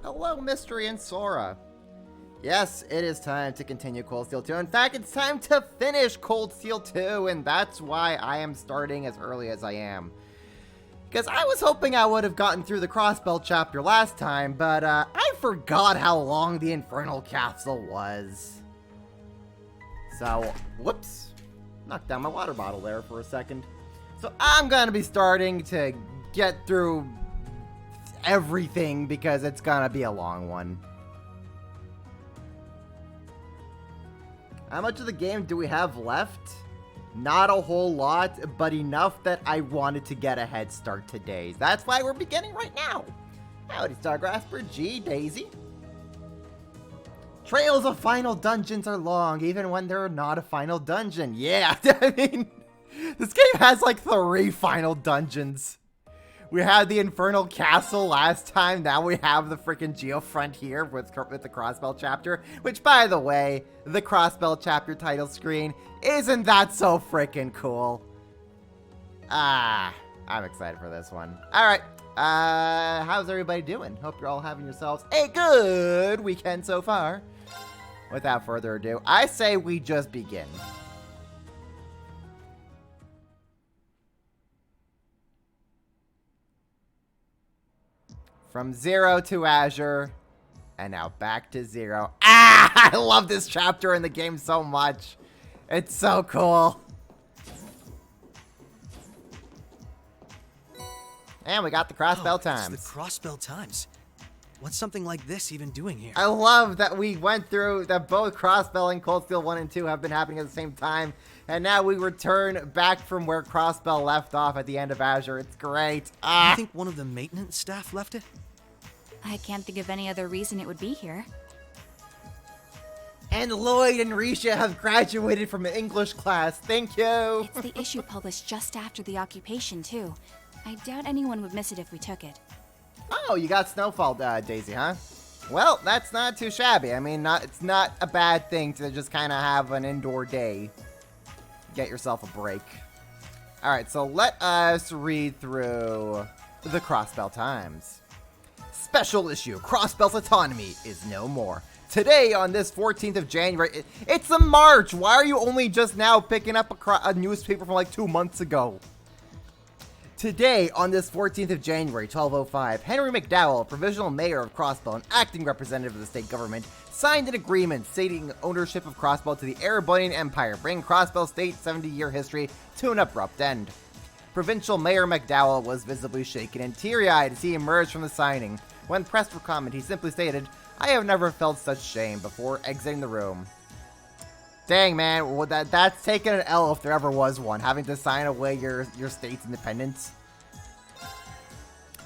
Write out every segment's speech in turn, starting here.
Hello, Mystery and Sora. Yes, it is time to continue Cold Steel 2. In fact, it's time to finish Cold Steel 2, and that's why I am starting as early as I am. Because I was hoping I would have gotten through the Crossbell chapter last time, but I forgot how long the Infernal Castle was. So, whoops. Knocked down my water bottle there for a second. So I'm going to be starting to get through everything because it's going to be a long one. How much of the game do we have left? Not a whole lot, but enough that I wanted to get a head start today. That's why we're beginning right now. Howdy, Stargrasper, G, Daisy. Trails of final dungeons are long, even when they're not a final dungeon. Yeah, I mean, this game has like 3 final dungeons. We had the Infernal Castle last time, now we have the freaking Geofrontier with the Crossbell chapter, which, by the way, the Crossbell chapter title screen, isn't that so freaking cool? I'm excited for this one. Alright, how's everybody doing? Hope you're all having yourselves a good weekend so far. Without further ado, I say we just begin. From 0 to Azure, and now back to 0. I love this chapter in the game so much. It's so cool. And we got the Crossbell Times. It's the Crossbell Times. What's something like this even doing here? I love that we went through that both Crossbell and Cold Steel 1 and 2 have been happening at the same time. And now we return back from where Crossbell left off at the end of Azure. It's great. You think one of the maintenance staff left it? I can't think of any other reason it would be here. And Lloyd and Risha have graduated from an English class. Thank you. It's the issue published just after the occupation, too. I doubt anyone would miss it if we took it. Oh, you got Snowfall, Daisy, huh? Well, that's not too shabby. I mean, it's not a bad thing to just kind of have an indoor day. Get yourself a break. Alright, so let us read through the Crossbell Times. Special issue, Crossbell's autonomy is no more. Today, on this 14th of January, it's a March! Why are you only just now picking up a newspaper from like 2 months ago? Today, on this 14th of January, 1205, Henry McDowell, provisional mayor of Crossbell and acting representative of the state government, signed an agreement stating ownership of Crossbell to the Erebonian Empire, bringing Crossbell State's 70-year history to an abrupt end. Provincial Mayor McDowell was visibly shaken and teary-eyed as he emerged from the signing. When pressed for comment, he simply stated, "I have never felt such shame," before exiting the room. Dang, man, well, that's taking an L if there ever was one, having to sign away your state's independence.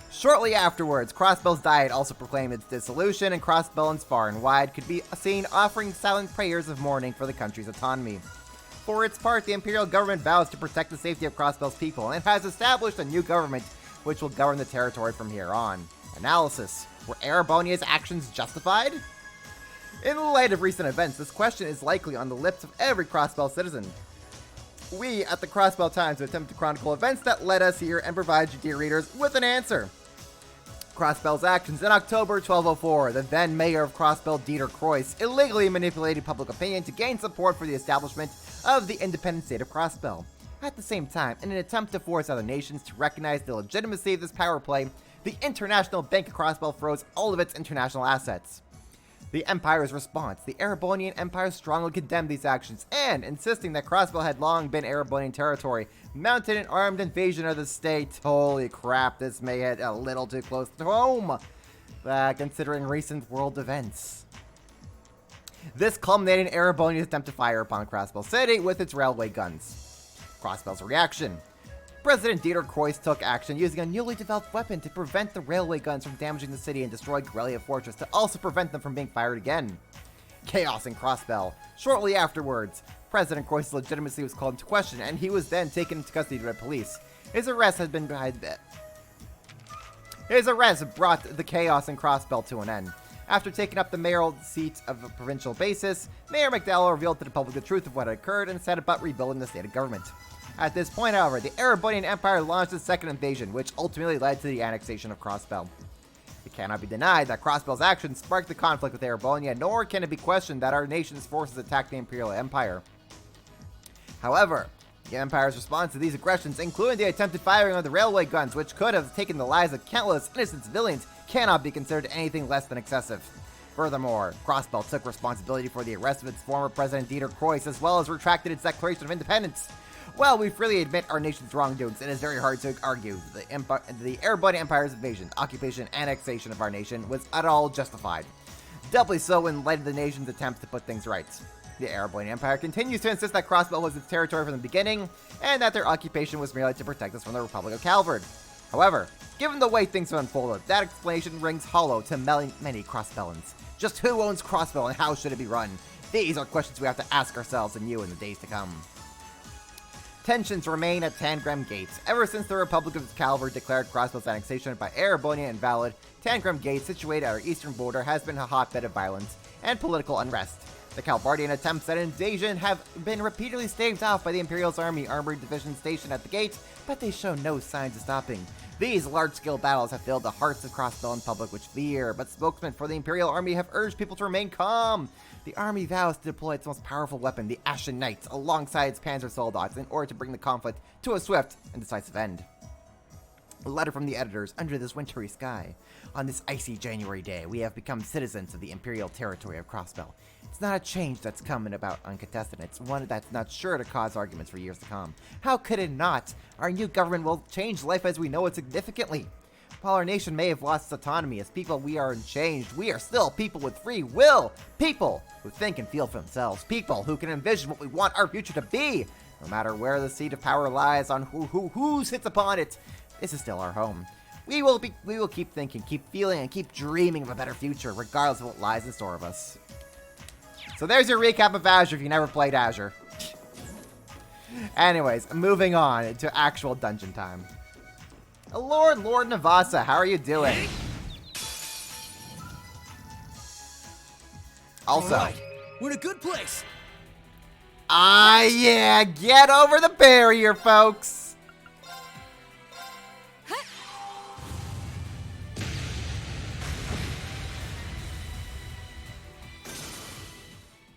Shortly afterwards, Crossbell's Diet also proclaimed its dissolution, and Crossbellans far and wide could be seen offering silent prayers of mourning for the country's autonomy. For its part, the Imperial government vows to protect the safety of Crossbell's people, and has established a new government which will govern the territory from here on. Analysis. Were Erebonia's actions justified? In light of recent events, this question is likely on the lips of every Crossbell citizen. We, at the Crossbell Times, attempt to chronicle events that led us here and provide you, dear readers, with an answer. Crossbell's actions. In October 1204, the then mayor of Crossbell, Dieter Croix, illegally manipulated public opinion to gain support for the establishment of the independent state of Crossbell. At the same time, in an attempt to force other nations to recognize the legitimacy of this power play, the International Bank of Crossbell froze all of its international assets. The Empire's response: the Erebonian Empire strongly condemned these actions and, insisting that Crossbell had long been Erebonian territory, mounted an armed invasion of the state. Holy crap, this may hit a little too close to home, considering recent world events. This culminated in Erebonia's attempt to fire upon Crossbell City with its railway guns. Crossbell's reaction: President Dieter Croix took action using a newly developed weapon to prevent the railway guns from damaging the city and destroy Grellia Fortress to also prevent them from being fired again. Chaos in Crossbell. Shortly afterwards, President Croix's legitimacy was called into question, and he was then taken into custody by police. His arrest brought the chaos in Crossbell to an end. After taking up the mayoral seat of a provincial basis, Mayor McDowell revealed to the public the truth of what had occurred and set about rebuilding the state of government. At this point, however, the Erebonian Empire launched a second invasion, which ultimately led to the annexation of Crossbell. It cannot be denied that Crossbell's actions sparked the conflict with Erebonia, nor can it be questioned that our nation's forces attacked the Imperial Empire. However, the Empire's response to these aggressions, including the attempted firing of the railway guns, which could have taken the lives of countless innocent civilians, cannot be considered anything less than excessive. Furthermore, Crossbell took responsibility for the arrest of its former president Dieter Croix, as well as retracted its declaration of independence. While we freely admit our nation's wrongdoings, it is very hard to argue that the Erebonian Empire's invasion, occupation, and annexation of our nation was at all justified. Doubly so in light of the nation's attempts to put things right. The Erebonian Empire continues to insist that Crossbell was its territory from the beginning, and that their occupation was merely to protect us from the Republic of Calvard. However, given the way things have unfolded, that explanation rings hollow to many Crossbellans. Just who owns Crossbell and how should it be run? These are questions we have to ask ourselves and you in the days to come. Tensions remain at Tangram Gates. Ever since the Republic of Calvard declared Crossbell's annexation by Erebonia invalid, Tangram Gates, situated at our eastern border, has been a hotbed of violence and political unrest. The Calvardian attempts at invasion have been repeatedly staved off by the Imperial's army armored division stationed at the gate, but they show no signs of stopping. These large-scale battles have filled the hearts of Crossbell public with fear, but spokesmen for the Imperial Army have urged people to remain calm. The army vows to deploy its most powerful weapon, the Ashen Knights, alongside its Panzer Soldaten in order to bring the conflict to a swift and decisive end. A letter from the editors. Under this wintry sky, on this icy January day, we have become citizens of the Imperial territory of Crossbell. It's not a change that's coming about uncontested. It's one that's not sure to cause arguments for years to come. How could it not? Our new government will change life as we know it significantly. While our nation may have lost its autonomy, as people we are unchanged. We are still people with free will. People who think and feel for themselves. People who can envision what we want our future to be. No matter where the seat of power lies, on who sits upon it, this is still our home. We will keep thinking, keep feeling, and keep dreaming of a better future, regardless of what lies in store of us. So there's your recap of Azure if you never played Azure. Anyways, moving on to actual dungeon time. Lord Navasa, how are you doing? Also, all right, we're in a good place. Yeah, get over the barrier, folks.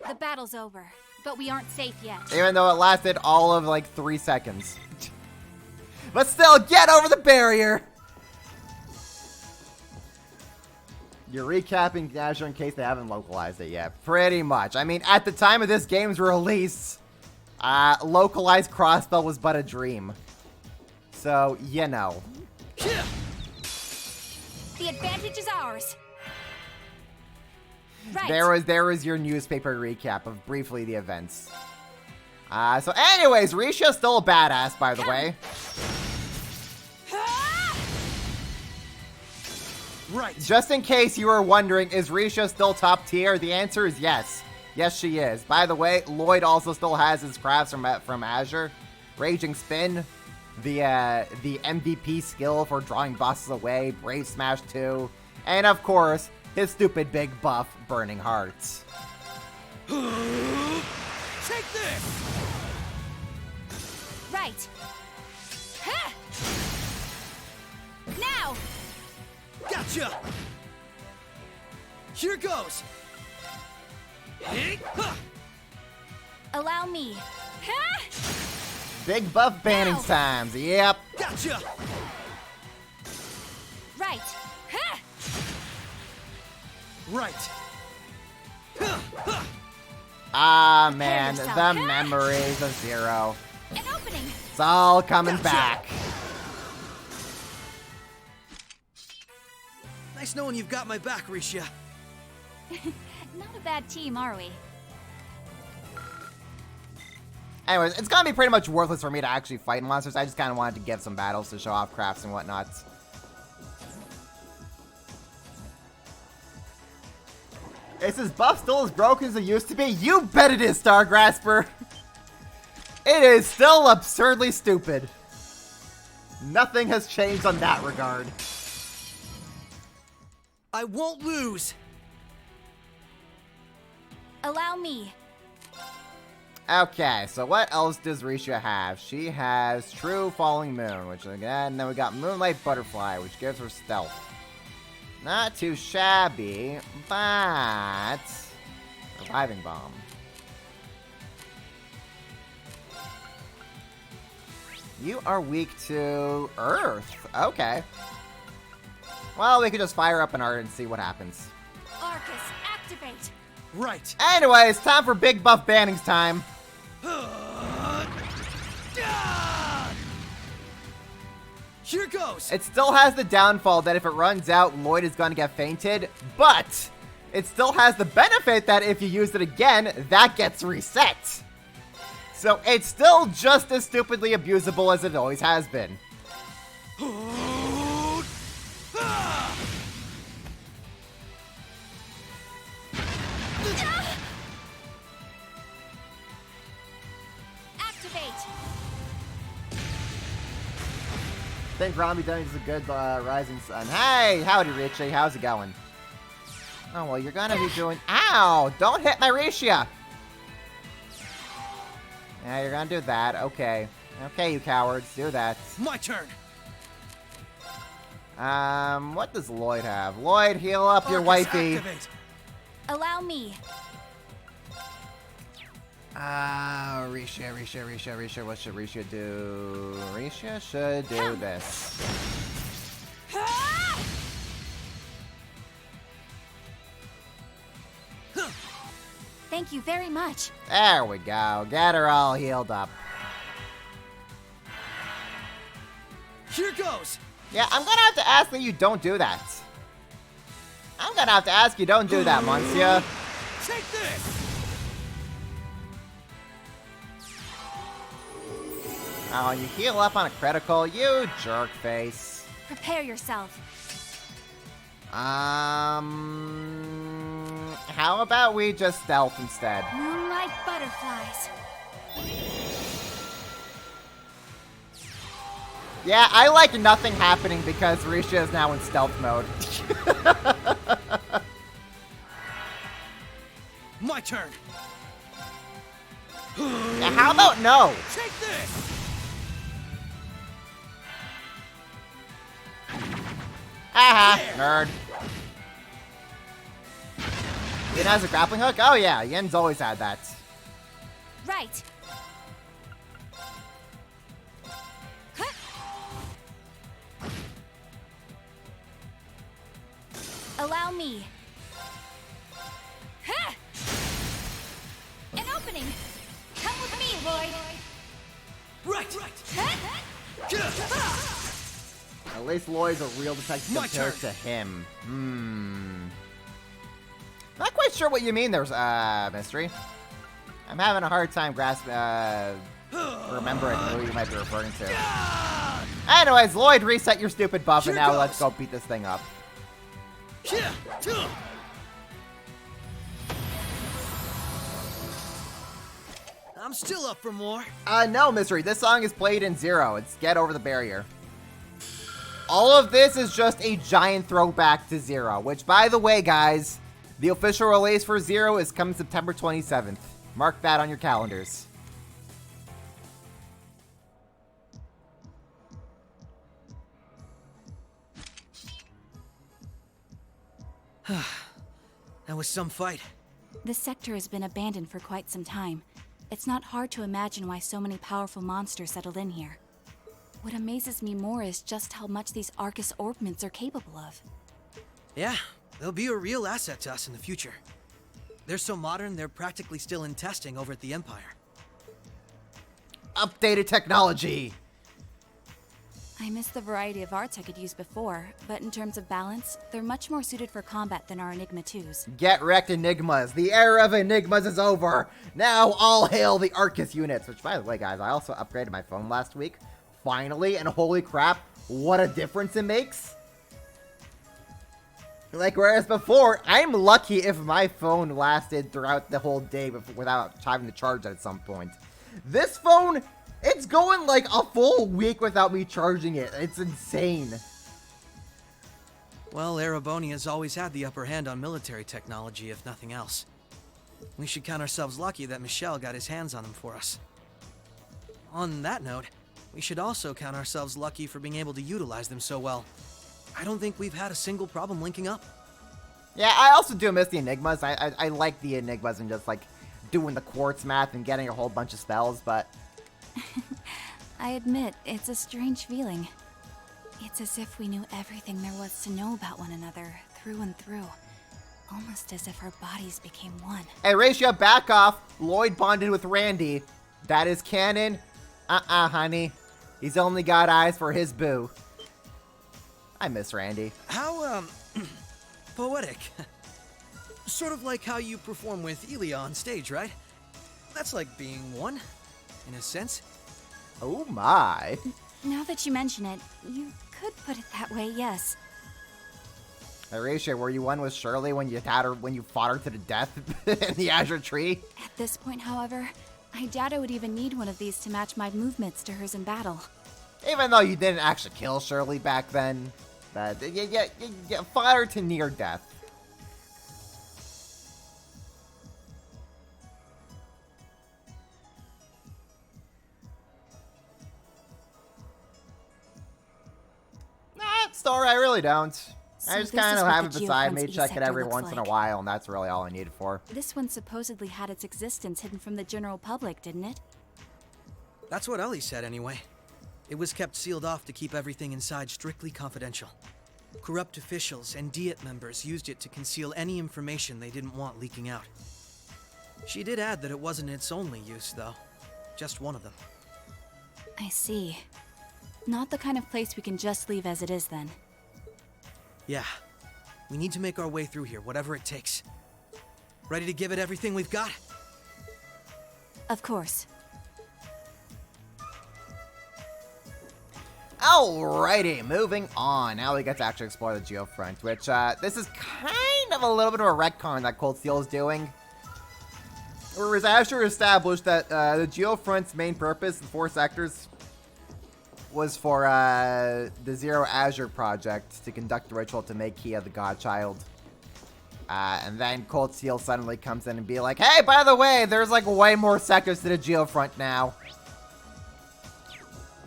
The battle's over, but we aren't safe yet. Even though it lasted all of like 3 seconds. But still, get over the barrier! You're recapping Azure in case they haven't localized it yet. Pretty much. I mean, at the time of this game's release, localized Crossbell was but a dream. So, you know. The advantage is ours. Right. There was your newspaper recap of briefly the events. So anyways, Risha's still a badass, by the way. Right. Just in case you were wondering, is Risha still top tier? The answer is yes. Yes, she is. By the way, Lloyd also still has his crafts from Azure. Raging Spin, the MVP skill for drawing bosses away, Brave Smash 2, and of course, his stupid big buff, Burning Hearts. Take this! Right. Ha! Now! Gotcha! Here goes! Hey, huh. Allow me. Ha! Big buff banning Now. times. Yep. Gotcha! Right. Ha! Right. Huh, huh. Ah, man. yourself. The memories of Zero. An opening. It's all coming Gotcha. back. Nice knowing you've got my back, Risha. Not a bad team, are we? Anyways, it's gonna be pretty much worthless for me to actually fight monsters. I just kind of wanted to give some battles to show off crafts and whatnot. Is this buff still as broken as it used to be? You bet it is, Star Grasper! It is still absurdly stupid. Nothing has changed on that regard. I won't lose. Allow me. Okay, so what else does Risha have? She has True Falling Moon, which again, then we got Moonlight Butterfly, which gives her stealth. Not too shabby, but Reviving Bomb. You are weak to Earth. Okay. Well, we could just fire up an art and see what happens. Arcus, activate. Right. Anyways, time for big buff bannings time. Here goes. It still has the downfall that if it runs out, Lloyd is going to get fainted, but it still has the benefit that if you use it again, that gets reset. So it's still just as stupidly abusable as it always has been. Activate. I think Rami Dunning is a good rising sun. Hey, howdy Richie, how's it going? Oh, well, you're gonna be doing... Ow! Don't hit my Risha! Yeah, you're gonna do that. Okay. Okay, you cowards, do that. My turn. What does Lloyd have? Lloyd, heal up your Arcus, wifey. activate. Allow me. Risha, what should Risha do? Risha should do this. Ha! Thank you very much. There we go. Get her all healed up. Here goes. Yeah, I'm gonna have to ask that you don't do that. I'm gonna have to ask you don't do that, Monsieur. Take this. Oh, you heal up on a critical, you jerk face. Prepare yourself. How about we just stealth instead? Moonlight butterflies. Yeah, I like nothing happening because Risha is now in stealth mode. My turn. Yeah, how about no? Take this. Haha, nerd. Yin has a grappling hook? Oh yeah, Yin's always had that. Right. Huh. Allow me. Ha! An opening. Come with me, Lloyd. Right. Huh? At least Lloyd's a real detective My compared turn. to him. Not quite sure what you mean there's Mystery. I'm having a hard time remembering who you might be referring to. Anyways, Lloyd, reset your stupid buff, and Here now goes. let's go beat this thing up. I'm still up for more. No, Mystery, this song is played in Zero. It's Get Over the Barrier. All of this is just a giant throwback to Zero, which, by the way, guys, the official release for Zero is coming September 27th. Mark that on your calendars. That was some fight. This sector has been abandoned for quite some time. It's not hard to imagine why so many powerful monsters settled in here. What amazes me more is just how much these Arcus orbments are capable of. Yeah, they'll be a real asset to us in the future. They're so modern, they're practically still in testing over at the Empire. Updated technology! I miss the variety of arts I could use before, but in terms of balance, they're much more suited for combat than our Enigma 2s. Get wrecked, Enigmas. The era of Enigmas is over. Now all hail the Arcus units. Which, by the way, guys, I also upgraded my phone last week. Finally, and holy crap, what a difference it makes. Like, whereas before, I'm lucky if my phone lasted throughout the whole day without having to charge it at some point. This phone, it's going like a full week without me charging it. It's insane. Well, Erebonia's always had the upper hand on military technology, if nothing else. We should count ourselves lucky that Michel got his hands on them for us. On that note, we should also count ourselves lucky for being able to utilize them so well. I don't think we've had a single problem linking up. Yeah, I also do miss the Enigmas. I like the Enigmas and just, like, doing the quartz math and getting a whole bunch of spells, but... I admit, it's a strange feeling. It's as if we knew everything there was to know about one another, through and through. Almost as if our bodies became one. Hey, Ratio, back off. Lloyd bonded with Randy. That is canon. Honey. He's only got eyes for his boo. I miss Randy. How, poetic. Sort of like how you perform with Elia on stage, right? That's like being one, in a sense. Oh my. Now that you mention it, you could put it that way, yes. Hey, Ratio, were you one with Shirley when you fought her to the death in the Azure Tree? At this point, however, I doubt I would even need one of these to match my movements to hers in battle. Even though you didn't actually kill Shirley back then, but you fought her to near death. Story, I really don't. So I just this kind is of what have it the beside me, Geofront's check it E-sector every looks once in a like. while, and that's really all I need it for. This one supposedly had its existence hidden from the general public, didn't it? That's what Ellie said anyway. It was kept sealed off to keep everything inside strictly confidential. Corrupt officials and Diet members used it to conceal any information they didn't want leaking out. She did add that it wasn't its only use, though. Just one of them. I see. Not the kind of place we can just leave as it is, then. Yeah. We need to make our way through here, whatever it takes. Ready to give it everything we've got? Of course. Alrighty, moving on. Now we get to actually explore the Geofront, which, this is kind of a little bit of a retcon that Cold Steel is doing. Whereas Azure established that, the Geofront's main purpose in 4 sectors was for, the Zero Azure project to conduct the ritual to make Kia the Godchild. And then Cold Steel suddenly comes in and be like, hey, by the way, there's, like, way more sectors to the Geofront now.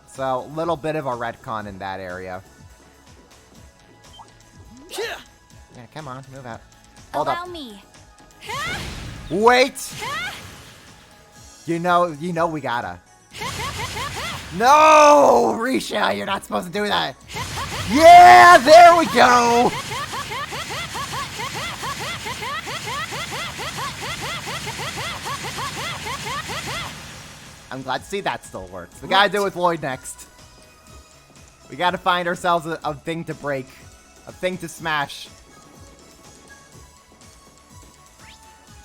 So, a little bit of a retcon in that area. Yeah, come on, move out. Hold Allow up. me. Wait! You know we gotta. No! Risha, you're not supposed to do that. Yeah, there we go! I'm glad to see that still works. We gotta do it with Lloyd next. We gotta find ourselves a thing to break. A thing to smash.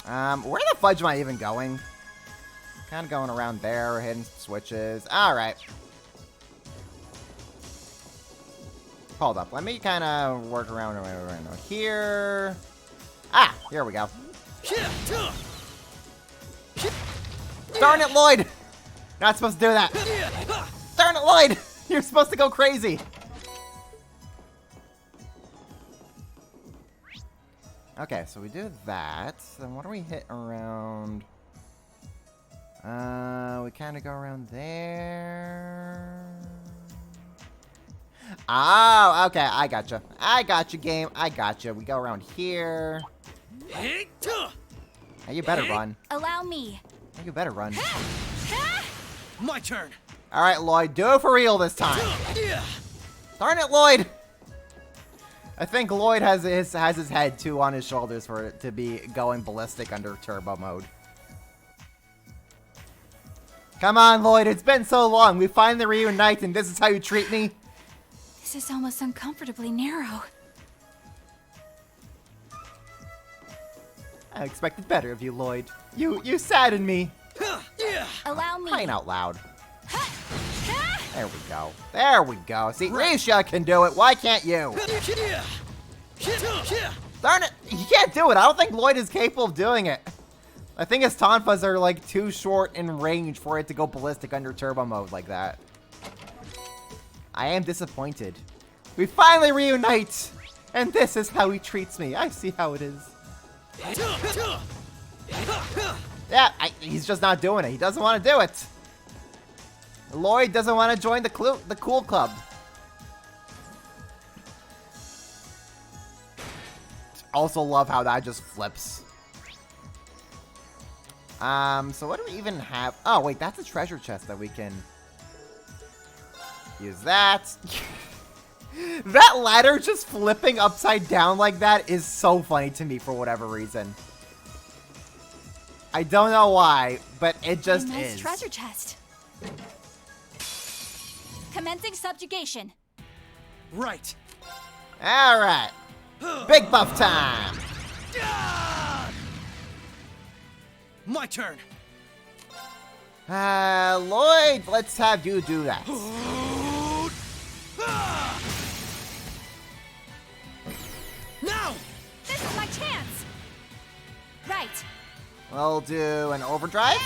Where the fudge am I even going? Kind of going around there, hitting switches. Alright. Hold up. Let me kind of work around here. Ah, here we go. Darn it, Lloyd! Not supposed to do that. Darn it, Lloyd! You're supposed to go crazy. Okay, so we do that. Then what do we hit around? We kind of go around there. Oh, okay, I gotcha. I gotcha, game. I gotcha. We go around here. Hey, you better run. Allow me. Hey, you better run. My turn. All right, Lloyd, do it for real this time. Darn it, Lloyd. I think Lloyd has his head too on his shoulders for it to be going ballistic under turbo mode. Come on, Lloyd, it's been so long. We finally reunite and this is how you treat me? This is almost uncomfortably narrow. I expected better of you, Lloyd. You sadden me. Allow me. Crying out loud. There we go. There we go. See, Risha can do it. Why can't you? Darn it. You can't do it. I don't think Lloyd is capable of doing it. I think his tonfas are like too short in range for it to go ballistic under turbo mode like that. I am disappointed. We finally reunite! And this is how he treats me. I see how it is. Yeah, he's just not doing it. He doesn't want to do it. Lloyd doesn't want to join the cool club. Also love how that just flips. So what do we even have? Oh, wait, that's a treasure chest that we can use that. That ladder just flipping upside down like that is so funny to me for whatever reason. I don't know why, but it just a nice is. treasure chest. Commencing subjugation. Right. All right. Big buff time. My turn. Lloyd, let's have you do that. Now! This is my chance. Right. We'll do an overdrive.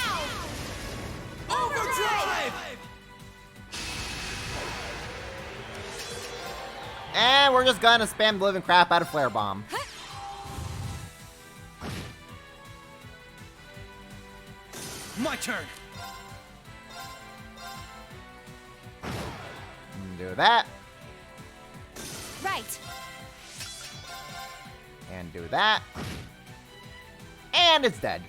Overdrive! And we're just gonna spam the living crap out of Flare Bomb. My turn. Do that. Right. And do that. And it's dead.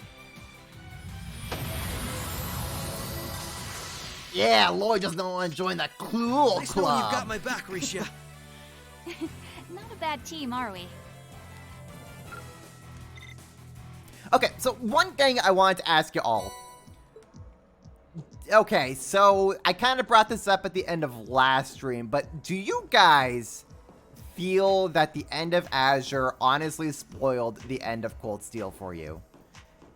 Yeah, Lloyd doesn't want to join the cool Nice knowing you've got club. my back, Risha. Not a bad team, are we? Okay, so one thing I wanted to ask you all. Okay, so I kind of brought this up at the end of last stream, but do you guys feel that the end of Azure honestly spoiled the end of Cold Steel for you?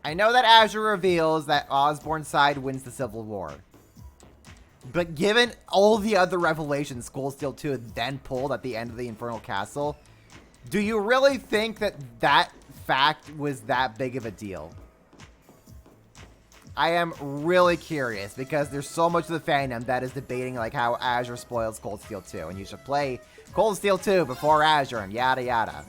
I know that Azure reveals that Osborne's side wins the Civil War. But given all the other revelations Cold Steel 2 then pulled at the end of the Infernal Castle, do you really think that that fact was that big of a deal? I am really curious because there's so much of the fandom that is debating like how Azure spoils Cold Steel 2 and you should play Cold Steel 2 before Azure and yada yada.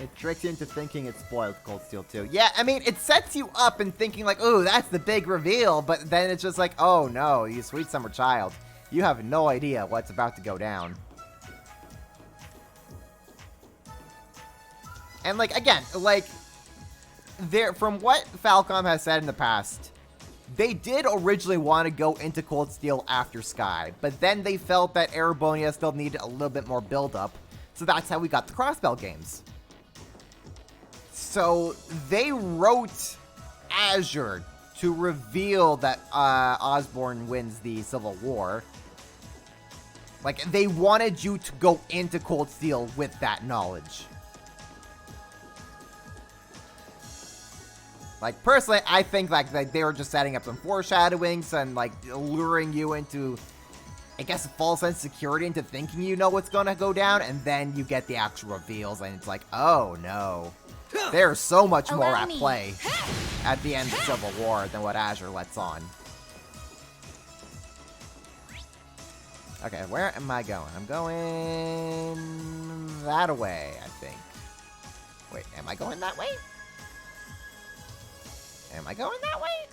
It tricks you into thinking it spoiled Cold Steel 2. Yeah, I mean, it sets you up in thinking like, ooh, that's the big reveal, but then it's just like, oh no, you sweet summer child. You have no idea what's about to go down. And like, again, like, from what Falcom has said in the past, they did originally want to go into Cold Steel after Sky, but then they felt that Erebonia still needed a little bit more build-up, so that's how we got the Crossbell games. So they wrote Azure to reveal that Osborne wins the Civil War. Like, they wanted you to go into Cold Steel with that knowledge. Like, personally, I think like they were just setting up some foreshadowings and like luring you into, I guess, a false sense of security into thinking you know what's gonna go down, and then you get the actual reveals, and it's like, oh no. There's so much more at play at the end of Civil War than what Azure lets on. Okay, where am I going? I'm going that way, I think. Wait, am I going that way? Am I going that way?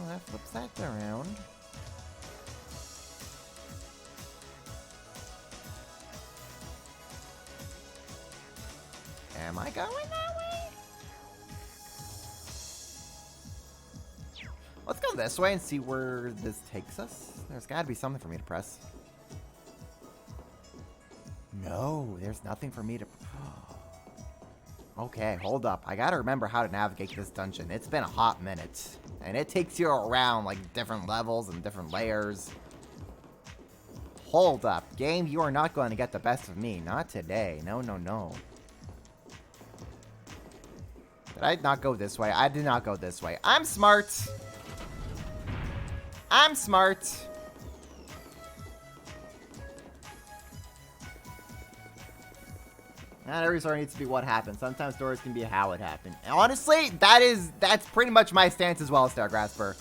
Oh, that flips that around. Am I going that way? Let's go this way and see where this takes us. There's got to be something for me to press. No, there's nothing for me to... Okay, hold up. I gotta remember how to navigate this dungeon. It's been a hot minute. And it takes you around, like, different levels and different layers. Hold up. Game, you are not going to get the best of me. Not today. No, no, no. Did I not go this way? I did not go this way. I'm smart. I'm smart. Not every story needs to be what happened. Sometimes stories can be how it happened. And honestly, that's pretty much my stance as well, Stargrasper.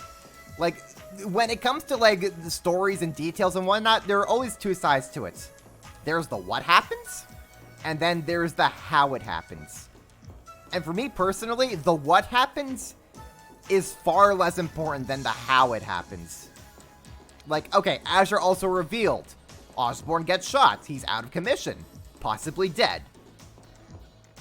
Like, when it comes to, like, the stories and details and whatnot, there are always two sides to it. There's the what happens, and then there's the how it happens. And for me personally, the what happens is far less important than the how it happens. Like, okay, Azure also revealed. Osborn gets shot. He's out of commission. Possibly dead.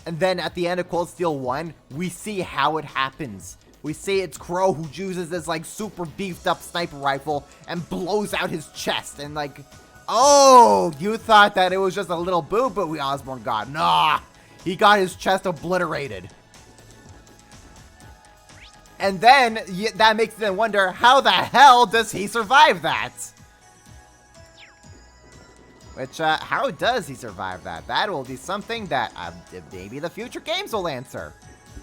And then at the end of Cold Steel 1, we see how it happens. We see it's Crow who uses this, like, super beefed up sniper rifle and blows out his chest. And, like, oh, you thought that it was just a little boo-boo Osborn got. Nah, he got his chest obliterated. And then, that makes them wonder, how the hell does he survive that? Which, how does he survive that? That will be something that maybe the future games will answer.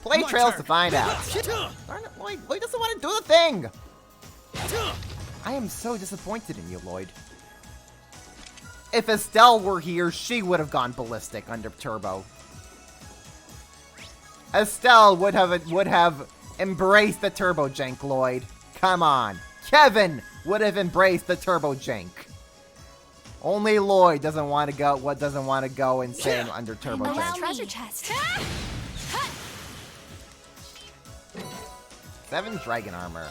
Play trails to find out. Lloyd doesn't want to do the thing. I am so disappointed in you, Lloyd. If Estelle were here, she would have gone ballistic under Turbo. Estelle would have embraced the Turbo Jank, Lloyd. Come on. Kevin would have embraced the Turbo Jank. Only Lloyd doesn't want to go insane under Turbo Jank. Treasure chest. 7 dragon armor.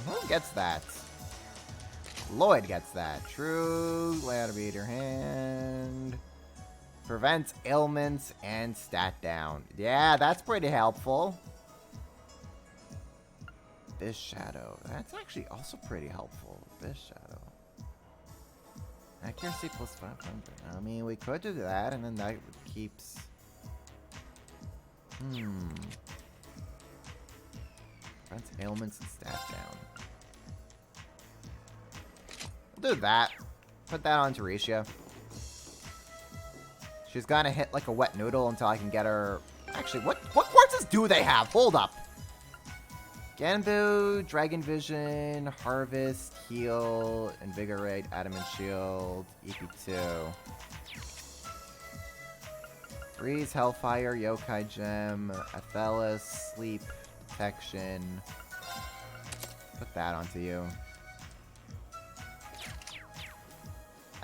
Who gets that? Lloyd gets that. True gladiator hand. Prevents ailments and stat down. Yeah, that's pretty helpful. Biz Shadow. That's actually also pretty helpful. Biz Shadow. Accuracy plus 500. I mean, we could do that, and then that keeps... Prevents ailments and stat down. We'll do that. Put that on Teresia. She's gonna hit like a wet noodle until I can get her... Actually, what quartzes do they have? Hold up. Ganbu, Dragon Vision, Harvest, Heal, Invigorate, Adamant Shield, EP2. Freeze, Hellfire, Yokai Gem, Athelas, Sleep, Protection. Put that onto you.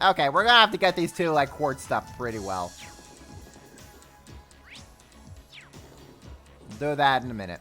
Okay, we're gonna have to get these two, like, quartzed up pretty well. Do that in a minute.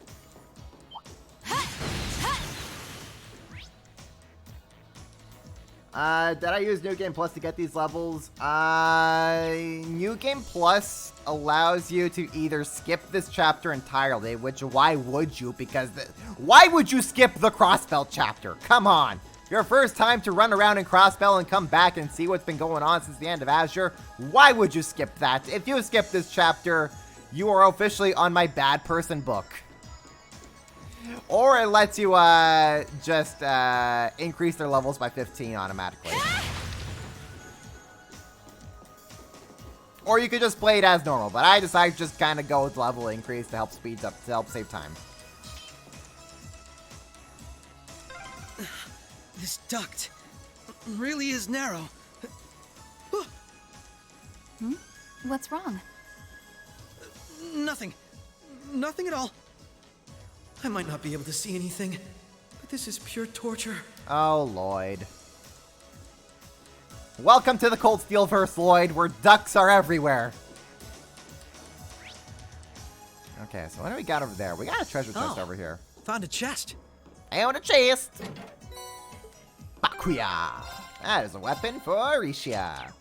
Did I use New Game Plus to get these levels? New Game Plus allows you to either skip this chapter entirely, which why would you? Because why would you skip the Crossbell chapter? Come on. Your first time to run around in Crossbell and come back and see what's been going on since the end of Azure. Why would you skip that? If you skip this chapter, you are officially on my bad person book. Or it lets you just increase their levels by 15 automatically. Or you could just play it as normal, but I decided to just kind of go with level increase to help speed up, to help save time. This duct really is narrow. What's wrong? Nothing. Nothing at all. I might not be able to see anything, but this is pure torture. Oh, Lloyd. Welcome to the Cold Steel verse, Lloyd, where ducks are everywhere. Okay, so what do we got over there? We got a treasure chest over here. Found a chest. And a chest. Bakuya. That is a weapon for Arisha.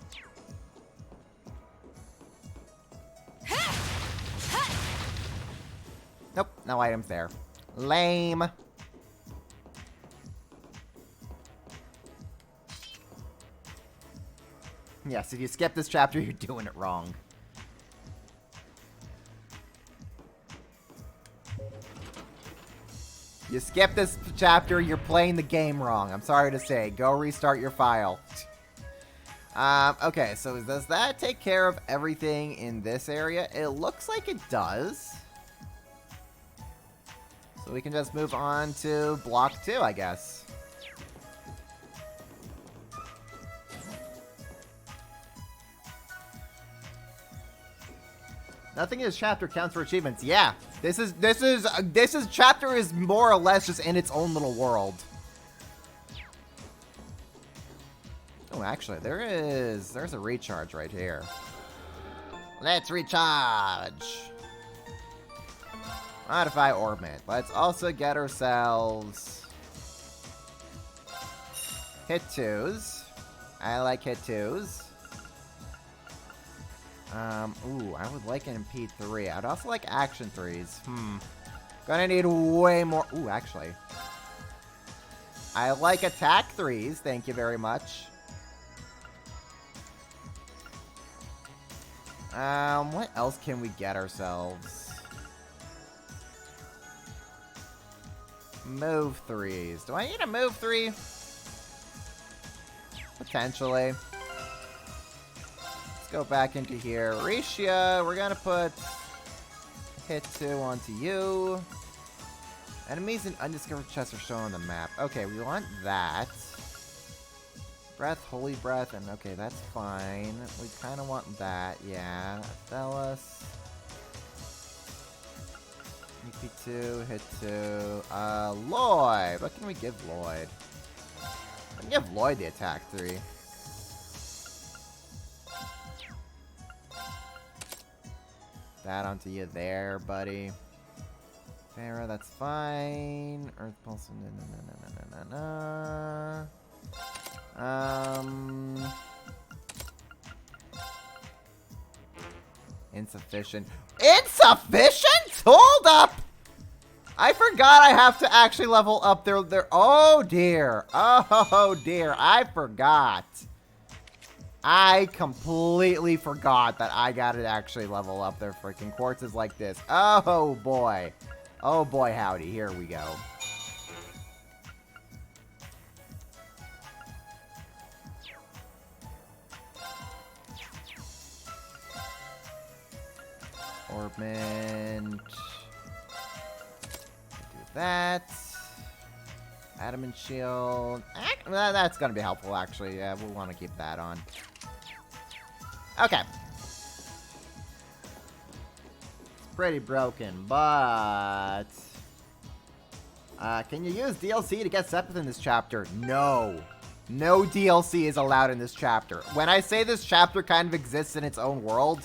Nope, no items there. Lame. Yes, if you skip this chapter, you're doing it wrong. You skip this chapter, you're playing the game wrong. I'm sorry to say. Go restart your file. Okay, so does that take care of everything in this area? It looks like it does. So we can just move on to block 2, I guess. Nothing in this chapter counts for achievements. Yeah, this chapter is more or less just in its own little world. Oh, actually, there's a recharge right here. Let's recharge. Modify Orbment. Let's also get ourselves hit 2s. I like hit 2s. Ooh, I would like an MP3. I'd also like action 3s. Gonna need way more. Ooh, actually. I like attack 3s. Thank you very much. What else can we get ourselves? Move 3s. Do I need a move 3? Potentially. Let's go back into here. Arisha, we're gonna put hit 2 onto you. Enemies in undiscovered chests are shown on the map. Okay, we want that. Breath, holy breath, and okay, that's fine. We kind of want that, yeah. Athelas. EP2, hit 2. Lloyd! What can we give Lloyd? I can give Lloyd the attack 3. That onto you there, buddy. Farah, that's fine. Earth Pulse, insufficient. Insufficient? Hold up! I forgot I have to actually level up their oh dear. Oh dear, I forgot. I completely forgot that I gotta actually level up their freaking quartzes like this. Oh boy. Oh boy, howdy. Here we go. Orbment. Do that. Adamant shield. That's gonna be helpful, actually. Yeah, we'll want to keep that on. Okay. It's pretty broken, but... can you use DLC to get Sepith in this chapter? No. No DLC is allowed in this chapter. When I say this chapter kind of exists in its own world...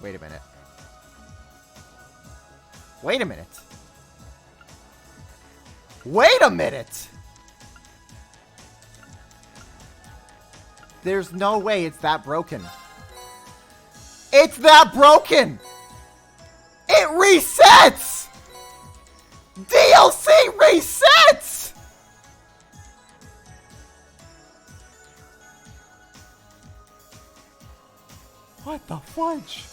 Wait a minute. Wait a minute. Wait a minute! There's no way it's that broken. It's that broken! It resets! DLC resets! What the fudge?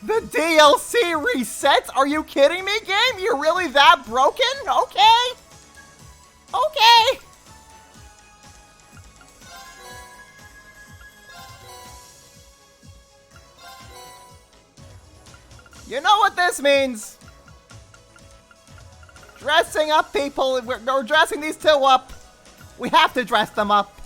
The DLC resets? Are you kidding me, game? You're really that broken? Okay. Okay. You know what this means? Dressing up people. We're dressing these two up. We have to dress them up.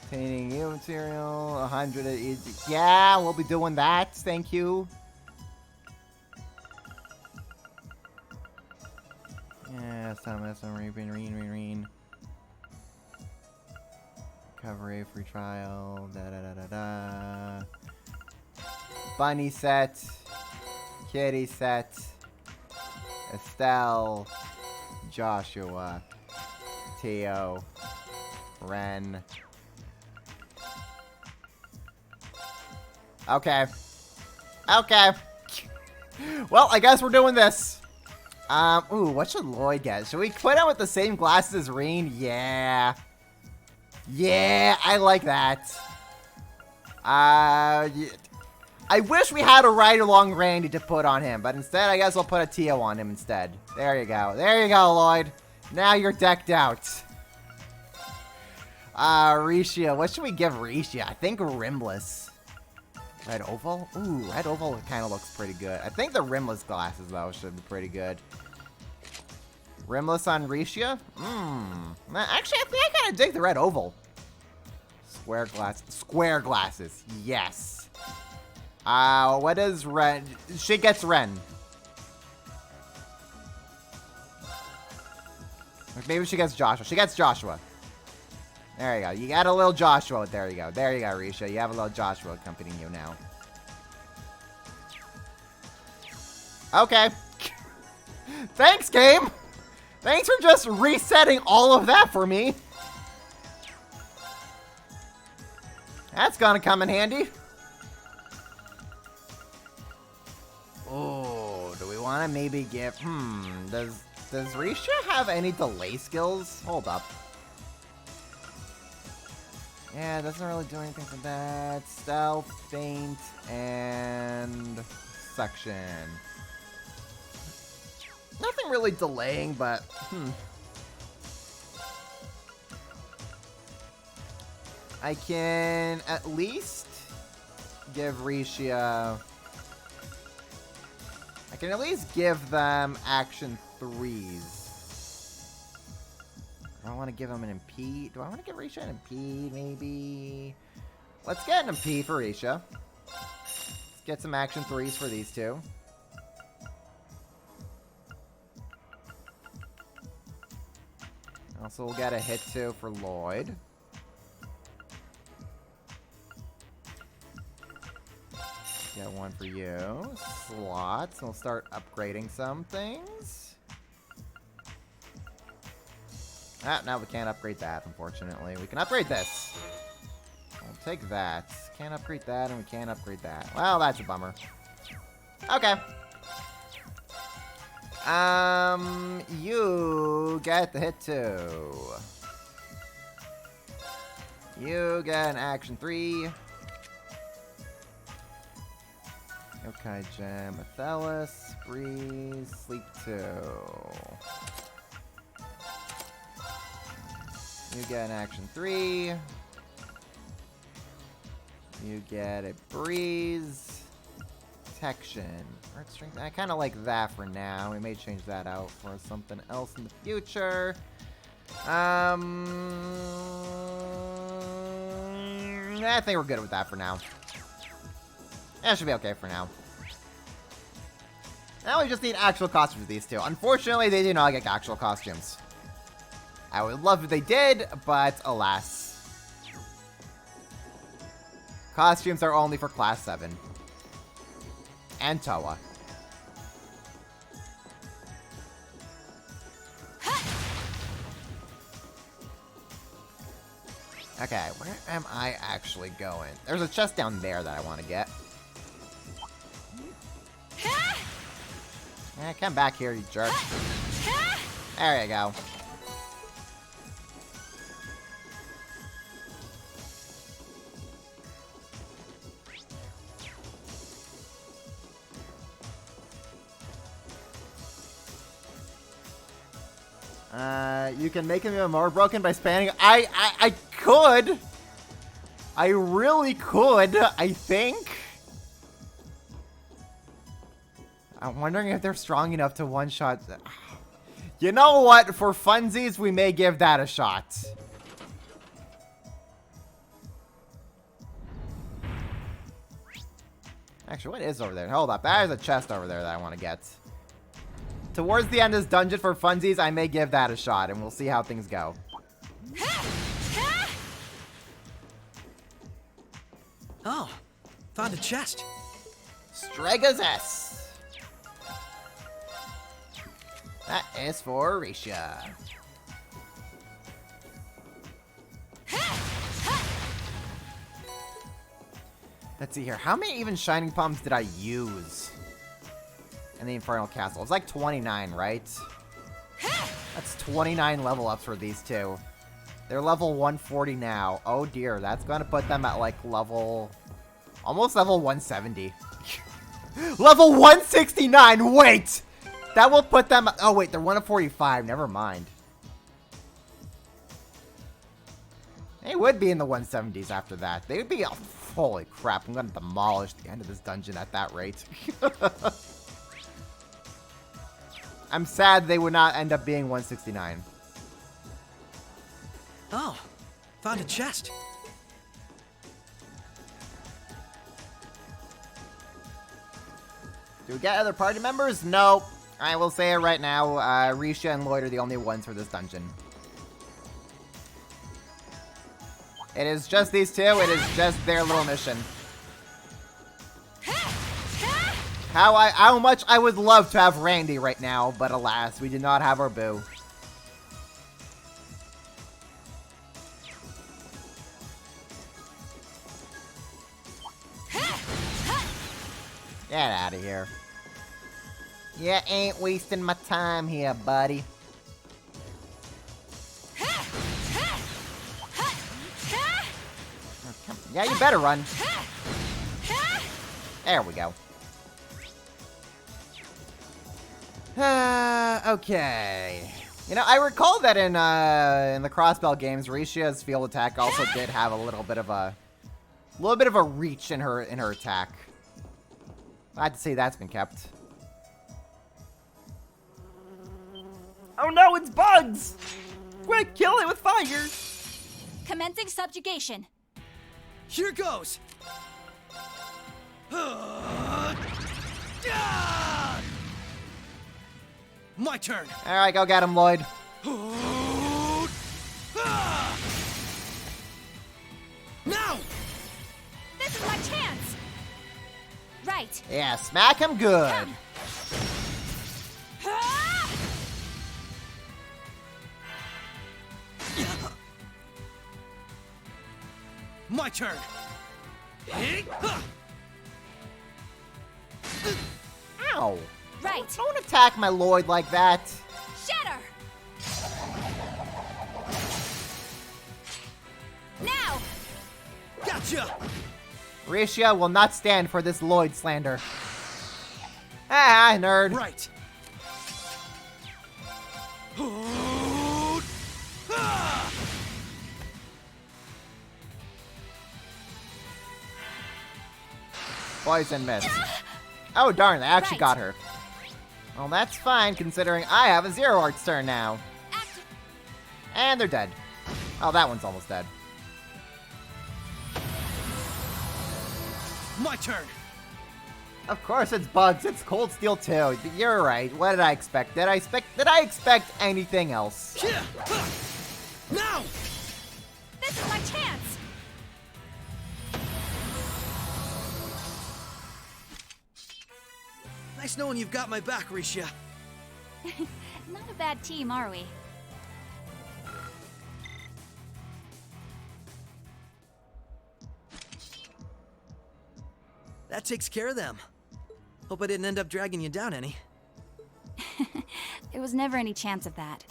Obtaining new material, 100 at each. Yeah, we'll be doing that. Thank you. Yeah, some reaping. Recovery, free trial, Bunny set. Kitty set. Estelle. Joshua. Teo. Ren. Okay. Okay. Well, I guess we're doing this. Ooh, what should Lloyd get? Should we put him with the same glasses as Reen? Yeah. Yeah, I like that. I wish we had a ride-along Randy to put on him, but instead, I guess I'll put a Tio on him instead. There you go. There you go, Lloyd. Now you're decked out. Risha. What should we give Risha? I think Rimless. Red Oval? Ooh, Red Oval kind of looks pretty good. I think the rimless glasses, though, should be pretty good. Rimless on Risha? Actually, I think I kind of dig the Red Oval. Square glasses. Yes. What is Ren? She gets Ren. Maybe she gets Joshua. She gets Joshua. There you go. You got a little Joshua. There you go. There you go, Risha. You have a little Joshua accompanying you now. Okay. Thanks, game. Thanks for just resetting all of that for me. That's gonna come in handy. Oh, do we want to maybe give... Does Risha have any delay skills? Hold up. Yeah, it doesn't really do anything for that. Stealth, feint, and section. Nothing really delaying, but I can at least give Risha... I can at least give them action 3s. Do I want to give him an impede? Do I want to give Risha an impede, maybe? Let's get an impede for Risha. Let's get some action 3s for these two. Also, we'll get a hit 2 for Lloyd. Get one for you. Slots. We'll start upgrading some things. No, we can't upgrade that, unfortunately. We can upgrade this. We'll take that. Can't upgrade that, and we can't upgrade that. Well, that's a bummer. Okay. You get the hit 2. You get an action 3. Okay, Gem, Athelis, Breeze, Sleep 2. You get an action 3. You get a Breeze. Protection. Earth Strength. I kind of like that for now. We may change that out for something else in the future. I think we're good with that for now. That should be okay for now. Now we just need actual costumes for these two. Unfortunately, they do not get actual costumes. I would love if they did, but alas. Costumes are only for Class 7. And Toa. Okay, where am I actually going? There's a chest down there that I want to get. Yeah, come back here, you jerk. There you go. You can make him even more broken by spanning. I could. I really could, I think. I'm wondering if they're strong enough to one-shot. You know what? For funsies, we may give that a shot. Actually, what is over there? Hold up. There's a chest over there that I want to get. Towards the end of this dungeon for funsies, I may give that a shot, and we'll see how things go. Oh, found a chest. Strega's S. That is for Risha. Let's see here. How many even Shining Palms did I use in the Infernal Castle? It's like 29, right? That's 29 level ups for these two. They're level 140 now. Oh dear, that's going to put them at like level... almost level 170. Level 169, wait! That will put them... oh wait, they're 145, never mind. They would be in the 170s after that. They would be... oh, holy crap, I'm going to demolish the end of this dungeon at that rate. I'm sad they would not end up being 169. Oh, found a chest. Do we get other party members? No. I will say it right now. Risha and Lloyd are the only ones for this dungeon. It is just these two. It is just their little mission. How much I would love to have Randy right now, but alas, we did not have our boo. Get out of here. You ain't wasting my time here, buddy. Yeah, you better run. There we go. Okay. You know, I recall that in the Crossbell games, Risha's field attack also did have a little bit of a reach in her attack. Glad to see that's been kept. Oh no, it's bugs! Quick, kill it with fire! Commencing subjugation. Here goes. My turn. All right, go get him, Lloyd. Now! This is my chance! Right. Yeah, smack him good. Come. My turn. Ow. Right. Don't attack my Lloyd like that. Shatter! Now! Gotcha! Risha will not stand for this Lloyd slander. Ah, nerd. Right. Poison mist. Oh darn, I actually Right. got her. Well, that's fine considering I have a Zero Arts turn now. And they're dead. Oh, that one's almost dead. My turn. Of course it's bugs. It's Cold Steel too. You're right. What did I expect? Did I expect anything else? Now! This is my chance! Nice knowing you've got my back, Risha. Not a bad team, are we? That takes care of them. Hope I didn't end up dragging you down any. There was never any chance of that.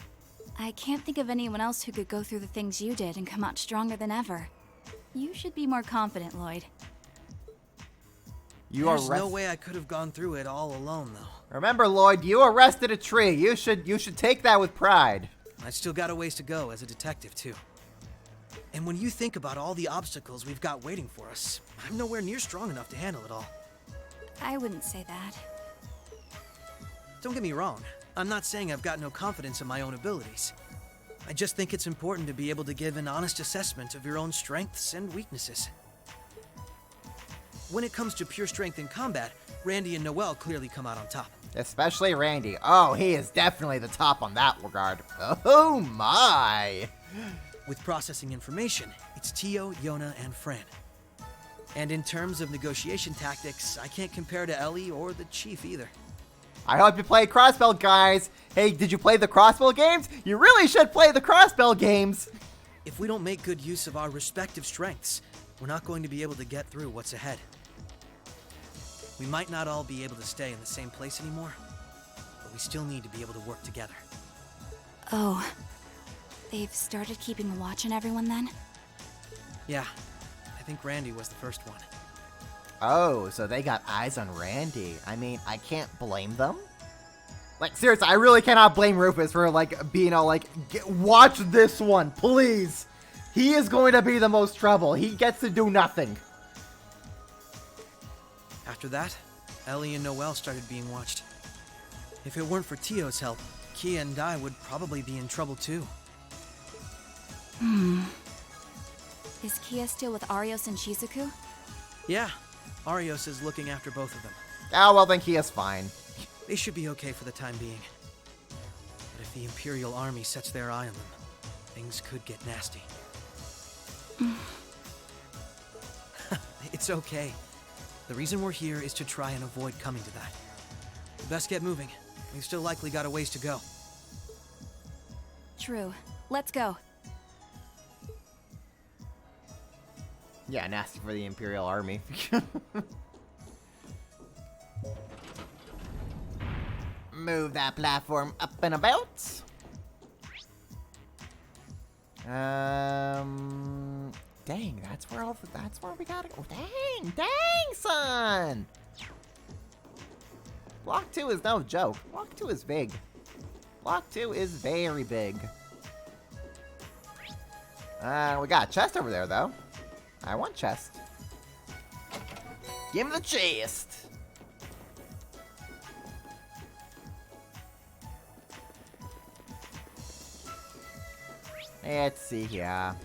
I can't think of anyone else who could go through the things you did and come out stronger than ever. You should be more confident, Lloyd. You There's arrest- no way I could have gone through it all alone, though. Remember, Lloyd, you arrested a tree. You should take that with pride. I still got a ways to go as a detective, too. And when you think about all the obstacles we've got waiting for us, I'm nowhere near strong enough to handle it all. I wouldn't say that. Don't get me wrong. I'm not saying I've got no confidence in my own abilities. I just think it's important to be able to give an honest assessment of your own strengths and weaknesses. When it comes to pure strength in combat, Randy and Noelle clearly come out on top. Especially Randy. Oh, he is definitely the top on that regard. Oh my! With processing information, it's Tio, Yona, and Fran. And in terms of negotiation tactics, I can't compare to Ellie or the Chief either. I hope you play Crossbell, guys. Hey, did you play the Crossbell games? You really should play the Crossbell games. If we don't make good use of our respective strengths, we're not going to be able to get through what's ahead. We might not all be able to stay in the same place anymore, but we still need to be able to work together. Oh. They've started keeping a watch on everyone then? Yeah, I think Randy was the first one. Oh, so they got eyes on Randy. I mean, I can't blame them. Like, seriously, I really cannot blame Rufus for, like, being all like, watch this one, please. He is going to be the most trouble. He gets to do nothing. After that, Ellie and Noelle started being watched. If it weren't for Tio's help, Kia and I would probably be in trouble too. Is Kia still with Arios and Shizuku? Yeah, Arios is looking after both of them. Oh, well, then he is fine. They should be okay for the time being. But if the Imperial Army sets their eye on them, things could get nasty. It's okay. The reason we're here is to try and avoid coming to that. We best get moving. We've still likely got a ways to go. True. Let's go. Yeah, nasty for the Imperial Army. Move that platform up and about. Dang, that's where we gotta go. Dang, son. Block 2 is no joke. Block 2 is big. Block 2 is very big. We got a chest over there, though. I want chest. Give me the chest. Let's see here.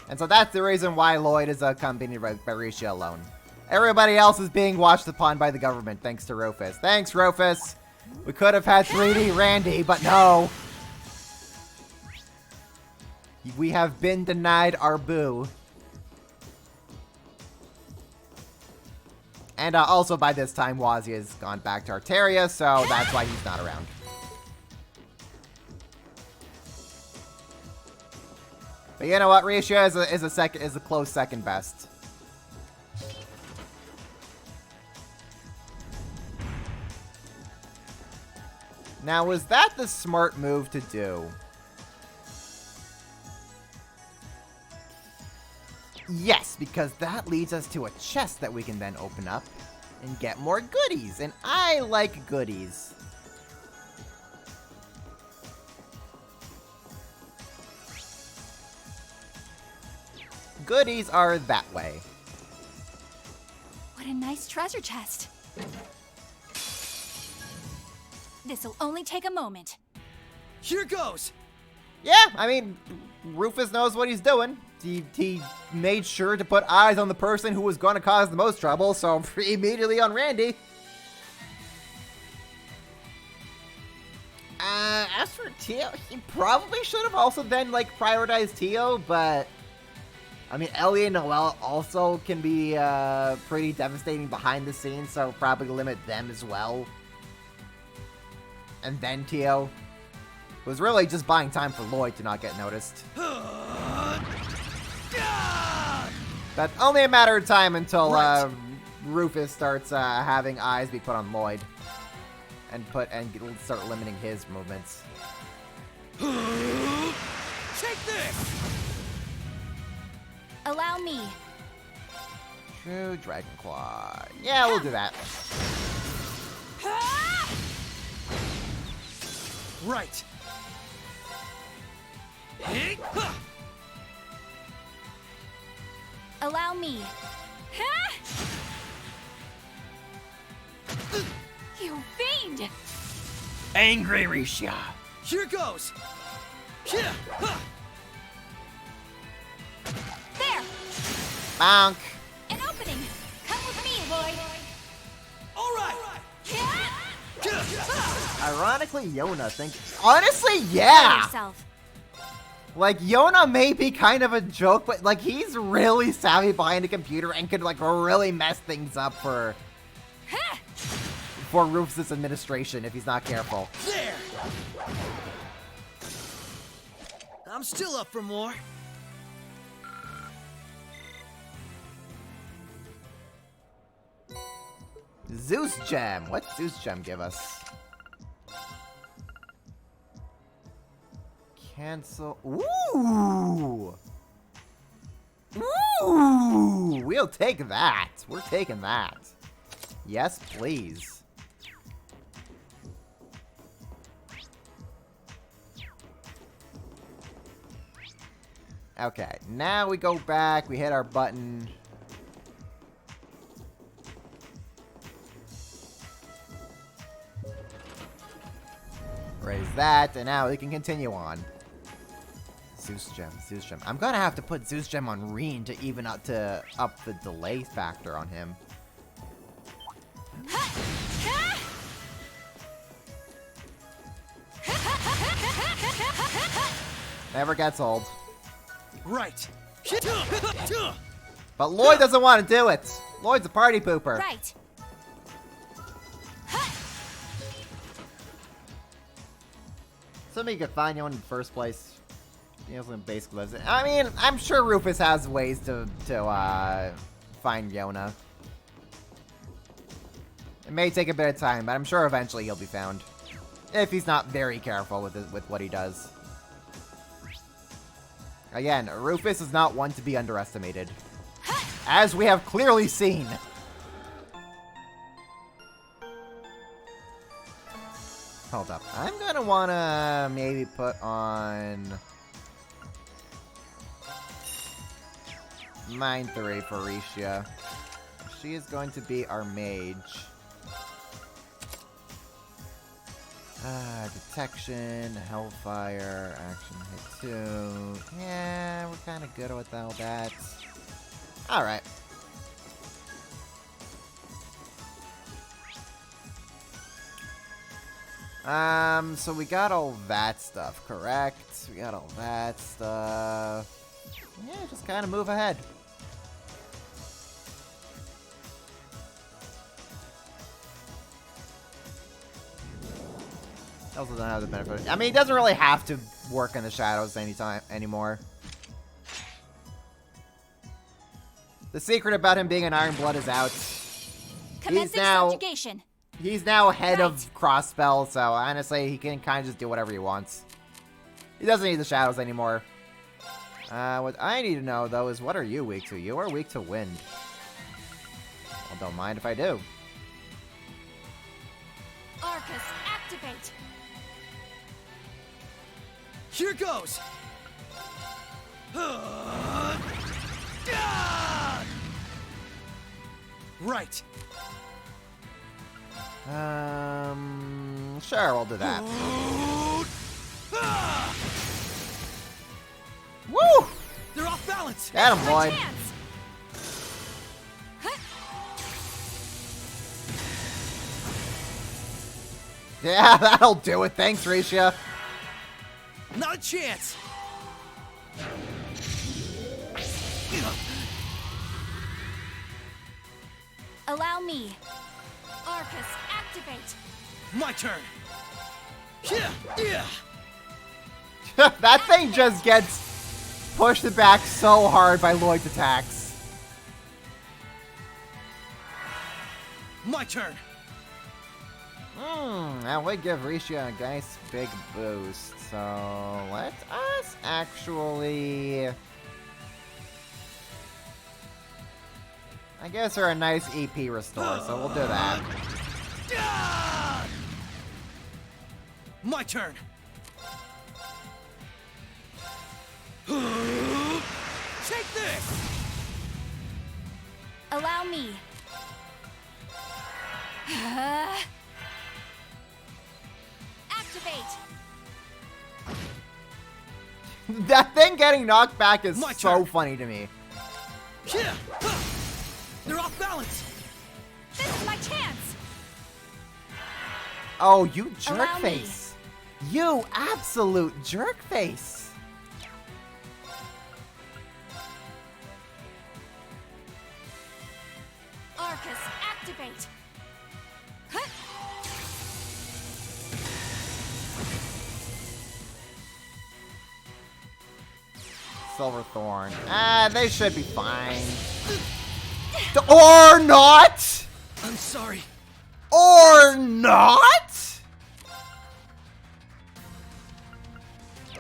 And so that's the reason why Lloyd is accompanied by Risha alone. Everybody else is being watched upon by the government, thanks to Rufus. Thanks, Rufus. We could have had 3D Randy, but no. We have been denied our boo. And also by this time, Wazzy has gone back to Arteria, so that's why he's not around. But you know what? Risha is a close second best. Now, was that the smart move to do? Yes, because that leads us to a chest that we can then open up and get more goodies. And I like goodies. Goodies are that way. What a nice treasure chest. This'll only take a moment. Here goes! Yeah, I mean, Rufus knows what he's doing. He made sure to put eyes on the person who was going to cause the most trouble, so immediately on Randy. As for Tio, he probably should have also then, like, prioritized Tio, but... I mean, Ellie and Noelle also can be pretty devastating behind the scenes, so probably limit them as well. And then Tio was really just buying time for Lloyd to not get noticed. But only a matter of time until Rufus starts having eyes be put on Lloyd, and start limiting his movements. Take this! Allow me. True Dragon Claw. Yeah, we'll do that. Right. Allow me. You fiend! Angry Risha. Here goes! There! Bonk. An opening! Come with me, Lloyd! Alright! Ironically, Yona thinks... Honestly, yeah! Yourself. Like, Yona may be kind of a joke, but, like, he's really savvy behind a computer and could, like, really mess things up for Rufus' administration if he's not careful. There! I'm still up for more. Zeus Gem. What's Zeus Gem give us? Cancel. Ooh! Ooh! We'll take that. We're taking that. Yes, please. Okay, now we go back, we hit our button. Raise that, and now we can continue on. Zeus Gem, Zeus Gem. I'm gonna have to put Zeus Gem on Reen to even up the delay factor on him. Never gets old. Right. But Lloyd doesn't want to do it. Lloyd's a party pooper. Right. Somebody could find you in the first place. You know, some basic lives. I mean, I'm sure Rufus has ways to find Yona. It may take a bit of time, but I'm sure eventually he'll be found. If he's not very careful with what he does. Again, Rufus is not one to be underestimated. As we have clearly seen. Hold up. I'm gonna wanna maybe put on Mind 3 for Risha. She is going to be our mage. Detection, Hellfire, action hit 2. Yeah, we're kind of good with all that. Alright. So we got all that stuff, correct? We got all that stuff. Yeah, just kind of move ahead. Also doesn't have the benefit. I mean, he doesn't really have to work in the shadows anymore. The secret about him being an Iron Blood is out. Commencing subjugation. He's now head of Crossspell, so honestly, he can kind of just do whatever he wants. He doesn't need the shadows anymore. What I need to know, though, is what are you weak to? You are weak to wind. Well, don't mind if I do. Arcus, activate. Here goes. Right. Sure, we'll do that. Woo! They're off balance. Get him, Lloyd. Yeah, that'll do it. Thanks, Risha. Not a chance. Allow me. Arcus, activate. My turn. Yeah. That thing just gets pushed back so hard by Lloyd's attacks. My turn. That would give Risha a nice big boost. So let us actually, I guess, are a nice EP restore. So we'll do that. My turn. Take this. Allow me. Activate. That thing getting knocked back is My so turn. funny to me. They're off balance. This is my chance. Oh, you jerk Allow me. face. You absolute jerk face. Activate. Huh? Silverthorn. They should be fine. Or not! I'm sorry. Or not?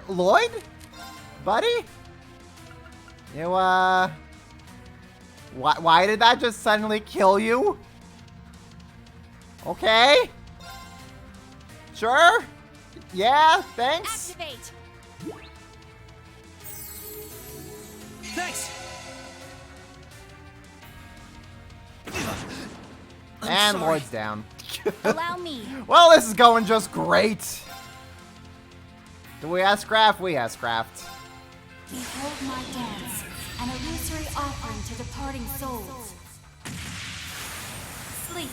Lloyd? Buddy? You, why did that just suddenly kill you? Okay. Sure. Yeah, thanks. Activate. Thanks. I'm And sorry. Lloyd's down. Allow me. Well, this is going just great. Do we ask Craft? We ask Craft. Behold my dance, an illusory offering to departing souls. Sleep,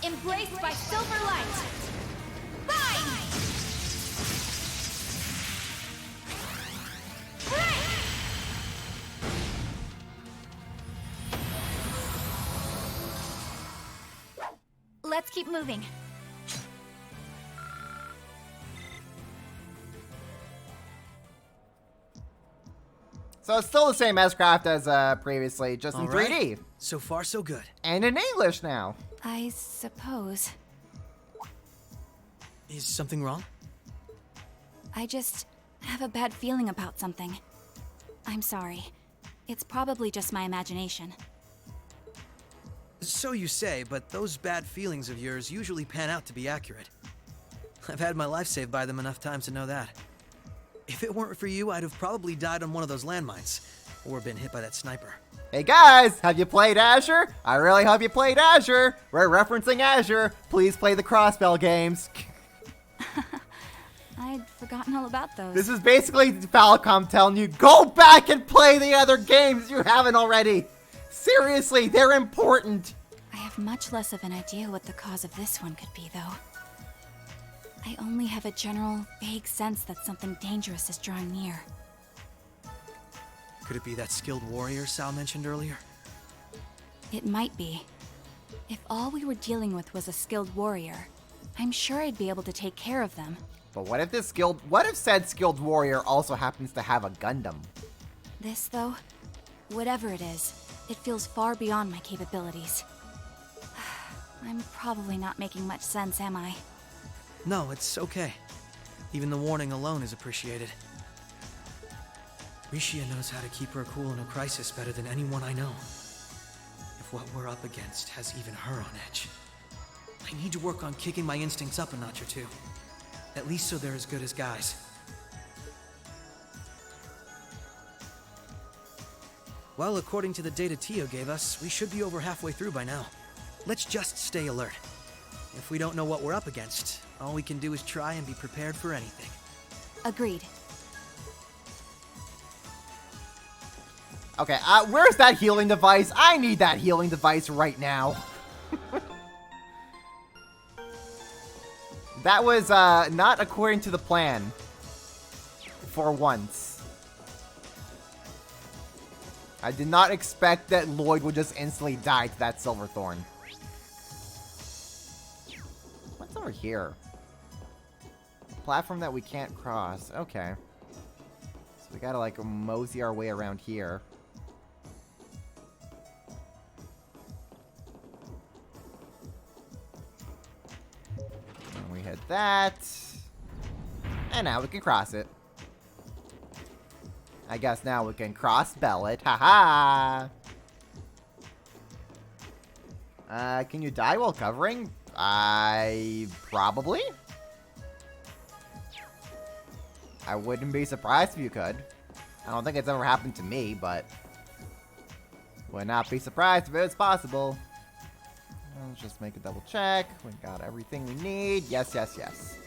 embraced by silver light. Rise! Break! Let's keep moving. So it's still the same S-Craft as previously, just in All right. 3D. So far, so good. And in English now. I suppose. Is something wrong? I just have a bad feeling about something. I'm sorry. It's probably just my imagination. So you say, but those bad feelings of yours usually pan out to be accurate. I've had my life saved by them enough times to know that. If it weren't for you, I'd have probably died on one of those landmines, or been hit by that sniper. Hey guys, have you played Azure? I really hope you played Azure. We're referencing Azure. Please play the Crossbell games. I'd forgotten all about those. This is basically Falcom telling you, go back and play the other games you haven't already. Seriously, they're important. I have much less of an idea what the cause of this one could be, though. I only have a general, vague sense that something dangerous is drawing near. Could it be that skilled warrior Sal mentioned earlier? It might be. If all we were dealing with was a skilled warrior, I'm sure I'd be able to take care of them. But what if said skilled warrior also happens to have a Gundam? This, though, whatever it is, it feels far beyond my capabilities. I'm probably not making much sense, am I? No, it's okay. Even the warning alone is appreciated. Rishia knows how to keep her cool in a crisis better than anyone I know. If what we're up against has even her on edge, I need to work on kicking my instincts up a notch or two. At least so they're as good as guys. Well, according to the data Tio gave us, we should be over halfway through by now. Let's just stay alert. If we don't know what we're up against, all we can do is try and be prepared for anything. Agreed. Okay, where's that healing device? I need that healing device right now. That was, not according to the plan. For once. I did not expect that Lloyd would just instantly die to that Silverthorn. What's over here? Platform that we can't cross. Okay. So we gotta, like, mosey our way around here. And we hit that. And now we can cross it. I guess now we can cross-bell it. Haha! Can you die while covering? Probably? I wouldn't be surprised if you could. I don't think it's ever happened to me, but would not be surprised if it was possible. Let's just make a double check. We got everything we need. Yes, yes, yes.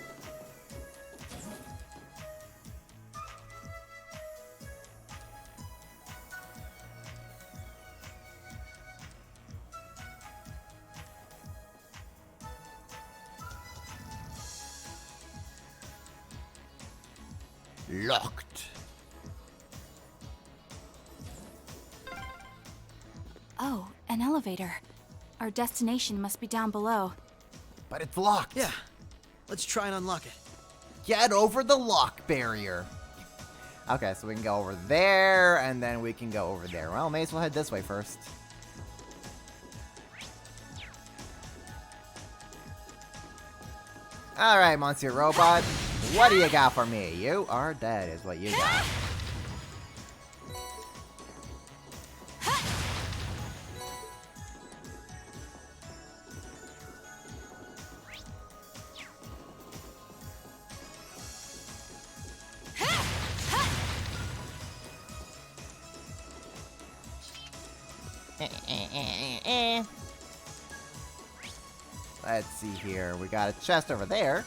Locked. Oh, an elevator. Our destination must be down below. But it's locked. Yeah. Let's try and unlock it. Get over the lock barrier. Okay, so we can go over there, and then we can go over there. Well, may as well head this way first. Alright, Monsieur Robot. What do you got for me? You are dead, is what you got. Let's see here. We got a chest over there.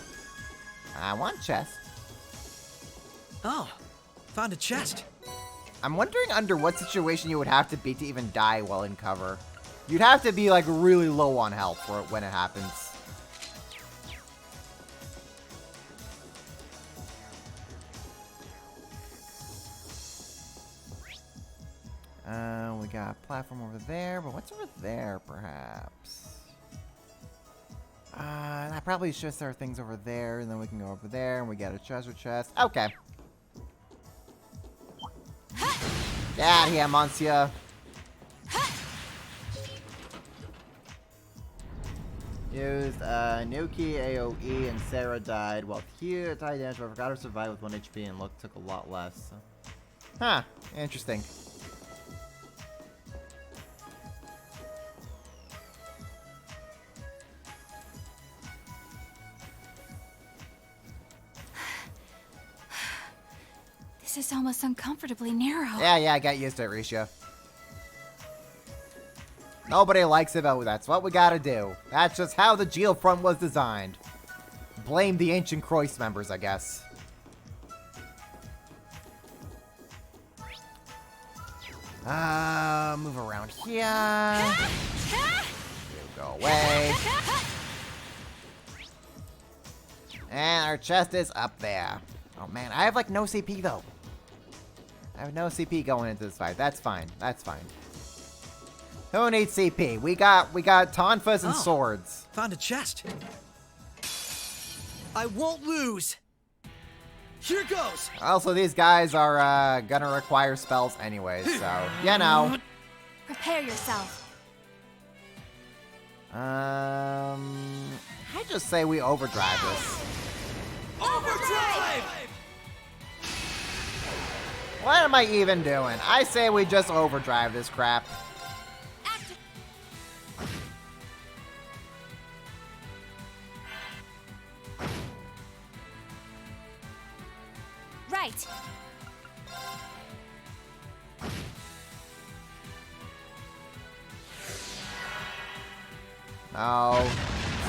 I want chest. Oh, found a chest. I'm wondering under what situation you would have to be to even die while in cover. You'd have to be like really low on health for when it happens. We got a platform over there, but what's over there, perhaps? That probably shows there are things over there, and then we can go over there, and we get a treasure chest. Okay. Get out of here, Monsieur. Used Nuki, AoE, and Sarah died. While here, died damage, but I forgot her survived with 1 HP and took a lot less. So. Huh. Interesting. This is almost uncomfortably narrow. Yeah, I got used to it, Risha. Nobody likes it, but that's what we gotta do. That's just how the geofront was designed. Blame the ancient Croix members, I guess. Move around here. You go away. And our chest is up there. Oh man, I have like no CP though. I have no CP going into this fight. That's fine. That's fine. Who needs CP? We got tonfas and swords. Found a chest. I won't lose. Here goes. Also, these guys are gonna require spells anyways, so you know. Prepare yourself. I just say we overdrive this. Overdrive! What am I even doing? I say we just overdrive this crap. Right. No.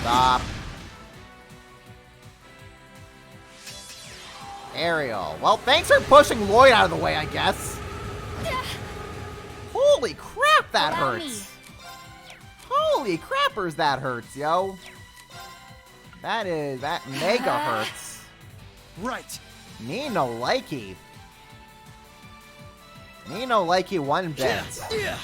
Stop. Ariel. Well, thanks for pushing Lloyd out of the way, I guess. Holy crap, that Allow hurts. me. Holy crappers, that hurts, yo. That mega hurts. Right. Me no likey. Me no likey one bit. Yeah.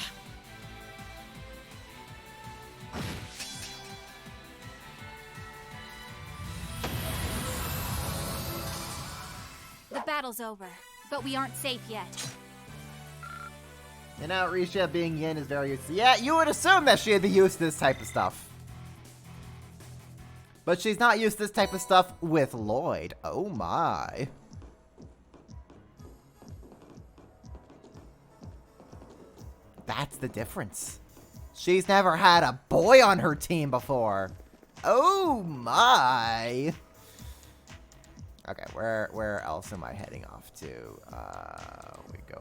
The battle's over, but we aren't safe yet. You know, Risha being Yin is very used to. Yeah, you would assume that she'd be used to this type of stuff. But she's not used to this type of stuff with Lloyd. Oh my. That's the difference. She's never had a boy on her team before. Oh my. Okay, where else am I heading off to?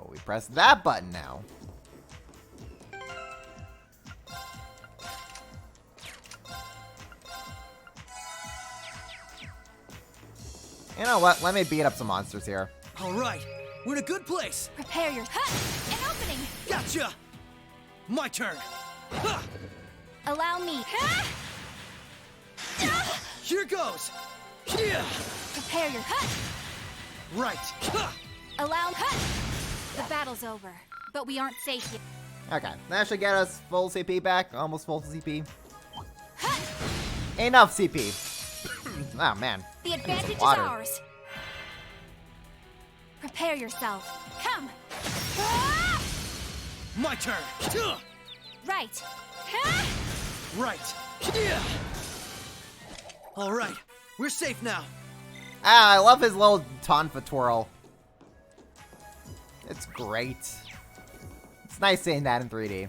We press that button now. You know what? Let me beat up some monsters here. All right. We're in a good place. Prepare your... An opening! Gotcha. My turn. Ha! Allow me. Here goes. Yeah. Prepare your... Right. Ha! Allow... The battle's over, but we aren't safe yet. Okay, that should get us full CP back. Almost full CP. Enough CP. Oh, man. The advantage is water. ours. Prepare yourself. Come. Ah! My turn. Right. Ah! Right. Yeah. All right, we're safe now. Ah, I love his little Tonfa twirl. It's great. It's nice seeing that in 3D.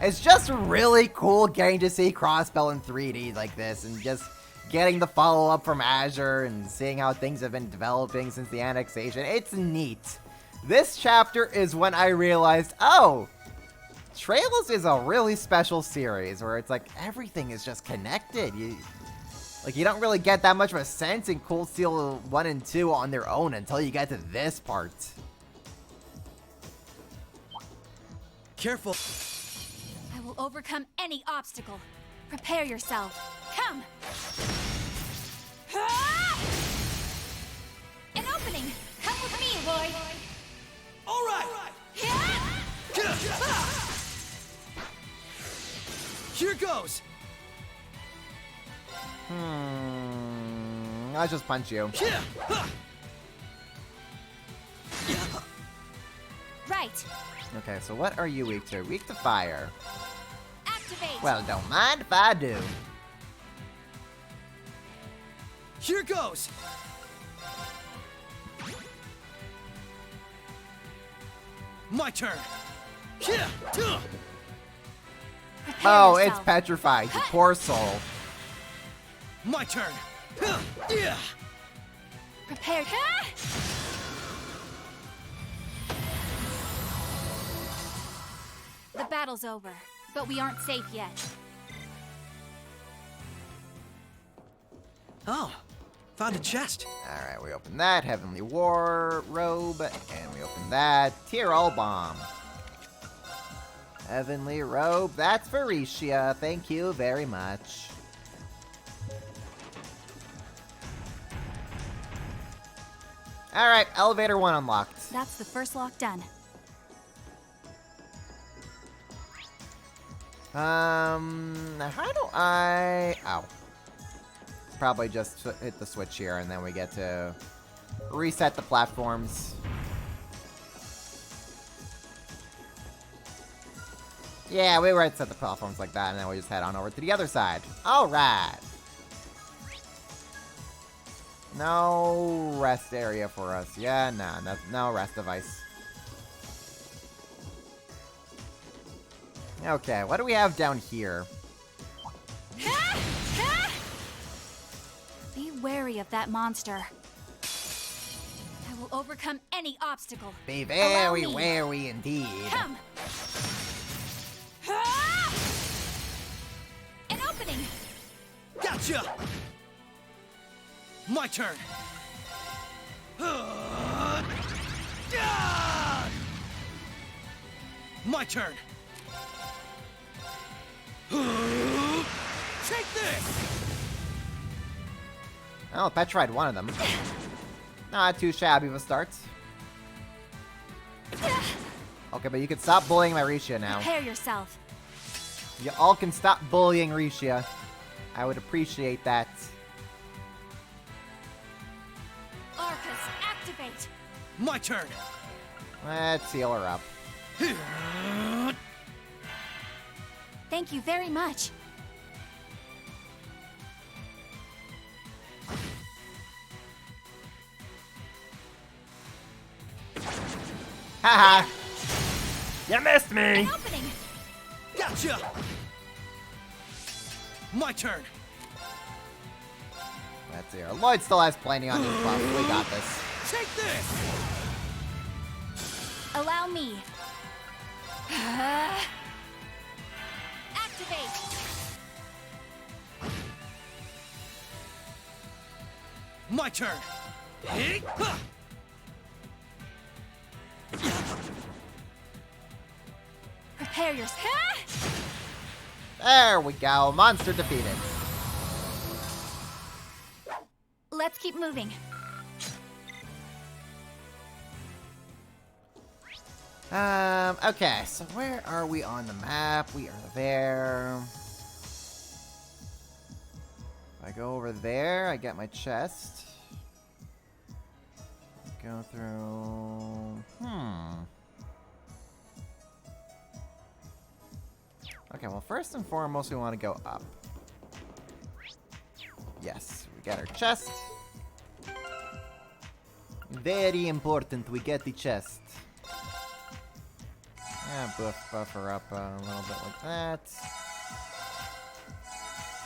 It's just really cool getting to see Crossbell in 3D like this, and just getting the follow-up from Azure and seeing how things have been developing since the annexation. It's neat. This chapter is when I realized, oh, Trails is a really special series where it's like everything is just connected. You don't really get that much of a sense in Cold Steel 1 and 2 on their own until you get to this part. Careful. I will overcome any obstacle. Prepare yourself. Come. Ah! An opening. Come with me, Lloyd. All right. Here goes. I'll just punch you. Right. Okay, so what are you weak to? Weak to fire. Activate. Well, don't mind if I do. Here goes. My turn. Prepare Oh, it's yourself. petrified. You poor soul. My turn. Yeah. Prepare. Ah! The battle's over, but we aren't safe yet. Oh, found a chest. Alright, we open that. Heavenly War Robe. And we open that. Tyrol Bomb. Heavenly Robe. That's for Rishia. Thank you very much. Alright, elevator 1 unlocked. That's the first lock done. How do I... Oh. Probably just hit the switch here, and then we get to reset the platforms. Yeah, we reset the platforms like that, and then we just head on over to the other side. Alright. No rest area for us. Yeah, no rest device. Okay, what do we have down here? Be wary of that monster. I will overcome any obstacle. Be Allow very me. wary indeed. Come. Ah! An opening. Gotcha. My turn. My turn. Take this. Oh, petrified one of them. Not too shabby of a start. Okay, but you can stop bullying my Rishia now. Prepare yourself. You all can stop bullying Rishia. I would appreciate that. Arcus, activate. My turn. Let's heal her up. Thank you very much. Haha! You missed me! An opening. Gotcha. My turn. Let's hear. Lloyd still has plenty on his buff. We got this. Take this. Allow me. Activate. My turn. Prepare yourself. There we go. Monster defeated. Let's keep moving. Okay, so where are we on the map? We are there. If I go over there, I get my chest. Go through... Okay, well, first and foremost, we want to go up. Yes, we get our chest. Very important, we get the chest. Buffer up a little bit like that.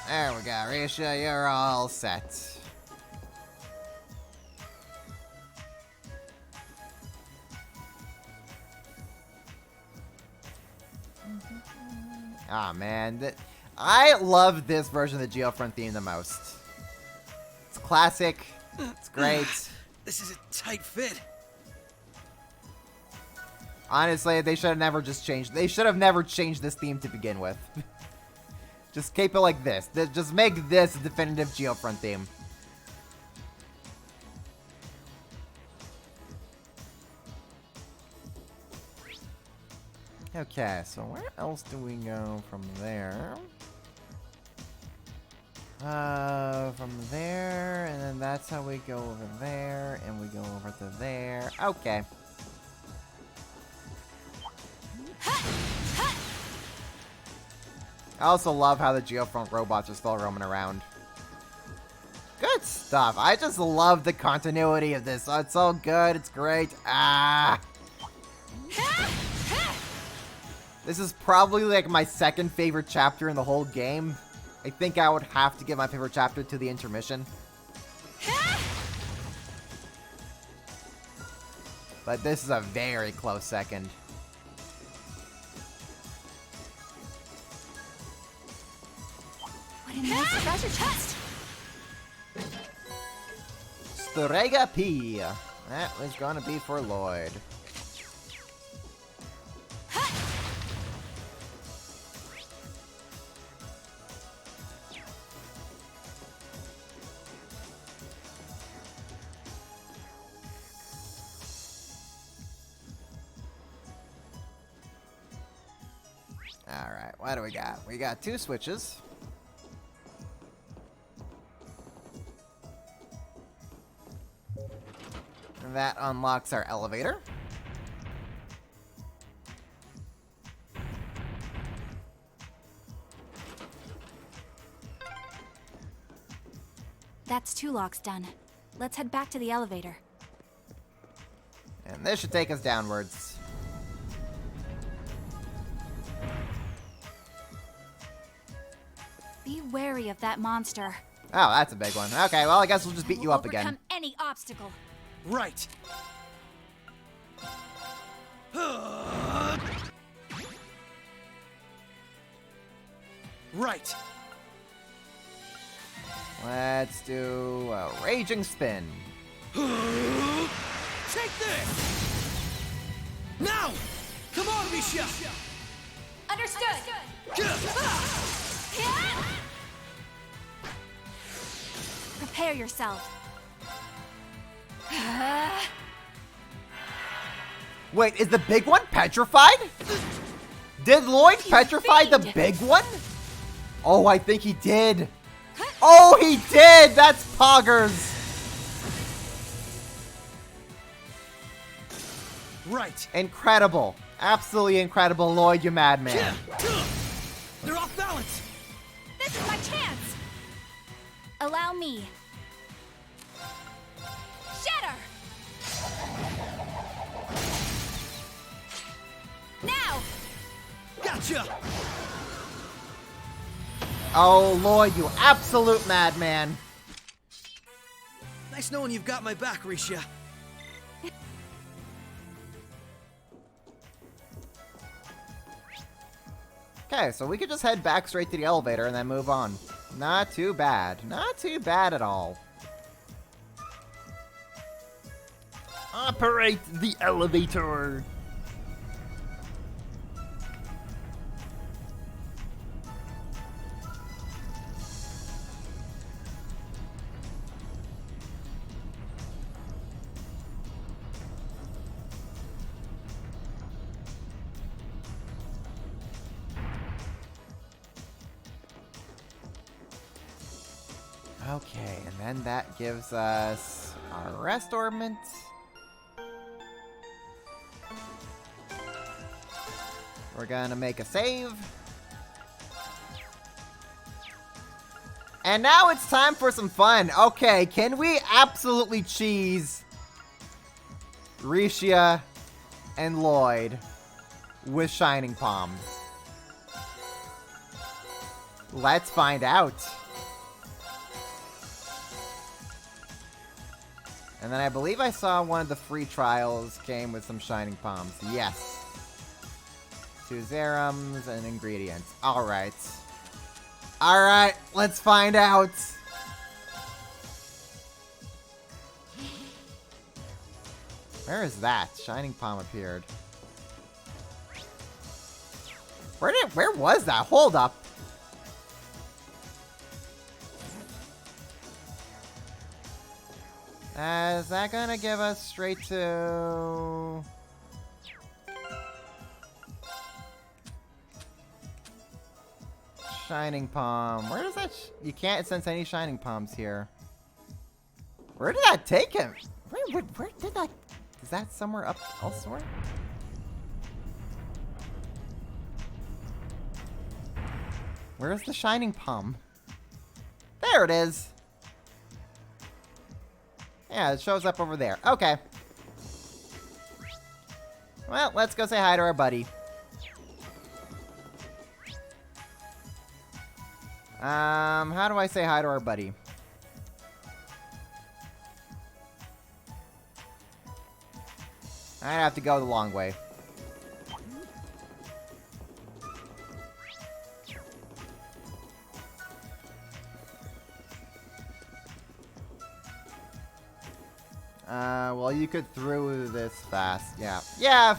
There we go, Risha, you're all set. Ah, man. I love this version of the Geofront theme the most. It's classic. It's great. This is a tight fit. Honestly, they should have never just changed. They should have never changed this theme to begin with. Just keep it like this. Just make this a definitive Geofront theme. Okay, so where else do we go from there? From there, and then that's how we go over there, and we go over to there. Okay. I also love how the Geofront robots are still roaming around. Good stuff. I just love the continuity of this. Oh, it's so good. It's great. Ah. This is probably like my second favorite chapter in the whole game. I think I would have to give my favorite chapter to the intermission. But this is a very close second. What a nice treasure chest! Strega P. That was gonna be for Lloyd. Alright, what do we got? We got 2 switches. And that unlocks our elevator. That's 2 locks done. Let's head back to the elevator. And this should take us downwards. Be wary of that monster. Oh, that's a big one. Okay, well, I guess we'll just beat you up again. Overcome any obstacle. Right. Right. Let's do a raging spin. Take this! Now! Come on, Misha! Understood. Prepare yourself. Wait, is the big one petrified? Did Lloyd You petrify the fiend. big one? Oh, I think he did. Oh, he did! That's poggers! Right. Incredible. Absolutely incredible, Lloyd, you madman. They're off balance. This is my chance. Allow me. Shatter. Now. Gotcha. Oh, Lloyd, you absolute madman. Nice knowing you've got my back, Risha. Okay, so we could just head back straight to the elevator and then move on. Not too bad. Not too bad at all. Operate the elevator. Okay, and then that gives us our rest ornament. We're gonna make a save. And now it's time for some fun. Okay, can we absolutely cheese Risha and Lloyd with Shining Palm? Let's find out. And then I believe I saw one of the free trials came with some Shining Palms. Yes. 2 Zerums and ingredients. Alright. Alright, let's find out. Where is that? Shining Palm appeared. Where was that? Hold up. Is that gonna give us straight to... Shining Palm. Where does that... You can't sense any Shining Palms here. Where did that take him? Where did that... Is that somewhere up elsewhere? Where's the Shining Palm? There it is. Yeah, it shows up over there. Okay. Well, let's go say hi to our buddy. How do I say hi to our buddy? I have to go the long way. Well, you could through this fast. Yeah. Yeah!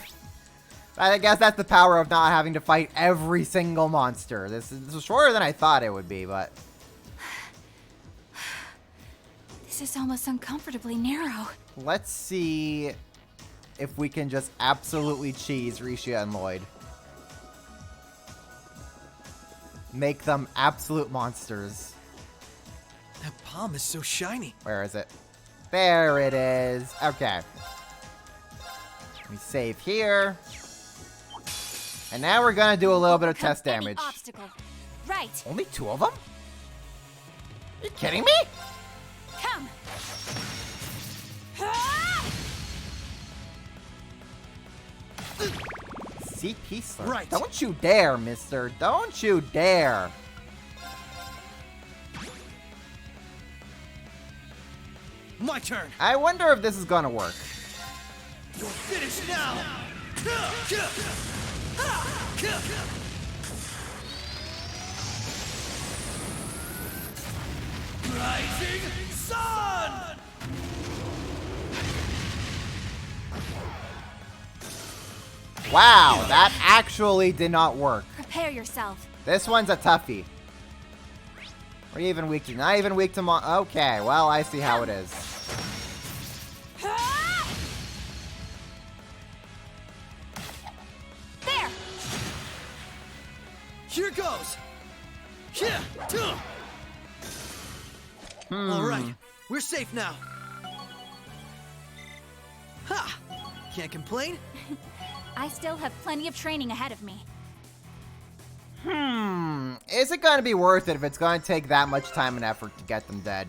I guess that's the power of not having to fight every single monster. This is shorter than I thought it would be, but... This is almost uncomfortably narrow. Let's see if we can just absolutely cheese Risha and Lloyd. Make them absolute monsters. That palm is so shiny. Where is it? There it is. Okay. We save here. And now we're gonna do a little bit of test damage. Obstacle. Right. Only 2 of them? Are you kidding me? Come. CP slurp. Right. Don't you dare, mister. Don't you dare. My turn. I wonder if this is gonna work. You're finished now. Rising Sun! Wow, that actually did not work. Prepare yourself. This one's a toughie. Are you even weak to? Not even weak to okay, well, I see how it is. There. Here goes. All right, we're safe now. Ha! Can't complain. I still have plenty of training ahead of me. Is it gonna be worth it if it's gonna take that much time and effort to get them dead?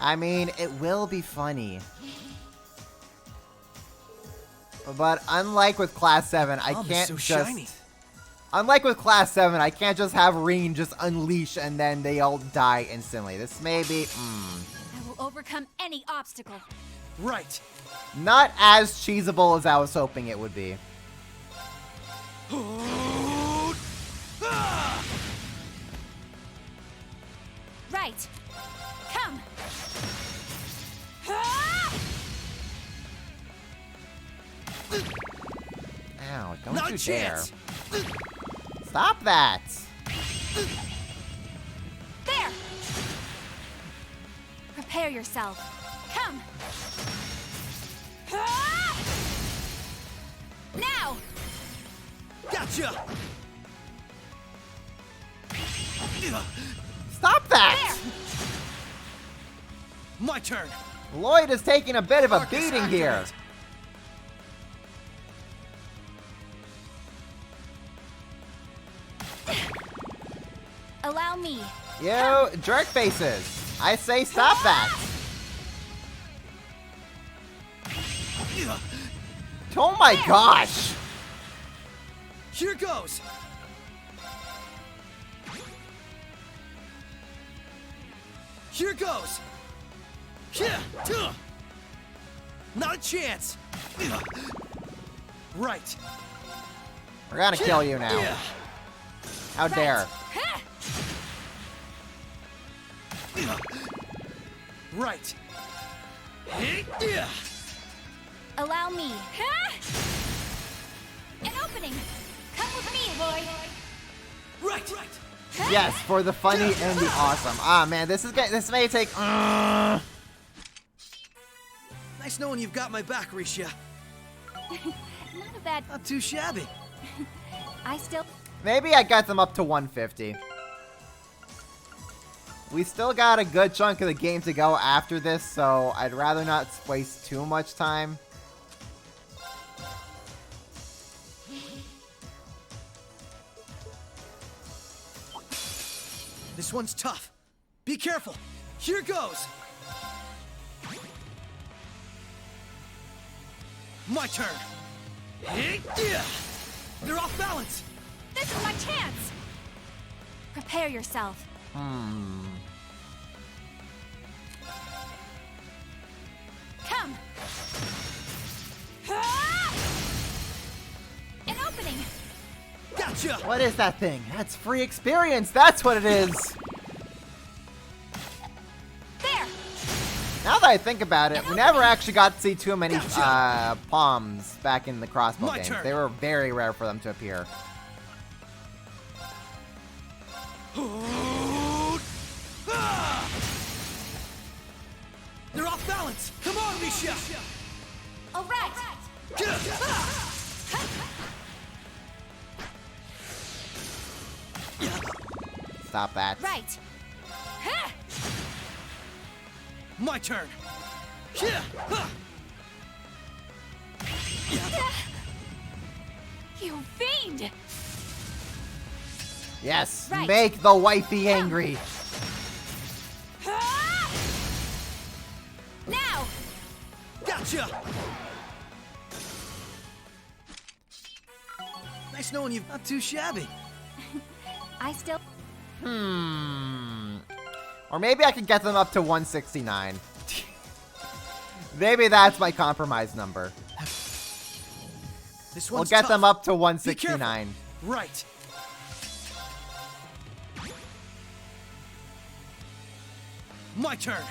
I mean, it will be funny. But unlike with Class 7, I can't so just... shiny. Unlike with Class 7, I can't just have Reen just unleash and then they all die instantly. This may be... I will overcome any obstacle. Right. not as cheesable as I was hoping it would be. Right. Come. Ow, don't No you chance. dare. Stop that. There. Prepare yourself. Come. Now. Gotcha. Stop that! My turn. Lloyd is taking a bit of a Arcus, beating here. activate. Allow me. You jerk faces. I say stop that. Oh my gosh. Here goes. Here goes. Not a chance. Right. We're gonna kill you now. How dare. Right. Allow me. An opening. Come with me, Lloyd. Right. Yes, for the funny and the awesome. Ah man, this may take. Nice knowing you've got my back, Risha. Not a bad. Not too shabby. I still. Maybe I got them up to 150. We still got a good chunk of the game to go after this, so I'd rather not waste too much time. This one's tough. Be careful. Here goes. My turn. They're off balance. This is my chance. Prepare yourself. Come. An opening. Gotcha. What is that thing? That's free experience. That's what it is. There. Now that I think about it, we never actually got to see too many palms back in the crossbow My games. turn. They were very rare for them to appear. They're off balance. Come on, Misha. All right. Stop that. Right. My turn. You fiend. Yes, Right. make the wifey angry. Now. Gotcha. Nice knowing you've not too shabby. I still. Or maybe I could get them up to 169. Maybe that's my compromise number. This We'll one's get tough. them up to Be careful. 169. Right. My turn.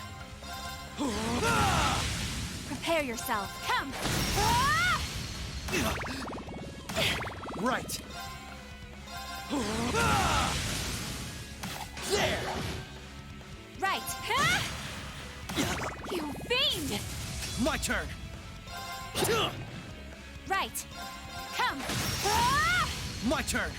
Prepare yourself. Come. Right. There. Right. You fiend. My turn. Right. Come. My turn.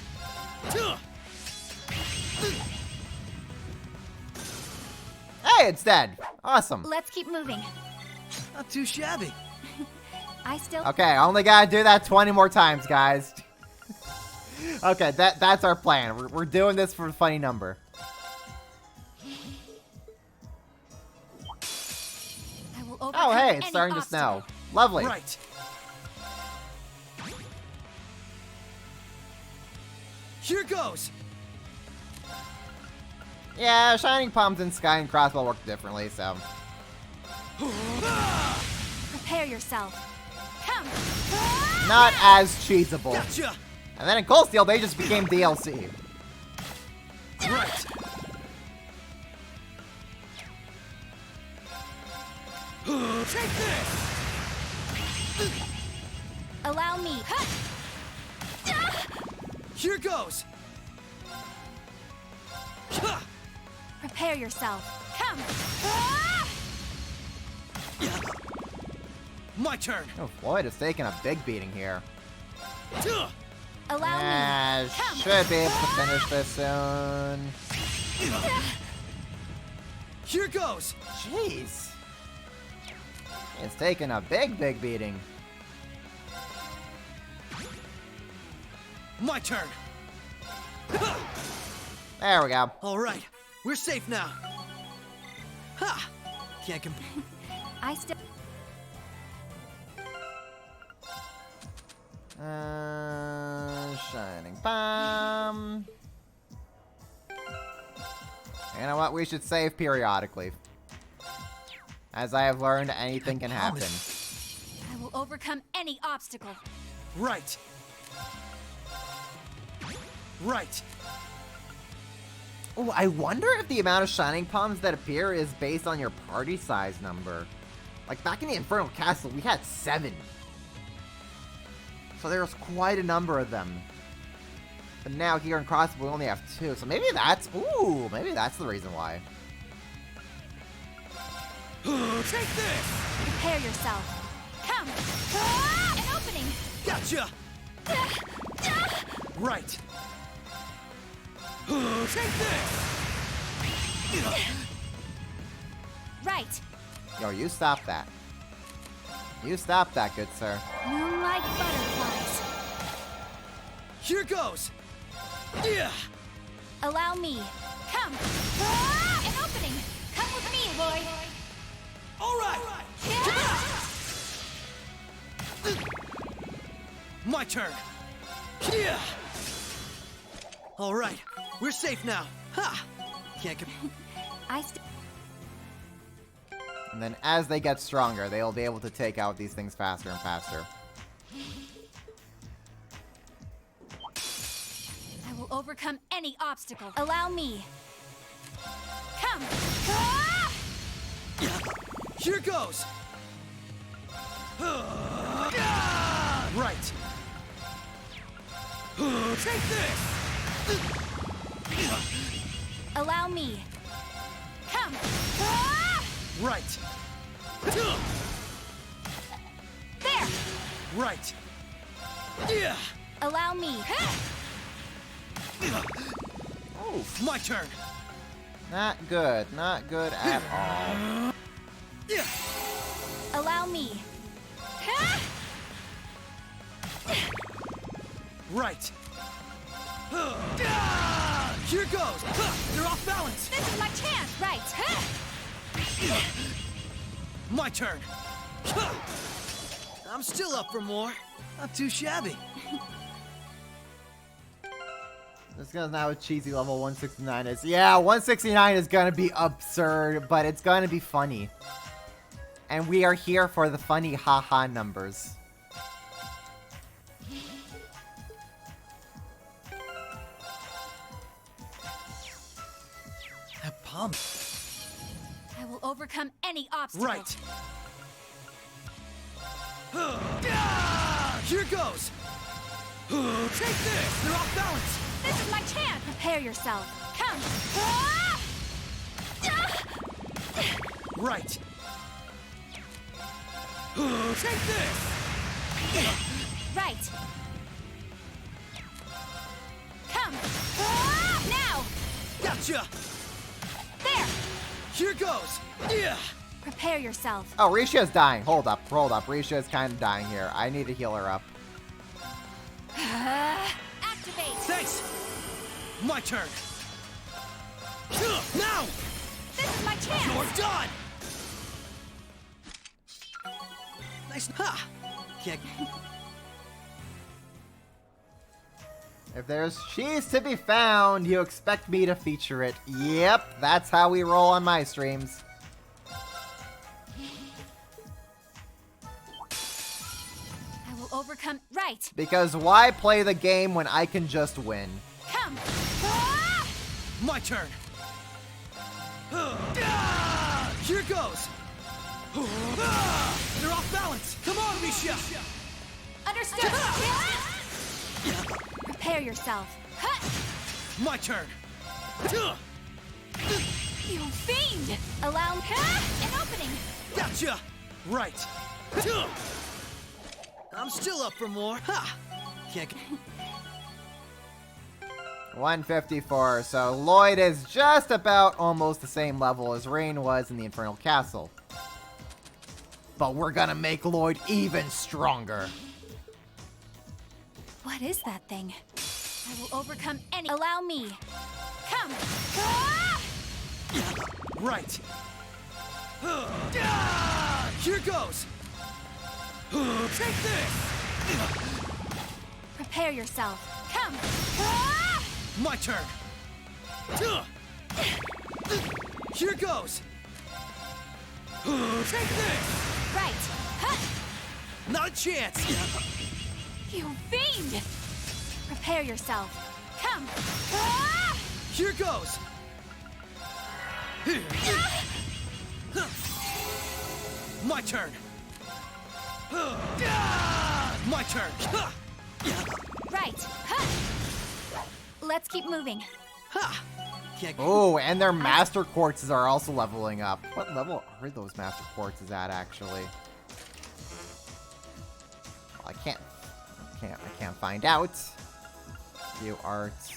Hey, it's dead. Awesome. Let's keep moving. Not too shabby. I still. Okay, I only gotta do that 20 more times, guys. Okay, that's our plan. We're doing this for a funny number. I will overcome Oh, hey, it's any starting to obstacle. snow. Lovely. Right. Here goes. Yeah, Shining Palms and Sky and Crossbow work differently, so. Prepare yourself. Come. Not as cheesable. Gotcha. And then in Cold Steel, they just became DLC. Right. Take this. Allow me. Here goes. Prepare yourself. Come. My turn. Oh, Floyd is taking a big beating here. Allow me. Yeah, Come. should be able to finish this soon. Here goes! Jeez. It's taken a big beating. My turn! There we go. Alright, we're safe now. Ha! Can't complain. I still. Shining Bomb. You know what? We should save periodically. As I have learned, anything can happen. I will overcome any obstacle. Right. Right. Oh, I wonder if the amount of Shining Palms that appear is based on your party size number. Like, back in the Infernal Castle, we had 7. So there was quite a number of them. But now here in Crossbow, we only have 2. So maybe that's... Ooh, maybe that's the reason why. Take this! Prepare yourself. Come! Ah! An opening! Gotcha! Right. Take this! Right! Yo, you stop that. You stop that, good sir. Moonlight butterflies. Here goes! Yeah! Allow me. Come! Ah! An opening! Come with me, boy! Alright! My turn! Yeah! Alright, we're safe now. Ha! Can't I still. And then as they get stronger, they'll be able to take out these things faster and faster. I will overcome any obstacle. Allow me. Come! Ah! Here goes! Right! Take this! Allow me. Come! Ah! Right! There! Right! Yeah! Allow me. Oh, My turn! not good. Not good at all. Yeah! Allow me. Ah! Right! Here goes! They're off balance! This is my chance. Right. My turn! I'm still up for more. Not too shabby. This guy's now a cheesy level 169 is. Yeah, 169 is gonna be absurd, but it's gonna be funny. And we are here for the funny haha numbers. That palm. I will overcome any obstacle. Right! Here goes! Take this! They're off balance! This is my chance. Prepare yourself. Come. Ah! Right! Take this! Right. Come. Ah! Now. Gotcha! There. Here goes! Yeah! Prepare yourself. Oh, Risha's dying. Hold up. Risha's kind of dying here. I need to heal her up. Activate. Thanks! My turn! Now! This is my chance. You're done! Nice. Ha! Can't. If there's cheese to be found, you expect me to feature it. Yep, that's how we roll on my streams. I will overcome. Right. Because why play the game when I can just win? Come. Ah! My turn! Here goes! They're off balance! Come on, Misha! Understood. Prepare yourself. My turn! You fiend! Allow me. An opening. Gotcha! Right! I'm still up for more. Ha! Can't. 154. So Lloyd is just about almost the same level as Rain was in the Infernal Castle. But we're gonna make Lloyd even stronger. What is that thing? I will overcome any. Allow me. Come. Ah! Right. Here goes. Take this. Prepare yourself. Come. Ah! My turn. Here goes. Take this. Right. Huh. Not a chance. You fiend! Prepare yourself. Come. Ah! Here goes. My turn. My turn. Right. Huh. Let's keep moving. Ha! Can't. Oh, and their Master Quartzes are also leveling up. What level are those Master Quartzes at, actually? Well, I can't find out. View arts.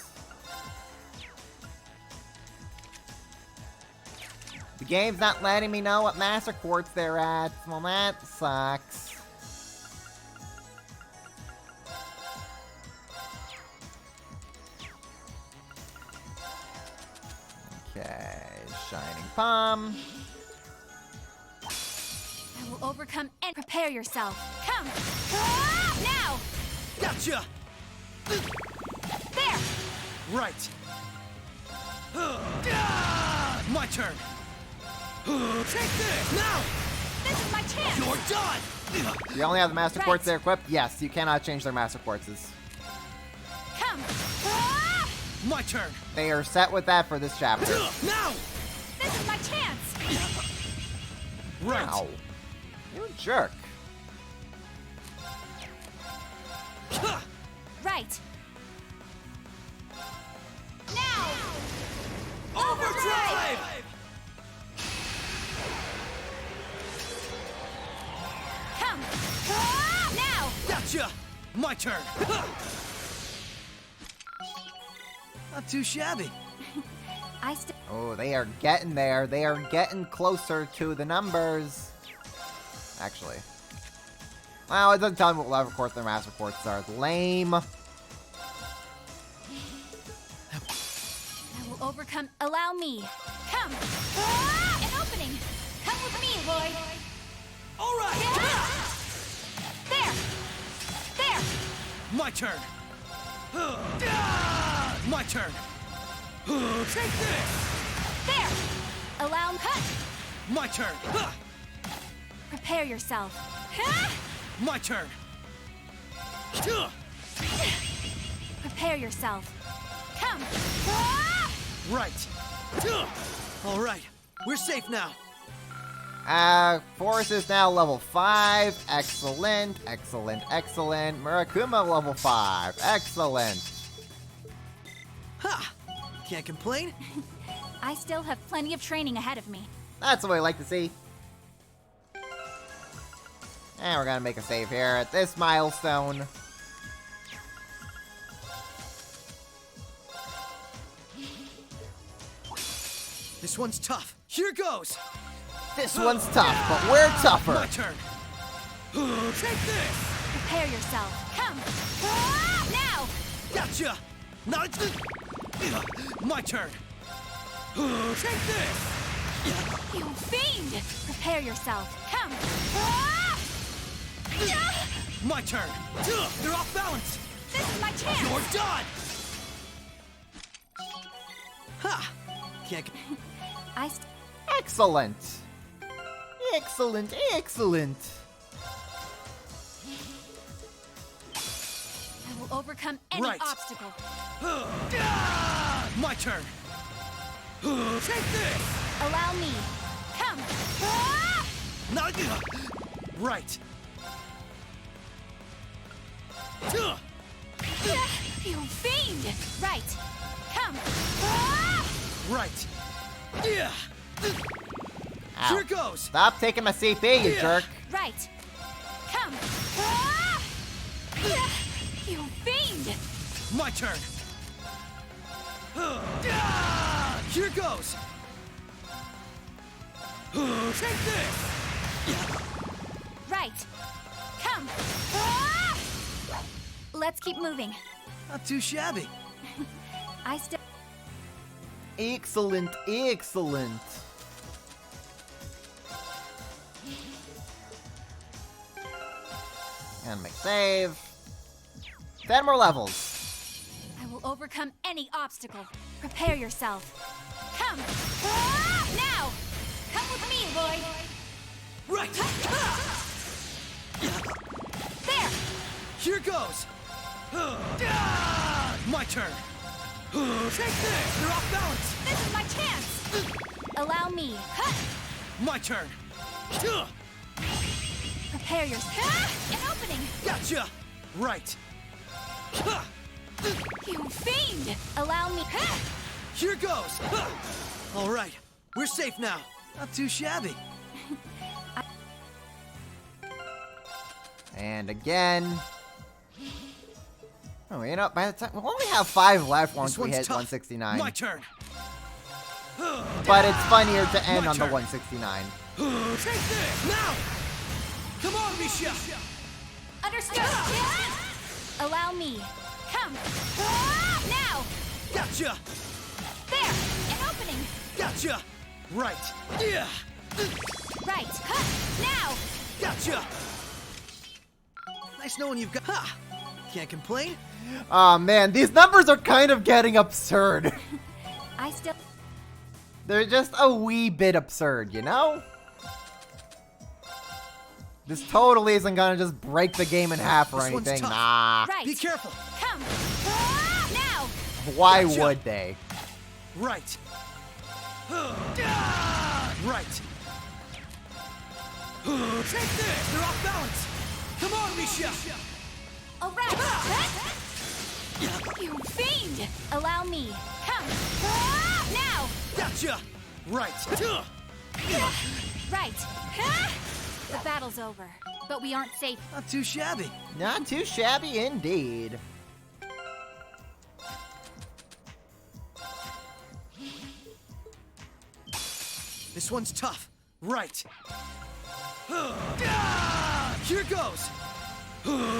The game's not letting me know what Master Quartz they're at. Well, that sucks. Okay, Shining Palm. I will overcome and prepare yourself. Come. Ah! Now. Gotcha. There. Right. My turn. Take this now. This is my chance. You're done. You only have the Master Right. Quartz there equipped? Yes, you cannot change their Master Quartzes. Come. Ah! My turn. They are set with that for this chapter. Now. This is my chance. Right. Ow. You jerk. Right. Now. Overdrive. Come. Ah! Now. Gotcha. My turn. Not too shabby. I still. Oh, they are getting there. They are getting closer to the numbers. Actually. Well, it doesn't tell me what level quartz their Master Quartzes are. Lame. I will overcome. Allow me. Come. Ah! An opening. Come with me, Lloyd. All right. Yeah. There. There. My turn. My turn. Take this. There. Allow. Huh. My turn. Prepare yourself. Huh. My turn. Prepare yourself. Come. Ah! Right. All right. We're safe now. Forest is now level 5. Excellent, excellent, excellent. Murakuma level 5. Excellent. Ha! Can't complain. I still have plenty of training ahead of me. That's what I like to see. And we're gonna make a save here at this milestone. This one's tough. Here goes. This one's tough, but we're My tougher. turn. Take this. Prepare yourself. Come. Ah! Now. Gotcha. Not my turn. Take this. You fiend. Prepare yourself. Come. Ah! Ah! My turn. They're off balance. This is my chance. You're done. Ha! Can't. I st- Excellent. Excellent, excellent. I will overcome any Right. obstacle. My turn. Take this. Allow me. Come. Ah! Not right. You fiend. Right. Come. Ah! Right. Yeah. Ow. Here goes. Stop taking my CP, you Yeah. jerk. Right. Come. Ah! You fiend. My turn. Here goes! Take this! Right. Come. Ah! Let's keep moving. Not too shabby. I still. Excellent, excellent. And make save. 10 more levels. I will overcome any obstacle. Prepare yourself. Come. Ah! Now. Come with me, Lloyd. Right! There. Here goes! My turn! Take this! They're off balance! This is my chance. Allow me. My turn! Prepare yourself. An opening. Gotcha! Right! You fiend. Allow me. Here goes! Alright, we're safe now. Not too shabby. And again. Oh, you know, by the time we'll only have 5 left once This we one's hit tough. 169. My turn! But it's funnier to end My on the turn. 169. Take this! Now! Come on, Misha! Understood. Allow me. Come. Now. Gotcha! There. An opening. Gotcha! Right! Yeah! Right. Now. Gotcha! Nice knowing you've got. Ha! Can't complain. Oh man, these numbers are kind of getting absurd. I still. They're just a wee bit absurd, you know? This totally isn't gonna just break the game in half or This one's anything. tough. Nah. Right. Be careful. Come. Now. Why Gotcha. would they? Right. Right. Take this! They're off balance! Come on, Misha! All right. You fiend. Allow me. Come. Now. Gotcha! Right. Right. The battle's over, but we aren't safe. Not too shabby. Not too shabby indeed. This one's tough. Right. Here goes!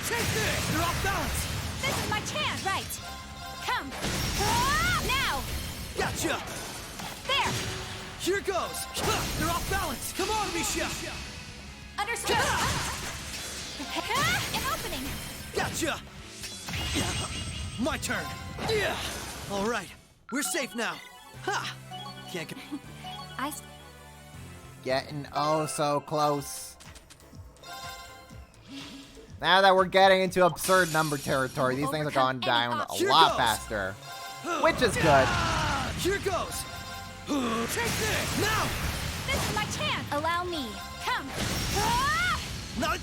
Take this! They're off balance! This is my chance. Right. Come. Now. Gotcha! There. Here goes! They're off balance! Come on, Misha! Understood. An opening. Gotcha! My turn! Yeah! Alright, we're safe now. Ha! Can't get. Getting oh so close. Now that we're getting into absurd number territory, these things are going down a Here lot goes. faster. Which is good. Here goes! Take this! Now! This is my chance. Allow me. Come. Not.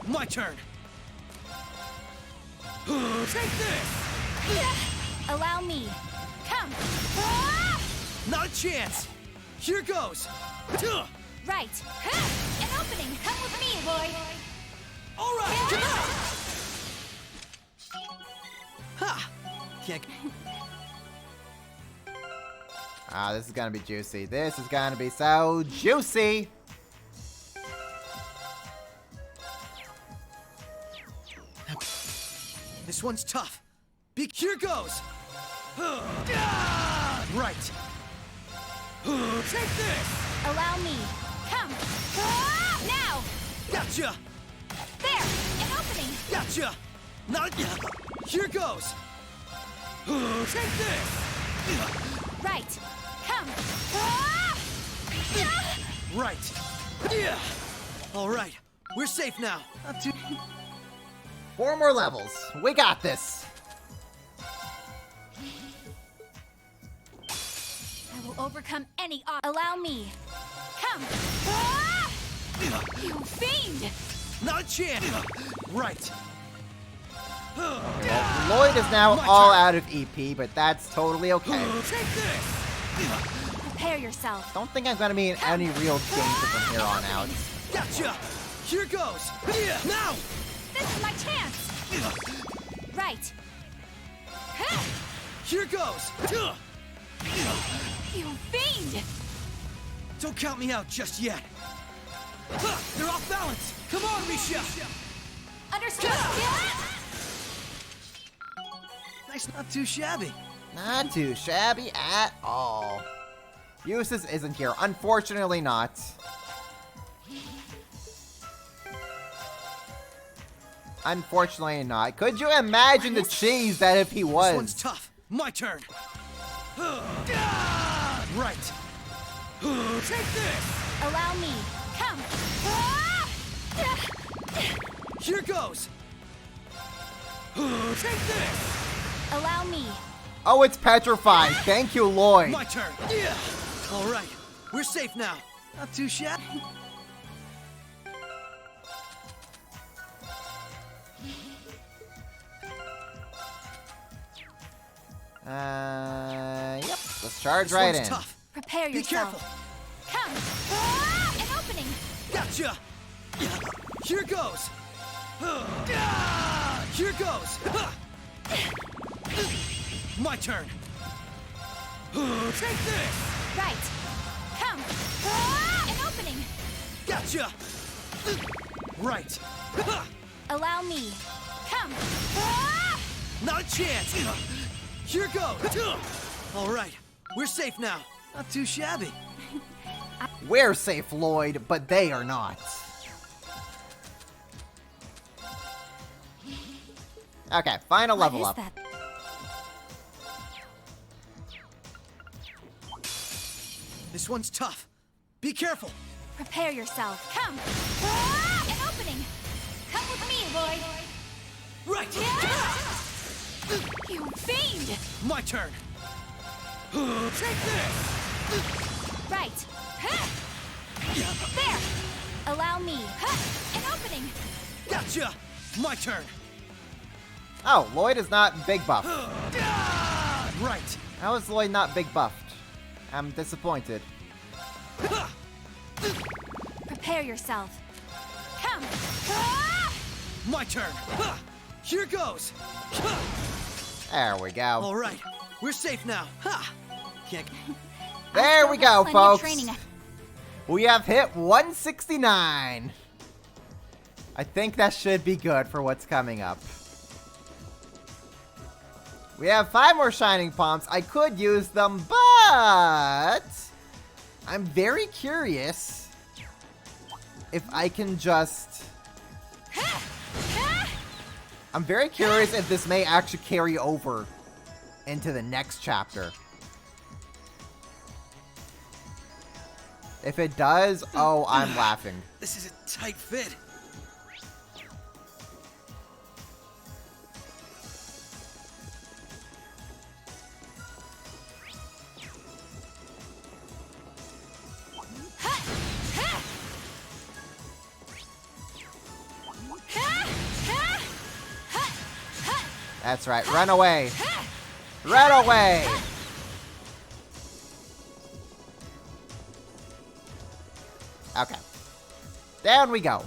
My turn! Take this! Allow me. Come. Not a chance! Here goes! Right. An opening. Come with me, Lloyd. Alright! Come on! Ha! Can't. Ah, this is gonna be juicy. This is gonna be so juicy. This one's tough. Here goes! Right! Take this! Allow me. Come. Now. Gotcha! There. An opening. Gotcha! Not. Here goes! Take this! Right. Come. Right! Yeah! Alright, we're safe now. Not too. 4 more levels. We got this. I will overcome any Allow me. Come. You fiend. Not a chance! Right! Well, Lloyd is now My all turn. out of EP, but that's totally okay. Take this! Prepare yourself. Don't think I'm gonna be in any real danger from here on out. Gotcha! Here goes! Now! This is my chance. Right. Here goes! You fiend! Don't count me out just yet. They're off balance! Come on, Misha! Understood! Nice, not too shabby. Not too shabby at all. Eustace isn't here. Unfortunately not. Unfortunately not. Could you imagine the cheese that if he This one's was? tough. My turn. Right. Take this! Allow me. Come! Here goes! Take this! Allow me. Oh, it's petrified. Thank you, Lloyd. My turn! Alright, we're safe now. Not too shabby. Yep. Let's charge This right one's in. tough. Prepare Be yourself. careful. Come! An opening! Gotcha! Here goes! Here goes! My turn! Take this! Right. Come! An opening! Gotcha! Right! Allow me. Come! Not a chance! Here goes! Alright, we're safe now. Not too shabby. We're safe, Lloyd, but they are not. Okay, final level What up. is that? This one's tough. Be careful! Prepare yourself. Come! An opening! Come with me, Lloyd! Right! You fiend! My turn! Take this! Right. There! Allow me. An opening! Gotcha! My turn! Oh, Lloyd is not big buff. Right! How is Lloyd not big buffed? I'm disappointed. Prepare yourself. Come! My turn! Here goes! There we go. Alright, we're safe now. Ha! Can't... There we go, Plenty of folks. training. We have hit 169. I think that should be good for what's coming up. We have 5 more Shining Palms. I could use them, but I'm very curious if I can just... I'm very curious if this may actually carry over into the next chapter. If it does, oh, I'm laughing. This is a tight fit. That's right. Run away. Run away. Okay. Down we go.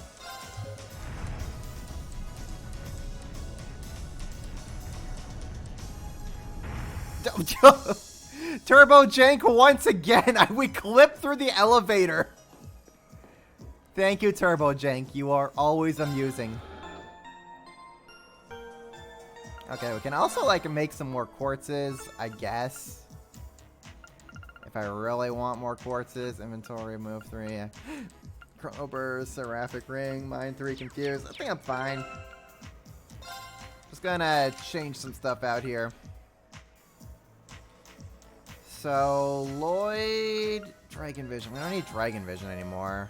Turbo Jank once again. We clipped through the elevator. Thank you, Turbo Jank. You are always amusing. Okay, we can also, like, make some more quartzes, I guess. If I really want more quartzes. Inventory, move 3. Chrono Burst, Seraphic Ring, Mine 3, Confused. I think I'm fine. Just gonna change some stuff out here. So, Lloyd... Dragon Vision. We don't need Dragon Vision anymore.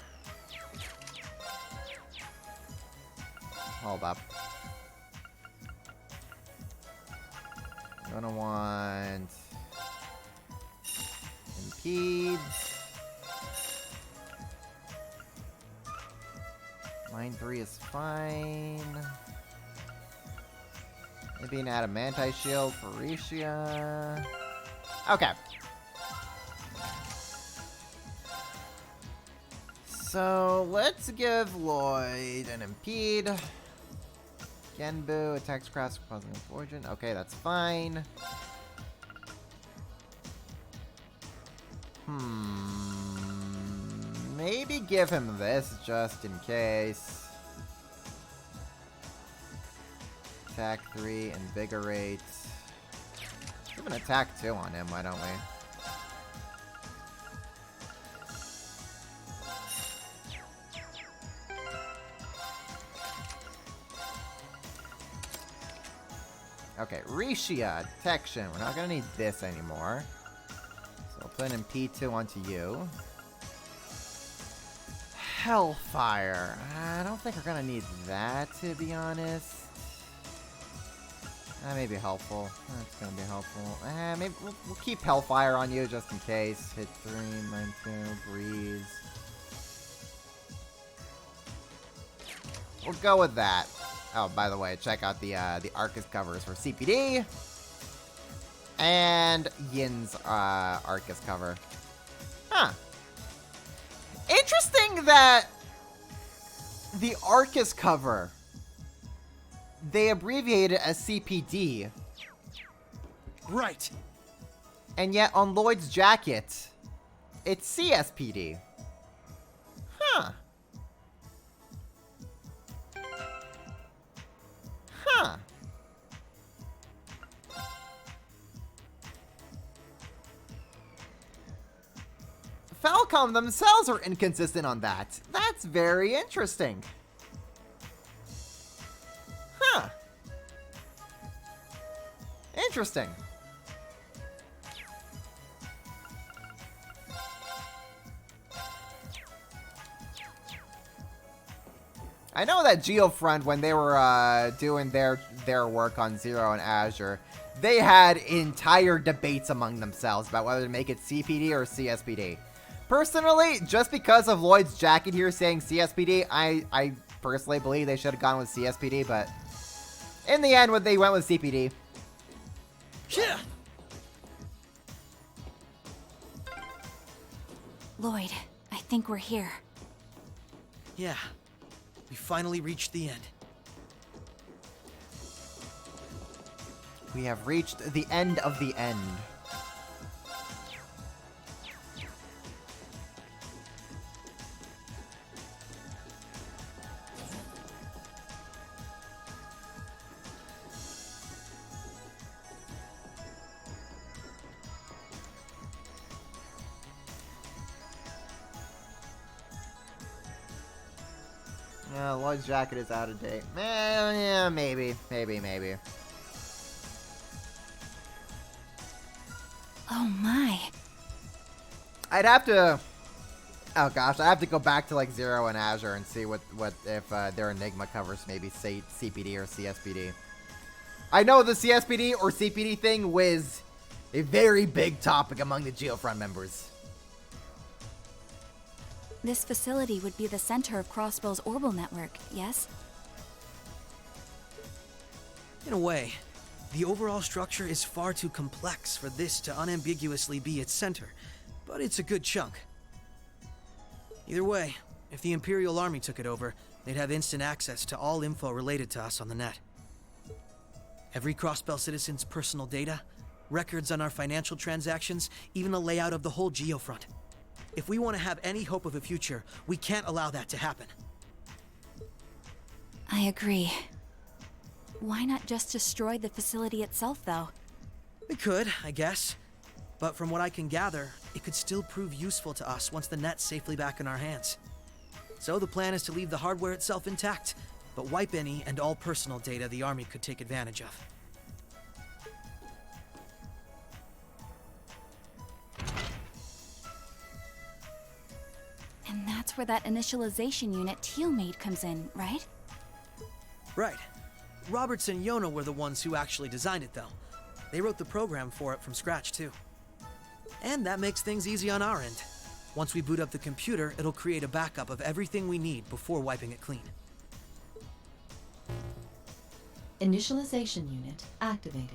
Hold up. Gonna want Impede. Mine 3 is fine. Maybe an Adamantite Shield for Risha. Okay. So let's give Lloyd an Impede. Genbu attacks cross causing a fortune. Okay, that's fine. Maybe give him this just in case. Attack 3, invigorate. Give an attack 2 on him, why don't we? Okay, Rishia, detection. We're not gonna need this anymore. So we'll put in P2 onto you. Hellfire. I don't think we're gonna need that, to be honest. That may be helpful. That's gonna be helpful. Maybe we'll keep Hellfire on you just in case. Hit 3, mine 2, breeze. We'll go with that. Oh, by the way, check out the Arcus covers for CPD. And Yin's Arcus cover. Huh. Interesting that the Arcus cover, they abbreviate it as CPD. Right. And yet on Lloyd's jacket, it's CSPD. Huh. Huh. Falcom themselves are inconsistent on that. That's very interesting. Huh. Interesting. I know that Geofront, when they were doing their work on Zero and Azure, they had entire debates among themselves about whether to make it CPD or CSPD. Personally, just because of Lloyd's jacket here saying CSPD, I personally believe they should have gone with CSPD, but in the end, they went with CPD. Yeah. Lloyd, I think we're here. Yeah. We finally reached the end. We have reached the end of the end. Yeah, Lloyd's jacket is out of date. Yeah, maybe. Oh my. I'd have to... Oh gosh, I have to go back to like Zero and Azure and see what if their Enigma covers maybe say CPD or CSPD. I know the CSPD or CPD thing was a very big topic among the Geofront members. This facility would be the center of Crossbow's Orbital network, yes? In a way, the overall structure is far too complex for this to unambiguously be its center, but it's a good chunk. Either way, if the Imperial Army took it over, they'd have instant access to all info related to us on the net. Every Crossbell citizen's personal data, records on our financial transactions, even a layout of the whole Geofront. If we want to have any hope of a future, we can't allow that to happen. I agree. Why not just destroy the facility itself, though? We could, I guess. But from what I can gather, it could still prove useful to us once the net's safely back in our hands. So the plan is to leave the hardware itself intact, but wipe any and all personal data the Army could take advantage of. And that's where that initialization unit Teal made comes in, right? Right. Roberts and Yona were the ones who actually designed it, though. They wrote the program for it from scratch, too. And that makes things easy on our end. Once we boot up the computer, it'll create a backup of everything we need before wiping it clean. Initialization unit activated.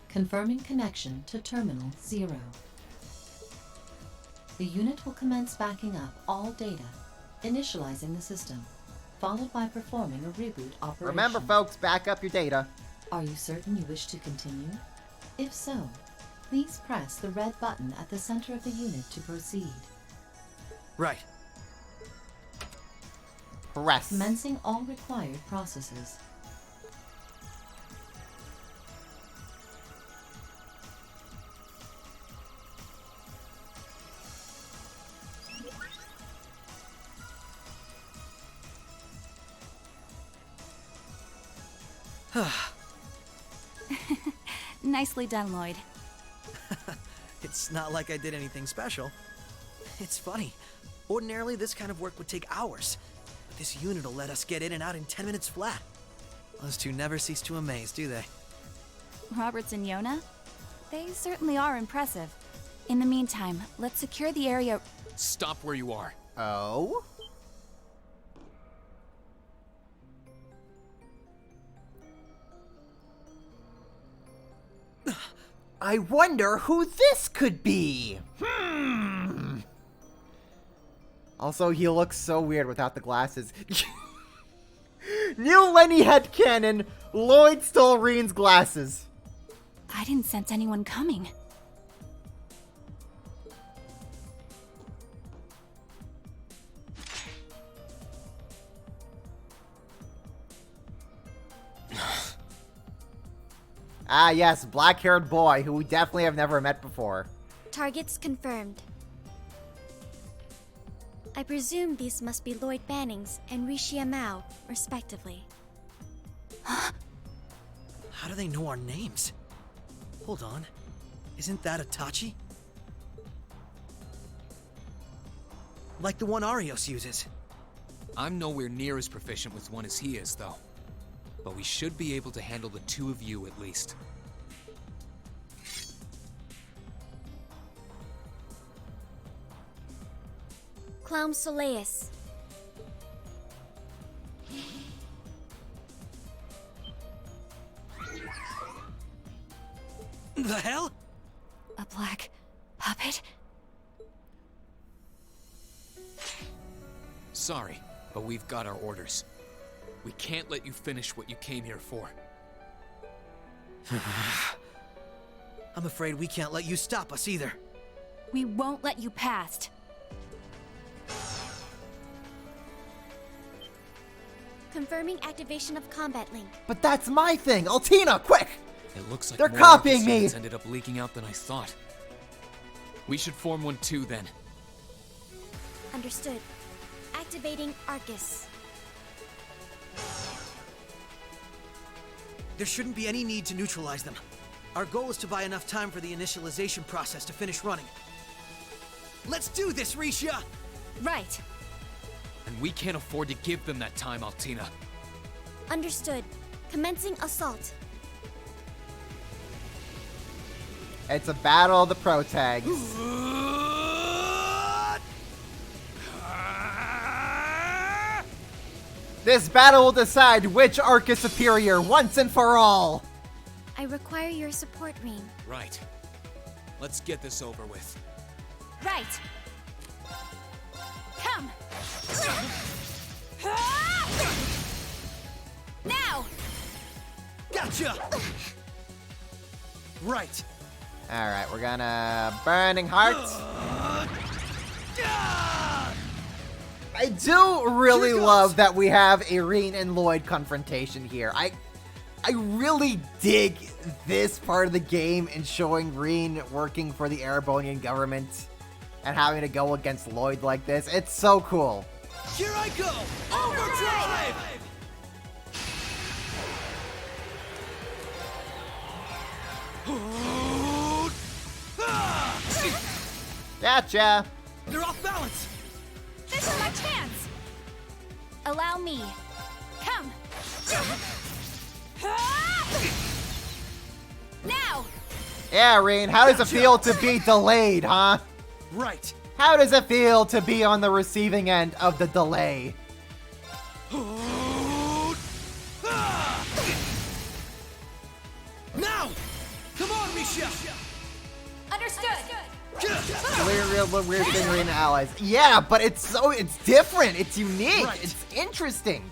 Confirming connection to Terminal 0. The unit will commence backing up all data, initializing the system, followed by performing a reboot operation. Remember, folks, back up your data. Are you certain you wish to continue? If so, Please press the red button at the center of the unit to proceed. Right. Press. Commencing all required processes. Nicely done, Lloyd. It's not like I did anything special. It's funny. Ordinarily, this kind of work would take hours. But this unit will let us get in and out in 10 minutes flat. Those two never cease to amaze, do they? Roberts and Yona? They certainly are impressive. In the meantime, let's secure the area. Stop where you are. Oh? I wonder who this could be. Also, he looks so weird without the glasses. New Lenny headcanon. Lloyd stole Reen's glasses. I didn't sense anyone coming. Ah, yes, black-haired boy who we definitely have never met before. Targets confirmed. I presume these must be Lloyd Bannings and Rishia Mao, respectively. How do they know our names? Hold on. Isn't that Itachi? Like the one Arios uses. I'm nowhere near as proficient with one as he is, though. But we should be able to handle the two of you at least. Clown Soleus. The hell? A black puppet? Sorry, but we've got our orders. We can't let you finish what you came here for. I'm afraid we can't let you stop us either. We won't let you past. Confirming activation of combat link. But that's my thing! Altina, quick! It looks like They're more copying Arcus me! units ended up leaking out than I thought. We should form one too, then. Understood. Activating Arcus. There shouldn't be any need to neutralize them. Our goal is to buy enough time for the initialization process to finish running. Let's do this, Rishia! Right. And we can't afford to give them that time, Altina. Understood. Commencing assault. It's a battle of the protags. This battle will decide which arc is superior once and for all. I require your support, Reen. Right. Let's get this over with. Right. Come. Now. Gotcha! Right. Alright, we're gonna... Burning Heart. I do really love that we have a Reen and Lloyd confrontation here. I really dig this part of the game and showing Reen working for the Erebonian government and having to go against Lloyd like this. It's so cool. Here I go! Overdrive! Gotcha. They're off balance! This is my chance. Allow me. Come. Now. Yeah, Reen, how does it feel to be delayed, huh? Right. How does it feel to be on the receiving end of the delay? Now! Come on, Misha! Understood. Weird thing, Reen and allies. Yeah, but it's different. It's unique. Right. It's interesting.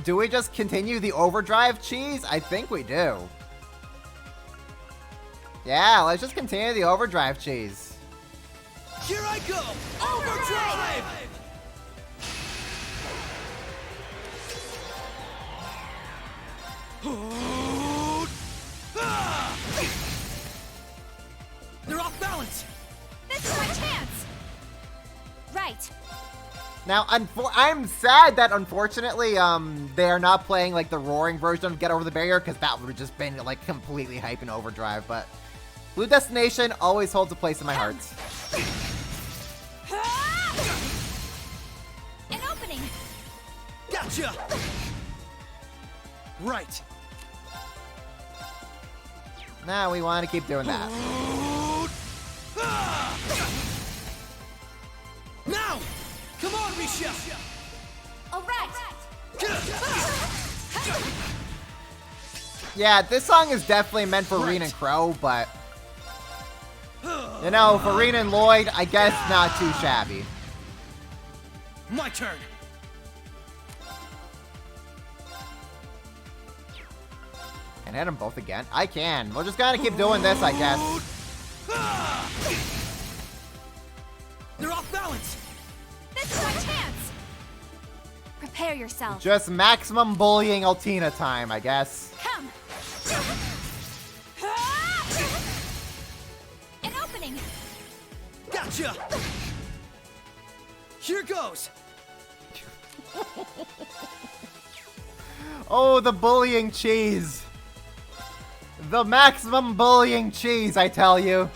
Do we just continue the overdrive cheese? I think we do. Yeah, let's just continue the overdrive cheese. Here I go! Overdrive! They're off balance! This is my chance! Right. Now, I'm sad that unfortunately, they are not playing like the roaring version of Get Over the Barrier, because that would have just been like completely hype in overdrive. But Blue Destination always holds a place in my heart. An opening! Gotcha! Right. Now we want to keep doing that. Now! Come on, Risha! Alright! Yeah, this song is definitely meant for Rean and Crow, but you know, for Rean and Lloyd, I guess not too shabby. My turn. Can I hit them both again? I can. We're just gonna keep doing this, I guess. They're off balance. This is my chance! Prepare yourself. Just maximum bullying Altina time, I guess. Come! An opening! Gotcha! Here goes! Oh, the bullying cheese. The maximum bullying cheese, I tell you.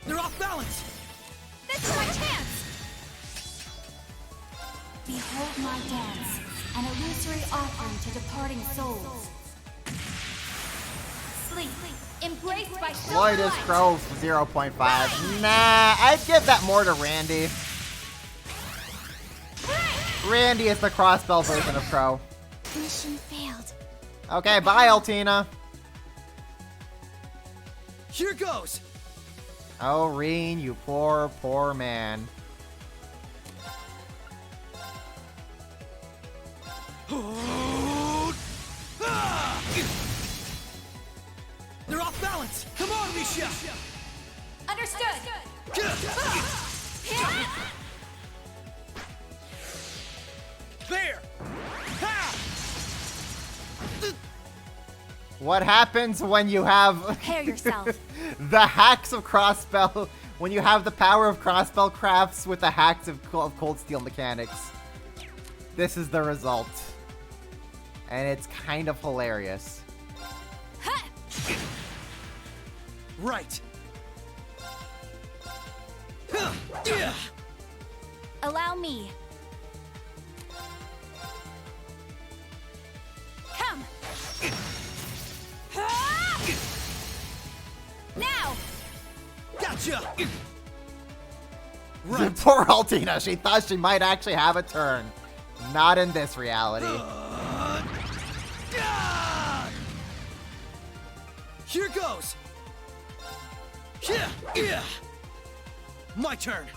They're off balance! This is my chance! Behold my dance, an illusory offering to departing souls. Sleep, embraced by Lloyd is Crow 0.5. Nah, I'd give that more to Randy. Randy is the crossbell version of Crow. Mission failed. Okay, bye, Altina. Here goes! Oh, Rean, you poor, poor man. They're off balance! Come on, Risha! Understood! There! Ha! What happens when you have Prepare yourself. the hacks of Crossbell, when you have the power of Crossbell crafts with the hacks of Cold Steel mechanics? This is the result. And it's kind of hilarious. Right. Allow me. Come. Now. Gotcha! Right. Poor Altina, she thought she might actually have a turn. Not in this reality. Here goes! My turn!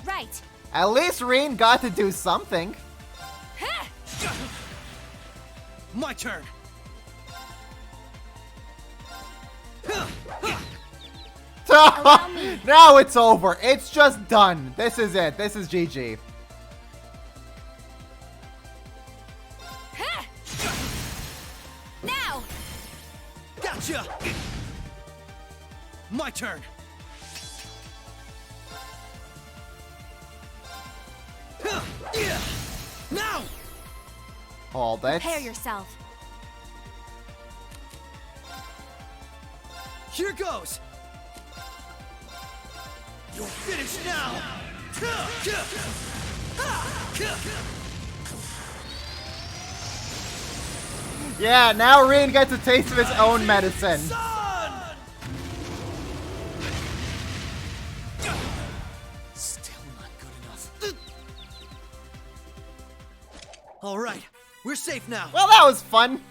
Right. At least Rean got to do something. My turn! Allow me. Now it's over. It's just done. This is it. This is GG. Now. Gotcha! My turn! Now! Hold it. Prepare yourself. Here goes! You're finished now! Yeah, now Rean gets a taste of his own medicine. Son! Still not good enough. All right, we're safe now. Well, that was fun.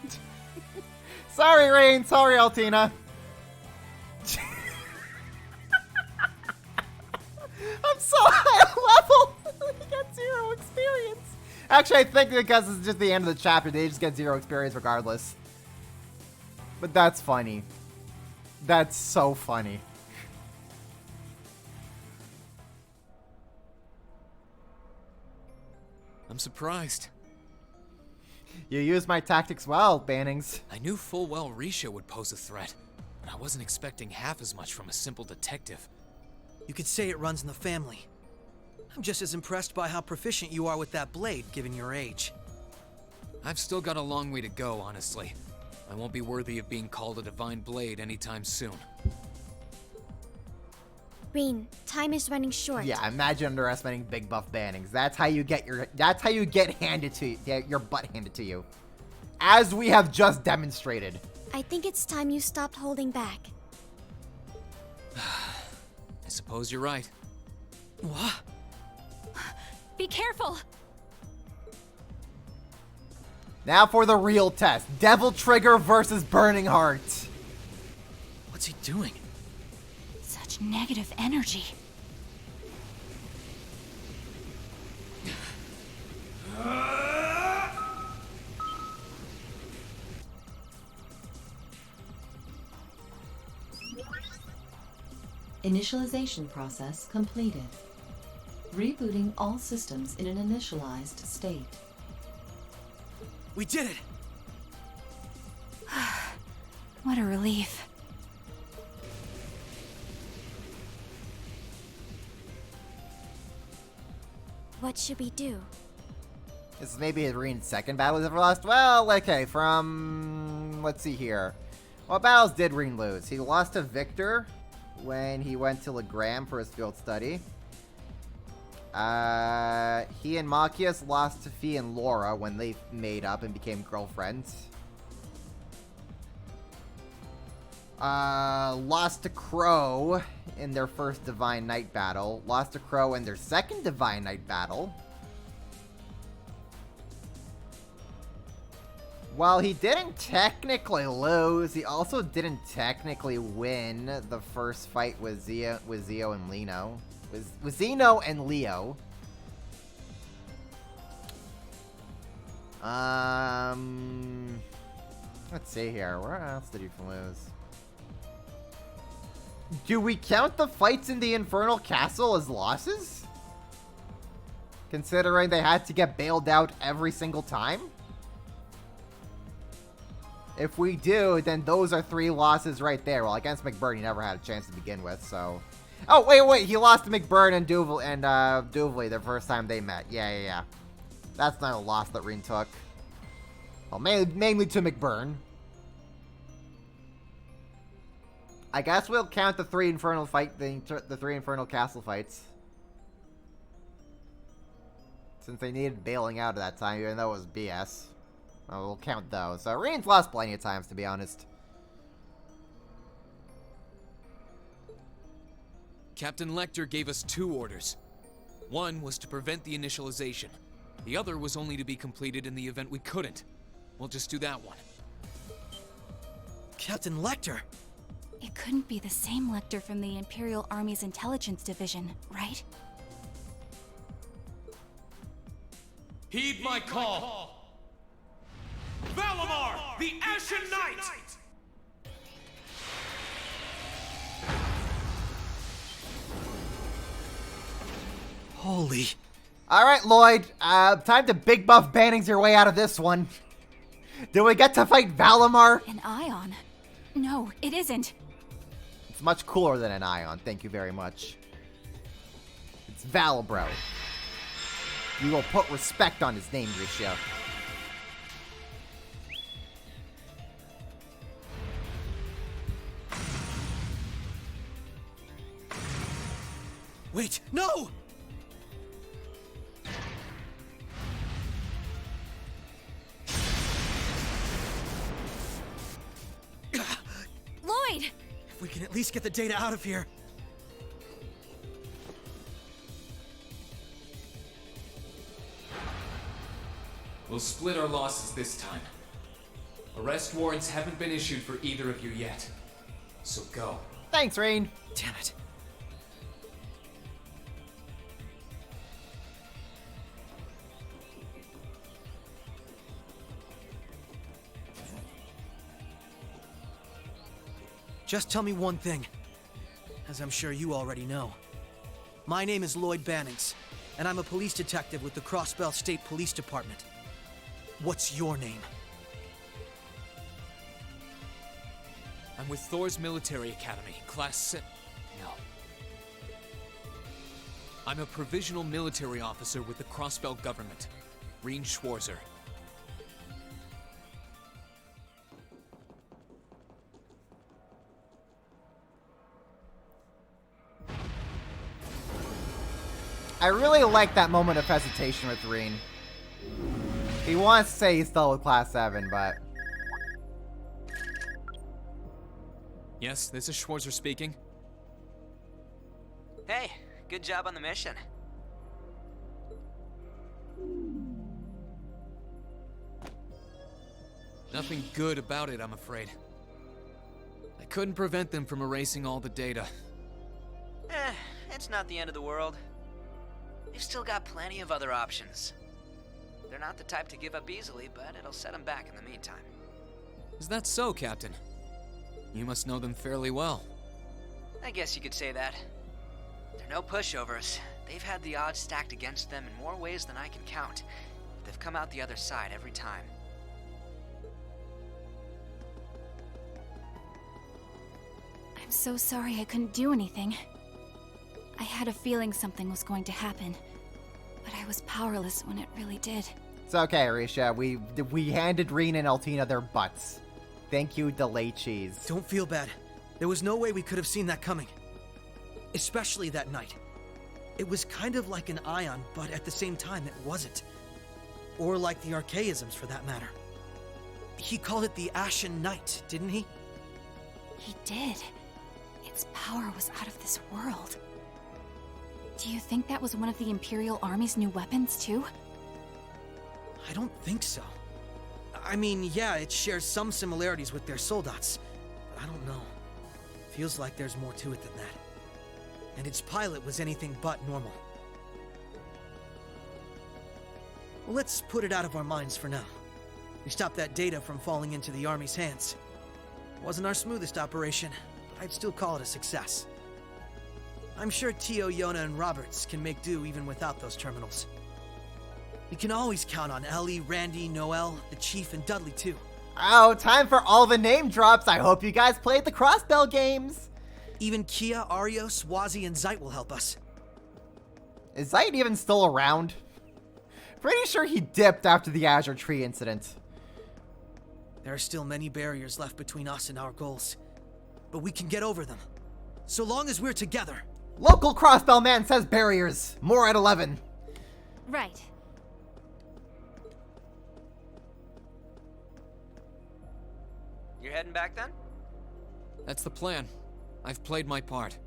Sorry, Rean. Sorry, Altina. Actually, I think because it's just the end of the chapter, they just get 0 experience regardless. But that's funny. That's so funny. I'm surprised. You used my tactics well, Bannings. I knew full well Risha would pose a threat, but I wasn't expecting half as much from a simple detective. You could say it runs in the family. I'm just as impressed by how proficient you are with that blade, given your age. I've still got a long way to go, honestly. I won't be worthy of being called a Divine Blade anytime soon. Rean, time is running short. Yeah, imagine underestimating Big Buff Bannings. That's how you get handed to you, your butt handed to you. As we have just demonstrated. I think it's time you stopped holding back. I suppose you're right. What? Be careful! Now for the real test. Devil Trigger versus Burning Heart. What's he doing? Such negative energy. Initialization process completed. Rebooting all systems in an initialized state. We did it! What a relief. What should we do? This is maybe Reen's second battle he's ever lost. Well, okay, from... let's see here. What battles did Reen lose? He lost to Victor when he went to Legram for his field study. He and Machias lost to Fee and Laura when they made up and became girlfriends. Lost to Crow in their first Divine Knight battle. Lost to Crow in their second Divine Knight battle. While he didn't technically lose, he also didn't technically win the first fight with Zio and Lino. With Zeno and Leo. Let's see here. Where else did he lose? Do we count the fights in the Infernal Castle as losses? Considering they had to get bailed out every single time? If we do, then those are 3 losses right there. Well, against McBurn, he never had a chance to begin with, so... Oh, wait, he lost to McBurn and Duvley the first time they met. Yeah. That's not a loss that Reen took. Well, mainly to McBurn. I guess we'll count the 3 Infernal the 3 Infernal Castle fights. Since they needed bailing out at that time, even though it was BS. Well, we'll count those. So Reen's lost plenty of times, to be honest. Captain Lecter gave us 2 orders. One was to prevent the initialization. The other was only to be completed in the event we couldn't. We'll just do that one. Captain Lecter! It couldn't be the same Lecter from the Imperial Army's Intelligence Division, right? Heed my call! Valimar, the Ashen Knight! Holy... Alright, Lloyd. Time to Big Buff Bannings your way out of this one. Do we get to fight Valimar? An Ion? No, it isn't. It's much cooler than an Ion, thank you very much. It's Valibro. You will put respect on his name, Risha. Wait, no! Lloyd! If we can at least get the data out of here. We'll split our losses this time. Arrest warrants haven't been issued for either of you yet. So go. Thanks, Reen. Damn it. Just tell me one thing, as I'm sure you already know. My name is Lloyd Bannings, and I'm a police detective with the Crossbell State Police Department. What's your name? I'm with Thor's Military Academy, No. I'm a provisional military officer with the Crossbell government. Reen Schwarzer. I really like that moment of hesitation with Reen. He wants to say he's still with Class 7, but... Yes, this is Schwarzer speaking. Hey, good job on the mission. Nothing good about it, I'm afraid. I couldn't prevent them from erasing all the data. It's not the end of the world. They've still got plenty of other options. They're not the type to give up easily, but it'll set them back in the meantime. Is that so, Captain? You must know them fairly well. I guess you could say that. They're no pushovers. They've had the odds stacked against them in more ways than I can count. But they've come out the other side every time. I'm so sorry I couldn't do anything. I had a feeling something was going to happen, but I was powerless when it really did. It's okay, Arisha. We handed Reen and Altina their butts. Thank you, Delay Cheese. Don't feel bad. There was no way we could have seen that coming. Especially that night. It was kind of like an ion, but at the same time it wasn't. Or like the archaisms, for that matter. He called it the Ashen Night, didn't he? He did. Its power was out of this world. Do you think that was one of the Imperial Army's new weapons, too? I don't think so. I mean, yeah, it shares some similarities with their soldats, but I don't know. Feels like there's more to it than that. And its pilot was anything but normal. Well, let's put it out of our minds for now. We stopped that data from falling into the Army's hands. Wasn't our smoothest operation, but I'd still call it a success. I'm sure Tio, Yona, and Roberts can make do even without those terminals. We can always count on Ellie, Randy, Noel, the Chief, and Dudley, too. Oh, time for all the name drops. I hope you guys played the Crossbell games. Even Kia, Arios, Wazi, and Zeit will help us. Is Zeit even still around? Pretty sure he dipped after the Azure Tree incident. There are still many barriers left between us and our goals. But we can get over them. So long as we're together. Local Crossbell man says barriers. More at 11. Right. You're heading back then? That's the plan. I've played my part.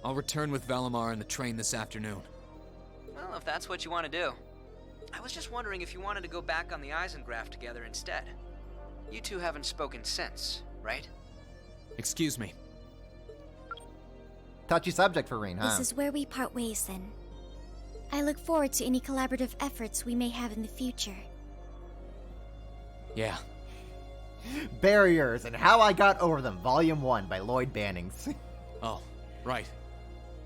I'll return with Valimar in the train this afternoon. Well, if that's what you want to do. I was just wondering if you wanted to go back on the Eisengraph together instead. You two haven't spoken since, right? Excuse me. Touchy subject for Reen, huh? This is where we part ways then. I look forward to any collaborative efforts we may have in the future. Yeah. Barriers and How I Got Over Them, Volume 1 by Lloyd Bannings. Oh, right.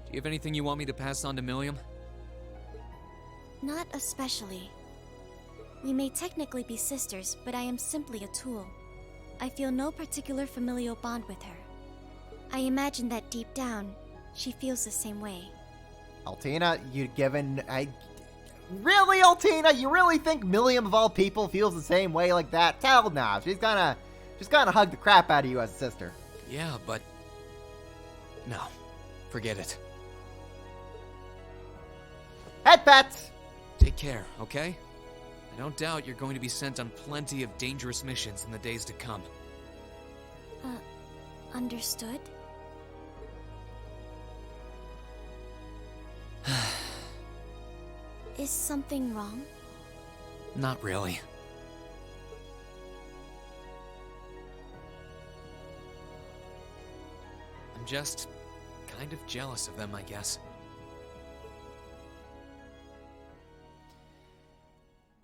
Do you have anything you want me to pass on to Milliam? Not especially. We may technically be sisters, but I am simply a tool. I feel no particular familial bond with her. I imagine that deep down, she feels the same way. Altina, Really, Altina? You really think Milliam of all people feels the same way like that? Hell nah. She's gonna hug the crap out of you as a sister. Yeah, but... No. Forget it. Head pets! Take care, okay? I don't doubt you're going to be sent on plenty of dangerous missions in the days to come. Understood? Is something wrong? Not really. I'm just kind of jealous of them, I guess.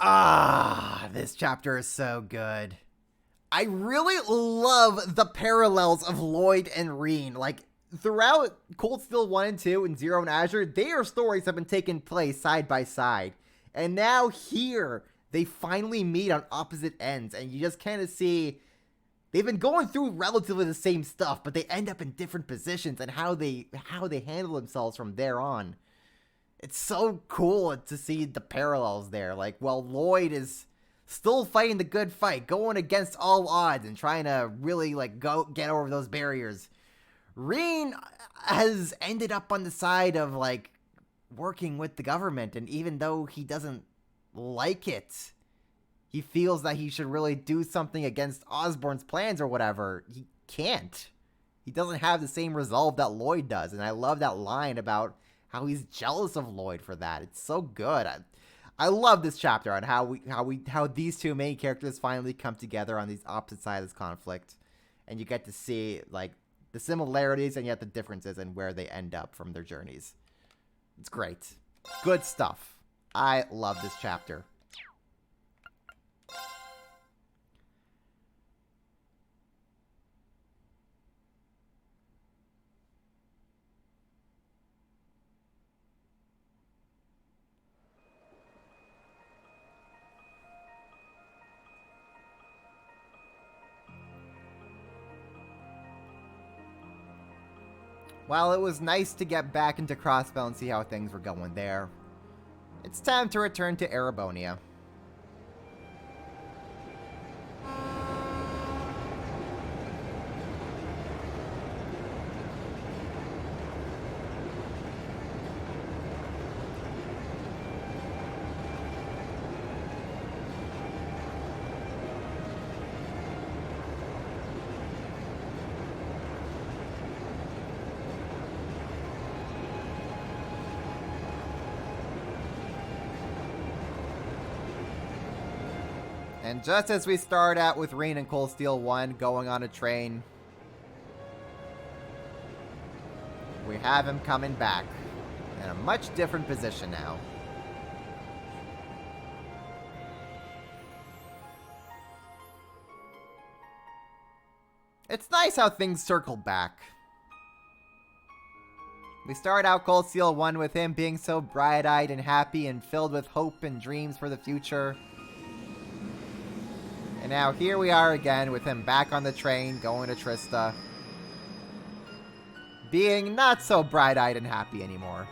Ah, this chapter is so good. I really love the parallels of Lloyd and Reen. Like, throughout Cold Steel 1 and 2 and Zero and Azure, their stories have been taking place side by side. And now here, they finally meet on opposite ends, and you just kind of see they've been going through relatively the same stuff, but they end up in different positions and how they handle themselves from there on. It's so cool to see the parallels there. Like, well, Lloyd is still fighting the good fight, going against all odds and trying to really, like, go get over those barriers. Reen has ended up on the side of, like, working with the government, and even though he doesn't like it, he feels that he should really do something against Osborn's plans or whatever. He can't. He doesn't have the same resolve that Lloyd does, and I love that line about how he's jealous of Lloyd for that. It's so good. I love this chapter on how these two main characters finally come together on these opposite sides of this conflict, and you get to see, like, the similarities and yet the differences and where they end up from their journeys. It's great. Good stuff. I love this chapter. While it was nice to get back into Crossbell and see how things were going there, it's time to return to Erebonia. And just as we start out with Reen and Cold Steel 1 going on a train, we have him coming back in a much different position now. It's nice how things circle back. We start out Cold Steel 1 with him being so bright-eyed and happy and filled with hope and dreams for the future. And now here we are again with him back on the train going to Trista, being not so bright-eyed and happy anymore.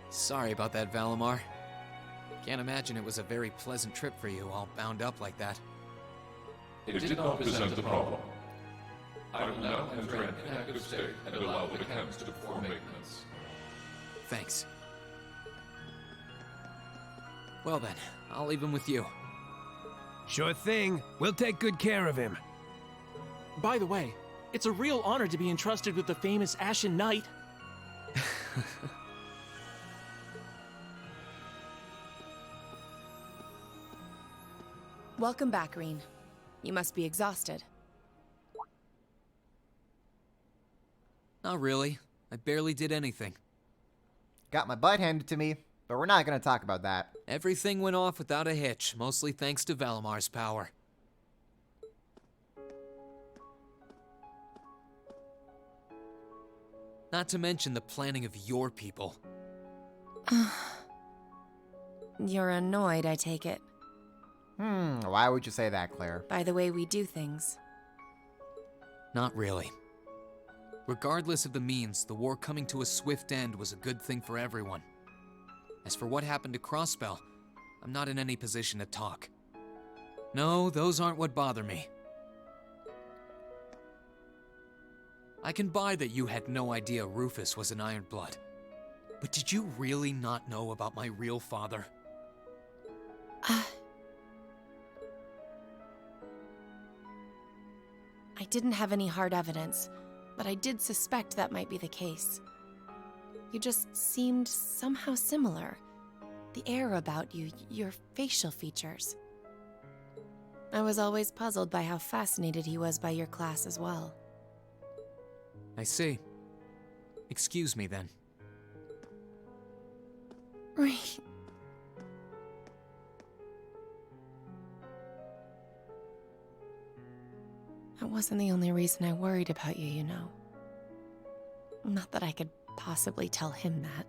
Sorry about that, Valimar. Can't imagine it was a very pleasant trip for you, all bound up like that. It did not present a problem. I will now enter an inactive state and allow the chems to perform maintenance. Thanks. Well then, I'll leave him with you. Sure thing. We'll take good care of him. By the way, it's a real honor to be entrusted with the famous Ashen Knight. Welcome back, Reen. You must be exhausted. Not really. I barely did anything. Got my butt handed to me, but we're not going to talk about that. Everything went off without a hitch, mostly thanks to Valimar's power. Not to mention the planning of your people. You're annoyed, I take it. Why would you say that, Claire? By the way we do things. Not really. Regardless of the means, the war coming to a swift end was a good thing for everyone. As for what happened to Crossbell, I'm not in any position to talk. No, those aren't what bother me. I can buy that you had no idea Rufus was an Ironblood. But did you really not know about my real father? I didn't have any hard evidence, but I did suspect that might be the case. You just seemed somehow similar. The air about you, your facial features. I was always puzzled by how fascinated he was by your class as well. I see. Excuse me then. Rean. That wasn't the only reason I worried about you, you know. Not that I could possibly tell him that.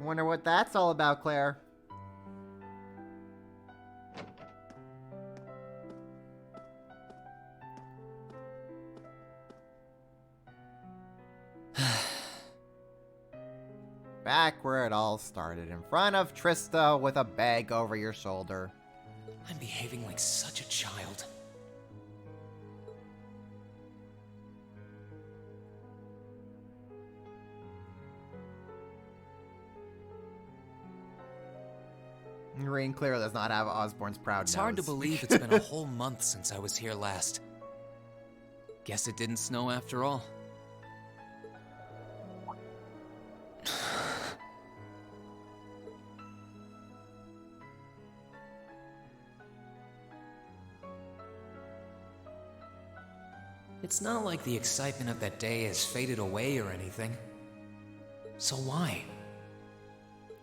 Wonder what that's all about, Claire. Back where it all started, in front of Trista with a bag over your shoulder. I'm behaving like such a child. Rean clearly does not have Osborn's proud It's nose. hard to believe it's been a whole month since I was here last. Guess it didn't snow after all. It's not like the excitement of that day has faded away or anything. So why?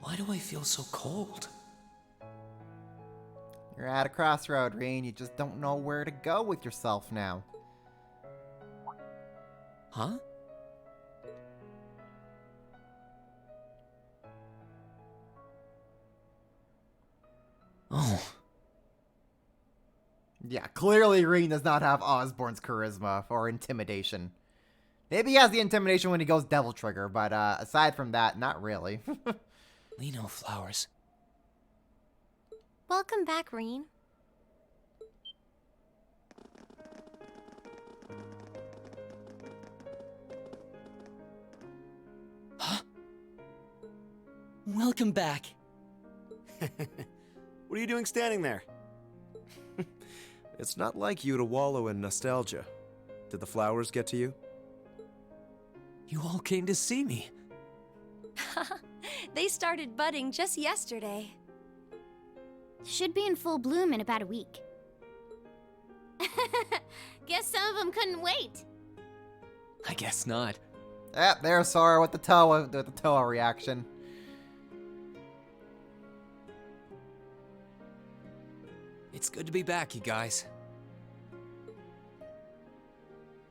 Why do I feel so cold? You're at a crossroad, Rean. You just don't know where to go with yourself now. Huh? Oh. Yeah, clearly Rean does not have Osborn's charisma or intimidation. Maybe he has the intimidation when he goes Devil Trigger, but aside from that, not really. Lino flowers. Welcome back, Rean. Welcome back. What are you doing standing there? It's not like you to wallow in nostalgia. Did the flowers get to you? You all came to see me. They started budding just yesterday. Should be in full bloom in about a week. Guess some of them couldn't wait. I guess not. Yep, there's Sora with the Toa reaction. It's good to be back, you guys.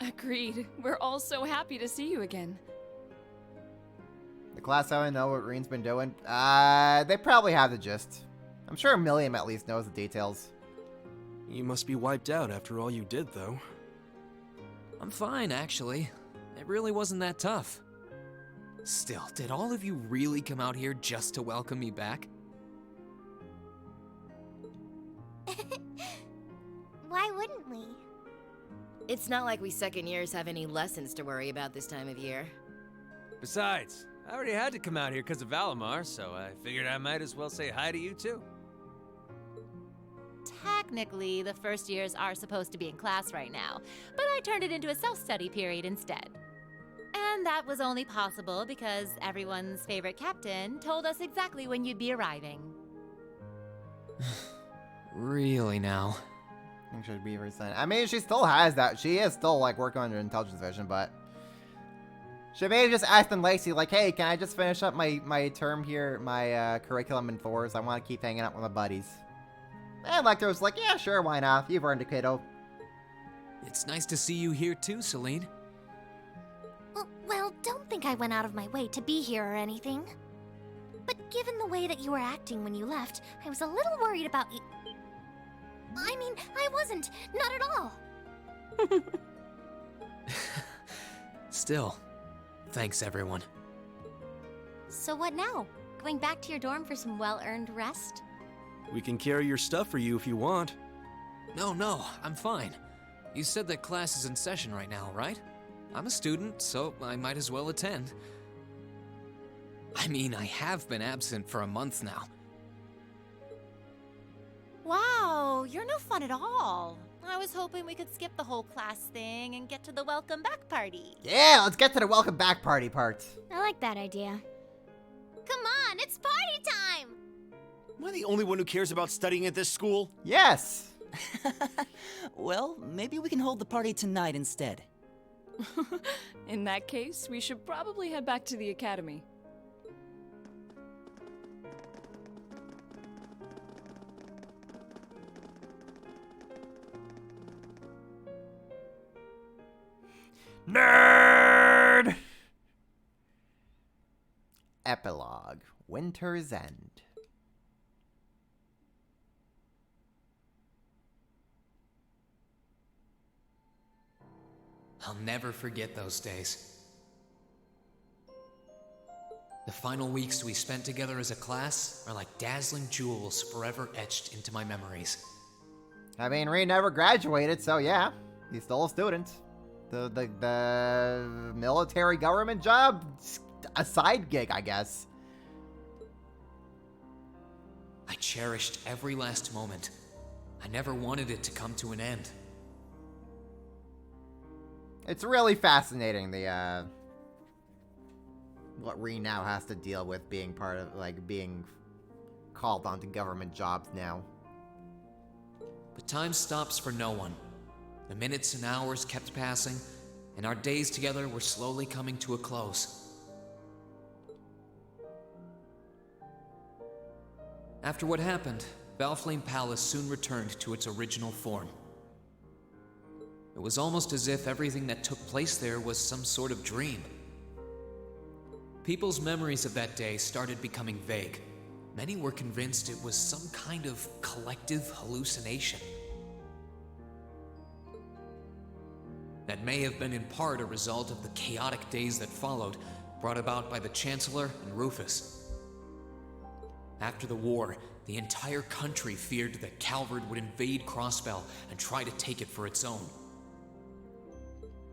Agreed. We're all so happy to see you again. The class haven't know what Rean's been doing. They probably have the gist. I'm sure Milliam at least knows the details. You must be wiped out after all you did, though. I'm fine, actually. It really wasn't that tough. Still, did all of you really come out here just to welcome me back? Why wouldn't we? It's not like we second years have any lessons to worry about this time of year. Besides, I already had to come out here because of Valimar, so I figured I might as well say hi to you too. Technically, the first years are supposed to be in class right now, but I turned it into a self-study period instead. And that was only possible because everyone's favorite captain told us exactly when you'd be arriving. Really now? I think she'd be resigned. I mean, she still has that. She is still, like, working on her intelligence vision, but... She may have just asked them Lacey, like, hey, can I just finish up my term here, my curriculum in Thors? I want to keep hanging out with my buddies. And Lecter was like, yeah, sure, why not? You've earned it, kiddo. It's nice to see you here too, Celine. Well, don't think I went out of my way to be here or anything. But given the way that you were acting when you left, I was a little worried about you. I mean, I wasn't. Not at all. Still, thanks everyone. So what now? Going back to your dorm for some well-earned rest? We can carry your stuff for you if you want. No, I'm fine. You said that class is in session right now, right? I'm a student, so I might as well attend. I mean, I have been absent for a month now. Wow, you're no fun at all. I was hoping we could skip the whole class thing and get to the welcome back party. Yeah, let's get to the welcome back party part. I like that idea. Come on, it's party time! Am I the only one who cares about studying at this school? Yes! Well, maybe we can hold the party tonight instead. In that case, we should probably head back to the academy. Nerd! Epilogue: Winter's End. I'll never forget those days. The final weeks we spent together as a class are like dazzling jewels forever etched into my memories. I mean, Reed never graduated, so yeah, he's still a student. The military government job, a side gig, I guess. I cherished every last moment. I never wanted it to come to an end. It's really fascinating, what Reed now has to deal with being part of, like, being called onto government jobs now. But time stops for no one. The minutes and hours kept passing, and our days together were slowly coming to a close. After what happened, Valflame Palace soon returned to its original form. It was almost as if everything that took place there was some sort of dream. People's memories of that day started becoming vague. Many were convinced it was some kind of collective hallucination. That may have been in part a result of the chaotic days that followed, brought about by the Chancellor and Rufus. After the war, the entire country feared that Calvard would invade Crossbell and try to take it for its own.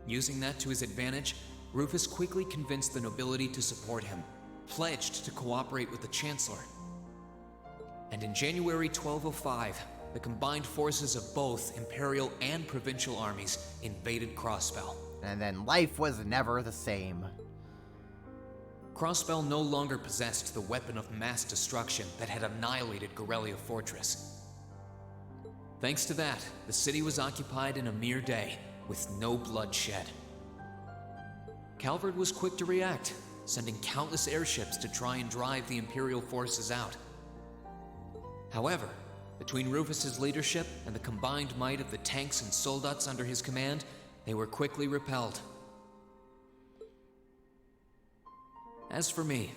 Using that to his advantage, Rufus quickly convinced the nobility to support him, pledged to cooperate with the Chancellor. And in January 1205, the combined forces of both Imperial and Provincial armies invaded Crossbell. And then life was never the same. Crossbell no longer possessed the weapon of mass destruction that had annihilated Gorelia Fortress. Thanks to that, the city was occupied in a mere day, with no blood shed. Calvard was quick to react, sending countless airships to try and drive the Imperial forces out. However, between Rufus's leadership and the combined might of the tanks and soldats under his command, they were quickly repelled. As for me,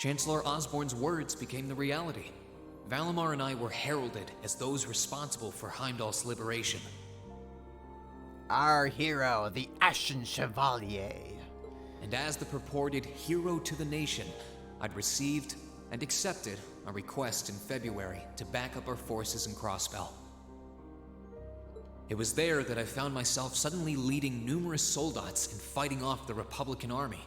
Chancellor Osborne's words became the reality. Valimar and I were heralded as those responsible for Heimdall's liberation. Our hero, the Ashen Chevalier. And as the purported hero to the nation, I'd received and accepted a request in February to back up our forces in Crossbell. It was there that I found myself suddenly leading numerous soldats and fighting off the Republican army.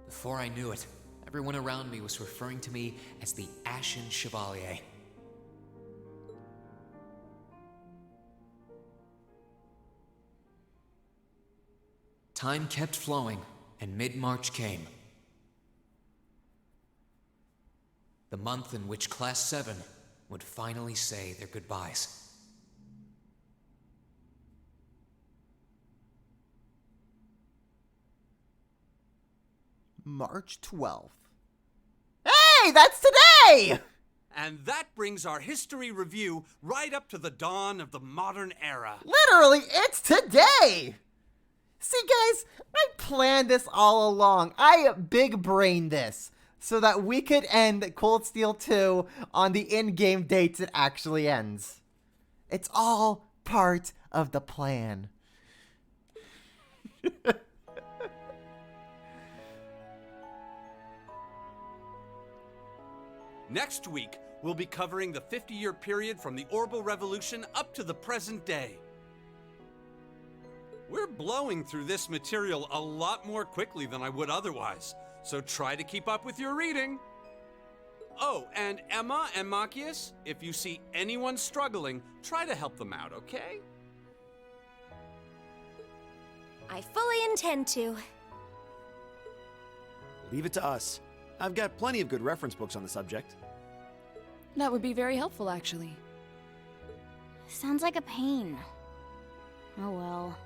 Before I knew it, everyone around me was referring to me as the Ashen Chevalier. Time kept flowing, and mid-March came. The month in which Class 7 would finally say their goodbyes. March 12th. Hey, that's today! And that brings our history review right up to the dawn of the modern era. Literally, it's today! See, guys, I planned this all along. I big-brained this so that we could end Cold Steel 2 on the in-game dates it actually ends. It's all part of the plan. Next week, we'll be covering the 50-year period from the Orbital Revolution up to the present day. We're blowing through this material a lot more quickly than I would otherwise, so try to keep up with your reading. Oh, and Emma and Machias, if you see anyone struggling, try to help them out, okay? I fully intend to. Leave it to us. I've got plenty of good reference books on the subject. That would be very helpful, actually. Sounds like a pain. Oh well.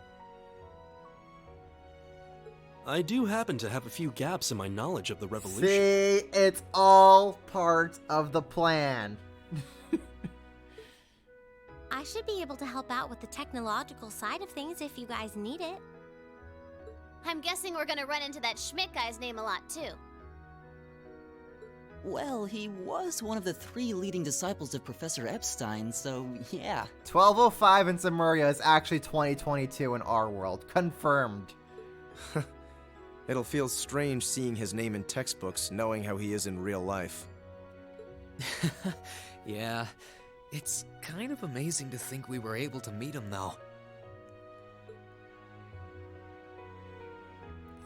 I do happen to have a few gaps in my knowledge of the revolution. See, it's all part of the plan. I should be able to help out with the technological side of things if you guys need it. I'm guessing we're gonna run into that Schmidt guy's name a lot too. Well, he was one of the 3 leading disciples of Professor Epstein, so yeah. 1205 in Zemuria is actually 2022 in our world. Confirmed. It'll feel strange seeing his name in textbooks, knowing how he is in real life. Yeah, it's kind of amazing to think we were able to meet him, though.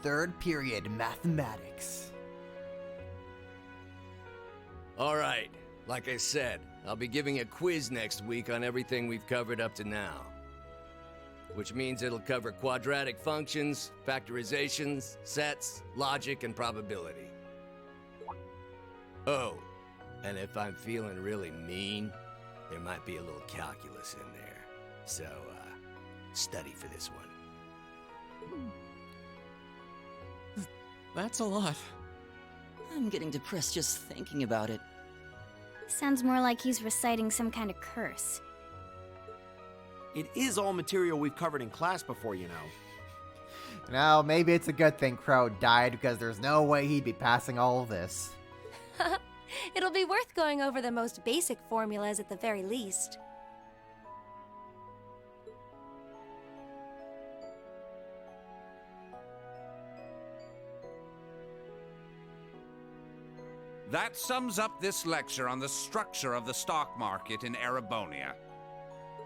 Third period mathematics. Alright, like I said, I'll be giving a quiz next week on everything we've covered up to now. Which means it'll cover quadratic functions, factorizations, sets, logic, and probability. Oh, and if I'm feeling really mean, there might be a little calculus in there. So, study for this one. That's a lot. I'm getting depressed just thinking about it. Sounds more like he's reciting some kind of curse. It is all material we've covered in class before, you know. Now, maybe it's a good thing Crow died, because there's no way he'd be passing all of this. It'll be worth going over the most basic formulas at the very least. That sums up this lecture on the structure of the stock market in Erebonia.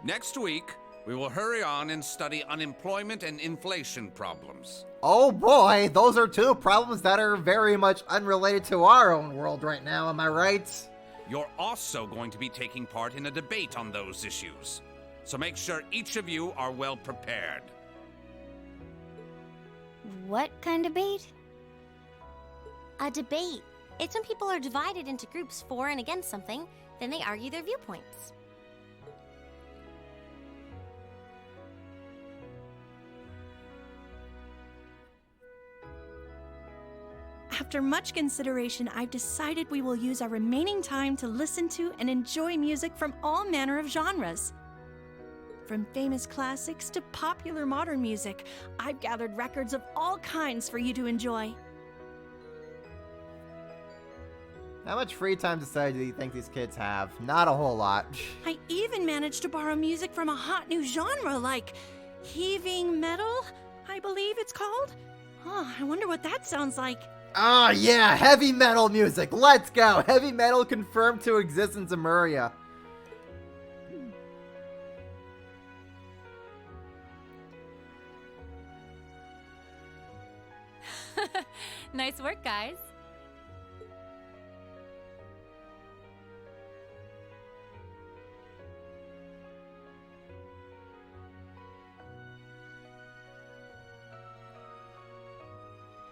Next week, we will hurry on and study unemployment and inflation problems. Oh boy, those are 2 problems that are very much unrelated to our own world right now, am I right? You're also going to be taking part in a debate on those issues, so make sure each of you are well prepared. What kind of debate? A debate. It's when people are divided into groups for and against something, then they argue their viewpoints. After much consideration, I've decided we will use our remaining time to listen to and enjoy music from all manner of genres. From famous classics to popular modern music, I've gathered records of all kinds for you to enjoy. How much free time to study do you think these kids have? Not a whole lot. I even managed to borrow music from a hot new genre like heaving metal, I believe it's called. Oh, I wonder what that sounds like. Oh yeah, heavy metal music. Let's go. Heavy metal confirmed to exist in Zemuria. Nice work, guys.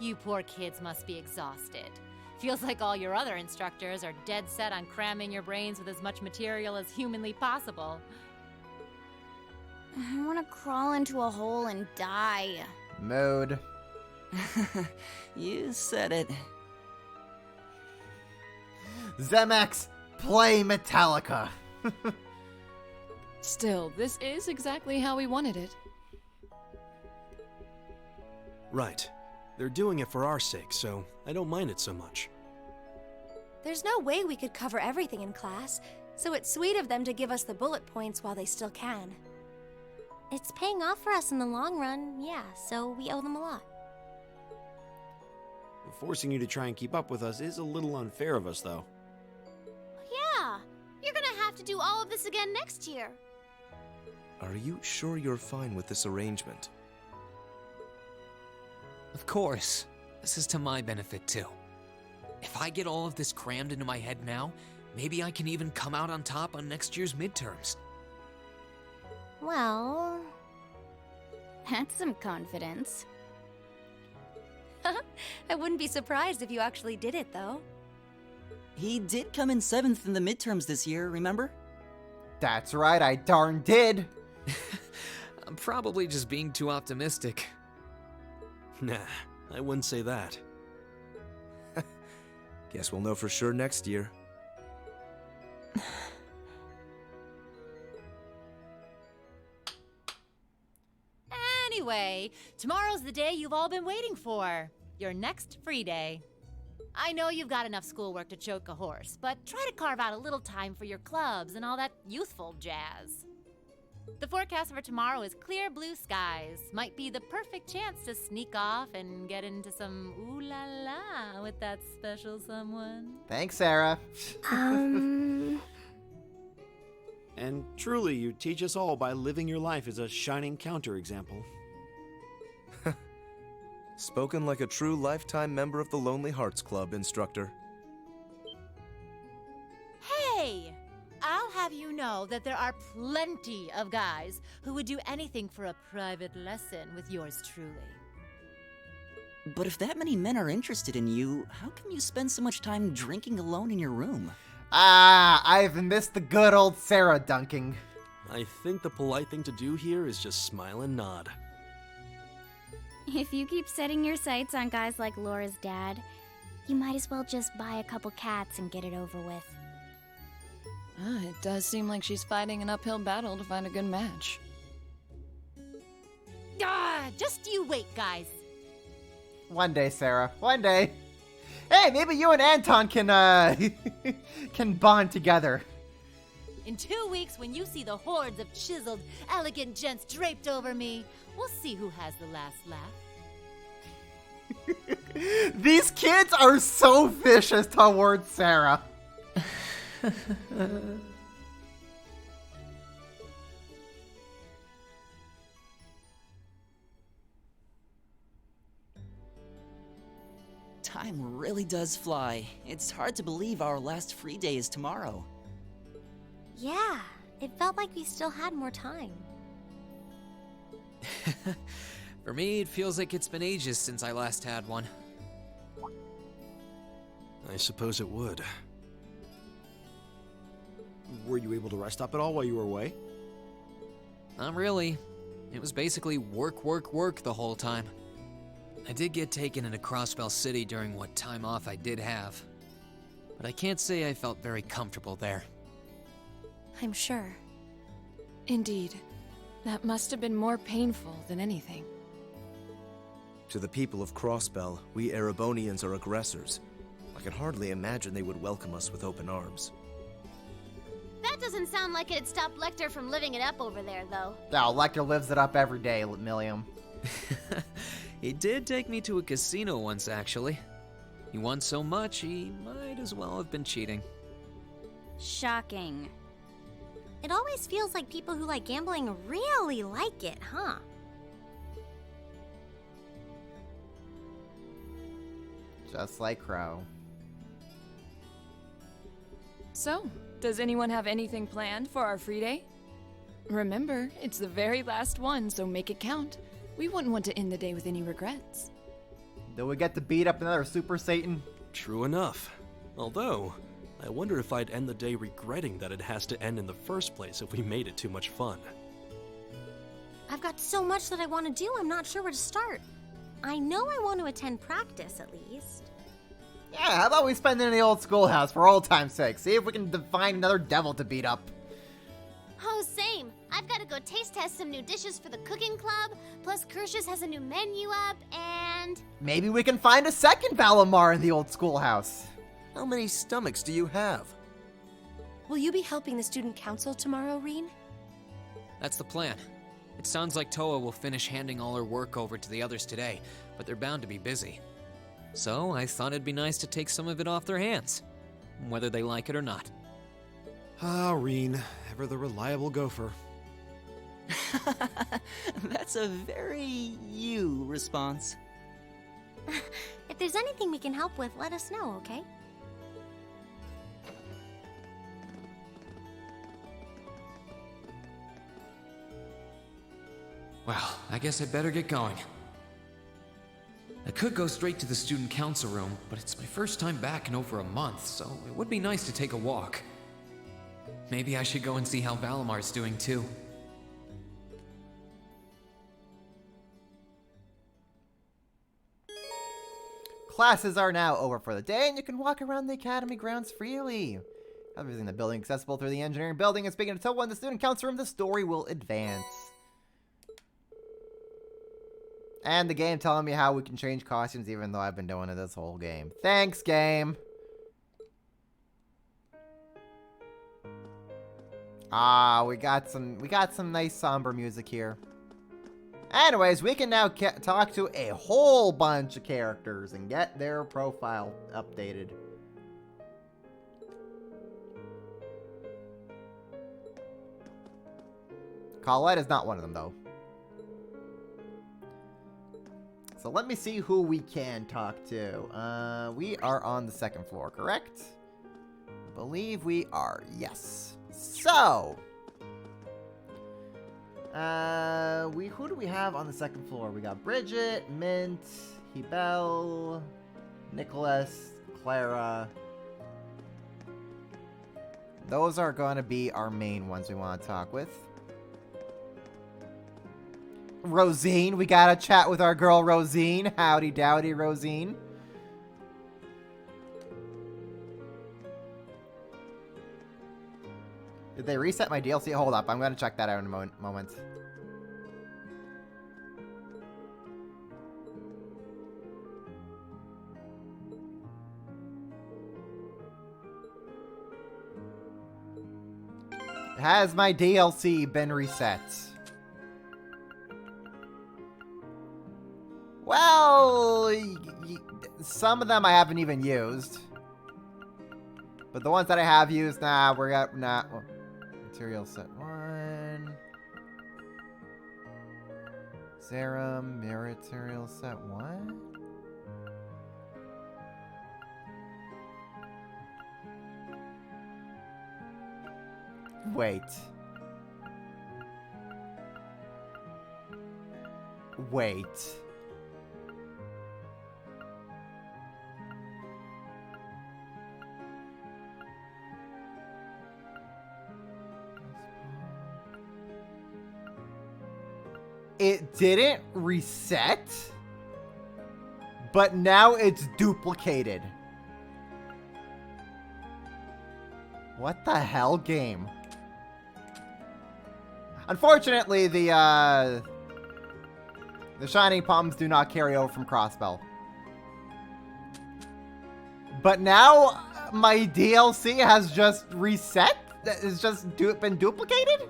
You poor kids must be exhausted. Feels like all your other instructors are dead set on cramming your brains with as much material as humanly possible. I want to crawl into a hole and die. Mood. You said it. Zemex, play Metallica. Still, this is exactly how we wanted it. Right. They're doing it for our sake, so I don't mind it so much. There's no way we could cover everything in class, so it's sweet of them to give us the bullet points while they still can. It's paying off for us in the long run, yeah, so we owe them a lot. Forcing you to try and keep up with us is a little unfair of us, though. Yeah, you're gonna have to do all of this again next year. Are you sure you're fine with this arrangement? Of course. This is to my benefit, too. If I get all of this crammed into my head now, maybe I can even come out on top on next year's midterms. Well, that's some confidence. I wouldn't be surprised if you actually did it, though. He did come in 7th in the midterms this year, remember? That's right, I darn did. I'm probably just being too optimistic. Nah, I wouldn't say that. Guess we'll know for sure next year. Anyway, tomorrow's the day you've all been waiting for. Your next free day. I know you've got enough schoolwork to choke a horse, but try to carve out a little time for your clubs and all that youthful jazz. The forecast for tomorrow is clear blue skies. Might be the perfect chance to sneak off and get into some ooh la la with that special someone. Thanks, Sarah. And truly, you teach us all by living your life as a shining counterexample. Spoken like a true lifetime member of the Lonely Hearts Club, instructor. Hey! I'll have you know that there are plenty of guys who would do anything for a private lesson with yours truly. But if that many men are interested in you, how come you spend so much time drinking alone in your room? I've missed the good old Sarah dunking. I think the polite thing to do here is just smile and nod. If you keep setting your sights on guys like Laura's dad, you might as well just buy a couple cats and get it over with. It does seem like she's fighting an uphill battle to find a good match. Just you wait, guys. One day, Sarah. One day. Hey, maybe you and Anton can, can bond together. In 2 weeks, when you see the hordes of chiseled, elegant gents draped over me, we'll see who has the last laugh. These kids are so vicious towards Sarah. Time really does fly. It's hard to believe our last free day is tomorrow. Yeah, it felt like we still had more time. For me, it feels like it's been ages since I last had one. I suppose it would. Were you able to rest up at all while you were away? Not really. It was basically work, work, work the whole time. I did get taken into Crossbell City during what time off I did have, but I can't say I felt very comfortable there. I'm sure. Indeed. That must have been more painful than anything. To the people of Crossbell, we Erebonians are aggressors. I can hardly imagine they would welcome us with open arms. That doesn't sound like it'd stop Lecter from living it up over there, though. No, Lecter lives it up every day, Milliam. He did take me to a casino once, actually. He won so much, he might as well have been cheating. Shocking. It always feels like people who like gambling really like it, huh? Just like Crow. So, does anyone have anything planned for our free day? Remember, it's the very last one, so make it count. We wouldn't want to end the day with any regrets. Do we get to beat up another Super Satan? True enough. Although, I wonder if I'd end the day regretting that it has to end in the first place if we made it too much fun. I've got so much that I want to do, I'm not sure where to start. I know I want to attend practice, at least. Yeah, how about we spend it in the old schoolhouse for old time's sake? See if we can find another devil to beat up. Oh, same. I've got to go taste test some new dishes for the cooking club, plus Kirsch's has a new menu up, and... Maybe we can find a second Valimar in the old schoolhouse. How many stomachs do you have? Will you be helping the student council tomorrow, Reen? That's the plan. It sounds like Toa will finish handing all her work over to the others today, but they're bound to be busy. So I thought it'd be nice to take some of it off their hands, whether they like it or not. Ah, Reen, ever the reliable gopher. That's a very you response. If there's anything we can help with, let us know, okay? Well, I guess I'd better get going. I could go straight to the student council room, but it's my first time back in over a month, so it would be nice to take a walk. Maybe I should go and see how Valamar's doing too. Classes are now over for the day, and you can walk around the academy grounds freely. Everything in the building accessible through the engineering building, and speaking of Towa in the student council room, the story will advance. And the game telling me how we can change costumes, even though I've been doing it this whole game. Thanks, game. Ah, we got some nice somber music here. Anyways, we can now talk to a whole bunch of characters and get their profile updated. Colette is not one of them, though. So let me see who we can talk to. We are on the second floor, correct? I believe we are, yes. So, who do we have on the second floor? We got Bridget, Mint, Hebel, Nicholas, Clara. Those are going to be our main ones we want to talk with. Rosine, we gotta chat with our girl Rosine. Howdy dowdy, Rosine. Did they reset my DLC? Hold up, I'm gonna check that out in a moment. Has my DLC been reset? Well, some of them I haven't even used. But the ones that I have used, we're at, material set 1. Serum, material set 1. Wait. It didn't reset, but now it's duplicated. What the hell, game? Unfortunately, the Shining Palms do not carry over from Crossbell. But now my DLC has just reset? It's just been duplicated?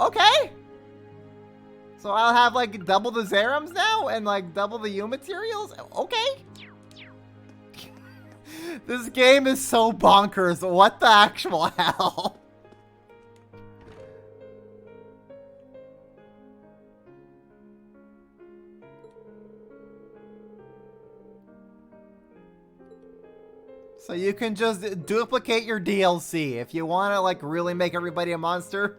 Okay. So I'll have like double the Zerums now and like double the U materials? Okay. This game is so bonkers. What the actual hell? So you can just duplicate your DLC. If you want to like really make everybody a monster,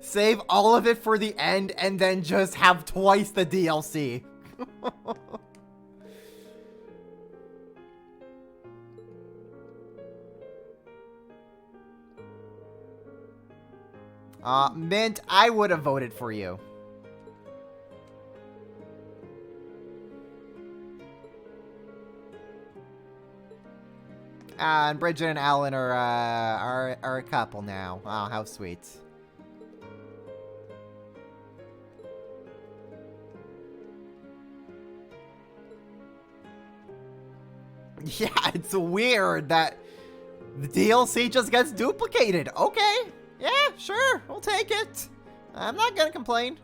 save all of it for the end and then just have twice the DLC. Mint, I would have voted for you. And Bridget and Alan are a couple now. Oh, how sweet. Yeah, it's weird that the DLC just gets duplicated. Okay. Yeah, sure. We'll take it. I'm not gonna complain.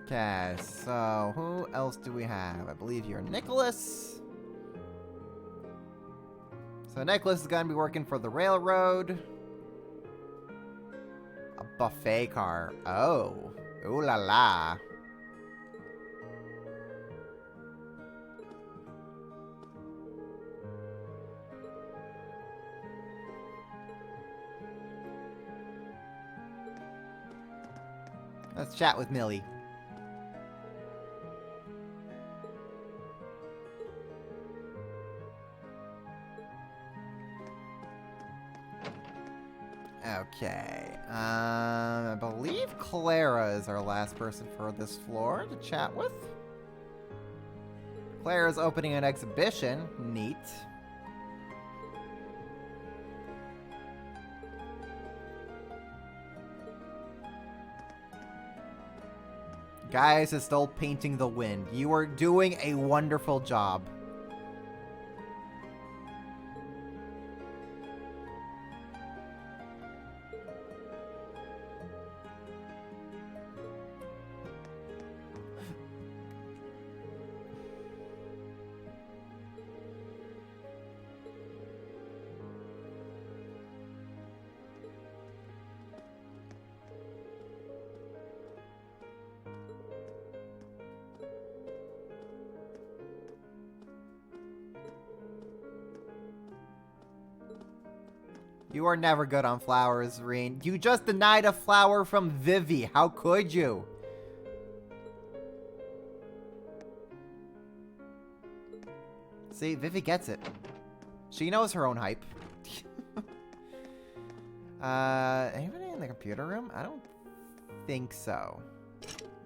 Okay, so who else do we have? I believe you're Nicholas. So Nicholas is going to be working for the railroad. A buffet car. Oh. Ooh la la. Let's chat with Millie. Okay. I believe Clara is our last person for this floor to chat with. Clara's opening an exhibition. Neat. Guys is still painting the wind. You are doing a wonderful job. You are never good on flowers, Reen. You just denied a flower from Vivi. How could you? See, Vivi gets it. She knows her own hype. Anybody in the computer room? I don't think so.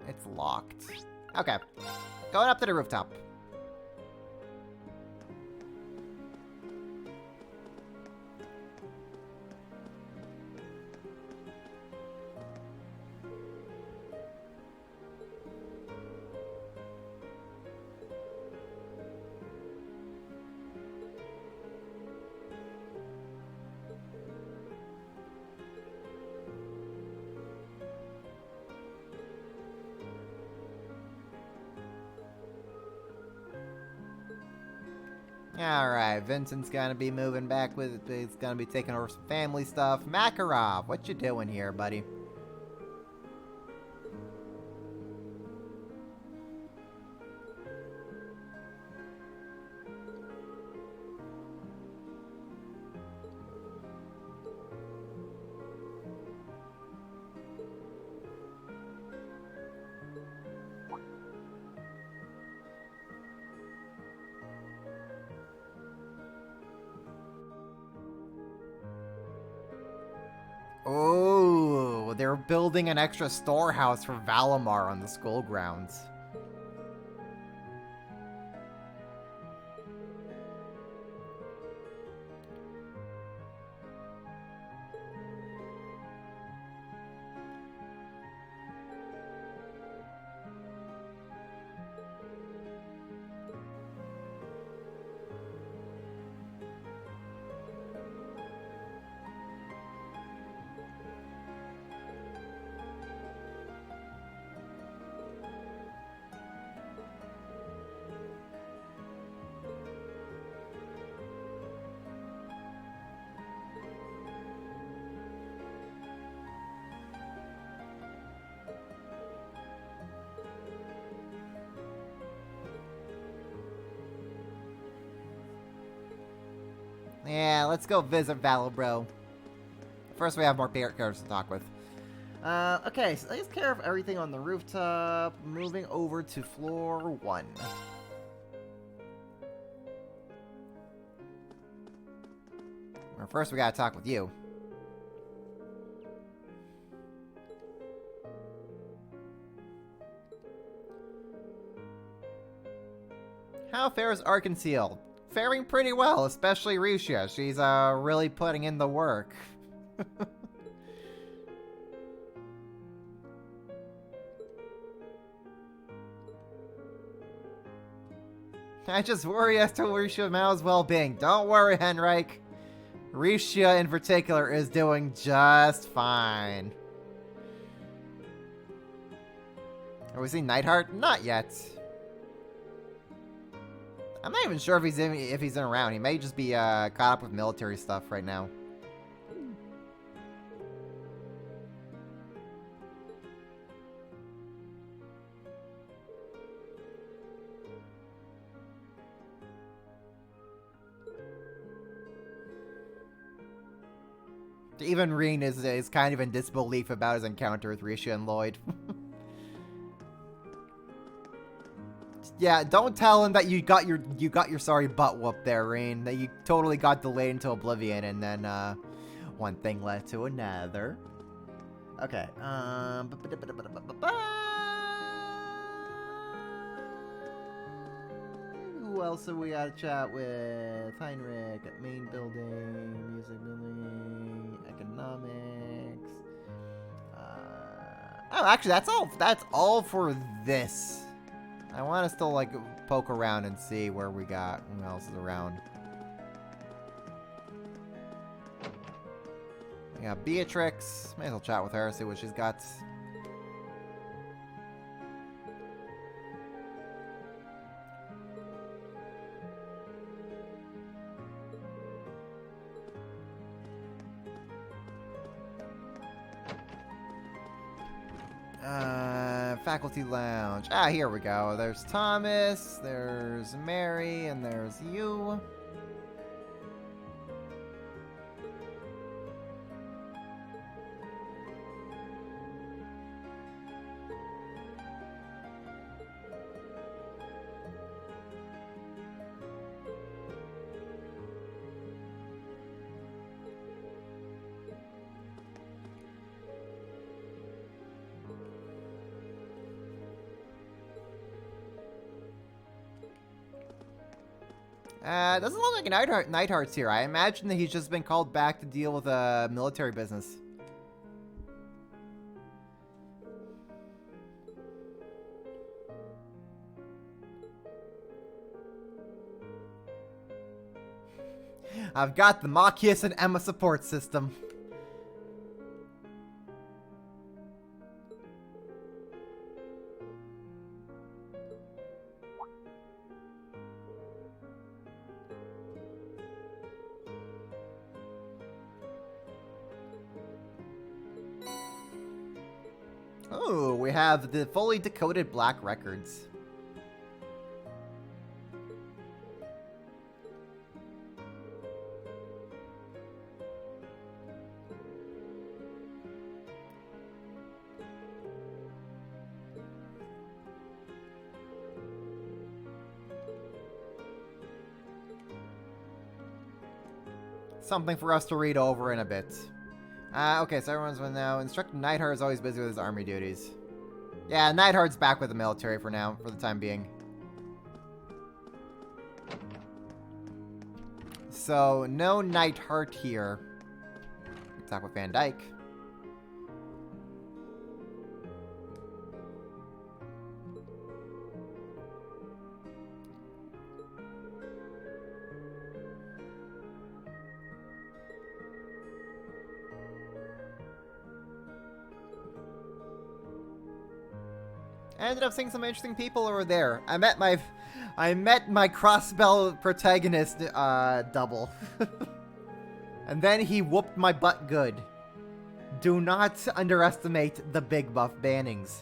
It's locked. Okay. Going up to the rooftop. Alright, Vincent's gonna be moving back with, he's gonna be taking over some family stuff. Makarov, what you doing here, buddy? Oh, they're building an extra storehouse for Valimar on the school grounds. Yeah, let's go visit Valibro. First, we have more characters to talk with. Okay, so takes care of everything on the rooftop. Moving over to floor 1. Well, first, we gotta talk with you. How fares Arkanseal? Faring pretty well, especially Risha. She's really putting in the work. I just worry as to Risha Mao's well-being. Don't worry, Henrik. Risha in particular is doing just fine. Are we seeing Neidhart? Not yet. I'm not even sure if he's in around. He may just be caught up with military stuff right now. Even Reen is kind of in disbelief about his encounter with Risha and Lloyd. Yeah, don't tell him that you got your sorry butt whooped there, Rean. That you totally got delayed into oblivion, and then one thing led to another. Okay. Who else have we got to chat with? Heinrich at main building, music building, economics. Oh, actually, that's all. That's all for this. I want to still like poke around and see where we got. Who else is around? We got Beatrix. May as well chat with her, see what she's got. Faculty Lounge. Ah, here we go. There's Thomas, there's Mary, and there's you. Doesn't look like Neidhart's here. I imagine that he's just been called back to deal with military business. I've got the Machias and Emma support system. Oh, we have the fully decoded black records. Something for us to read over in a bit. Okay, so everyone's now. Instructor Neidhart is always busy with his army duties. Yeah, Neidhart's back with the military for now, for the time being. So, no Neidhart here. Talk with Van Dyke. I ended up seeing some interesting people over there. I met my Crossbell protagonist double. And then he whooped my butt good. Do not underestimate the big buff Bannings.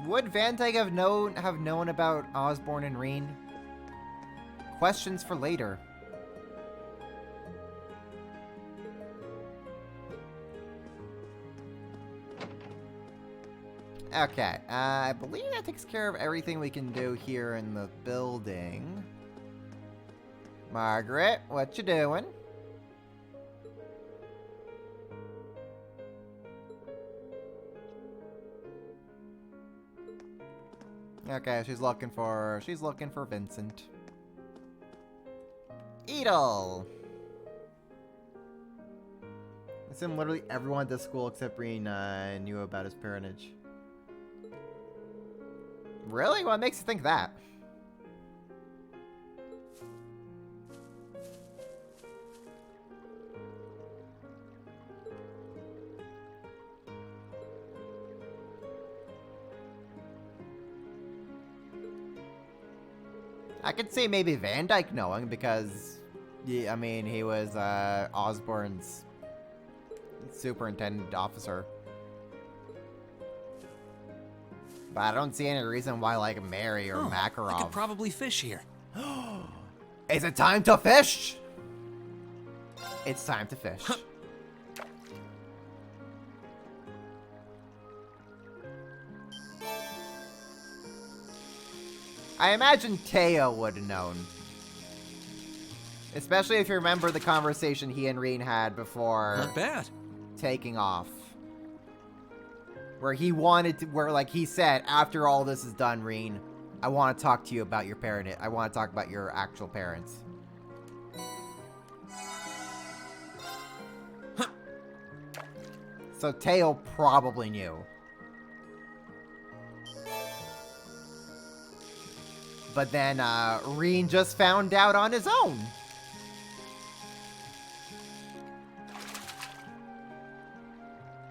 Would Van Dyke have known about Osborne and Reen? Questions for later. Okay, I believe that takes care of everything we can do here in the building. Margaret, what you doing? Okay, she's looking for Vincent. Edel! I assume literally everyone at this school except Reen knew about his parentage. Really? What makes you think that? I could say maybe Van Dyke knowing because, I mean, he was Osborne's superintendent officer. But I don't see any reason why, like, Mary or Makarov. I could probably fish here. Is it time to fish? It's time to fish. I imagine Teo would have known. Especially if you remember the conversation he and Reen had before Not bad. taking off. Where he wanted to, where like he said, after all this is done, Reen, I want to talk to you about your parent. I want to talk about your actual parents. So Teo probably knew. But then Reen just found out on his own.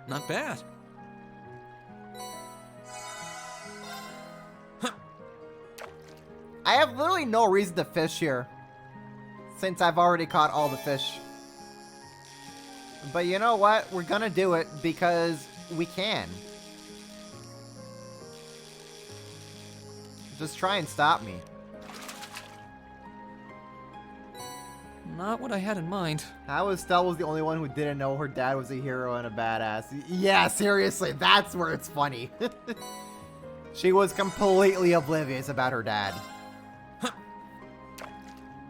Not bad. I have literally no reason to fish here, since I've already caught all the fish. But you know what? We're gonna do it because we can. Just try and stop me. Not what I had in mind. How Estelle was the only one who didn't know her dad was a hero and a badass. Yeah, seriously, that's where it's funny. She was completely oblivious about her dad.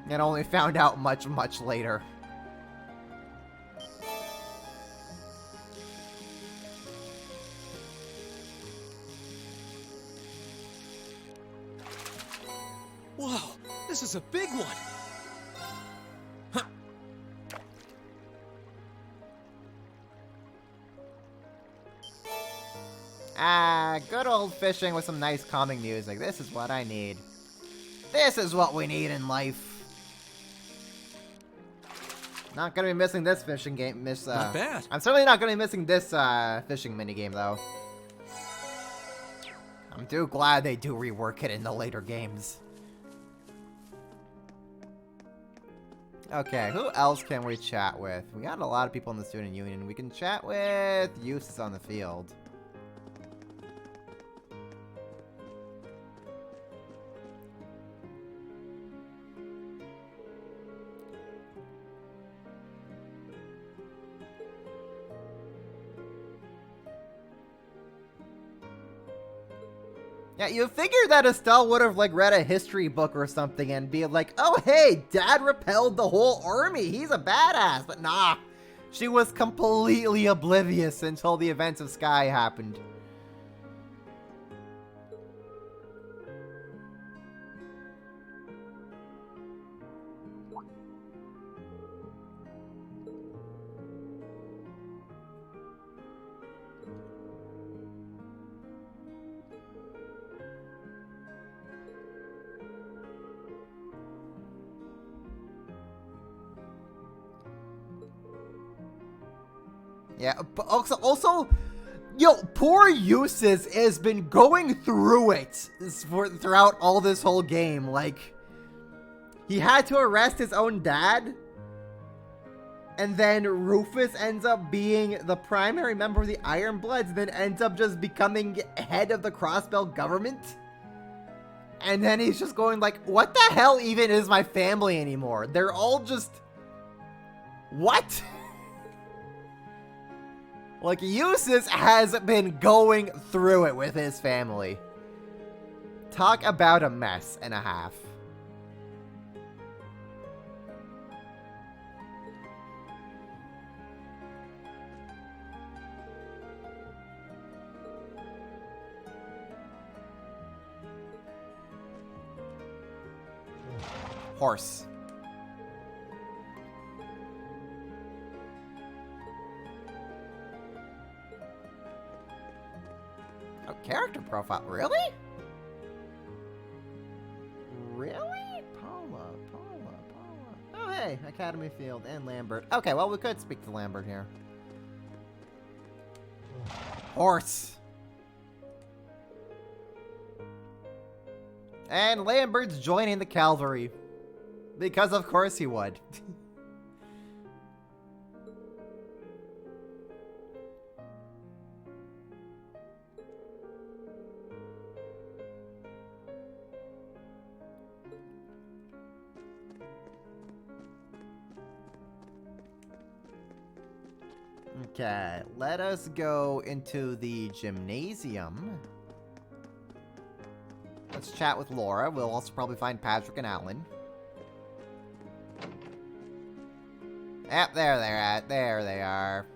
And only found out much, much later. Whoa, this is a big one. Good old fishing with some nice calming music. This is what I need. This is what we need in life. Not gonna be missing this fishing game. Not bad. I'm certainly not gonna be missing this fishing minigame though. I'm too glad they do rework it in the later games. Okay, who else can we chat with? We got a lot of people in the student union. We can chat with Eustace on the field. Yeah, you figure that Estelle would have, like, read a history book or something and be like, oh, hey, Dad repelled the whole army. He's a badass. But nah, she was completely oblivious until the events of Sky happened. Yeah, but also, yo, poor Eustace has been going through it throughout all this whole game. Like, he had to arrest his own dad, and then Rufus ends up being the primary member of the Ironbloods, then ends up just becoming head of the Crossbell government. And then he's just going like, what the hell even is my family anymore? They're all just... What? Like, Eustace has been going through it with his family. Talk about a mess and a half. Horse. Oh, character profile. Really? Really? Paula. Oh, hey, Academy Field and Lambert. Okay, well, we could speak to Lambert here. Horse. And Lambert's joining the cavalry. Because of course he would. Okay, let us go into the gymnasium. Let's chat with Laura. We'll also probably find Patrick and Alan. Yep, there they're at. There they are.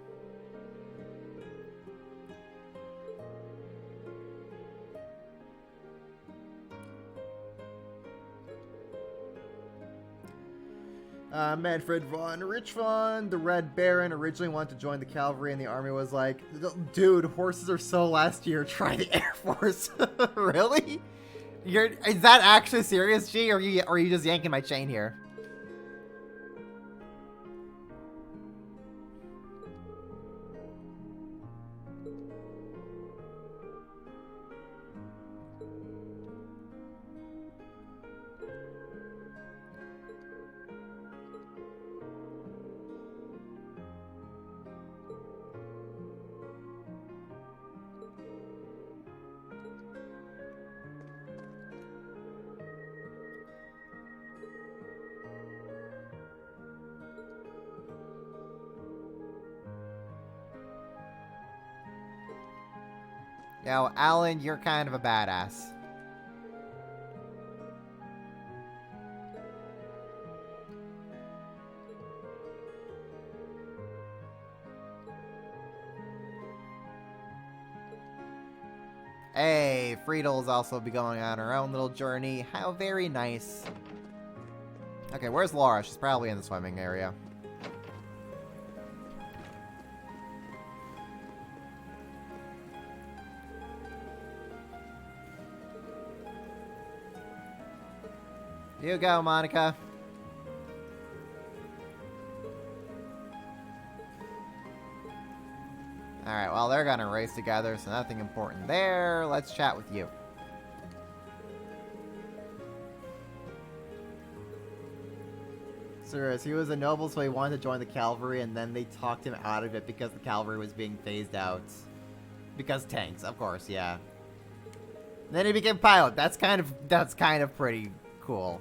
Manfred von Richvon, the Red Baron, originally wanted to join the cavalry, and the army was like, dude, horses are so last year, try the Air Force. Really? Is that actually serious, G, or are you just yanking my chain here? Yo, Alan, you're kind of a badass. Hey, Friedel's also be going on her own little journey. How very nice. Okay, where's Laura? She's probably in the swimming area. You go, Monica. Alright, well, they're gonna race together, so nothing important there. Let's chat with you. Serious, he was a noble, so he wanted to join the cavalry, and then they talked him out of it because the cavalry was being phased out. Because tanks, of course, yeah. And then he became pilot. That's kind of pretty cool.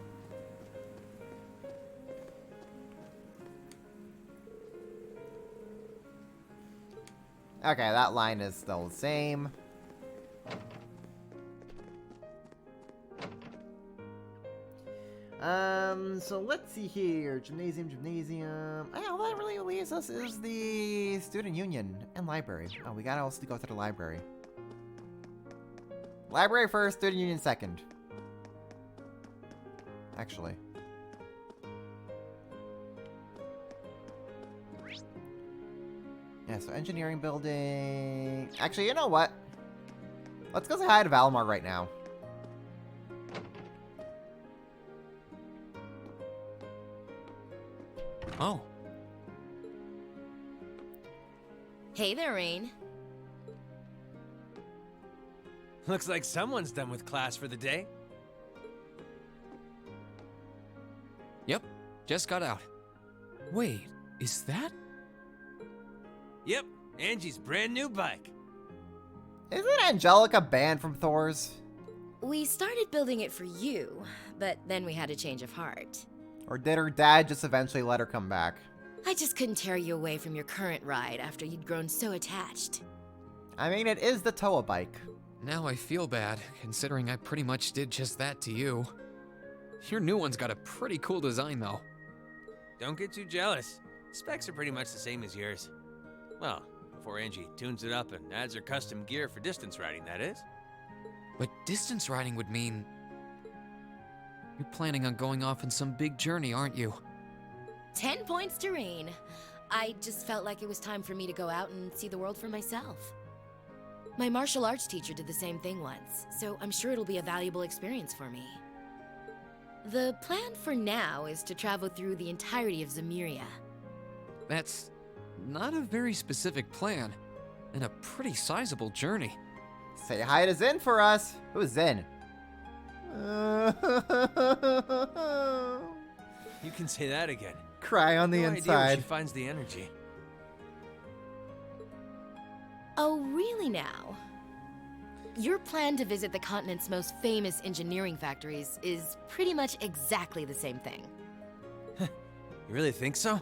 Okay, that line is still the same. So let's see here. Gymnasium. Oh, that really leaves us is the student union and library. Oh, we gotta also go to the library. Library first, student union second. Actually. Yeah, so engineering building. Actually, you know what? Let's go say hi to Valimar right now. Oh. Hey there, Rain. Looks like someone's done with class for the day. Yep, just got out. Wait, is that? Yep, Angie's brand new bike. Isn't Angelica banned from Thor's? We started building it for you, but then we had a change of heart. Or did her dad just eventually let her come back? I just couldn't tear you away from your current ride after you'd grown so attached. I mean, it is the Toa bike. Now I feel bad, considering I pretty much did just that to you. Your new one's got a pretty cool design, though. Don't get too jealous. Specs are pretty much the same as yours. Well, before Angie tunes it up and adds her custom gear for distance riding, that is. But distance riding would mean... You're planning on going off on some big journey, aren't you? 10 points to Rain. I just felt like it was time for me to go out and see the world for myself. My martial arts teacher did the same thing once, so I'm sure it'll be a valuable experience for me. The plan for now is to travel through the entirety of Zemuria. That's not a very specific plan, and a pretty sizable journey. Say hi to Zin for us. Who's Zin? You can say that again. Cry on the No idea where inside. she finds the energy. Oh, really now? Your plan to visit the continent's most famous engineering factories is pretty much exactly the same thing. You really think so?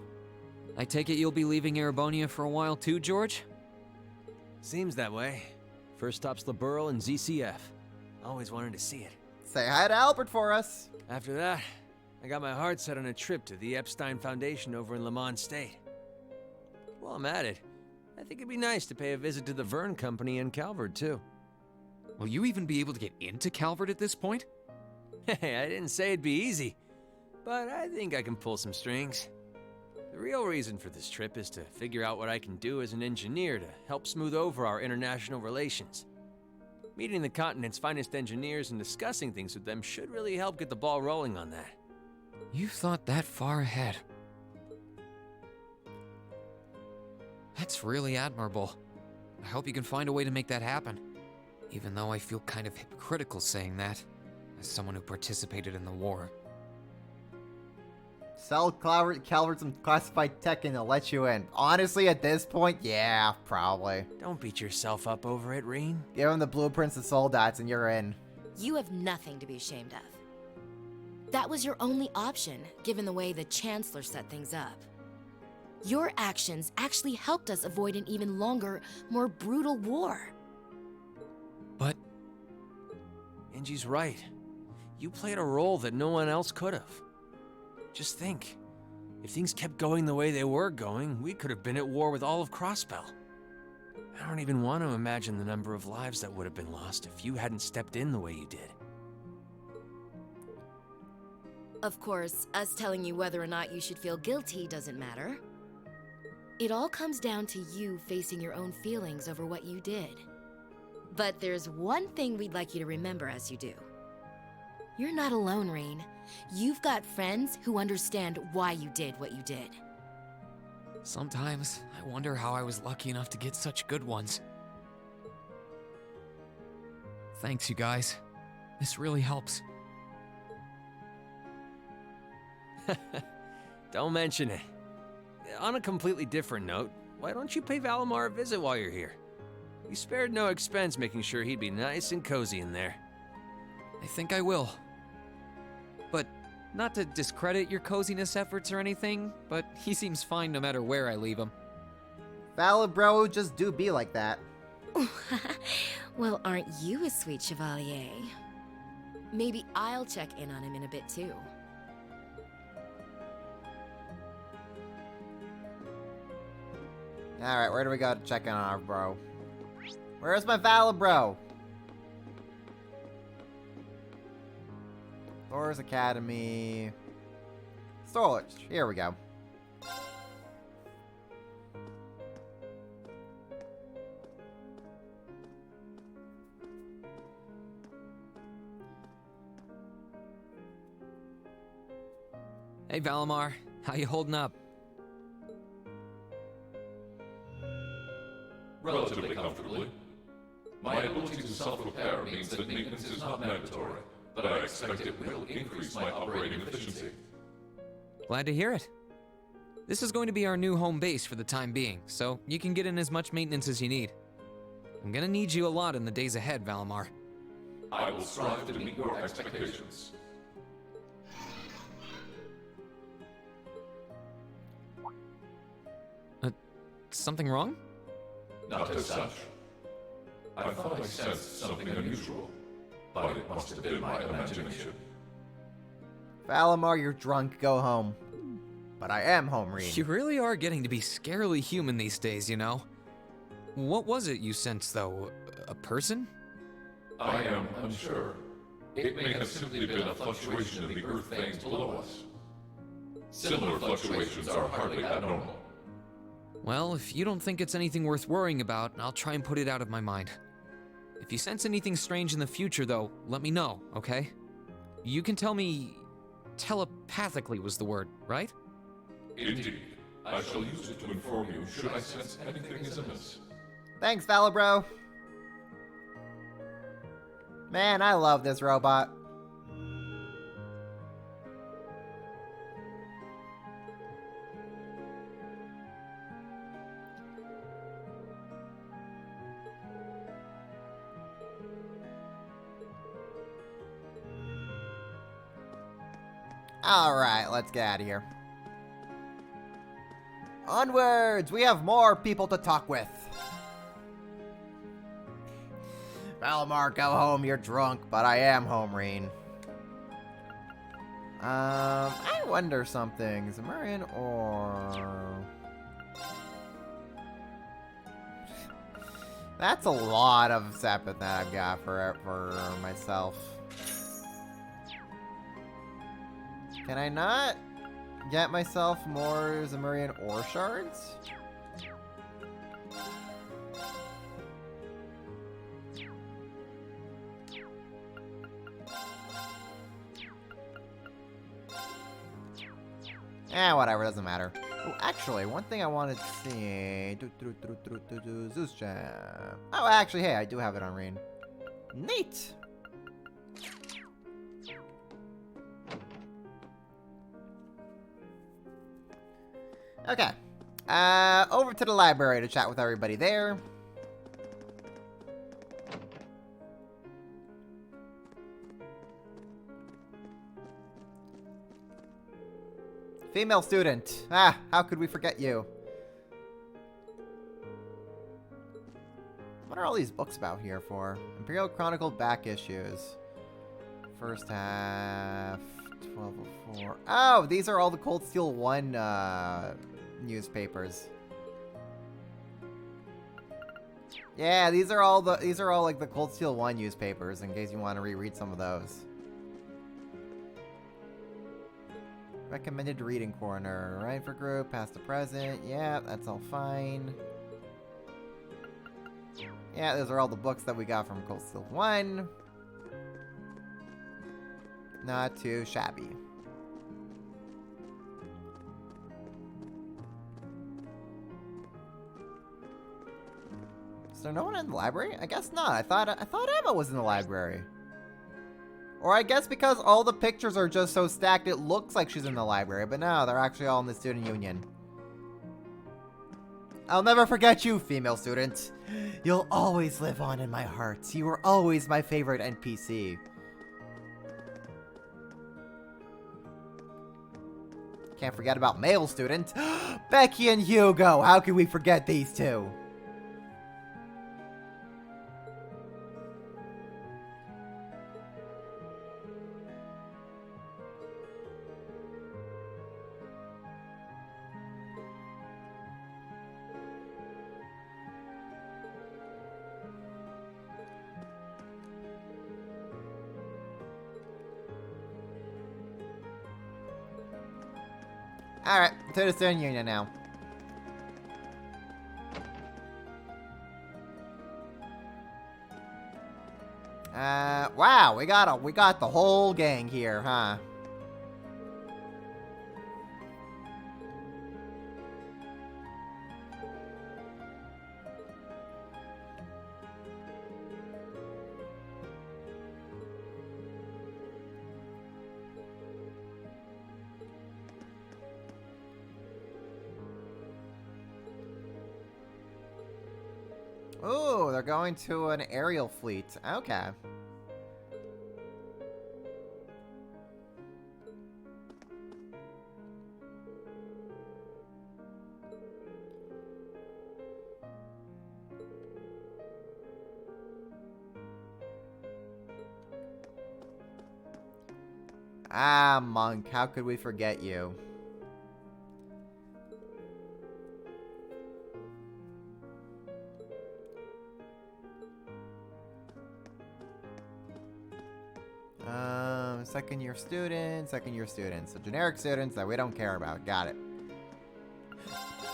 I take it you'll be leaving Erebonia for a while too, George? Seems that way. First stop's the Burl and ZCF. Always wanted to see it. Say hi to Albert for us. After that, I got my heart set on a trip to the Epstein Foundation over in Lamont State. While I'm at it, I think it'd be nice to pay a visit to the Verne Company in Calvert, too. Will you even be able to get into Calvert at this point? Hey, I didn't say it'd be easy, but I think I can pull some strings. The real reason for this trip is to figure out what I can do as an engineer to help smooth over our international relations. Meeting the continent's finest engineers and discussing things with them should really help get the ball rolling on that. You've thought that far ahead. That's really admirable. I hope you can find a way to make that happen. Even though I feel kind of hypocritical saying that, as someone who participated in the war. Sell Calvert some classified tech and they'll let you in. Honestly, at this point, yeah, probably. Don't beat yourself up over it, Reen. Give them the blueprints and soldats and you're in. You have nothing to be ashamed of. That was your only option, given the way the Chancellor set things up. Your actions actually helped us avoid an even longer, more brutal war. But... Angie's right. You played a role that no one else could have. Just think, if things kept going the way they were going, we could have been at war with all of Crossbell. I don't even want to imagine the number of lives that would have been lost if you hadn't stepped in the way you did. Of course, us telling you whether or not you should feel guilty doesn't matter. It all comes down to you facing your own feelings over what you did. But there's one thing we'd like you to remember as you do. You're not alone, Rain. You've got friends who understand why you did what you did. Sometimes, I wonder how I was lucky enough to get such good ones. Thanks, you guys. This really helps. Don't mention it. On a completely different note, why don't you pay Valimar a visit while you're here? We spared no expense making sure he'd be nice and cozy in there. I think I will. But not to discredit your coziness efforts or anything, but he seems fine no matter where I leave him. Valid bro, just do be like that. Well, aren't you a sweet chevalier? Maybe I'll check in on him in a bit too. Alright, where do we go to check in on our bro? Where's my Valid bro? Thor's Academy. Storage. Here we go. Hey, Valimar. How you holding up? Relatively comfortably. My ability to self-repair means that maintenance is not mandatory, but I expect it will increase my operating efficiency. Glad to hear it. This is going to be our new home base for the time being, so you can get in as much maintenance as you need. I'm gonna need you a lot in the days ahead, Valimar. I will strive to meet your expectations. Something wrong? Not as such. I thought I sensed something unusual, but it must have been my imagination. Valimar, you're drunk. Go home. But I am home, Reed. You really are getting to be scarily human these days, you know? What was it you sensed, though? A person? I am unsure. It may have simply been a fluctuation in the earth veins below us. Similar fluctuations are hardly abnormal. Well, if you don't think it's anything worth worrying about, I'll try and put it out of my mind. If you sense anything strange in the future, though, let me know, okay? You can tell me... telepathically was the word, right? Indeed. I shall use it to inform you should I sense anything is amiss. Thanks, Valibro. Man, I love this robot. Alright, let's get out of here. Onwards! We have more people to talk with. Belmar, go home. You're drunk, but I am home, Reen. I wonder something. Zemurian or... That's a lot of Sepith that I've got for myself. Can I not get myself more Zemurian ore shards? Whatever, doesn't matter. Oh, actually, one thing I wanted to see. Zeus Gem. Oh, actually, hey, I do have it on Reen. Neat! Okay. Over to the library to chat with everybody there. Female student. Ah, how could we forget you? What are all these books about here for? Imperial Chronicle back issues. First half. 1204. Oh, these are all the Cold Steel 1 newspapers. Yeah, these are all like the Cold Steel 1 newspapers in case you want to reread some of those. Recommended reading corner, right for group, past to present. Yeah, that's all fine. Yeah, those are all the books that we got from Cold Steel 1. Not too shabby. Is there no one in the library? I guess not. I thought Emma was in the library. Or I guess because all the pictures are just so stacked, it looks like she's in the library. But no, they're actually all in the student union. I'll never forget you, female student. You'll always live on in my heart. You were always my favorite NPC. Can't forget about male student. Becky and Hugo. How can we forget these two? Alright, to the student union now. Wow, we got the whole gang here, huh? Ooh, they're going to an aerial fleet. Okay. Ah, Monk, how could we forget you? Second year students. So generic students that we don't care about. Got it.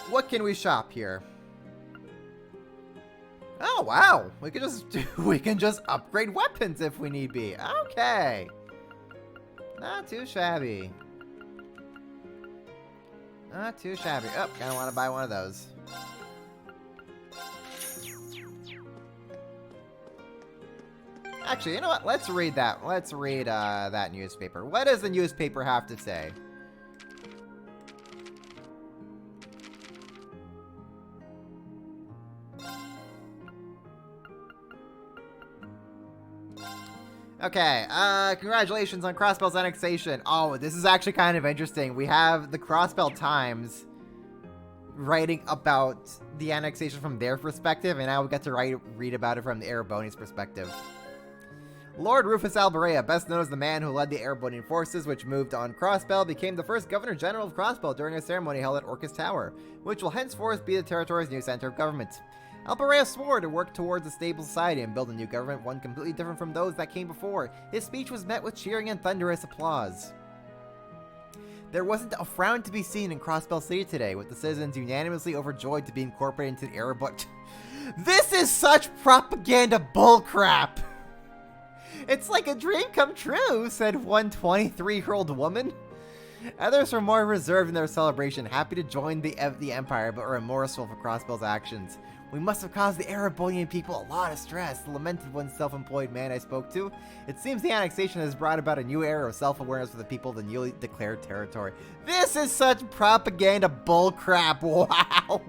What can we shop here? Oh, wow. We can just upgrade weapons if we need be. Okay. Not too shabby. Not too shabby. Oh, kinda want to buy one of those. Actually, you know what? Let's read that. Let's read that newspaper. What does the newspaper have to say? Okay, congratulations on Crossbell's annexation. Oh, this is actually kind of interesting. We have the Crossbell Times writing about the annexation from their perspective, and now we get to read about it from the Erebonians' perspective. Lord Rufus Alberea, best known as the man who led the Erebonian forces which moved on Crossbell, became the first Governor General of Crossbell during a ceremony held at Orcus Tower, which will henceforth be the territory's new center of government. Alberea swore to work towards a stable society and build a new government, one completely different from those that came before. His speech was met with cheering and thunderous applause. There wasn't a frown to be seen in Crossbell City today, with the citizens unanimously overjoyed to be incorporated into the Erebot. This is such propaganda bullcrap! It's like a dream come true, said one 23-year-old woman. Others were more reserved in their celebration, happy to join the Empire, but remorseful for Crossbell's actions. We must have caused the Erebonian people a lot of stress, lamented one self-employed man I spoke to. It seems the annexation has brought about a new era of self-awareness for the people of the newly declared territory. This is such propaganda bullcrap, wow!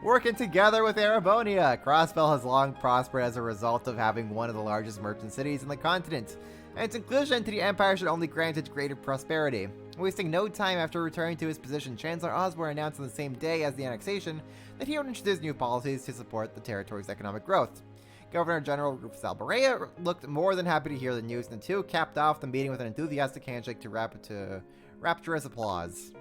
Working together with Erebonia, Crossbell has long prospered as a result of having one of the largest merchant cities in the continent, and its inclusion into the Empire should only grant it greater prosperity. Wasting no time after returning to his position, Chancellor Osborne announced on the same day as the annexation that he would introduce new policies to support the territory's economic growth. Governor General Rufus Alberea looked more than happy to hear the news, and the two capped off the meeting with an enthusiastic handshake to rapturous applause.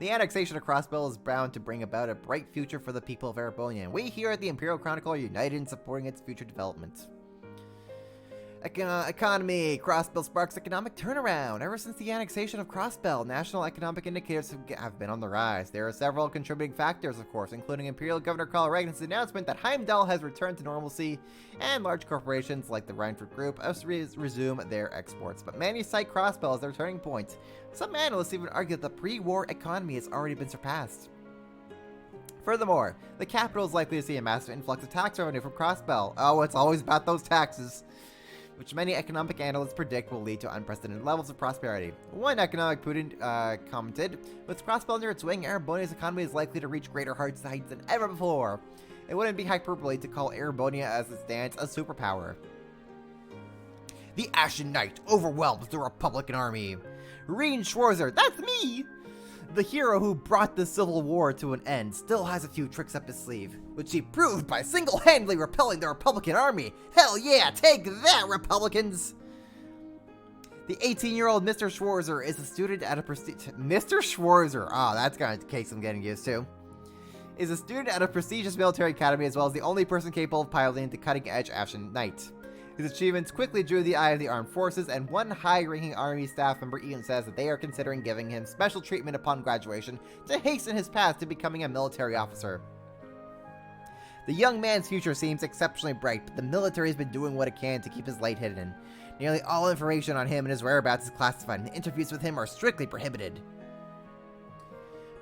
The annexation of Crossbell is bound to bring about a bright future for the people of Erebonia, and we here at the Imperial Chronicle are united in supporting its future development. Economy. Crossbell sparks economic turnaround. Ever since the annexation of Crossbell, national economic indicators have been on the rise. There are several contributing factors, of course, including Imperial Governor Carl Regnan's announcement that Heimdall has returned to normalcy, and large corporations like the Reinford Group have resumed their exports. But many cite Crossbell as their turning point. Some analysts even argue that the pre-war economy has already been surpassed. Furthermore, the capital is likely to see a massive influx of tax revenue from Crossbell. Oh, it's always about those taxes, which many economic analysts predict will lead to unprecedented levels of prosperity. One economic prudent commented, with Crossbell near its wing, Erebonia's economy is likely to reach greater heights than ever before. It wouldn't be hyperbole to call Erebonia as it stands a superpower. The Ashen Knight overwhelms the Republican army. Reen Schwarzer, that's me! The hero who brought the Civil War to an end still has a few tricks up his sleeve, which he proved by single-handedly repelling the Republican army. Hell yeah, take that, Republicans! The 18-year-old Mr. Schwarzer is a student at a Mr. Schwarzer, that's gonna take some getting used to, is a student at a prestigious military academy as well as the only person capable of piloting the cutting-edge Ashen Knight. His achievements quickly drew the eye of the armed forces, and one high-ranking army staff member even says that they are considering giving him special treatment upon graduation to hasten his path to becoming a military officer. The young man's future seems exceptionally bright, but the military has been doing what it can to keep his light hidden. Nearly all information on him and his whereabouts is classified, and interviews with him are strictly prohibited.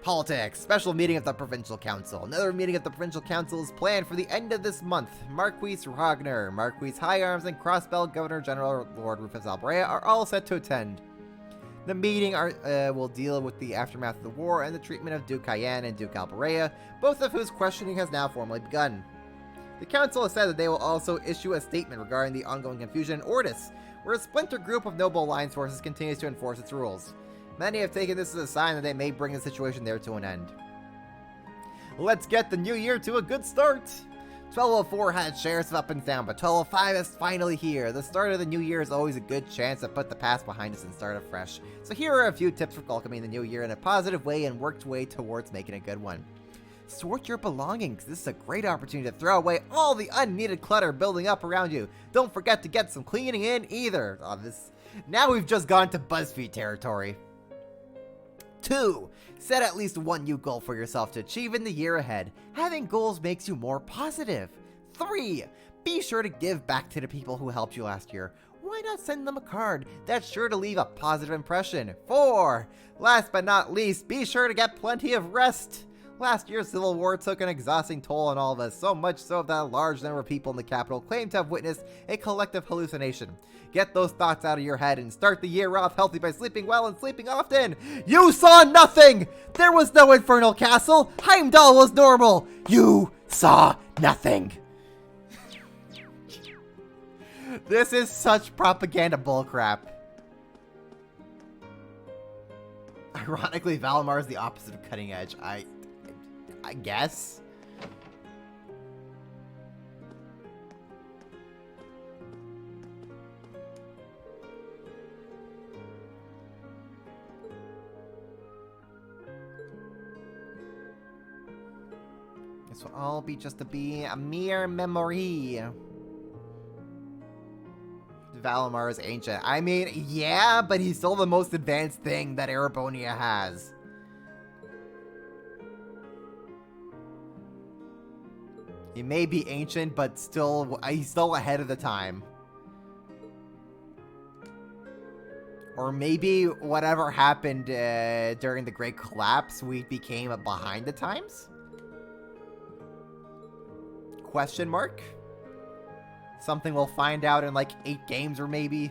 Politics. Special meeting of the Provincial Council. Another meeting of the Provincial Council is planned for the end of this month. Marquis Ragnar, Marquis High Arms, and Crossbell Governor General Lord Rufus Alberea are all set to attend. The meeting will deal with the aftermath of the war and the treatment of Duke Cayenne and Duke Alberea, both of whose questioning has now formally begun. The council has said that they will also issue a statement regarding the ongoing confusion in Ortis, where a splinter group of Noble Alliance forces continues to enforce its rules. Many have taken this as a sign that they may bring the situation there to an end. Let's get the new year to a good start! 1204 had shares of up and down, but 1205 is finally here. The start of the new year is always a good chance to put the past behind us and start afresh. So here are a few tips for welcoming the new year in a positive way and work way towards making a good one. Sort your belongings. This is a great opportunity to throw away all the unneeded clutter building up around you. Don't forget to get some cleaning in either. Now we've just gone to BuzzFeed territory. 2. Set at least one new goal for yourself to achieve in the year ahead. Having goals makes you more positive. 3. Be sure to give back to the people who helped you last year. Why not send them a card? That's sure to leave a positive impression. 4. Last but not least, be sure to get plenty of rest. Last year's Civil War took an exhausting toll on all of us, so much so that a large number of people in the capital claim to have witnessed a collective hallucination. Get those thoughts out of your head and start the year off healthy by sleeping well and sleeping often. You saw nothing! There was no infernal castle! Heimdall was normal! You saw nothing! This is such propaganda bullcrap. Ironically, Valimar is the opposite of cutting edge. I guess. This will all be just a mere memory. Valimar is ancient. I mean, yeah, but he's still the most advanced thing that Erebonia has. He may be ancient, but still, he's still ahead of the time. Or maybe whatever happened during the Great Collapse, we became behind the times? Question mark? Something we'll find out in like 8 games or maybe.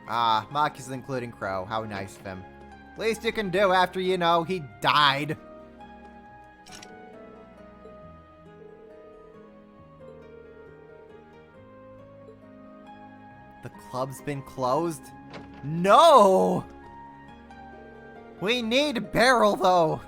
Ah, Mach is including Crow. How nice of him. Least you can do after, you know, he died. The club's been closed? No! We need Beryl, though.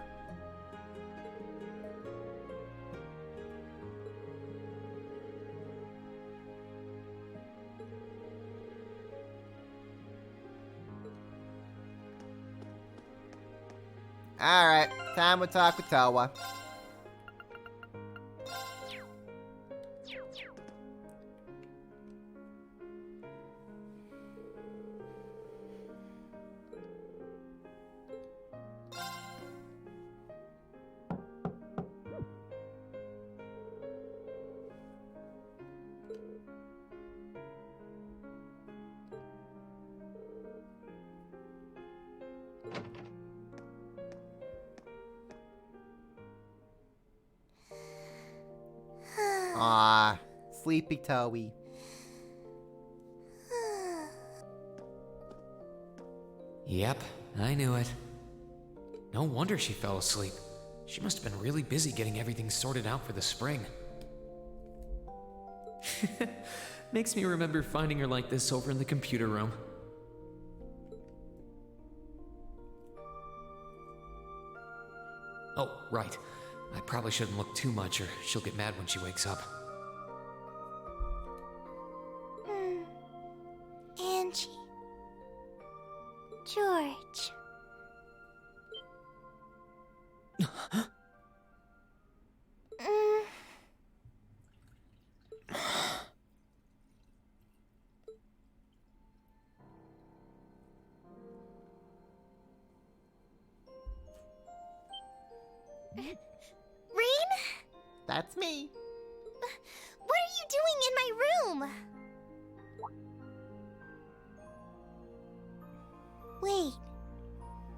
Alright, time to talk with Towa. Ah, sleepy Towie. Yep, I knew it. No wonder she fell asleep. She must have been really busy getting everything sorted out for the spring. Makes me remember finding her like this over in the computer room. Oh, right. I probably shouldn't look too much or she'll get mad when she wakes up. Angie. George. That's me. What are you doing in my room? Wait.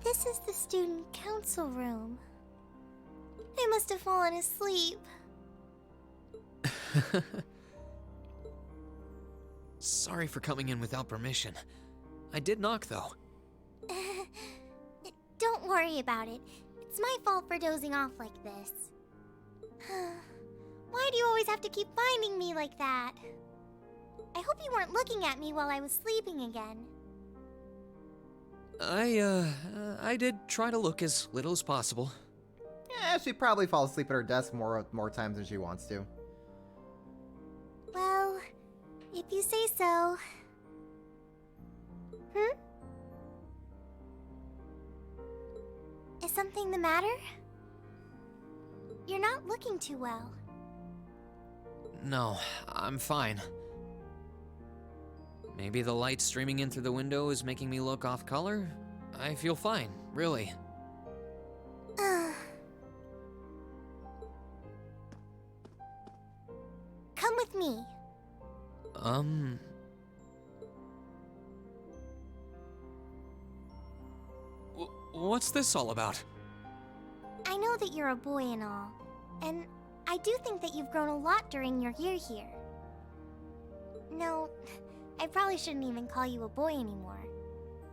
This is the student council room. I must have fallen asleep. Sorry for coming in without permission. I did knock, though. Don't worry about it. It's my fault for dozing off like this. Why do you always have to keep finding me like that? I hope you weren't looking at me while I was sleeping again. I did try to look as little as possible. Yeah, she probably falls asleep at her desk more times than she wants to. Well, if you say so. Is something the matter? You're not looking too well. No, I'm fine. Maybe the light streaming in through the window is making me look off color? I feel fine, really. Come with me. What's this all about? I know that you're a boy and all, and I do think that you've grown a lot during your year here. No, I probably shouldn't even call you a boy anymore.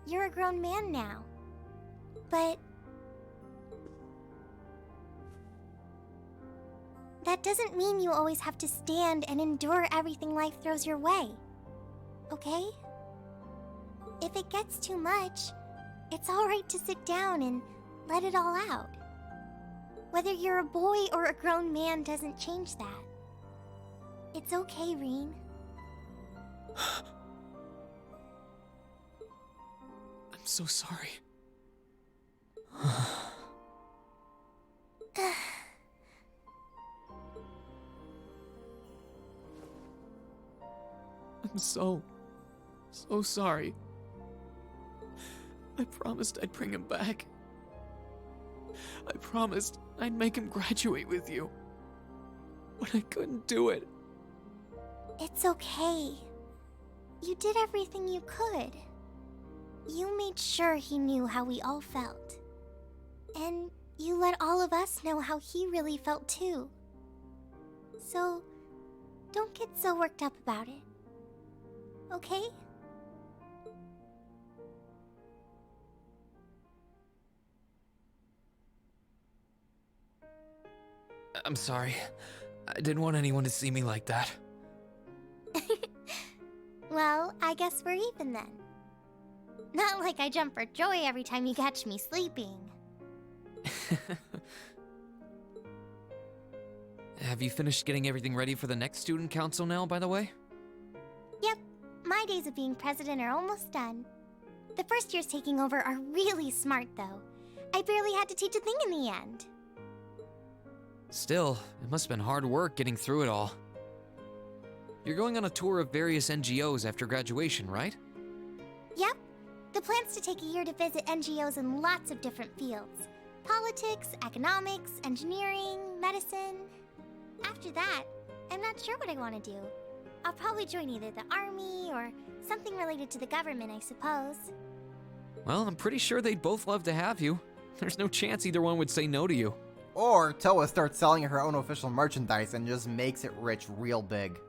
You're a grown man now. But that doesn't mean you always have to stand and endure everything life throws your way. Okay? If it gets too much, it's alright to sit down and let it all out. Whether you're a boy or a grown man doesn't change that. It's okay, Rean. I'm so sorry. I'm so sorry. I promised I'd bring him back. I promised I'd make him graduate with you. But I couldn't do it. It's okay. You did everything you could. You made sure he knew how we all felt. And you let all of us know how he really felt too. So, don't get so worked up about it. Okay? I'm sorry. I didn't want anyone to see me like that. Well, I guess we're even then. Not like I jump for joy every time you catch me sleeping. Have you finished getting everything ready for the next student council now, by the way? Yep, my days of being president are almost done. The first years taking over are really smart, though. I barely had to teach a thing in the end. Still, it must have been hard work getting through it all. You're going on a tour of various NGOs after graduation, right? Yep. The plan's to take a year to visit NGOs in lots of different fields. Politics, economics, engineering, medicine. After that, I'm not sure what I want to do. I'll probably join either the army or something related to the government, I suppose. Well, I'm pretty sure they'd both love to have you. There's no chance either one would say no to you. Or Towa starts selling her own official merchandise and just makes it rich real big.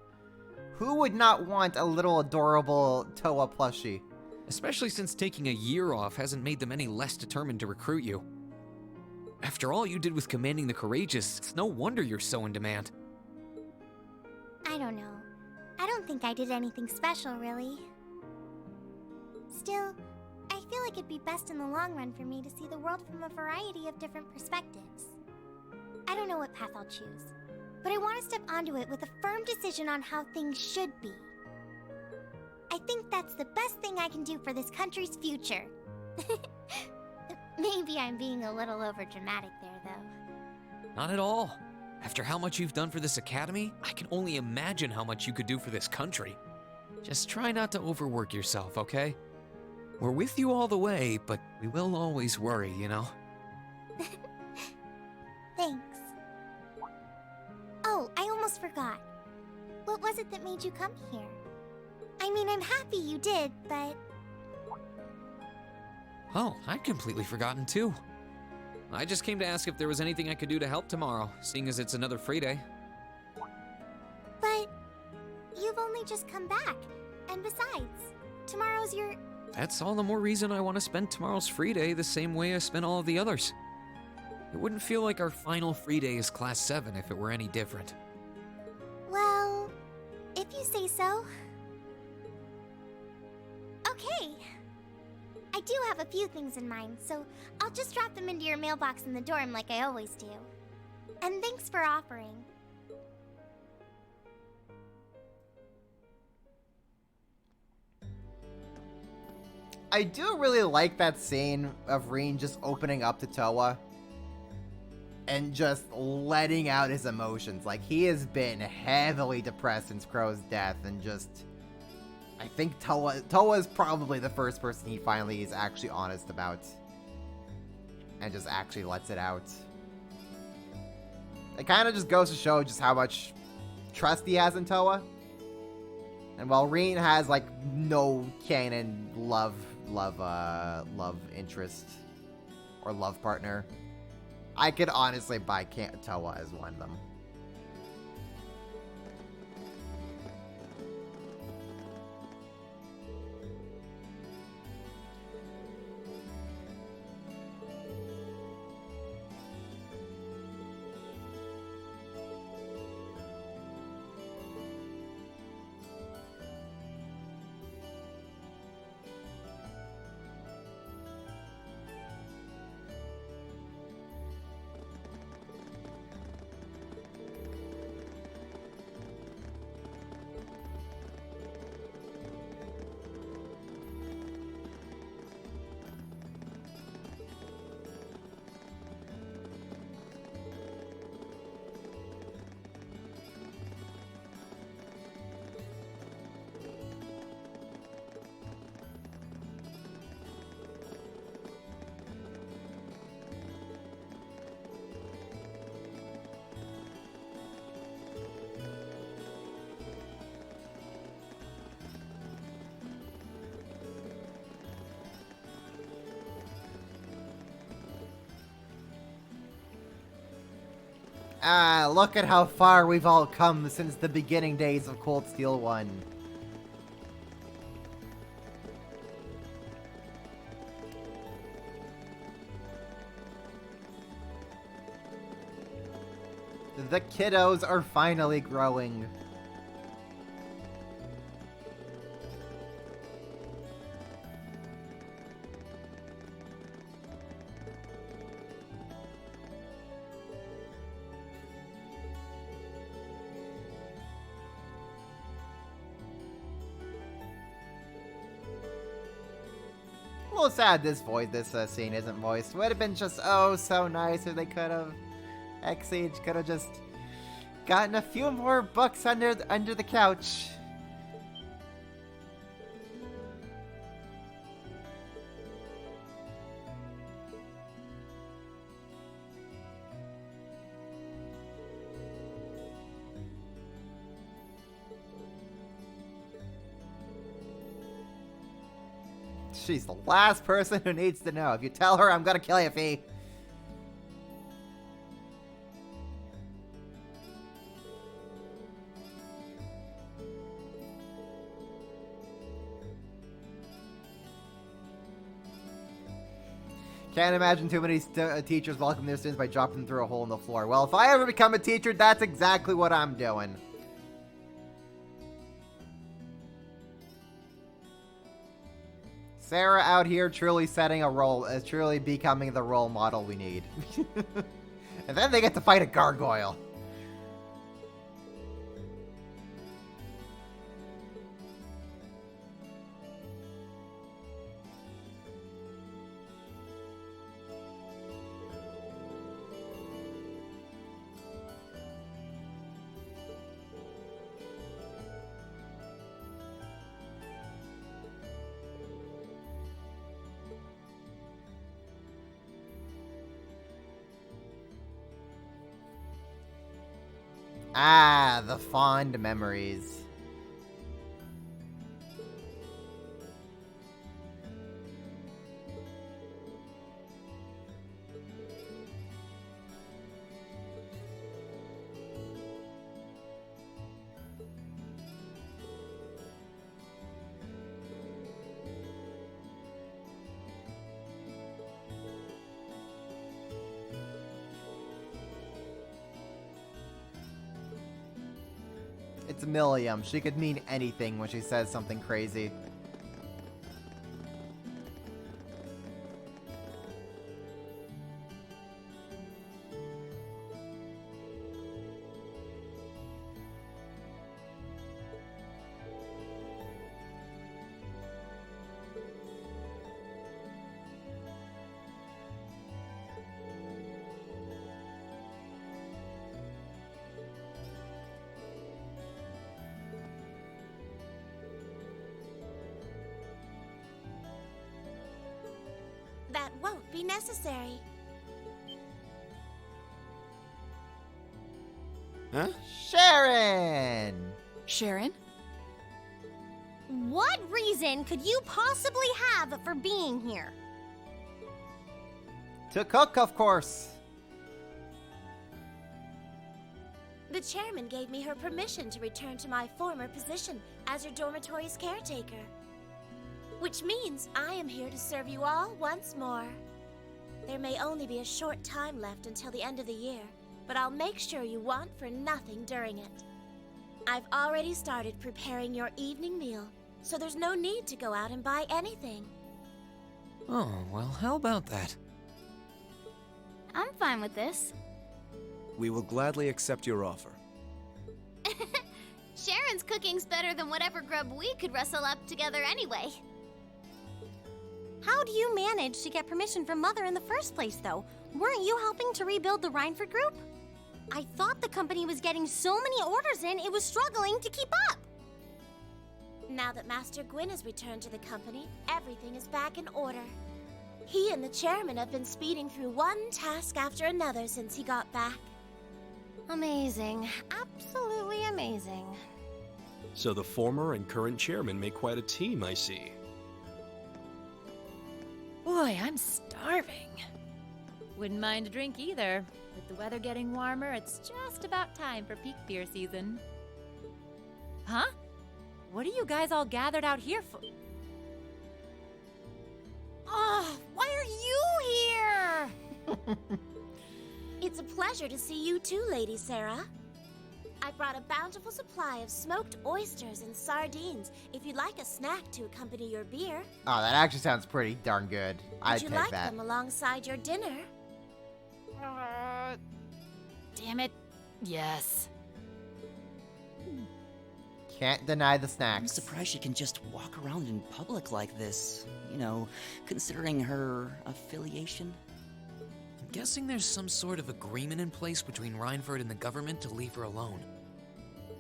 Who would not want a little adorable Towa plushie? Especially since taking a year off hasn't made them any less determined to recruit you. After all you did with commanding the Courageous, it's no wonder you're so in demand. I don't know. I don't think I did anything special, really. Still, I feel like it'd be best in the long run for me to see the world from a variety of different perspectives. I don't know what path I'll choose, but I want to step onto it with a firm decision on how things should be. I think that's the best thing I can do for this country's future. Maybe I'm being a little overdramatic there, though. Not at all. After how much you've done for this academy, I can only imagine how much you could do for this country. Just try not to overwork yourself, okay? We're with you all the way, but we will always worry, you know? Thanks. Oh, I almost forgot. What was it that made you come here? I mean, I'm happy you did, but... Oh, I'd completely forgotten too. I just came to ask if there was anything I could do to help tomorrow, seeing as it's another free day. But... you've only just come back. And besides, tomorrow's your... That's all the more reason I want to spend tomorrow's free day the same way I spent all of the others. It wouldn't feel like our final free day is Class 7 if it were any different. Well, if you say so. Okay. I do have a few things in mind, so I'll just drop them into your mailbox in the dorm like I always do. And thanks for offering. I do really like that scene of Rean just opening up to Towa and just letting out his emotions. Like, he has been heavily depressed since Crow's death, and just... I think Towa is probably the first person he finally is actually honest about. And just actually lets it out. It kind of just goes to show just how much trust he has in Towa. And while Rean has, like, no canon love interest, or love partner. I could honestly buy Towa as one of them. Ah, look at how far we've all come since the beginning days of Cold Steel 1. The kiddos are finally growing. A little sad this scene isn't voiced. Would have been just so nice if they could have. Exige could have just gotten a few more books under the couch. She's the last person who needs to know. If you tell her, I'm gonna kill you, Fee. Can't imagine too many teachers welcome their students by dropping them through a hole in the floor. Well, if I ever become a teacher, that's exactly what I'm doing. Sarah out here truly setting a role, truly becoming the role model we need. And then they get to fight a gargoyle. Ah, the fond memories. It's Milliam. She could mean anything when she says something crazy. That won't be necessary. Huh? Sharon! Sharon? What reason could you possibly have for being here? To cook, of course. The chairman gave me her permission to return to my former position as your dormitory's caretaker. Which means I am here to serve you all once more. There may only be a short time left until the end of the year, but I'll make sure you want for nothing during it. I've already started preparing your evening meal, so there's no need to go out and buy anything. Oh, well, how about that? I'm fine with this. We will gladly accept your offer. Sharon's cooking's better than whatever grub we could rustle up together anyway. How do you manage to get permission from Mother in the first place, though? Weren't you helping to rebuild the Reinford group? I thought the company was getting so many orders in, it was struggling to keep up. Now that Master Gwyn has returned to the company, everything is back in order. He and the chairman have been speeding through one task after another since he got back. Amazing. Absolutely amazing. So the former and current chairman make quite a team, I see. Boy, I'm starving. Wouldn't mind a drink either. With the weather getting warmer, it's just about time for peak beer season. Huh? What are you guys all gathered out here for? Oh, why are you here? It's a pleasure to see you too, Lady Sarah. I brought a bountiful supply of smoked oysters and sardines if you'd like a snack to accompany your beer. Oh, that actually sounds pretty darn good. I'd Would take you like that. them alongside your dinner? Damn it. Yes. Can't deny the I'm snacks. surprised she can just walk around in public like this. You know, considering her affiliation. I'm guessing there's some sort of agreement in place between Reinford and the government to leave her alone.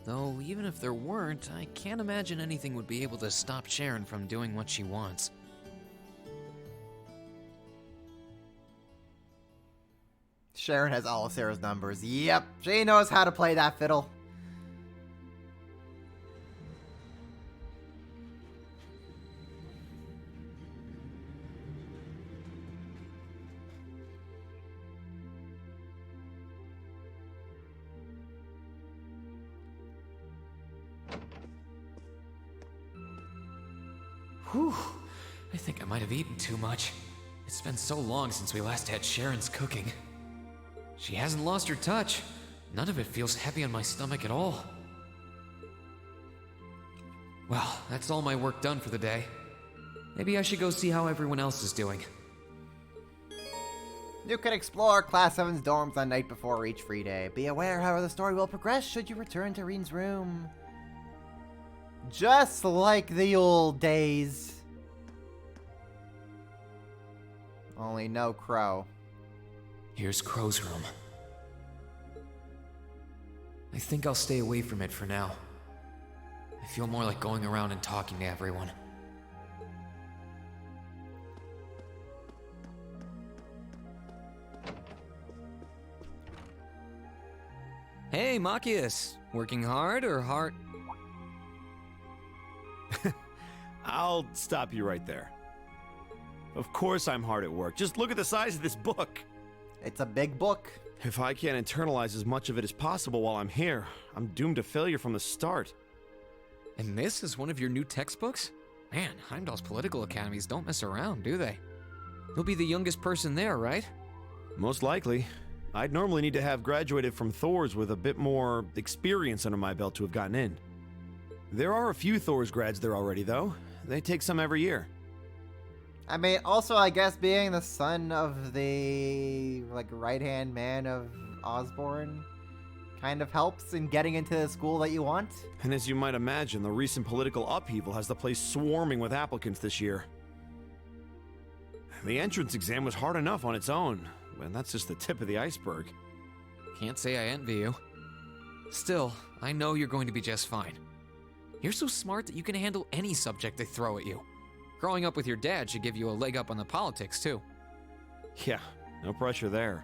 Though, even if there weren't, I can't imagine anything would be able to stop Sharon from doing what she wants. Sharon has all of Sarah's numbers. Yep, she knows how to play that fiddle. Whew. I think I might have eaten too much. It's been so long since we last had Sharon's cooking. She hasn't lost her touch. None of it feels heavy on my stomach at all. Well, that's all my work done for the day. Maybe I should go see how everyone else is doing. You can explore Class 7's dorms on night before each free day. Be aware how the story will progress should you return to Reen's room. Just like the old days. Only no Crow. Here's Crow's room. I think I'll stay away from it for now. I feel more like going around and talking to everyone. Hey, Machias! Working hard or hard? I'll stop you right there. Of course I'm hard at work. Just look at the size of this book. It's a big book. If I can't internalize as much of it as possible while I'm here, I'm doomed to failure from the start. And this is one of your new textbooks? Man, Heimdall's political academies don't mess around, do they? You'll be the youngest person there, right? Most likely. I'd normally need to have graduated from Thor's with a bit more experience under my belt to have gotten in. There are a few Thor's grads there already, though. They take some every year. I mean, also, I guess being the son of the, right-hand man of Osborne kind of helps in getting into the school that you want. And as you might imagine, the recent political upheaval has the place swarming with applicants this year. The entrance exam was hard enough on its own, and that's just the tip of the iceberg. Can't say I envy you. Still, I know you're going to be just fine. You're so smart that you can handle any subject they throw at you. Growing up with your dad should give you a leg up on the politics, too. Yeah, no pressure there.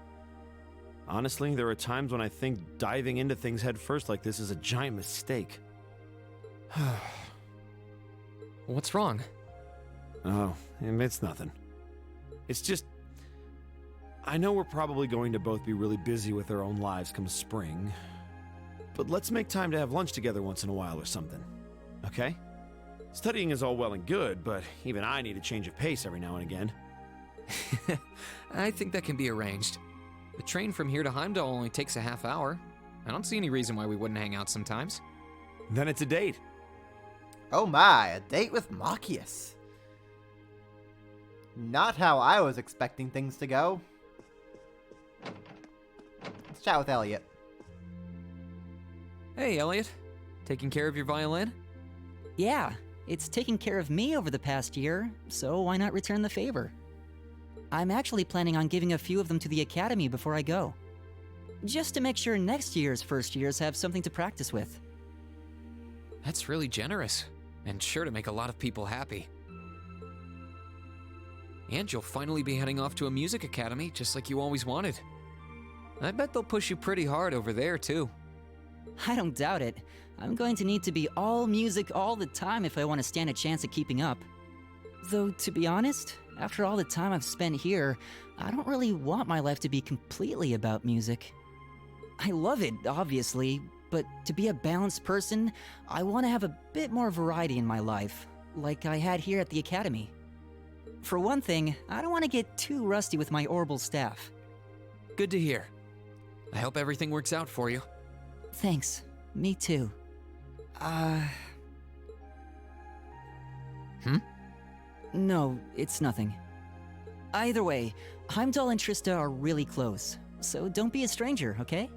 Honestly, there are times when I think diving into things head first like this is a giant mistake. What's wrong? Oh, it's nothing. It's just... I know we're probably going to both be really busy with our own lives come spring, but let's make time to have lunch together once in a while or something, okay? Studying is all well and good, but even I need a change of pace every now and again. I think that can be arranged. The train from here to Heimdall only takes a half hour. I don't see any reason why we wouldn't hang out sometimes. Then it's a date. Oh my, a date with Machias. Not how I was expecting things to go. Let's chat with Elliot. Hey, Elliot. Taking care of your violin? Yeah, it's taken care of me over the past year, so why not return the favor? I'm actually planning on giving a few of them to the Academy before I go. Just to make sure next year's first years have something to practice with. That's really generous, and sure to make a lot of people happy. And you'll finally be heading off to a music academy, just like you always wanted. I bet they'll push you pretty hard over there, too. I don't doubt it. I'm going to need to be all music all the time if I want to stand a chance at keeping up. Though, to be honest, after all the time I've spent here, I don't really want my life to be completely about music. I love it, obviously, but to be a balanced person, I want to have a bit more variety in my life, like I had here at the Academy. For one thing, I don't want to get too rusty with my orbital staff. Good to hear. I hope everything works out for you. Thanks. Me too. No, it's nothing. Either way, Heimdall and Trista are really close, so don't be a stranger, okay?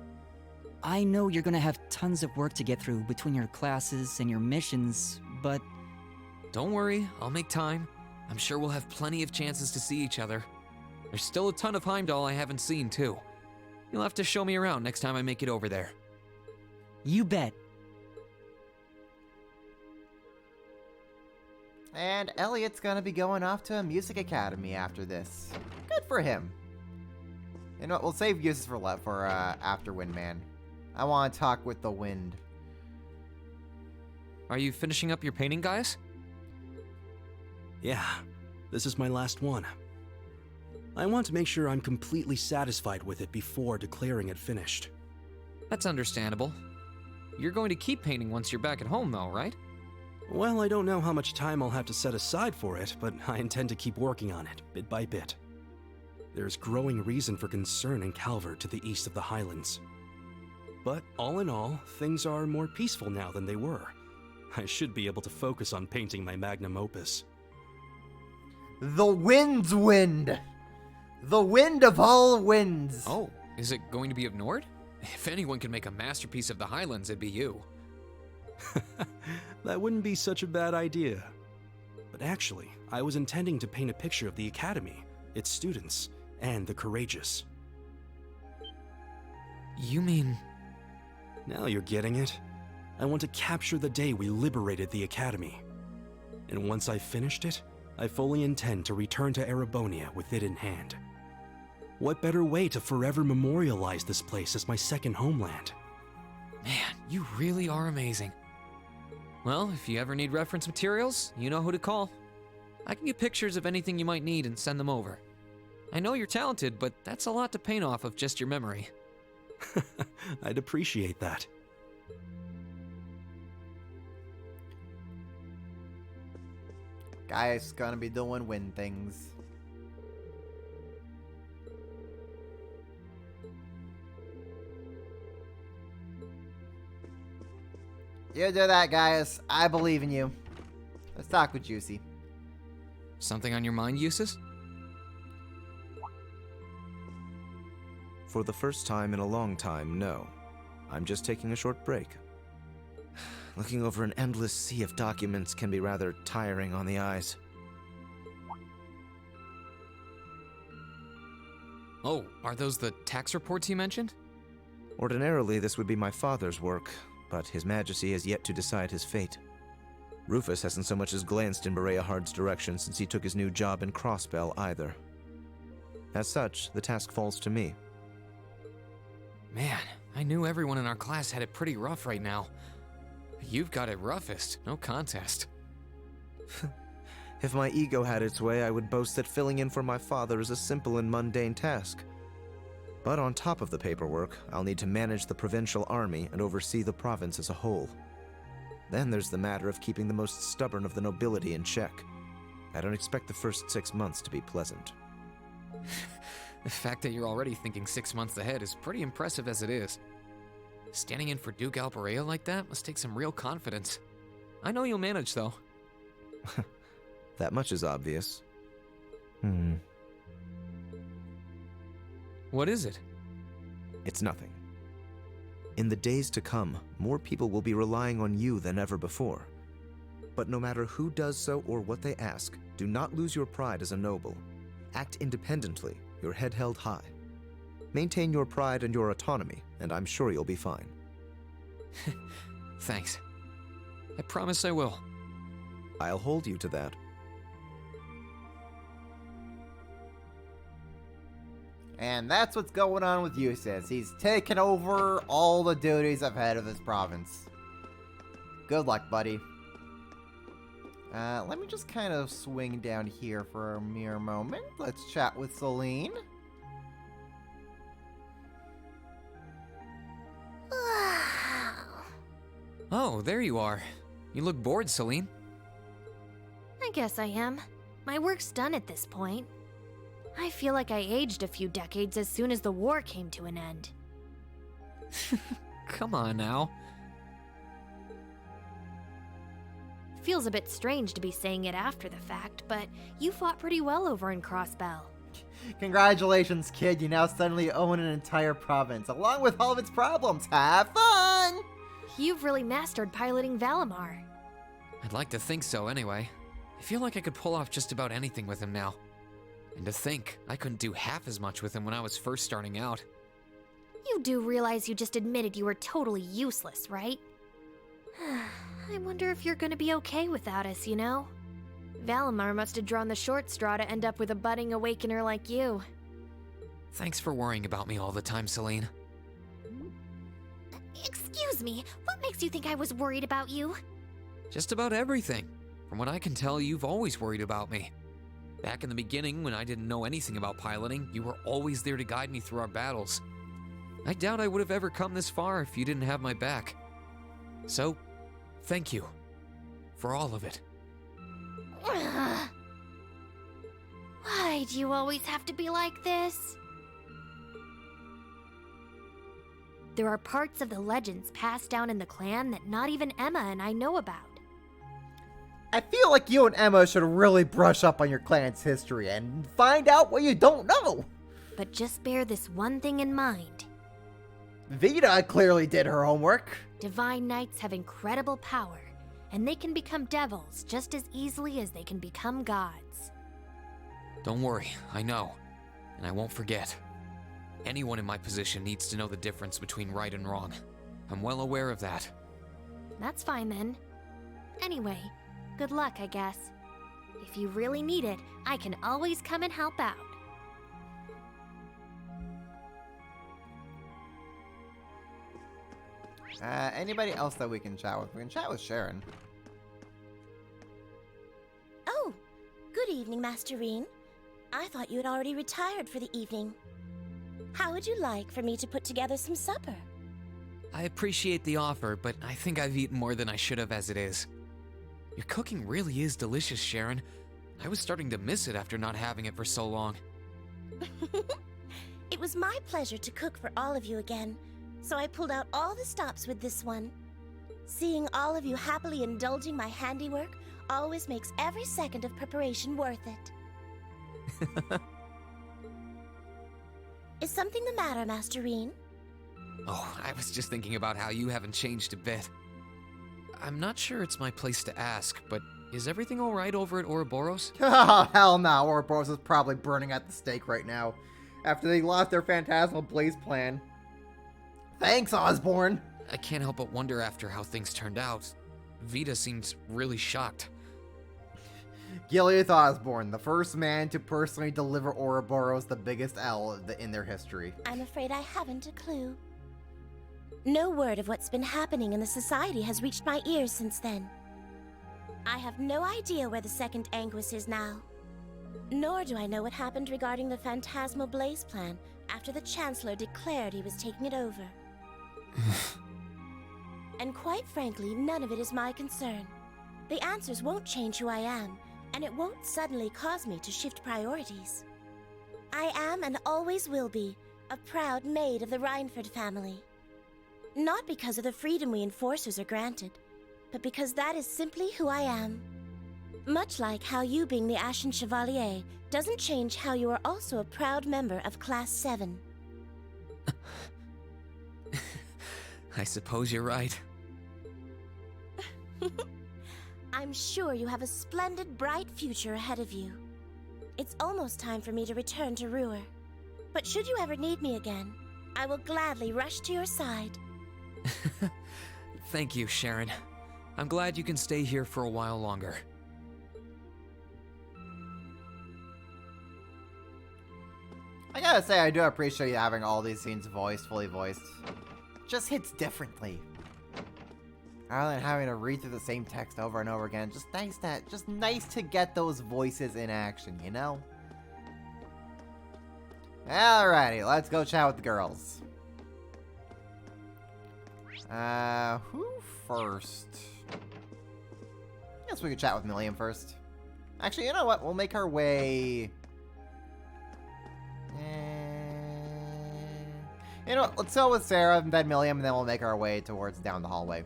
I know you're gonna have tons of work to get through between your classes and your missions, but... Don't worry, I'll make time. I'm sure we'll have plenty of chances to see each other. There's still a ton of Heimdall I haven't seen, too. You'll have to show me around next time I make it over there. You bet. And Elliot's gonna be going off to a music academy after this. Good for him. You know what, we'll save uses for after Windman. I want to talk with the wind. Are you finishing up your painting, guys? Yeah, this is my last one. I want to make sure I'm completely satisfied with it before declaring it finished. That's understandable. You're going to keep painting once you're back at home, though, right? Well, I don't know how much time I'll have to set aside for it, but I intend to keep working on it, bit by bit. There's growing reason for concern in Calvert to the east of the Highlands. But all in all, things are more peaceful now than they were. I should be able to focus on painting my magnum opus. The wind's wind! The wind of all winds! Oh, is it going to be of Nord? If anyone can make a masterpiece of the Highlands, it'd be you. That wouldn't be such a bad idea. But actually, I was intending to paint a picture of the Academy, its students, and the courageous. You mean... Now you're getting it. I want to capture the day we liberated the Academy. And once I've finished it, I fully intend to return to Erebonia with it in hand. What better way to forever memorialize this place as my second homeland? Man, you really are amazing. Well, if you ever need reference materials, you know who to call. I can get pictures of anything you might need and send them over. I know you're talented, but that's a lot to paint off of just your memory. I'd appreciate that. Guy's gonna be doing wind things. You do that, guys. I believe in you. Let's talk with Juicy. Something on your mind, Eustace? For the first time in a long time, no. I'm just taking a short break. Looking over an endless sea of documents can be rather tiring on the eyes. Oh, are those the tax reports you mentioned? Ordinarily, this would be my father's work, but His Majesty has yet to decide his fate. Rufus hasn't so much as glanced in Berea Hard's direction since he took his new job in Crossbell either. As such, the task falls to me. Man, I knew everyone in our class had it pretty rough right now. You've got it roughest, no contest. If my ego had its way, I would boast that filling in for my father is a simple and mundane task. But on top of the paperwork, I'll need to manage the provincial army and oversee the province as a whole. Then there's the matter of keeping the most stubborn of the nobility in check. I don't expect the first 6 months to be pleasant. The fact that you're already thinking 6 months ahead is pretty impressive as it is. Standing in for Duke Alberea like that must take some real confidence. I know you'll manage, though. That much is obvious. What is it? It's nothing. In the days to come, more people will be relying on you than ever before. But no matter who does so or what they ask, do not lose your pride as a noble. Act independently, your head held high. Maintain your pride and your autonomy, and I'm sure you'll be fine. Thanks. I promise I will. I'll hold you to that. And that's what's going on with Eustace. He's taken over all the duties of head of this province. Good luck, buddy. Let me just kind of swing down here for a mere moment. Let's chat with Celine. Oh, there you are. You look bored, Celine. I guess I am. My work's done at this point. I feel like I aged a few decades as soon as the war came to an end. Come on now. Feels a bit strange to be saying it after the fact, but you fought pretty well over in Crossbell. Congratulations, kid. You now suddenly own an entire province, along with all of its problems. Have fun! You've really mastered piloting Valimar. I'd like to think so, anyway. I feel like I could pull off just about anything with him now. And to think, I couldn't do half as much with him when I was first starting out. You do realize you just admitted you were totally useless, right? I wonder if you're gonna be okay without us, you know? Valimar must have drawn the short straw to end up with a budding awakener like you. Thanks for worrying about me all the time, Celine. Excuse me, what makes you think I was worried about you? Just about everything. From what I can tell, you've always worried about me. Back in the beginning, when I didn't know anything about piloting, you were always there to guide me through our battles. I doubt I would have ever come this far if you didn't have my back. So, thank you. For all of it. Why do you always have to be like this? There are parts of the legends passed down in the clan that not even Emma and I know about. I feel like you and Emma should really brush up on your clan's history and find out what you don't know. But just bear this one thing in mind. Vita clearly did her homework. Divine Knights have incredible power, and they can become devils just as easily as they can become gods. Don't worry, I know. And I won't forget. Anyone in my position needs to know the difference between right and wrong. I'm well aware of that. That's fine then. Anyway, good luck, I guess. If you really need it, I can always come and help out. Anybody else that we can chat with? We can chat with Sharon. Oh, good evening, Master Reen. I thought you had already retired for the evening. How would you like for me to put together some supper? I appreciate the offer, but I think I've eaten more than I should have as it is. Your cooking really is delicious, Sharon. I was starting to miss it after not having it for so long. It was my pleasure to cook for all of you again, so I pulled out all the stops with this one. Seeing all of you happily indulging my handiwork always makes every second of preparation worth it. Is something the matter, Master Reen? Oh, I was just thinking about how you haven't changed a bit. I'm not sure it's my place to ask, but is everything alright over at Ouroboros? Oh, hell no. Ouroboros is probably burning at the stake right now after they lost their Phantasmal Blaze plan. Thanks, Osborne. I can't help but wonder after how things turned out. Vita seemed really shocked. Gileath Osborne, the first man to personally deliver Ouroboros the biggest L in their history. I'm afraid I haven't a clue. No word of what's been happening in the Society has reached my ears since then. I have no idea where the second Anguis is now. Nor do I know what happened regarding the Phantasmal Blaze plan after the Chancellor declared he was taking it over. And quite frankly, none of it is my concern. The answers won't change who I am, and it won't suddenly cause me to shift priorities. I am and always will be a proud maid of the Reinford family. Not because of the freedom we enforcers are granted, but because that is simply who I am. Much like how you being the Ashen Chevalier doesn't change how you are also a proud member of Class 7. I suppose you're right. I'm sure you have a splendid, bright future ahead of you. It's almost time for me to return to Ruhr. But should you ever need me again, I will gladly rush to your side. Thank you, Sharon. I'm glad you can stay here for a while longer. I gotta say, I do appreciate having all these scenes fully voiced. Just hits differently. Rather than having to read through the same text over and over again, just nice to get those voices in action, you know? Alrighty, let's go chat with the girls. Who first? Guess we could chat with Milliam first. Actually, you know what? We'll make our way... You know what? Let's go with Sarah and then Milliam, and then we'll make our way towards down the hallway.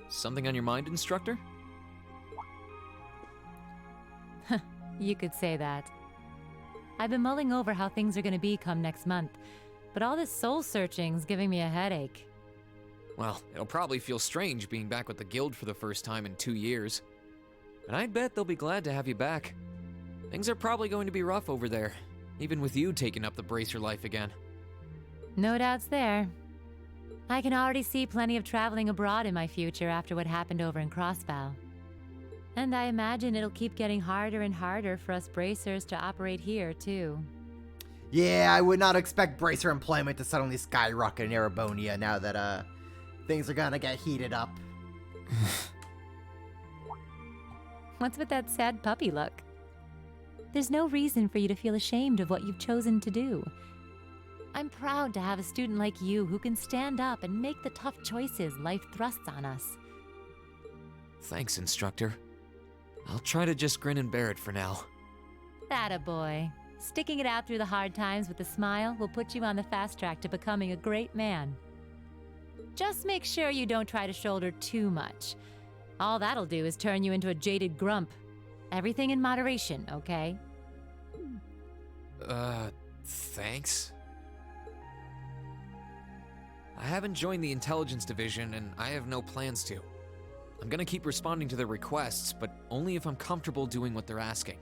Something on your mind, instructor? You could say that. I've been mulling over how things are going to be come next month, but all this soul searching's giving me a headache. Well, it'll probably feel strange being back with the guild for the first time in 2 years. But I'd bet they'll be glad to have you back. Things are probably going to be rough over there, even with you taking up the bracer life again. No doubts there. I can already see plenty of traveling abroad in my future after what happened over in Crossbow. And I imagine it'll keep getting harder and harder for us bracers to operate here, too. Yeah, I would not expect bracer employment to suddenly skyrocket in Erebonia now that, things are gonna get heated up. What's with that sad puppy look? There's no reason for you to feel ashamed of what you've chosen to do. I'm proud to have a student like you who can stand up and make the tough choices life thrusts on us. Thanks, instructor. I'll try to just grin and bear it for now. Attaboy. Sticking it out through the hard times with a smile will put you on the fast track to becoming a great man. Just make sure you don't try to shoulder too much. All that'll do is turn you into a jaded grump. Everything in moderation, okay? Thanks? I haven't joined the intelligence division, and I have no plans to. I'm gonna keep responding to their requests, but only if I'm comfortable doing what they're asking.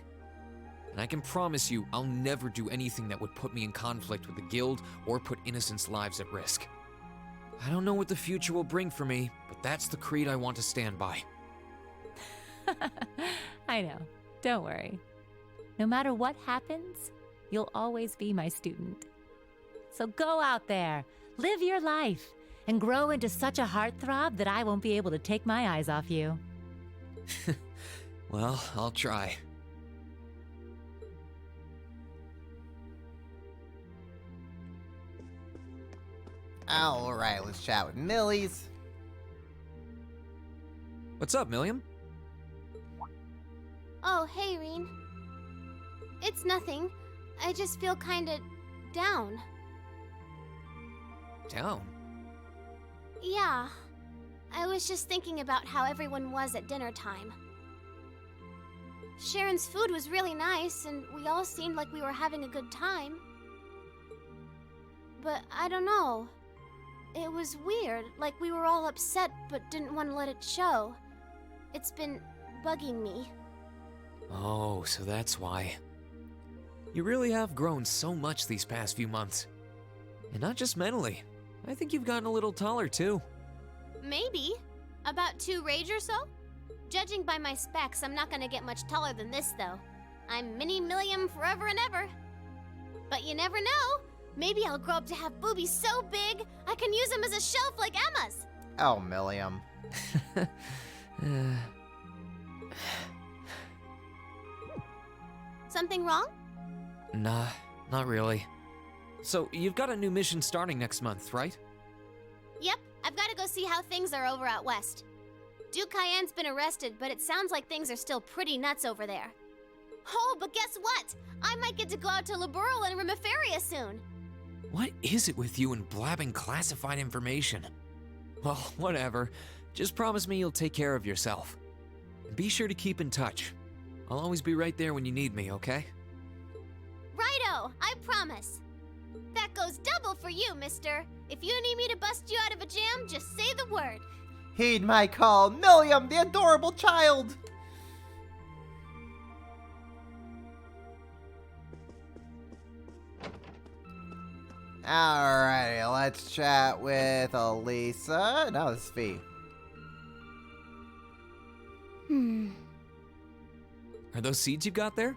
And I can promise you, I'll never do anything that would put me in conflict with the guild or put innocents' lives at risk. I don't know what the future will bring for me, but that's the creed I want to stand by. I know. Don't worry. No matter what happens, you'll always be my student. So go out there, live your life, and grow into such a heartthrob that I won't be able to take my eyes off you. Well, I'll try. Alright, let's chat with Millies. What's up, Milliam? Oh, hey, Reen. It's nothing. I just feel kinda down. Down? Yeah. I was just thinking about how everyone was at dinner time. Sharon's food was really nice, and we all seemed like we were having a good time. But I don't know. It was weird, like we were all upset but didn't want to let it show. It's been bugging me. Oh, so that's why. You really have grown so much these past few months. And not just mentally. I think you've gotten a little taller, too. Maybe. About 2 rage or so? Judging by my specs, I'm not gonna get much taller than this, though. I'm Mini Milliam forever and ever. But you never know. Maybe I'll grow up to have boobies so big, I can use them as a shelf like Emma's. Oh, Milliam. Something wrong? Nah, not really. So, you've got a new mission starting next month, right? Yep, I've got to go see how things are over out west. Duke Cayenne's been arrested, but it sounds like things are still pretty nuts over there. Oh, but guess what? I might get to go out to Laburel and Rimiferia soon. What is it with you and blabbing classified information? Well, whatever. Just promise me you'll take care of yourself. And be sure to keep in touch. I'll always be right there when you need me, okay? Righto, I promise. That goes double for you, mister. If you need me to bust you out of a jam, just say the word. Heed my call, Milliam, the adorable child! Alrighty, let's chat with Elisa. No, this is Fee. Are those seeds you got there?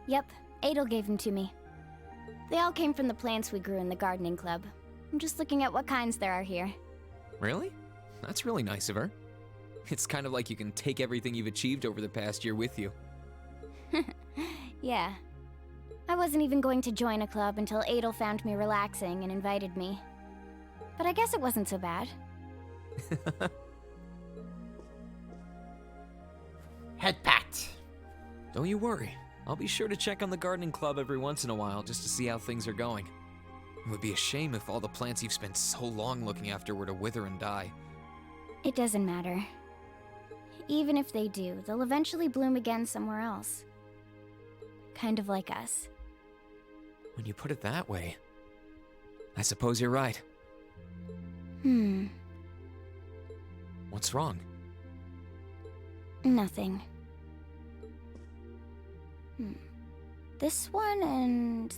Yep, Adel gave them to me. They all came from the plants we grew in the gardening club. I'm just looking at what kinds there are here. Really? That's really nice of her. It's kind of like you can take everything you've achieved over the past year with you. Yeah. I wasn't even going to join a club until Adel found me relaxing and invited me. But I guess it wasn't so bad. Head pat. Don't you worry. I'll be sure to check on the gardening club every once in a while just to see how things are going. It would be a shame if all the plants you've spent so long looking after were to wither and die. It doesn't matter. Even if they do, they'll eventually bloom again somewhere else. Kind of like us. When you put it that way, I suppose you're right. What's wrong? Nothing. This one and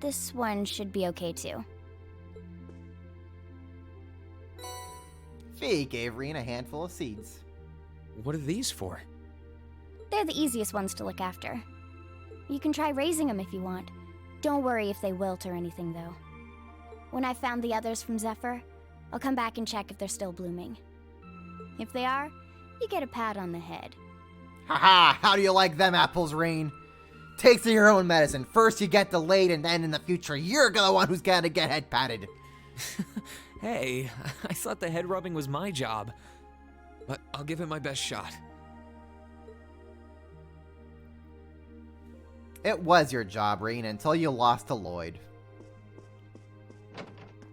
this one should be okay too. Fee gave Reen a handful of seeds. What are these for? They're the easiest ones to look after. You can try raising them if you want. Don't worry if they wilt or anything, though. When I've found the others from Zephyr, I'll come back and check if they're still blooming. If they are, you get a pat on the head. Haha, how do you like them apples, Reen? Take your own medicine. First you get delayed, and then in the future, you're the one who's gonna get head patted. Hey, I thought the head rubbing was my job. But I'll give it my best shot. It was your job, Reen, until you lost to Lloyd.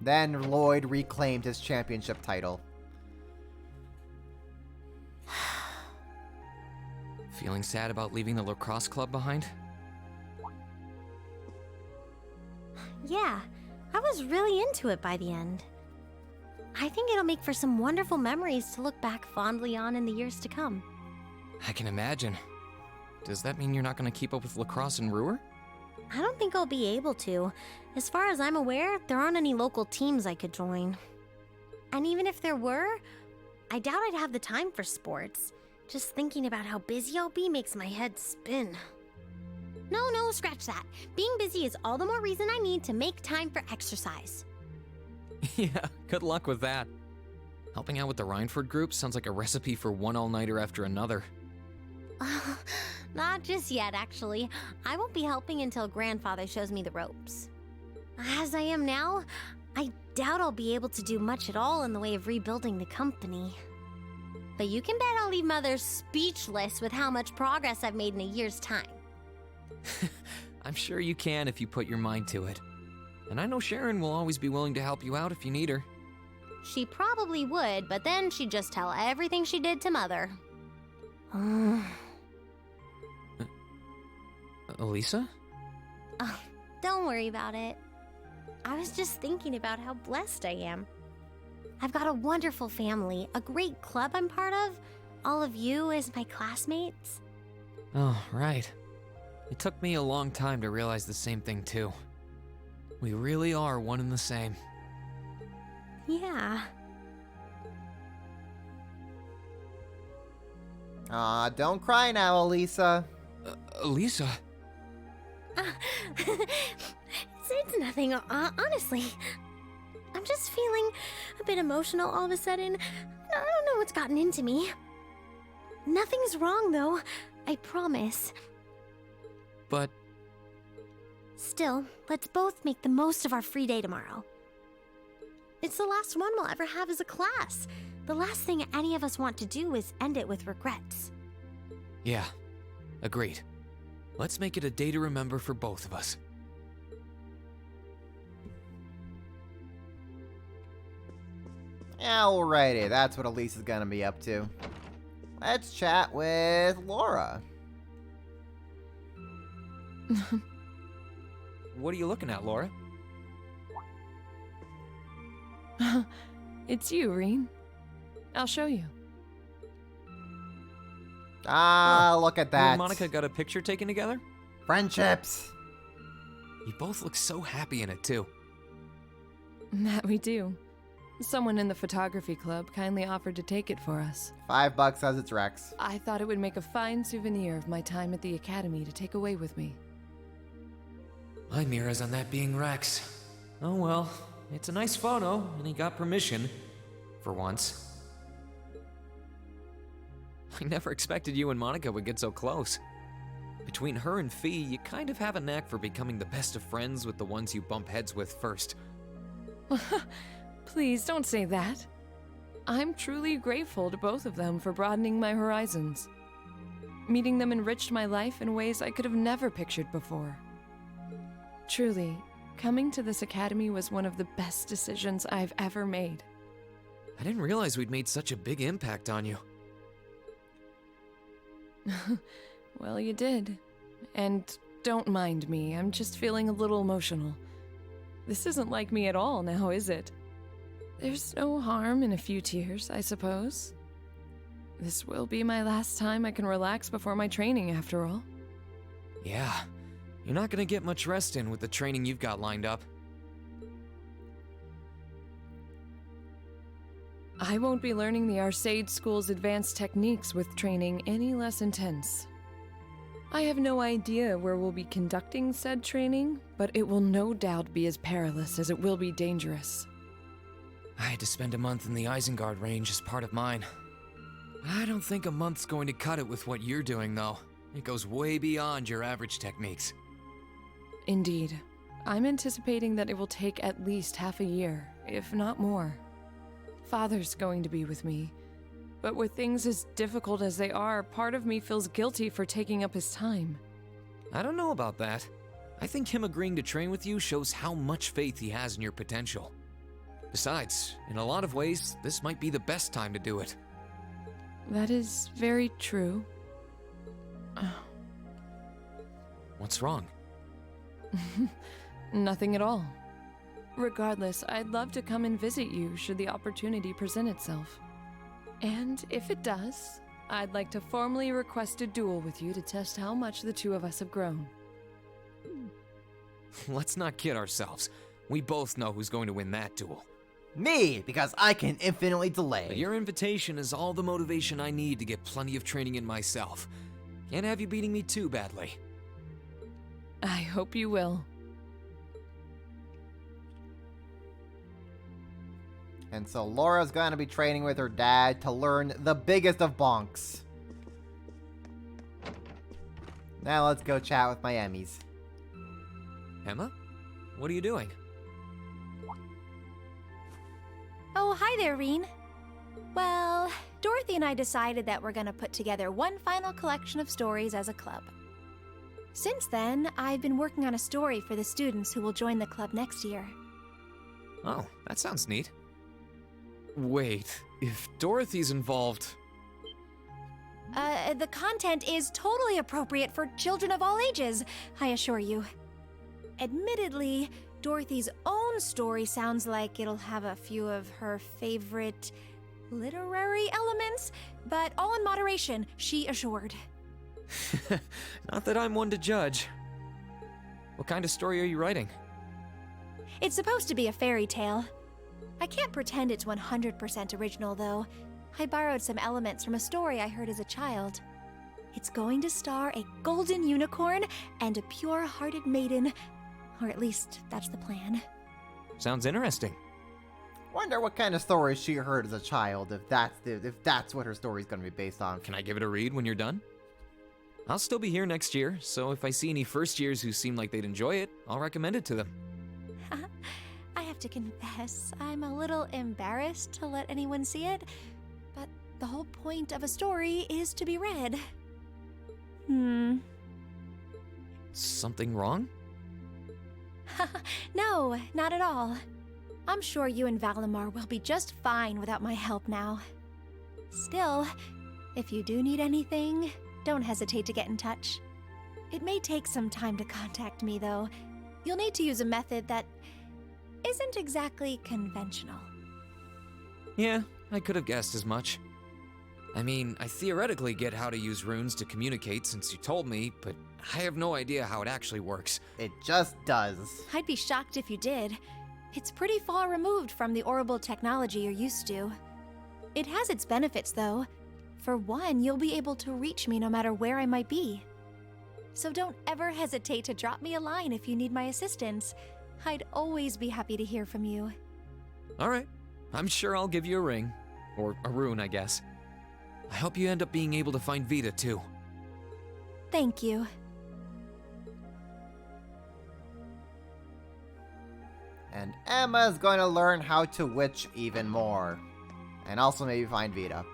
Then Lloyd reclaimed his championship title. Feeling sad about leaving the lacrosse club behind? Yeah, I was really into it by the end. I think it'll make for some wonderful memories to look back fondly on in the years to come. I can imagine. Does that mean you're not going to keep up with lacrosse in Ruhr? I don't think I'll be able to. As far as I'm aware, there aren't any local teams I could join. And even if there were, I doubt I'd have the time for sports. Just thinking about how busy I'll be makes my head spin. No, scratch that. Being busy is all the more reason I need to make time for exercise. Yeah, good luck with that. Helping out with the Rhineford group sounds like a recipe for one all-nighter after another. Not just yet, actually. I won't be helping until Grandfather shows me the ropes. As I am now, I doubt I'll be able to do much at all in the way of rebuilding the company. But you can bet I'll leave Mother speechless with how much progress I've made in a year's time. I'm sure you can if you put your mind to it. And I know Sharon will always be willing to help you out if you need her. She probably would, but then she'd just tell everything she did to Mother. Elisa? Oh, don't worry about it. I was just thinking about how blessed I am. I've got a wonderful family, a great club I'm part of, all of you as my classmates. Oh, right. It took me a long time to realize the same thing, too. We really are one and the same. Yeah. Don't cry now, Elisa. Elisa? It's nothing, honestly. I'm just feeling a bit emotional all of a sudden. I don't know what's gotten into me. Nothing's wrong, though. I promise. But Still, let's both make the most of our free day tomorrow. It's the last one we'll ever have as a class. The last thing any of us want to do is end it with regrets. yeah, agreed. Let's make it a day to remember for both of us. Alrighty, that's what Elise is gonna be up to. Let's chat with Laura. What are you looking at, Laura? It's you, Reen. I'll show you. Ah, look at You that. and Monica got a picture taken together? Friendships. You both look so happy in it, too. That we do. Someone in the photography club kindly offered to take it for us. $5 as it's Rex. I thought it would make a fine souvenir of my time at the academy to take away with me. My mirror's on that being Rex. Oh well, it's a nice photo, and he got permission. For once. I never expected you and Monica would get so close. Between her and Fee, you kind of have a knack for becoming the best of friends with the ones you bump heads with first. Please don't say that. I'm truly grateful to both of them for broadening my horizons. Meeting them enriched my life in ways I could have never pictured before. Truly, coming to this academy was one of the best decisions I've ever made. I didn't realize we'd made such a big impact on you. Well, you did. And don't mind me, I'm just feeling a little emotional. This isn't like me at all now, is it? There's no harm in a few tears, I suppose. This will be my last time I can relax before my training, after all. Yeah, you're not gonna get much rest in with the training you've got lined up. I won't be learning the Arcade School's advanced techniques with training any less intense. I have no idea where we'll be conducting said training, but it will no doubt be as perilous as it will be dangerous. I had to spend a month in the Isengard range as part of mine. I don't think a month's going to cut it with what you're doing, though. It goes way beyond your average techniques. Indeed. I'm anticipating that it will take at least half a year, if not more. Father's going to be with me, but with things as difficult as they are, part of me feels guilty for taking up his time. I don't know about that. I think him agreeing to train with you shows how much faith he has in your potential. Besides, in a lot of ways, this might be the best time to do it. That is very true. What's wrong? Nothing at all. Regardless, I'd love to come and visit you should the opportunity present itself. And if it does, I'd like to formally request a duel with you to test how much the two of us have grown. Let's not kid ourselves. We both know who's going to win that duel. Me, because I can infinitely delay. But your invitation is all the motivation I need to get plenty of training in myself. Can't have you beating me too badly. I hope you will. And so Laura's gonna be training with her dad to learn the biggest of bonks. Now let's go chat with my Emmys. Emma? What are you doing? Oh, hi there, Reen. Well, Dorothy and I decided that we're gonna put together one final collection of stories as a club. Since then, I've been working on a story for the students who will join the club next year. Oh, that sounds neat. Wait, if Dorothy's involved... The content is totally appropriate for children of all ages, I assure you. Admittedly, Dorothy's own story sounds like it'll have a few of her favorite literary elements, but all in moderation, she assured. Not that I'm one to judge. What kind of story are you writing? It's supposed to be a fairy tale. I can't pretend it's 100% original, though. I borrowed some elements from a story I heard as a child. It's going to star a golden unicorn and a pure-hearted maiden, or at least that's the plan. Sounds interesting. Wonder what kind of stories she heard as a child, if that's what her story's gonna be based on. Can I give it a read when you're done? I'll still be here next year, so if I see any first years who seem like they'd enjoy it, I'll recommend it to them. I have to confess, I'm a little embarrassed to let anyone see it, but the whole point of a story is to be read. Something wrong? No, not at all. I'm sure you and Valimar will be just fine without my help now. Still, if you do need anything, don't hesitate to get in touch. It may take some time to contact me, though. You'll need to use a method that isn't exactly conventional. Yeah, I could have guessed as much. I mean, I theoretically get how to use runes to communicate since you told me, but I have no idea how it actually works. It just does. I'd be shocked if you did. It's pretty far removed from the orbital technology you're used to. It has its benefits, though. For one, you'll be able to reach me no matter where I might be. So don't ever hesitate to drop me a line if you need my assistance. I'd always be happy to hear from you. Alright, I'm sure I'll give you a ring. Or a rune, I guess. I hope you end up being able to find Vita, too. Thank you. And Emma's going to learn how to witch even more. And also maybe find Vita.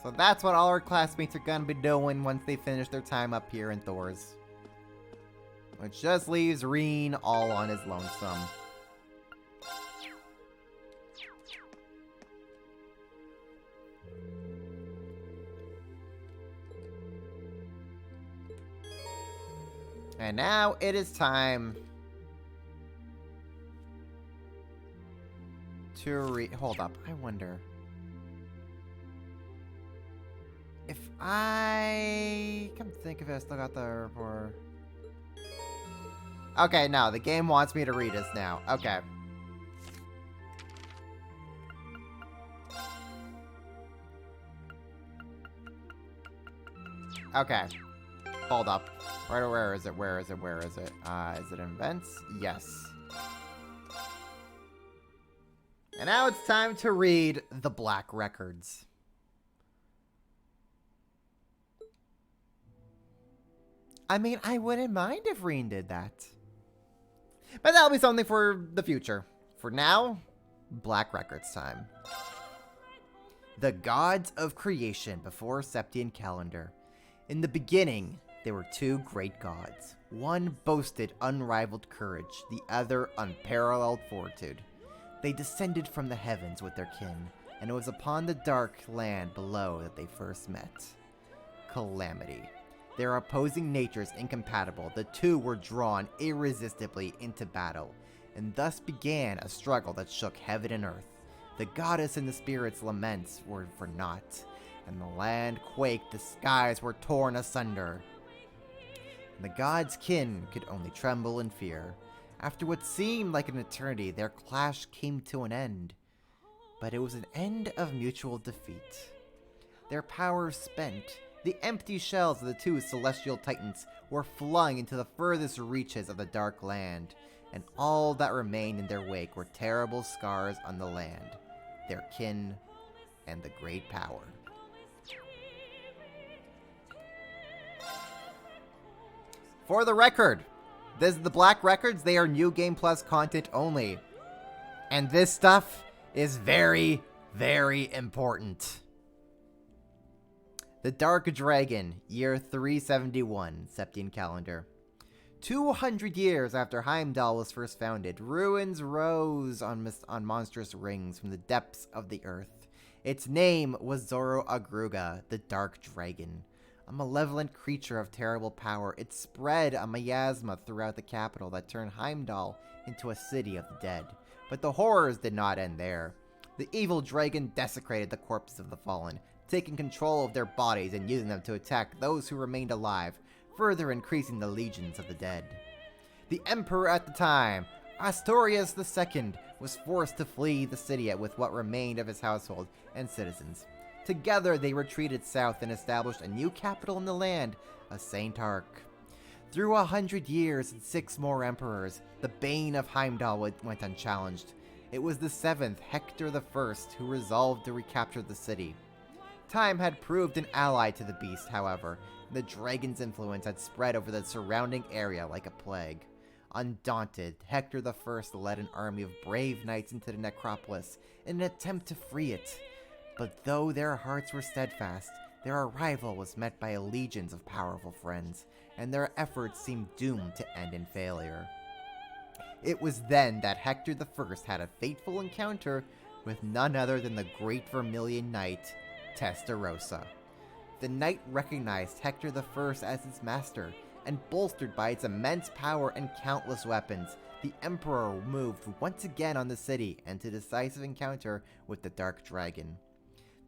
So that's what all our classmates are going to be doing once they finish their time up here in Thors. Which just leaves Reen all on his lonesome. And now it is time to hold up, I wonder if I come to think of it, I still got the report. Okay, no, the game wants me to read this now. Okay. Okay. Hold up. Where is it? Where is it? Where is it? Is it in events? Yes. And now it's time to read the Black Records. I mean, I wouldn't mind if Reen did that. But that'll be something for the future. For now, Black Records time. The gods of creation before Septian calendar. In the beginning, there were two great gods. One boasted unrivaled courage, the other unparalleled fortitude. They descended from the heavens with their kin, and it was upon the dark land below that they first met. Calamity. Their opposing natures incompatible, the two were drawn irresistibly into battle, and thus began a struggle that shook heaven and earth. The goddess and the spirits' laments were for naught, and the land quaked, the skies were torn asunder. And the gods' kin could only tremble in fear. After what seemed like an eternity, their clash came to an end. But it was an end of mutual defeat. Their powers spent, the empty shells of the two celestial titans were flung into the furthest reaches of the dark land, and all that remained in their wake were terrible scars on the land, their kin, and the great power. For the record, this is the Black Records. They are New Game Plus content only. And this stuff is very, very important. The Dark Dragon, year 371, Septian calendar. 200 years after Heimdall was first founded, ruins rose on monstrous rings from the depths of the earth. Its name was Zoro-Agruga, the Dark Dragon. A malevolent creature of terrible power, it spread a miasma throughout the capital that turned Heimdall into a city of the dead. But the horrors did not end there. The evil dragon desecrated the corpses of the fallen, taking control of their bodies and using them to attack those who remained alive, further increasing the legions of the dead. The emperor at the time, Astorius II, was forced to flee the city with what remained of his household and citizens. Together they retreated south and established a new capital in the land of Saint Ark. Through 100 years and 6 more emperors, the bane of Heimdall went unchallenged. It was the 7th, Hector I, who resolved to recapture the city. Time had proved an ally to the beast, however, and the dragon's influence had spread over the surrounding area like a plague. Undaunted, Hector I led an army of brave knights into the necropolis in an attempt to free it. But though their hearts were steadfast, their arrival was met by legions of powerful friends, and their efforts seemed doomed to end in failure. It was then that Hector I had a fateful encounter with none other than the great Vermilion Knight, Testarossa. The knight recognized Hector I as his master, and bolstered by its immense power and countless weapons, the Emperor moved once again on the city into decisive encounter with the Dark Dragon.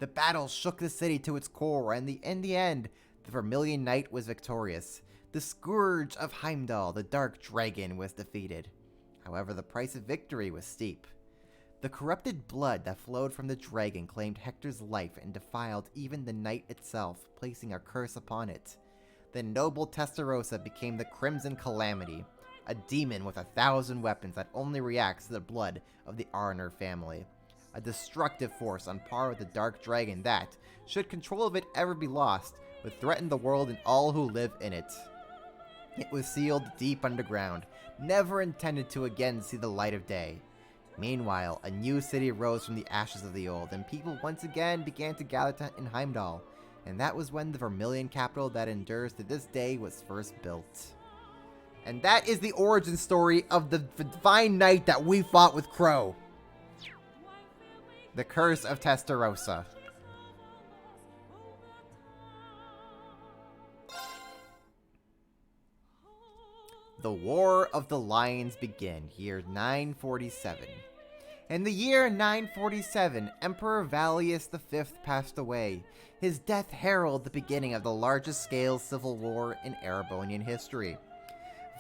The battle shook the city to its core, and in the end, the Vermilion Knight was victorious. The Scourge of Heimdall, the Dark Dragon, was defeated. However, the price of victory was steep. The corrupted blood that flowed from the dragon claimed Hector's life and defiled even the knight itself, placing a curse upon it. The noble Testarossa became the Crimson Calamity, a demon with 1,000 weapons that only reacts to the blood of the Arner family. A destructive force on par with the Dark Dragon that, should control of it ever be lost, would threaten the world and all who live in it. It was sealed deep underground, never intended to again see the light of day. Meanwhile, a new city rose from the ashes of the old, and people once again began to gather in Heimdall, and that was when the Vermilion capital that endures to this day was first built. And that is the origin story of the divine knight that we fought with Crow. The Curse of Testarossa. The War of the Lions began, year 947. In the year 947, Emperor Valius V passed away. His death heralded the beginning of the largest-scale civil war in Erebonian history.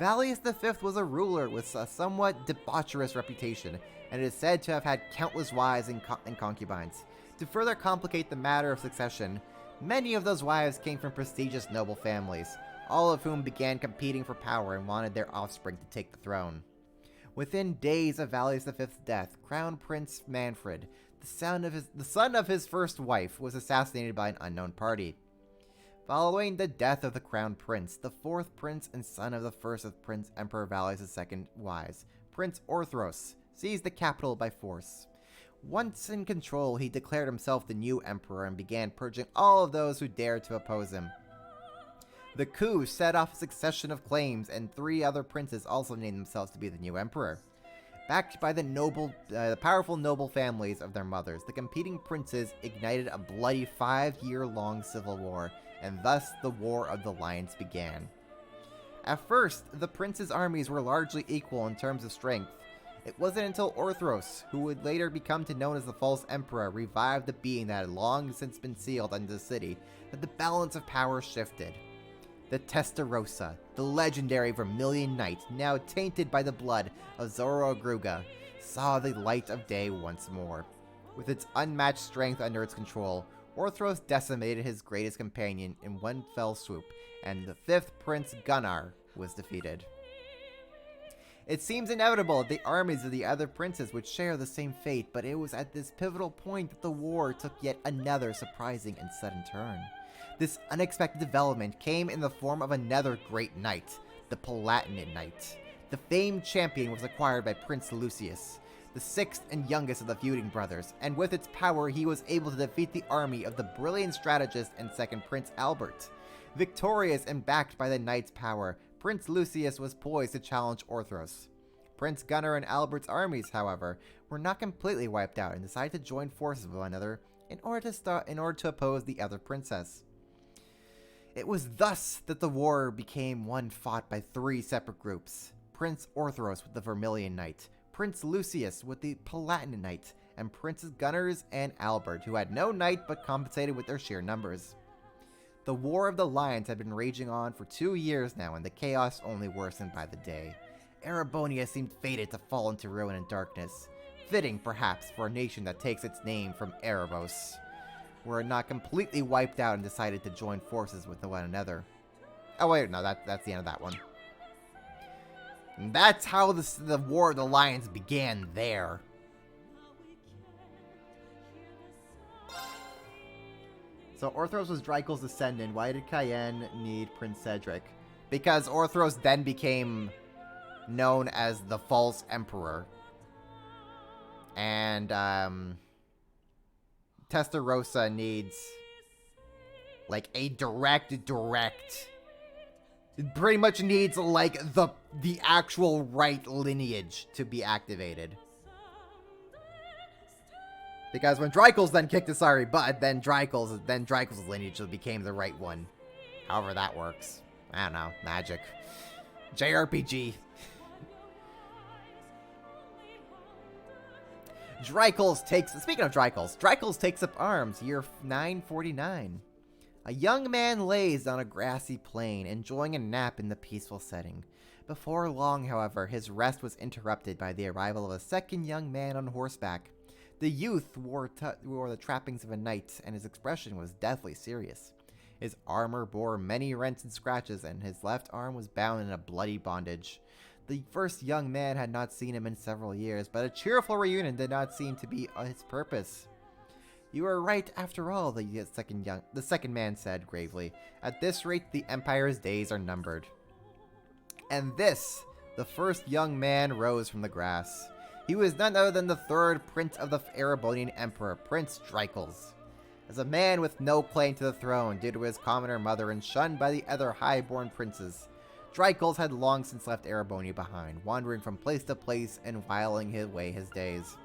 Valius V was a ruler with a somewhat debaucherous reputation, and is said to have had countless wives and concubines. To further complicate the matter of succession, many of those wives came from prestigious noble families, all of whom began competing for power and wanted their offspring to take the throne. Within days of Valius V's death, Crown Prince Manfred, the son of his first wife, was assassinated by an unknown party. Following the death of the Crown Prince, the fourth prince and son of the first of Prince Emperor Valius' second wives, Prince Orthros, seized the capital by force. Once in control, he declared himself the new emperor and began purging all of those who dared to oppose him. The coup set off a succession of claims, and 3 other princes also named themselves to be the new emperor. Backed by the powerful noble families of their mothers, the competing princes ignited a bloody 5-year-long civil war, and thus the War of the Lions began. At first, the princes' armies were largely equal in terms of strength. It wasn't until Orthros, who would later become known as the False Emperor, revived the being that had long since been sealed into the city, that the balance of power shifted. The Testarossa, the legendary Vermilion Knight, now tainted by the blood of Zoroagruga, saw the light of day once more. With its unmatched strength under its control, Orthros decimated his greatest companion in one fell swoop, and the 5th Prince Gunnar was defeated. It seems inevitable that the armies of the other princes would share the same fate, but it was at this pivotal point that the war took yet another surprising and sudden turn. This unexpected development came in the form of another great knight, the Palatinate Knight. The famed champion was acquired by Prince Lucius, the 6th and youngest of the feuding brothers, and with its power he was able to defeat the army of the brilliant strategist and second Prince Albert. Victorious and backed by the knight's power, Prince Lucius was poised to challenge Orthros. Prince Gunnar and Albert's armies, however, were not completely wiped out and decided to join forces with one another in order to oppose the other princess. It was thus that the war became one fought by 3 separate groups: Prince Orthros with the Vermilion Knight, Prince Lucius with the Palatinate Knight, and Princes Gunnars and Albert, who had no knight but compensated with their sheer numbers. The War of the Lions had been raging on for 2 years now, and the chaos only worsened by the day. Erebonia seemed fated to fall into ruin and darkness, fitting perhaps for a nation that takes its name from Erebos, were it not completely wiped out and decided to join forces with one another. Oh wait, no, that's the end of that one. And that's how the War of the Lions began there. So Orthros was Drykel's descendant. Why did Cayenne need Prince Cedric? Because Orthros then became known as the False Emperor. And Testarossa needs like a direct. It pretty much needs like the actual right lineage to be activated. Because when Drykel's then kicked Asari butt, then Drykel's lineage became the right one. However that works. I don't know. Magic. JRPG. Speaking of Drykel's takes up arms, year 949. A young man lays on a grassy plain, enjoying a nap in the peaceful setting. Before long, however, his rest was interrupted by the arrival of a second young man on horseback. The youth wore the trappings of a knight, and his expression was deathly serious. His armor bore many rents and scratches, and his left arm was bound in a bloody bondage. The first young man had not seen him in several years, but a cheerful reunion did not seem to be his purpose. "You are right, after all," the second man said gravely. "At this rate, the Empire's days are numbered." And this, the first young man rose from the grass. He was none other than the third prince of the Erebonian Emperor, Prince Drykel's. As a man with no claim to the throne due to his commoner mother and shunned by the other high-born princes, Drykel's had long since left Erebonia behind, wandering from place to place and whiling away his days.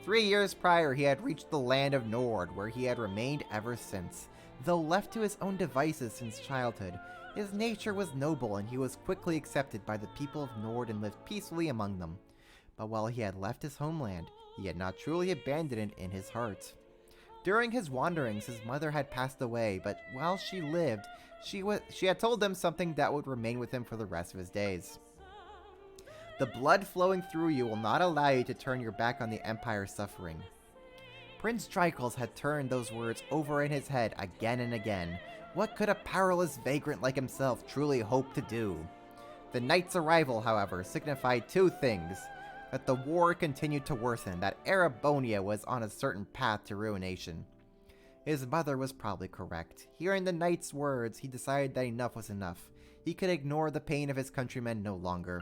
3 years prior, he had reached the land of Nord, where he had remained ever since. Though left to his own devices since childhood, his nature was noble and he was quickly accepted by the people of Nord and lived peacefully among them. But while he had left his homeland, he had not truly abandoned it in his heart. During his wanderings, his mother had passed away, but while she lived, she had told him something that would remain with him for the rest of his days. "The blood flowing through you will not allow you to turn your back on the Empire's suffering." Prince Drykel's had turned those words over in his head again and again. What could a powerless vagrant like himself truly hope to do? The knight's arrival, however, signified two things: that the war continued to worsen, that Erebonia was on a certain path to ruination. His mother was probably correct. Hearing the knight's words, he decided that enough was enough. He could ignore the pain of his countrymen no longer.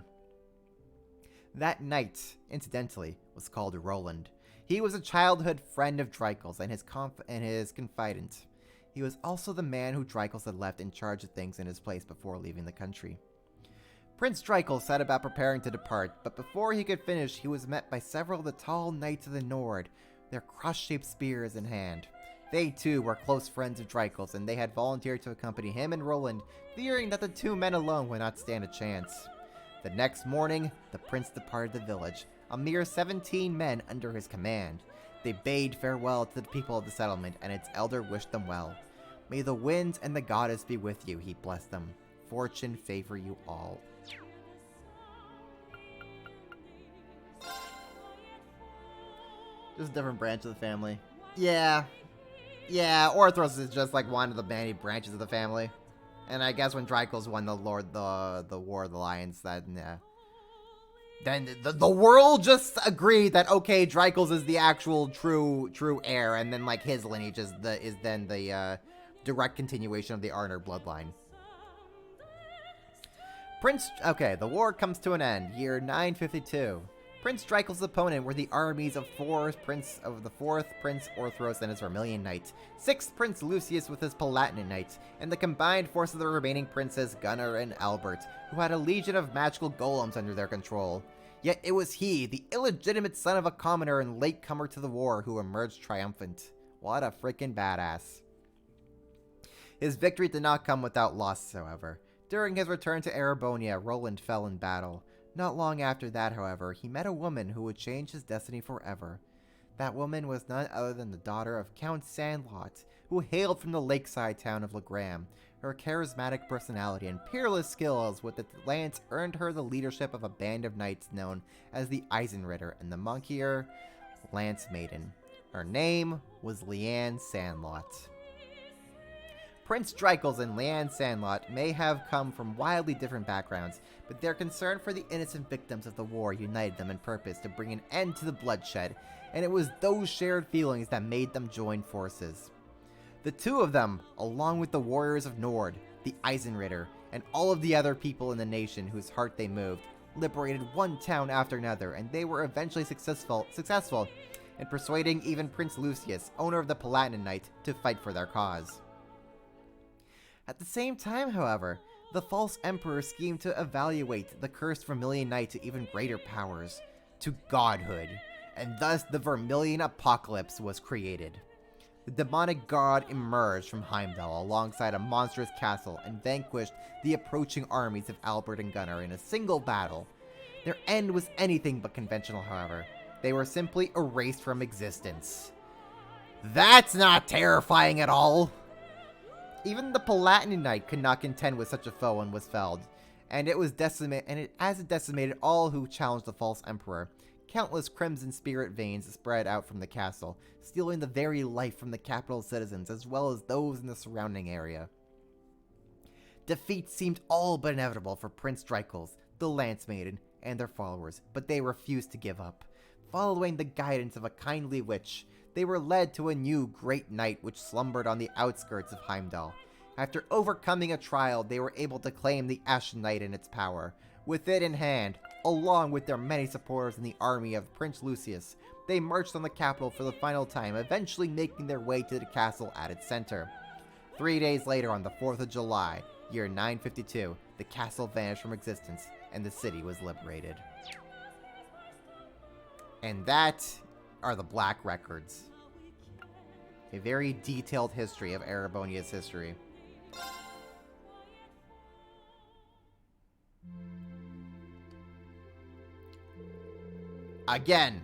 That knight, incidentally, was called Roland. He was a childhood friend of Drykel's and his confidant. He was also the man who Drykel's had left in charge of things in his place before leaving the country. Prince Drykel set about preparing to depart, but before he could finish, he was met by several of the tall knights of the Nord, their cross-shaped spears in hand. They, too, were close friends of Drykel's, and they had volunteered to accompany him and Roland, fearing that the two men alone would not stand a chance. The next morning, the prince departed the village, a mere 17 men under his command. They bade farewell to the people of the settlement, and its elder wished them well. "May the winds and the goddess be with you," he blessed them. "Fortune favor you all." Just a different branch of the family. Yeah, Orthros is just like one of the many branches of the family. And I guess when Drykel's won the War of the Lions, then the world just agreed that, okay, Drykel's is the actual true heir, and then like his lineage is then the direct continuation of the Arner bloodline. The war comes to an end, year 952. Prince Drykel's opponent were the armies of the 4th Prince Orthros and his Vermilion Knight, 6th Prince Lucius with his Palatinate Knights, and the combined force of the remaining princes Gunnar and Albert, who had a legion of magical golems under their control. Yet it was he, the illegitimate son of a commoner and latecomer to the war, who emerged triumphant. What a freaking badass. His victory did not come without loss, however. During his return to Erebonia, Roland fell in battle. Not long after that, however, he met a woman who would change his destiny forever. That woman was none other than the daughter of Count Sandlot, who hailed from the lakeside town of Legram. Her charismatic personality and peerless skills with the lance earned her the leadership of a band of knights known as the Eisenritter and the Monkier Lance Maiden. Her name was Leanne Sandlot. Prince Dreikels and Leanne Sandlot may have come from wildly different backgrounds, but their concern for the innocent victims of the war united them in purpose to bring an end to the bloodshed, and it was those shared feelings that made them join forces. The two of them, along with the warriors of Nord, the Eisenritter, and all of the other people in the nation whose heart they moved, liberated one town after another, and they were eventually successful in persuading even Prince Lucius, owner of the Palatinate Knight, to fight for their cause. At the same time, however, the false emperor schemed to evaluate the cursed Vermilion Knight to even greater powers, to godhood, and thus the Vermilion Apocalypse was created. The demonic god emerged from Heimdall alongside a monstrous castle and vanquished the approaching armies of Albert and Gunnar in a single battle. Their end was anything but conventional, however. They were simply erased from existence. That's not terrifying at all! Even the Palatinate Knight could not contend with such a foe and was felled, and it decimated all who challenged the false emperor. Countless crimson spirit veins spread out from the castle, stealing the very life from the capital's citizens as well as those in the surrounding area. Defeat seemed all but inevitable for Prince Dreikels, the Lance Maiden, and their followers, but they refused to give up. Following the guidance of a kindly witch, they were led to a new great knight which slumbered on the outskirts of Heimdall. After overcoming a trial, they were able to claim the Ashen Knight in its power. With it in hand, along with their many supporters in the army of Prince Lucius, they marched on the capital for the final time, eventually making their way to the castle at its center. 3 days later, on the 4th of July, year 952, the castle vanished from existence, and the city was liberated. And that are the Black Records. A very detailed history of Erebonia's history. Again,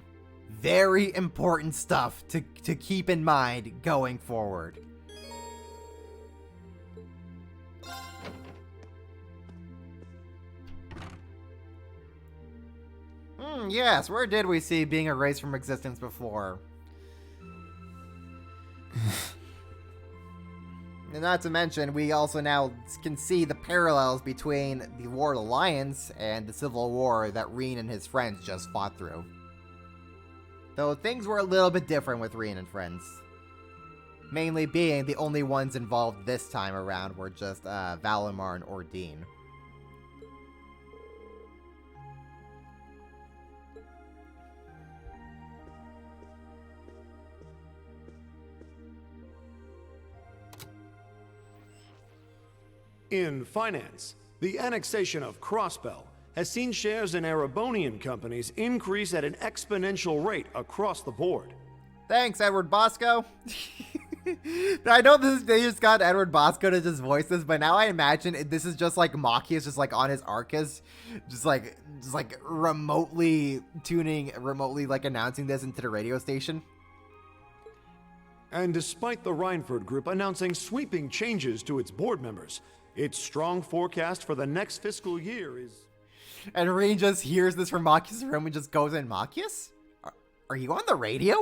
very important stuff to keep in mind going forward. Yes, where did we see being erased from existence before? And not to mention, we also now can see the parallels between the War of the Lions and the Civil War that Reen and his friends just fought through. Though things were a little bit different with Reen and friends. Mainly being the only ones involved this time around were just Valimar and Ordine. In finance, the annexation of Crossbell has seen shares in Erebonian companies increase at an exponential rate across the board. Thanks, Edward Bosco. I know they just got Edward Bosco to just voice this, but now I imagine this is just like Maki is just like on his Arcus, just like remotely like announcing this into the radio station. And despite the Reinford Group announcing sweeping changes to its board members, its strong forecast for the next fiscal year is... And Reen just hears this from Machias' room and just goes in, Machias? Are you on the radio?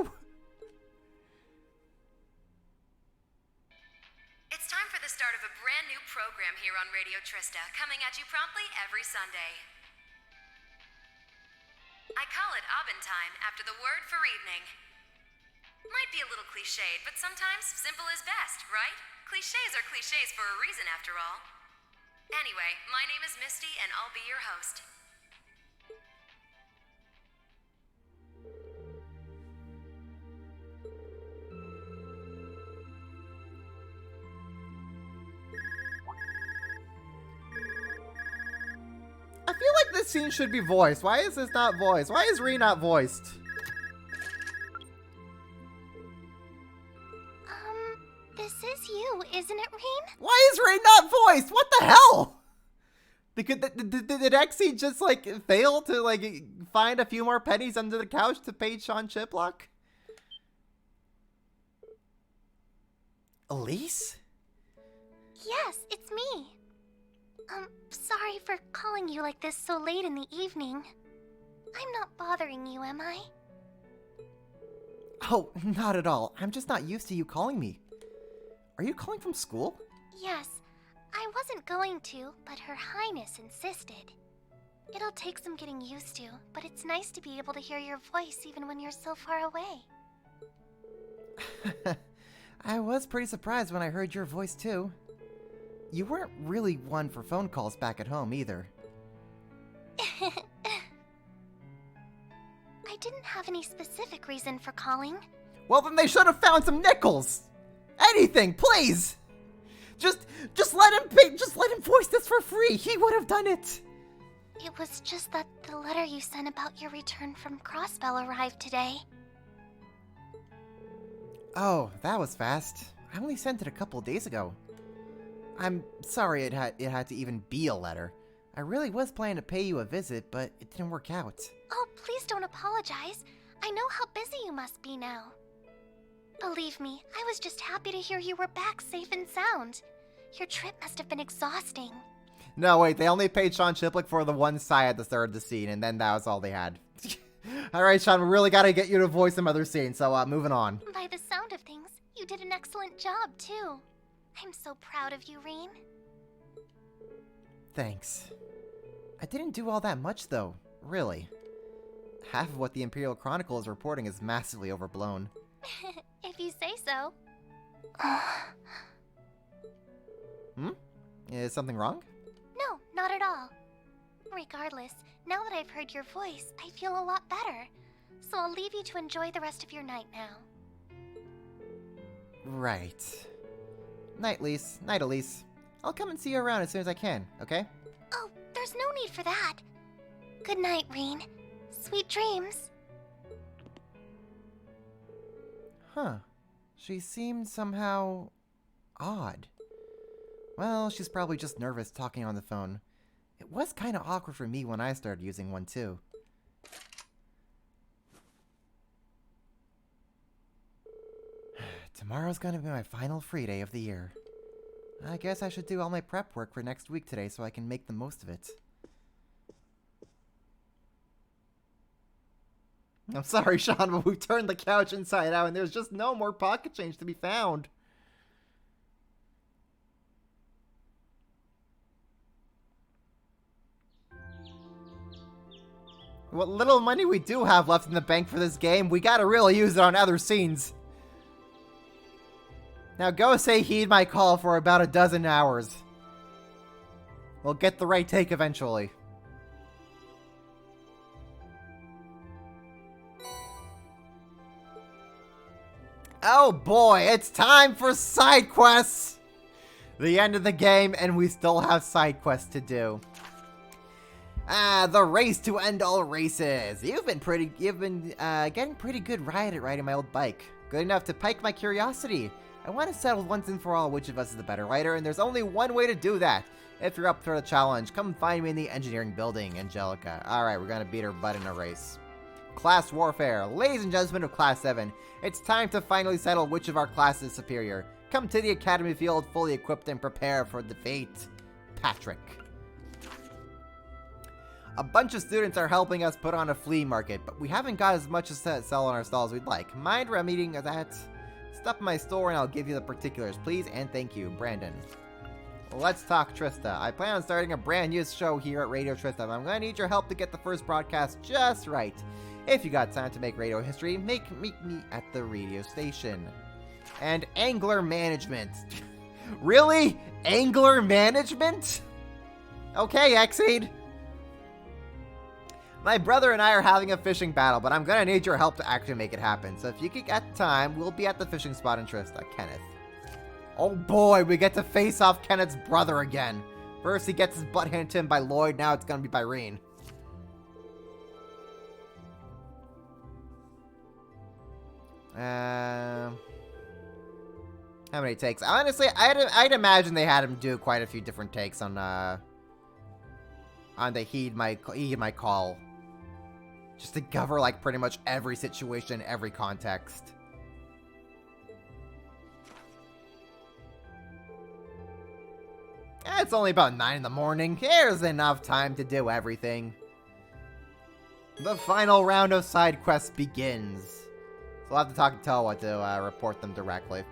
It's time for the start of a brand new program here on Radio Trista, coming at you promptly every Sunday. I call it Abend Time after the word for evening. Might be a little cliched, but sometimes simple is best, right? Clichés are clichés for a reason, after all. Anyway, my name is Misty, and I'll be your host. I feel like this scene should be voiced. Why is this not voiced? Why is Reen not voiced? This is you, isn't it, Reen? Why is Reen not voiced? What the hell? Did Exie just, like, fail to, like, find a few more pennies under the couch to pay Sean Chiplock? Elise? Yes, it's me. Sorry for calling you like this so late in the evening. I'm not bothering you, am I? Oh, not at all. I'm just not used to you calling me. Are you calling from school? Yes, I wasn't going to, but Her Highness insisted. It'll take some getting used to, but it's nice to be able to hear your voice even when you're so far away. I was pretty surprised when I heard your voice too. You weren't really one for phone calls back at home either. I didn't have any specific reason for calling. Well, then they should have found some nickels! Anything, please! Just let him pay, just let him voice this for free! He would have done it! It was just that the letter you sent about your return from Crossbell arrived today. Oh, that was fast. I only sent it a couple of days ago. I'm sorry it had to even be a letter. I really was planning to pay you a visit, but it didn't work out. Oh, please don't apologize. I know how busy you must be now. Believe me, I was just happy to hear you were back safe and sound. Your trip must have been exhausting. No, wait, they only paid Sean Shiplick for the one sigh at the start of the scene, and then that was all they had. Alright, Sean, we really gotta get you to voice some other scenes, so moving on. By the sound of things, you did an excellent job, too. I'm so proud of you, Rean. Thanks. I didn't do all that much, though, really. Half of what the Imperial Chronicle is reporting is massively overblown. If you say so. Is something wrong? No, not at all. Regardless, now that I've heard your voice, I feel a lot better. So I'll leave you to enjoy the rest of your night now. Right. Night, Elise. I'll come and see you around as soon as I can, okay? Oh, there's no need for that. Good night, Rean. Sweet dreams. Huh. She seemed somehow odd. Well, she's probably just nervous talking on the phone. It was kind of awkward for me when I started using one too. Tomorrow's gonna be my final free day of the year. I guess I should do all my prep work for next week today so I can make the most of it. I'm sorry, Sean, but we turned the couch inside out and there's just no more pocket change to be found. What little money we do have left in the bank for this game, we gotta really use it on other scenes. Now go say heed my call for about a dozen hours. We'll get the right take eventually. Oh boy, it's time for side quests! The end of the game, and we still have side quests to do. The race to end all races. You've been getting pretty good at riding my old bike. Good enough to pique my curiosity. I want to settle once and for all which of us is the better rider, and there's only one way to do that. If you're up for the challenge, come find me in the engineering building, Angelica. Alright, we're gonna beat her butt in a race. Class Warfare. Ladies and gentlemen of Class 7, it's time to finally settle which of our classes is superior. Come to the Academy field fully equipped and prepare for defeat. Patrick. A bunch of students are helping us put on a flea market, but we haven't got as much to sell on our stalls as we'd like. Mind remedying that? Stop in my store and I'll give you the particulars, please, and thank you, Brandon. Let's talk Trista. I plan on starting a brand new show here at Radio Trista, and I'm going to need your help to get the first broadcast just right. If you got time to make radio history, meet me at the radio station. And angler management. Really? Angler management? Okay, Exceed. My brother and I are having a fishing battle, but I'm gonna need your help to actually make it happen. So if you could get time, we'll be at the fishing spot in Trista, Kenneth. Oh boy, we get to face off Kenneth's brother again. First he gets his butt handed to him by Lloyd, now it's gonna be by Rean. How many takes? Honestly, I'd imagine they had him do quite a few different takes on the heed my call. Just to cover like pretty much every situation, every context. It's only about 9 in the morning. There's enough time to do everything. The final round of side quests begins. So we'll have to talk to Towa to report them directly.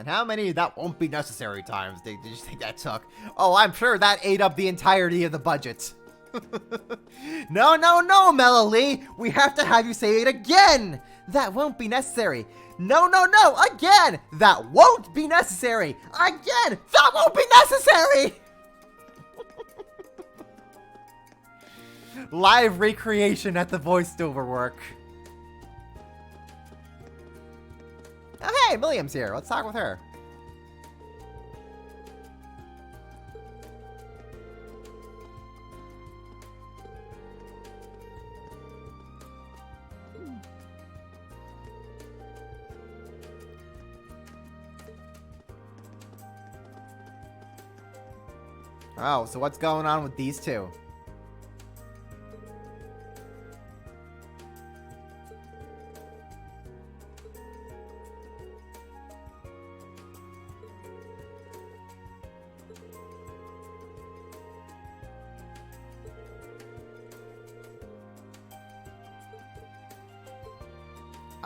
And how many that won't be necessary times did you think that took? Oh, I'm sure that ate up the entirety of the budget. No, no, no, Meloly! We have to have you say it again! That won't be necessary. No, no, no! Again! That won't be necessary! Again! That won't be necessary! Live recreation at the voiceover work. Oh, hey, William's here. Let's talk with her. Oh, so what's going on with these two?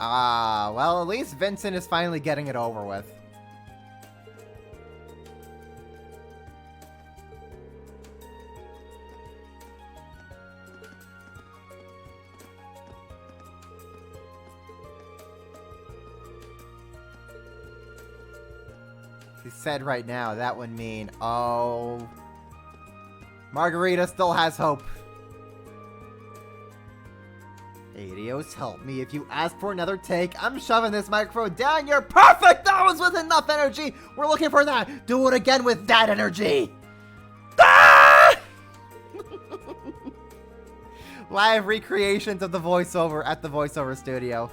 Ah, well, at least Vincent is finally getting it over with. He said right now, that would mean, oh, Margarita still has hope. Adios, help me. If you ask for another take, I'm shoving this microphone down your perfect nose with enough energy. We're looking for that. Do it again with that energy. Ah! Live recreations of the voiceover at the voiceover studio.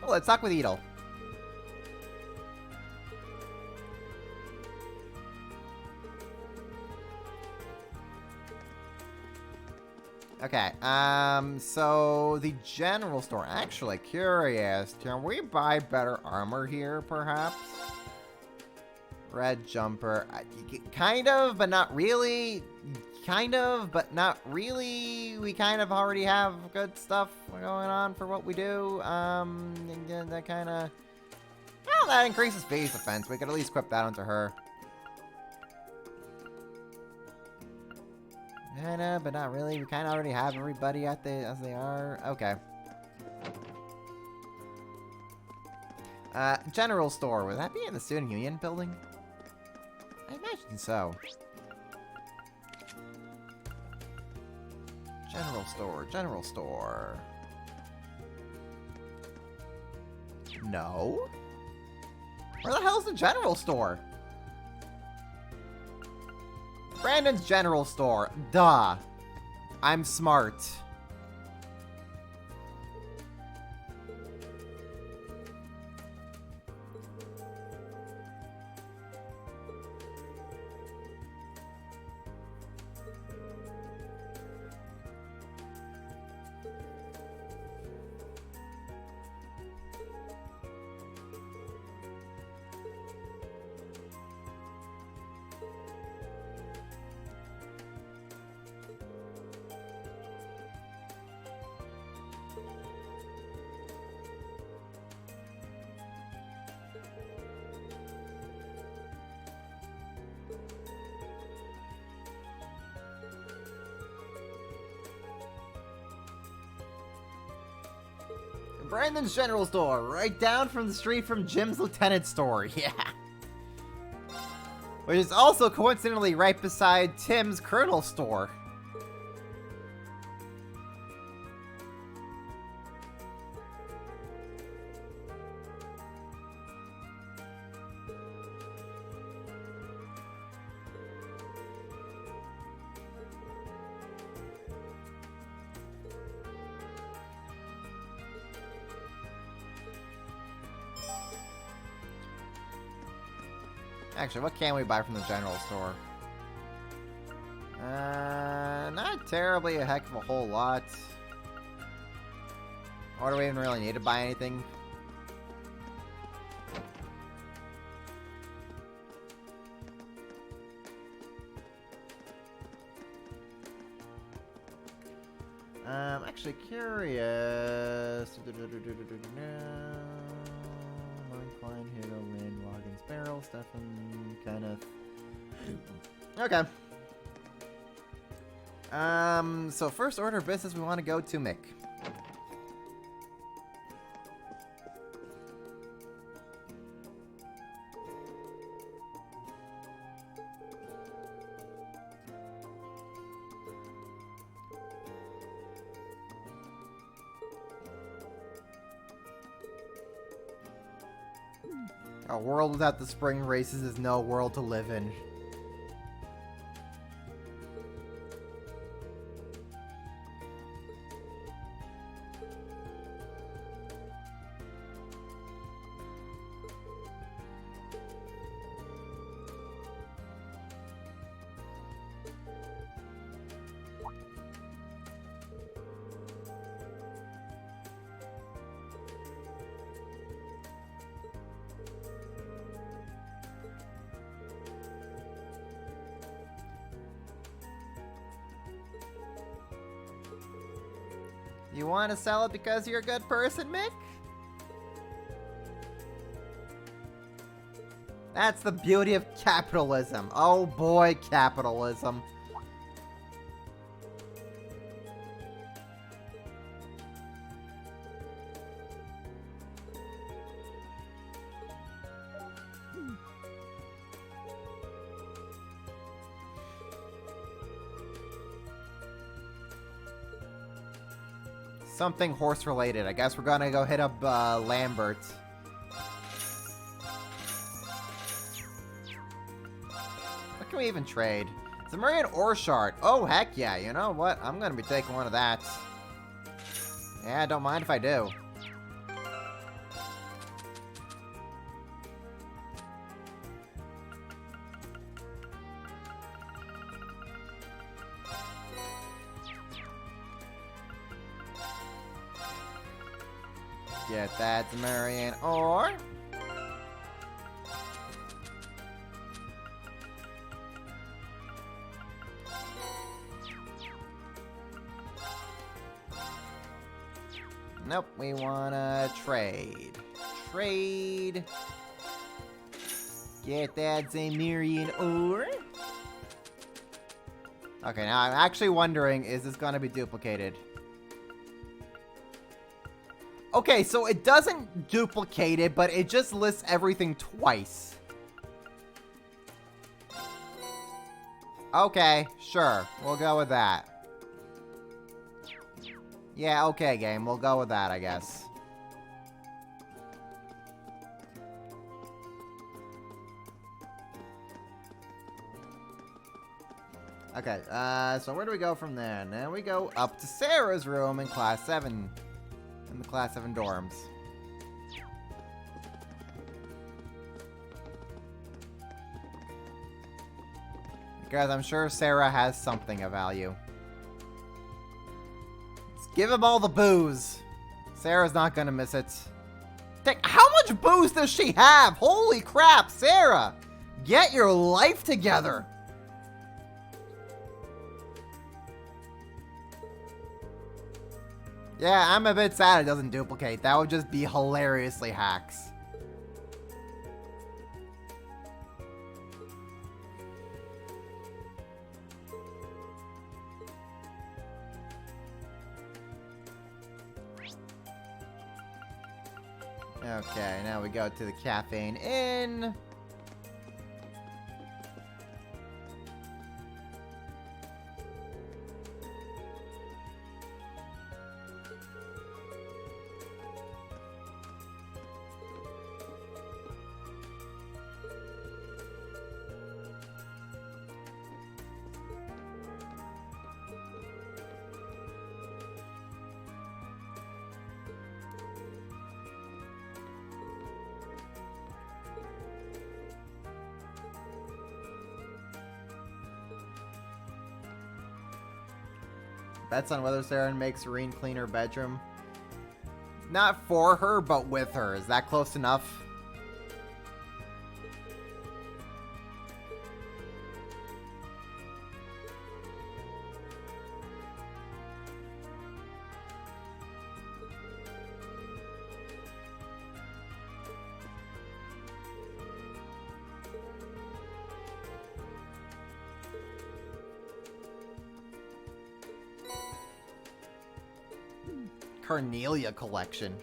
Oh, let's talk with Edel. Okay, so the general store. Actually, curious. Can we buy better armor here, perhaps? Red jumper. Kind of, but not really. Kind of, but not really. We kind of already have good stuff going on for what we do. That kind of... Well, that increases phase defense. We could at least equip that onto her. Kinda, but not really. We kind of already have everybody as they are. Okay. General store. Would that be in the Student Union building? I imagine so. General store. General store. No? Where the hell's the general store? Brandon's general store. Duh. I'm smart. Brandon's general store, right down from the street from Jim's lieutenant store, yeah. Which is also coincidentally right beside Tim's colonel store. Actually, what can we buy from the general store? Not terribly a heck of a whole lot. Or do we even really need to buy anything? Actually curious. Mine, Klein, Hugo, Lynn, Loggins, Barrel, Stefan, Kenneth. Okay. So first order of business, we want to go to Mick. A world without the spring races is no world to live in. You want to sell it because you're a good person, Mick? That's the beauty of capitalism. Oh boy, capitalism. Something horse related. I guess we're gonna go hit up Lambert. What can we even trade? Zemurian ore shard. Oh heck yeah, you know what? I'm gonna be taking one of that. Yeah, don't mind if I do. Get that Zemurian ore. Nope, we wanna trade. Trade. Get that Zemurian ore. Okay, now I'm actually wondering, is this gonna be duplicated? Okay, so it doesn't duplicate it, but it just lists everything twice. Okay, sure. We'll go with that. Yeah, okay, game. We'll go with that, I guess. Okay, so where do we go from there? Now we go up to Sarah's room in Class 7. In the Class 7 dorms. Because I'm sure Sarah has something of value. Let's give him all the booze. Sarah's not gonna miss it. How much booze does she have? Holy crap, Sarah! Get your life together! Yeah, I'm a bit sad it doesn't duplicate. That would just be hilariously hacks. Okay, now we go to the Caffeine Inn. Bets on whether Sarah makes Serene clean her bedroom. Not for her, but with her. Is that close enough? Carnelia collection.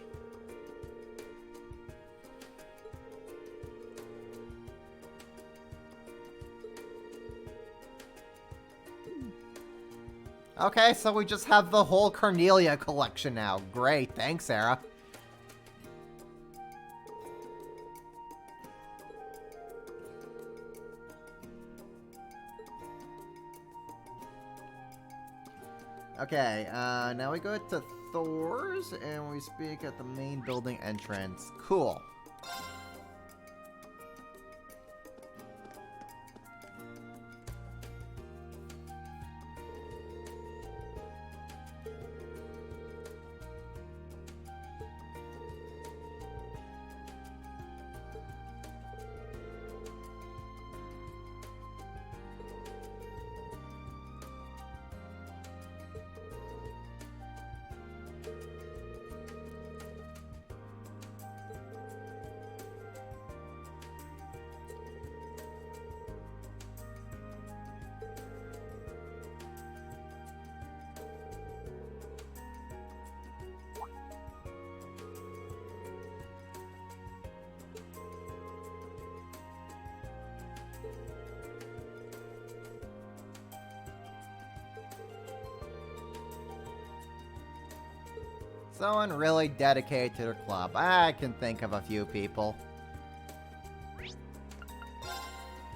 Okay, so we just have the whole Carnelia collection now. Great, thanks, Sarah. Okay, now we go to Thor's, and we speak at the main building entrance. Cool. Someone really dedicated to their club. I can think of a few people.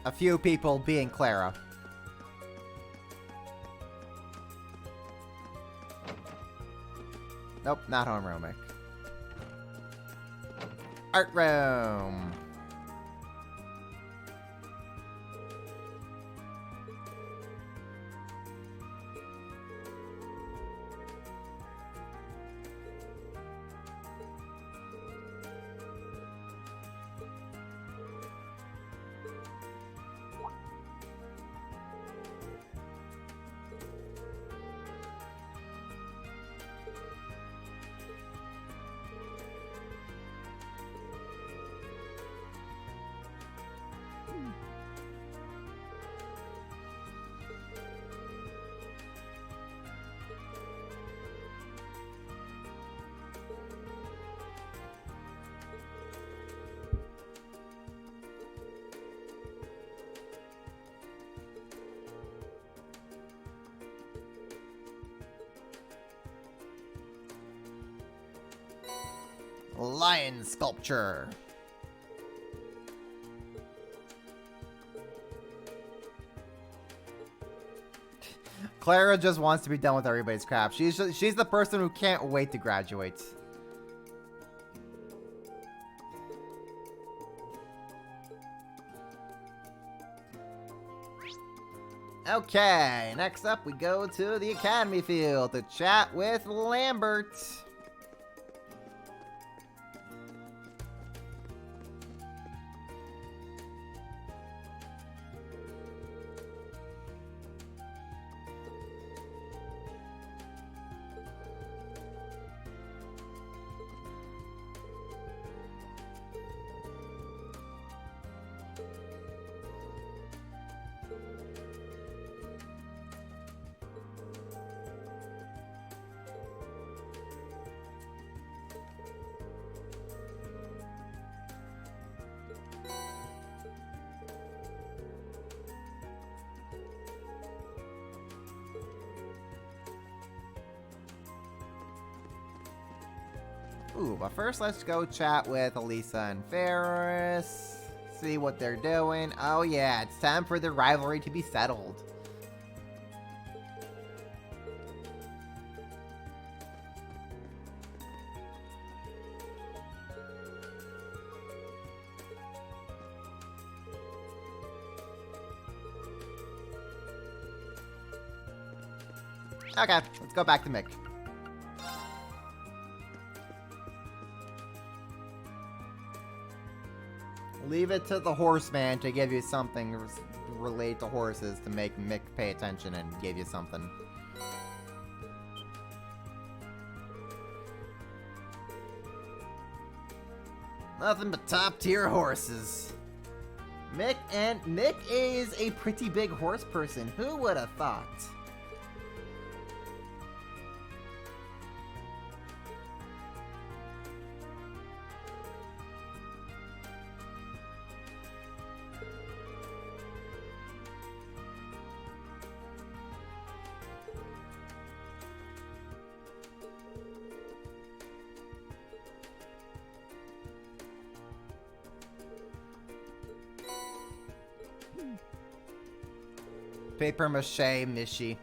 A few people being Clara. Nope, not homerooming. Art room. Lion sculpture. Clara just wants to be done with everybody's crap. She's the person who can't wait to graduate. Okay, next up we go to the Academy Field to chat with Lambert. Ooh, but first let's go chat with Elisa and Ferris. See what they're doing. Oh yeah, it's time for the rivalry to be settled. Okay, let's go back to Mick. Leave it to the horseman to give you something related to horses to make Mick pay attention and give you something. Nothing but top tier horses. Mick is a pretty big horse person. Who would have thought? Paper mache, Mishi.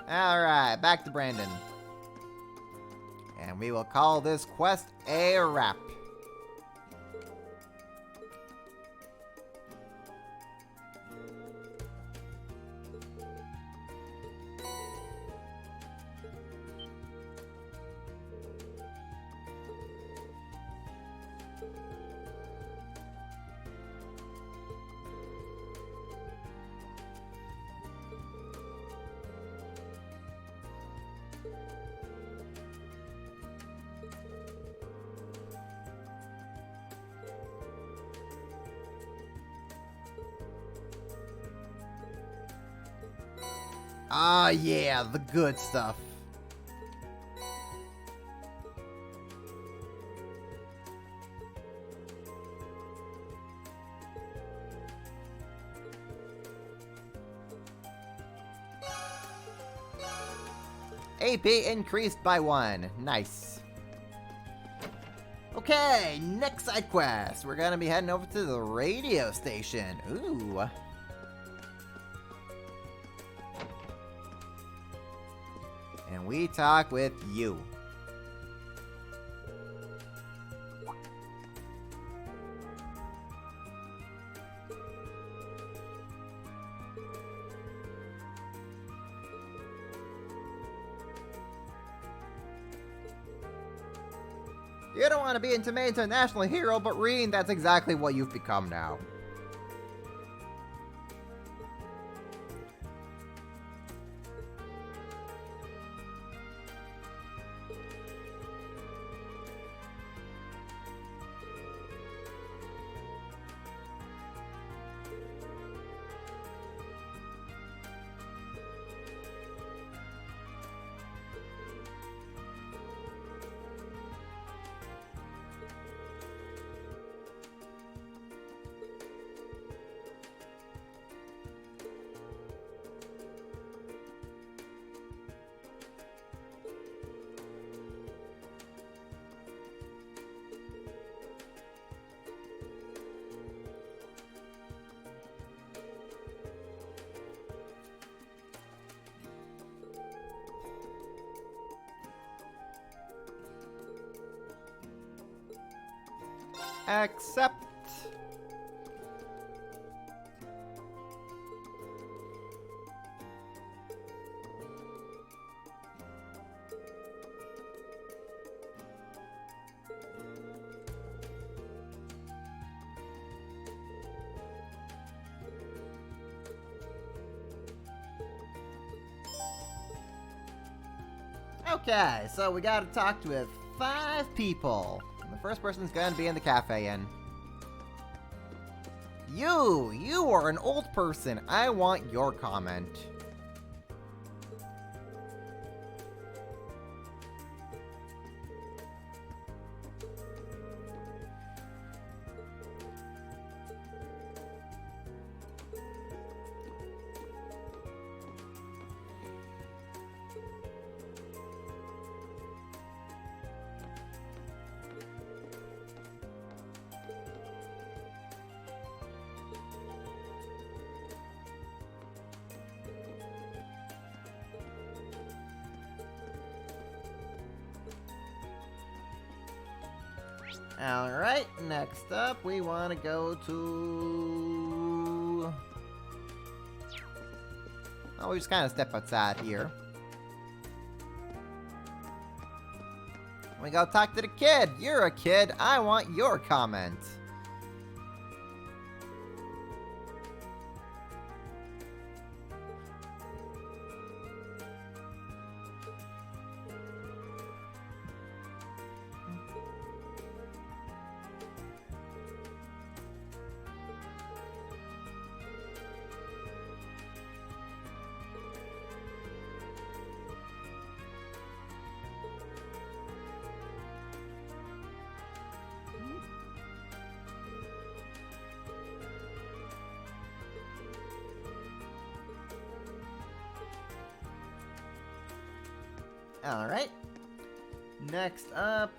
Alright, back to Brandon. And we will call this quest a wrap. Ah, yeah, the good stuff. AP increased by 1. Nice. Okay, next side quest. We're gonna be heading over to the radio station. Ooh. And we talk with you. You don't want to be into made to a national hero, but Reen, that's exactly what you've become now. Accept. Okay, so we gotta talk with 5 people. The first person's gonna be in the cafe inn. You are an old person. I want your comment. Alright, next up we want to go to... Oh, we just kind of step outside here. We go talk to the kid. You're a kid. I want your comment. Alright. Next up,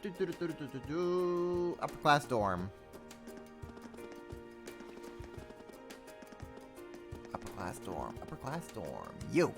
upper class dorm. Upper class dorm. Upper class dorm. You.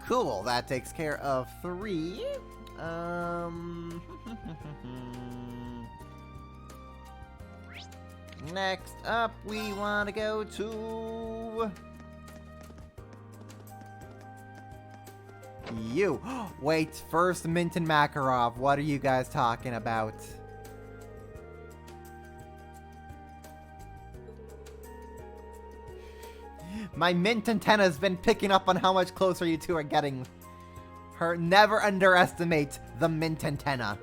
Cool, that takes care of 3. Next up, we want to go to... you. Wait, first Minton Makarov, what are you guys talking about? My mint antenna's been picking up on how much closer you two are getting. Never underestimate the mint antenna.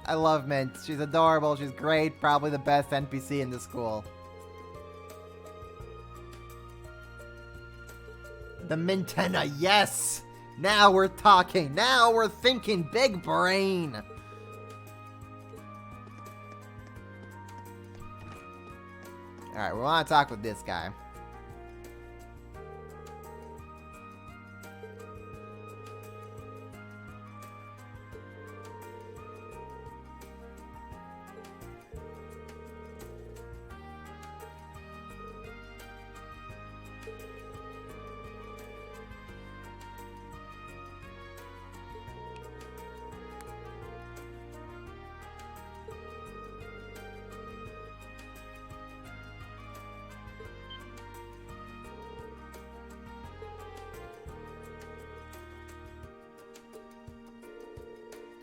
I love Mint. She's adorable. She's great. Probably the best NPC in the school. The Mintenna, yes! Now we're talking. Now we're thinking big brain. Alright, we want to talk with this guy.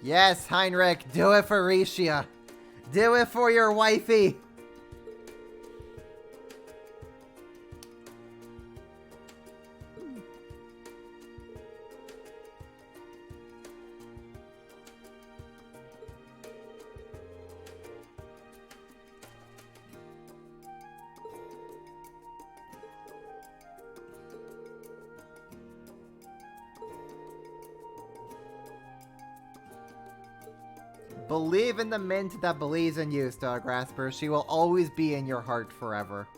Yes, Heinrich, do it for Risha. Do it for your wifey. Believe in the mint that believes in you, Star Grasper. She will always be in your heart forever.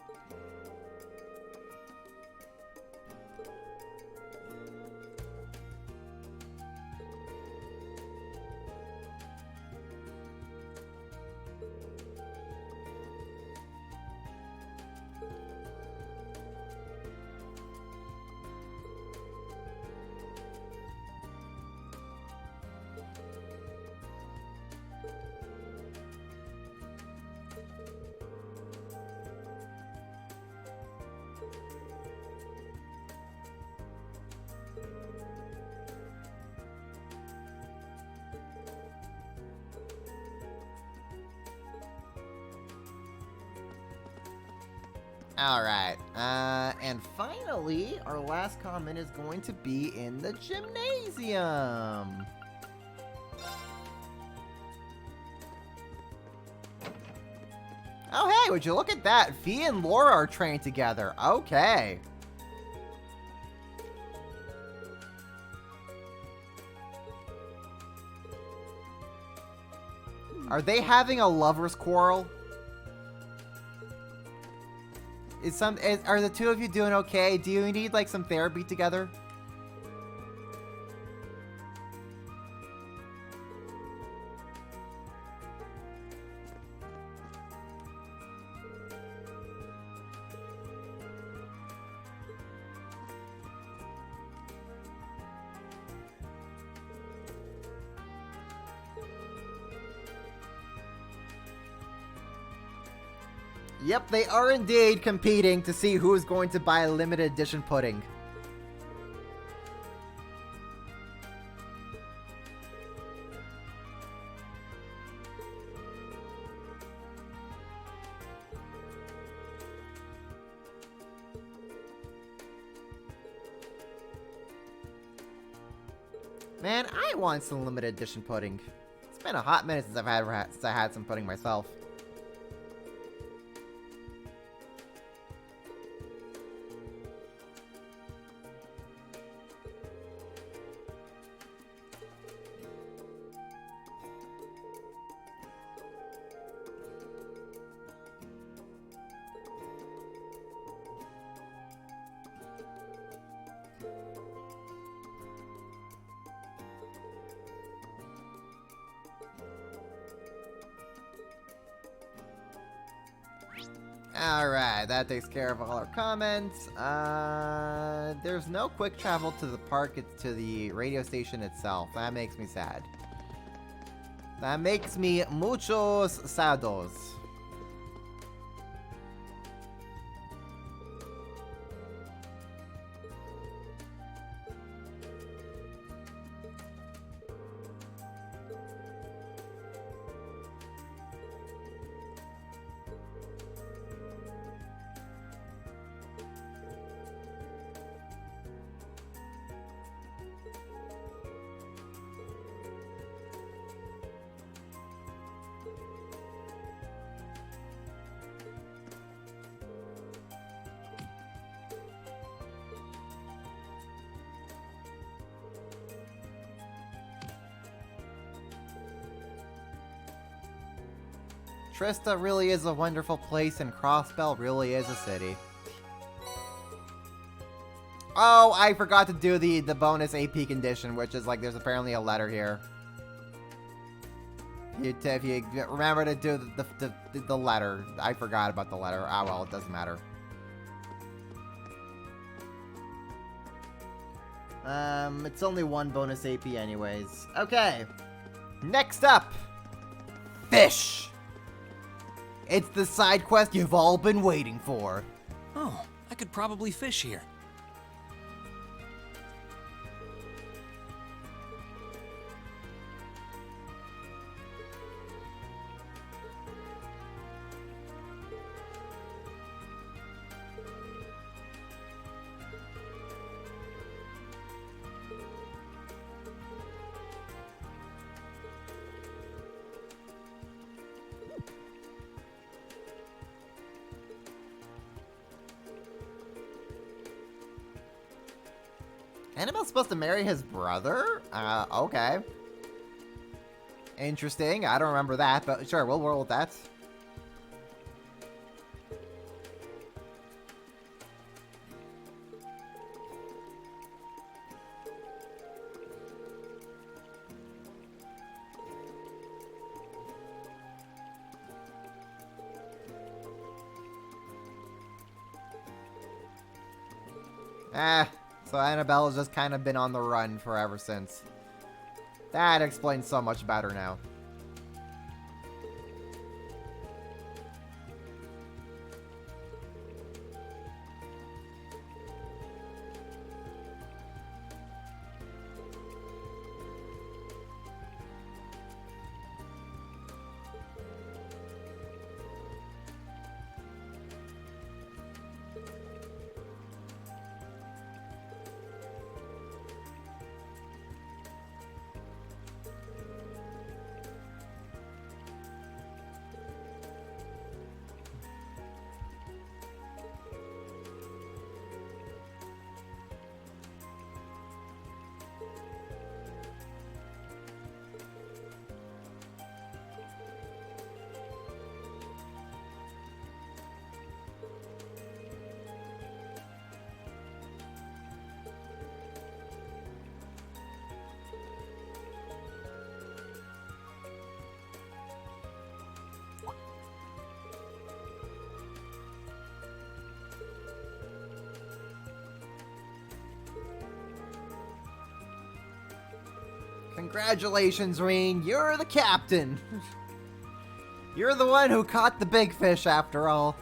Alright, and finally, our last comment is going to be in the gymnasium. Oh hey, would you look at that? Fee and Laura are trained together. Okay. Are they having a lover's quarrel? Are the two of you doing okay? Do you need like some therapy together? Yep, they are indeed competing to see who is going to buy limited edition pudding. Man, I want some limited edition pudding. It's been a hot minute since I had some pudding myself. Alright, that takes care of all our comments. There's no quick travel to the park, it's to the radio station itself. That makes me sad. That makes me muchos sados. Trista really is a wonderful place, and Crossbell really is a city. Oh, I forgot to do the bonus AP condition, which is like there's apparently a letter here. If you remember to do the letter. I forgot about the letter. Ah, well, it doesn't matter. It's only one bonus AP anyways. Okay. Next up. Fish. It's the side quest you've all been waiting for. Oh, I could probably fish here. Annabelle's supposed to marry his brother? Okay. Interesting. I don't remember that, but sure, we'll roll with that. So Annabelle's just kind of been on the run forever since. That explains so much better now. Congratulations, Rean. You're the captain. You're the one who caught the big fish, after all.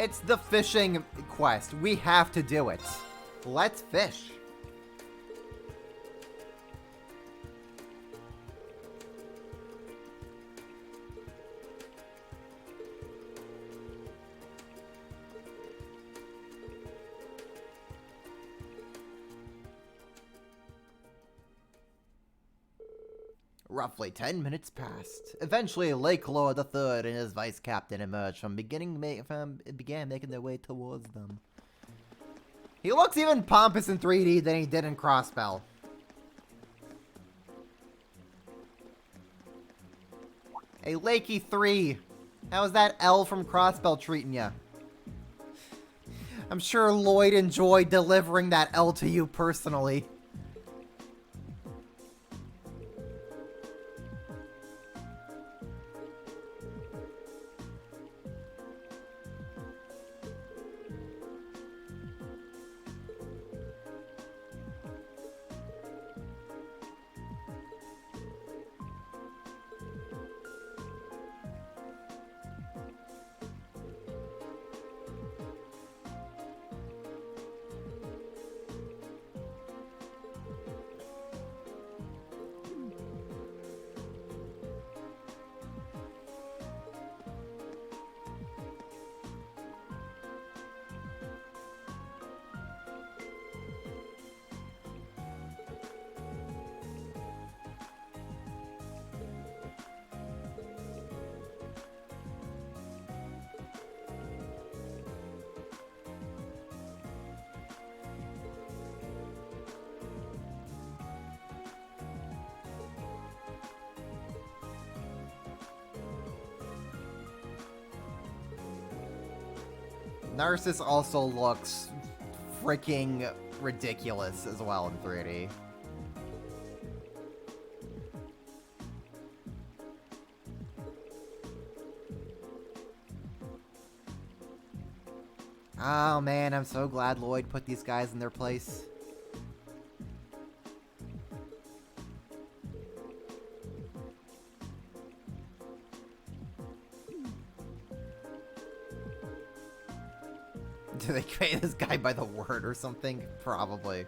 It's the fishing quest. We have to do it. Let's fish. Roughly 10 minutes passed. Eventually, Lake Lord III and his vice captain emerged began making their way towards them. He looks even pompous in 3D than he did in Crossbell. Hey, Lakey 3, how's that L from Crossbell treating ya? I'm sure Lloyd enjoyed delivering that L to you personally. Narcissus also looks freaking ridiculous as well in 3D. Oh man, I'm so glad Lloyd put these guys in their place. Do they pay this guy by the word or something? Probably.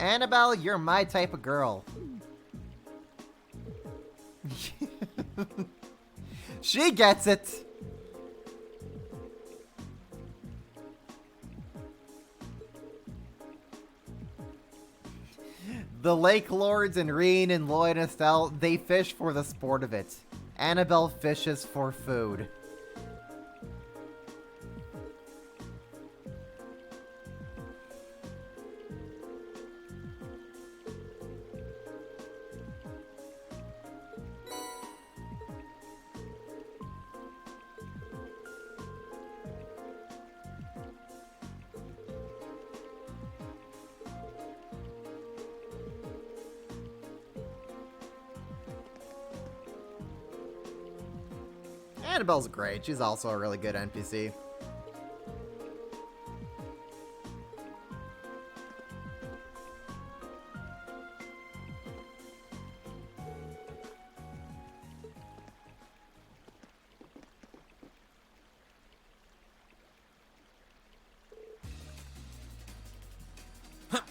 Annabelle, you're my type of girl. She gets it. The Lake Lords and Reen and Lloyd and Estelle, they fish for the sport of it. Annabelle fishes for food. Annabelle's great. She's also a really good NPC.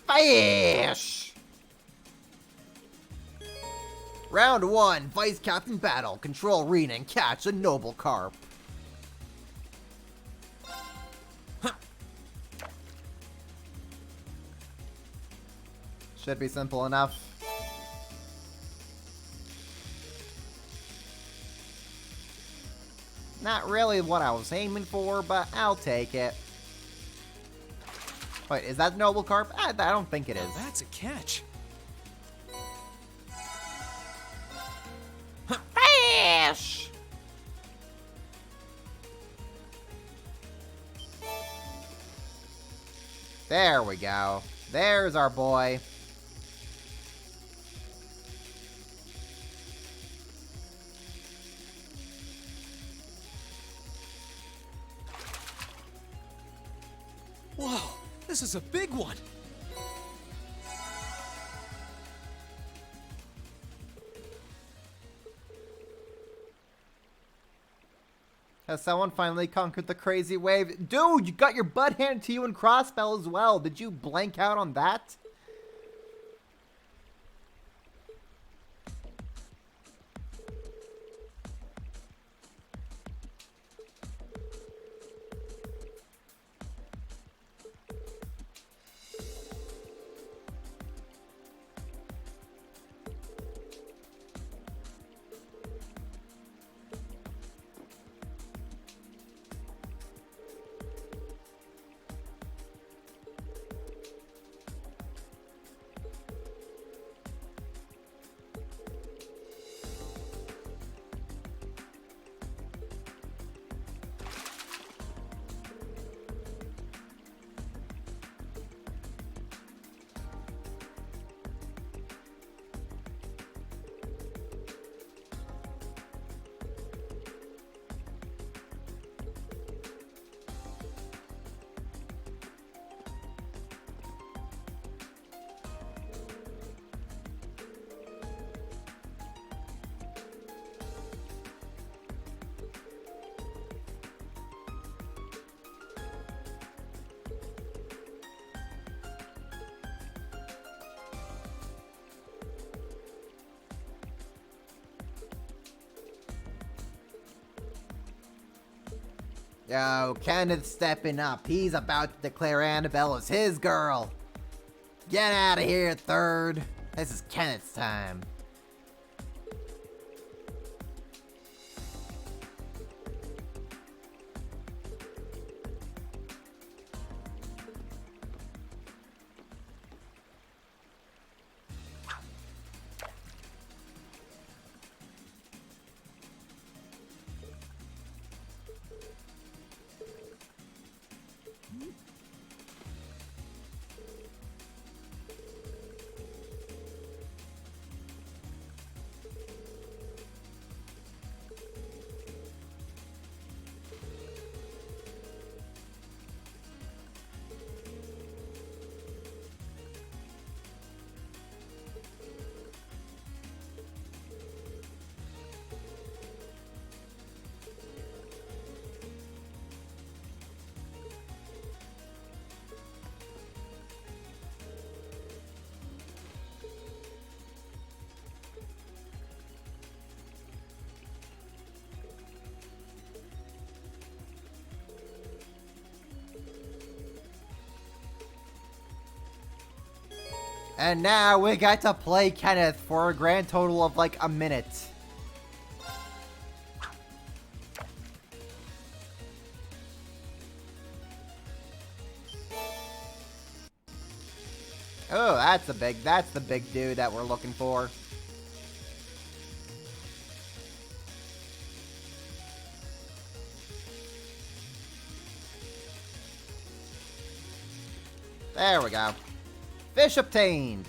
Fish! Round 1, Vice Captain Battle. Control Rena and catch a Noble Carp. Should be simple enough. Not really what I was aiming for, but I'll take it. Wait, is that Noble Carp? I don't think it is. That's a catch. Fish! There we go. There's our boy. Whoa, this is a big one. Has someone finally conquered the crazy wave? Dude, you got your butt handed to you in Crossbell as well. Did you blank out on that? Yo, Kenneth's stepping up. He's about to declare Annabelle as his girl. Get out of here, third. This is Kenneth's time. And now we got to play Kenneth for a grand total of like a minute. Oh, that's the big dude that we're looking for. There we go. Fish obtained.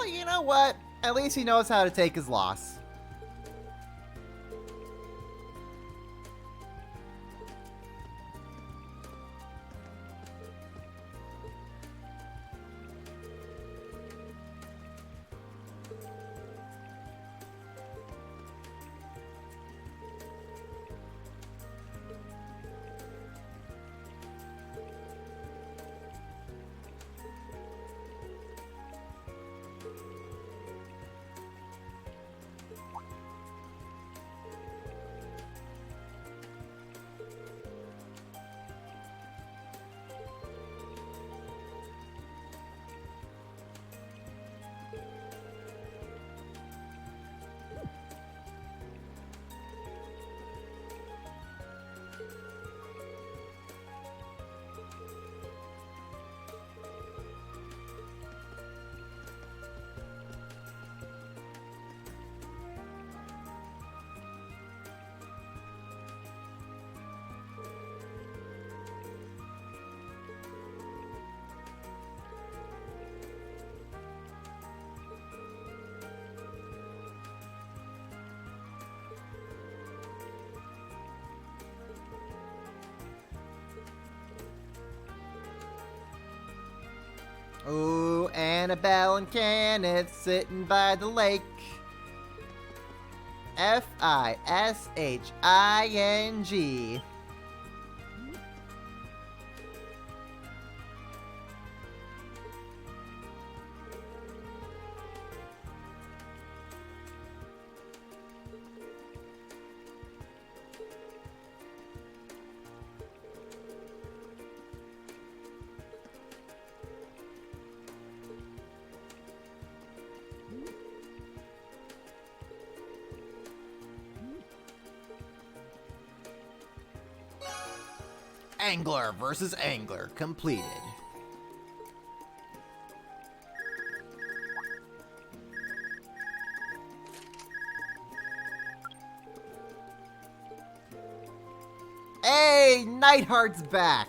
Well, you know what? At least he knows how to take his loss. Ooh, Annabelle and Kenneth sitting by the lake. Fishing. Angler versus angler completed. Hey, Nightheart's back.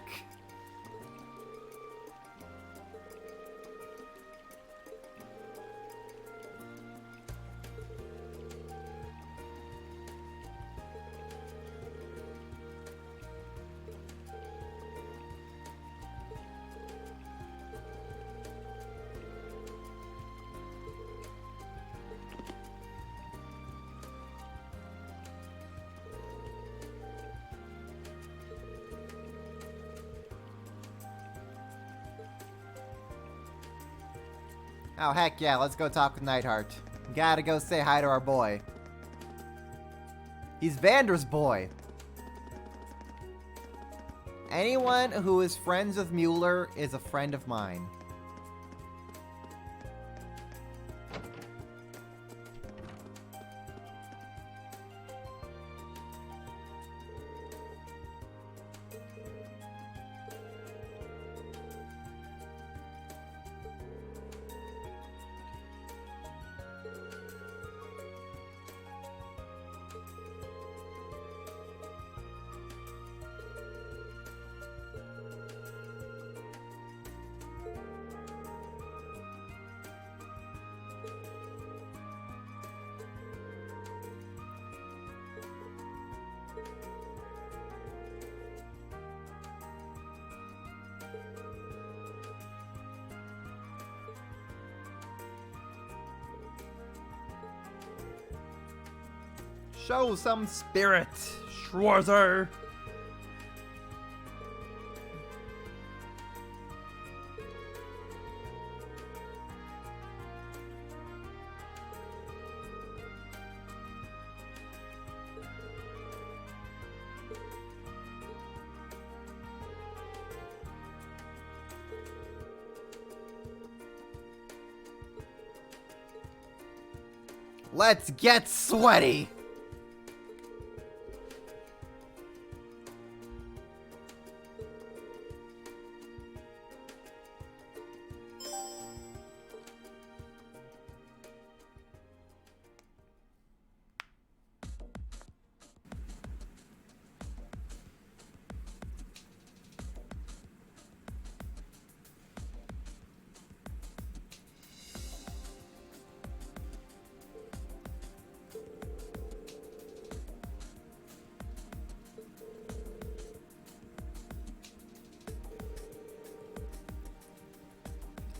Oh, heck yeah, let's go talk with Nightheart. Gotta go say hi to our boy. He's Vander's boy. Anyone who is friends with Mueller is a friend of mine. Show some spirit, Schwarzer. Let's get sweaty.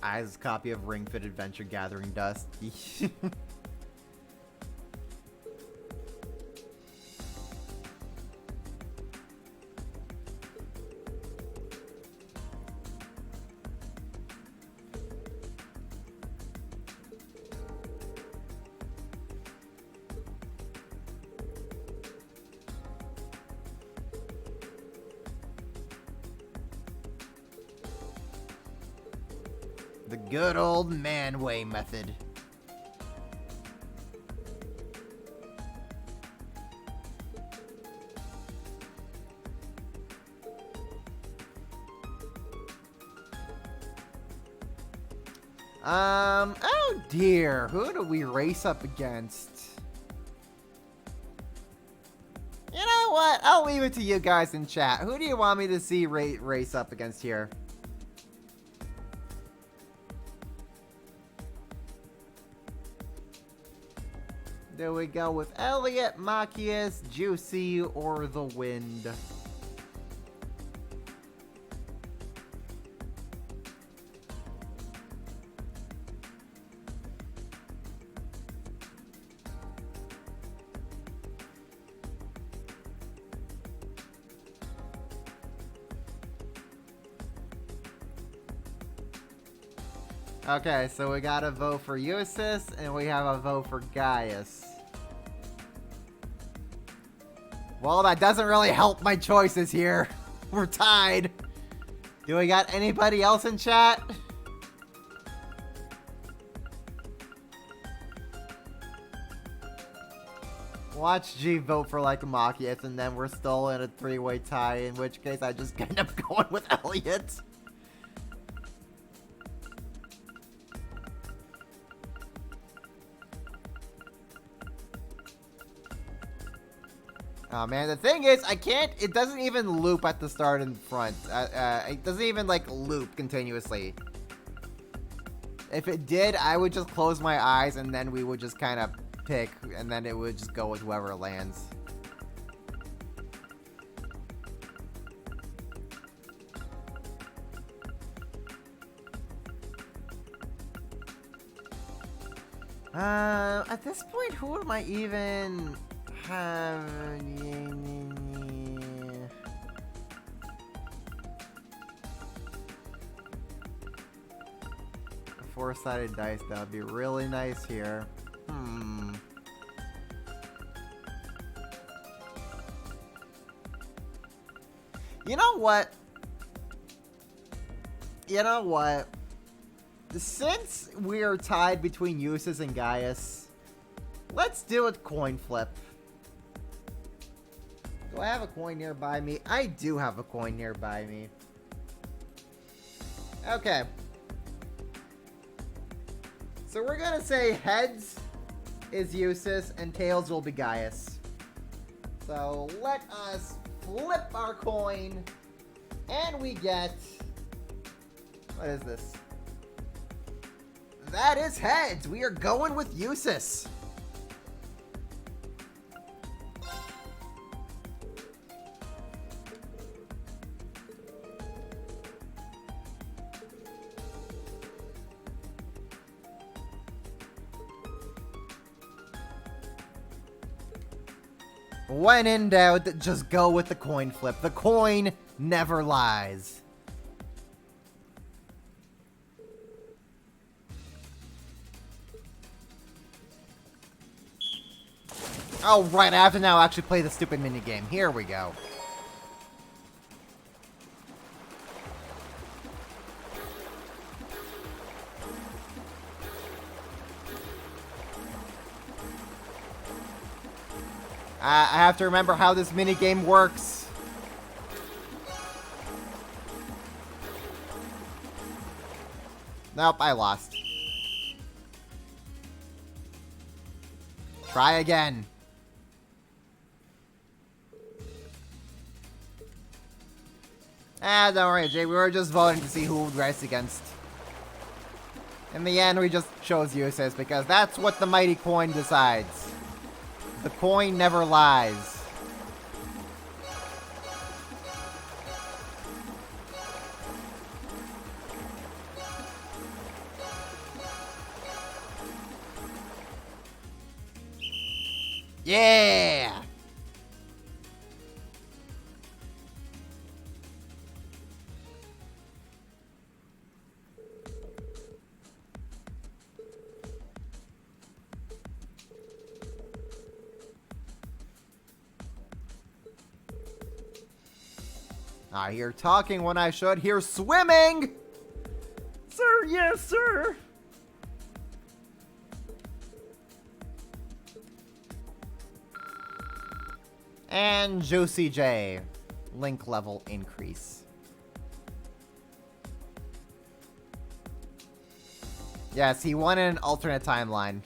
Eyes copy of Ring Fit Adventure Gathering Dust. The good old man-way method. Oh dear, who do we race up against? You know what? I'll leave it to you guys in chat. Who do you want me to see race up against here? Do we go with Elliot, Machias, Juicy, or the Wind? Okay, so we got a vote for Eustace, and we have a vote for Gaius. Well, that doesn't really help my choices here. We're tied. Do we got anybody else in chat? Watch G vote for like Machias, and then we're still in a three-way tie, in which case I just end up going with Elliot. Oh man, the thing is, I can't, it doesn't even loop at the start and front. It doesn't even like loop continuously. If it did, I would just close my eyes and then we would just kind of pick and then it would just go with whoever lands. At this point, who am I even have? A four-sided dice, that would be really nice here. You know what? You know what? Since we are tied between Eustace and Gaius, let's do a coin flip. Do I have a coin nearby me? I do have a coin nearby me. Okay. So we're gonna say heads is Eustace and tails will be Gaius. So let us flip our coin and we get... What is this? That is heads. We are going with Eustace. When in doubt, just go with the coin flip. The coin never lies. Oh, right, I have to now actually play the stupid minigame. Here we go. I have to remember how this minigame works. Nope, I lost. Try again. Don't worry, Jay. We were just voting to see who would race against. In the end, we just chose Eustace because that's what the mighty coin decides. The coin never lies. Yeah! I hear talking when I should hear swimming! Sir, yes, sir! And Juicy J. Link level increase. Yes, he won in an alternate timeline.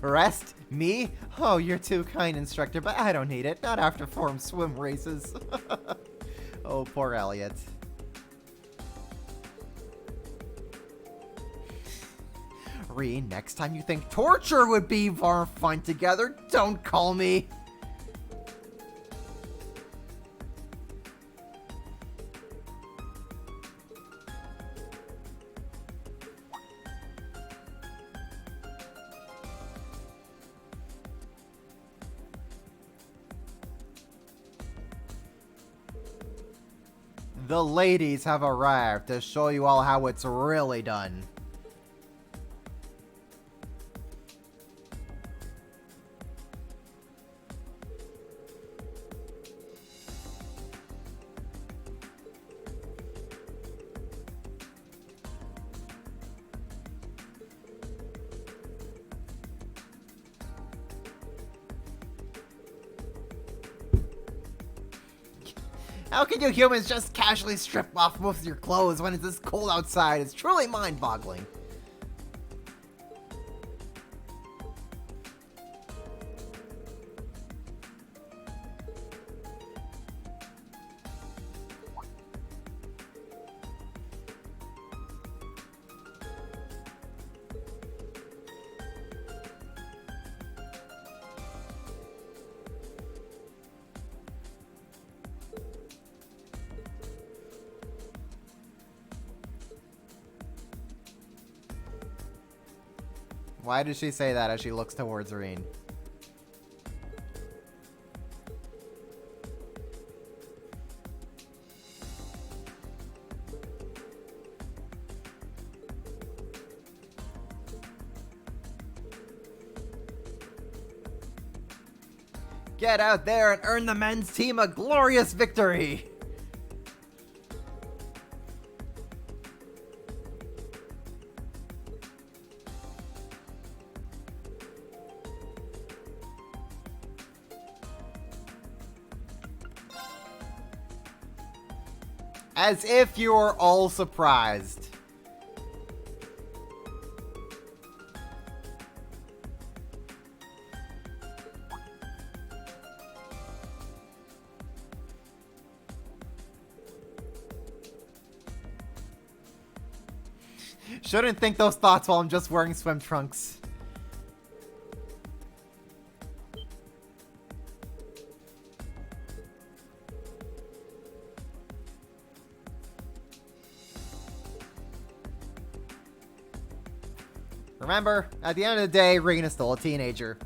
Rest? Me? Oh, you're too kind, instructor, but I don't need it. Not after form swim races. Oh, poor Elliot. Ree, next time you think torture would be more fun together, don't call me. The ladies have arrived to show you all how it's really done. How can you humans just casually strip off most of your clothes when it's this cold outside? It's truly mind-boggling. Why does she say that as she looks towards Reen? Get out there and earn the men's team a glorious victory! As if you were all surprised. Shouldn't think those thoughts while I'm just wearing swim trunks. Remember, at the end of the day, Reen is still a teenager.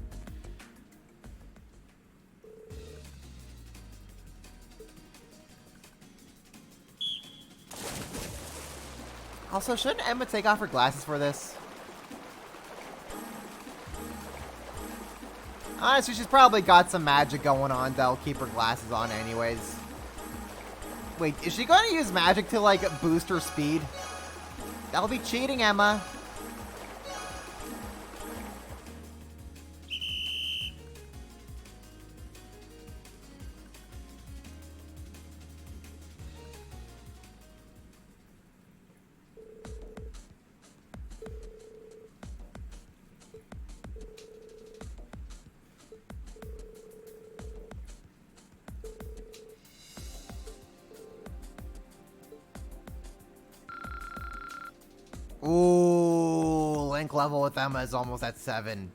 Also, shouldn't Emma take off her glasses for this? Honestly, she's probably got some magic going on that'll keep her glasses on anyways. Wait, is she going to use magic to, like, boost her speed? That'll be cheating, Emma. Ooh, Link level with Emma is almost at 7.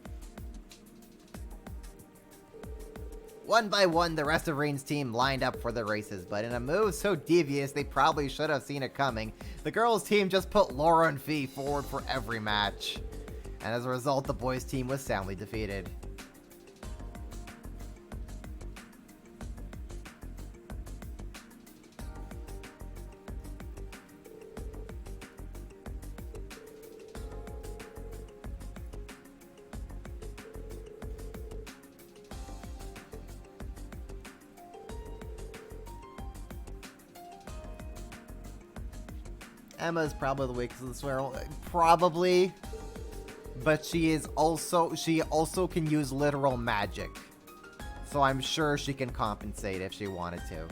One by one, the rest of Rain's team lined up for the races, but in a move so devious they probably should have seen it coming, the girls' team just put Laura and Fee forward for every match. And as a result, the boys' team was soundly defeated. Emma's probably the weakest of the swear, probably, but she also can use literal magic, so I'm sure she can compensate if she wanted to.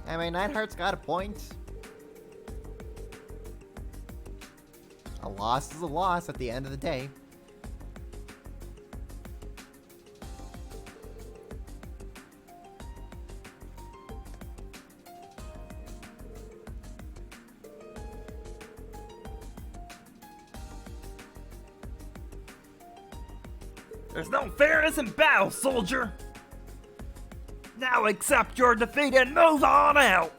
I mean, Nightheart's got a point. A loss is a loss at the end of the day. There's no fairness in battle, soldier! Now accept your defeat and move on out!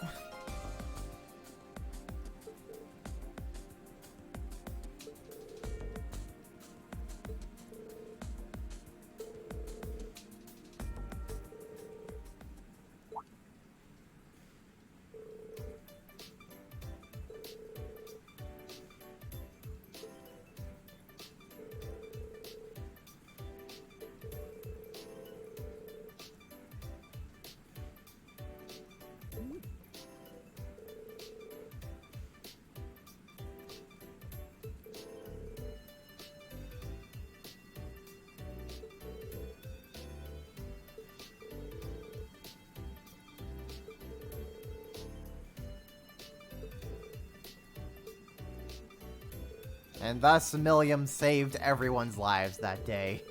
And thus, Milliam saved everyone's lives that day.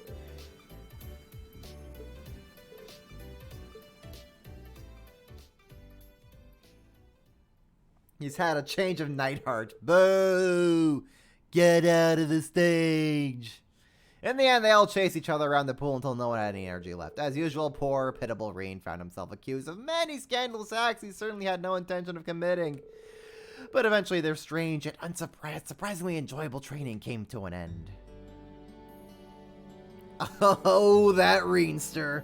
He's had a change of Nightheart. Boo! Get out of the stage! In the end, they all chased each other around the pool until no one had any energy left. As usual, poor, pitiable Reen found himself accused of many scandalous acts he certainly had no intention of committing. But eventually their strange yet surprisingly enjoyable training came to an end. Oh, that Reenster.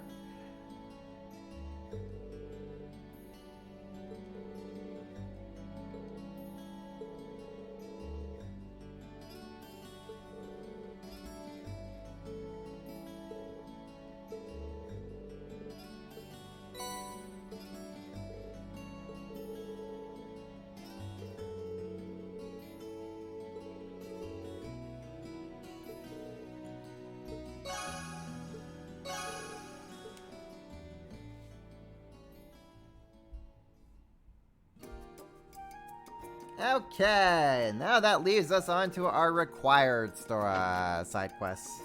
Okay, now that leaves us on to our required side quests.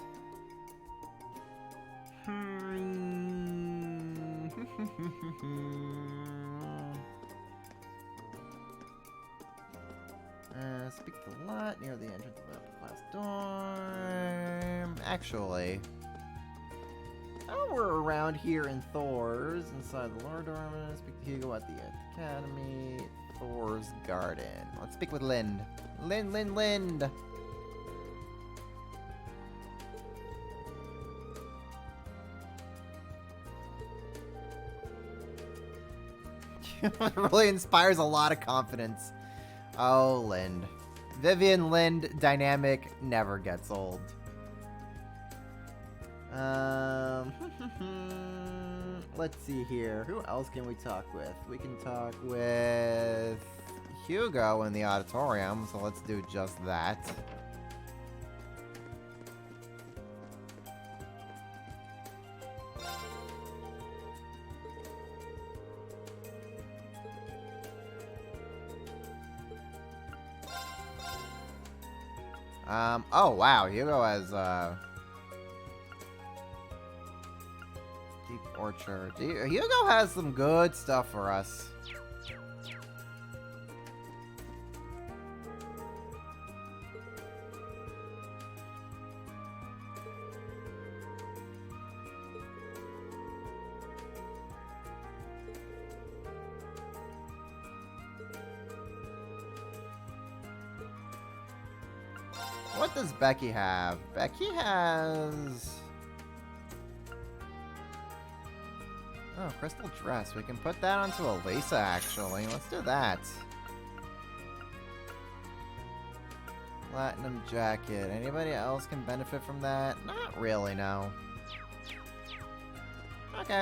Speak the lot near the entrance of the upper class dorm. Actually, oh, we're around here in Thor's, inside the lower dorm. Speak to Hugo at the academy. Thor's garden. Let's speak with Lind. Lind. Really inspires a lot of confidence. Oh, Lind. Vivian Lind dynamic never gets old. Let's see here. Who else can we talk with? We can talk with Hugo in the auditorium, so let's do just that. Oh wow, Hugo has, Deep Orchard. Hugo has some good stuff for us. What does Becky have? Becky has... Oh, Crystal Dress. We can put that onto Elisa, actually. Let's do that. Platinum Jacket. Anybody else can benefit from that? Not really, no. Okay.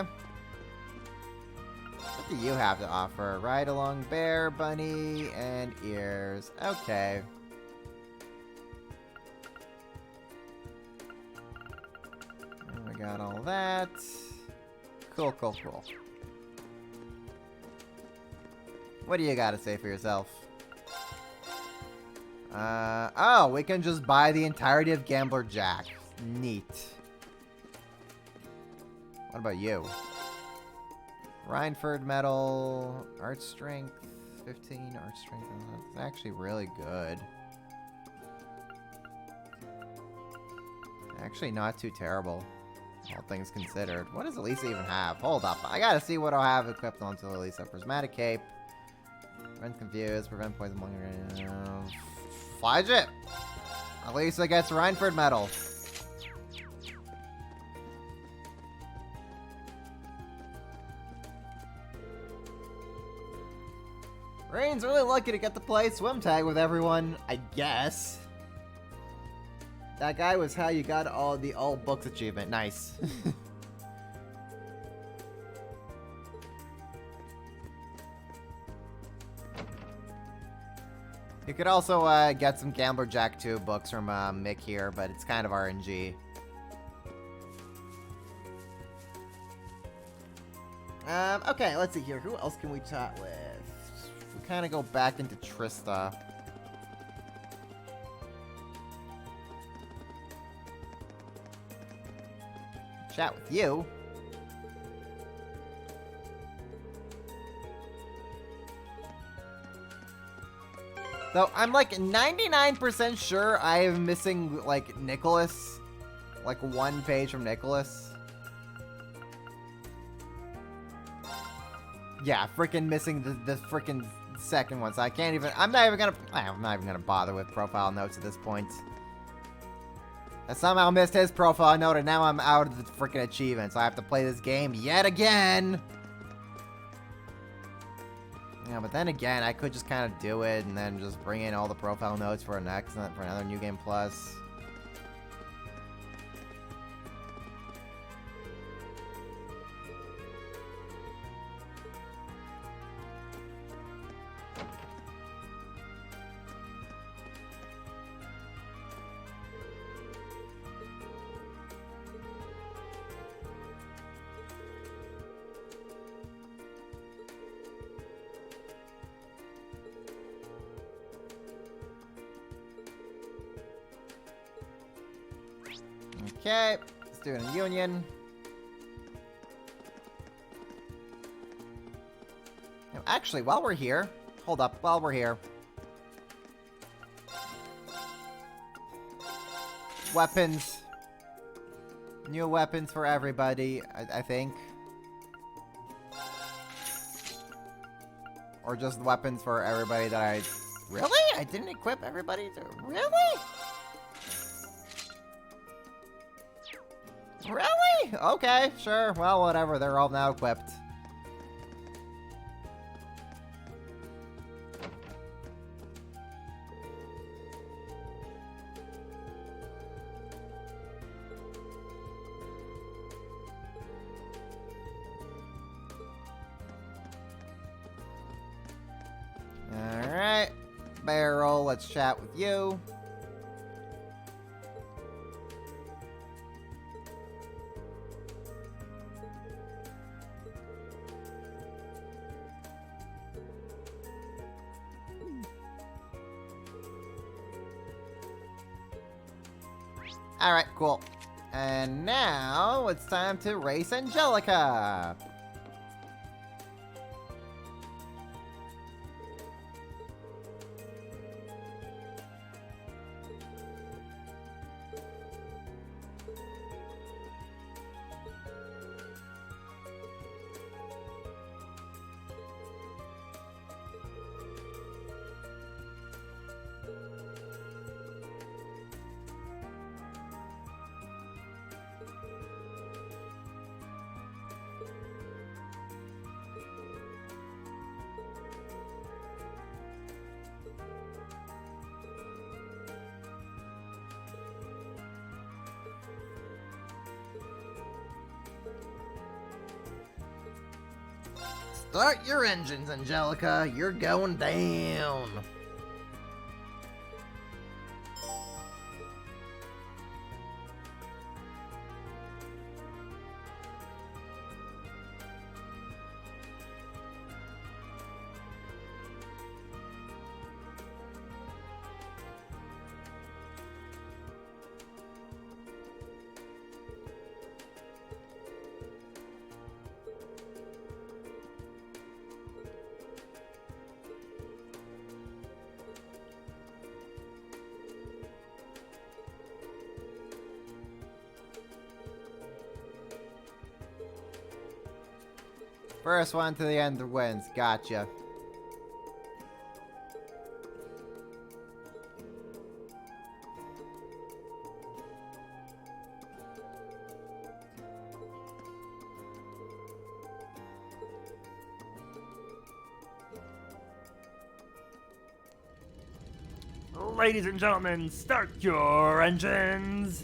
What do you have to offer? Ride along bear, bunny, and ears. Okay. We got all that. Cool, cool, cool. What do you gotta say for yourself? Oh, we can just buy the entirety of Gambler Jack. Neat. What about you? Rhineford Medal, Art Strength, 15 Art Strength. That's actually really good. Actually not too terrible. All things considered. What does Elisa even have? Hold up. I gotta see what I'll have equipped onto Elisa. Prismatic Cape. Prevent Confused. Prevent Poison. Flaget! Elisa gets Rhineford Medal. Rain's really lucky to get to play swim tag with everyone, I guess. That guy was how you got all the all books achievement. Nice. You could also get some Gambler Jack 2 books from Mick here, but it's kind of RNG. Okay, let's see here. Who else can we chat with? We kind of go back into Trista. Chat with you. Though I'm like 99% sure I am missing like Nicholas. Like one page from Nicholas. Yeah, freaking missing the freaking second one. So I can't even. I'm not even gonna bother with profile notes at this point. I somehow missed his profile note, and now I'm out of the freaking achievement, so I have to play this game yet again. Yeah, but then again, I could just kind of do it and then just bring in all the profile notes for another New Game Plus. Okay, let's do it in Union. Now, actually, while we're here, hold up, while we're here. Weapons. New weapons for everybody, I think. Or just weapons for everybody that I... Really? I didn't equip everybody to... Really? Really? Okay, sure. Well, whatever. They're all now equipped. Alright. Barrel, let's chat with you. Alright, cool. And now it's time to race Angelica. Start your engines, Angelica. You're going down. First one to the end wins. Gotcha. Ladies and gentlemen, start your engines!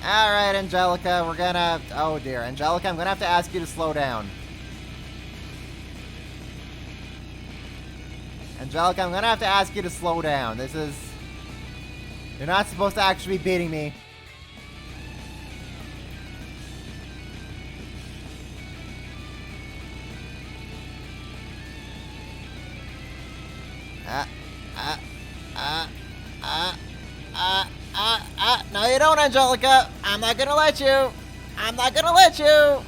Alright, Angelica, we're gonna... Oh dear, Angelica, I'm gonna have to ask you to slow down. Angelica, I'm gonna have to ask you to slow down. This is... You're not supposed to actually be beating me. No, you don't, Angelica. I'm not gonna let you. I'm not gonna let you.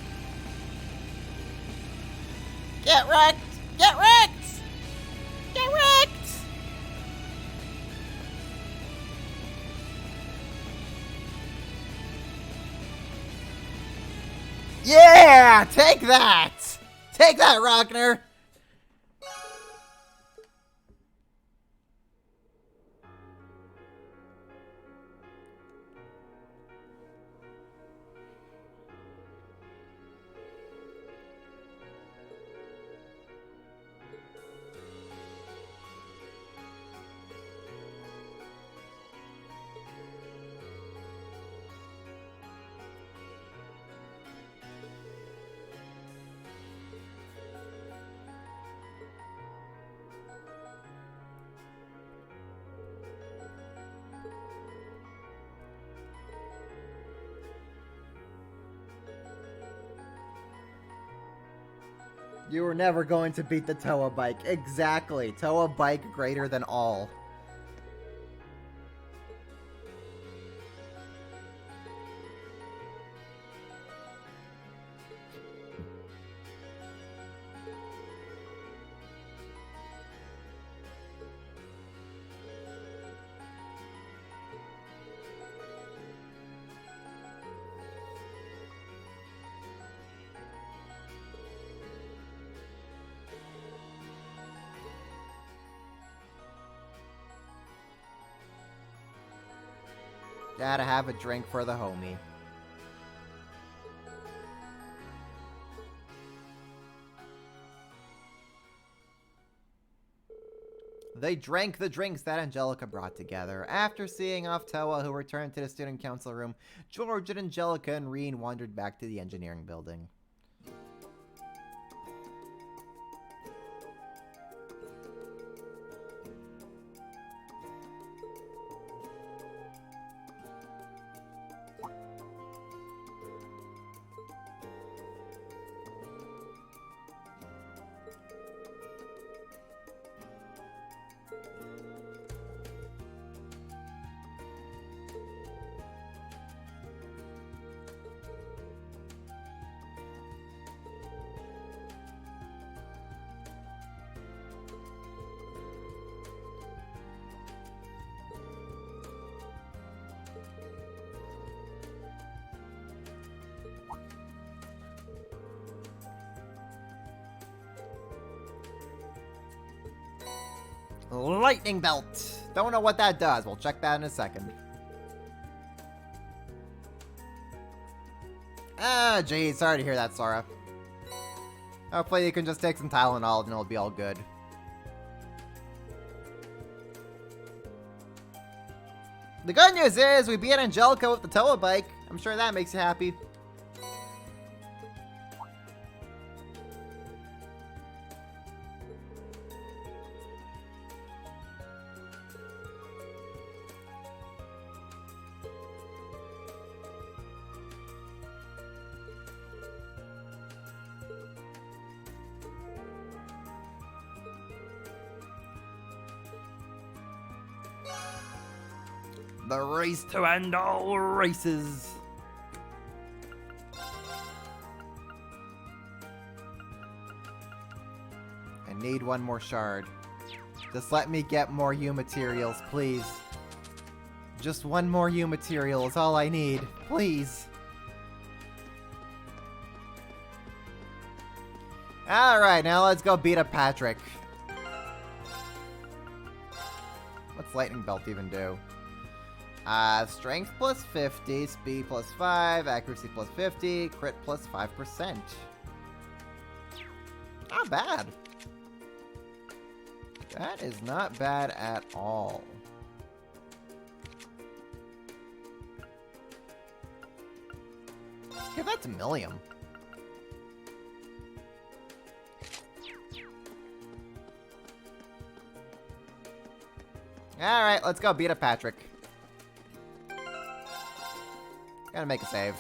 Get wrecked. Get wrecked. Get wrecked. Yeah, take that. Take that, Rockner. You were never going to beat the Toa bike. Exactly. Toa bike greater than all. Gotta have a drink for the homie. They drank the drinks that Angelica brought together. After seeing off Toa, who returned to the student council room, George and Angelica and Reen wandered back to the engineering building. Lightning belt. Don't know what that does. We'll check that in a second. Ah, geez. Sorry to hear that, Sora. Hopefully you can just take some Tylenol and it'll be all good. The good news is we beat Angelica with the Toa bike. I'm sure that makes you happy. The race to end all races. I need one more shard. Just let me get more U materials, please. Just one more U material is all I need. Please. Alright, now let's go beat up Patrick. What's Lightning Belt even do? Strength plus 50, speed plus 5, accuracy plus 50, crit plus 5%. Not bad. That is not bad at all. Let's give that to Millium. Alright, let's go beat up Patrick. Gotta make a save.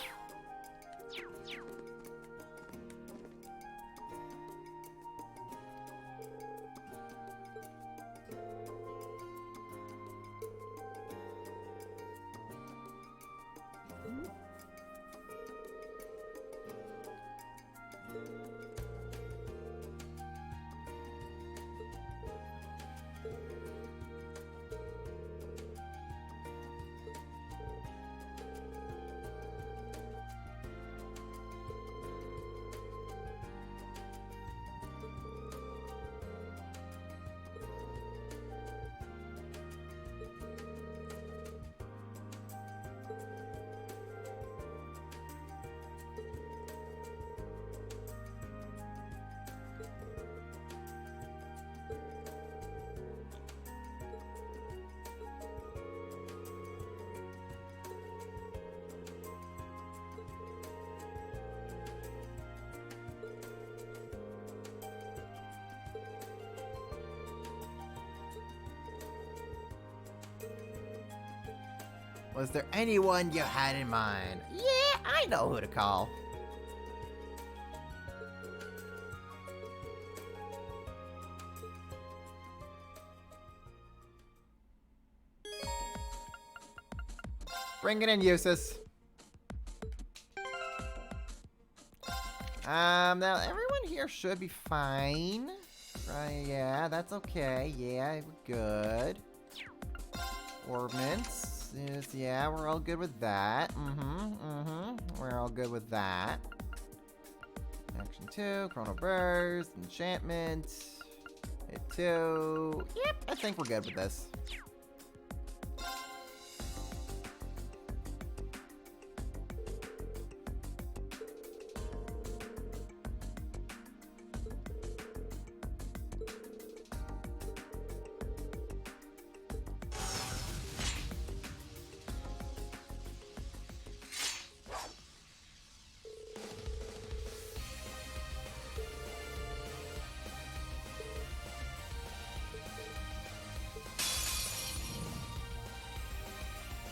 Was there anyone you had in mind? Yeah, I know who to call. Bring it in, Eustace. Now everyone here should be fine. Right, yeah, that's okay. Yeah, we're good. Ornaments. Yes, yeah, we're all good with that. We're all good with that. Action 2, Chrono Burst, Enchantment. Hit 2. Yep, I think we're good with this.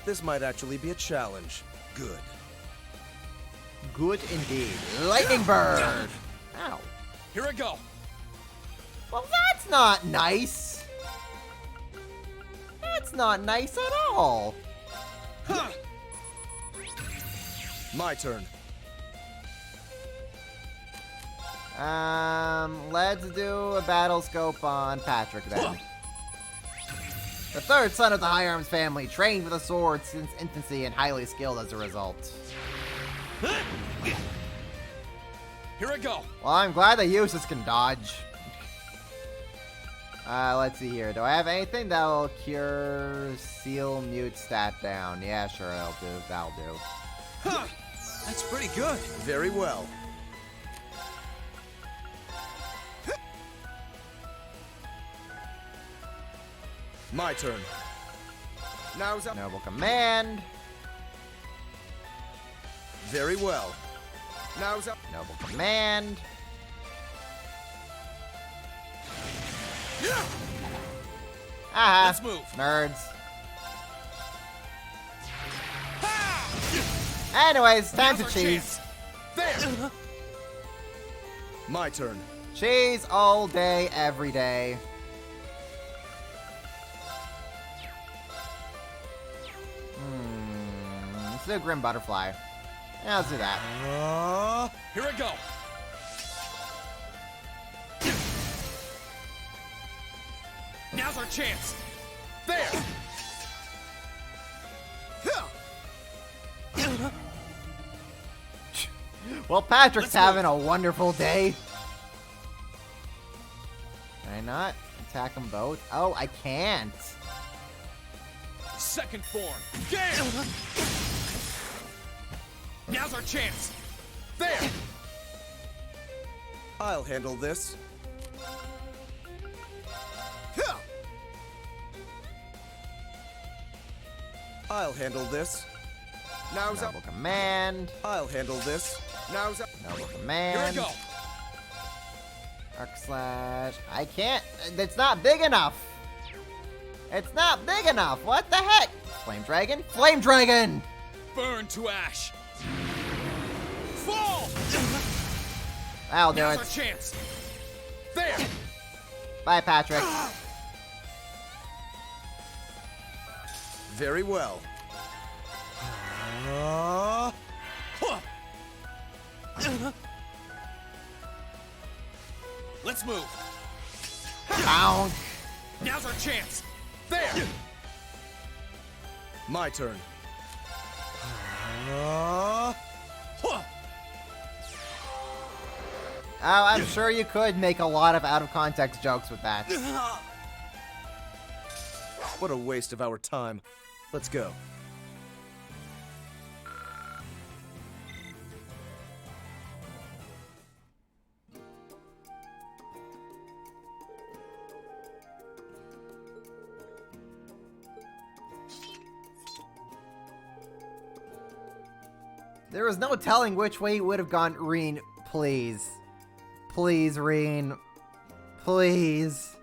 This might actually be a challenge. Good. Good indeed. Lightning Bird! Ow. Here I go. Well, that's not nice. That's not nice at all. My turn. Let's do a battle scope on Patrick then. The third son of the High Arms family, trained with a sword since infancy and highly skilled as a result. Here I go. Well, I'm glad that Eustace can dodge. Let's see here. Do I have anything that will cure Seal Mute stat down? Yeah, sure, that'll do. That's pretty good. Very well. My turn. Now's up. Noble command. Very well. Now's up. Noble command. Aha. Let's move. Nerds. Anyways, time to cheese. There. My turn. Cheese all day, every day. Let's do Grim Butterfly. Yeah, let's do that. Here I go. Now's our chance. There. Well, Patrick's having a wonderful day. Can I not attack them both? Oh, I can't. Second form. Gale! Now's our chance. There. I'll handle this. I'll handle this. Now's up. Noble command. I'll handle this. Now's up. Noble Here I command. go. Arc slash. I can't. It's not big enough. It's not big enough. What the heck? Flame Dragon? Flame Dragon! Burn to ash. Fall. That'll do Now's it. our chance. There. Bye, Patrick. Very well. Let's move. Down. Now's our chance. There. My turn. Oh, I'm sure you could make a lot of out-of-context jokes with that. What a waste of our time. Let's go. There was no telling which way it would have gone. Reen, please. Please, Reen. Please.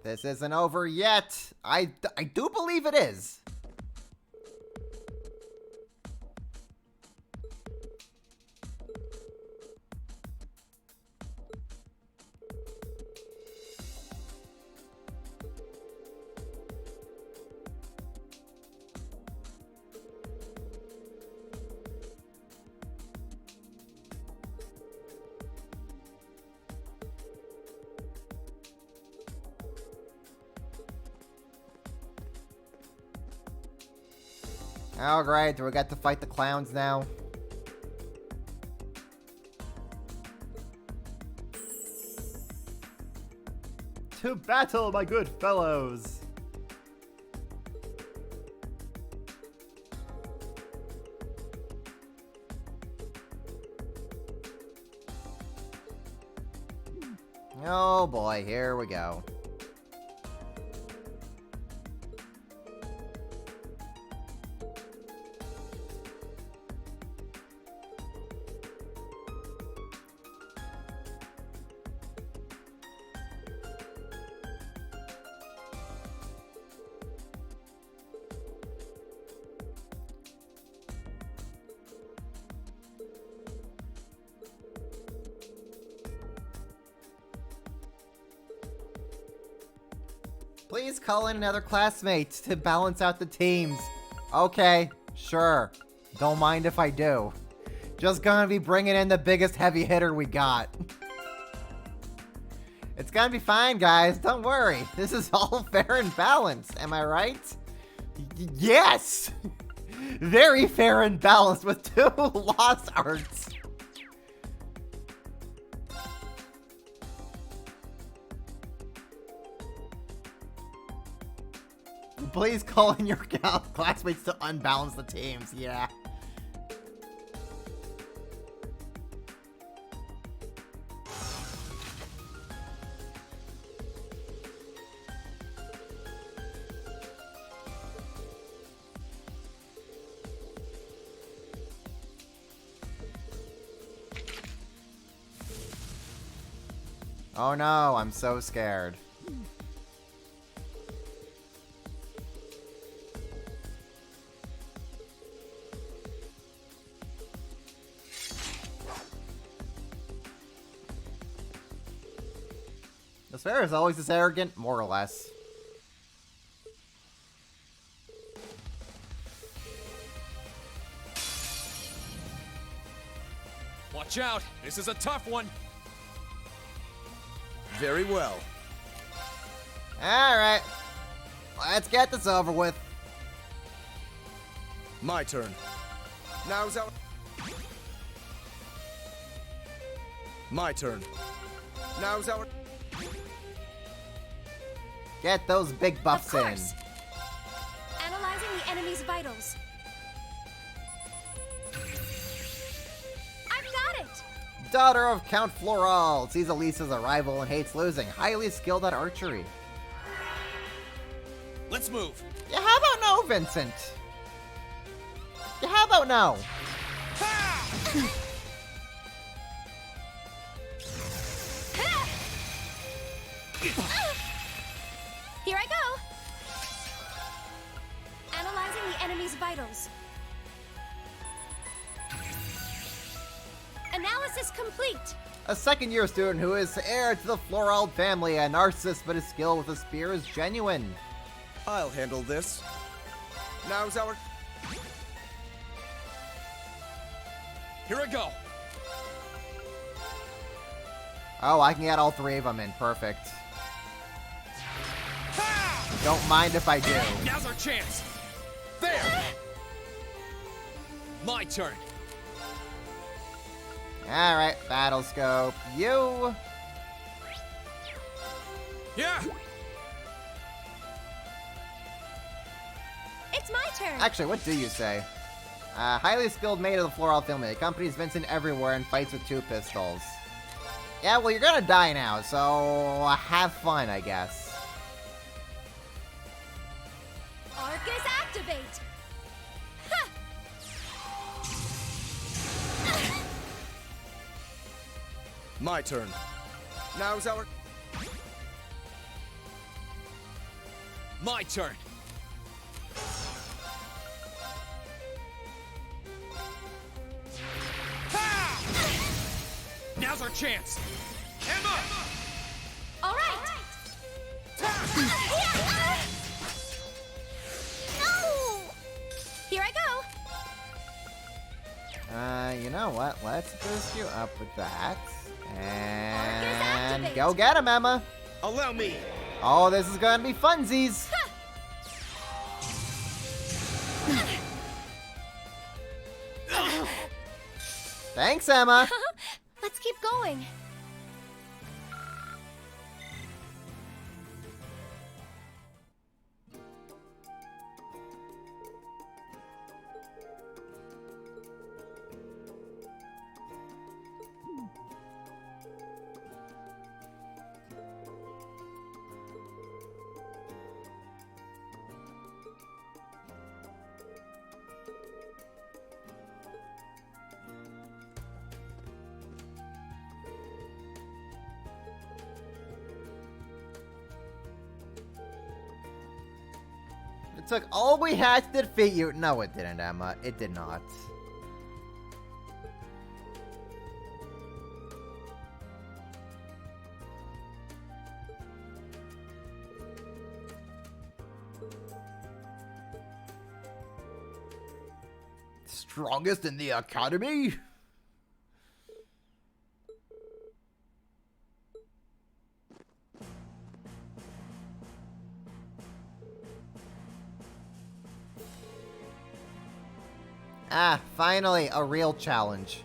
This isn't over yet. I do believe it is. Alright, do we get to fight the clowns now? To battle, my good fellows! Oh boy, here we go. Please call in another classmate to balance out the teams. Okay, sure. Don't mind if I do. Just gonna be bringing in the biggest heavy hitter we got. It's gonna be fine, guys. Don't worry. This is all fair and balanced. Am I right? Yes! Very fair and balanced with 2 lost arts. Please call in your classmates to unbalance the teams. Yeah. Oh no, I'm so scared. The Sphere is always this arrogant, more or less. Watch out! This is a tough one! Very well. Alright. Let's get this over with. My turn. Now's our... My turn. Now's our... Get those big buffs Of in. course. Analyzing the enemy's vitals. I've got it! Daughter of Count Floral sees Elisa's arrival and hates losing. Highly skilled at archery. Let's move. Yeah, how about no, Vincent? Yeah, how about no? Here I go! Analyzing the enemy's vitals. Analysis complete! A second-year student who is heir to the Floral family, a narcissist, but his skill with a spear is genuine. I'll handle this. Now's our... Here I go. Oh, I can get all 3 of them in. Perfect. Don't mind if I do. Now's our chance. There. My turn. Alright, battle scope. You. Yeah. It's my turn! Actually, what do you say? Highly skilled mate of the Floral family. Accompanies Vincent everywhere and fights with 2 pistols. Yeah, well, you're gonna die now, so have fun, I guess. Arcus activate! Ha! My turn. Now's our... My turn. Now's our chance. Emma! All right! No! Here I go! You know what? Let's boost you up with that. And activate. go get him, Emma. Allow me. Oh, this is gonna be funsies. Thanks, Emma. Let's keep going. It took all we had to defeat you. No, it didn't, Emma. It did not. Strongest in the academy? Ah, finally, a real challenge.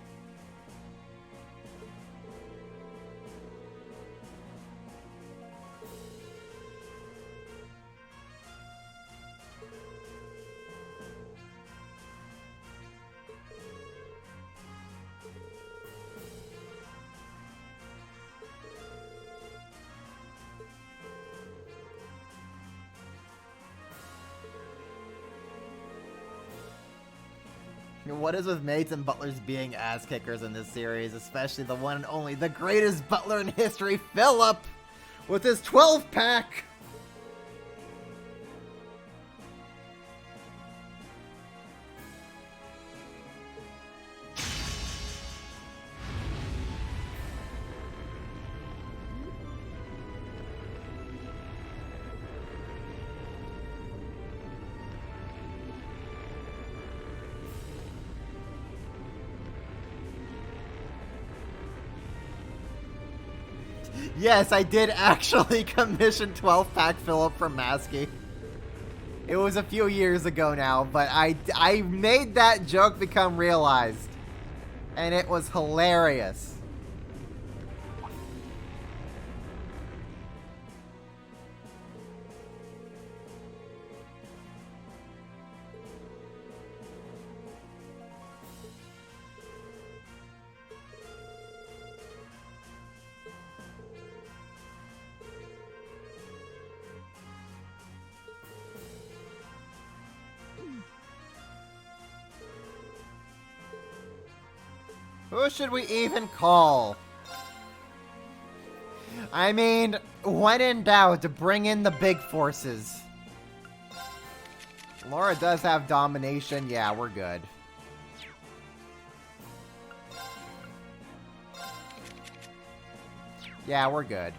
What is with maids and butlers being ass kickers in this series, especially the one and only, the greatest butler in history, Philip, with his 12-pack? Yes, I did actually commission 12-pack Philip from Maskey. It was a few years ago now, but I made that joke become realized. And it was hilarious. Who should we even call? I mean, when in doubt, bring in the big forces. Laura does have domination. Yeah, we're good. Yeah, we're good.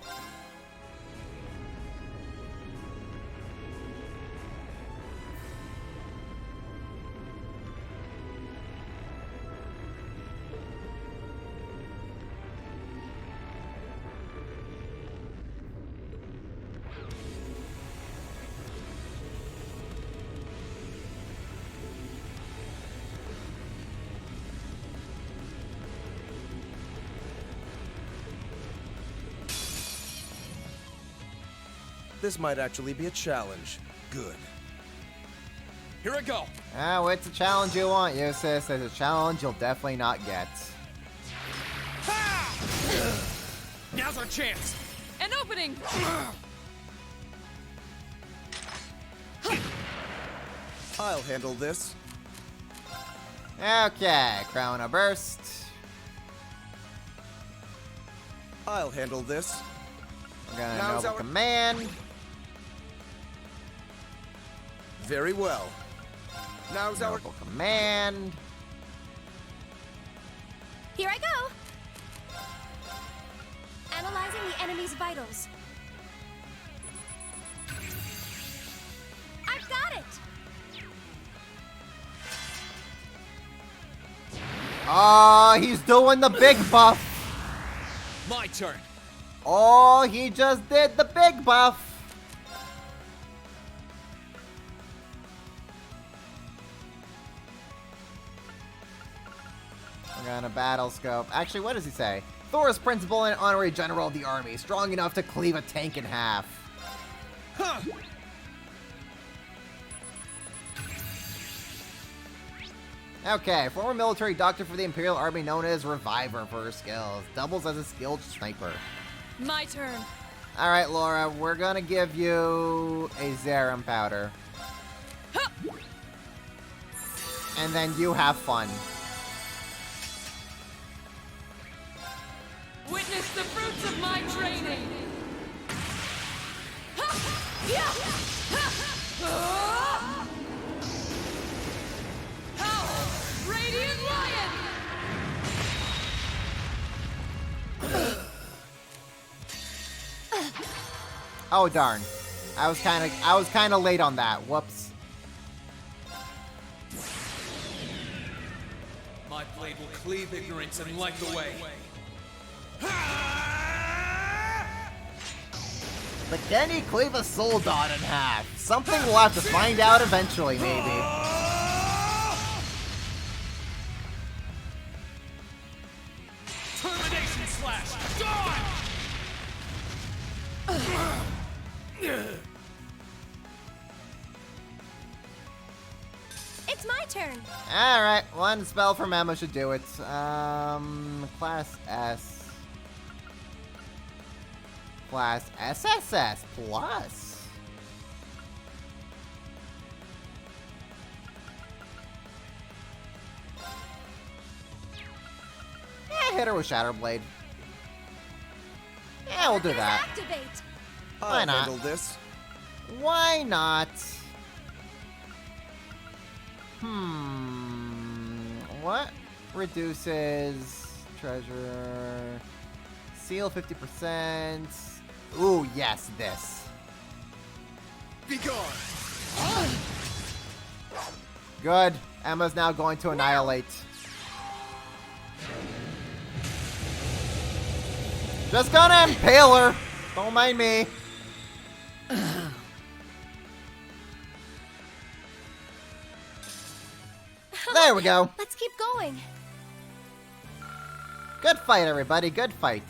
This might actually be a challenge. Good. Here I go. Oh, it's a challenge you want, Eustace. It's a challenge you'll definitely not get. Now's our chance. An opening! I'll handle this. Okay, Chrono Burst. I'll handle this. We're gonna Noble Command. Very well. Now's our Noble Command. Here I go! Analyzing the enemy's vitals. I've got it! Oh, he's doing the big buff. My turn. Oh, he just did the big buff. We're gonna battle scope. Actually, what does he say? Thor is principal and honorary general of the army, strong enough to cleave a tank in half. Huh. Okay, former military doctor for the Imperial Army known as Reviver for her skills. Doubles as a skilled sniper. My turn. Alright, Laura, we're gonna give you a Zerum powder. And then you have fun. Witness the fruits of my training. Howl, Radiant Lion! Oh darn. I was kinda late on that. Whoops. My blade will cleave ignorance and light the way. But can he cleave a soul dot in half? Something we'll have to find out eventually, maybe. Termination slash! Die! It's my turn. Alright, one spell from Emma should do it. Class S. Class SSS plus. Yeah, hit her with Shatter Blade. Yeah, we'll do that. Activate. Why I'll not? handle this. Why not? What reduces treasure? Seal 50%. Ooh, yes, this. Be gone. Good. Emma's now going to annihilate. Just gonna impale her. Don't mind me. There we go. Let's keep going. Good fight, everybody. Good fight.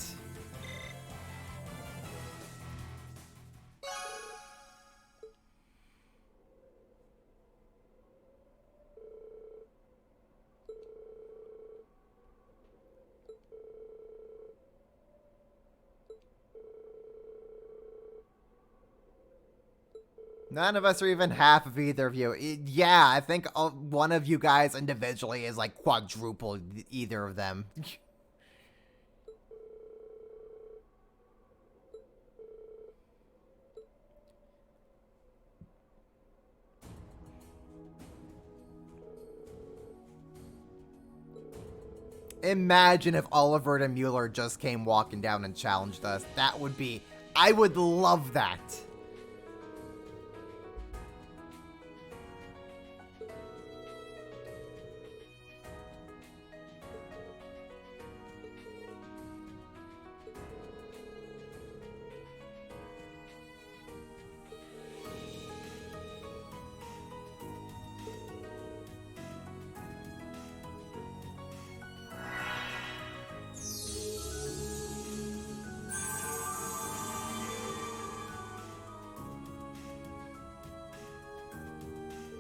None of us are even half of either of you. Yeah, I think one of you guys individually is like quadruple either of them. Imagine if Oliver and Mueller just came walking down and challenged us. That would be... I would love that.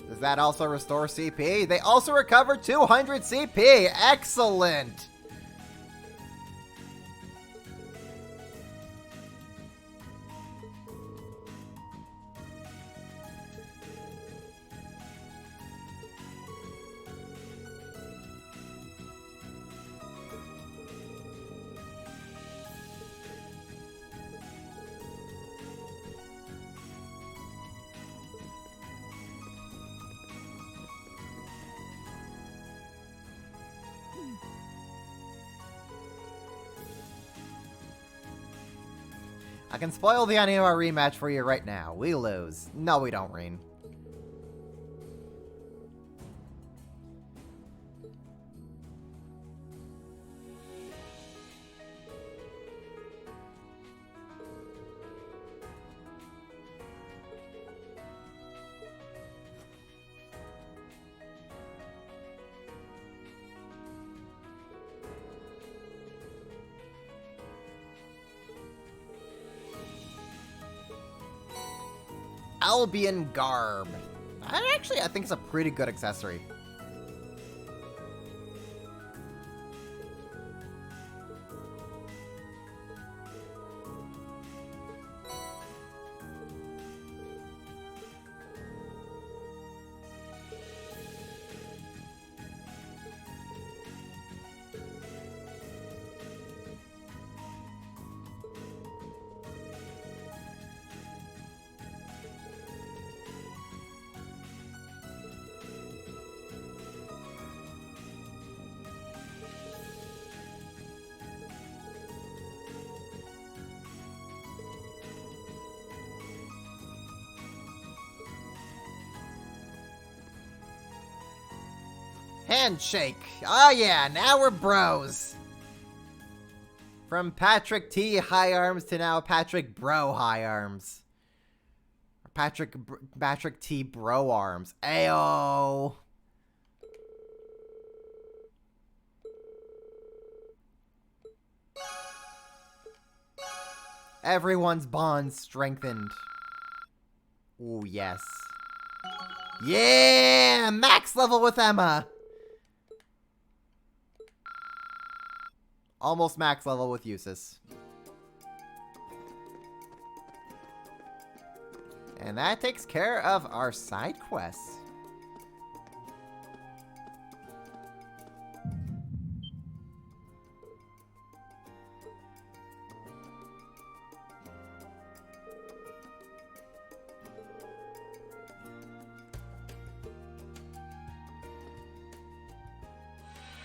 Does that also restore CP? They also recover 200 CP! Excellent! I can spoil the Anima rematch for you right now. We lose. No, we don't, Reen. Albion Garb. I think it's a pretty good accessory. Handshake. Oh yeah, now we're bros. From Patrick T. High Arms to now Patrick Bro High Arms. Or Patrick T. Bro Arms. Ayo. Everyone's bonds strengthened. Ooh, yes. Yeah! Max level with Emma! Almost max level with Eustace. And that takes care of our side quests.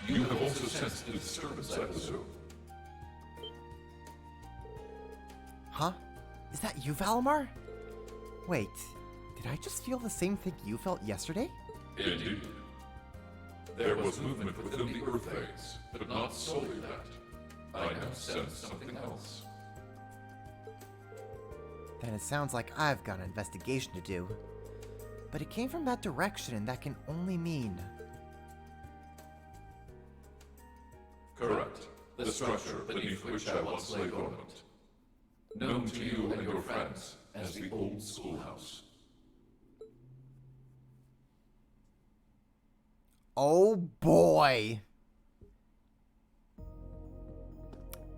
You have also sensed a disturbance at the zoo. Huh? Is that you, Valimar? Wait, did I just feel the same thing you felt yesterday? Indeed. There was movement within the Earth Veins, but not solely that. I now sense something else. Then it sounds like I've got an investigation to do. But it came from that direction, and that can only mean... Correct. The structure beneath which I once lay dormant. Known to you and your friends as the Old Schoolhouse. Oh boy!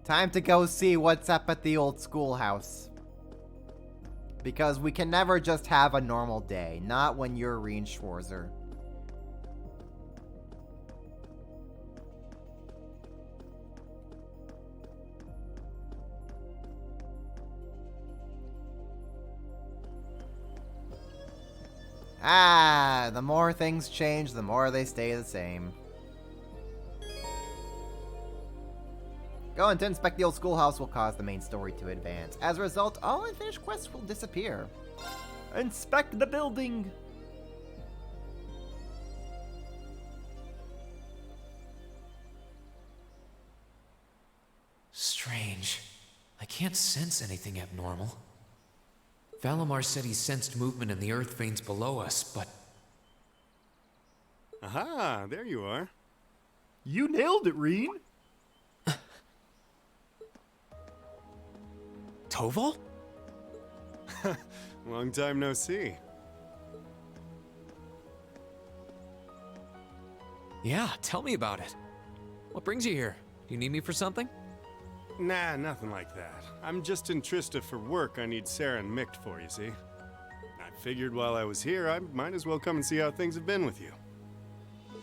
Time to go see what's up at the Old Schoolhouse. Because we can never just have a normal day. Not when you're Rien Schwarzer. Ah, the more things change, the more they stay the same. Going to inspect the Old Schoolhouse will cause the main story to advance. As a result, all unfinished quests will disappear. Inspect the building! Strange. I can't sense anything abnormal. Valimar said he sensed movement in the earth veins below us, but... Aha, there you are. You nailed it, Rien. Toval? Long time no see. Yeah, tell me about it. What brings you here? Do you need me for something? Nah, nothing like that. I'm just in Trista for work I need Sarah and Mick for, you see. I figured while I was here, I might as well come and see how things have been with you.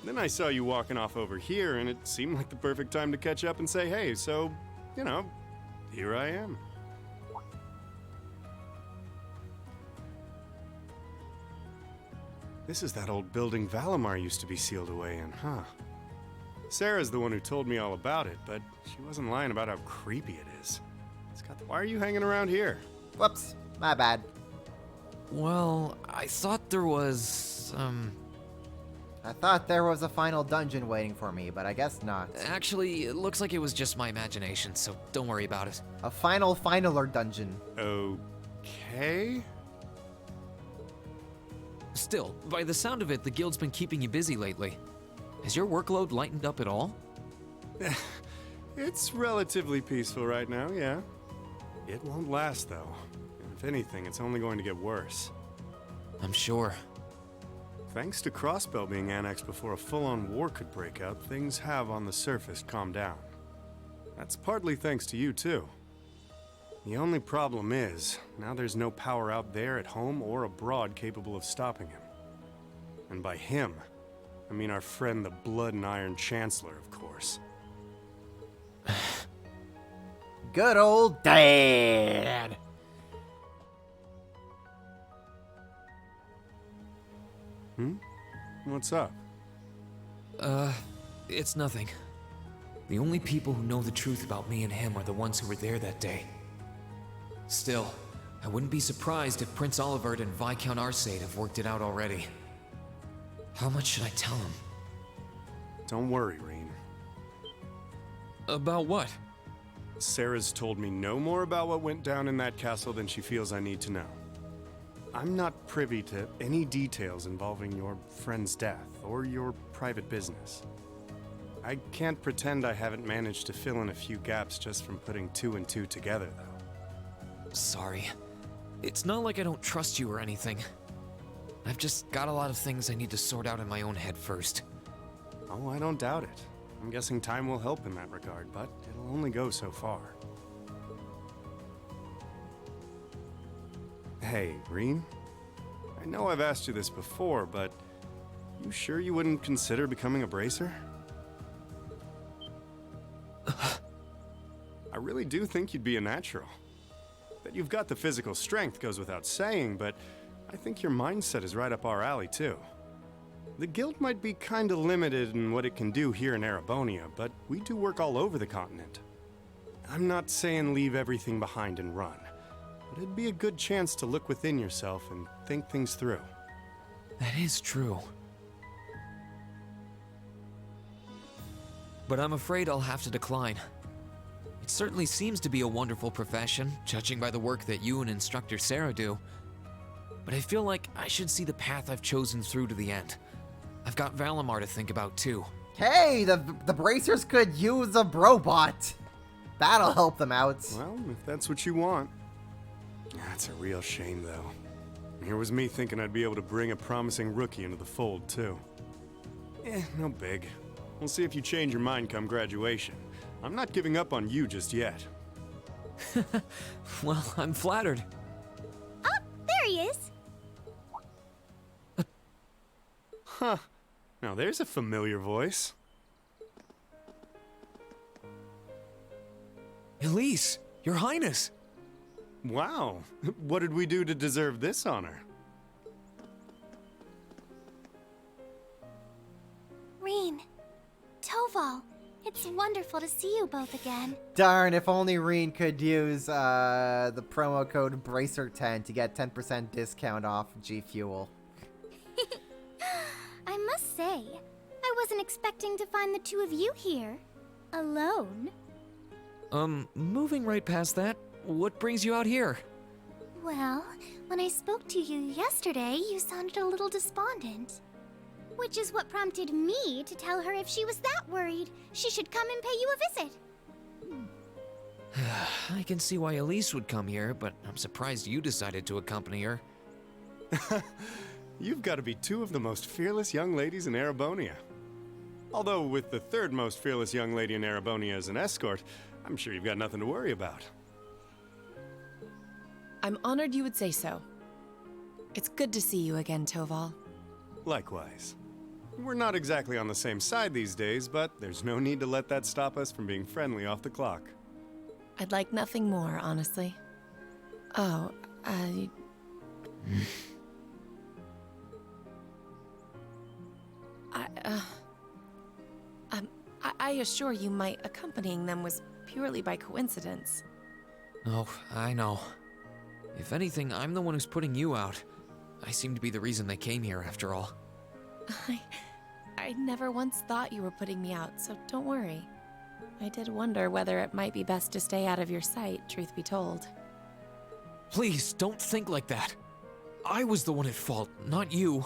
Then I saw you walking off over here, and it seemed like the perfect time to catch up and say hey, so, you know, here I am. This is that old building Valimar used to be sealed away in, huh? Sarah's the one who told me all about it, but she wasn't lying about how creepy it is. Why are you hanging around here? Whoops, my bad. Well, I thought there was, I thought there was a final dungeon waiting for me, but I guess not. Actually, it looks like it was just my imagination, so don't worry about it. A finaler dungeon. Okay. Still, by the sound of it, the guild's been keeping you busy lately. Has your workload lightened up at all? It's relatively peaceful right now, yeah. It won't last, though. If anything, it's only going to get worse. I'm sure. Thanks to Crossbell being annexed before a full-on war could break out, things have on the surface calmed down. That's partly thanks to you, too. The only problem is, now there's no power out there at home or abroad capable of stopping him. And by him, I mean our friend the Blood and Iron Chancellor, of course. Good old Dad! What's up? It's nothing. The only people who know the truth about me and him are the ones who were there that day. Still, I wouldn't be surprised if Prince Olivert and Viscount Arcade have worked it out already. How much should I tell him? Don't worry, Reen. About what? Sarah's told me no more about what went down in that castle than she feels I need to know. I'm not privy to any details involving your friend's death or your private business. I can't pretend I haven't managed to fill in a few gaps just from putting 2 and 2 together, though. Sorry. It's not like I don't trust you or anything. I've just got a lot of things I need to sort out in my own head first. Oh, I don't doubt it. I'm guessing time will help in that regard, but it'll only go so far. Hey, Reen? I know I've asked you this before, but you sure you wouldn't consider becoming a bracer? I really do think you'd be a natural. That you've got the physical strength goes without saying, but I think your mindset is right up our alley, too. The guild might be kinda limited in what it can do here in Erebonia, but we do work all over the continent. I'm not saying leave everything behind and run, but it'd be a good chance to look within yourself and think things through. That is true. But I'm afraid I'll have to decline. It certainly seems to be a wonderful profession, judging by the work that you and Instructor Sarah do. But I feel like I should see the path I've chosen through to the end. I've got Valimar to think about too. Hey, the bracers could use a brobot. That'll help them out. Well, if that's what you want. That's a real shame, though. Here was me thinking I'd be able to bring a promising rookie into the fold, too. No big. We'll see if you change your mind come graduation. I'm not giving up on you just yet. Well, I'm flattered. Oh, there he is. Huh. Now there's a familiar voice. Elise, Your Highness! Wow. What did we do to deserve this honor? Reen, Toval, it's wonderful to see you both again. Darn, if only Reen could use the promo code BRACER10 to get 10% discount off G Fuel. I must say, I wasn't expecting to find the two of you here. Alone. Moving right past that, what brings you out here? Well, when I spoke to you yesterday, you sounded a little despondent. Which is what prompted me to tell her if she was that worried, she should come and pay you a visit. I can see why Elise would come here, but I'm surprised you decided to accompany her. You've got to be two of the most fearless young ladies in Erebonia. Although with the third most fearless young lady in Erebonia as an escort, I'm sure you've got nothing to worry about. I'm honored you would say so. It's good to see you again, Toval. Likewise. We're not exactly on the same side these days, but there's no need to let that stop us from being friendly off the clock. I'd like nothing more, honestly. Oh, I assure you my accompanying them was purely by coincidence. Oh, I know. If anything, I'm the one who's putting you out. I seem to be the reason they came here, after all. I never once thought you were putting me out, so don't worry. I did wonder whether it might be best to stay out of your sight, truth be told. Please, don't think like that. I was the one at fault, not you.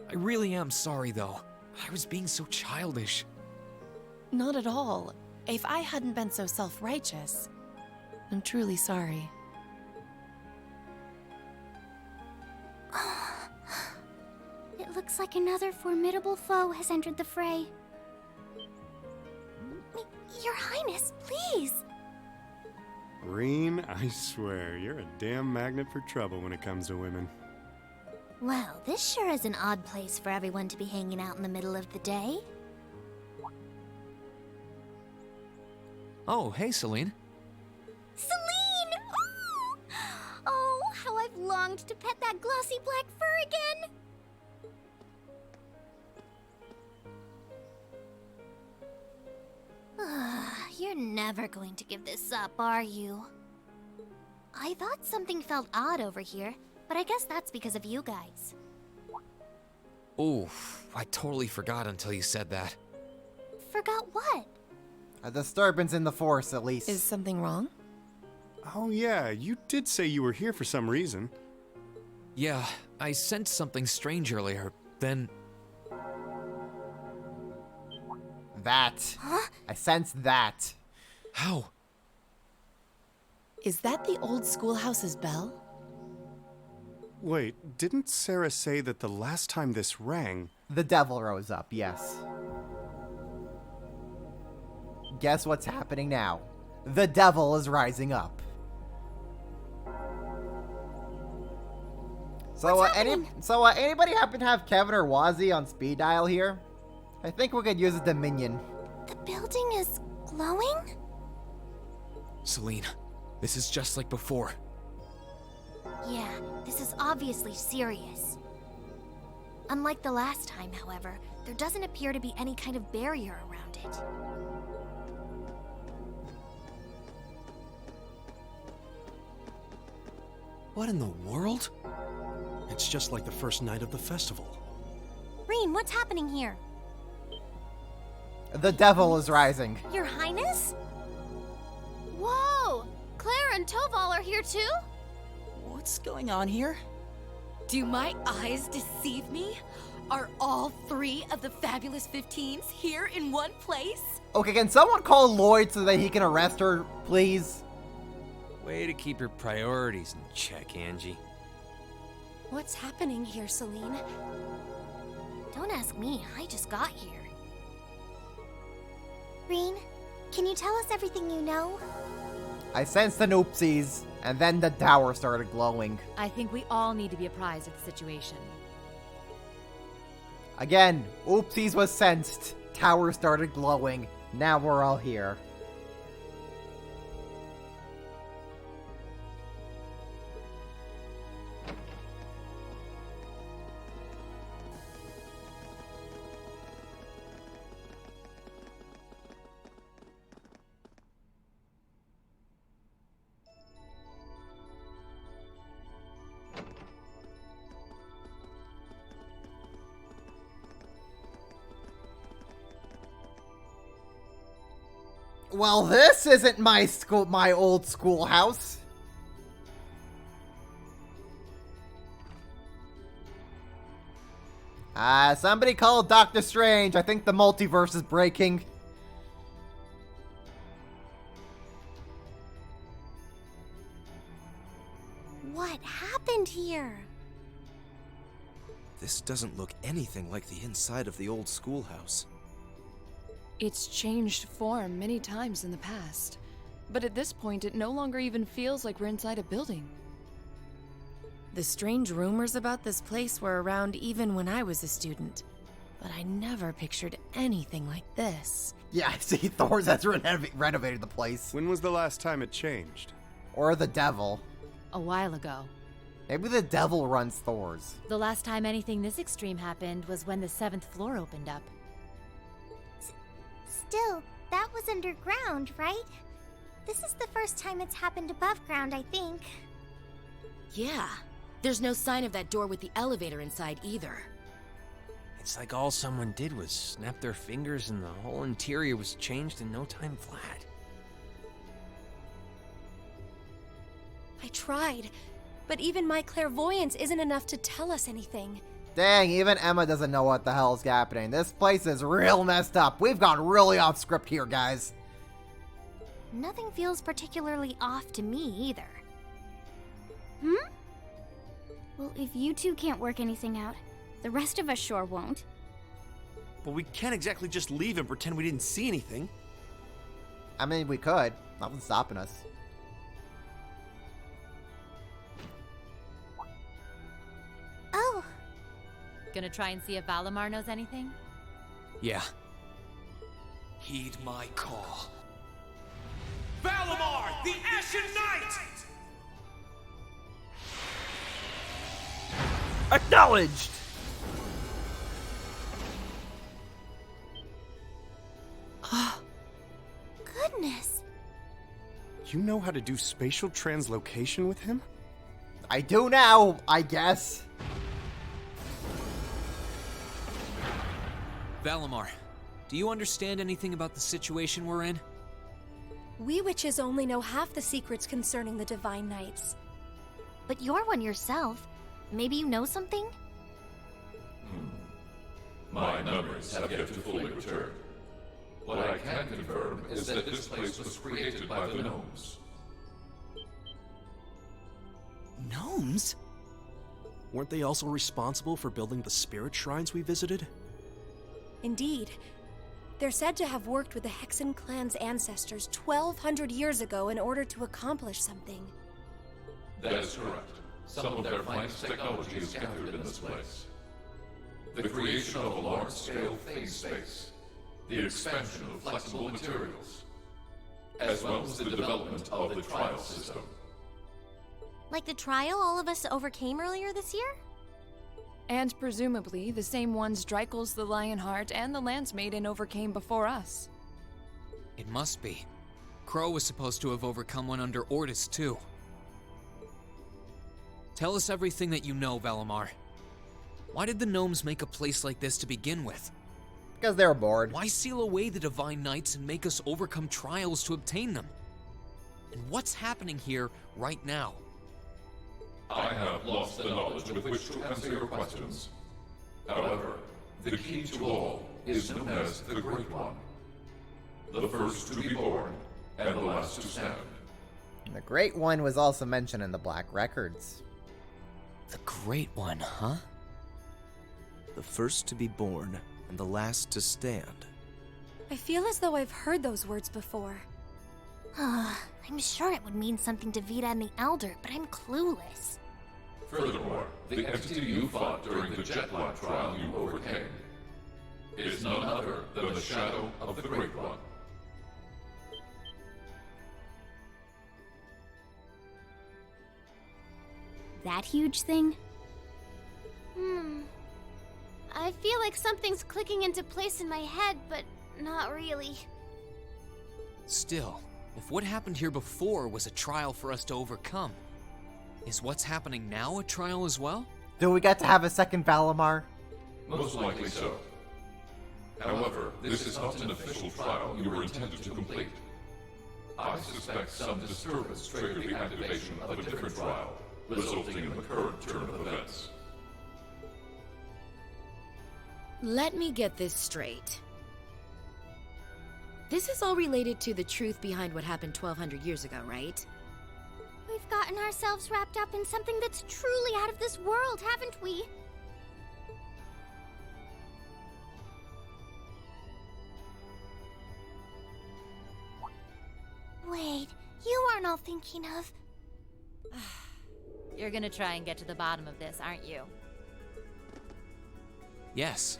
I really am sorry, though. I was being so childish. Not at all. If I hadn't been so self-righteous, I'm truly sorry. It looks like another formidable foe has entered the fray. Your Highness, please! Reen, I swear, you're a damn magnet for trouble when it comes to women. Well, this sure is an odd place for everyone to be hanging out in the middle of the day. Oh, hey, Celine. Celine! Ooh! Oh, how I've longed to pet that glossy black fur again! You're never going to give this up, are you? I thought something felt odd over here, But I guess that's because of you guys. Ooh, I totally forgot until you said that. Forgot what? A disturbance in the force, at least. Is something wrong? Oh yeah, you did say you were here for some reason. Yeah, I sensed something strange earlier, then... That. Huh? I sensed that. How? Is that the old schoolhouse's bell? Wait, didn't Sarah say that the last time this rang... The devil rose up, yes. Guess what's happening now? The devil is rising up. So, anybody happen to have Kevin or Wazzy on speed dial here? I think we could use a Dominion. The building is glowing? Celine, this is just like before. Yeah, this is obviously serious. Unlike the last time, however, there doesn't appear to be any kind of barrier around it. What in the world? It's just like the first night of the festival. Rean, what's happening here? The devil is rising. Your Highness? Whoa! Claire and Toval are here too? What's going on here? Do my eyes deceive me? Are all 3 of the Fabulous 15s here in one place? Okay, can someone call Lloyd so that he can arrest her, please? Way to keep your priorities in check, Angie. What's happening here, Celine? Don't ask me, I just got here. Rean, can you tell us everything you know? I sensed an oopsies, and then the tower started glowing. I think we all need to be apprised of the situation. Again, oopsies was sensed. Tower started glowing. Now we're all here. Well, this isn't my old schoolhouse. Somebody call Doctor Strange. I think the multiverse is breaking. What happened here? This doesn't look anything like the inside of the old schoolhouse. It's changed form many times in the past, but at this point it no longer even feels like we're inside a building. The strange rumors about this place were around even when I was a student, but I never pictured anything like this. Yeah, I see Thor's has renovated the place. When was the last time it changed? Or the devil. A while ago. Maybe the devil runs Thor's. The last time anything this extreme happened was when the 7th floor opened up. Still, that was underground, right? This is the first time it's happened above ground, I think. Yeah. There's no sign of that door with the elevator inside either. It's like all someone did was snap their fingers and the whole interior was changed in no time flat. I tried, but even my clairvoyance isn't enough to tell us anything. Dang, even Emma doesn't know what the hell's happening. This place is real messed up. We've gone really off script here, guys. Nothing feels particularly off to me either. Well, if you two can't work anything out, the rest of us sure won't. But we can't exactly just leave and pretend we didn't see anything. I mean, we could. Nothing's stopping us. Oh. Gonna try and see if Valimar knows anything? Yeah. Heed my call. Valimar, the Ashen Knight! Acknowledged! Goodness. You know how to do spatial translocation with him? I do now, I guess. Valimar, do you understand anything about the situation we're in? We witches only know half the secrets concerning the Divine Knights. But you're one yourself. Maybe you know something? My memories have yet to fully return. What I can confirm is that this place was created by the gnomes. Gnomes? Weren't they also responsible for building the spirit shrines we visited? Indeed. They're said to have worked with the Hexen clan's ancestors 1,200 years ago in order to accomplish something. That is correct. Some of their finest technology is gathered in this place. The creation of a large-scale phase space, the expansion of flexible materials, as well as the development of the trial system. Like the trial all of us overcame earlier this year? And presumably the same ones Dreichels the Lionheart and the Lance Maiden overcame before us. It must be. Crow was supposed to have overcome one under Ordis, too. Tell us everything that you know, Valimar. Why did the gnomes make a place like this to begin with? Because they were bored. Why seal away the Divine Knights and make us overcome trials to obtain them? And what's happening here right now? I have lost the knowledge with which to answer your questions. However, the key to all is known as the Great One. The first to be born, and the last to stand. The Great One was also mentioned in the Black Records. The Great One, huh? The first to be born, and the last to stand. I feel as though I've heard those words before. I'm sure it would mean something to Vita and the Elder, but I'm clueless. Furthermore, the entity you fought during the Jetline trial you overcame is none other than the shadow of the Great One. That huge thing? I feel like something's clicking into place in my head, but not really. Still, if what happened here before was a trial for us to overcome, is what's happening now a trial as well? Do we get to have a second Valimar? Most likely so. However, this is not an official trial you were intended to complete. I suspect some disturbance triggered the activation of a different trial, resulting in the current turn of events. Let me get this straight. This is all related to the truth behind what happened 1,200 years ago, right? We've gotten ourselves wrapped up in something that's truly out of this world, haven't we? Wait, you aren't all thinking of... You're gonna try and get to the bottom of this, aren't you? Yes.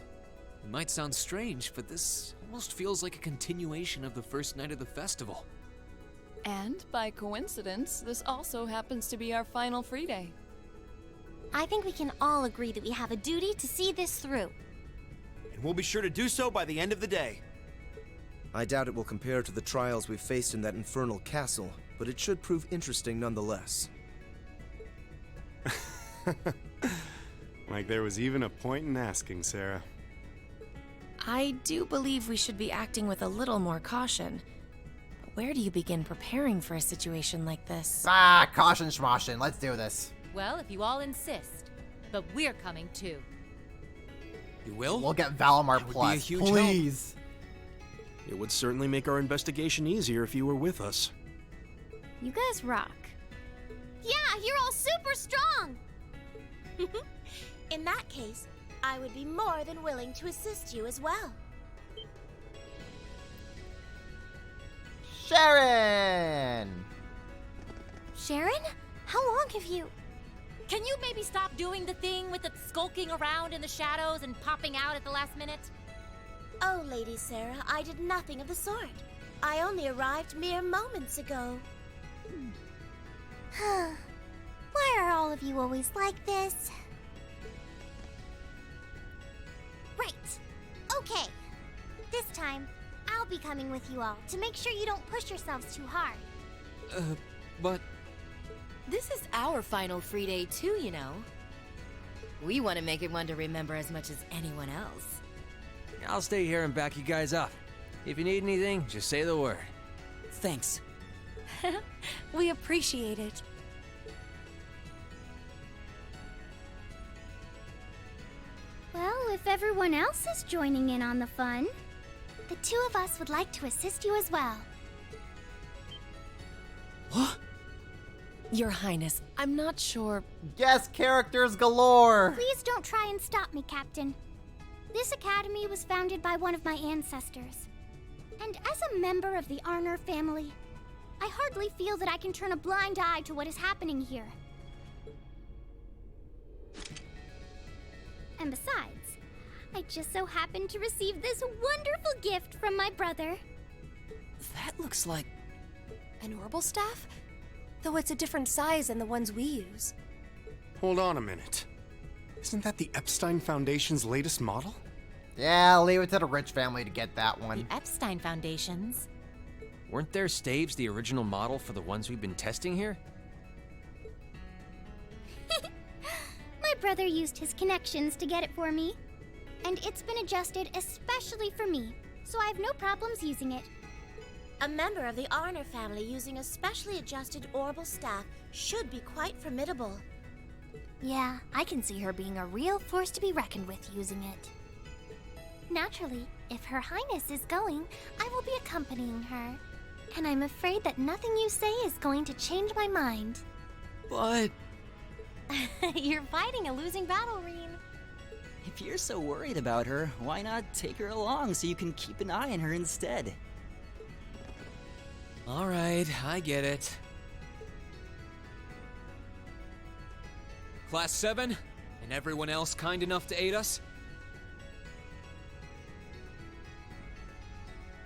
It might sound strange, but this almost feels like a continuation of the first night of the festival. And, by coincidence, this also happens to be our final free day. I think we can all agree that we have a duty to see this through. And we'll be sure to do so by the end of the day. I doubt it will compare to the trials we've faced in that infernal castle, but it should prove interesting nonetheless. Like there was even a point in asking, Sarah. I do believe we should be acting with a little more caution. But where do you begin preparing for a situation like this? Caution schmoshin, let's do this. Well, if you all insist. But we're coming too. You will? We'll get Valimar That would Plus, be a huge please. It would certainly make our investigation easier if you were with us. You guys rock. Yeah, you're all super strong! In that case, I would be more than willing to assist you as well. Sharon! Sharon? How long have you... Can you maybe stop doing the thing with the skulking around in the shadows and popping out at the last minute? Oh, Lady Sarah, I did nothing of the sort. I only arrived mere moments ago. Why are all of you always like this? Right. Okay. This time, I'll be coming with you all to make sure you don't push yourselves too hard. But... This is our final free day too, you know. We want to make it one to remember as much as anyone else. I'll stay here and back you guys up. If you need anything, just say the word. Thanks. We appreciate it. Well, if everyone else is joining in on the fun, the two of us would like to assist you as well. What? Your Highness, I'm not sure. Guest characters galore! Please don't try and stop me, Captain. This academy was founded by one of my ancestors. And as a member of the Arner family, I hardly feel that I can turn a blind eye to what is happening here. And besides, I just so happened to receive this wonderful gift from my brother. That looks like an orbital staff? Though it's a different size than the ones we use. Hold on a minute. Isn't that the Epstein Foundation's latest model? Yeah, leave it to the rich family to get that one. The Epstein Foundations. Weren't their staves the original model for the ones we've been testing here? My brother used his connections to get it for me. And it's been adjusted especially for me, so I have no problems using it. A member of the Arner family using a specially adjusted orbital staff should be quite formidable. Yeah, I can see her being a real force to be reckoned with using it. Naturally, if Her Highness is going, I will be accompanying her. And I'm afraid that nothing you say is going to change my mind. But You're fighting a losing battle, Rean. if you're so worried about her, why not take her along so you can keep an eye on her instead? Alright, I get it. Class 7, and everyone else kind enough to aid us?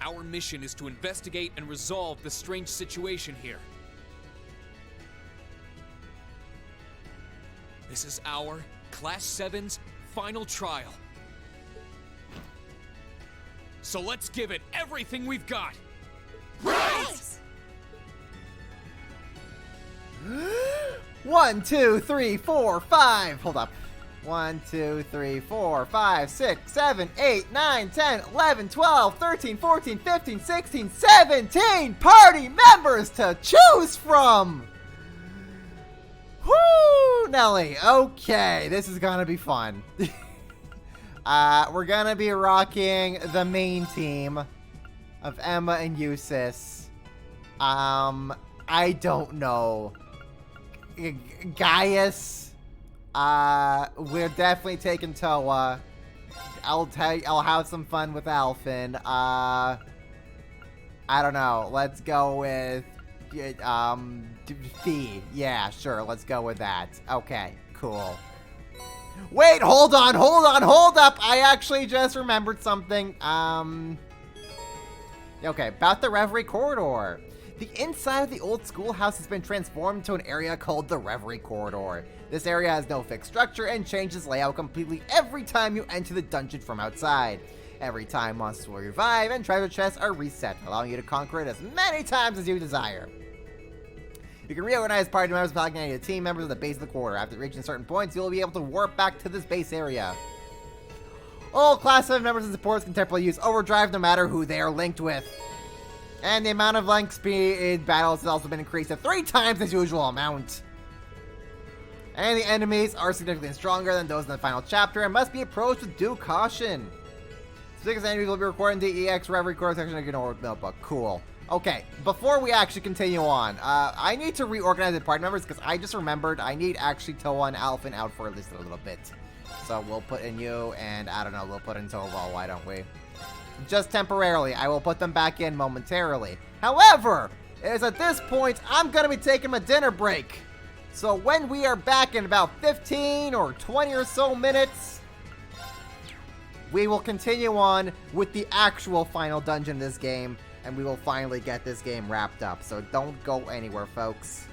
Our mission is to investigate and resolve the strange situation here. This is our, Class 7's, final trial. So let's give it everything we've got! Right! 1, 2, 3, 4, 5. Hold up. 1, 2, 3, 4, 5, 6, 7, 8, 9, 10, 11, 12, 13, 14, 15, 16, 17 party members to choose from! Woo, Nelly. Okay, this is gonna be fun. We're gonna be rocking the main team of Emma and Eustace. I don't know. Gaius. We're definitely taking Toa. I'll have some fun with Alphen. I don't know. Let's go with Fee. Yeah, sure. Let's go with that. Okay, cool. Wait, hold on, hold up. I actually just remembered something. Okay, about the Reverie Corridor. The inside of the old schoolhouse has been transformed to an area called the Reverie Corridor. This area has no fixed structure and changes layout completely every time you enter the dungeon from outside. Every time monsters will revive and treasure chests are reset, allowing you to conquer it as many times as you desire. You can reorganize party members by allocating to team members at the base of the corridor. After reaching certain points, you will be able to warp back to this base area. All Class 7 members and supporters can temporarily use Overdrive no matter who they are linked with. And the amount of link speed in battles has also been increased to 3 times its usual amount. And the enemies are significantly stronger than those in the final chapter and must be approached with due caution. Specific enemies will be recorded in the EX Reverie Corridor section of your notebook. Cool. Okay, before we actually continue on, I need to reorganize the party members because I just remembered I need actually Toa and Alphen out for at least a little bit. So we'll put in you, and I don't know, we'll put in Toval, why don't we? Just temporarily. I will put them back in momentarily. However, it is at this point I'm going to be taking a dinner break. So when we are back in about 15 or 20 or so minutes, we will continue on with the actual final dungeon of this game, and we will finally get this game wrapped up. So don't go anywhere, folks.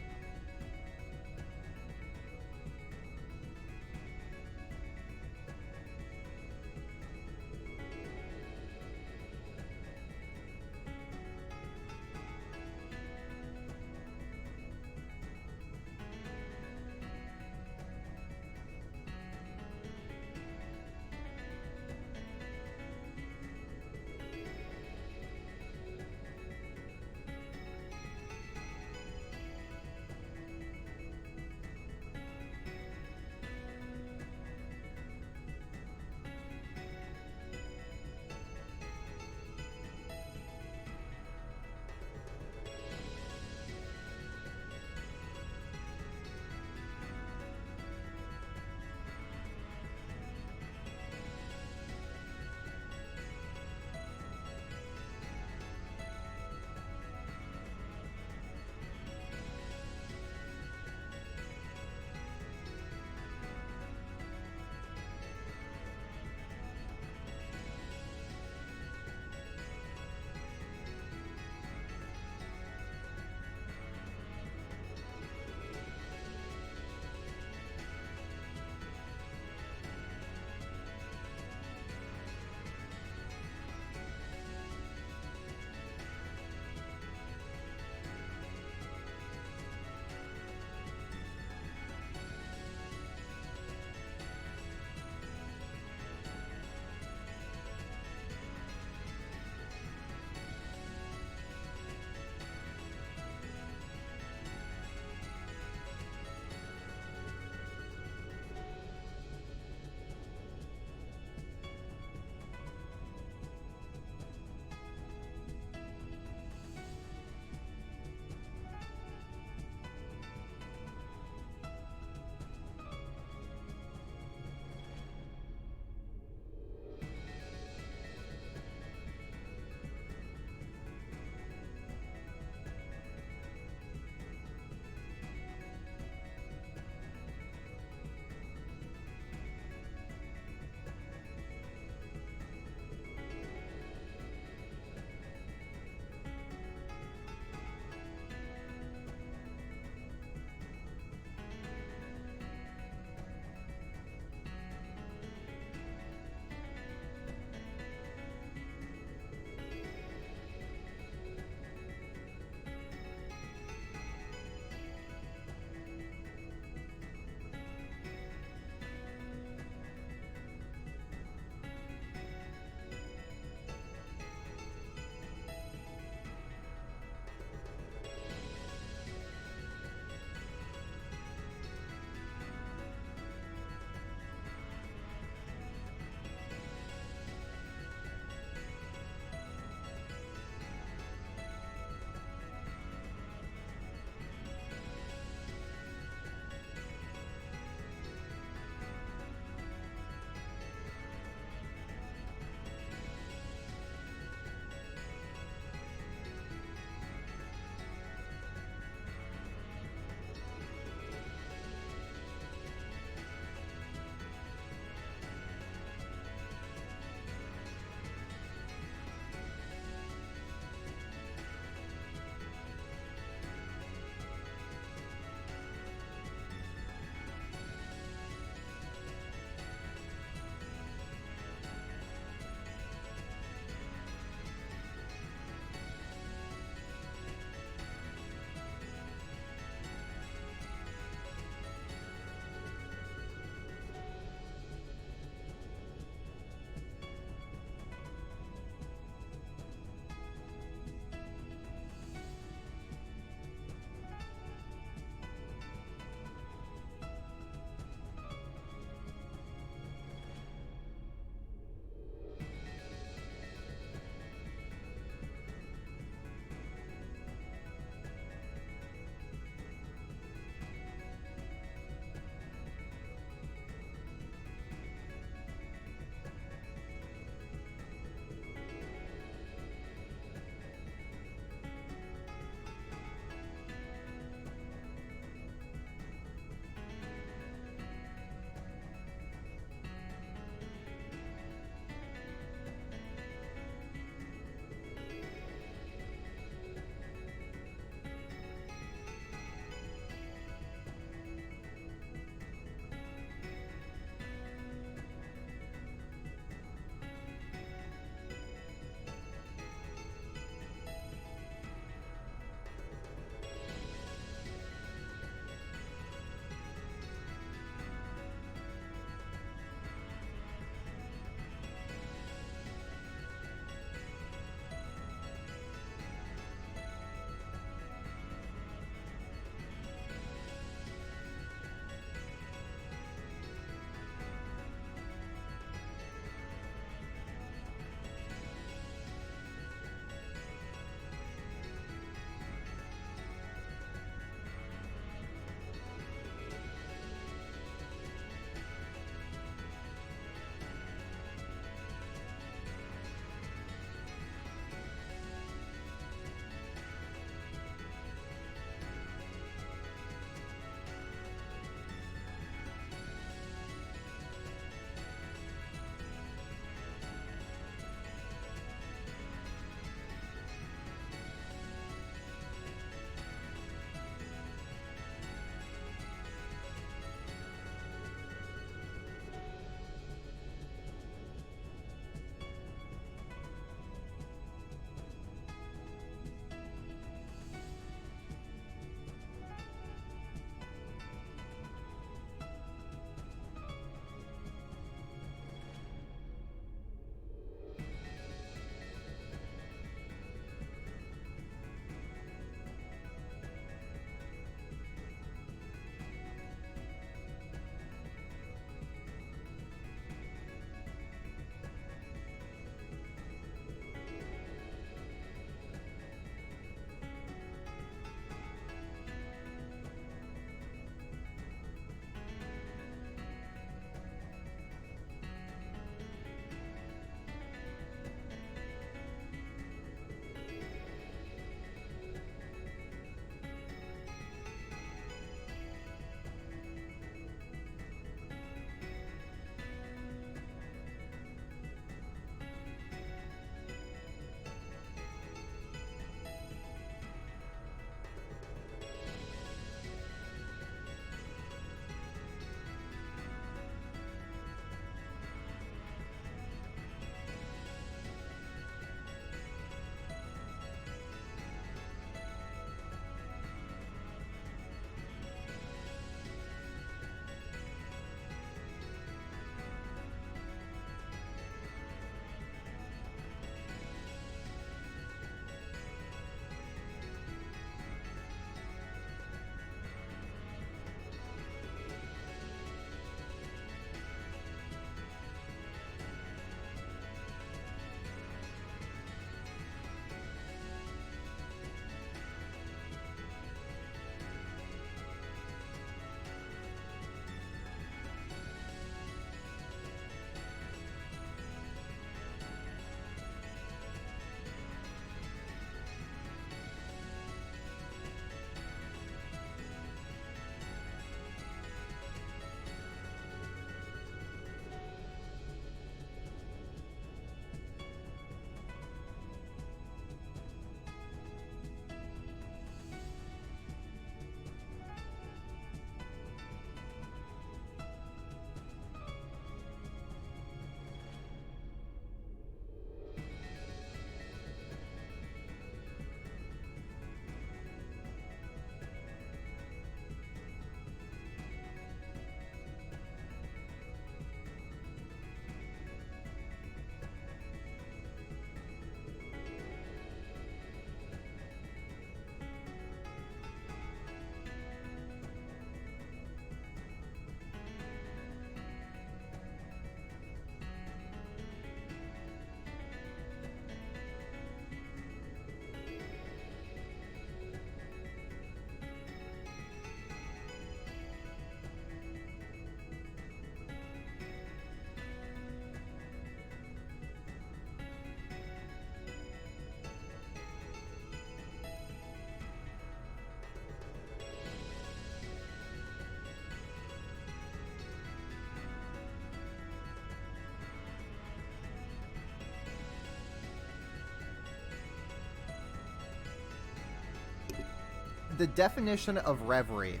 The definition of reverie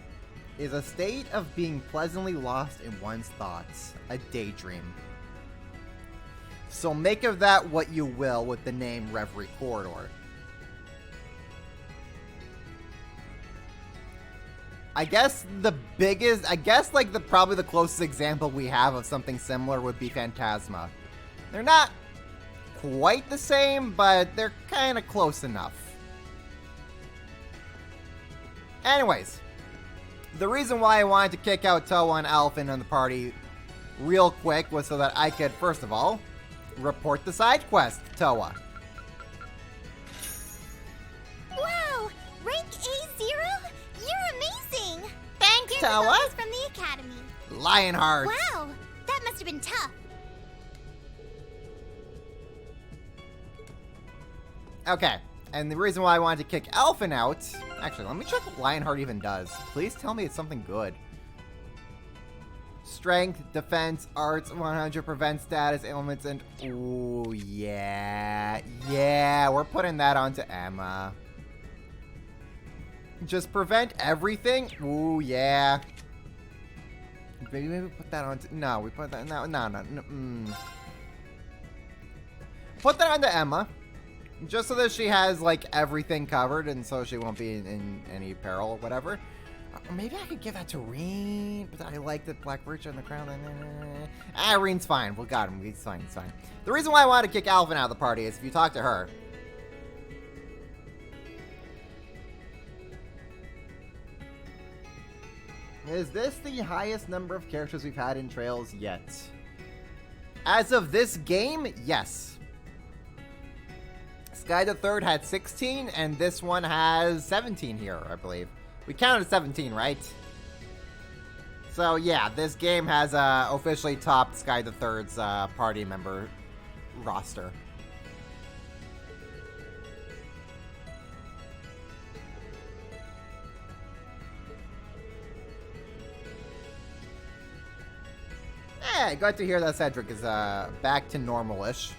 is a state of being pleasantly lost in one's thoughts, a daydream. So make of that what you will with the name Reverie Corridor. I guess probably the closest example we have of something similar would be Phantasma. They're not quite the same, but they're kind of close enough. Anyways, the reason why I wanted to kick out Towa and Alphen on the party real quick was so that I could, first of all, report the side quest to Towa. Wow! Rank A0? You're amazing! Thanks, Here's Towa. a bonus from the academy. Lionheart. Wow! That must have been tough. Okay, and the reason why I wanted to kick Alphen out... Actually, let me check what Lionheart even does. Please tell me it's something good. Strength, defense, arts, 100, prevent status, ailments, and... Ooh, yeah. Yeah, we're putting that onto Emma. Just prevent everything? Ooh, yeah. Maybe we put that onto... No, we put that... No. Put that onto Emma. Just so that she has, like, everything covered and so she won't be in any peril or whatever. Or maybe I could give that to Rean, but I like the Black Virtue on the crown. Rean's fine. We got him. He's fine. The reason why I wanted to kick Alphen out of the party is if you talk to her. Is this the highest number of characters we've had in Trails yet? As of this game, yes. Sky the Third had 16, and this one has 17 here, I believe. We counted 17, right? So yeah, this game has officially topped Sky the Third's party member roster. Yeah, glad to hear that Cedric is back to normal-ish.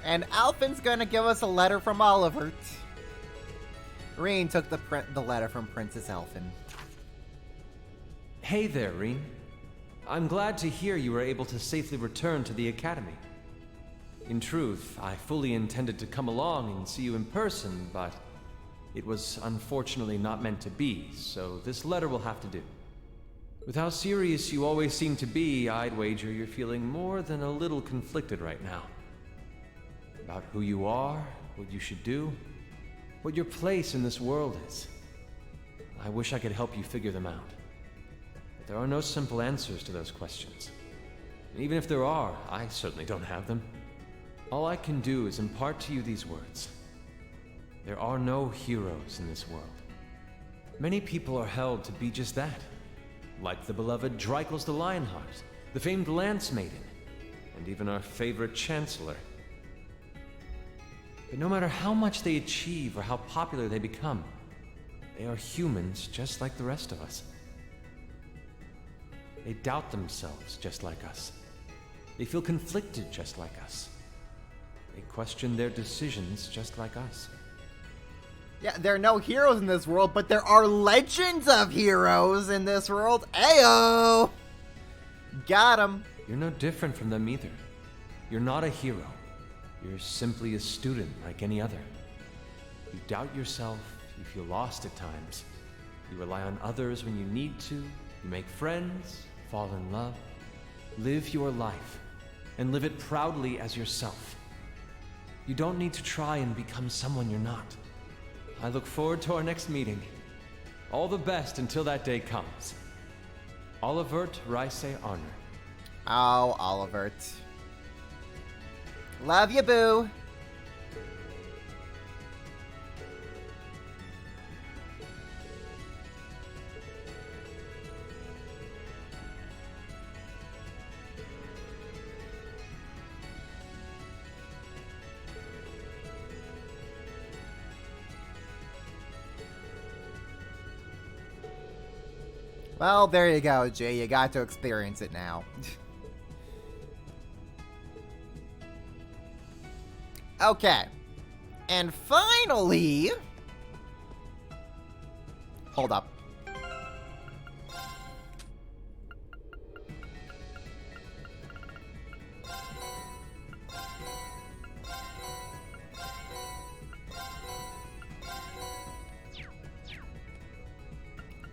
And Alphen's gonna give us a letter from Olivert. Rean took the letter from Princess Alphen. Hey there, Rean. I'm glad to hear you were able to safely return to the Academy. In truth, I fully intended to come along and see you in person, but it was unfortunately not meant to be, so this letter will have to do. With how serious you always seem to be, I'd wager you're feeling more than a little conflicted right now. About who you are, what you should do, what your place in this world is. I wish I could help you figure them out. But there are no simple answers to those questions. And even if there are, I certainly don't have them. All I can do is impart to you these words. There are no heroes in this world. Many people are held to be just that. Like the beloved Dreikl's the Lionheart, the famed Lance Maiden, and even our favorite Chancellor. But no matter how much they achieve or how popular they become, they are humans just like the rest of us. They doubt themselves just like us. They feel conflicted just like us. They question their decisions just like us. Yeah, there are no heroes in this world, but there are legends of heroes in this world. Ayo! Got him. You're no different from them either. You're not a hero. You're simply a student like any other. You doubt yourself, you feel lost at times. You rely on others when you need to. You make friends, fall in love. Live your life, and live it proudly as yourself. You don't need to try and become someone you're not. I look forward to our next meeting. All the best until that day comes. Olivert Rice Arner. Oh, Olivert. Love you, boo. Well, there you go, Jay. You got to experience it now. Okay. And finally... Hold up.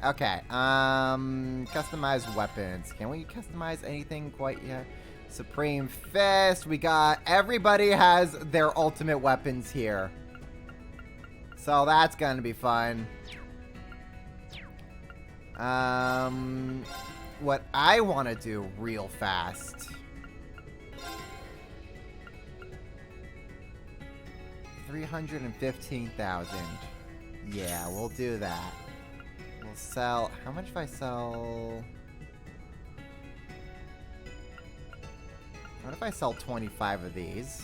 Okay, customize weapons. Can we customize anything quite yet? Supreme Fist, we got, everybody has their ultimate weapons here. So that's gonna be fun. What I want to do real fast. 315,000. Yeah, we'll do that. We'll sell, how much if I sell? What if I sell 25 of these?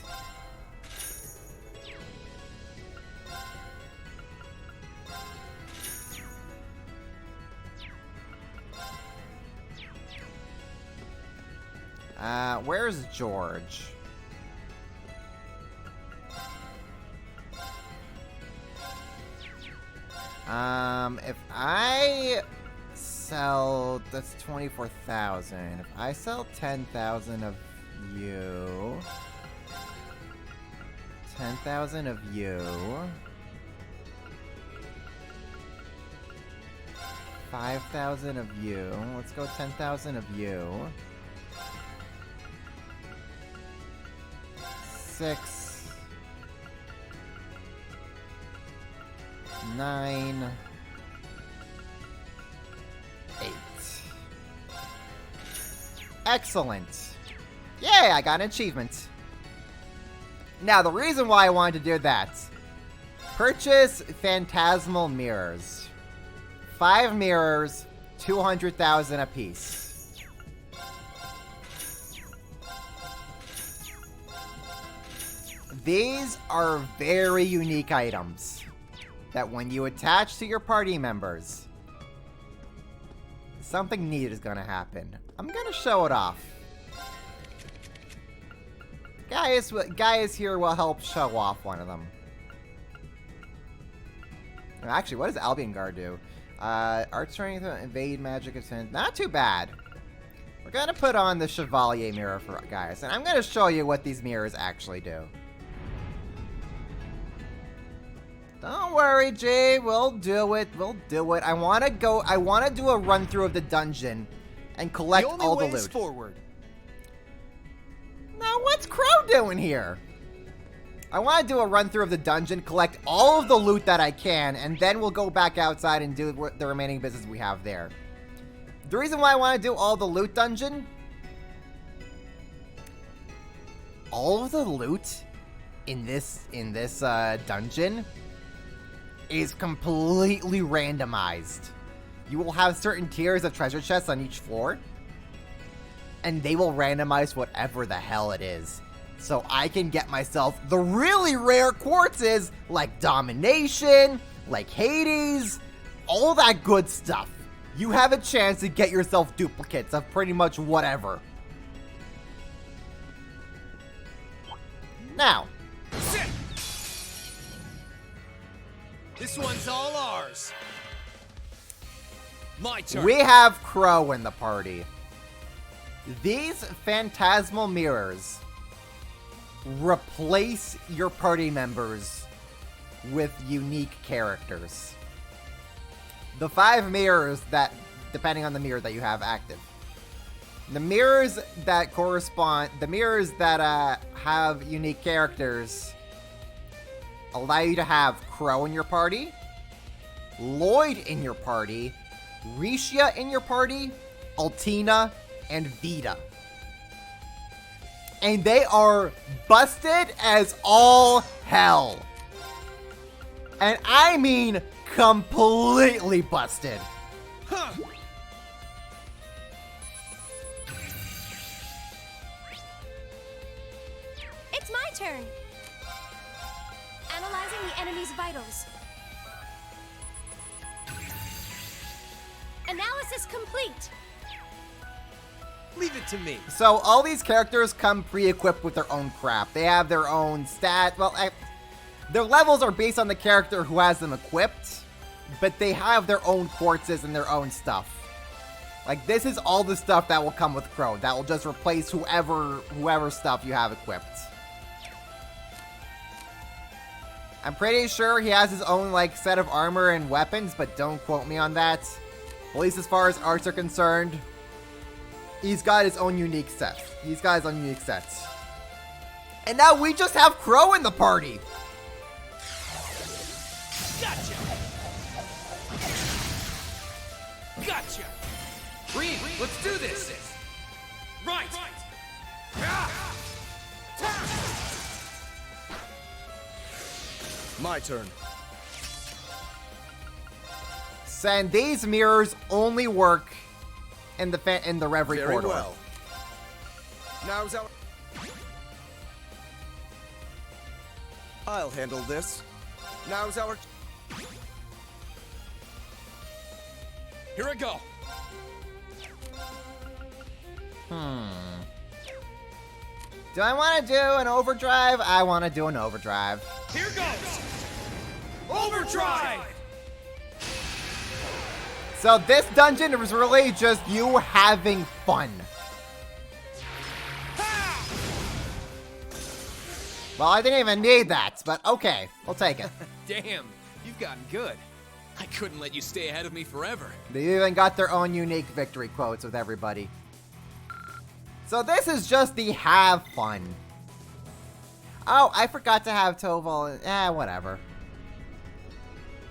Where's George? If I sell, that's 24,000. If I sell 10,000 of you, 10,000 of you, 5,000 of you, let's go 10,000 of you, 6, 9, 8. Excellent. Yay, I got an achievement. Now, the reason why I wanted to do that. Purchase Phantasmal Mirrors. 5 mirrors, 200,000 apiece. These are very unique items that when you attach to your party members, something neat is gonna happen. I'm gonna show it off. Gaius here will help show off one of them. Actually, what does Albion Guard do? Art strength, evade magic ascent. Not too bad. We're gonna put on the Chevalier mirror for Gaius, and I'm gonna show you what these mirrors actually do. Don't worry, Jay. We'll do it. We'll do it. I want to do a run through of the dungeon and collect all the loot. The only way is forward. Now, what's Crow doing here? I want to do a run through of the dungeon, collect all of the loot that I can, and then we'll go back outside and do the remaining business we have there. The reason why I want to do all the loot dungeon, all of the loot in this dungeon is completely randomized. You will have certain tiers of treasure chests on each floor, and they will randomize whatever the hell it is. So I can get myself the really rare quartzes, like Domination, like Hades, all that good stuff. You have a chance to get yourself duplicates of pretty much whatever. Now, this one's all ours. My turn. We have Crow in the party. These phantasmal mirrors replace your party members with unique characters. The 5 mirrors that, depending on the mirror that you have active. The mirrors that correspond, the mirrors that have unique characters allow you to have Crow in your party, Lloyd in your party, Risha in your party, Altina, and Vita. and they are busted as all hell. And I mean completely busted. It's my turn. Analyzing the enemy's vitals. Analysis complete. Leave it to me. So all these characters come pre-equipped with their own crap. They have their own stat. Well, their levels are based on the character who has them equipped, but they have their own quartzes and their own stuff. Like, this is all the stuff that will come with Crow. That will just replace whoever stuff you have equipped. I'm pretty sure he has his own, like, set of armor and weapons, but don't quote me on that. At least as far as arts are concerned, he's got his own unique set. He's got his own unique sets. And now we just have Crow in the party. Gotcha. Gotcha. Reed, let's do this. Right. My turn. And these mirrors only work in the Reverie Very corridor. well. Now's our... I'll handle this. Now's our... Here I go. Do I want to do an overdrive? I want to do an overdrive. Here goes. Overdrive. So this dungeon was really just you having fun. Well, I didn't even need that, but okay, we'll take it. Damn, you've gotten good. I couldn't let you stay ahead of me forever. They even got their own unique victory quotes with everybody. So this is just the have fun. Oh, I forgot to have Toval. Whatever.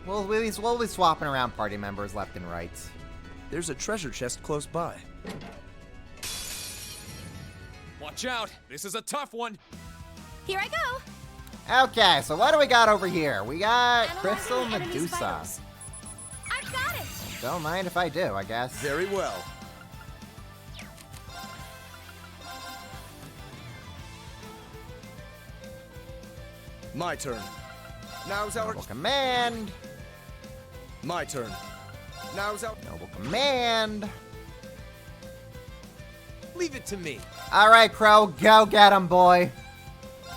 We'll be swapping around party members left and right. There's a treasure chest close by. Watch out, this is a tough one. Here I go. Okay, so what do we got over here? We got Analyzing Crystal the enemy's Medusa. vitals. I've got it. Don't mind if I do, I guess. Very well. My turn. Now's our... Noble command. My turn. Now's our... Noble command. Leave it to me. All right, Crow, go get him, boy.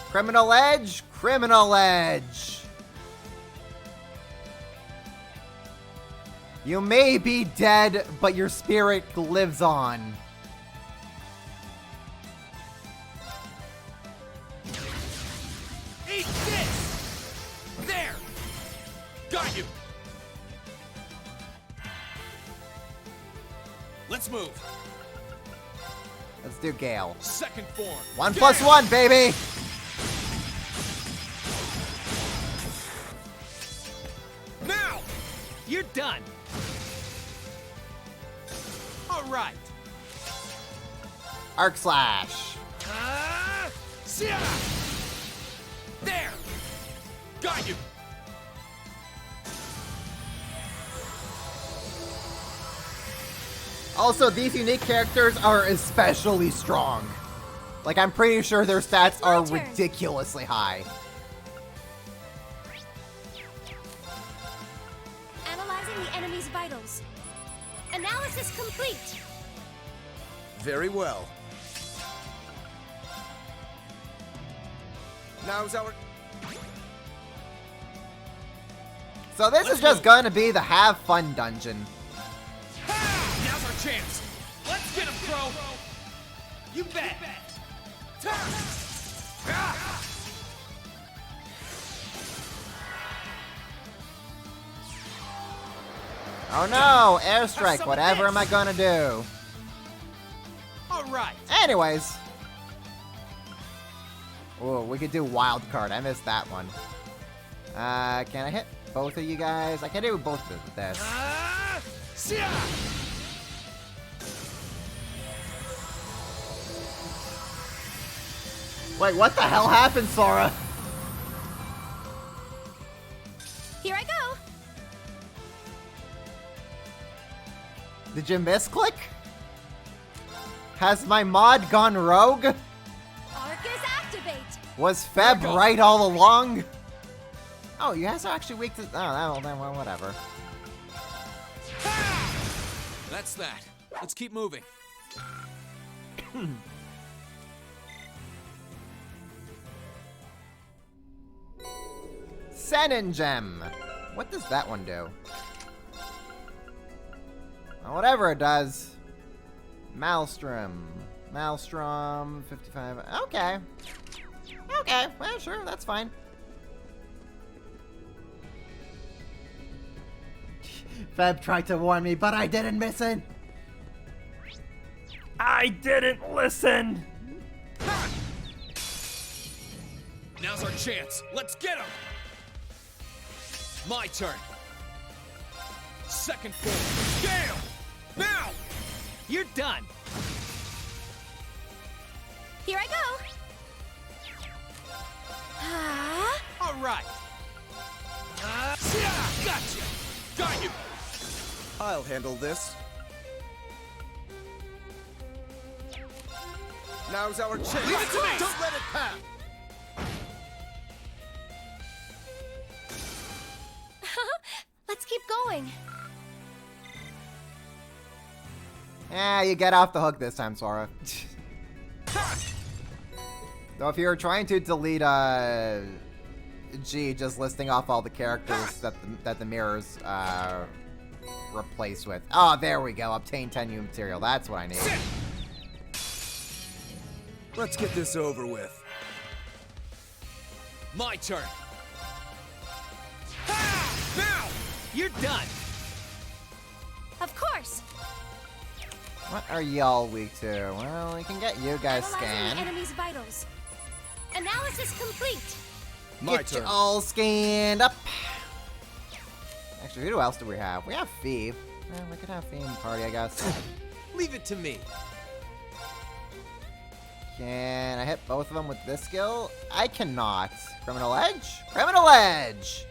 Criminal Edge, Criminal Edge. You may be dead, but your spirit lives on. Eat this. There. Got you. Let's move. Let's do Gale. Second form. 1+1, baby. Now, you're done. All right. Arc Slash. There. Got you. Also, these unique characters are especially strong. Like, I'm pretty sure their stats are ridiculously high. Analyzing the enemy's vitals. Analysis complete. Very well. Now's our... So this is just going to be the have fun dungeon. Now's our chance. Let's get him, Crow. You bet. Oh no, airstrike, whatever am I going to do? All right. Anyways. Oh, we could do wild card. I missed that one. Can I hit both of you guys? I can do both of this. Wait, what the hell happened, Sora? Here I go. Did you misclick? Has my mod gone rogue? Arcus activate. Was Feb right all along? Oh, you guys are actually weak to. Oh, then well, whatever. That's that. Let's keep moving. Senin Gem. What does that one do? Well, whatever it does. Maelstrom. Maelstrom, 55. Okay. Okay, well, sure, that's fine. Feb tried to warn me, but I didn't listen. I didn't listen. Now's our chance. Let's get him. My turn. Second form. Gale! Now! You're done. Here I go. All right. Gotcha. Got you. I'll handle this. Now's our chance. Leave it to me. Don't let it pass. Let's keep going. Yeah, you get off the hook this time, Sora. Though if you were trying to delete G, just listing off all the characters that the mirrors replace with. Oh, there we go. Obtain 10 new material. That's what I need. Let's get this over with. My turn. Now! You're done. Of course. What are y'all weak to? Well, we can get you guys Analyzing the scanned. enemy's vitals. Analysis complete. Get you all scanned up. Actually, who else do we have? We have Fee. We could have Fee in the party, I guess. Leave it to me. Can I hit both of them with this skill? I cannot. Criminal Edge? Criminal Edge!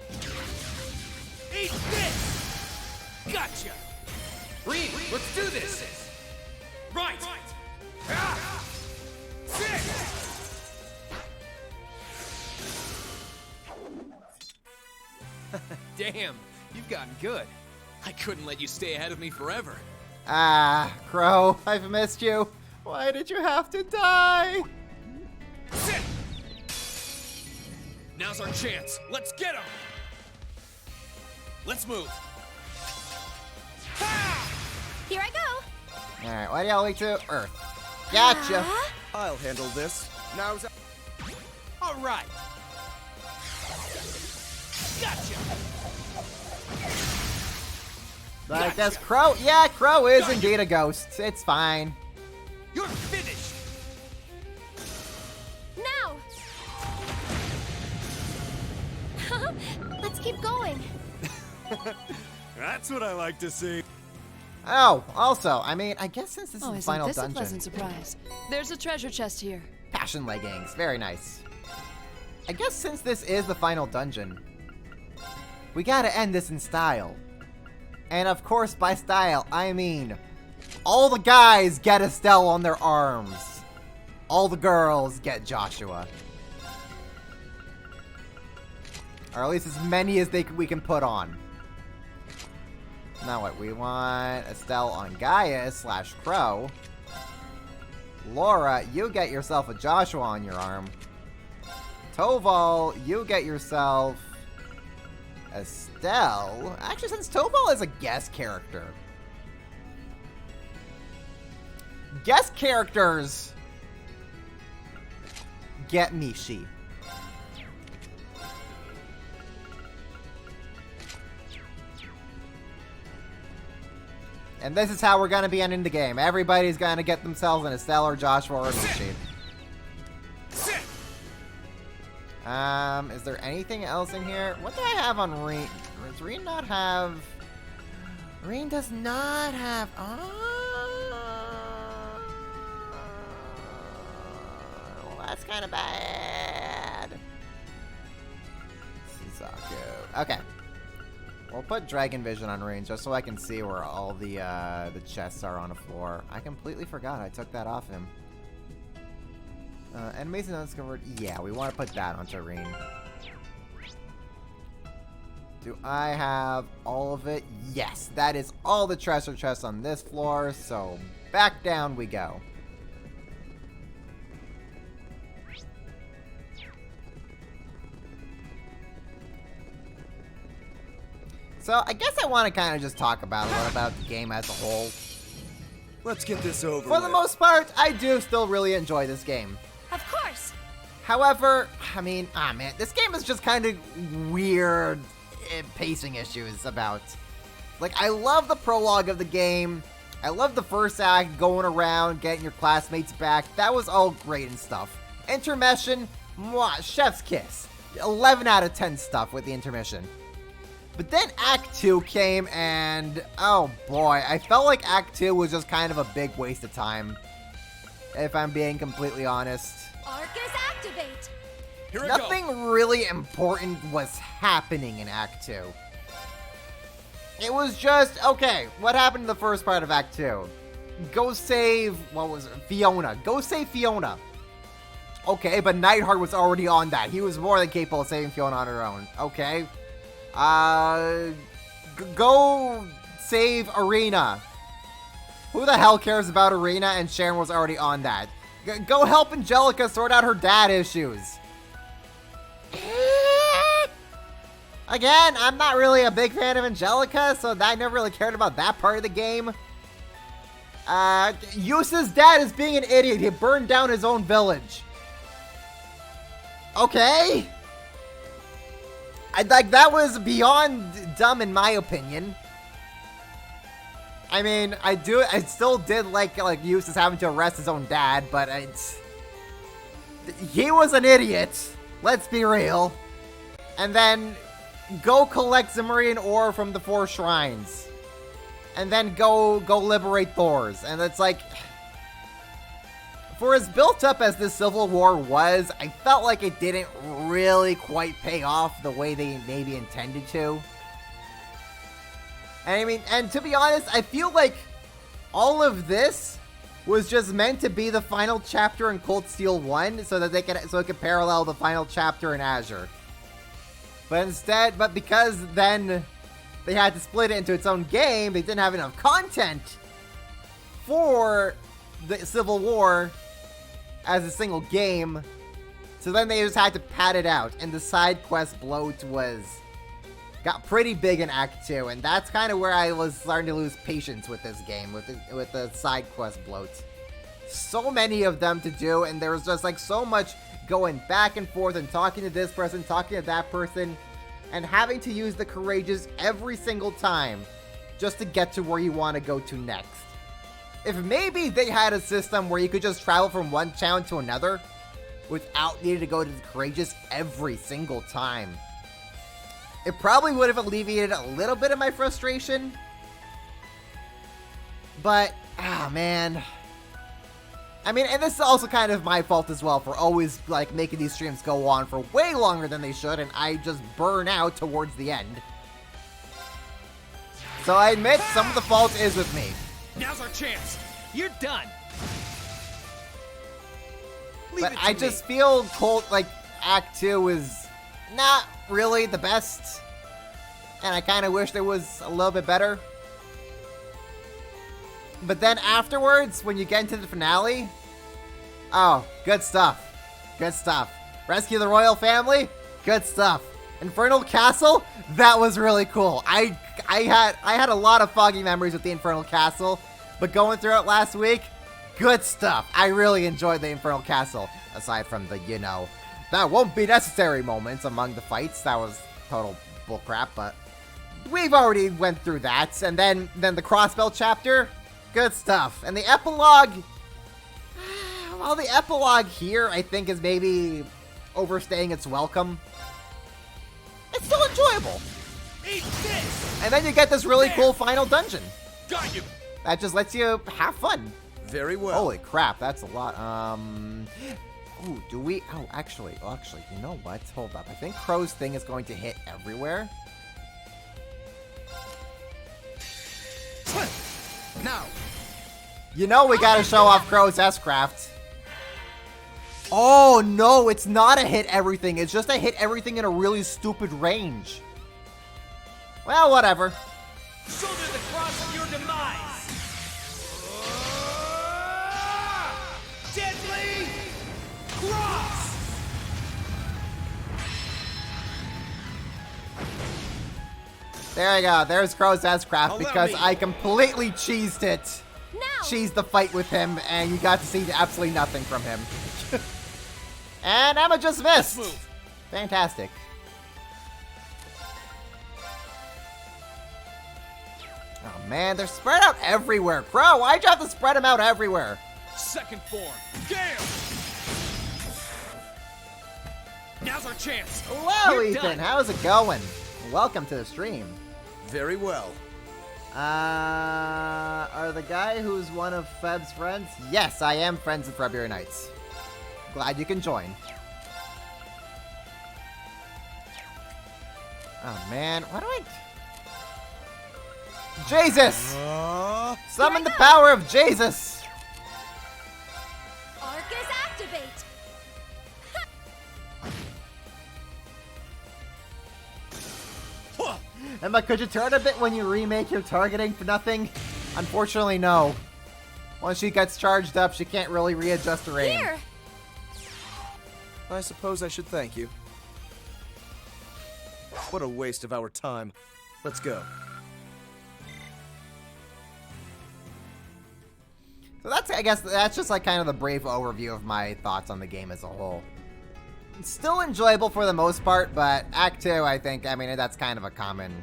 Eat this! Gotcha! Reed, let's do this! Right! Ah! Damn, you've gotten good. I couldn't let you stay ahead of me forever. Ah, Crow, I've missed you. Why did you have to die? Now's our chance. Let's get him! Let's move. Here I go. Alright, what are y'all weak to? Earth. Gotcha. I'll handle this. Now's All right. Gotcha! But I guess Crow, yeah, Crow is indeed a ghost. It's fine. You're finished! Now. Let's keep going. That's what I like to see. Oh, also, I mean, I guess since this is the isn't final this dungeon. a pleasant surprise? There's a treasure chest here. Passion leggings, very nice. I guess since this is the final dungeon, we gotta end this in style. And of course, by style, I mean all the guys get Estelle on their arms. All the girls get Joshua. Or at least as many as we can put on. Now what, we want Estelle on Gaius / Crow. Laura, you get yourself a Joshua on your arm. Toval, you get yourself Estelle. Actually, since Toval is a guest character. Guest characters get Mishi. And this is how we're going to be ending the game. Everybody's going to get themselves an Estelle or Joshua or Mishi. Is there anything else in here? What do I have on Reen? Does Reen not have... Reen does not have... Oh, well, that's kind of bad. Suzaku. Okay. We'll put Dragon Vision on range just so I can see where all the chests are on the floor. I completely forgot I took that off him. Enemies and undiscovered. Yeah, we want to put that on Terrain. Do I have all of it? Yes, that is all the treasure chests on this floor, so back down we go. So I guess I want to kind of just talk about a little about the game as a whole. Let's get this over For the most part, I do still really enjoy this game. Of course. However, I mean, man, this game is just kind of weird pacing issues about. Like, I love the prologue of the game. I love the first act, going around, getting your classmates back. That was all great and stuff. Intermission, mwah, chef's kiss. 11 out of 10 stuff with the intermission. But then Act 2 came and, oh boy, I felt like Act 2 was just kind of a big waste of time. If I'm being completely honest. Arcus activate! Nothing really important was happening in Act 2. It was just, okay, what happened in the first part of Act 2? Go save, what was it? Fiona. Go save Fiona. Okay, but Nightheart was already on that. He was more than capable of saving Fiona on her own. Okay. Go save Arena. Who the hell cares about Arena? And Sharon was already on that. Go help Angelica sort out her dad issues. Again, I'm not really a big fan of Angelica, so I never really cared about that part of the game. Yusa's dad is being an idiot. He burned down his own village. Okay. That was beyond dumb in my opinion. I mean, I still did like Eustace having to arrest his own dad, but he was an idiot. Let's be real. And then go collect Zemurian ore from the 4 shrines. And then go liberate Thors. And it's like, for as built up as this Civil War was, I felt like it didn't really quite pay off the way they maybe intended to. And I mean, and to be honest, I feel like all of this was just meant to be the final chapter in Cold Steel 1 so that it could parallel the final chapter in Azure. But because then they had to split it into its own game, they didn't have enough content for the Civil War as a single game. So then they just had to pad it out, and the side quest bloat got pretty big in Act 2, and that's kind of where I was starting to lose patience with this game, with the side quest bloat. So many of them to do, and there was just like so much going back and forth and talking to this person, talking to that person, and having to use the Courageous every single time just to get to where you want to go to next. If maybe they had a system where you could just travel from one town to another without needing to go to the Courageous every single time, it probably would have alleviated a little bit of my frustration. But, man. I mean, and this is also kind of my fault as well for always, like, making these streams go on for way longer than they should, and I just burn out towards the end. So I admit some of the fault is with me. Now's our chance. You're done. But I just feel like Act 2 is not really the best, and I kind of wish there was a little bit better. But then afterwards, when you get into the finale, oh, good stuff. Good stuff. Rescue the royal family, good stuff. Infernal Castle, that was really cool. I had a lot of foggy memories with the Infernal Castle, but going through it last week, good stuff. I really enjoyed the Infernal Castle, aside from the, that won't be necessary moments among the fights. That was total bullcrap, but we've already went through that. And then the Crossbell chapter, good stuff. And the epilogue, well, the epilogue here, I think, is maybe overstaying its welcome. It's still enjoyable. Eat this! And then you get this really cool final dungeon. Got you! That just lets you have fun. Very well. Holy crap, that's a lot. Ooh, do we? Oh, actually, you know what? Hold up. I think Crow's thing is going to hit everywhere. Now. You know we gotta show off Crow's S-Craft. Oh, no, it's not a hit everything. It's just a hit everything in a really stupid range. Well, whatever. Shoulder the cross of your demise! Deadly cross! There you go. There's Crow's S-Craft because I completely cheesed it. Cheesed the fight with him, and you got to see absolutely nothing from him. And Emma just missed. Fantastic. Oh man, they're spread out everywhere. Crow, why'd you have to spread them out everywhere? Second form, Gale! Now's our chance. Well, You're Ethan, done. how's it going? Welcome to the stream. Very well. Are the guy who's one of Feb's friends? Yes, I am friends of February Nights. Glad you can join. Oh man, why do I... Jesus! Summon the power of Jesus! Arcus activate! Emma, could you turn a bit when you remake your targeting for nothing? Unfortunately, no. Once she gets charged up, she can't really readjust her aim. Here! I suppose I should thank you. What a waste of our time. Let's go. So that's, I guess, that's just like kind of the brief overview of my thoughts on the game as a whole. It's still enjoyable for the most part, but Act 2, I think, I mean, that's kind of a common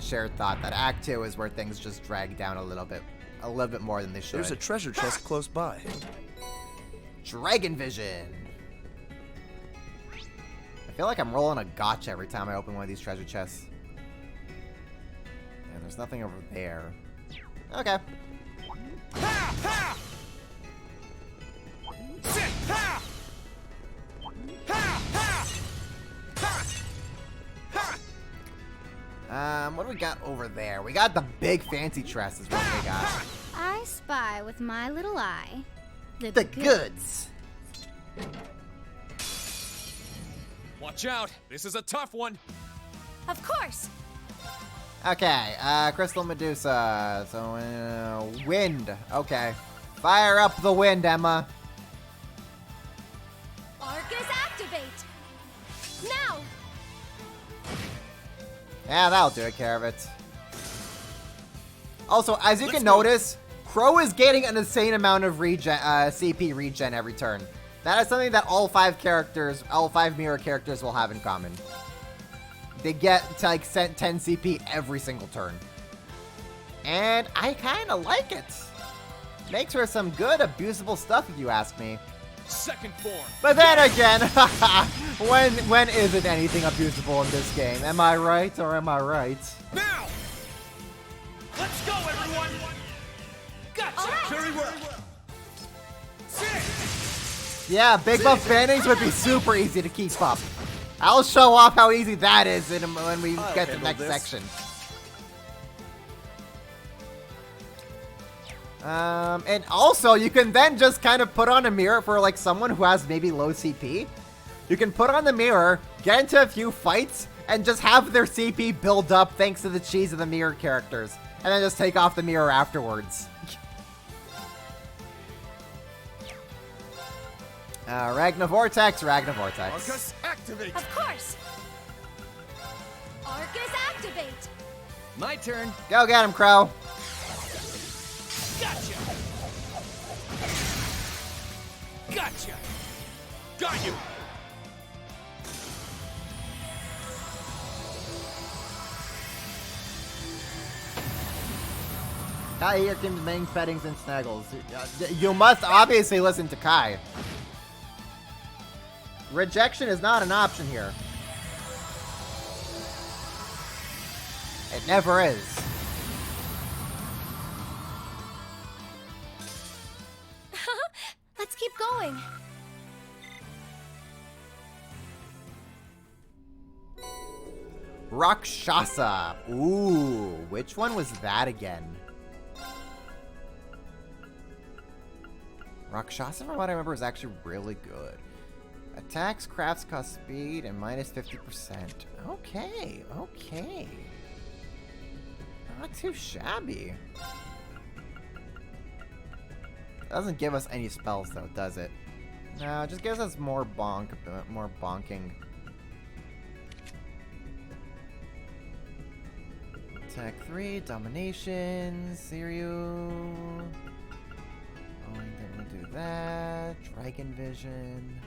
shared thought, that Act 2 is where things just drag down a little bit more than they should. There's a treasure chest close by. Dragon Vision! I feel like I'm rolling a gotcha every time I open one of these treasure chests. And there's nothing over there. Okay. Ha! Ha! Sit! Ha! Ha! Ha! Ha! Ha! What do we got over there? We got the big fancy chest is what we got. I spy with my little eye The goods. Watch out! This is a tough one! Of course! Okay, Crystal Medusa. So, wind. Okay. Fire up the wind, Emma. Arcus activate! Now! Yeah, that'll do it, care of it. Also, as you can notice, Crow is getting an insane amount of regen, CP regen every turn. That is something that all five mirror characters will have in common. They get to like 10 CP every single turn. And I kind of like it. Makes for some good abusable stuff if you ask me. Second form. But then again, when isn't anything abusable in this game? Am I right or am I right? Now! Let's go, everyone! Gotcha! Very well! Sit! Yeah, Big Buff Bannings would be super easy to keep up. I'll show off how easy that is when we get to the next section. And also, you can then just kind of put on a mirror for like someone who has maybe low CP. You can put on the mirror, get into a few fights, and just have their CP build up thanks to the cheese of the mirror characters. And then just take off the mirror afterwards. Ragnavortex. Arcus activate! Of course! Arcus activate! My turn. Go get him, Crow. Gotcha! Gotcha! Got you! Kai here comes main fettings and snaggles. You must obviously listen to Kai. Rejection is not an option here. It never is. Let's keep going. going? Rakshasa. Ooh, which one was that again? Rakshasa, from what I remember, is actually really good. Attacks, crafts, cost speed, and minus 50%. Okay, okay. Not too shabby. Doesn't give us any spells, though, does it? No, it just gives us more more bonking. Attack 3, Domination, Siryu. Oh, then we'll do that. Dragon Vision.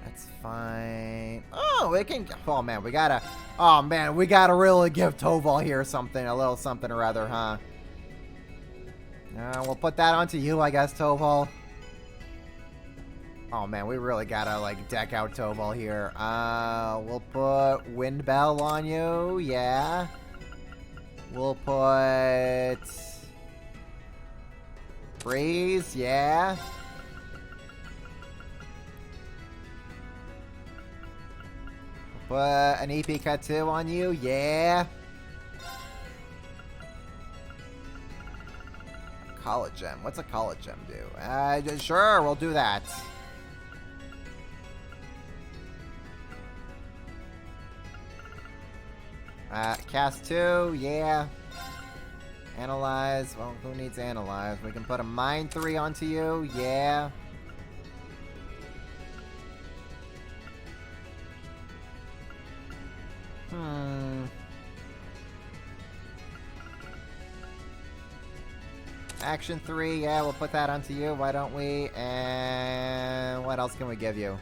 That's fine. Oh, we can. Oh man, we gotta. Oh man, we gotta really give Toval here something, a little something or other, huh? We'll put that onto you, I guess, Toval. Oh man, we really gotta like deck out Toval here. We'll put Wind Bell on you, yeah. We'll put Breeze, yeah. Put an EP Cut 2 on you, yeah. Collagen. What's a Collagen do? Sure, we'll do that. Cast 2, yeah. Analyze. Well, who needs Analyze? We can put a Mind 3 onto you, yeah. Action 3, yeah, we'll put that onto you, why don't we? And what else can we give you?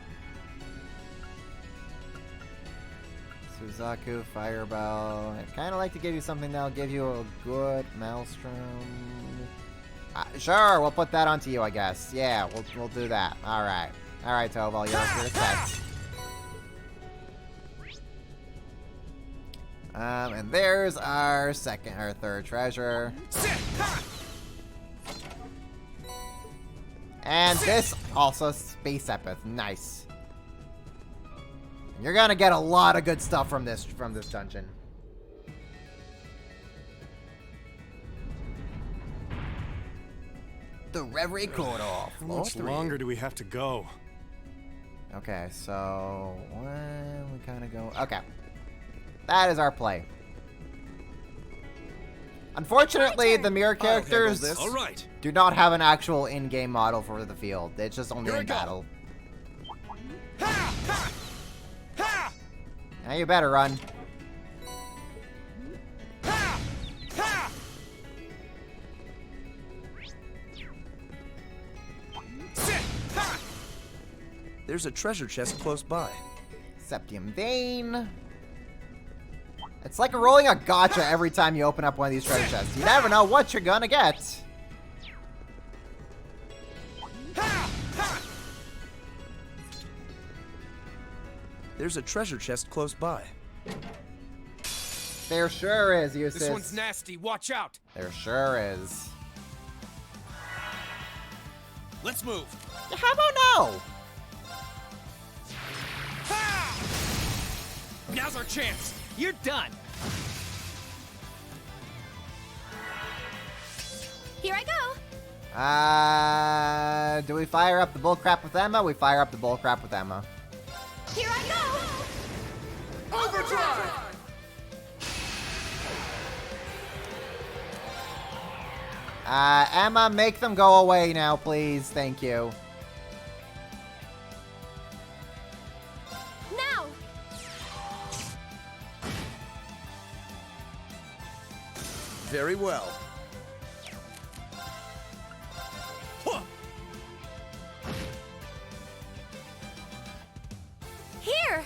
Suzaku, Firebell. I'd kind of like to give you something that'll give you a good Maelstrom. Sure, we'll put that onto you, I guess. Yeah, we'll do that. Alright. Alright, Toval, you're set. And there's our third treasure. And this also Space Epith. Nice. You're gonna get a lot of good stuff from this dungeon. The Reverie Corridor. How much longer do we have to go? Okay, so when we kind of go. Okay, that is our play. Unfortunately, the mirror characters do not have an actual in-game model for the field. It's just only in battle. Now you better run. There's a treasure chest close by. Septium Vein. It's like rolling a gacha every time you open up one of these treasure chests. You never know what you're gonna get. There's a treasure chest close by. There sure is, Eustace. This one's nasty. Watch out. There sure is. Let's move. How about no? Now's our chance. You're done. Here I go. Do we fire up the bullcrap with Emma? We fire up the bullcrap with Emma. Here I go. Overdrive. Emma, make them go away now, please. Thank you. Now. Very well. Here.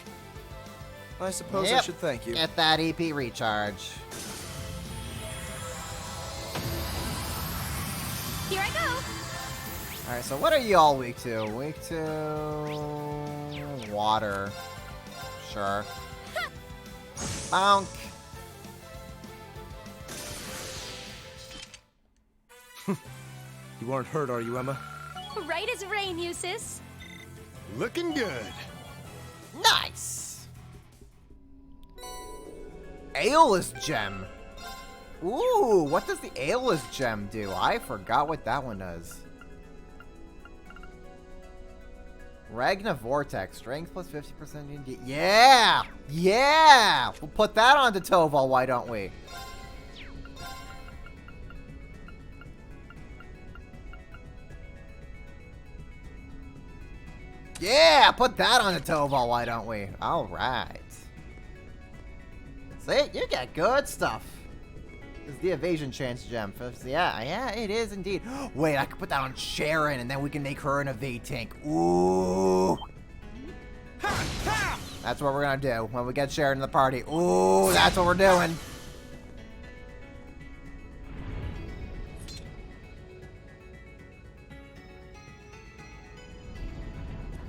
I suppose I Yep. should thank you. Get that EP recharge. Here I go. Alright, so what are you all weak to? Weak to water. Sure. Bonk. You aren't hurt, are you, Emma? Right as rain, Eustace. Looking good. Nice! Aeolus gem. Ooh, what does the Aeolus gem do? I forgot what that one does. Ragna Vortex, strength plus 50%. Yeah! Yeah! We'll put that onto Toval, why don't we? Yeah! Put that onto Toval, why don't we? Alright. See? You get good stuff. This is the evasion chance gem. Yeah, it is indeed. Wait, I could put that on Sharon, and then we can make her an evade tank. Ooh. That's what we're gonna do when we get Sharon in the party. Ooh, that's what we're doing.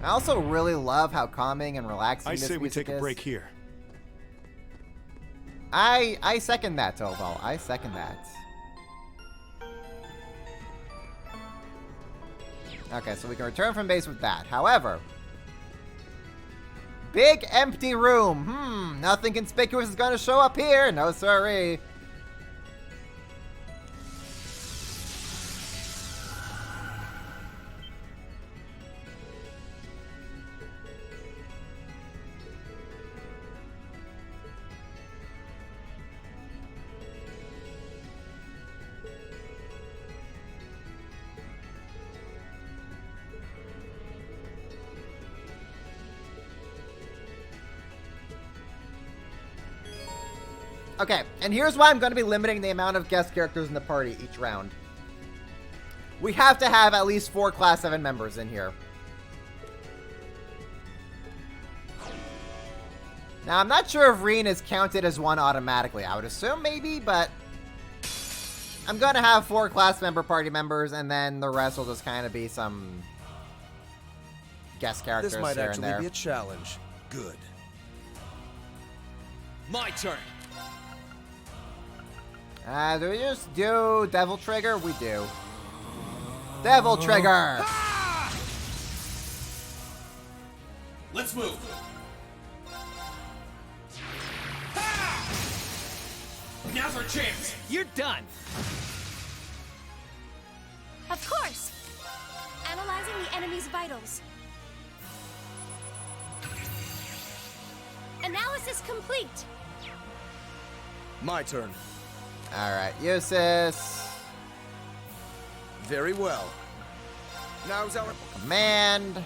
I also really love how calming and relaxing I this say we music take a is. break here. I second that, Toval. I second that. Okay, so we can return from base with that. However, big empty room. Nothing conspicuous is going to show up here. No, sorry. Okay, and here's why I'm going to be limiting the amount of guest characters in the party each round. We have to have at least 4 Class 7 members in here. Now, I'm not sure if Reen is counted as one automatically. I would assume maybe, but I'm going to have 4 class member party members, and then the rest will just kind of be some guest characters This might here and actually there. be a challenge. Good. My turn. Do we just do Devil Trigger? We do. Devil Trigger! Let's move. Now's our chance. You're done. Of course. Analyzing the enemy's vitals. Analysis complete. My turn. Alright, Eustace. Very well. Now's our command.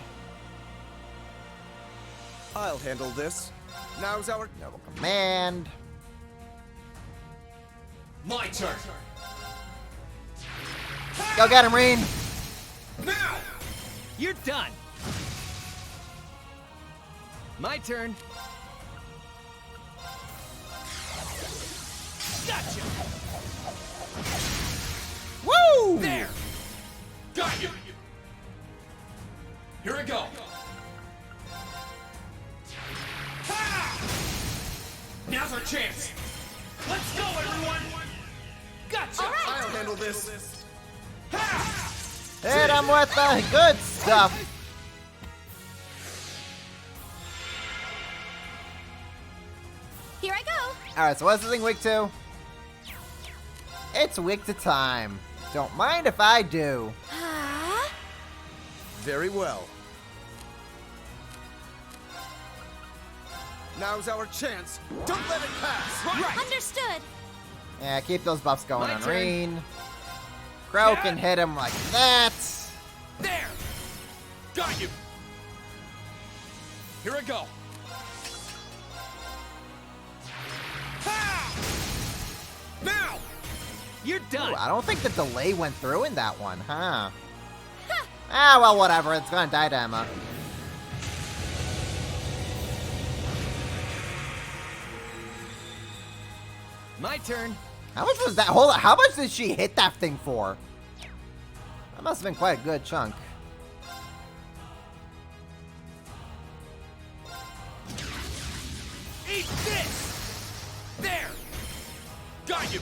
I'll handle this. Now's our Noble command. My turn. Go get him, Reen. Now. You're done. My turn. Gotcha. Woo! There. Got you. Here we go. Ha! Now's our chance. Let's go, everyone. Gotcha. All right. I'll handle this. Hit him with the good stuff. Here I go. Alright, so what's this thing weak to? It's weak to time. Don't mind if I do. Very well. Now's our chance. Don't let it pass. Right. Understood. Yeah, keep those buffs going My on turn. Reen. Crow can hit him like that. There. Got you. Here we go. Ha! Now. You're done. Ooh, I don't think the delay went through in that one, huh? Ah, well, whatever. It's gonna die to Emma. My turn. How much was that? Hold on. How much did she hit that thing for? That must have been quite a good chunk. Eat this. There. Got you.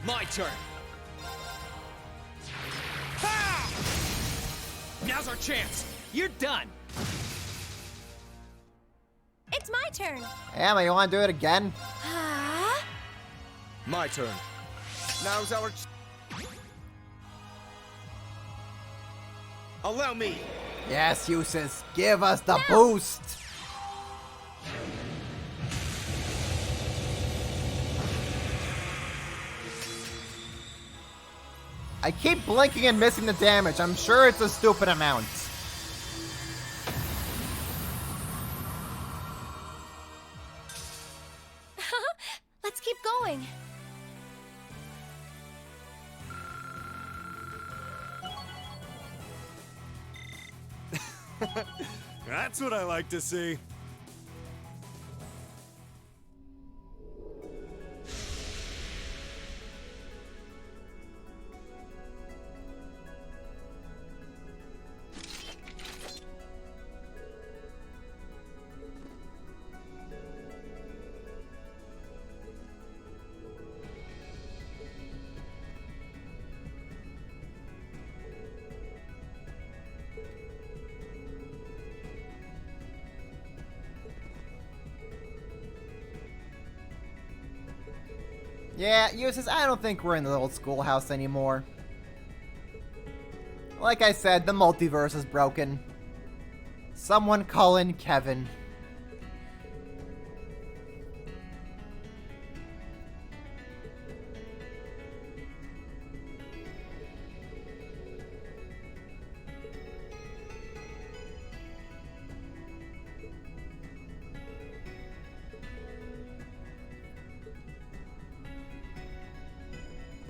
My turn. Ha! Now's our chance. You're done. It's my turn. Emma, you want to do it again? Huh? My turn. Now's our... Allow me. Yes, Eustace, give us the boost. I keep blinking and missing the damage. I'm sure it's a stupid amount. Let's keep going. That's what I like to see. Yeah, Eustace, I don't think we're in the old schoolhouse anymore. Like I said, the multiverse is broken. Someone call in Kevin.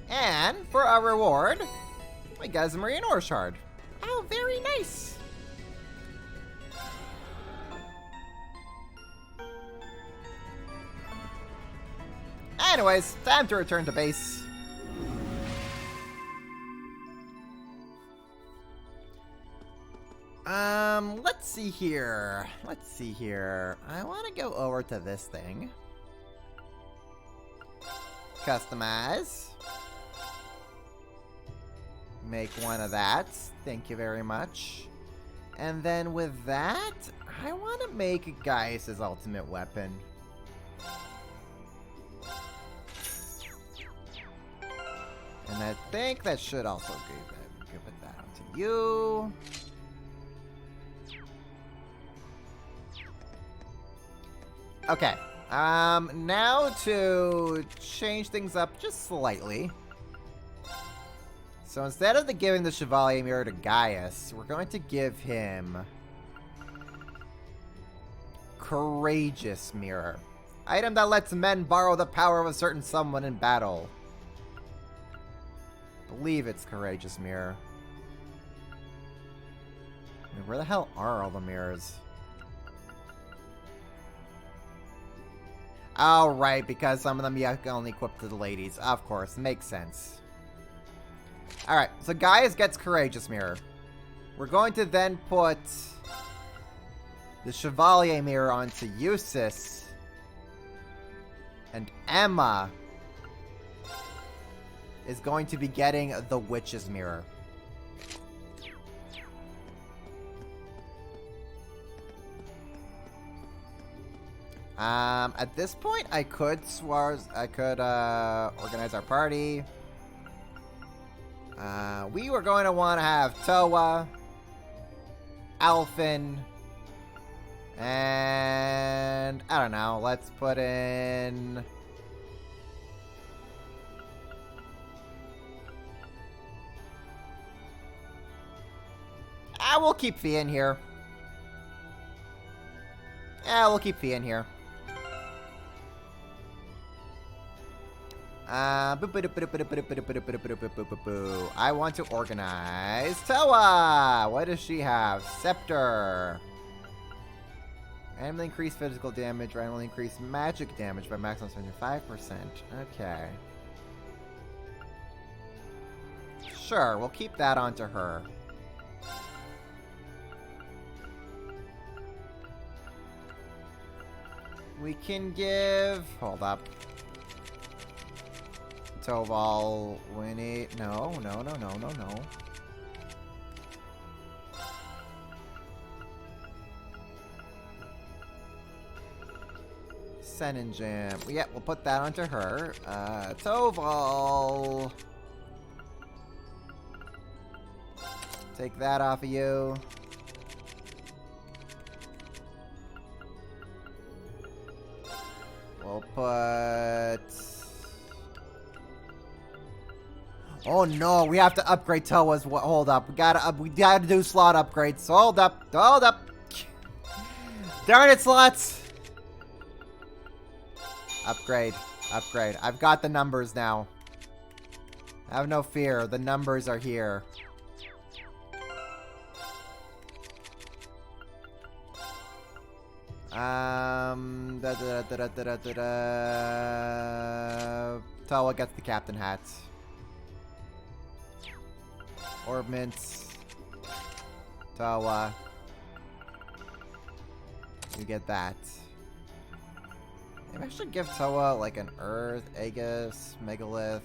And for our reward, we got a Marine Ore Shard. Oh, very nice. Anyways, time to return to base. Let's see here. I want to go over to this thing. Customize. Make one of that. Thank you very much. And then with that, I want to make Gaius' ultimate weapon. And I think that should also give it that to you. Okay. Now to change things up just slightly. So instead of giving the Chevalier Mirror to Gaius, we're going to give him Courageous Mirror. Item that lets men borrow the power of a certain someone in battle. Believe it's Courageous Mirror. I mean, where the hell are all the mirrors? Oh, right, because some of them you can only equip to the ladies. Of course, makes sense. Alright, so Gaius gets Courageous Mirror. We're going to then put the Chevalier Mirror onto Eustace. And Emma is going to be getting the Witch's Mirror. At this point, I could organize our party. We were going to want to have Toa, Alphen, and I don't know, let's put in... we'll keep Fia in here. Yeah, we'll keep Fia in here. I want to organize Toa! What does she have? Scepter. Randomly increase physical damage, randomly increase magic damage by maximum 75%. Okay. Sure, we'll keep that onto her. We can give... Hold up. Toval, Winnie... No. Senin Gem. Yeah, we'll put that onto her. Toval. Take that off of you. We'll put... Oh no, we have to upgrade Towa's. Hold up, we gotta do slot upgrades. Hold up. Darn it, slots. Upgrade. I've got the numbers now. Have no fear, the numbers are here. Towa gets the captain hat. Orb mints. Towa. You get that. Maybe I should give Towa like an Earth, Aegis, Megalith.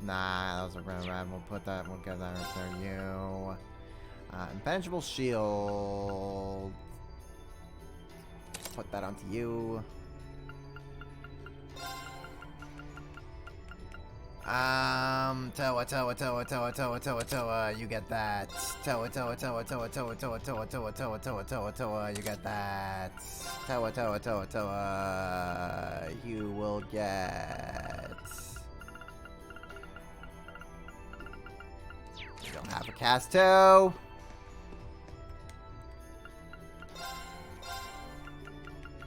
Nah, those are random. We'll put that. We'll get that right there. You. Impenetrable shield. Put that onto you. Towa, you get that. Towa, you get that. Towa, you will get... You don't have a cast 2.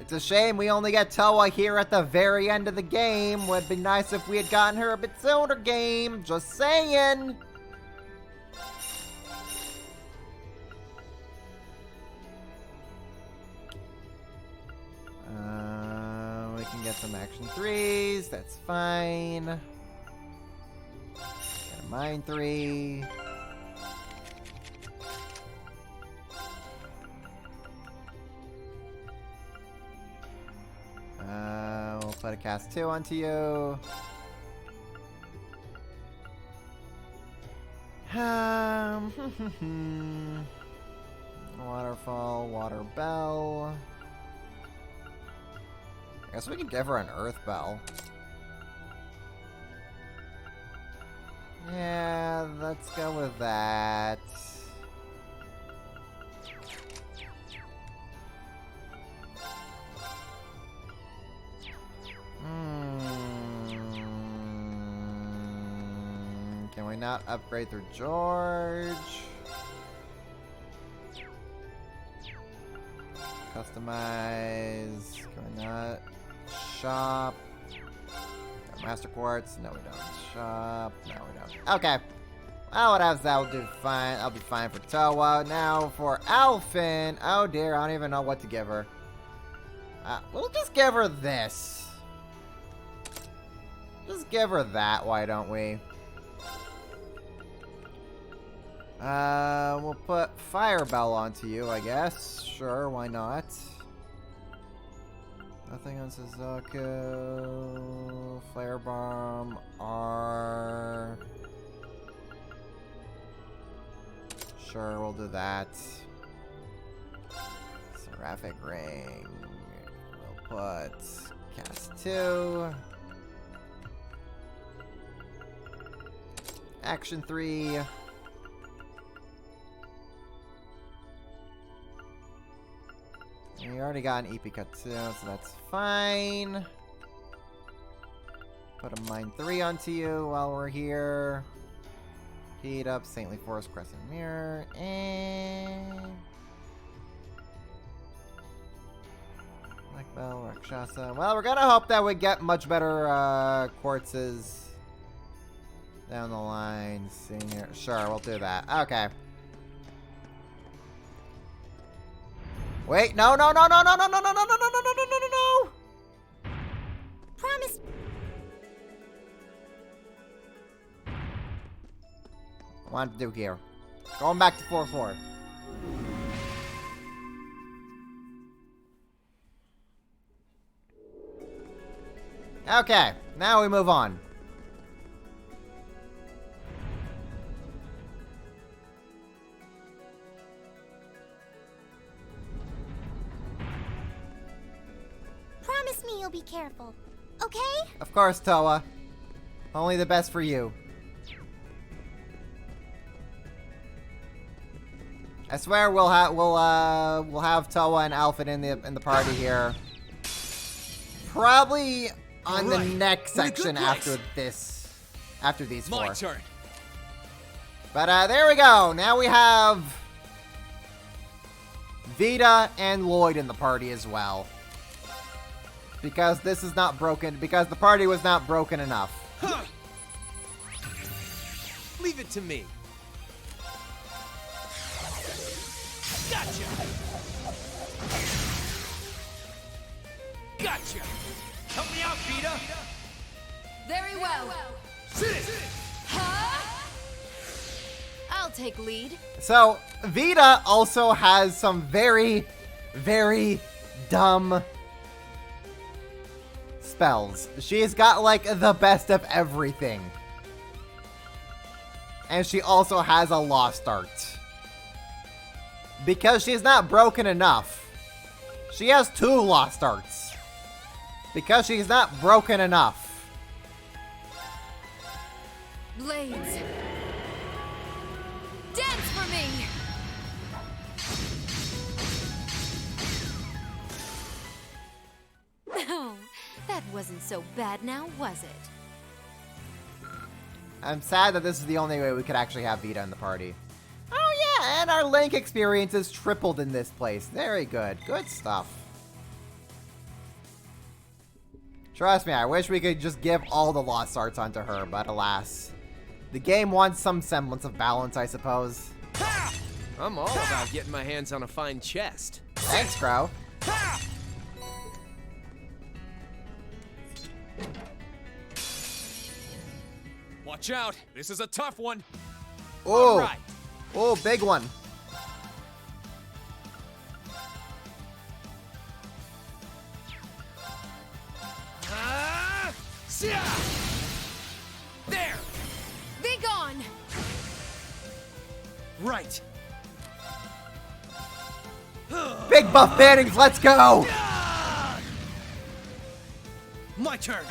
It's a shame we only get Towa here at the very end of the game. Would be nice if we had gotten her a bit sooner, game. Just saying. We can get some action 3s. That's fine. Get a mine 3. We'll put a cast 2 onto you. Waterfall, Water Bell. I guess we could give her an Earth Bell. Yeah, let's go with that. Can we not upgrade through George? Customize. Can we not shop? Got Master Quartz? No, we don't. Shop? No, we don't. Okay. Well, what else? That'll do fine. I'll be fine for Towa. Now for Alphen. Oh dear, I don't even know what to give her. We'll just give her this. Just give her that, why don't we? We'll put Firebell onto you, I guess. Sure, why not? Nothing on Suzaku. Flare Bomb. R. Sure, we'll do that. Seraphic Ring. We'll put Cast 2. Action 3. We already got an EP cut 2, so that's fine. Put a Mine 3 onto you while we're here. Heat up Saintly Forest Crescent Mirror, and... Black Bell, Rakshasa. Well, we're gonna hope that we get much better quartzes down the line. Senior. Sure, we'll do that. Okay. Wait, no. Promise. What to do here? Going back to 4-4. Okay, now we move on. careful, okay? Of course, Toa. Only the best for you. I swear we'll have Toa and Alphen in the party here. Probably on the next section after this. After these four. My turn. But there we go. Now we have Vita and Lloyd in the party as well. Because this is not broken. Because the party was not broken enough. Huh. Leave it to me. Gotcha. Gotcha. Help me out, Vita. Very well. Huh? I'll take lead. So, Vita also has some very, very dumb spells. She's got, like, the best of everything. And she also has a lost art. Because she's not broken enough. She has 2 lost arts. Because she's not broken enough. Blades. Dance for me! Oh, that wasn't so bad now, was it? I'm sad that this is the only way we could actually have Vita in the party. Oh yeah, and our Link experience is tripled in this place. Very good. Good stuff. Trust me, I wish we could just give all the lost arts onto her, but alas. The game wants some semblance of balance, I suppose. I'm all about getting my hands on a fine chest. Thanks, Crow. Watch out! This is a tough one. Oh, right. Oh, big one. There. Be gone. Right. Big buff bannings, let's go! My turn.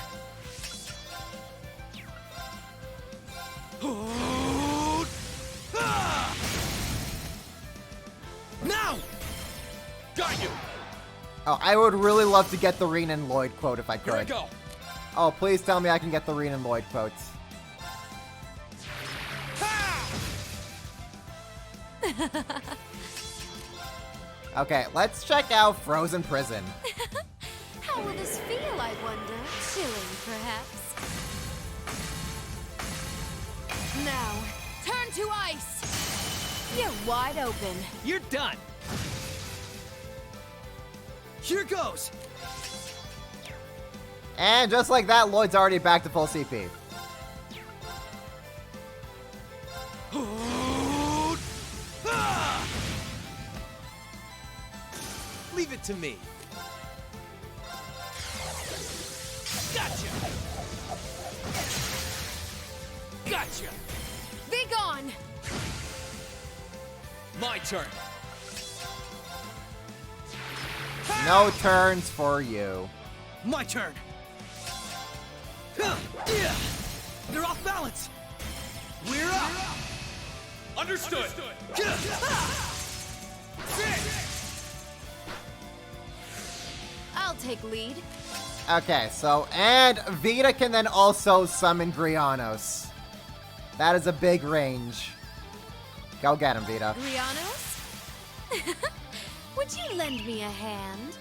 Now! Got you! Oh, I would really love to get the Reen and Lloyd quote if I could. Here I go. Oh, please tell me I can get the Reen and Lloyd quotes. Okay, let's check out Frozen Prison. How will this feel, I wonder? Chilling, perhaps? Now, turn to ice! You're wide open. You're done. Here goes. And just like that, Lloyd's already back to full CP. Leave it to me. Gotcha. Gotcha. Be gone. My turn. No turns for you. My turn. They're off balance. We're up. Understood. I'll take lead. Okay, so, and Vita can then also summon Grianos. That is a big range. Go get him, Vita. Grianos? Would you lend me a hand?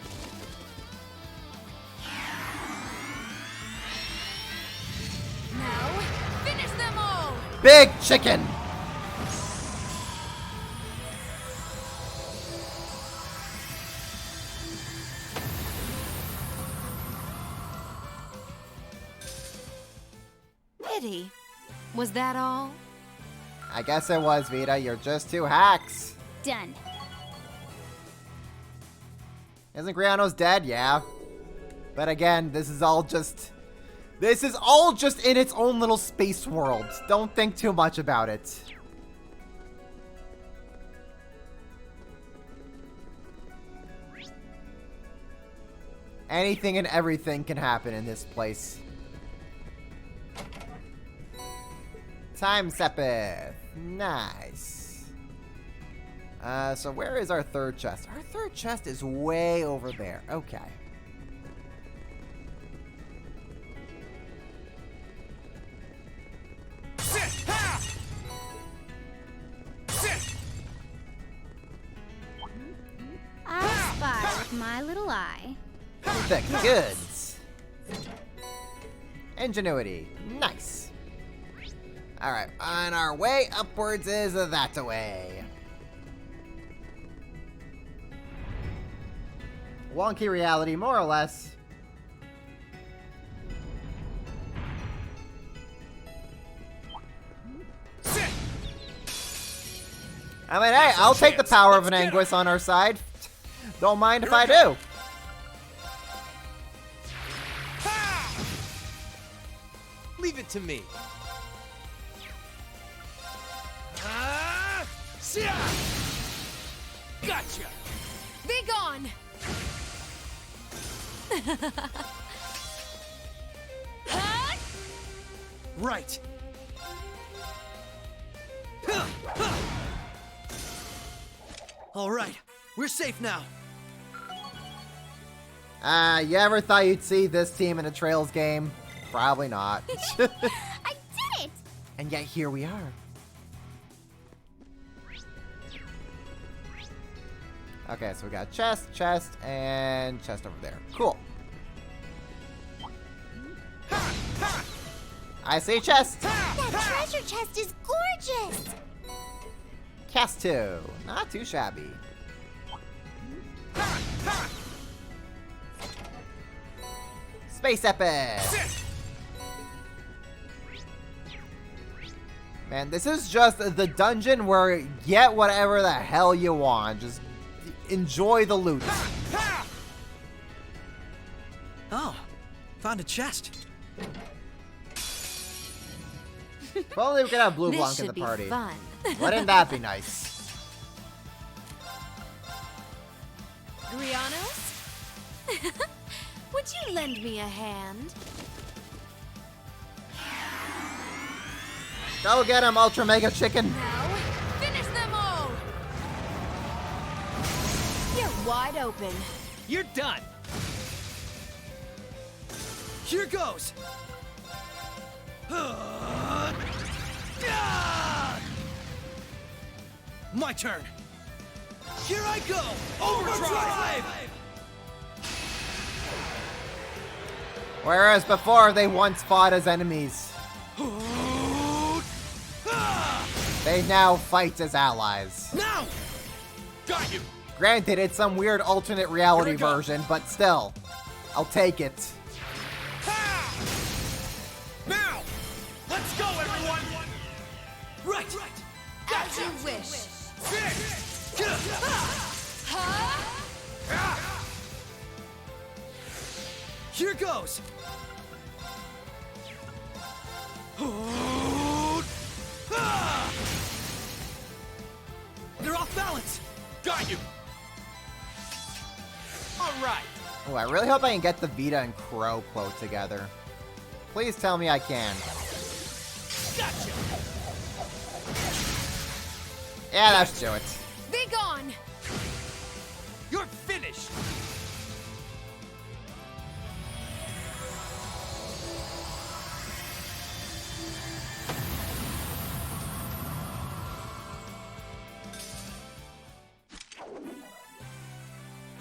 Now, finish them all! Big chicken! Pity. Was that all? I guess it was, Vita. You're just 2 hacks. Done. Isn't Grianos dead? Yeah. But again, this is all just in its own little space world. Don't think too much about it. Anything and everything can happen in this place. Time Sepith. Nice. So where is our third chest? Our third chest is way over there. Okay. I spy with my little eye. The goods. Ingenuity. Nice. Alright, on our way upwards is that way. Wonky reality, more or less. I mean, hey, I'll take the power of an Anguis on our side. Don't mind if I do. Leave it to me. Gotcha! Be gone! Right. All right, we're safe now. You ever thought you'd see this team in a Trails game? Probably not. I did it! And yet here we are. Okay, so we got chest, and chest over there. Cool. I see chest. That treasure chest is gorgeous! Cast 2. Not too shabby. Space Epic. Man, this is just the dungeon where you get whatever the hell you want. Just enjoy the loot. Oh, found a chest. If only we could have Blue This Blanc in the should be party. fun. Wouldn't that be nice? Grianos? Would you lend me a hand? Go get him, Ultra Mega Chicken. Now, finish them all! You're wide open. You're done. Here goes. My turn. Here I go. Overdrive. Whereas before, they once fought as enemies. They now fight as allies. Now! Got you! Granted, it's some weird alternate reality version, but still, I'll take it. Now! Let's go, everyone! Right! As you wish. Here goes. They're off balance. Got you! All right. Oh, I really hope I can get the Vita and Crow quote together. Please tell me I can. Gotcha! Yeah, that should do it. Be gone! You're finished!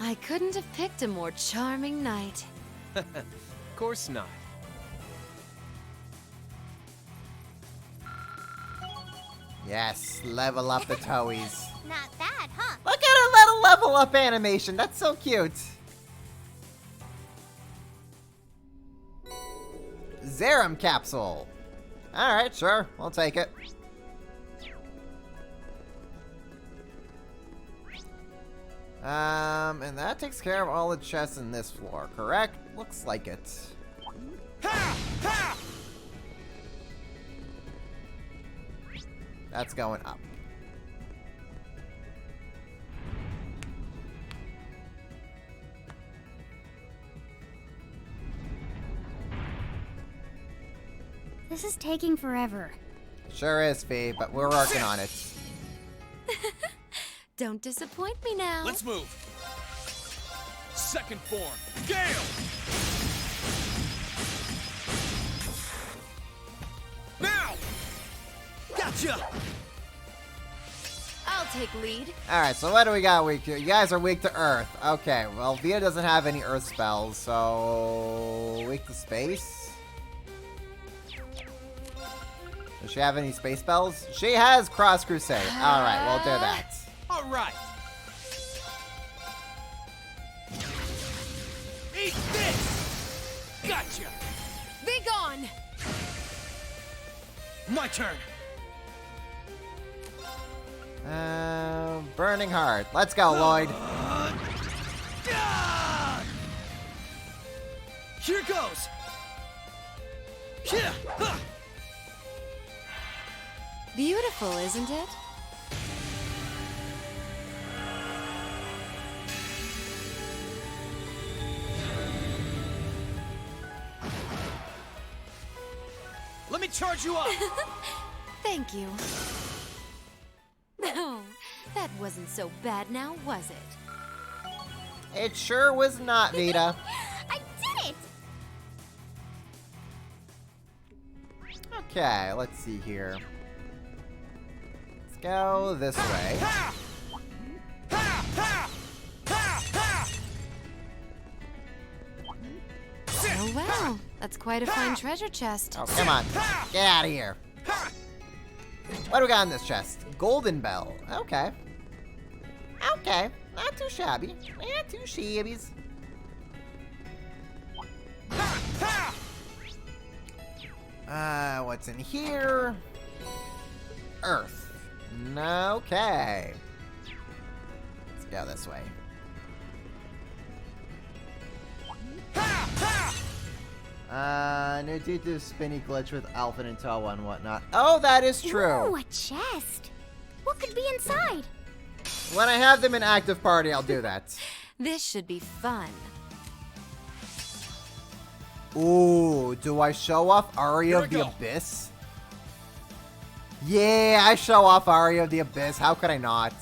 I couldn't have picked a more charming night. Of course not. Yes, level up the towies. Not bad, huh? Look at a little level up animation. That's so cute. Zerum capsule. Alright, sure. We'll take it. And that takes care of all the chests in this floor, correct? Looks like it. That's going up. This is taking forever. Sure is, Fee, but we're working on it. Don't disappoint me now. Let's move. Second form. Gale! Now! Gotcha! I'll take lead. Alright, so what do we got weak to? You guys are weak to Earth. Okay, well, Vita doesn't have any Earth spells, so... Weak to space? Does she have any space spells? She has Cross Crusade. Alright, we'll do that. All right. Eat this! Gotcha! Be gone! My turn. Burning Heart. Let's go, Lloyd. Here goes. Here. Beautiful, isn't it? Let me charge you up. Thank you. No, that wasn't so bad now, was it? It sure was not, Vita. I did it! Okay, let's see here. Let's go this way. Oh well, that's quite a fine treasure chest. Oh, come on. Get out of here. What do we got in this chest? Golden Bell. Okay. Okay. Not too shabby. Not too shabbies. What's in here? Earth. Okay. Let's go this way. New due to spinny glitch with Alpha and Toa and whatnot. Oh, that is true. Ooh, a chest. What could be inside? When I have them in active party, I'll do that. This should be fun. Ooh, do I show off Aria of the Abyss? Yeah, I show off Aria of the Abyss. How could I not?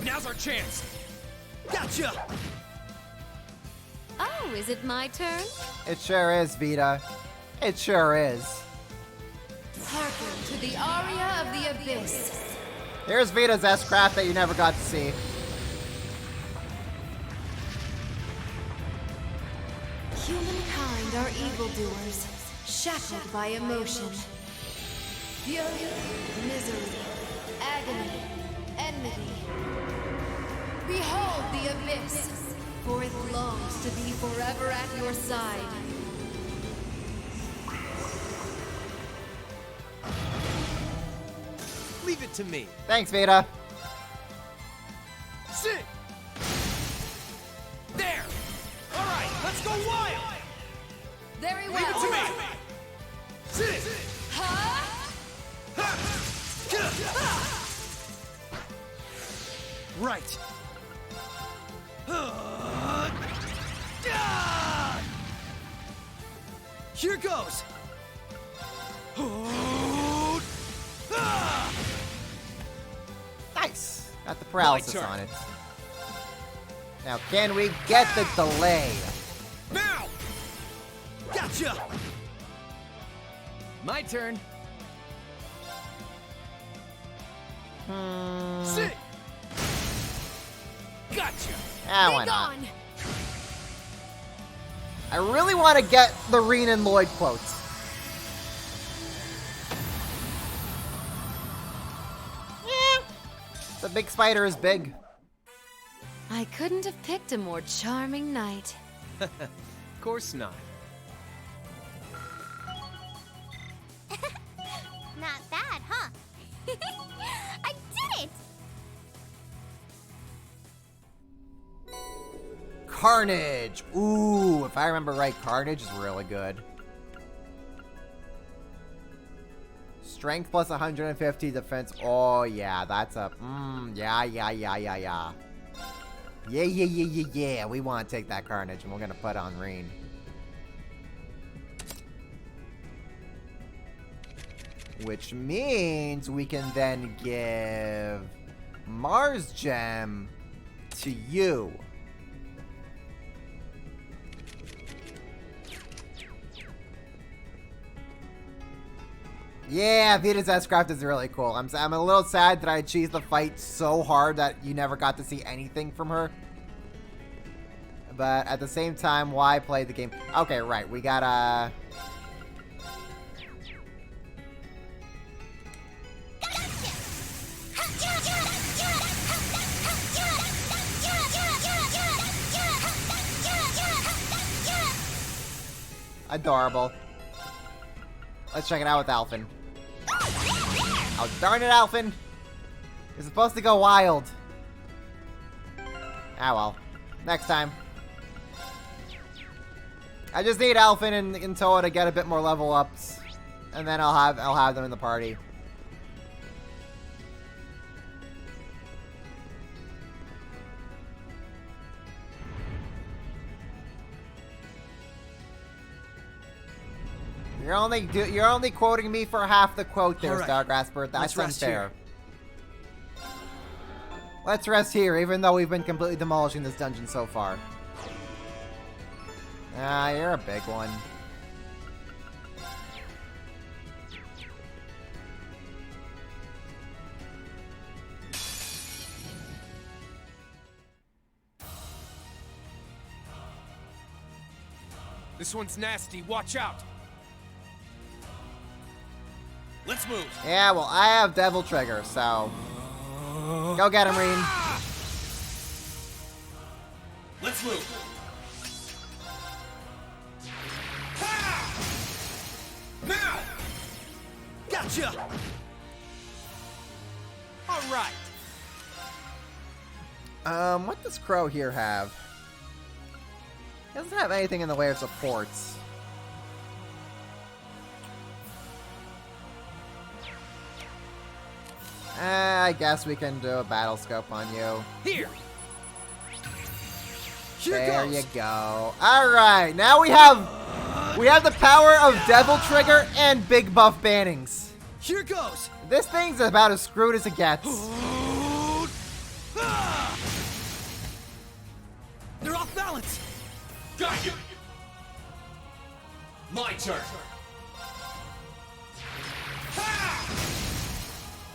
Now's our chance. Gotcha. Oh, is it my turn? It sure is, Vita. It sure is. Hearken to the aria of the abyss. Here's Vita's S-Craft that you never got to see. Humankind are evildoers, shackled by emotion. Fury, misery, agony, enmity. Behold the abyss, for it longs to be forever at your side. Leave it to me. Thanks, Vita. Sit! There! Alright, let's go wild! Very well. Leave it to me! Sit! Right. Here goes. Nice. Got the paralysis on it. Now, can we get the delay? Now! Gotcha! My turn. Sit! Gotcha! Ah, why not? I really want to get the Reen and Lloyd quotes. Yeah. The big spider is big. I couldn't have picked a more charming night. Of course not. Not bad, huh? I did it! Carnage. Ooh, if I remember right, Carnage is really good. Strength plus 150 defense. Oh, yeah, that's a... yeah. Yeah. We want to take that Carnage, and we're going to put on Reen. Which means we can then give Mars Gem to you. Yeah, Vita's S-Craft is really cool. I'm a little sad that I cheesed the fight so hard that you never got to see anything from her. But at the same time, why play the game? Okay, right. We gotta... Adorable. Let's check it out with Alphen. Oh, darn it, Alphen! You're supposed to go wild. Ah, well. Next time. I just need Alphen and Toa to get a bit more level ups, and then I'll have them in the party. You're only quoting me for half the quote there, Right. Stargrasper. That's Let's rest unfair. Let's rest here, even though we've been completely demolishing this dungeon so far. Ah, you're a big one. This one's nasty. Watch out. Let's move. Yeah, well, I have Devil Trigger, so... Go get him, Reen. Let's move. Now. Gotcha. All right. What does Crow here have? He doesn't have anything in the way of supports. I guess we can do a battle scope on you. Here. There you go. Alright, now we have the power of Devil Trigger and Big Buff Bannings. Here goes. This thing's about as screwed as it gets. They're off balance. Got you. My turn.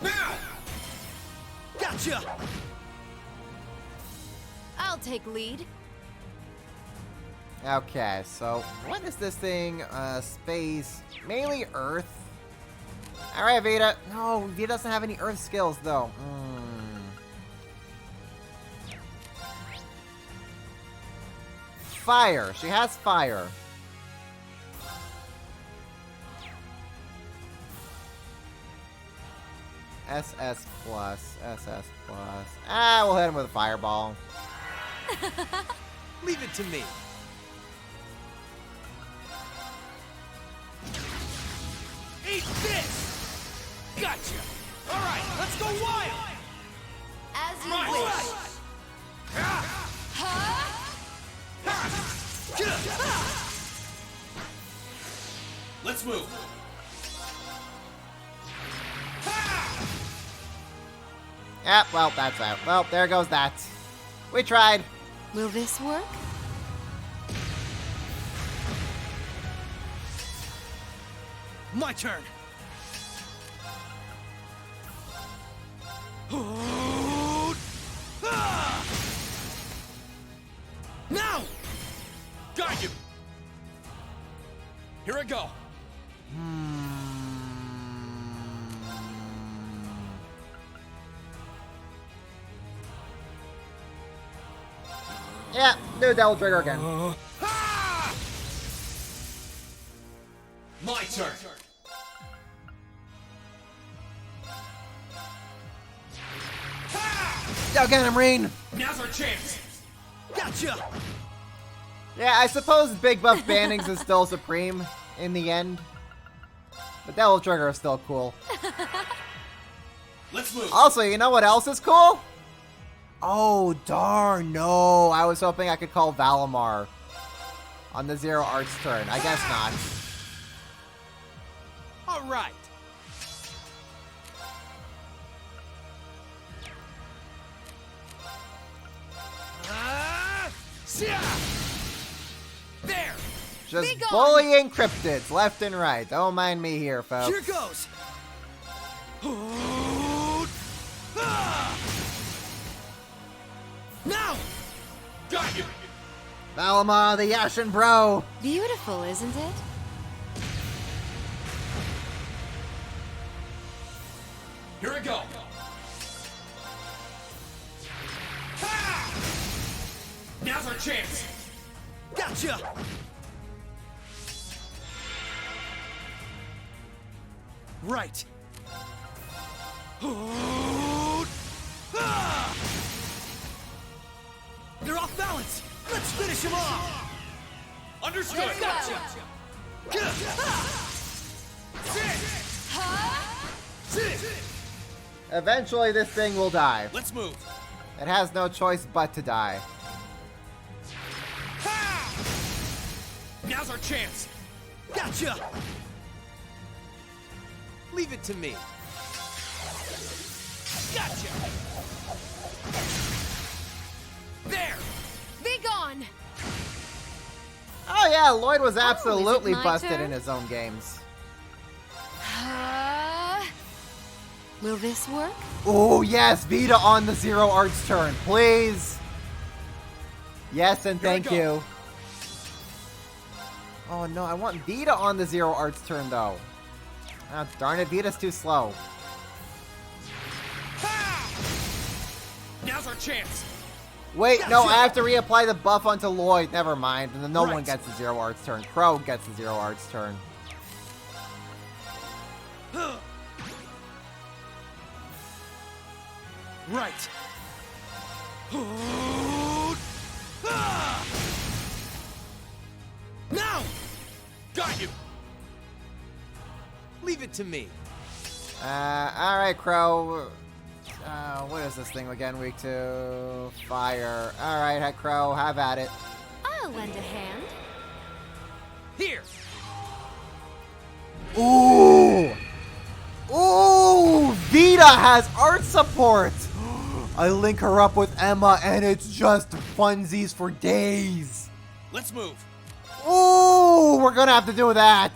Now. Gotcha. I'll take lead. Okay, so what is this thing? Space. Mainly Earth. Alright, Vita. No, Vita doesn't have any Earth skills, though. Fire. She has fire. SS plus. SS plus. Ah, we'll hit him with a fireball. Leave it to me. Eat this! Gotcha! Alright, let's go wild! As you My wish. way. Let's move. Yep, well, that's out. Well, there goes that. We tried. Will this work? My turn. Now! Got you! Here I go. Yeah, do Devil Trigger again. My turn. Go get him, Reen. Now's our chance. Gotcha. Yeah, I suppose Big Buff Bannings is still supreme in the end. But Devil Trigger is still cool. Let's move. Also, you know what else is cool? Oh, darn, no. I was hoping I could call Valimar on the Zero Arts turn. I guess not. All right. There! Just bullying cryptids left and right. Don't mind me here, folks. Here goes! Now! Got you! Valma, the Yashin Bro! Beautiful, isn't it? Here we go! Ha! Now's our chance! Gotcha! Right! They're off balance! Let's finish them off! Understood! Gotcha! Eventually, this thing will die. Let's move! It has no choice but to die. Now's our chance! Gotcha! Leave it to me. Gotcha! There! Be gone! Oh yeah, Lloyd was absolutely my busted turn? in his own games. Will this work? Oh yes, Vita on the Zero Arts turn, please. Yes, and thank you. Oh no, I want Vita on the Zero Arts turn though. Ah, darn it, Vita's too slow. Now's our chance! Wait, no, I have to reapply the buff onto Lloyd. Never mind. And then no one gets the Zero Arts turn. Crow gets the Zero Arts turn. Right. Now! Got you! Leave it to me. Alright, Crow. What is this thing again? Week 2. Fire. Alright, Crow, have at it. I'll lend a hand. Here! Ooh! Ooh! Vita has art support! I link her up with Emma and it's just funsies for days. Let's move. Ooh! We're gonna have to do that.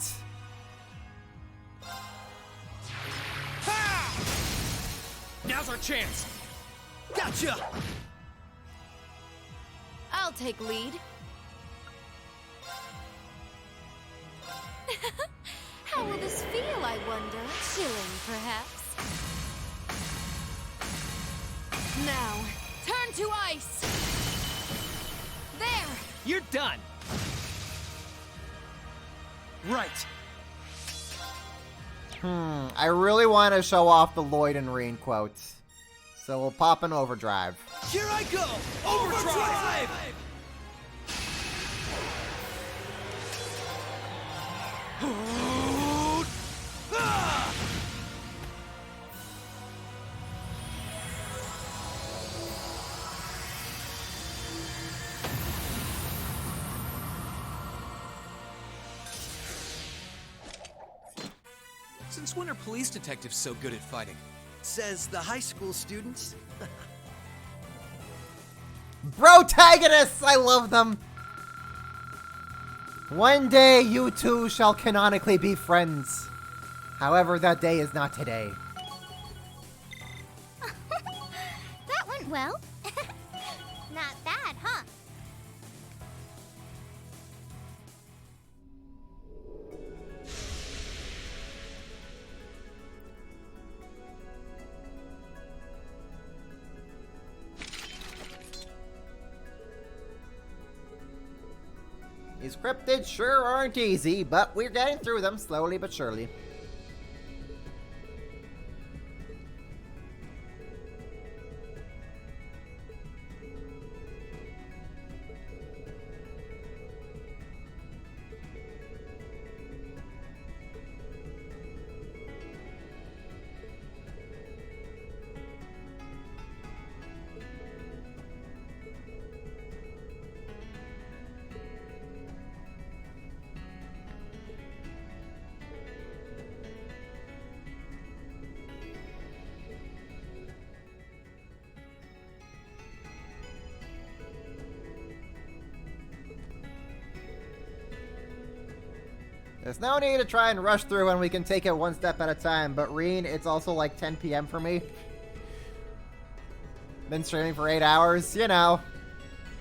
Now's our chance. Gotcha! I'll take lead. How will this feel, I wonder? Chilling, perhaps? Now, turn to ice! There! You're done! Right. I really want to show off the Lloyd and Reen quotes. So we'll pop an overdrive. Here I go! Overdrive! Since when are police detectives so good at fighting? Says the high school students. Brotagonists! I love them! One day you two shall canonically be friends. However, that day is not today. That went well. Not bad, huh? These cryptids sure aren't easy, but we're getting through them slowly but surely. There's no need to try and rush through when we can take it one step at a time, but Reen, it's also like 10 p.m. for me. Been streaming for 8 hours, you know.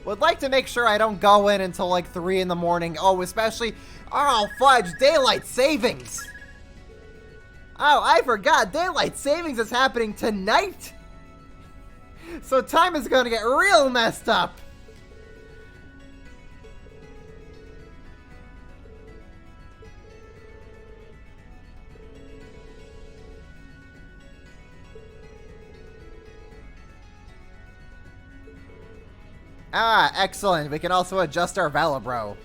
Would like to make sure I don't go in until like 3 in the morning. Oh, especially, oh fudge, daylight savings. Oh, I forgot, daylight savings is happening tonight. So time is gonna get real messed up. Ah, excellent. We can also adjust our Velibro.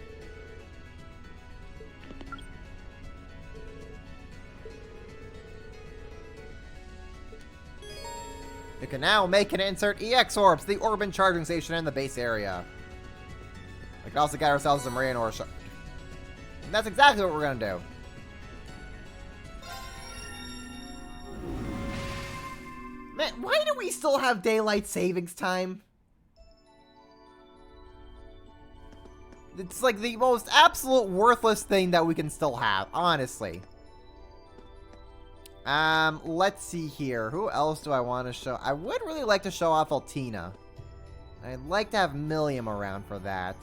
You can now make and insert EX orbs, the Orban charging station in the base area. We can also get ourselves some Rain Ore. And that's exactly what we're gonna do. Man, why do we still have daylight savings time? It's like the most absolute worthless thing that we can still have, honestly. Let's see here. Who else do I want to show? I would really like to show off Altina. I'd like to have Millium around for that.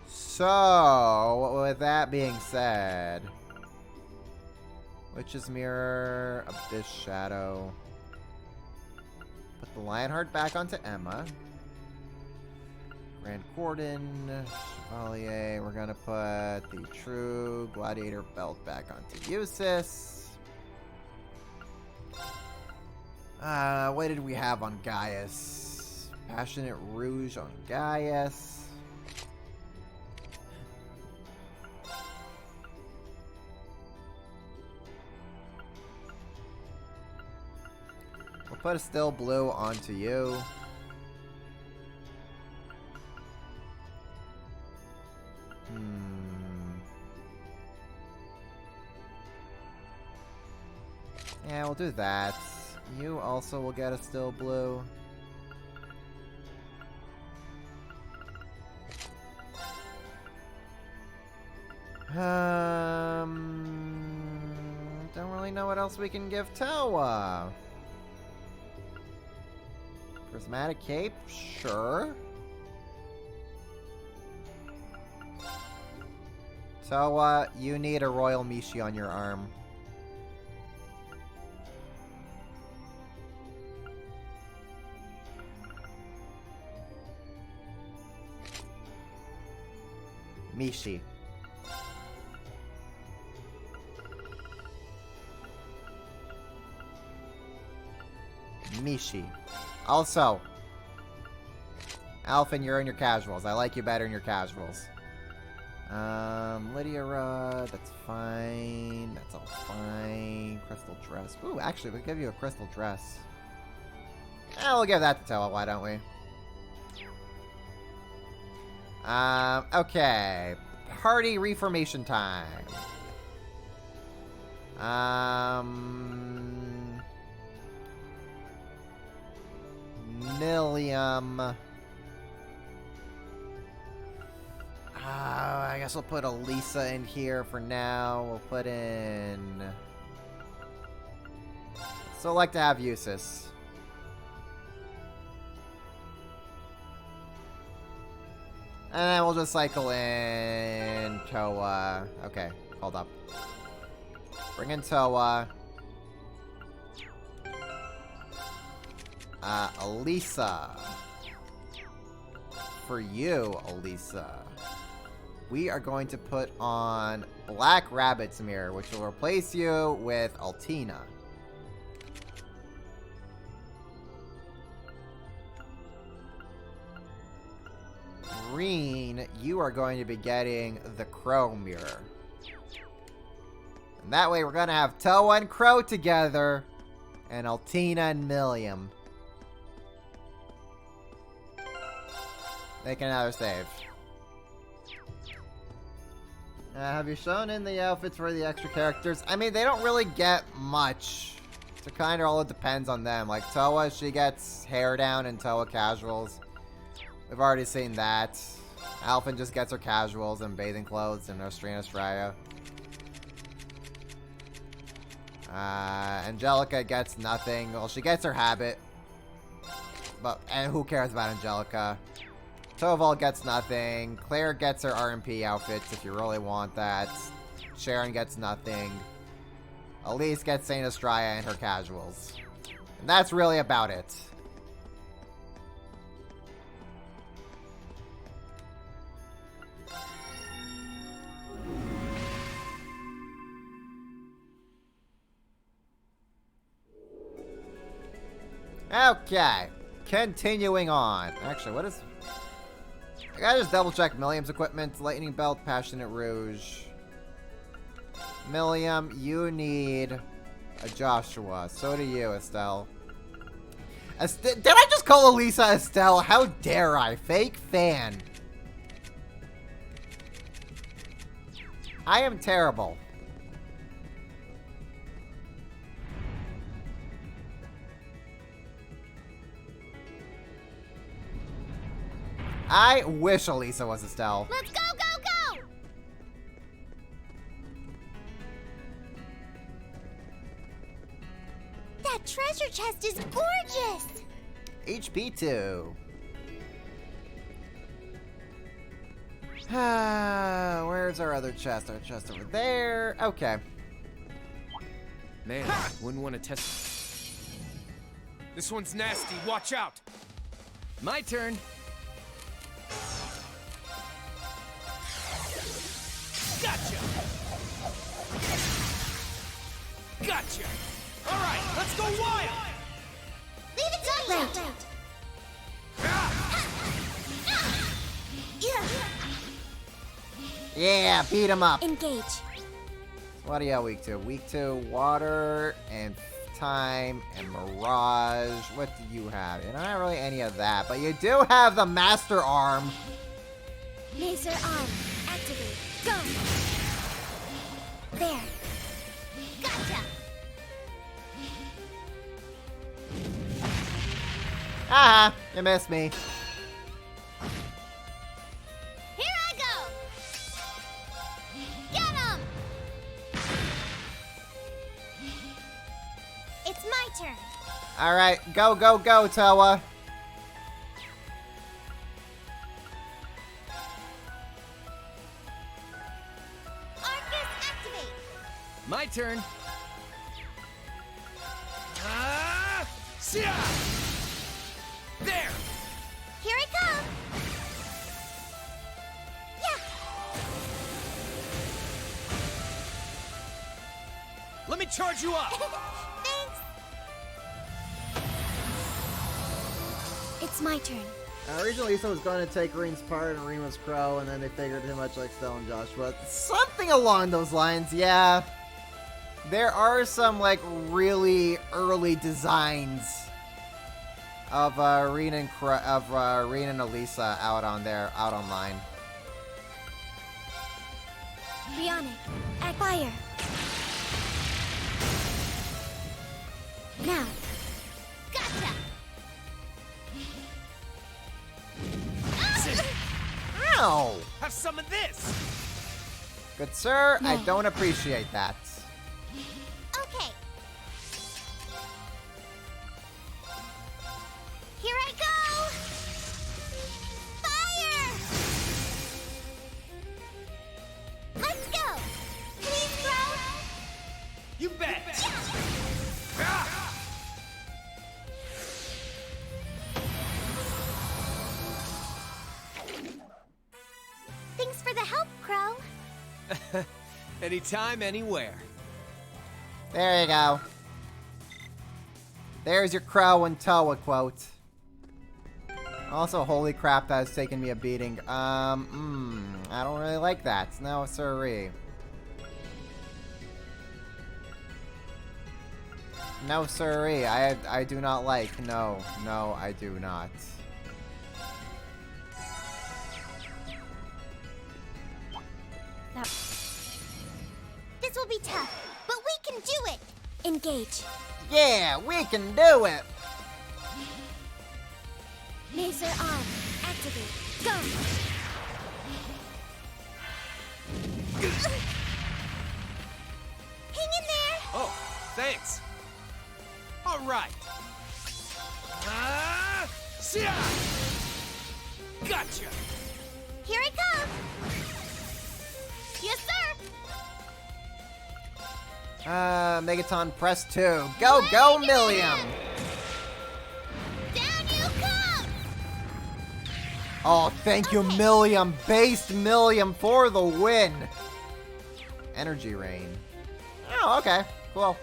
So, with that being said, Witch's Mirror, Abyss Shadow. Put the Lionheart back onto Emma. Grand Cordon, Chevalier. We're gonna put the True Gladiator Belt back onto Eusis. What did we have on Gaius? Passionate Rouge on Gaius. We'll put a Still Blue onto you. Yeah, we'll do that. You also will get a Still Blue. Don't really know what else we can give Towa. Prismatic Cape? Sure. Towa, you need a Royal Mishi on your arm. Mishi. Mishi. Also, Alphen, you're in your casuals. I like you better in your casuals. Lydia Rod, that's fine. That's all fine. Crystal Dress. Ooh, actually, we'll give you a Crystal Dress. We'll give that to Towa, why don't we? Okay. Party reformation time. Millium. I guess we'll put Elisa in here for now. We'll put in... Still like to have Eusis. And then we'll just cycle in Towa. Okay, hold up. Bring in Towa. Elisa. For you, Elisa, we are going to put on Black Rabbit's Mirror, which will replace you with Altina. Green, you are going to be getting the Crow Mirror. And that way we're going to have Towa and Crow together, and Altina and Millium. Make another save. Have you shown in the outfits for the extra characters? I mean, they don't really get much. So kind of all it depends on them. Like Towa, she gets hair down in Towa casuals. We've already seen that. Alphen just gets her casuals and bathing clothes and Nostrina Straya. Angelica gets nothing. Well, she gets her habit. And who cares about Angelica? Toval gets nothing. Claire gets her RMP outfits if you really want that. Sharon gets nothing. Elise gets Saint Estrella and her casuals. And that's really about it. Okay. Continuing on. Actually, what is... I gotta just double check Milliam's equipment. Lightning Belt, Passionate Rouge. Milliam, you need a Joshua. So do you, Estelle. Did I just call Elisa Estelle? How dare I? Fake fan. I am terrible. I wish Elisa was Estelle. Let's go, go, go! That treasure chest is gorgeous! HP 2. Where's our other chest? Our chest over there. Okay. Man, wouldn't want to test. This one's nasty. Watch out. My turn. Gotcha! Gotcha! Alright, let's go wild! Leave it to me! Yeah, beat him up. Engage. What are you weak to? Weak to water and time and mirage. What do you have? You don't have really any of that, but you do have the master arm. Laser arm. Activate. Go! There. Gotcha! Haha, you missed me. Here I go! Get him! It's my turn. Alright, go, go, go, Toa. My turn. There! Here I come! Yeah! Let me charge you up! Thanks! It's my turn. Originally, Lisa was going to take Reen's part and Reen was Crow, and then they figured too much like Stella and Joshua. Something along those lines, yeah. There are some, like, really early designs of Reen and Elisa out online. Bionic. At fire. Now. Gotcha! Ow! Have some of this! Good sir, I don't appreciate that. Okay. Here I go! Fire! Let's go! Please, Crow! You bet! Thanks for the help, Crow. Anytime, anywhere. There you go. There's your Crow and Toa quote. Also, holy crap, that has taken me a beating. I don't really like that. No, sirree. No, sirree. I do not like. No, I do not. This will be tough, but we can do it. Engage. Yeah, we can do it. Laser arm. Activate. Go. Thanks. All right. Sia! Gotcha! Here I come! Yes, sir! Megaton press 2. Go, go, Millium! Down you come! Oh, thank you, Millium. Based Millium for the win. Energy Rain. Oh, okay. Cool.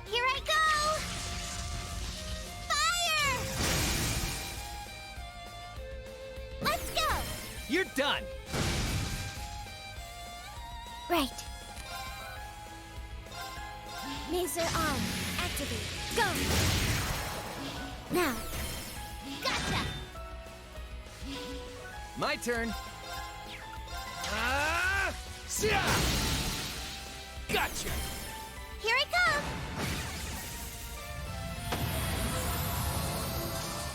Here I go! Fire! Let's go! You're done! Right. Laser arm, activate. Go! Now. Gotcha! My turn. Sia! Gotcha! Here I come!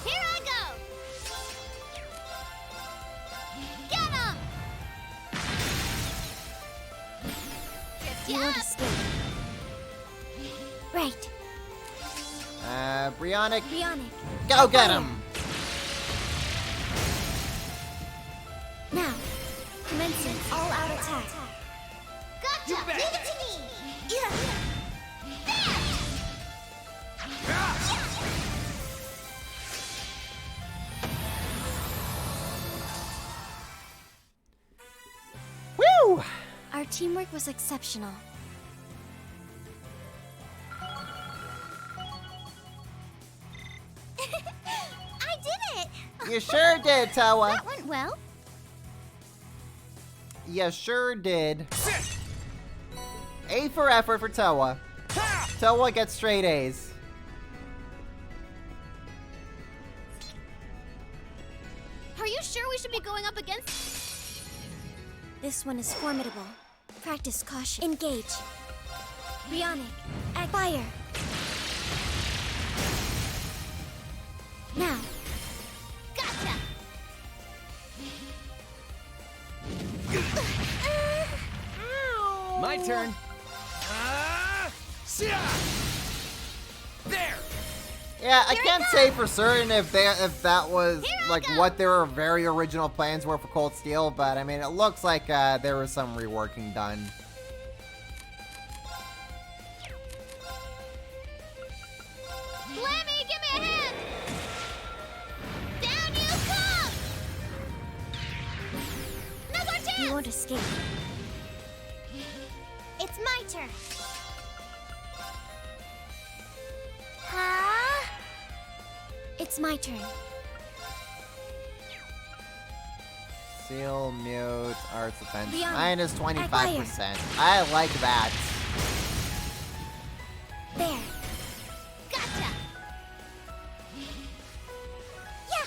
Here I go! Get him! You want to escape? Right. Brionic. Bionic. Go get him! Now, commencing all-out attack. Gotcha! Leave it to me! Yeah. Woo! Our teamwork was exceptional. I did it! You sure did, Towa. That went well. You sure did. A for effort for Towa. Towa gets straight A's. Are you sure we should be going up against? This one is formidable. Practice caution. Engage. Bionic. Fire. Now. Gotcha! My turn. Sia! There! Yeah, I can't say for certain if that was like what their very original plans were for Cold Steel, but I mean it looks like there was some reworking done. Lemmy, give me a hand! Down you come! No more chance! You won't escape. It's my turn. Huh? It's my turn. Seal, mute, arts defense, Beyond. minus 25%. I like that. There. Gotcha. Yeah.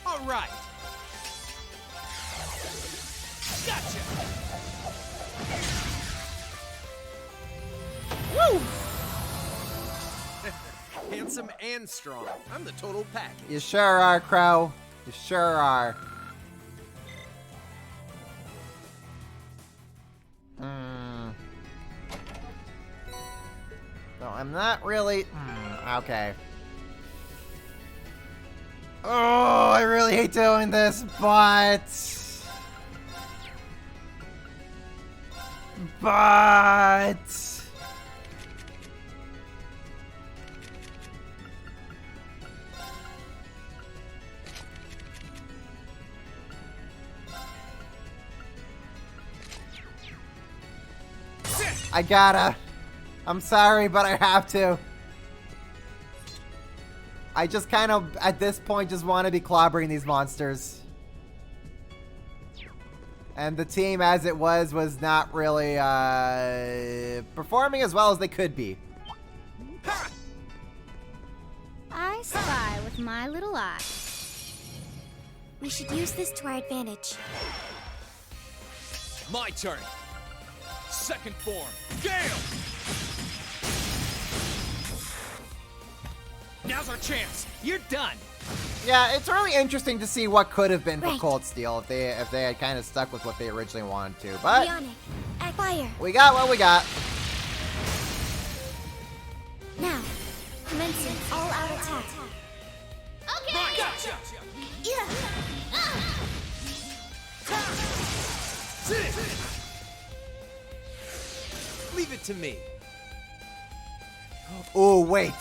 All right. Gotcha! Woo! Handsome and strong. I'm the total package. You sure are, Crow. You sure are. So I'm not really... okay. Oh, I really hate doing this, but... I gotta. I'm sorry, but I have to. I just kind of, at this point, just want to be clobbering these monsters. And the team, as it was not really performing as well as they could be. I spy with my little eye. We should use this to our advantage. My turn. Second form. Gale! Now's our chance. You're done. Yeah, it's really interesting to see what could have been for Cold Steel if they had kind of stuck with what they originally wanted to. But Bionic, act fire. we got what we got. Now, commencing all-out attack. Okay. Right. Gotcha. Yeah. Sit. Leave it to me. Oh, wait.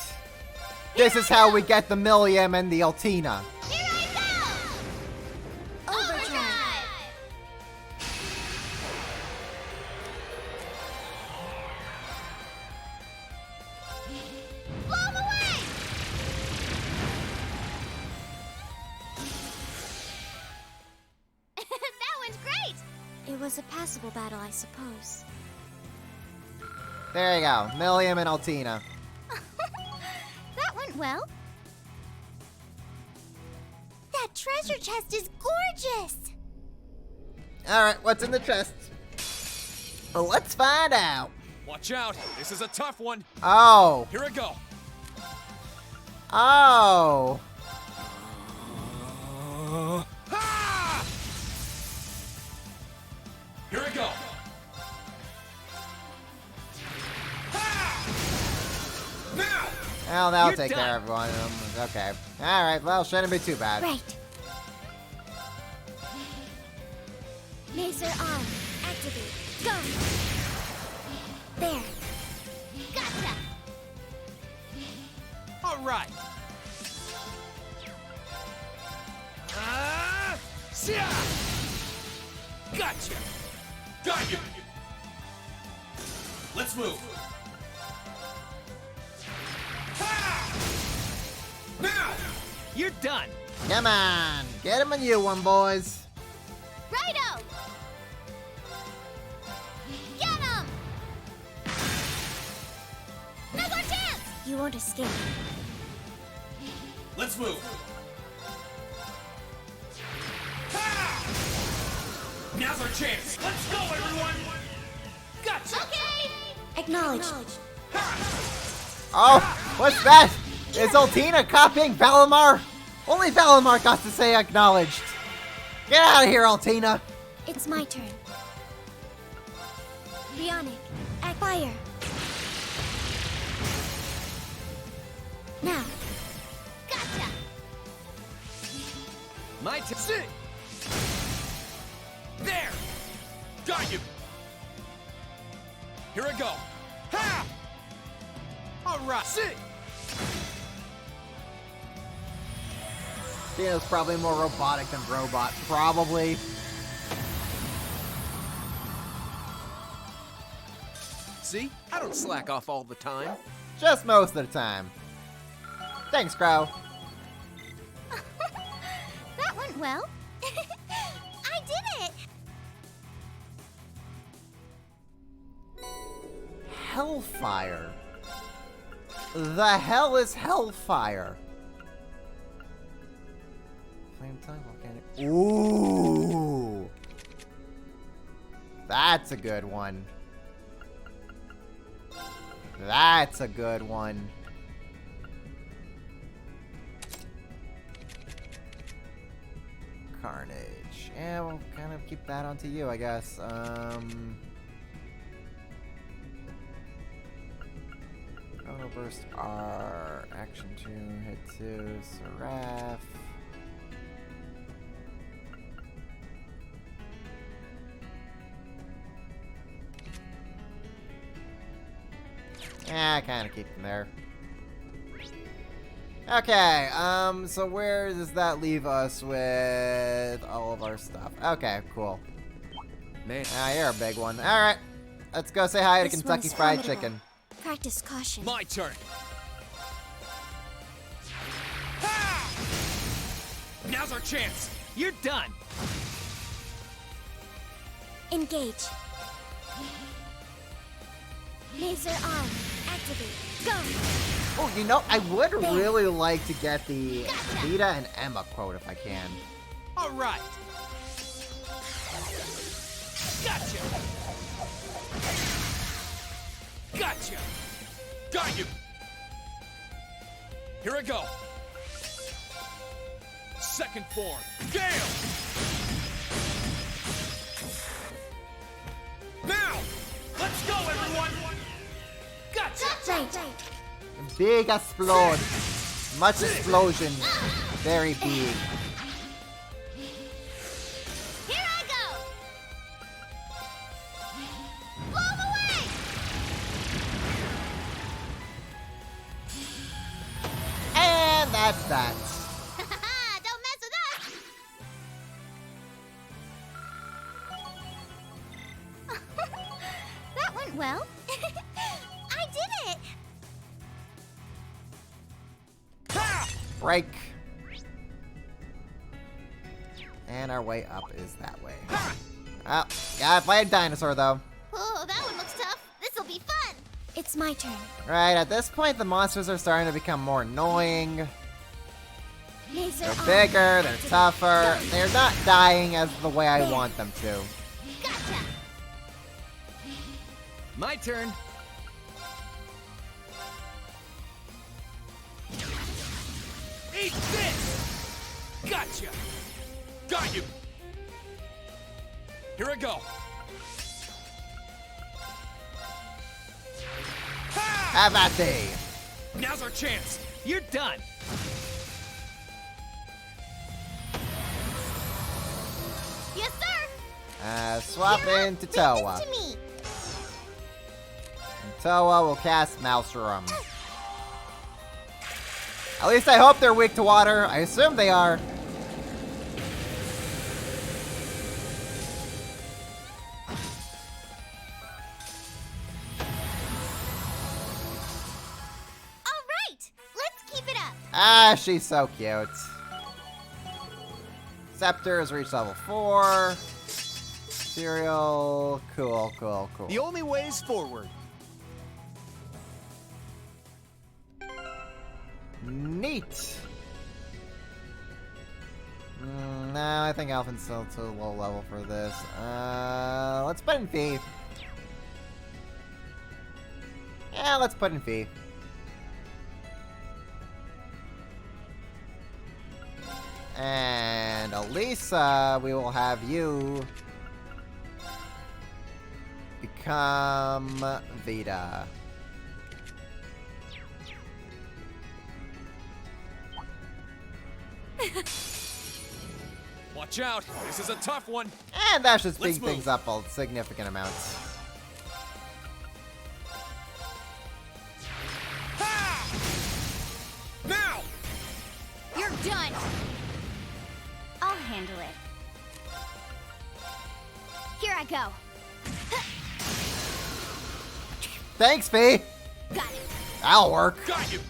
This is how we get the Millium and the Altina. Here I go! Overdrive! Blow him away! That went great! It was a passable battle, I suppose. There you go. Millium and Altina. That went well. That treasure chest is gorgeous! Alright, what's in the chest? Well, let's find out. Watch out. This is a tough one. Oh. Here I go. Oh. Ha! Here I go. Ha! Now. Well, that'll You're take done. care of everyone. Okay. Alright, well, shouldn't be too bad. Right. Laser arm, activate. Go! There. Gotcha! All right. Gotcha. Got you. Let's move. Ha! Now. You're done. Come on. Get him a new one, boys. Righto! Get him! Now's our chance! You won't escape. Let's move. Now's our chance. Let's go, everyone. Gotcha. Okay! Acknowledged. Oh, what's that? Is Altina copying Valimar? Only Valimar got to say acknowledged. Get out of here, Altina. It's my turn. Bionic, act fire. Now. Gotcha! My turn. Sit. There. Got you. Here I go. Ha! All right. Sit. Tina's probably more robotic than robot. Probably. See? I don't slack off all the time. Just most of the time. Thanks, Crow. That went well. I did it! Hellfire. The hell is Hellfire? Flame tongue, volcanic. Ooh. That's a good one. That's a good one. Carnage. Yeah, we'll kind of keep that onto you, I guess. Chrono Burst R. Action 2, hit 2, Seraph. Yeah, kind of keep them there. Okay, so where does that leave us with all of our stuff? Okay, cool. Man. You're a big one. Alright, let's go say hi to This Kentucky one's Fried formidable. Chicken. Practice caution. My turn. Now's our chance. You're done. Engage. Laser arm, activate. Go! Oh, you know, I would really like to get the Vita and Emma quote if I can. All right. Gotcha. Gotcha. Got you. Here I go. Second form. Gale! Now! Let's go, everyone! Gotcha! Big explode. Much explosion. Very big. Here I go! Blow them away! And that's that. Don't mess with us! That went well. I did it! Break. And our way up is that way. Oh, gotta fight a dinosaur though. Oh, that one looks tough. This'll be fun. It's my turn. Right, at this point the monsters are starting to become more annoying. Laser They're on. bigger, they're tougher. They're not dying as the way I want them to. Gotcha. My turn. Eat this! Gotcha! Got you! Here I go. Have at thee. Now's our chance. You're done. Yes, sir. Swap into Toa. To me. And Toa will cast Maelstrom. At least I hope they're weak to water. I assume they are. All right. Let's keep it up. Ah, she's so cute. Scepter has reached level 4. Cereal. Cool, cool, cool. The only way is forward. Neat. No, I think Alphin's still too low level for this. Let's put in Fee. Yeah, let's put in Fee. And Elisa, we will have you become Vita. Watch out. This is a tough one. And that should Let's speed move. things up a significant amount. Now! You're done. I'll handle it. Here I go. Thanks, Fee. Got it. That'll work. Got you.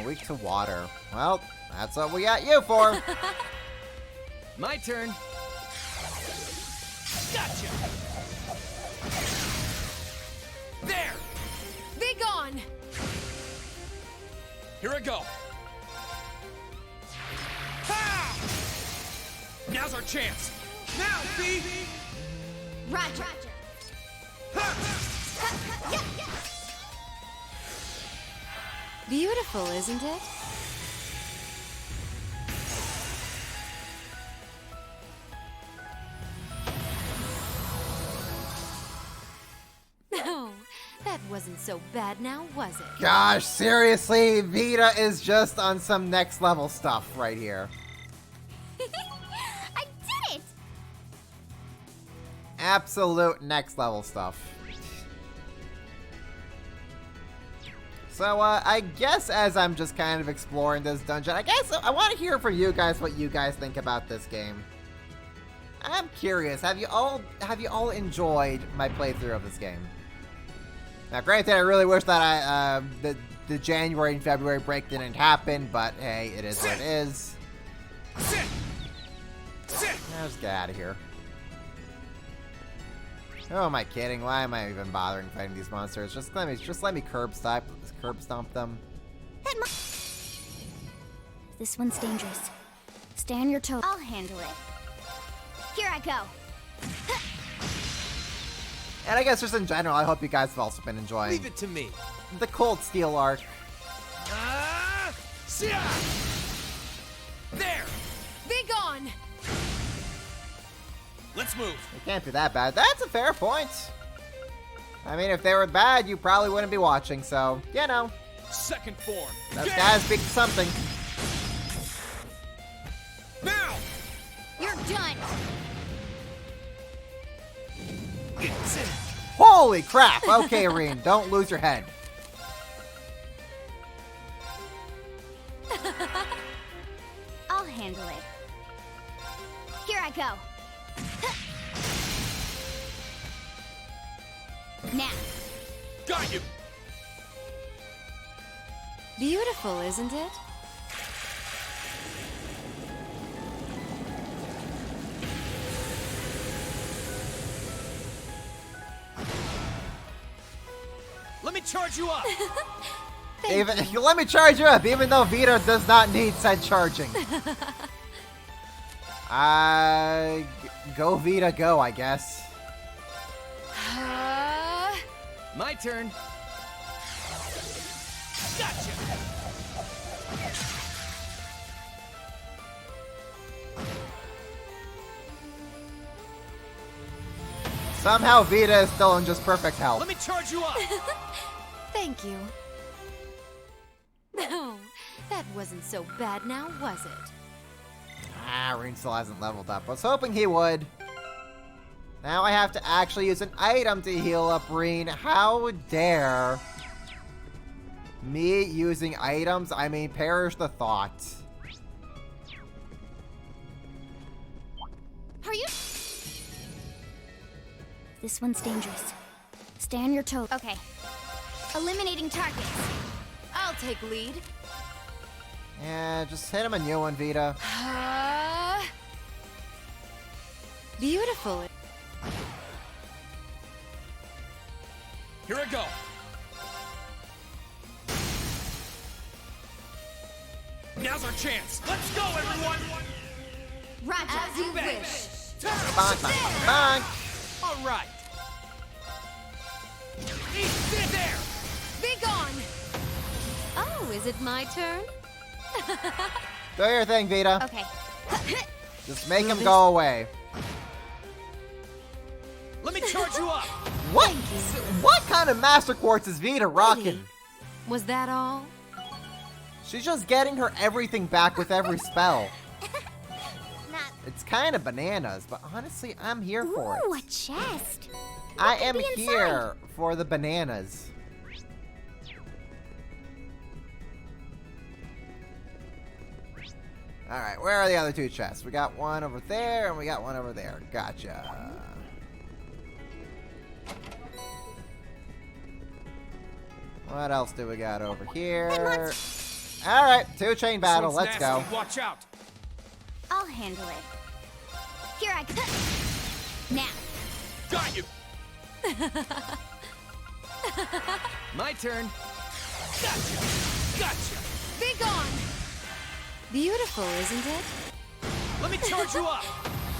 Weak to water. Well, that's what we got you for. My turn. Gotcha. There. Be gone! Here I go. Ha! Now's our chance. Now, B. Roger. Beautiful, isn't it? No, that wasn't so bad now, was it? Gosh, seriously, Vita is just on some next level stuff right here. I did it. Absolute next level stuff. So, I guess as I'm just kind of exploring this dungeon, I guess I want to hear from you guys what you guys think about this game. I'm curious, have you all enjoyed my playthrough of this game? Now, granted, I really wish that the January and February break didn't happen, but hey, it is what it is. Now just get out of here. Who am I kidding? Why am I even bothering fighting these monsters? Just let me curb stomp them. This one's dangerous. Stay on your toes. I'll handle it. Here I go. And I guess just in general, I hope you guys have also been enjoying Leave it to me. the Cold Steel arc. There! Be gone! Let's move. It can't be that bad. That's a fair point. I mean, if they were bad, you probably wouldn't be watching, so, you know. Second form. Those guys speak something. Now! You're done. Holy crap! Okay, Rean, don't lose your head. I'll handle it. Here I go. Now. Got you! Beautiful, isn't it? Let me charge you up! Let me charge you up, even though Vita does not need said charging. Go Vita, go, I guess. My turn. Gotcha! Somehow Vita is still in just perfect health. Let me charge you up! Thank you. No, that wasn't so bad now, was it? Rean still hasn't leveled up. I was hoping he would. Now I have to actually use an item to heal up Rean. How dare me using items? I mean, perish the thought. Are you? This one's dangerous. Stay on your toes. Okay. Eliminating targets. I'll take lead. Yeah, just hit him a new one, Vita. Beautiful. Here I go. Now's our chance. Let's go, everyone! Roger, As you wish. Bonk, bonk, bonk. All right. Eat there! Be gone! Oh, is it my turn? Do your thing, Vita. Okay. Just make him go away. Let me charge you up! What? What kind of Master Quartz is Vita rocking? Was that all? She's just getting her everything back with every spell. Not. It's kind of bananas, but honestly, I'm here for Ooh, it. a chest. I What am could be here for the bananas. Alright, where are the other two chests? We got one over there, and we got one over there. Gotcha. What else do we got over here? Alright, two-chain battle. This Let's one's go. nasty. Watch out! I'll handle it. Here I go. Now. Got you! My turn. Gotcha! Gotcha! Be gone! Beautiful, isn't it? Let me charge you up!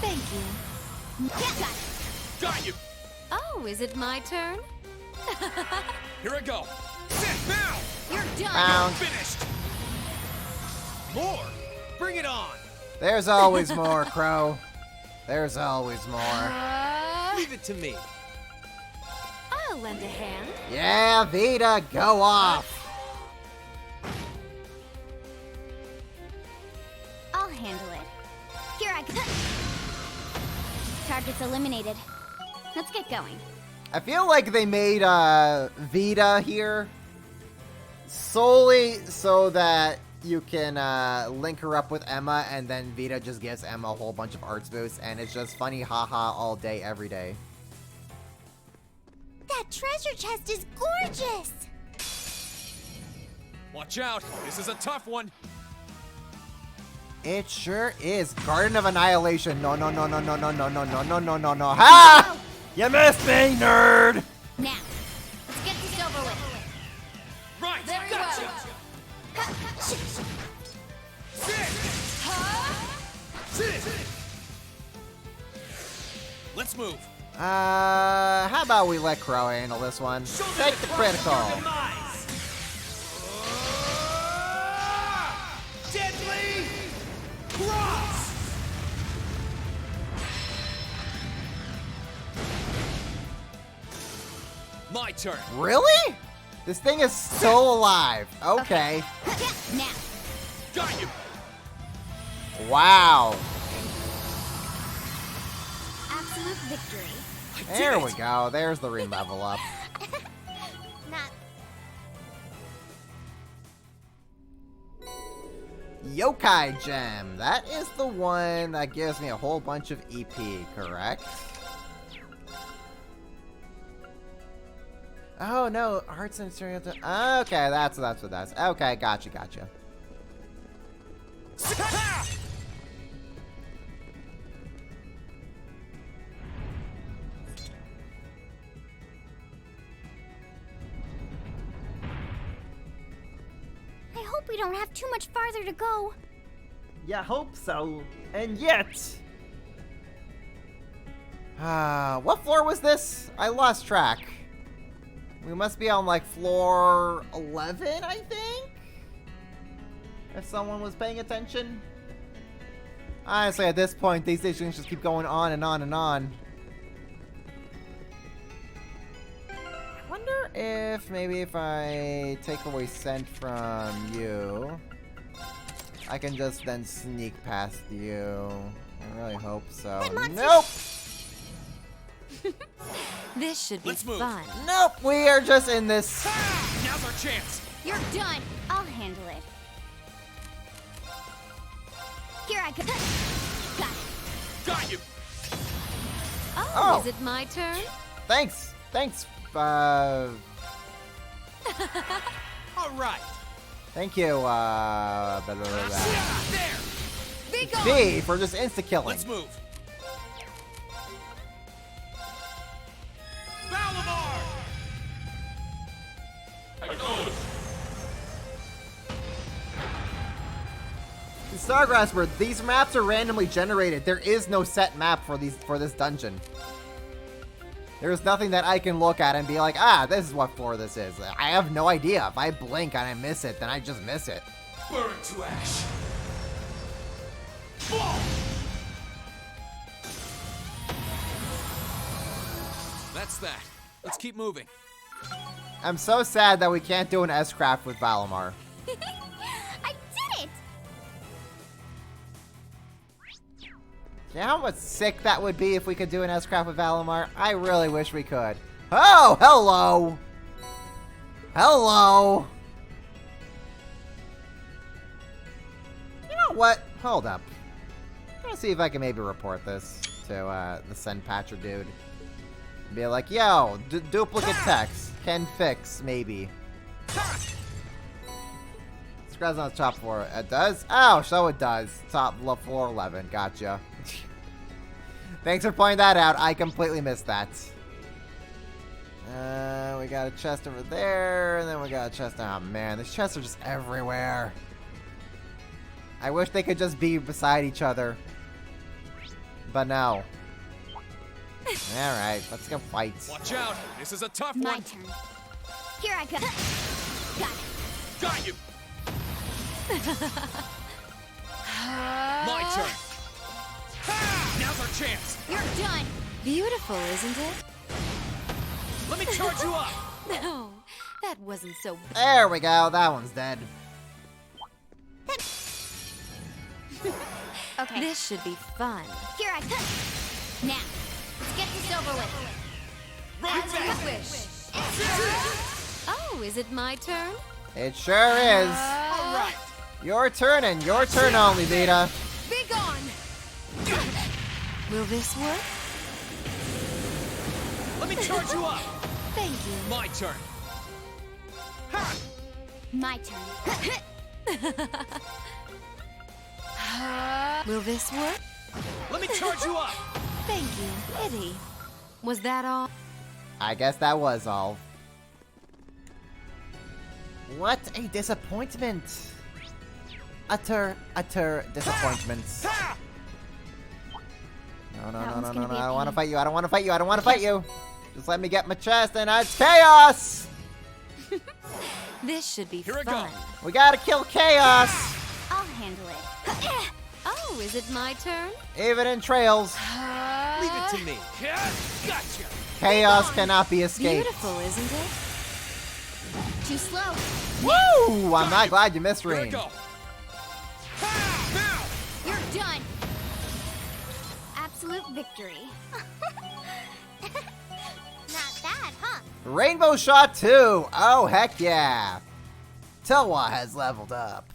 Thank you. Got you! Oh, is it my turn? Here I go. Sit now! You're done. Bound. Finished! More! Bring it on! There's always more, Crow. There's always more. Leave it to me. I'll lend a hand. Yeah, Vita, go off. I'll handle it. Here I go. Targets eliminated. Let's get going. I feel like they made Vita here solely so that you can link her up with Emma, and then Vita just gives Emma a whole bunch of arts boosts, and it's just funny haha all day, every day. That treasure chest is gorgeous! Watch out! This is a tough one! It sure is. Garden of Annihilation. No, no, no, no, no, no, no, no, no, no, no, no, no. Ha! You missed me, nerd! Now, let's get this over with. Right! Very Gotcha! well. Sit! Sit! Let's move. How about we let Crow handle this one? Take the critical. Deadly Cross! My turn. Really? This thing is still alive. Okay. Now. Got you. Wow. Absolute victory. There we go. There's the re-level up. Not. Yokai Gem. That is the one that gives me a whole bunch of EP, correct? Oh no, hearts and stereotypes. Okay, that's what that's. Okay, gotcha. I hope we don't have too much farther to go. Yeah, hope so. And yet... What floor was this? I lost track. We must be on, like, floor 11, I think? If someone was paying attention. Honestly, at this point, these things just keep going on and on and on. I wonder if maybe if I take away scent from you, I can just then sneak past you. I really hope so. Nope! This should be Let's move. fun. Nope, we are just in this. Now's our chance. You're done. I'll handle it. Here I go. Got it. Got you. Oh, Oh. is it my turn? Thanks. All right. Thank you, blah, blah, blah, blah. There. Be gone. B for just insta-killing. Let's move. Valimar! In Stargrasper, these maps are randomly generated. There is no set map for this dungeon. There's nothing that I can look at and be like, this is what floor this is. I have no idea. If I blink and I miss it, then I just miss it. Burn to ash. That's that. Let's keep moving. I'm so sad that we can't do an S-Craft with Valimar. I did it! You know how much sick that would be if we could do an S-Craft with Valimar? I really wish we could. Oh, hello! Hello! You know what? Hold up. I'm gonna see if I can maybe report this to the Send Patcher dude. Be like, yo, duplicate text. Can fix, maybe. Scrubs on the top floor. It does? Oh, so it does. Floor 11. Gotcha. Thanks for pointing that out. I completely missed that. We got a chest over there, and then we got a chest. Oh man, these chests are just everywhere. I wish they could just be beside each other. But no. Alright, let's go fight. Watch out. This is a tough My one. turn. Here I go. Got it. Got you. My turn. Now's our chance. You're done. Beautiful, isn't it? Let me charge you up. No, that wasn't so bad. There we go, that one's dead. Okay. This should be fun. Here I go. Now, let's get this over with. Right As back. you wish. Oh, is it my turn? It sure is. All right. Your turn and your turn only, Vita. Be gone! Will this work? Let me charge you up. Thank you. My turn. My turn. Will this work? Let me charge you up. Thank you, Eddie. Was that all? I guess that was all. What a disappointment. Utter disappointment. No, That one's no, gonna no, be a I don't want to pain. fight you. I don't want to fight you. I don't want to fight you. Just let me get my chest and it's chaos. This should be Here I fun. go. We gotta kill chaos. I'll handle it. Oh, is it my turn? Even in trails, Leave it to me. Gotcha. chaos cannot be escaped. Beautiful, isn't it? Too slow. Woo! I'm not glad you missed, Here I Reen. go. Now. You're done. Absolute victory. Not bad, huh? Rainbow Shot 2. Oh, heck yeah. Telwa has leveled up.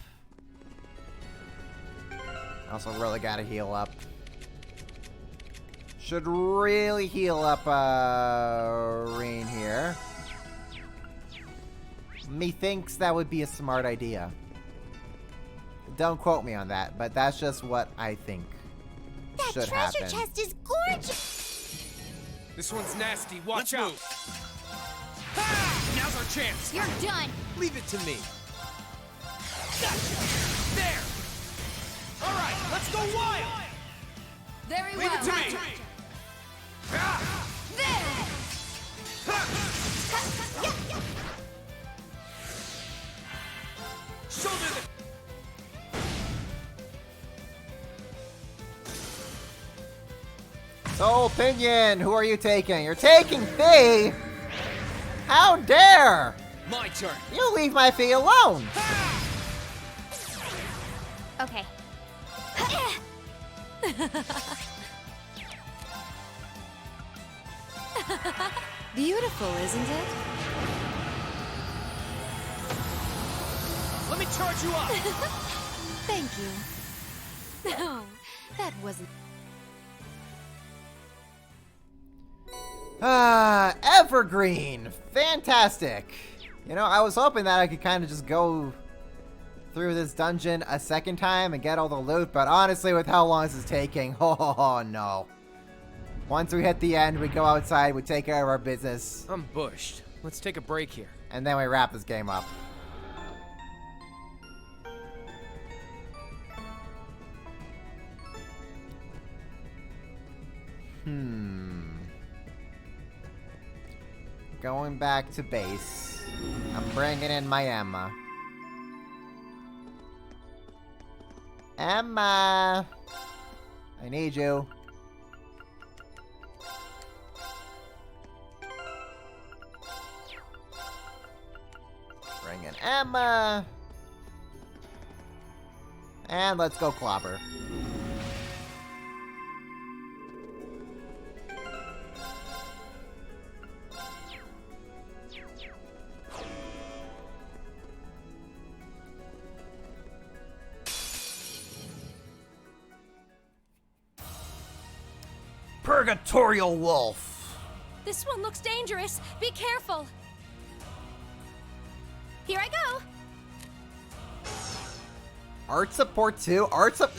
Also really gotta heal up. Should really heal up, Reen here. Methinks that would be a smart idea. Don't quote me on that, but that's just what I think That should treasure happen. chest is gorgeous. This one's nasty. Watch Let's out. move. Now's our chance. You're done. Leave it to me. Gotcha. There. All right, let's go wild. Very Leave well. it to me. Shoulder the Soul Pinion, who are you taking? You're taking Fee! How dare! My turn. You leave my Fee alone! Okay. Beautiful, isn't it? Let me charge you up. Thank you. No, that wasn't. Evergreen! Fantastic! You know, I was hoping that I could kind of just go through this dungeon a second time and get all the loot, but honestly, with how long this is taking, oh no. Once we hit the end, we go outside, we take care of our business, I'm bushed. Let's take a break here. and then we wrap this game up. Going back to base. I'm bringing in my Emma. Emma! I need you. Bring in Emma. And let's go clobber. Purgatorial Wolf. This one looks dangerous. Be careful. Here I go. Art support 2?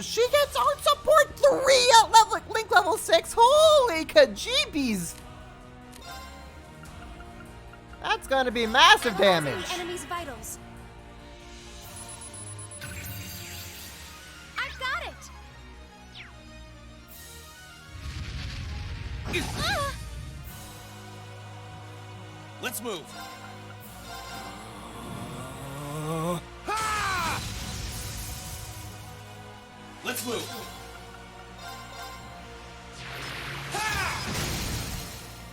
She gets art support 3 at level Link level 6. Holy kajeebies! That's gonna be massive damage. The enemy's vitals. I've got it. Let's move. Let's move.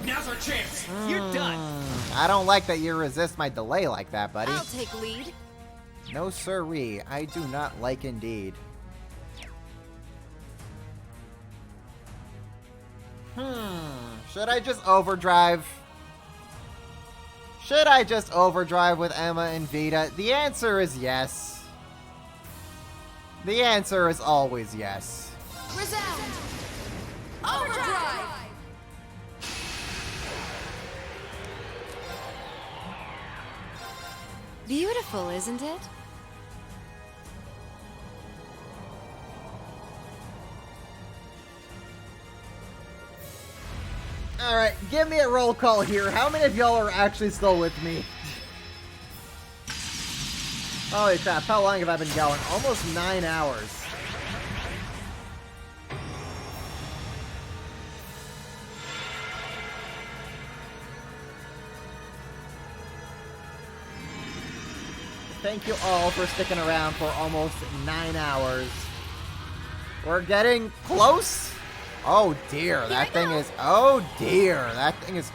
Now's our chance. You're done. I don't like that you resist my delay like that, buddy. I'll take lead. No siree, I do not like indeed. Should I just overdrive? Should I just overdrive with Emma and Vita? The answer is yes. The answer is always yes. Resound! Overdrive! Beautiful, isn't it? Alright, give me a roll call here. How many of y'all are actually still with me? Holy crap, how long have I been going? Almost 9 hours. Thank you all for sticking around for almost 9 hours. We're getting close. Oh dear, that thing is. Oh dear, that thing is.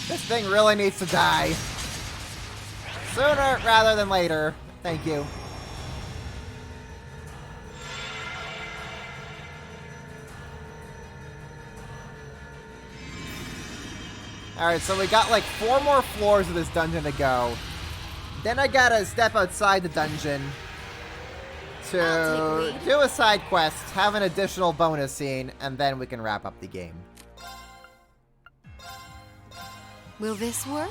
This thing really needs to die. Sooner rather than later. Thank you. Alright, so we got like 4 more floors of this dungeon to go. Then I gotta step outside the dungeon to do a side quest, have an additional bonus scene, and then we can wrap up the game. Will this work?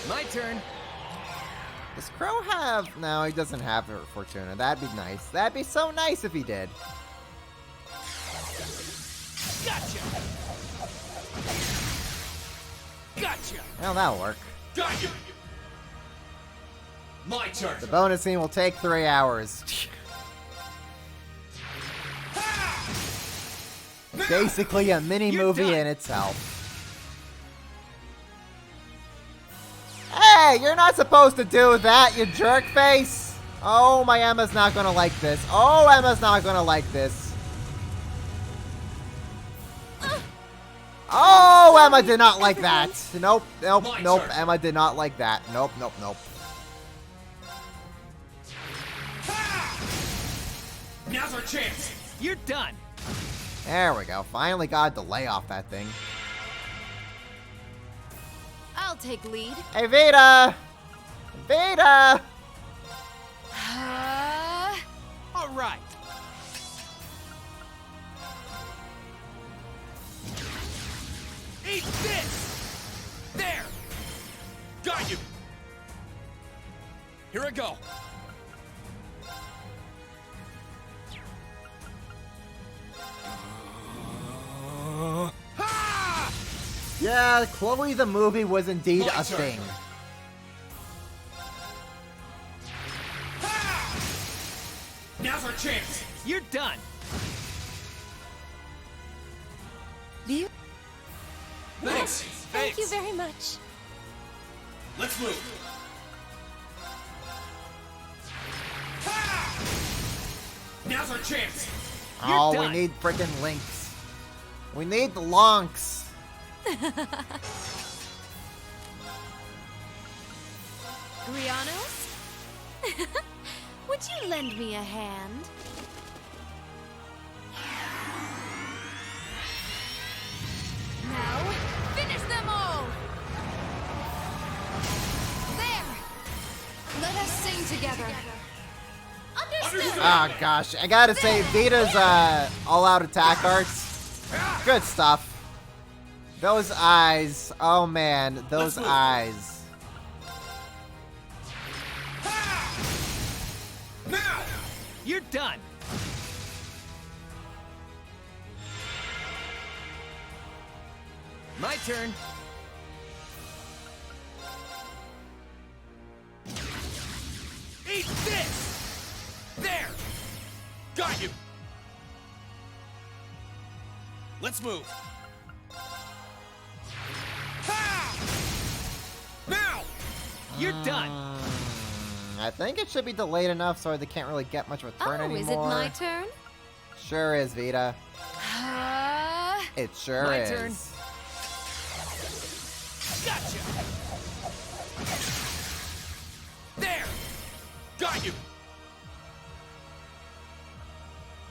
My turn. Does Crow have... No, he doesn't have Fortuna. That'd be nice. That'd be so nice if he did. Gotcha. Gotcha. Well, that'll work. Got you. My turn. The bonus scene will take 3 hours. Basically a mini-movie in itself. Hey, you're not supposed to do that, you jerk face! Oh, my Emma's not gonna like this. Oh, Emma's not gonna like this. Oh, Emma did not like that. Nope, nope, nope. Emma did not like that. Nope, nope, nope. Now's our chance. You're done. There we go. Finally got a delay off that thing. I'll take lead. Hey, Vita! Vita! All right. Eat this! There! Got you! Here I go. Yeah, Chloe the movie was indeed a thing. Now's our chance. You're done. Thanks. Thank you very much. Let's move. Now's our chance. Oh, we need freaking links. We need the lonks. Grianos? Would you lend me a hand? Now, finish them all! There! Let us sing together. Understood! Oh gosh, I gotta say, Vita's all-out attack arts, good stuff. Those eyes, oh man, those eyes. Now! You're done. My turn. Eat this! There! Got you! Let's move. Now! You're done. I think it should be delayed enough so they can't really get much return anymore. Is it my turn? Sure is, Vita. It sure My is. turn. Gotcha! There! Got you!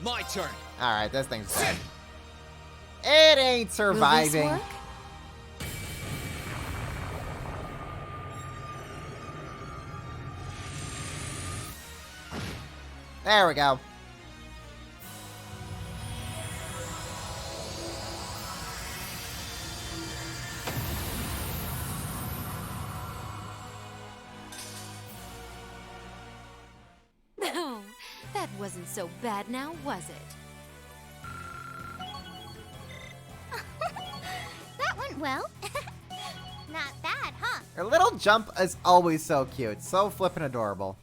My turn. Alright, this thing's dead. It ain't surviving. Will this work? There we go. That wasn't so bad now, was it? That went well. Not bad, huh? Her little jump is always so cute. So flippin' adorable.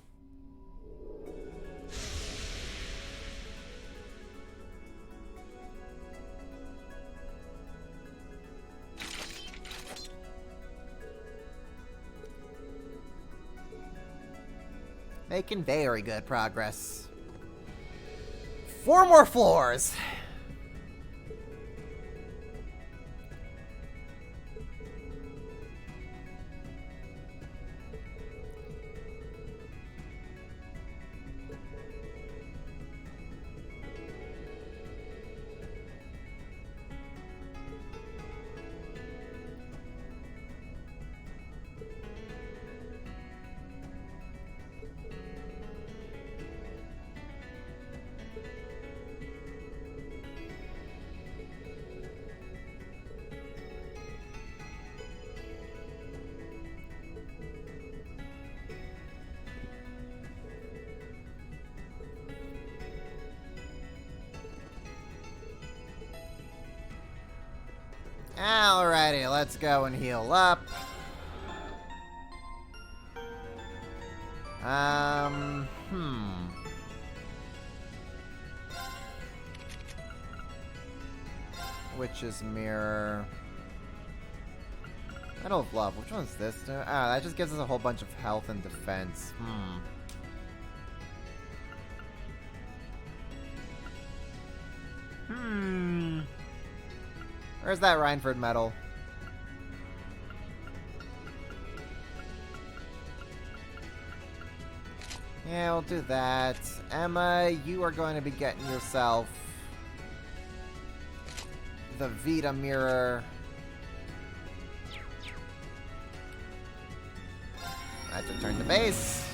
Making very good progress. 4 more floors. Alrighty, let's go and heal up. Witch's Mirror. Medal of Love. Which one's this? Ah, that just gives us a whole bunch of health and defense. Where's that Rhineford medal? Yeah, we'll do that. Emma, you are going to be getting yourself the Vita Mirror. Let's return to base.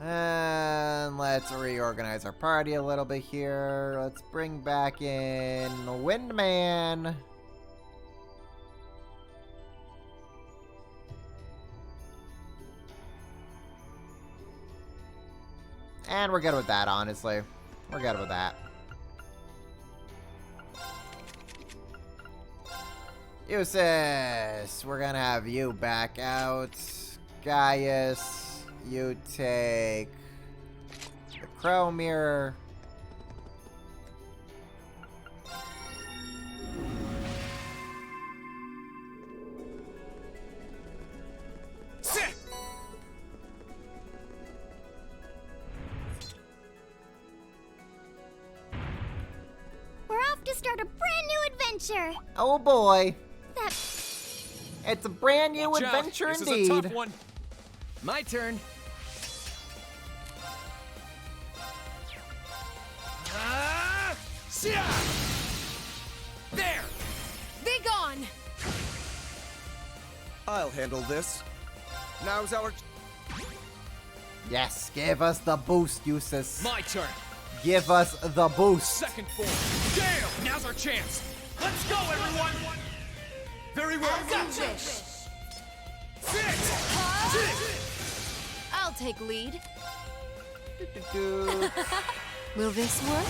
And let's reorganize our party a little bit here. Let's bring back in Windman. And we're good with that, honestly. We're good with that. Eustace, we're gonna have you back out. Gaius, you take the Crow Mirror. Sit! We're off to start a brand new adventure. Oh boy. That It's a brand new Watch out. adventure This indeed. is a tough one. My turn. There! Be gone! I'll handle this. Now's our... Yes, give us the boost, Eustace. My turn. Give us the boost. Second form. Gale! Now's our chance. Let's go, everyone! Very well. Gotcha! I'll take lead. Do-do-do. Will this work?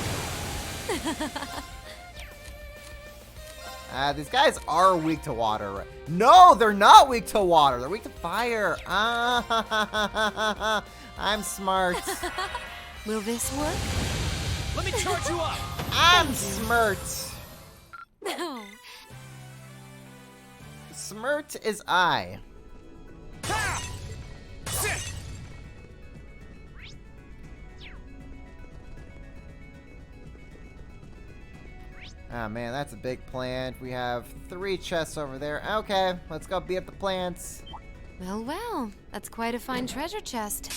These guys are weak to water. No, they're not weak to water. They're weak to fire. Ah, I'm smart. Will this work? Let me charge you up. I'm smart. No. Smart is I. Sit! Oh man, that's a big plant. We have 3 chests over there. Okay, let's go beat up the plants. Well, well. That's quite a fine treasure chest.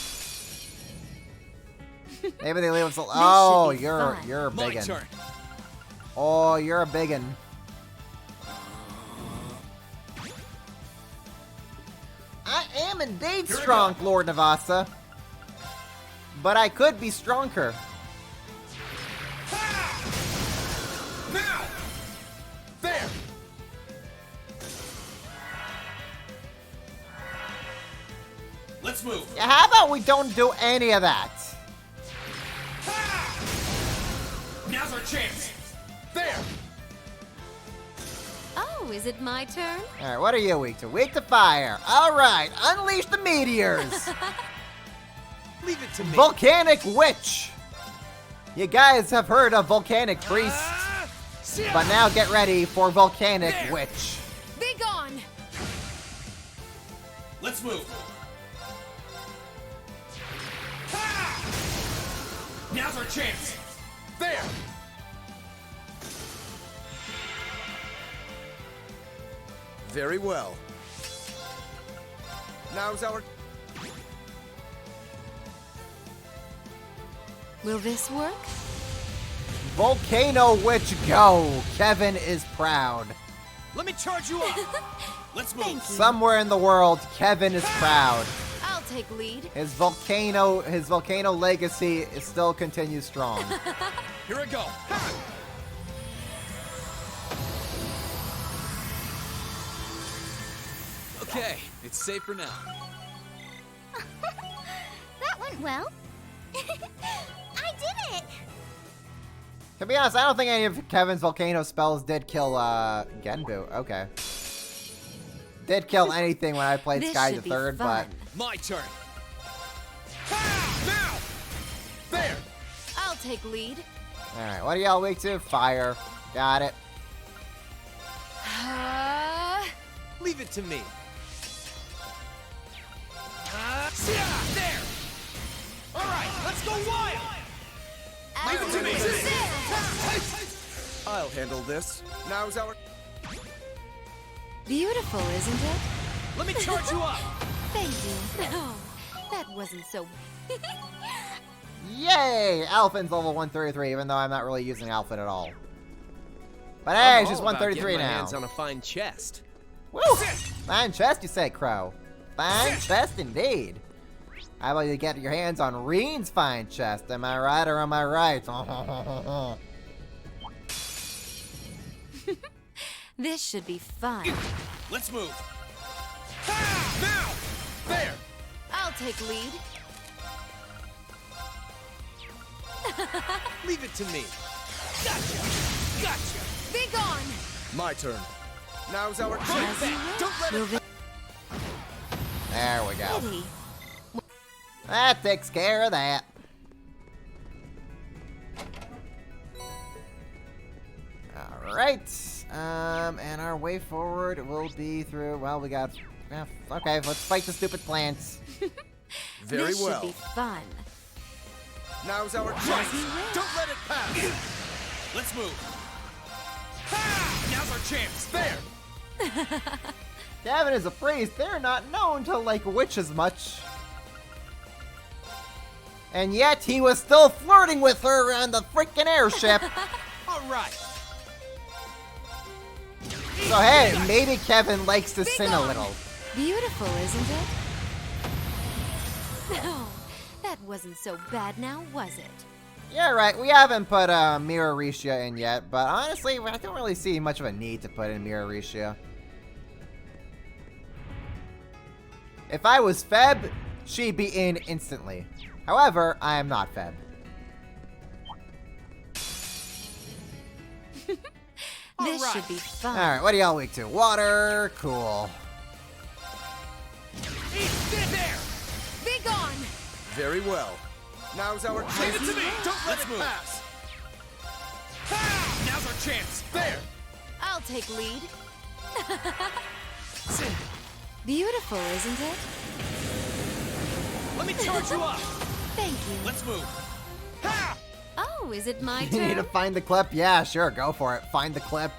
Maybe they leave us alone. This Oh, should be you're fun. a My biggin. turn. Oh, you're a biggin. I am indeed Here we strong, go. Lord Navasa. But I could be stronger. Now! There! Let's move. Yeah, how about we don't do any of that? Now's our chance. There. Oh, is it my turn? All right, what are you weak to? Weak to fire. All right, unleash the meteors. Leave it to me. Volcanic Witch. You guys have heard of Volcanic Priest, but now get ready for Volcanic Witch. Be gone! Let's move. Now's our chance. There. Very well. Now's our... Will this work? Volcano Witch go. Kevin is proud. Let me charge you up. Let's move. Somewhere in the world, Kevin is proud. I'll take lead. His volcano legacy still continues strong. Here I go. Okay, it's safe for now. That went well. I did it! To be honest, I don't think any of Kevin's volcano spells did kill Genbu. Okay. Did kill anything when I played This Sky the should be Third, fun. but My turn. Now. There. I'll take lead. alright, what are y'all weak to? Fire. Got it. Leave it to me. There. All right, let's go wild. Leave it to me. I'll handle this. Now's our... Beautiful, isn't it? Let me charge you up. Thank you. No, that wasn't so... Yay! Alphin's level 133, even though I'm not really using Alphin at all. But hey, she's 133 now. Hands on a fine chest. Woo! Fine chest, you say, Crow. Fine chest indeed. How about you get your hands on Reen's fine chest? Am I right or am I right? This should be fun. Let's move. Now. There. I'll take lead. Leave it to me. Gotcha. Be gone! My turn. Now's our... As you Don't let wish. it... There we go. Pity. That takes care of that. Alright. And our way forward will be through... Well, we got... okay, let's fight the stupid plants. Very this well. should be fun. Now's our... As you wish. Don't let it pass. Let's move. Now's our chance. There. Gavin is a priest. They're not known to like witches much. And yet, he was still flirting with her on the freaking airship. All right. So hey, maybe Kevin likes to sin a little. Beautiful, isn't it? No, that wasn't so bad now, was it? Yeah, right. We haven't put Mirarisha in yet, but honestly, I don't really see much of a need to put in Mirarisha. If I was Feb, she'd be in instantly. However, I am not Feb. This should be fun. Alright, what are y'all weak to? Water, cool. There. Be gone! Very well. Now's our... Leave it to me. Don't let it pass. Now's our chance. There. I'll take lead. Beautiful, isn't it? Let me charge you up. Thank you. Let's move. Oh, is it my You need to turn? find the clip? Yeah, sure, go for it. Find the clip.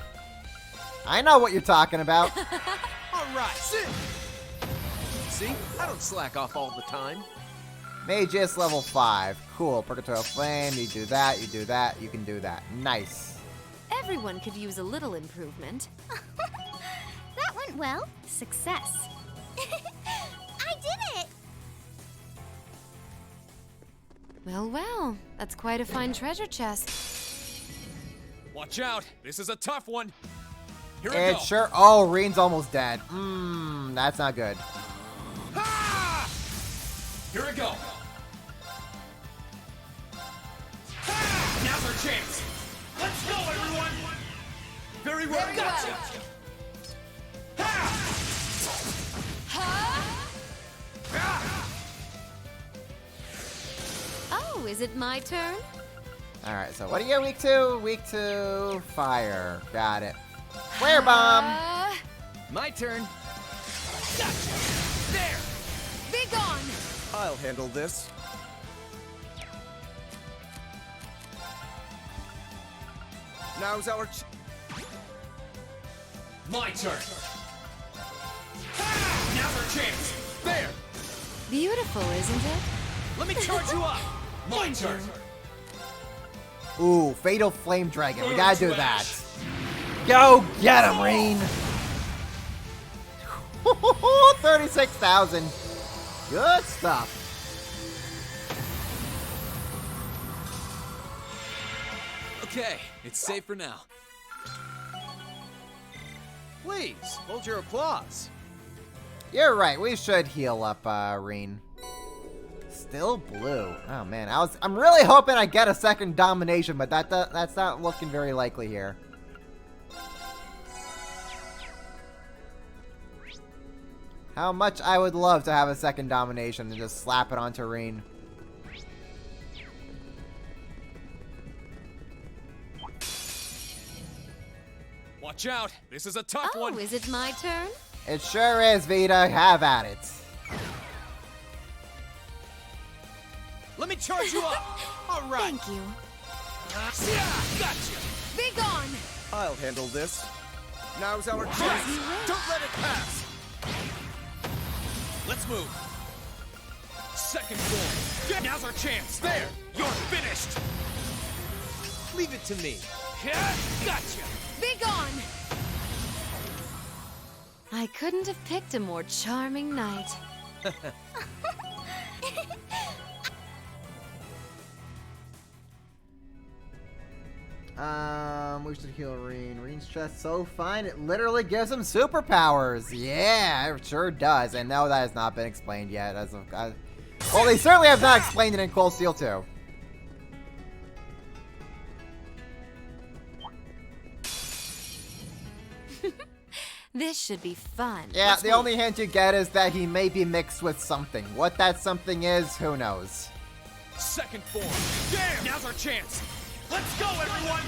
I know what you're talking about. All right. See? I don't slack off all the time. Magus level 5. Cool. Purgatorial Flame. You do that, you do that, you can do that. Nice. Everyone could use a little improvement. That went well. Success. I did it! Well, well, that's quite a fine treasure chest. Watch out. This is a tough one. Here I It go. sure. Oh, Reen's almost dead. That's not good. Here we go. Ha! Now's our chance. Let's go, everyone. Very well. Very Gotcha. well. Ha! Oh, is it my turn? Alright, so what do you get week 2? Week 2, fire. Got it. Flare bomb! My turn. Gotcha. There. Be gone! I'll handle this. Now's our My turn. Ha! Now's our chance. There. Beautiful, isn't it? Let me charge you up. My turn. Ooh, Fatal Flame Dragon. We gotta do that. Go get him, Reen! 36,000. Good stuff. Okay, it's safe for now. Please, hold your applause. You're right. We should heal up, Reen. Still blue. Oh man, I'm really hoping I get a second domination, but that's not looking very likely here. How much I would love to have a second domination and just slap it onto Reen. Watch out! This is a tough one! Oh, is it my turn? It sure is, Vita. Have at it. Let me charge you up! Alright! Thank you. Gotcha! Be gone! I'll handle this. Now's our chance. Don't let it pass! Let's move! Second form! Now's our chance! There! You're finished! Leave it to me. Gotcha! Be gone! I couldn't have picked a more charming night. We should heal Reen. Reen's just so fine, it literally gives him superpowers. Yeah, it sure does. And no, that has not been explained yet. Well, they certainly have not explained it in Cold Steel 2. This should be fun. Yeah, the only hint you get is that he may be mixed with something. What that something is, who knows? Second form! Damn! Now's our chance! Let's go, everyone!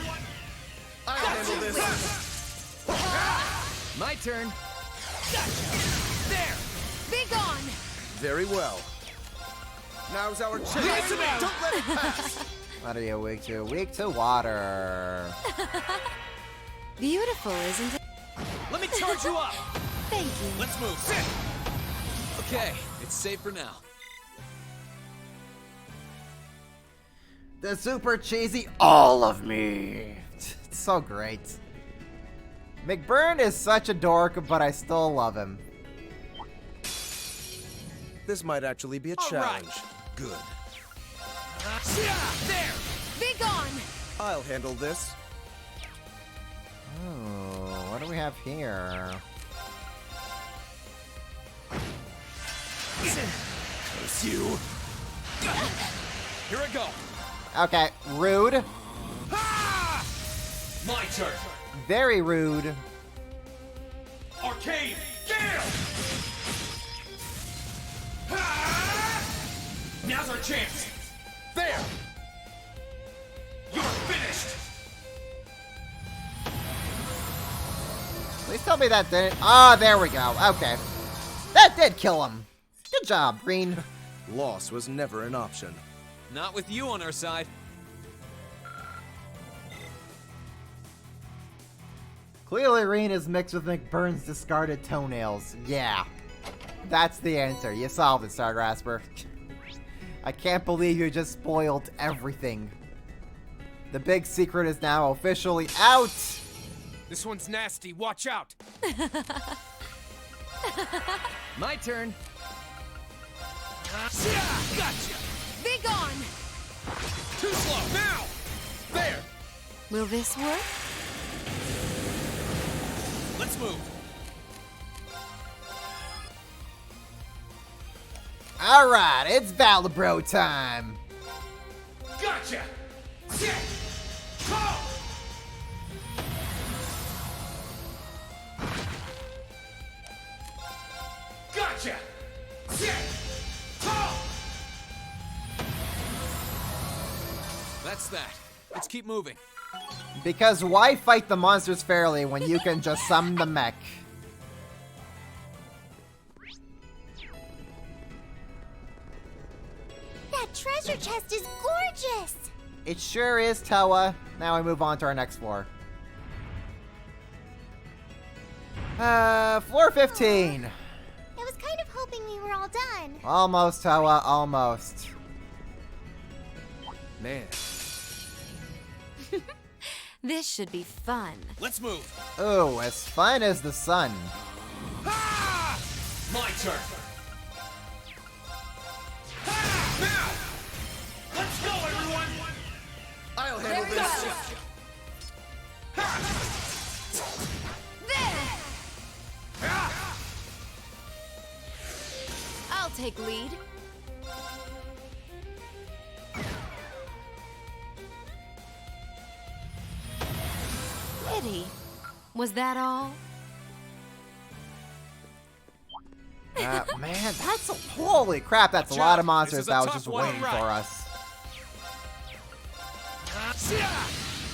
I'll handle this. My turn. Gotcha! There! Be gone! Very well. Now's our chance. Listen to me! Don't let it pass. What are you weak to? Weak to water. Beautiful, isn't it? Let me charge you up! Thank you. Let's move! Sit! Okay, it's safe for now. The super cheesy all of me. It's so great. McBurn is such a dork, but I still love him. This might actually be a All challenge. right. Good. There! Be gone! I'll handle this. Oh, what do we have here? It's you! Here I go! Okay, rude. Ha! My turn! Very rude. Arcane Gale! Ha! Now's our chance! There! You're finished! Please tell me that didn't. Ah, there we go. Okay. That did kill him. Good job, Green. Loss was never an option. Not with you on our side. Clearly, Reen is mixed with McBurn's discarded toenails. Yeah. That's the answer. You solved it, Stargrasper. I can't believe you just spoiled everything. The big secret is now officially out. This one's nasty. Watch out! My turn. Gotcha! Be gone! Too slow! Now! There! Will this work? Let's move! Alright, it's Valibro time. Gotcha! Sit! Call! Gotcha! Sit! Call! That's that. Let's keep moving. Because why fight the monsters fairly when you can just summon the mech? That treasure chest is gorgeous! It sure is, Toa. Now we move on to our next floor. Floor 15. I was kind of hoping we were all done. Almost, Toa, almost. Man. This should be fun. Let's move. Ooh, as fun as the sun. Ah! My turn. Ah! Now! Let's go, everyone! I'll handle this. I'll take lead. Pity. Was that all? Man, that's holy crap, that's a lot of monsters that was just waiting for us.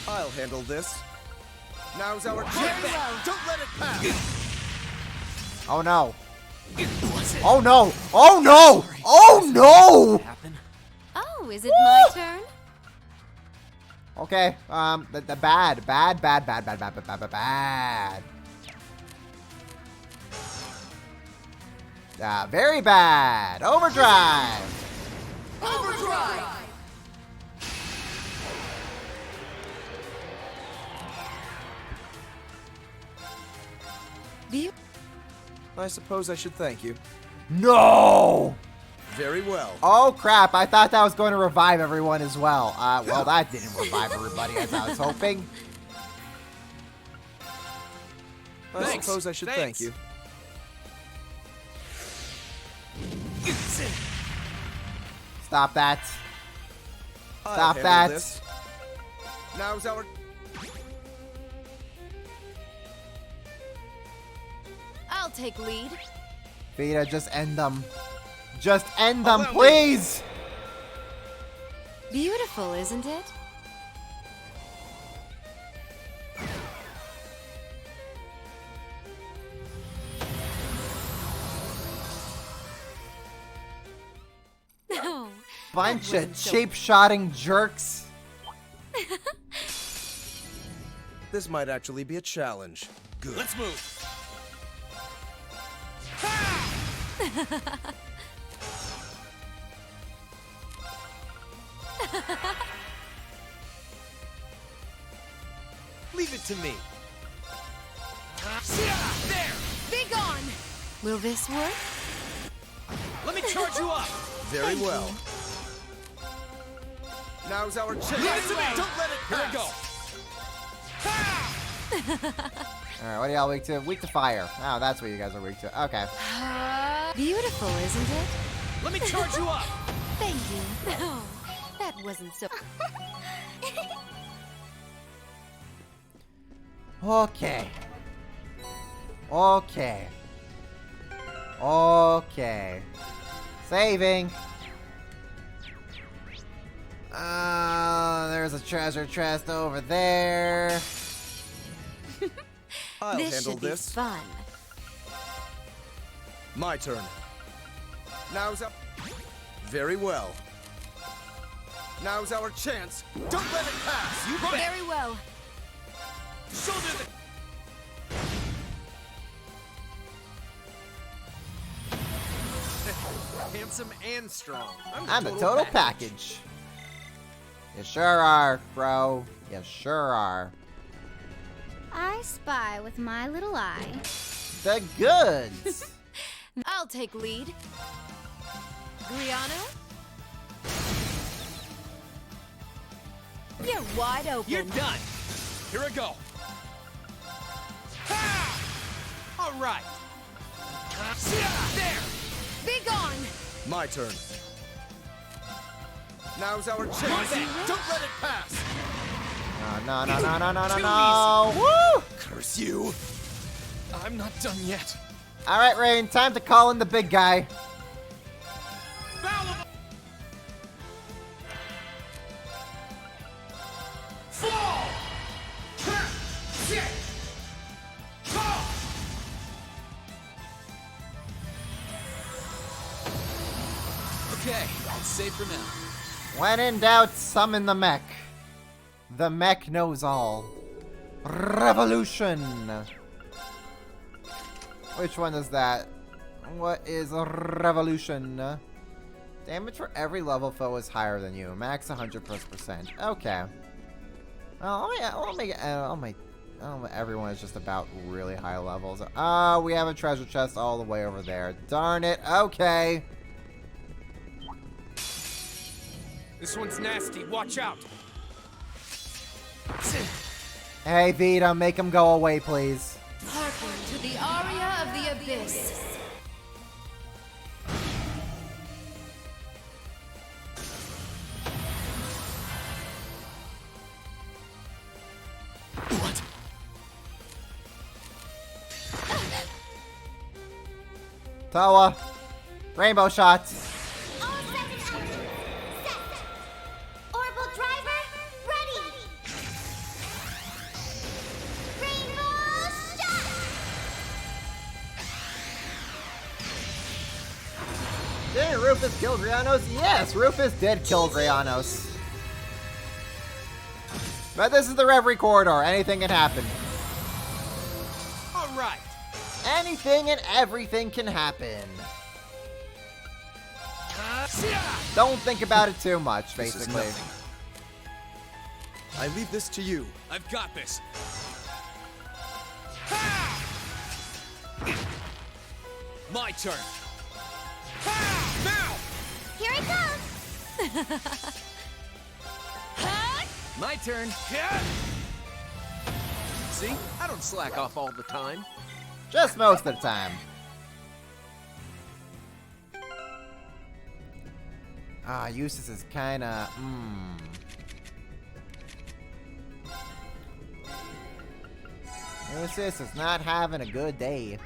I'll handle this. Now's our chance. Don't let it pass. Oh no. Oh no! Oh no! Oh no! Oh, is it my turn? Okay, the bad. Very bad. Overdrive. Overdrive! I suppose I should thank you. No! Very well. Oh crap, I thought that was going to revive everyone as well. Well, that didn't revive everybody as I was hoping. I suppose I should thank you. Stop that. I'll Stop handle that. this. Now's our... I'll take lead. Vita, just end them. Just end them, please! Beautiful, isn't it? No. Bunch of cheap-shotting jerks. This might actually be a challenge. Good. Let's move. Leave it to me. There! Be gone! Will this work? Let me charge you up! Very well. Now's our chance. Leave it to me! Don't let it Here we go! Alright, what are y'all weak to? Weak to fire. Oh, that's what you guys are weak to. Okay. Beautiful, isn't it? Let me charge you up! Thank you. No, that wasn't so... Okay. Okay. Okay. Saving. There's a treasure chest over there. I'll this handle should this. Be fun. My turn. Now's up. Very well. Now's our chance. Don't let it pass. You bet. Very well. Shoulder the... Handsome and strong. I'm the total package. You sure are, bro. You sure are. I spy with my little eye. The goods. I'll take lead. Griano? You're wide open. You're done. Here I go. Ha! All right. There. Be gone. My turn. Now's our chance. Don't let it pass. No. Woo! Curse you. I'm not done yet. All right, Rain, time to call in the big guy. Okay, it's safe for now. When in doubt, summon the mech. The mech knows all. Revolution. Which one is that? What is a revolution? Damage for every level foe is higher than you. Max 100%. Okay. Everyone is just about really high levels. Oh, we have a treasure chest all the way over there. Darn it. Okay. This one's nasty. Watch out. Hey, Vita, make him go away, please. Hearken to the aria of the abyss. What? Tawa. Rainbow shots. Orbital driver, ready! Rainbow shot! Didn't Rufus kill Grianos? Yes, Rufus did kill Grianos. But this is the Reverie Corridor. Anything can happen. All right. Anything and everything can happen. Don't think about it too much, basically. I leave this to you. I've got this. My turn. Now! Here it comes! My turn. See? I don't slack off all the time. Just most of the time. Eustace is kinda, Eustace is not having a good day.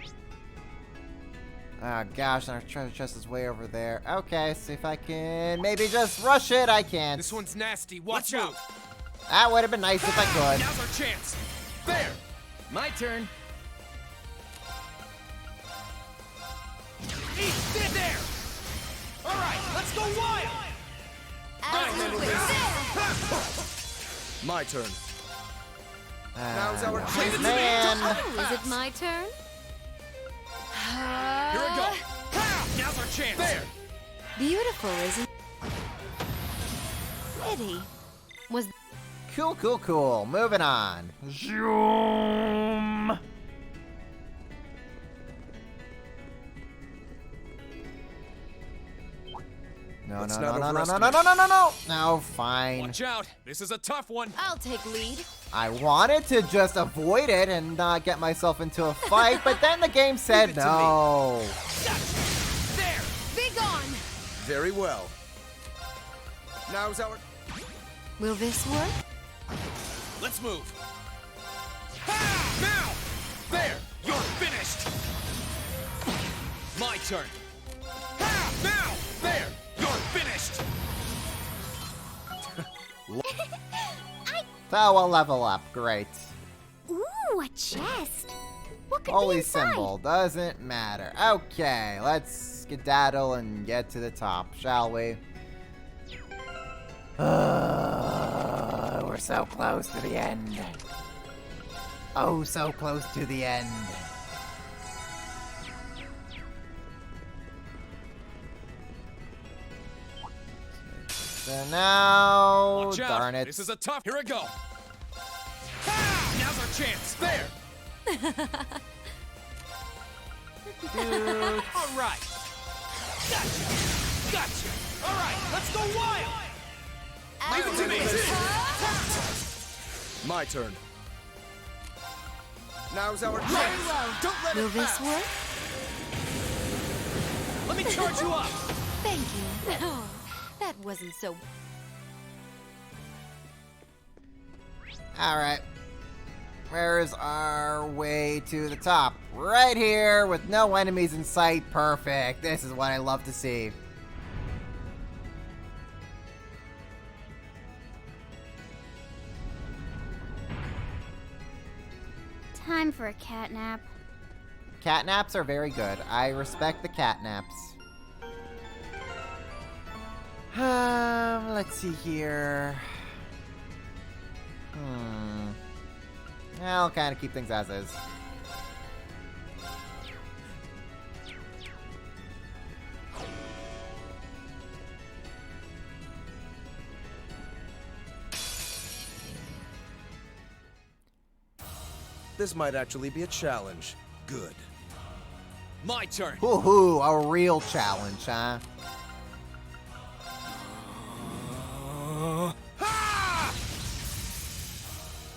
Oh gosh, our treasure chest is way over there. Okay, see if I can maybe just rush it. I can't. This one's nasty. Watch out. That would have been nice if I could. Now's our chance. There. My turn. Eat dead there. All right, let's go wild. My turn. Now's our chance, man. Oh, is it my turn? Here we go. Now's our chance. There. Beautiful, isn't it? Pity. Was Cool. Moving on. Zoom. No. No, fine. Watch out. This is a tough one. I'll take lead. I wanted to just avoid it and not get myself into a fight, but then the game said no. There. Be gone. Very well. Now's our... Will this work? Let's move. Now. There. You're finished. My turn. Now. There. You're finished. Tawa level up. Great. Ooh, a chest. What could Holy be inside? symbol. Doesn't matter. Okay, let's skedaddle and get to the top, shall we? We're so close to the end. Oh, so close to the end. So now, Watch out. darn it. This is a tough. Here we go. Now's our chance. There. All right. Gotcha. All right, let's go wild. Leave it to me. My turn. Now's our chance. Very well. Don't let Will it this pass. work? Let me charge you up. Thank That wasn't so. Alright. Where's our way to the top? Right here with no enemies in sight. Perfect. This is what I love to see. Time for a cat nap. Cat naps are very good. I respect the cat naps. Let's see here. I'll kind of keep things as is. This might actually be a challenge. Good. My turn. Woohoo, a real challenge, huh?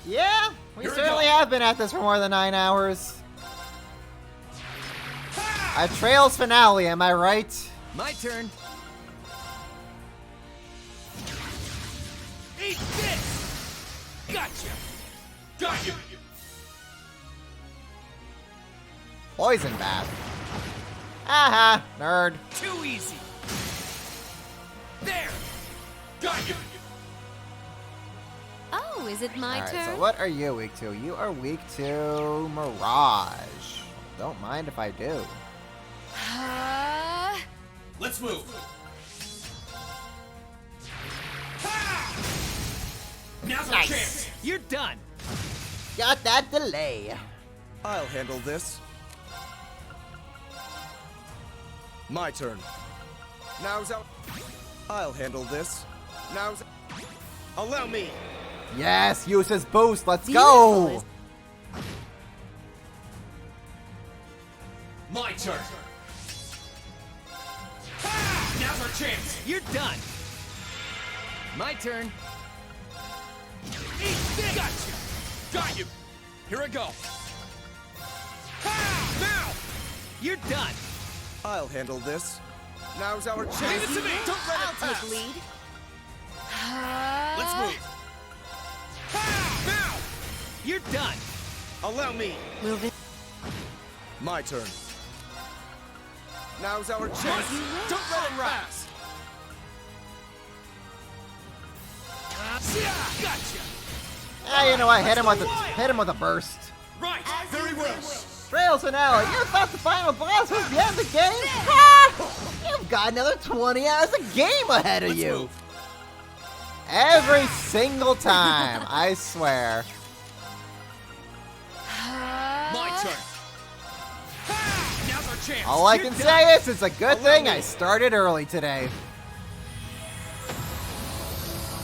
Yeah, we certainly have been at this for more than 9 hours. A Trails finale, am I right? My turn. Eat this! Gotcha! Got you! Poison bath. Aha, nerd. Too easy! There! Got you! Oh, is it my Alright, turn? so what are you weak to? You are weak to Mirage. Don't mind if I do. Let's move! Now's our chance! You're done! Got that delay. I'll handle this. My turn. Now's out. I'll handle this. Now's. Allow me. Yes, use his boost. Let's go. My turn! Now's our chance! You're done! My turn. Eat this! Gotcha! Got you! Here I go! Now! You're done! I'll handle this. Now's our chance. Leave it to me! Don't let it I'll pass. take lead. Let's move! Now! You're done! Allow me. Move it. My turn. Now's our chance. Don't let it pass. Gotcha! Ah, you know what? Hit him with a burst. Right! Very well! Trails finale. You thought the final boss was the end of the game? Ha! You've got another 20 hours of game ahead of you. Every single time, I swear. My turn! Now's our chance! All I can say is it's a good thing I started early today.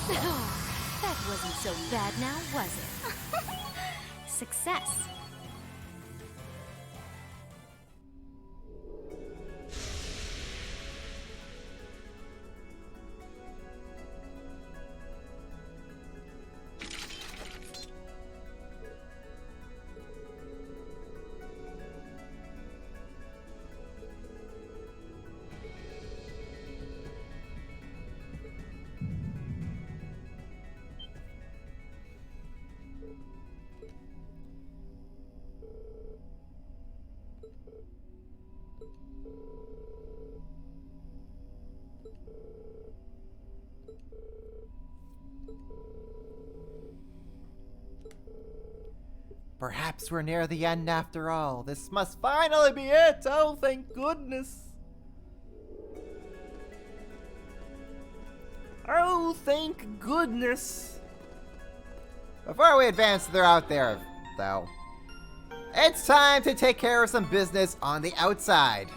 That wasn't so bad now, was it? Success. Perhaps we're near the end after all. This must finally be it. Oh, thank goodness. Oh, thank goodness. Before we advance throughout there, though, it's time to take care of some business on the outside.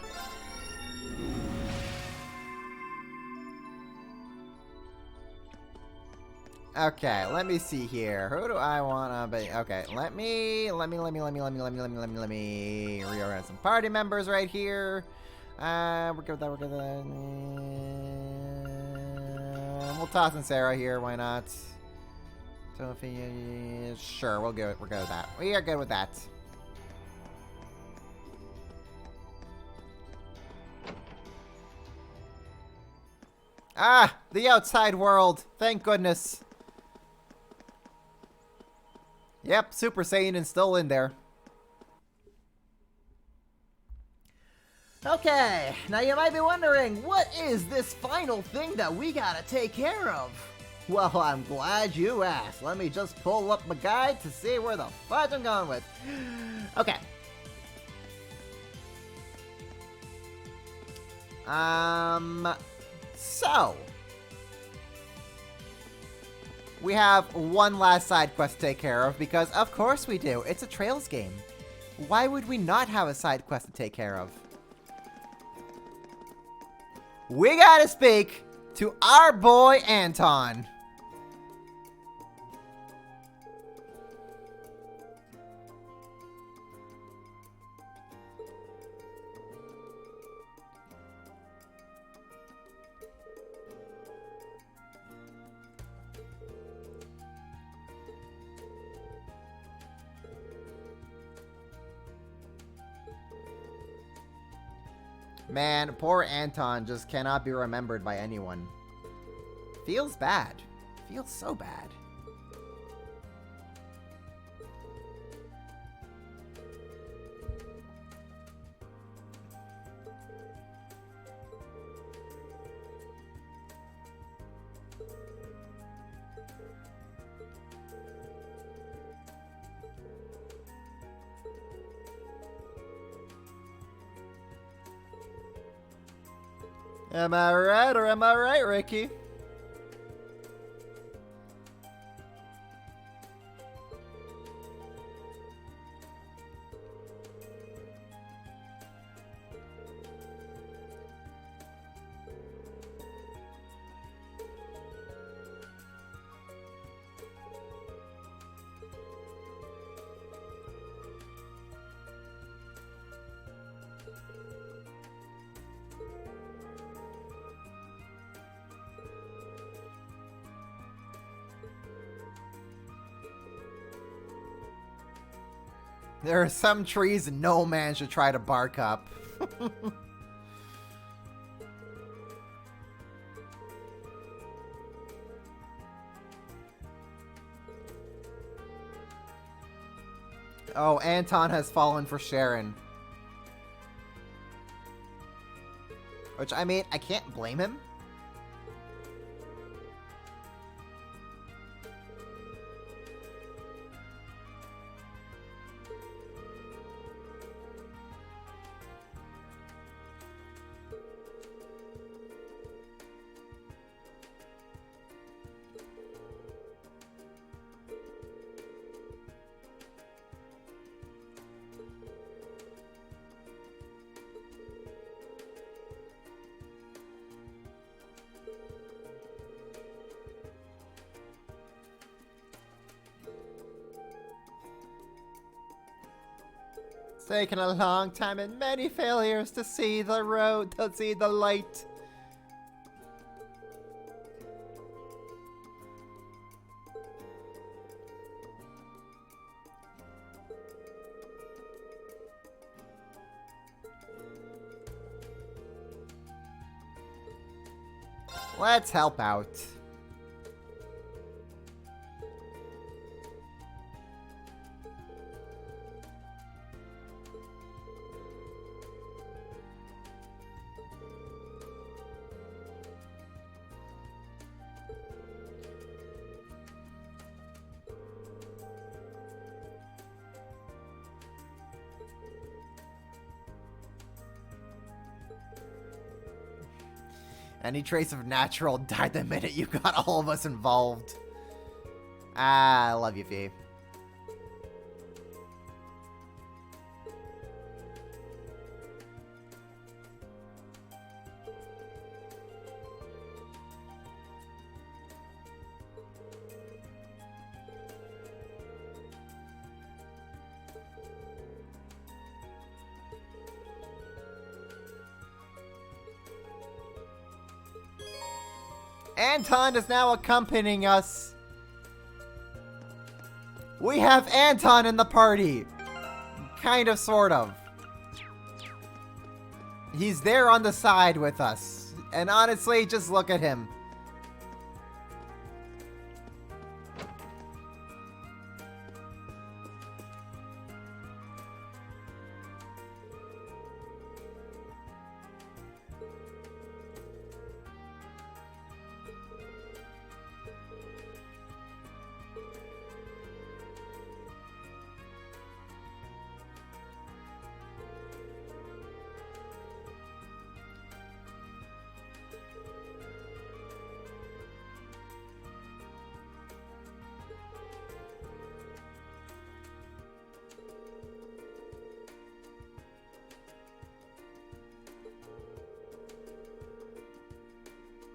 Okay, let me see here. Who do I want to be? Okay, let me reorganize some party members right here. We're good with that. We're good with that. We'll toss in Sarah here. Why not? Sophie, sure, we're good with that. We are good with that. Ah, the outside world. Thank goodness. Yep, Super Saiyan is still in there. Okay, now you might be wondering, what is this final thing that we gotta take care of? Well, I'm glad you asked. Let me just pull up my guide to see where the fudge I'm going with. Okay. So we have one last side quest to take care of because of course we do. It's a Trails game. Why would we not have a side quest to take care of? We gotta speak to our boy Anton. Man, poor Anton just cannot be remembered by anyone. Feels bad. Feels so bad. Am I right or am I right, Ricky? There are some trees no man should try to bark up. Oh, Anton has fallen for Sharon. Which, I mean, I can't blame him. It's taken a long time and many failures to see the road, to see the light. Let's help out. Any trace of natural died the minute you got all of us involved. Ah, I love you, V. Anton is now accompanying us. We have Anton in the party. Kind of, sort of. He's there on the side with us. And honestly, just look at him.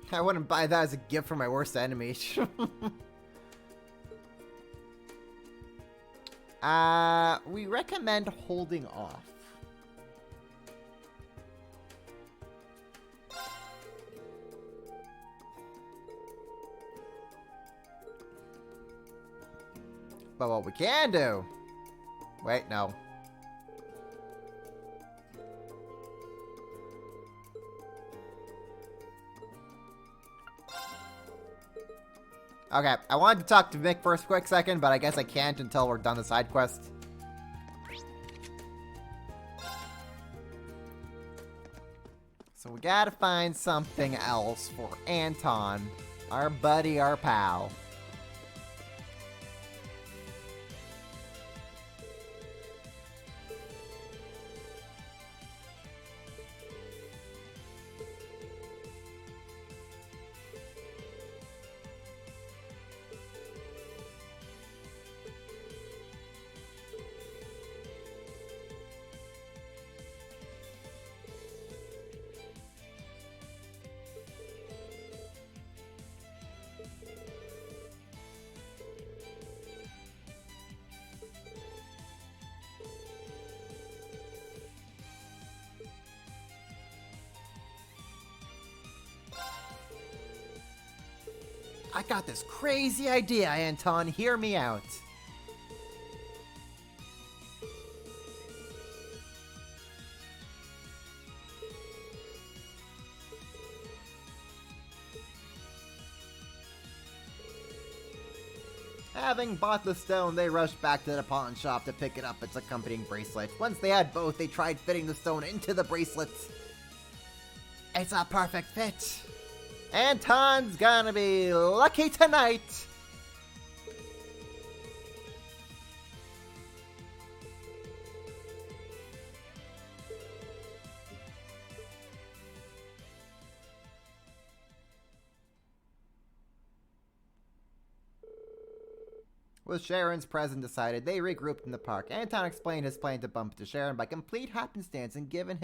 I wouldn't buy that as a gift for my worst enemy. We recommend holding off. But what we can do... Wait, no. Okay, I wanted to talk to Mick for a quick second, but I guess I can't until we're done the side quest. So we gotta find something else for Anton, our buddy, our pal. I got this crazy idea, Anton. Hear me out. Having bought the stone, they rushed back to the pawn shop to pick it up its accompanying bracelet. Once they had both, they tried fitting the stone into the bracelet. It's a perfect fit. Anton's gonna be lucky tonight. With Sharon's presence decided, they regrouped in the park. Anton explained his plan to bump into Sharon by complete happenstance and given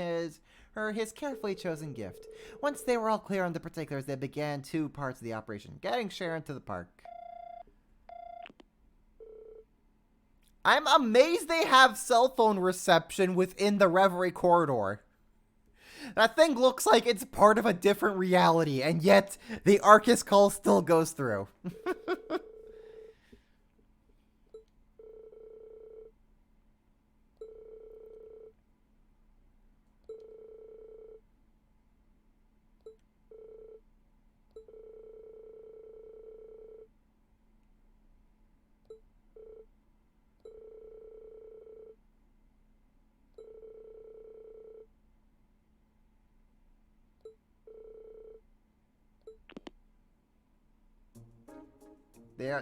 her his carefully chosen gift. Once they were all clear on the particulars, they began two parts of the operation, getting Sharon to the park. I'm amazed they have cell phone reception within the Reverie corridor. That thing looks like it's part of a different reality, and yet the Arcus call still goes through.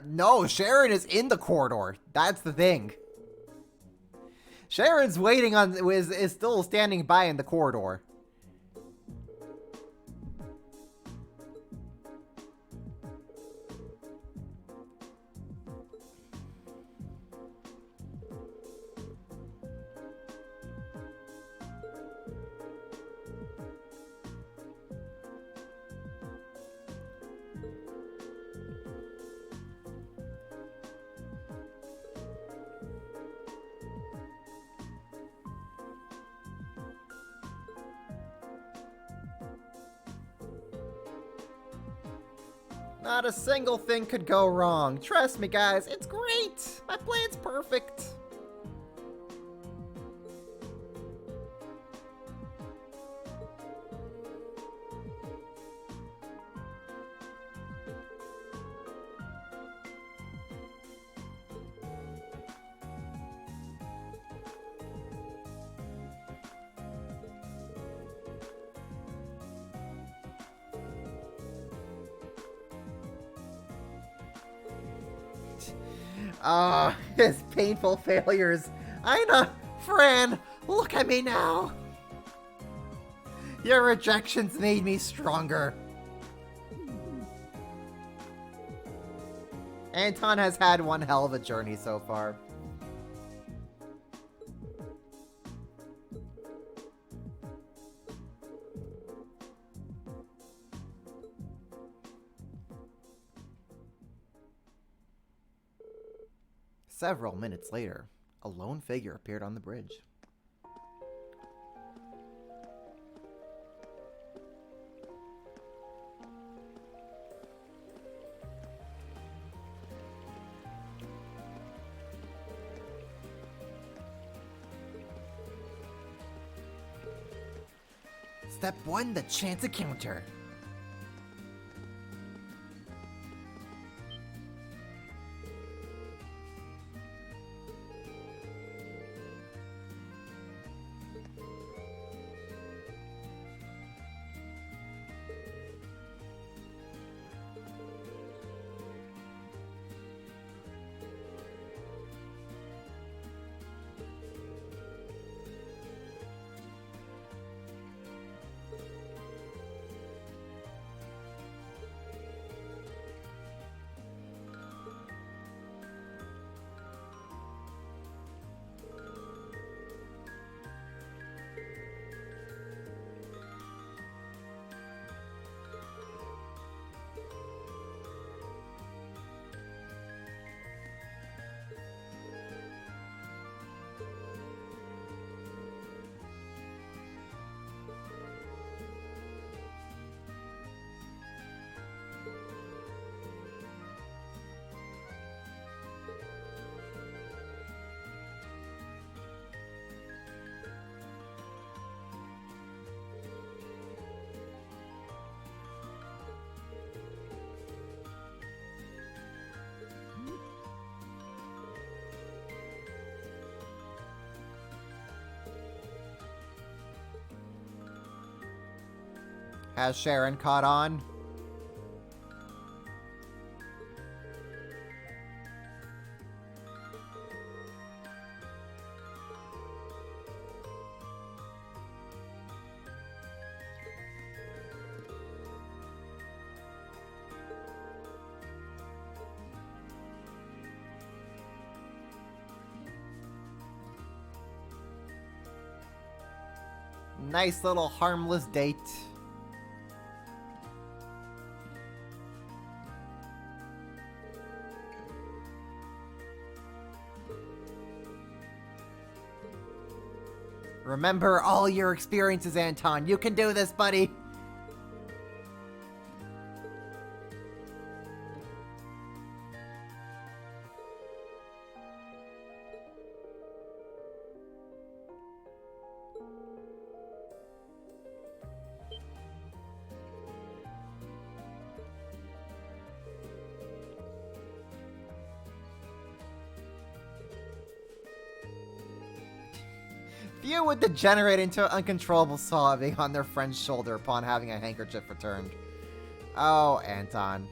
No, Sharon is in the corridor. That's the thing. Sharon's waiting on is still standing by in the corridor. Not a single thing could go wrong. Trust me, guys, it's great. My plan's perfect. His painful failures. Aina, Fran, look at me now. Your rejections made me stronger. Anton has had one hell of a journey so far. Several minutes later, a lone figure appeared on the bridge. Step 1, the chance encounter. Has Sharon caught on? Nice little harmless date. Remember all your experiences, Anton. You can do this, buddy. Few would degenerate into uncontrollable sobbing on their friend's shoulder upon having a handkerchief returned. Oh, Anton.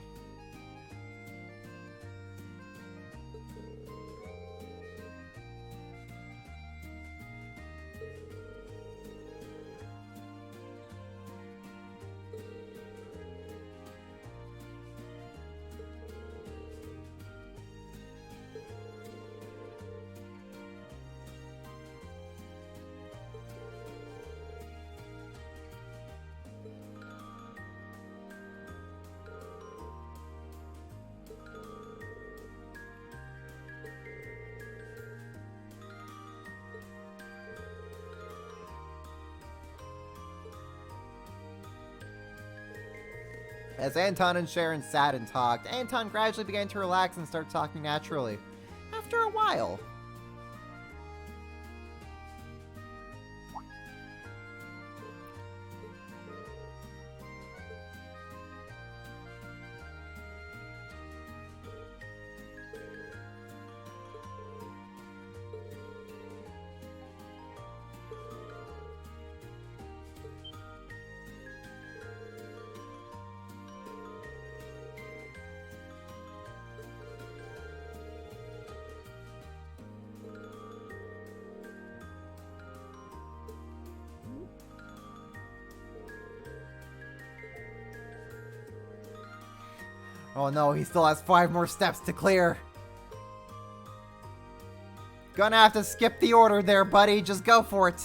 As Anton and Sharon sat and talked, Anton gradually began to relax and start talking naturally. After a while. Oh no, he still has 5 more steps to clear. Gonna have to skip the order there, buddy. Just go for it.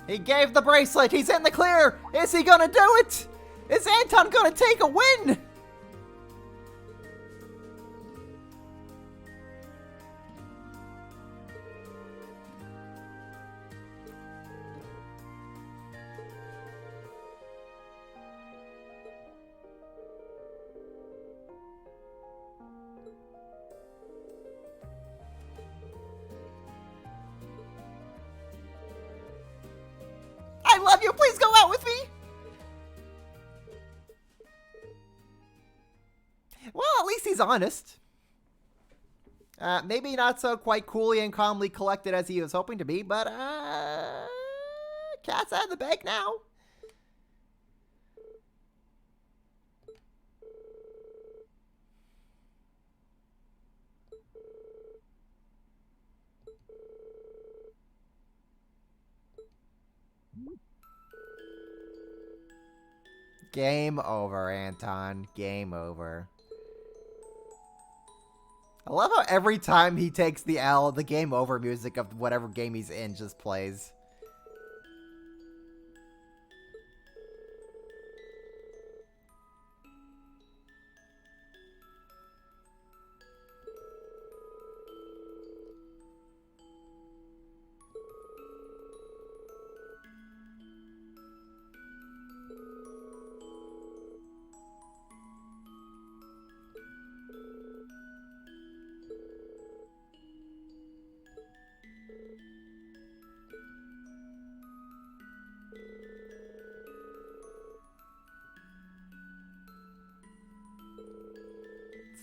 He gave the bracelet. He's in the clear. Is he gonna do it? Is Anton gonna take a win? I love you. Please go out with me. Well, at least he's honest. Maybe not so quite coolly and calmly collected as he was hoping to be, but cat's out of the bag now. Game over, Anton. Game over. I love how every time he takes the L, the game over music of whatever game he's in just plays.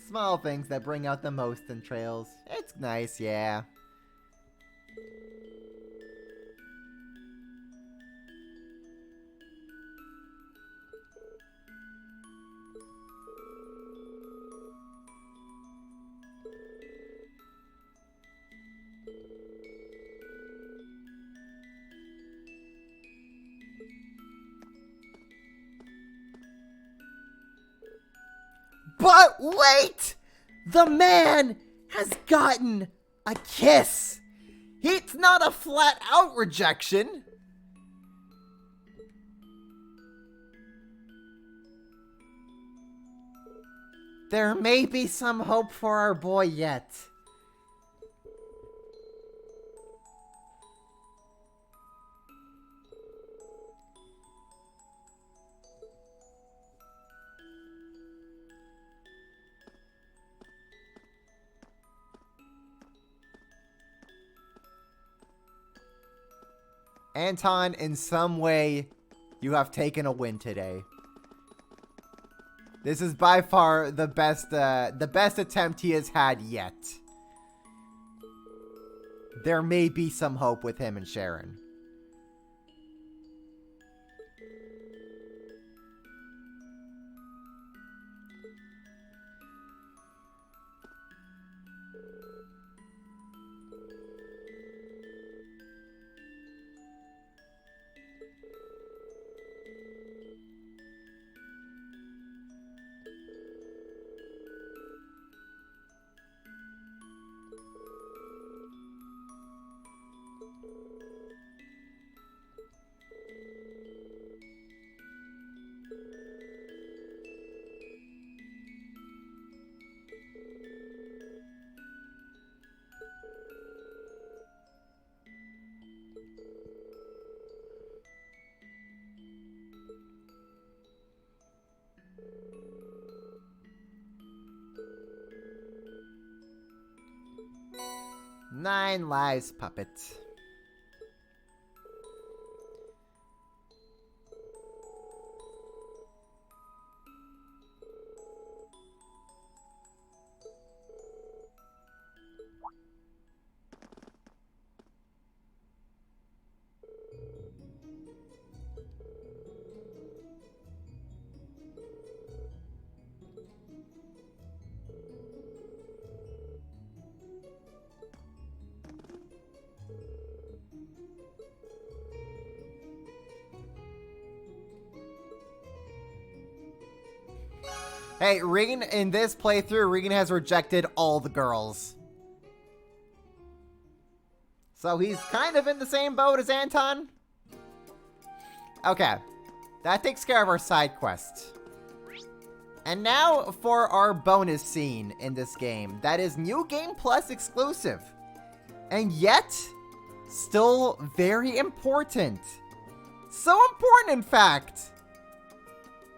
Small things that bring out the most in trails. It's nice, yeah. But wait! The man has gotten a kiss! It's not a flat-out rejection! There may be some hope for our boy yet. Anton, in some way, you have taken a win today. This is by far the best attempt he has had yet. There may be some hope with him and Sharon. Nine lives, puppet. Hey, Regan, in this playthrough, Regan has rejected all the girls. So he's kind of in the same boat as Anton. Okay, that takes care of our side quest. And now for our bonus scene in this game. That is New Game Plus exclusive. And yet, still very important. So important, in fact,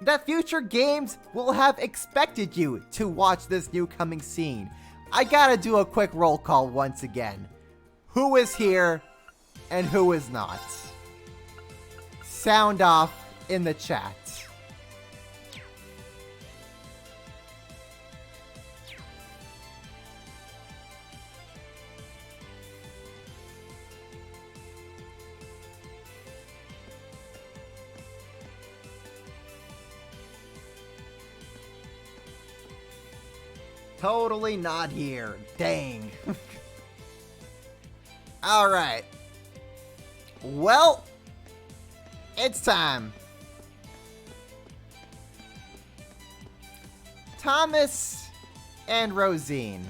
that future games will have expected you to watch this new coming scene. I gotta do a quick roll call once again. Who is here and who is not? Sound off in the chat. Totally not here. Dang. Alright. Well, it's time. Thomas and Rosine.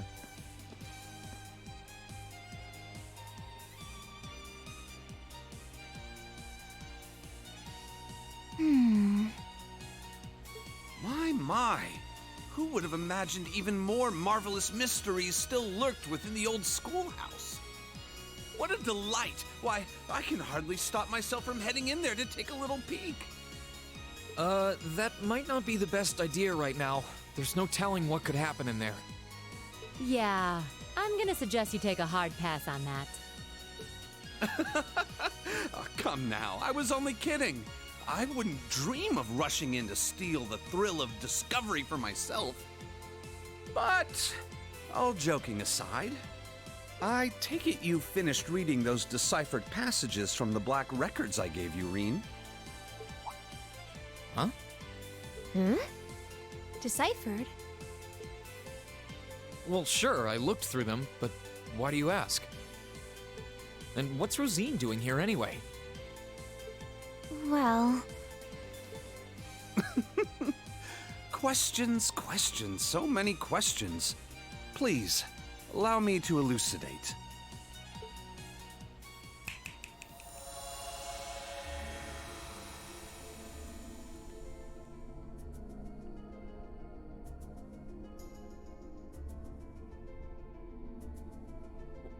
My. Who would have imagined even more marvelous mysteries still lurked within the old schoolhouse? What a delight! Why, I can hardly stop myself from heading in there to take a little peek. That might not be the best idea right now. There's no telling what could happen in there. Yeah, I'm gonna suggest you take a hard pass on that. Oh, come now, I was only kidding. I wouldn't dream of rushing in to steal the thrill of discovery for myself. But, all joking aside, I take it you finished reading those deciphered passages from the Black Records I gave you, Reen? Huh? Hmm? Deciphered? Well, sure, I looked through them, but why do you ask? And what's Rosine doing here anyway? Well... Questions, so many questions. Please, allow me to elucidate.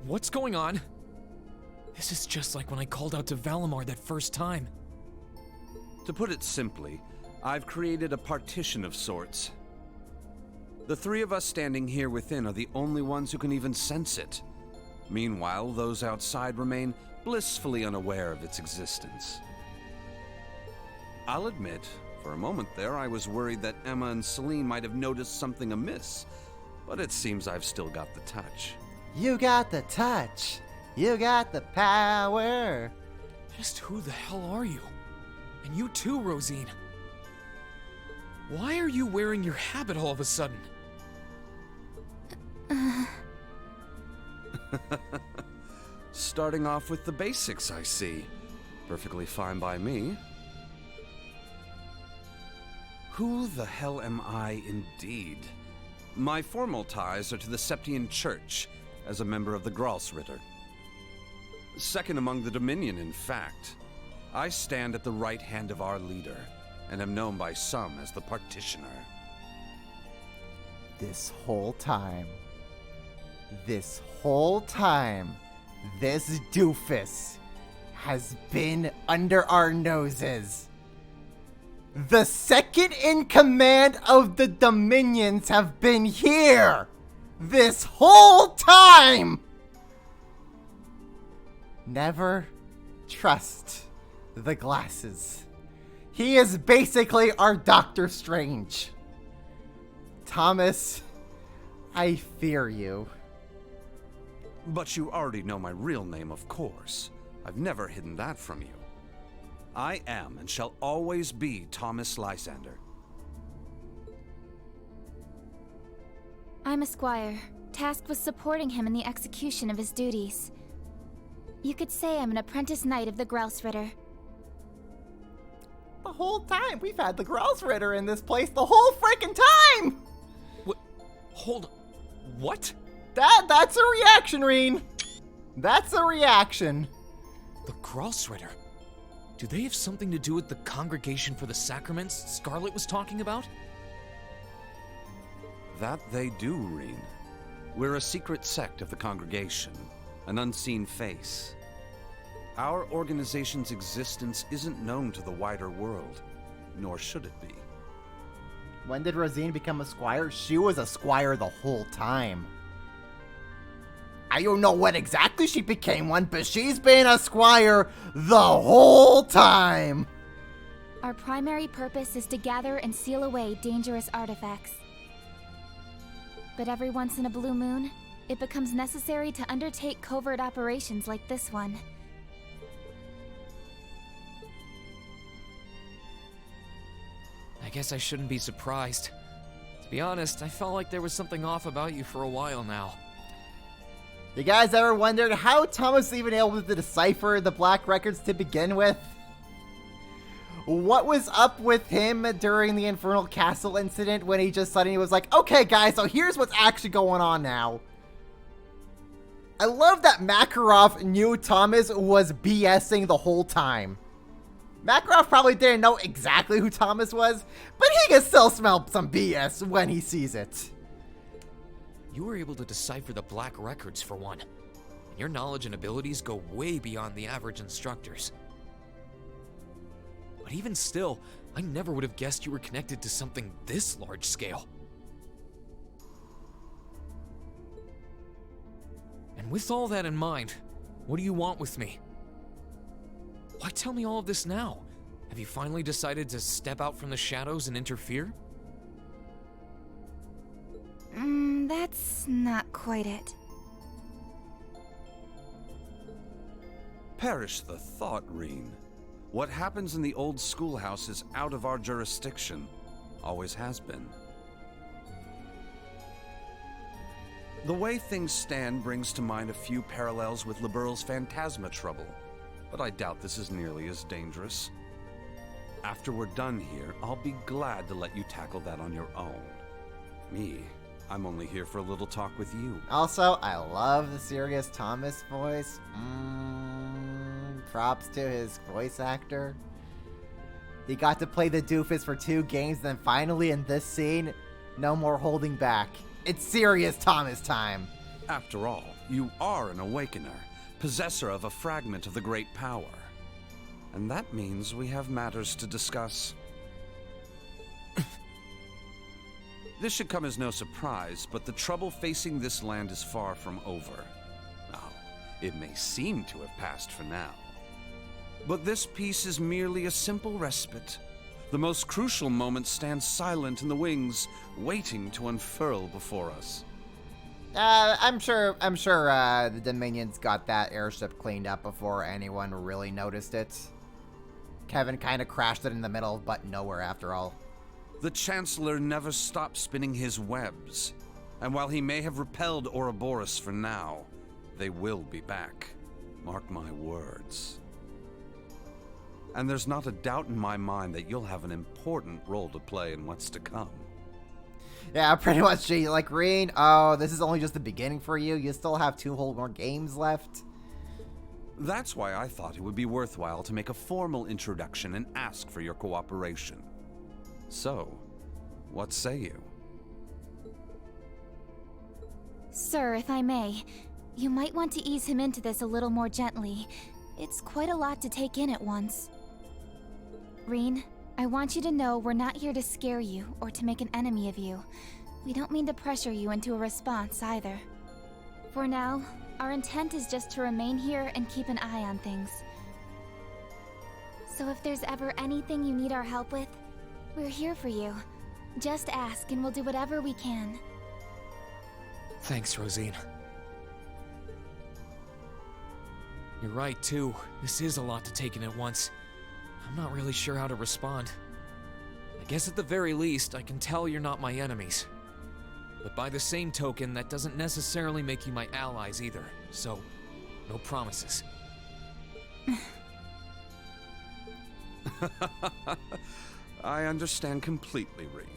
What's going on? This is just like when I called out to Valimar that first time. To put it simply, I've created a partition of sorts. The three of us standing here within are the only ones who can even sense it. Meanwhile, those outside remain blissfully unaware of its existence. I'll admit, for a moment there, I was worried that Emma and Celine might have noticed something amiss, but it seems I've still got the touch. You got the touch. You got the power. Just who the hell are you? And you too, Rosine. Why are you wearing your habit all of a sudden? Starting off with the basics, I see. Perfectly fine by me. Who the hell am I indeed? My formal ties are to the Septian Church, as a member of the Gralsritter. Second among the Dominion, in fact. I stand at the right hand of our leader, and am known by some as the Partitioner. This whole time, this doofus has been under our noses. The second in command of the Dominions have been here this whole time! Never trust the glasses. He is basically our Doctor Strange. Thomas, I fear you. But you already know my real name, of course. I've never hidden that from you. I am and shall always be Thomas Lysander. I'm a squire, tasked with supporting him in the execution of his duties. You could say I'm an apprentice knight of the Gralsritter. The whole time. We've had the Grosritter in this place the whole freaking time! What? Hold on. What? That's a reaction, Reen. That's a reaction. The Grosritter? Do they have something to do with the Congregation for the Sacraments Scarlet was talking about? That they do, Reen. We're a secret sect of the Congregation, an unseen face. Our organization's existence isn't known to the wider world, nor should it be. When did Rosine become a squire? She was a squire the whole time. I don't know when exactly she became one, but she's been a squire the whole time. Our primary purpose is to gather and seal away dangerous artifacts. But every once in a blue moon, it becomes necessary to undertake covert operations like this one. I guess I shouldn't be surprised. To be honest, I felt like there was something off about you for a while now. You guys ever wondered how Thomas was even able to decipher the Black Records to begin with? What was up with him during the Infernal Castle incident when he just suddenly was like, okay guys, so here's what's actually going on now. I love that Makarov knew Thomas was BSing the whole time. Makarov probably didn't know exactly who Thomas was, but he can still smell some BS when he sees it. You were able to decipher the Black Records for one. And your knowledge and abilities go way beyond the average instructors. But even still, I never would have guessed you were connected to something this large scale. And with all that in mind, what do you want with me? Why tell me all of this now? Have you finally decided to step out from the shadows and interfere? That's not quite it. Perish the thought, Reen. What happens in the old schoolhouse is out of our jurisdiction. Always has been. The way things stand brings to mind a few parallels with Liberl's Phantasma trouble, but I doubt this is nearly as dangerous. After we're done here, I'll be glad to let you tackle that on your own. Me, I'm only here for a little talk with you. Also, I love the serious Thomas voice. Props to his voice actor. He got to play the doofus for 2 games, then finally in this scene, no more holding back. It's serious Thomas time. After all, you are an Awakener, possessor of a fragment of the Great Power. And that means we have matters to discuss. This should come as no surprise, but the trouble facing this land is far from over. Now, it may seem to have passed for now. But this peace is merely a simple respite. The most crucial moment stands silent in the wings, waiting to unfurl before us. I'm sure the Dominions got that airship cleaned up before anyone really noticed it. Kevin kind of crashed it in the middle, but nowhere after all. The Chancellor never stopped spinning his webs, and while he may have repelled Ouroboros for now, they will be back. Mark my words. And there's not a doubt in my mind that you'll have an important role to play in what's to come. Yeah, pretty much. Like, Reen, oh, this is only just the beginning for you. You still have 2 whole more games left. That's why I thought it would be worthwhile to make a formal introduction and ask for your cooperation. So, what say you? Sir, if I may, you might want to ease him into this a little more gently. It's quite a lot to take in at once. Reen, I want you to know we're not here to scare you or to make an enemy of you. We don't mean to pressure you into a response either. For now, our intent is just to remain here and keep an eye on things. So if there's ever anything you need our help with, we're here for you. Just ask and we'll do whatever we can. Thanks, Rosine. You're right, too. This is a lot to take in at once. I'm not really sure how to respond. I guess at the very least, I can tell you're not my enemies. But by the same token, that doesn't necessarily make you my allies either. So, no promises. I understand completely, Rean.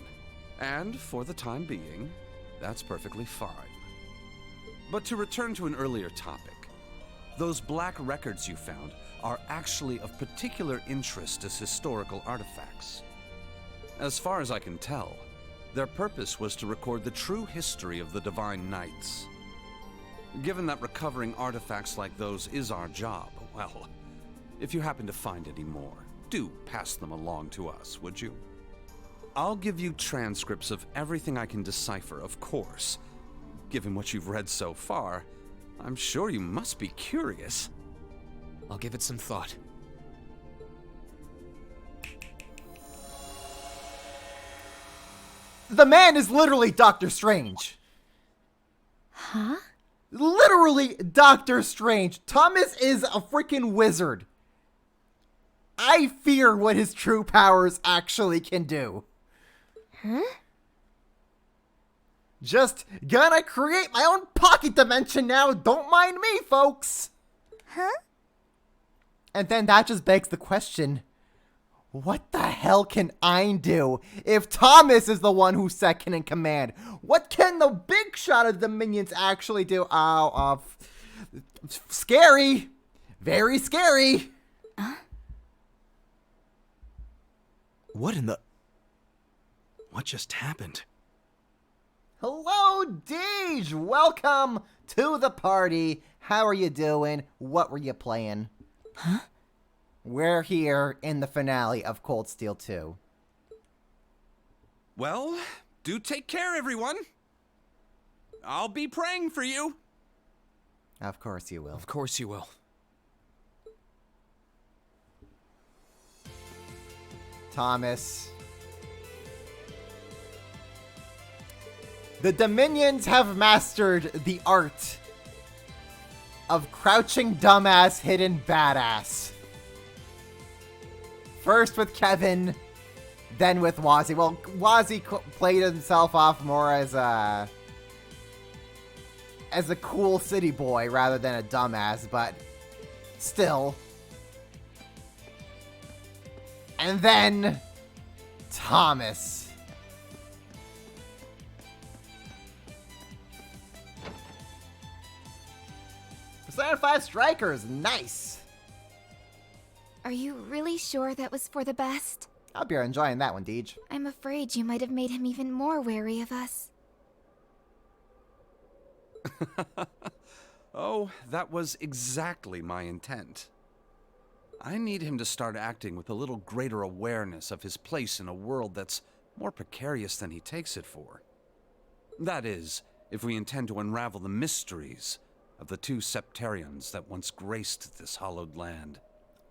And for the time being, that's perfectly fine. But to return to an earlier topic, those black records you found are actually of particular interest as historical artifacts. As far as I can tell, their purpose was to record the true history of the Divine Knights. Given that recovering artifacts like those is our job, well, if you happen to find any more, do pass them along to us, would you? I'll give you transcripts of everything I can decipher, of course. Given what you've read so far, I'm sure you must be curious. I'll give it some thought. The man is literally Doctor Strange. Huh? Literally Doctor Strange. Thomas is a freaking wizard. I fear what his true powers actually can do. Huh? Just gonna create my own pocket dimension now. Don't mind me, folks. Huh? And then that just begs the question, what the hell can I do if Thomas is the one who's second in command? What can the big shot of the minions actually do? Scary. Very scary. What in the... What just happened? Hello, Deej! Welcome to the party. How are you doing? What were you playing? Huh? We're here in the finale of Cold Steel 2. Well, do take care, everyone. I'll be praying for you. Of course you will. Of course you will. Thomas. The Dominions have mastered the art of crouching dumbass, hidden badass. First with Kevin, then with Wazzy. Well, Wazzy played himself off more as a cool city boy rather than a dumbass, but still. And then Thomas. Persona 5 Strikers, nice. Are you really sure that was for the best? I hope you're enjoying that one, Deej. I'm afraid you might have made him even more wary of us. Oh, that was exactly my intent. I need him to start acting with a little greater awareness of his place in a world that's more precarious than he takes it for. That is, if we intend to unravel the mysteries of the two Septarians that once graced this hallowed land.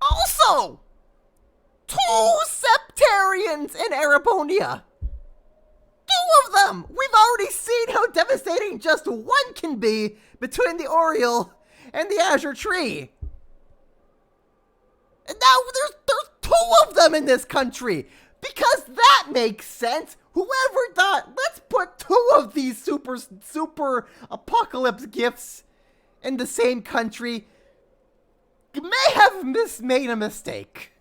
Also, 2 Septarians in Erebonia. 2 of them! We've already seen how devastating just one can be between the Oriole and the Azure Tree. And now there's 2 of them in this country. Because that makes sense. Whoever thought, let's put 2 of these super apocalypse gifts in the same country may have made a mistake.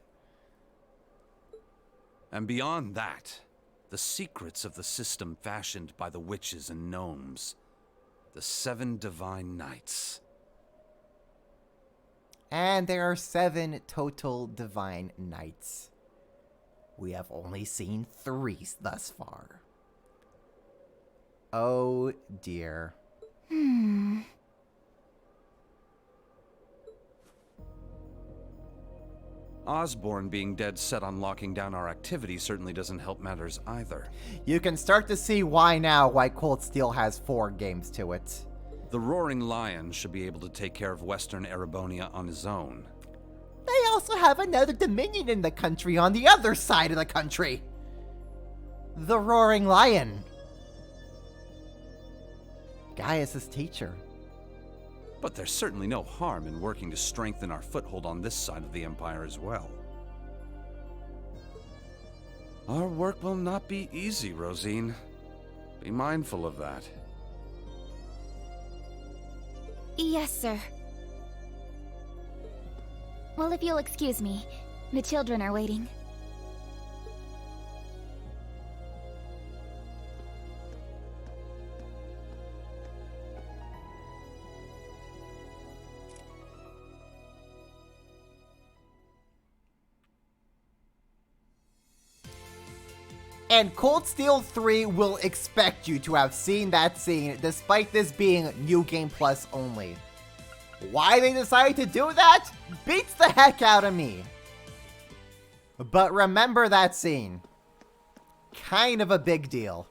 And beyond that, the secrets of the system fashioned by the witches and gnomes. The 7 Divine Knights. And there are 7 total Divine Knights. We have only seen 3 thus far. Oh dear. Osborn being dead set on locking down our activity certainly doesn't help matters either. You can start to see why Cold Steel has 4 games to it. The Roaring Lion should be able to take care of Western Erebonia on his own. They also have another Dominion in the country on the other side of the country. The Roaring Lion. Gaius' teacher. But there's certainly no harm in working to strengthen our foothold on this side of the Empire as well. Our work will not be easy, Rosine. Be mindful of that. Yes, sir. Well, if you'll excuse me, the children are waiting. And Cold Steel 3 will expect you to have seen that scene, despite this being New Game Plus only. Why they decided to do that beats the heck out of me. But remember that scene. Kind of a big deal.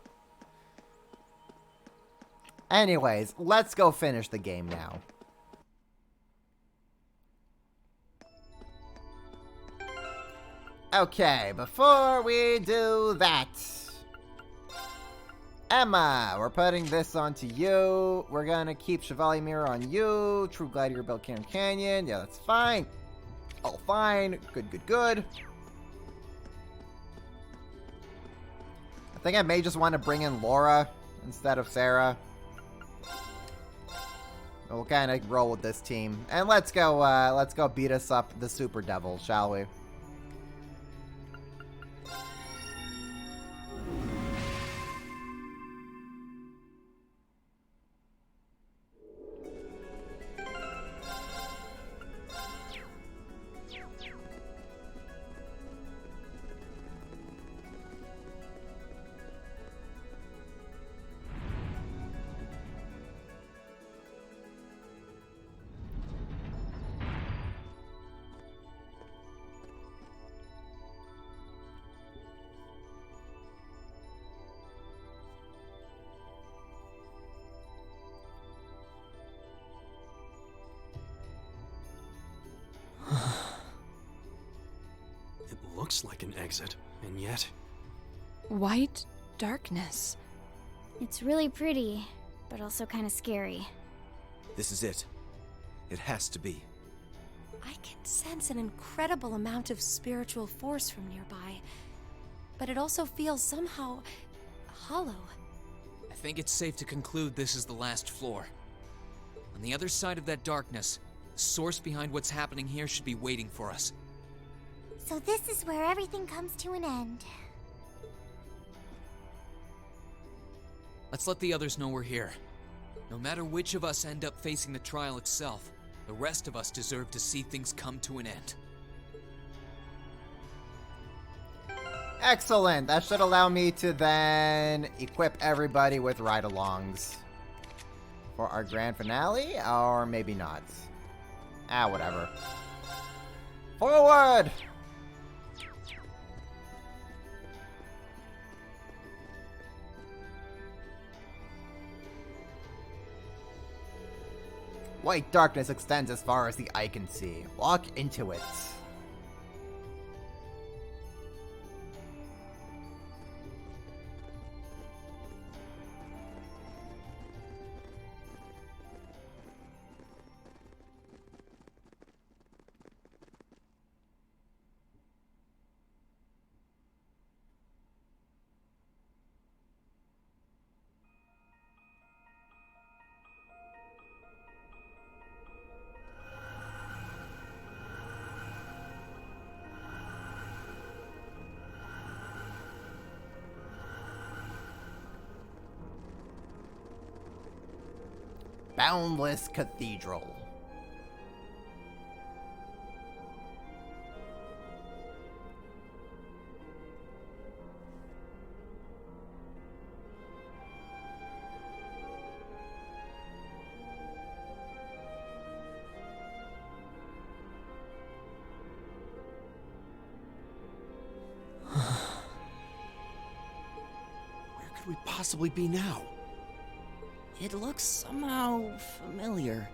Anyways, let's go finish the game now. Okay, before we do that, Emma, we're putting this onto you. We're gonna keep Chevalier Mirror on you. True Gladiator Belt Canyon. Yeah, that's fine. All fine. Good, good, good. I think I may just want to bring in Laura instead of Sarah. We'll kind of roll with this team. And let's go beat us up the Super Devil, shall we? Looks like an exit, and yet... White darkness. It's really pretty, but also kind of scary. This is it. It has to be. I can sense an incredible amount of spiritual force from nearby, but it also feels somehow hollow. I think it's safe to conclude this is the last floor. On the other side of that darkness, the source behind what's happening here should be waiting for us. So this is where everything comes to an end. Let's let the others know we're here. No matter which of us end up facing the trial itself, the rest of us deserve to see things come to an end. Excellent. That should allow me to then equip everybody with ride-alongs for our grand finale, or maybe not. Whatever. Forward! White darkness extends as far as the eye can see. Walk into it. Boundless Cathedral. Where could we possibly be now? It looks somehow familiar.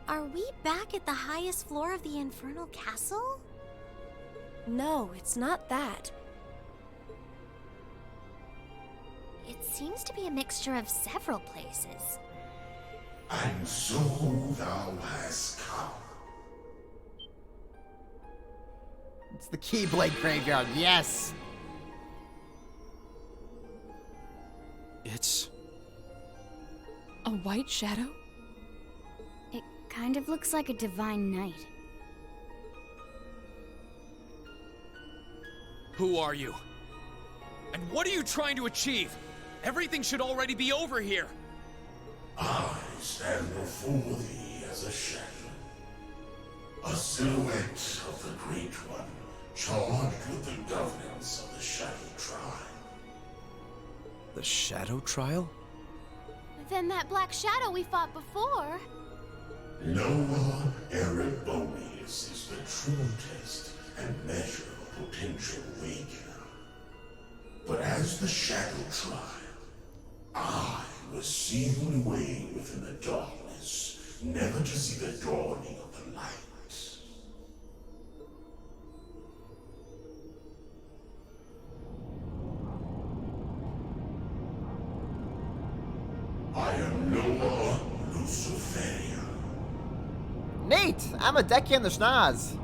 Are we back at the highest floor of the Infernal Castle? No, it's not that. It seems to be a mixture of several places. And so thou hast come. It's the Keyblade Graveyard, yes! It's... a white shadow? It kind of looks like a divine knight. Who are you? And what are you trying to achieve? Everything should already be over here. I stand before thee as a shadow. A silhouette of the Great One, charged with the governance of the Shadow Tribe. The Shadow Trial? Then that black shadow we fought before. Noah Erebonius is the true test and measure of potential wager. But as the Shadow Trial, I was sealed away within the darkness, never to see the dawning of the light. I am Noah Luciferia. Neat! I'm a Decky in the schnoz.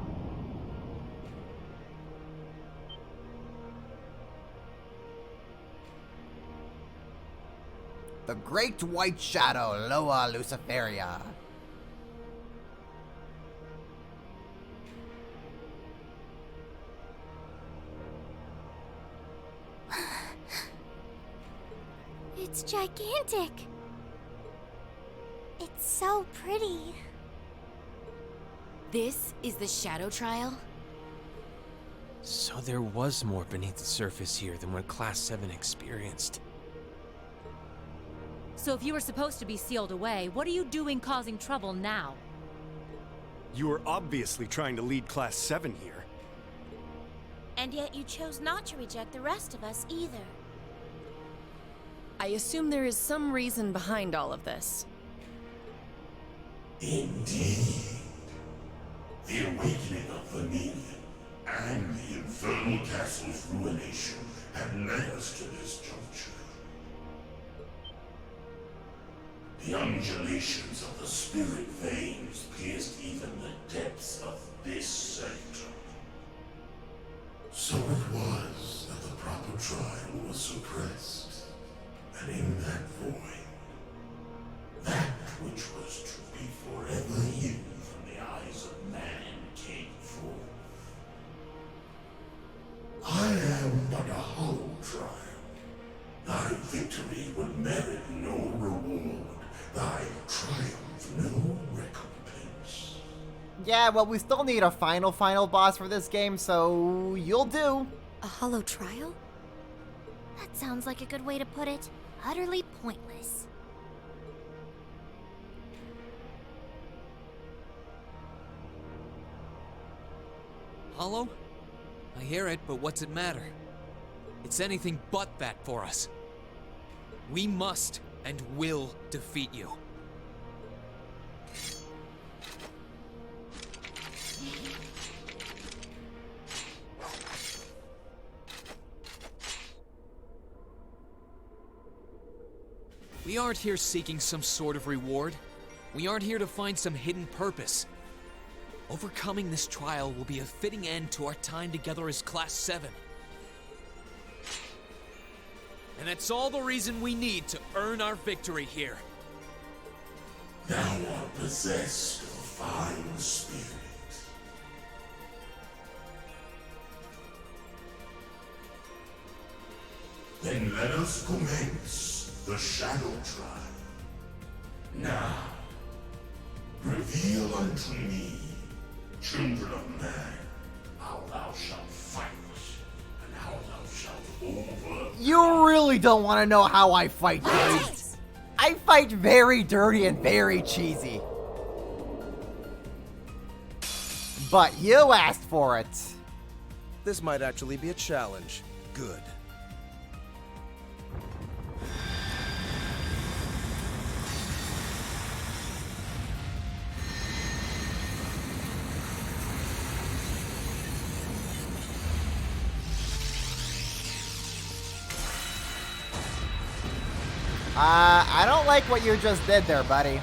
The Great White Shadow, Loa Luciferia. It's gigantic. It's so pretty. This is the Shadow Trial? So there was more beneath the surface here than what Class 7 experienced. So if you were supposed to be sealed away, what are you doing causing trouble now? You were obviously trying to lead Class 7 here. And yet you chose not to reject the rest of us either. I assume there is some reason behind all of this. Indeed. The awakening of Vermilion and the Infernal Castle's ruination had led us to this juncture. The undulations of the spirit veins pierced even the depths of this sector. So it was that the proper trial was suppressed. And in that void, that which was to be forever hidden from the eyes of man came forth. I am but a hollow trial. Thy victory would merit no reward, thy triumph no recompense. Yeah, well, we still need a final boss for this game, so you'll do. A hollow trial? That sounds like a good way to put it. Utterly pointless. Hollow? I hear it, but what's it matter? It's anything but that for us. We must and will defeat you. We aren't here seeking some sort of reward. We aren't here to find some hidden purpose. Overcoming this trial will be a fitting end to our time together as Class 7. And that's all the reason we need to earn our victory here. Thou art possessed of a fine spirit. Then let us commence the Shadow Trial. Now, reveal unto me, children of man, how thou shalt fight, and how thou shalt overcome. You really don't want to know how I fight, dude. I fight very dirty and very cheesy. But you asked for it. This might actually be a challenge. Good. I don't like what you just did there, buddy.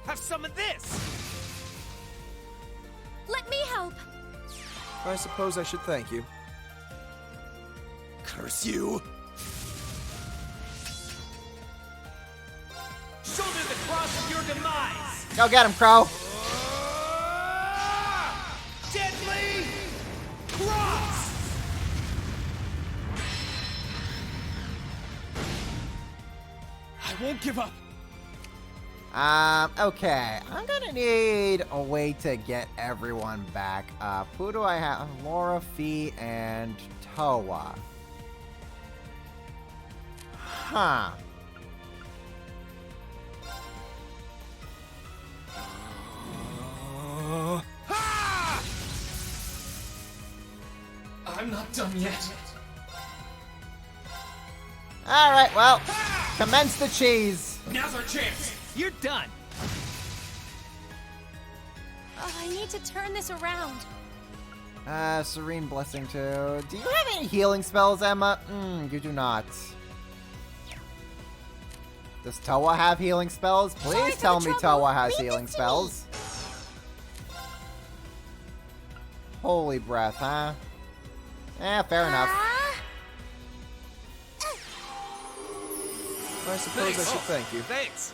Have some of this! Let me help. I suppose I should thank you. Curse you! Shoulder the cross of your demise! Go get him, Crow. Deadly cross! I won't give up. Okay. I'm gonna need a way to get everyone back up. Who do I have? Laura, Fee, and Toa. Huh. I'm not done yet. Alright, well, commence the cheese. Now's our chance. You're done. Oh, I need to turn this around. Serene Blessing too. Do you have any healing spells, Emma? You do not. Does Toa have healing spells? Please tell me Toa has healing spells. Holy breath, huh? Fair enough. I suppose I should thank you. Thanks.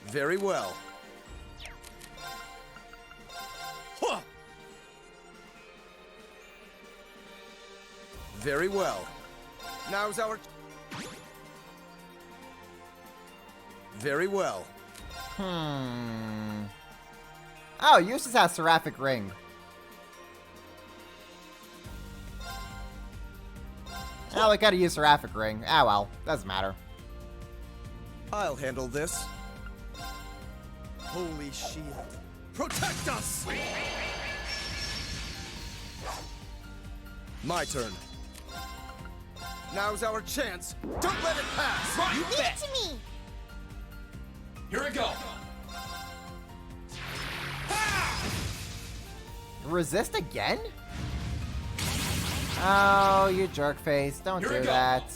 Very well. Huh. Very well. Now's our... Very well. Oh, Eustace has Seraphic Ring. Oh, we gotta use Seraphic Ring. Ah, well. Doesn't matter. I'll handle this. Holy shield. Protect us! My turn. Now's our chance. Don't let it pass! Right, you Leave bet! it to me! Here we go! Resist again? Oh, you jerk face. Don't do that.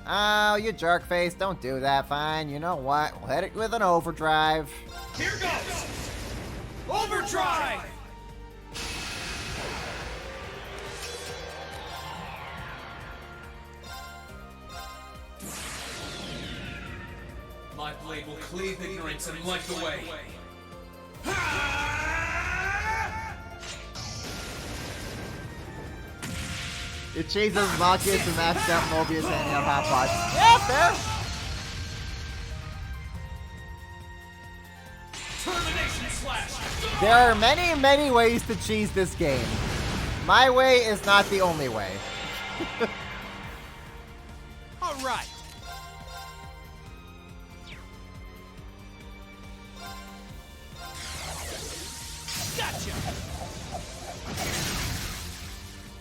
Oh, you jerk face. Don't do that. Fine. You know what? We'll hit it with an overdrive. Here goes! Overdrive! My blade will cleave ignorance and light the way. It chases Malchus and mashed out Mobius handing out hot pots. Yeah, fair. Termination slash! There are many, many ways to cheese this game. My way is not the only way. All right. Gotcha.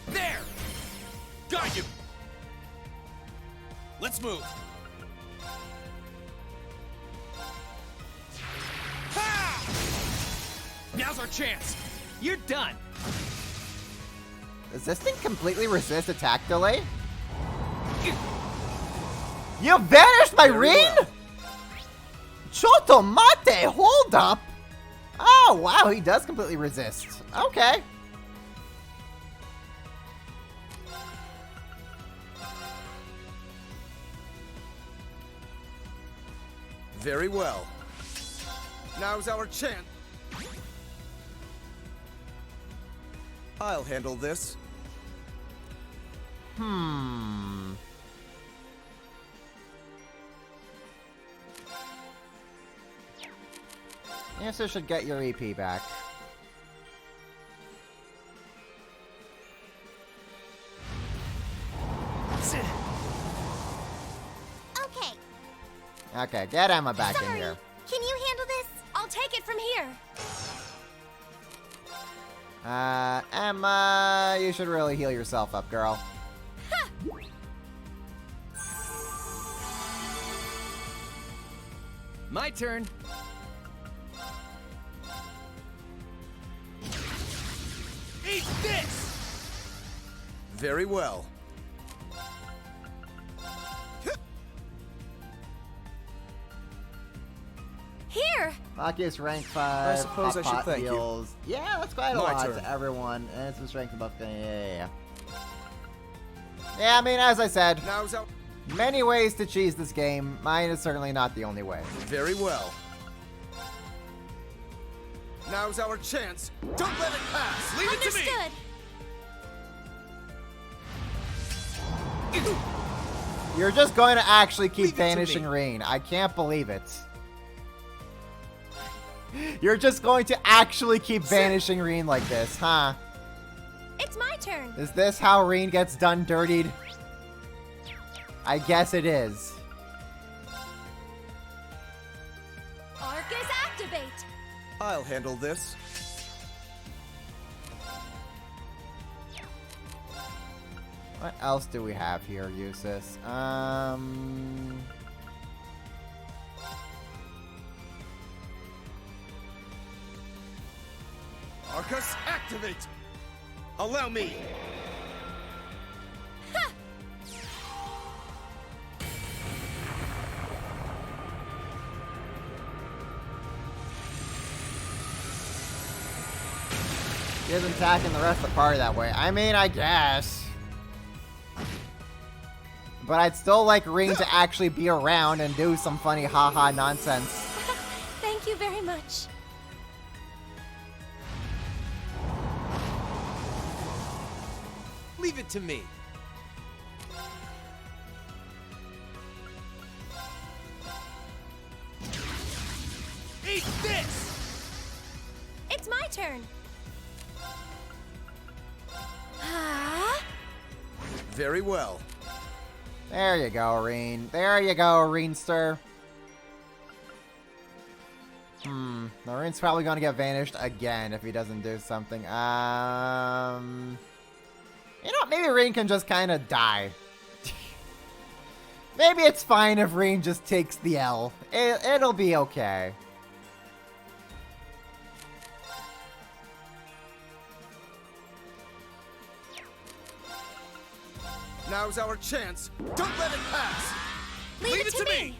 There. Got you. Let's move. Ha! Now's our chance. You're done. Does this thing completely resist attack delay? You vanished my Reen? Chotomate, hold up. Oh, wow, he does completely resist. Okay. Very well. Now's our chance. I'll handle this. Yes, I should get your EP back. Okay. Okay, get Emma back Sorry. in here. Can you handle this? I'll take it from here. Emma, you should really heal yourself up, girl. My turn. Eat this! Very well. Here! Malchus rank 5. I suppose I should Hot thank you. heals. Yeah, that's quite a My lot turn. to everyone. And it's a strength above. Yeah. Yeah, I mean, as I said, Now's our... many ways to cheese this game. Mine is certainly not the only way. Very well. Now's our chance. Don't let it pass! Leave it to me! Understood. You're just going to actually keep banishing Rean. I can't believe it. You're just going to actually keep banishing Rean like this, huh? It's my turn. Is this how Rean gets done dirtied? I guess it is. Arcus, activate. I'll handle this. What else do we have here, Eustace? Arcus, activate! Allow me! He isn't attacking the rest of the party that way. I mean, I guess. But I'd still like Rean to actually be around and do some funny haha nonsense. Thank you very much. Leave it to me. Eat this! It's my turn. Very well. There you go, Rean. There you go, Reanster. The Rean's probably gonna get vanished again if he doesn't do something. You know, maybe Rean can just kind of die. Maybe it's fine if Rean just takes the L. It'll be okay. Now's our chance. Don't let it pass. Leave it to me.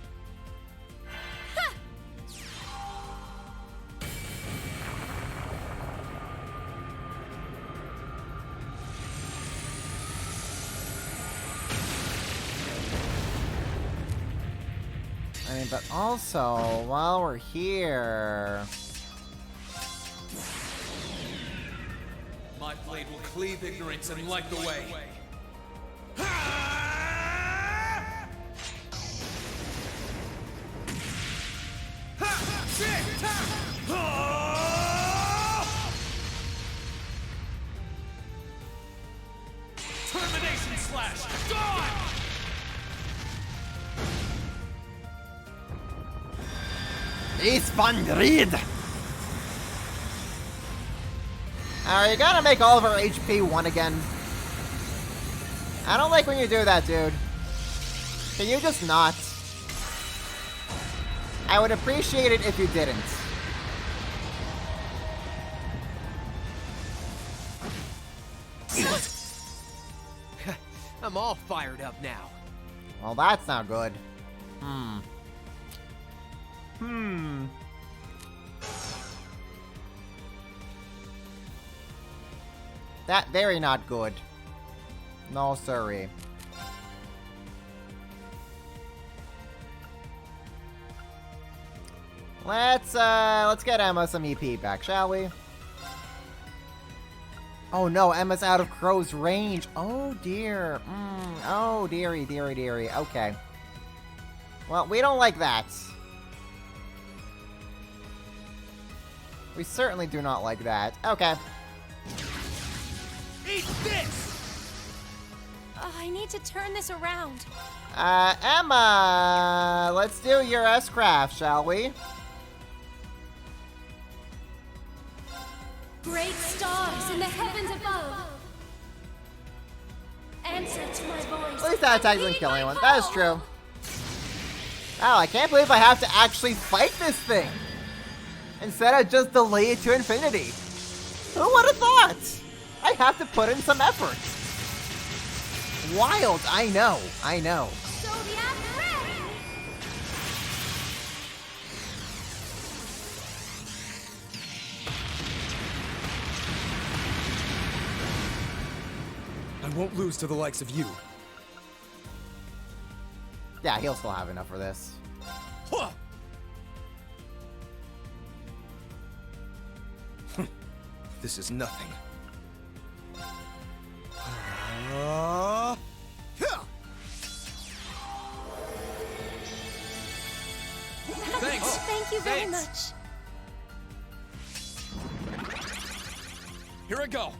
I mean, but also, while we're here... My blade will cleave ignorance and light the way. Termination slash! Gone! He's fun to read! Alright, you gotta make all of our HP 1 again. I don't like when you do that, dude. Can you just not? I would appreciate it if you didn't. I'm all fired up now. Well, that's not good. That very not good. No, sorry. Let's get Emma some EP back, shall we? Oh no, Emma's out of Crow's range. Oh dear. Oh dearie, dearie, dearie. Okay. Well, we don't like that. We certainly do not like that. Okay. Eat this! I need to turn this around. Emma, let's do your S-Craft, shall we? Great stars in the heavens above. Answer to my voice. At least that attack doesn't kill anyone. That is true. Wow, I can't believe I have to actually fight this thing. Instead of just delay it to infinity. Who would have thought? I have to put in some effort. Wild, I know, I know. I won't lose to the likes of you. Yeah, he'll still have enough for this. This is nothing. Thank you very much. Here I go.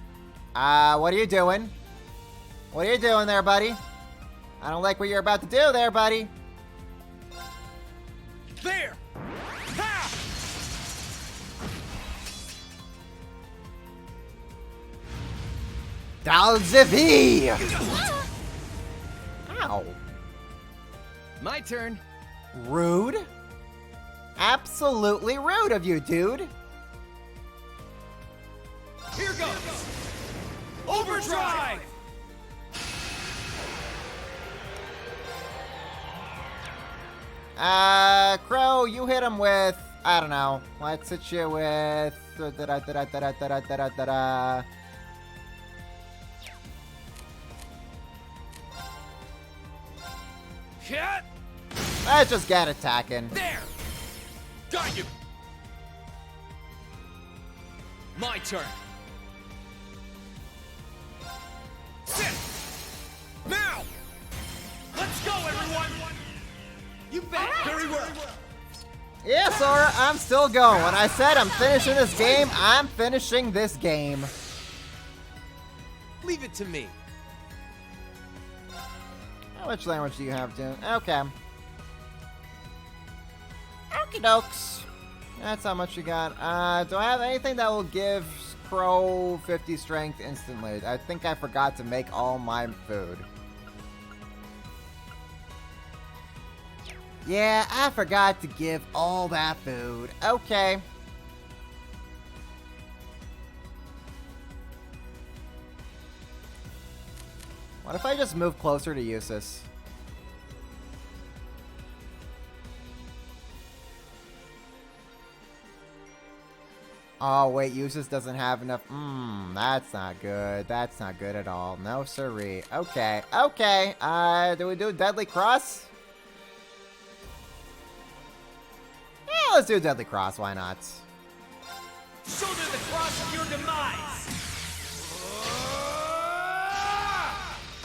What are you doing? What are you doing there, buddy? I don't like what you're about to do there, buddy. There! Ha! Dalzivi! Ow. My turn. Rude? Absolutely rude of you, dude. Here goes! Overdrive! Crow, you hit him with, I don't know. Let's hit you with... Hit! Let's just get attacking. There! Got you! My turn. Sit! Now! Let's go, everyone! You bet! Very well! Yeah, Sora, I'm still going. When I said I'm finishing this game, I'm finishing this game. Leave it to me. Which language do you have, Dune? Okay. Okie dokes. That's how much you got. Do I have anything that will give Crow 50 strength instantly? I think I forgot to make all my food. Yeah, I forgot to give all that food. Okay. What if I just move closer to Eustace? Oh, wait, Eustace doesn't have enough. That's not good. That's not good at all. No siree. Okay, okay. Do we do Deadly Cross? Yeah, let's do Deadly Cross. Why not? Shoulder the cross of your demise!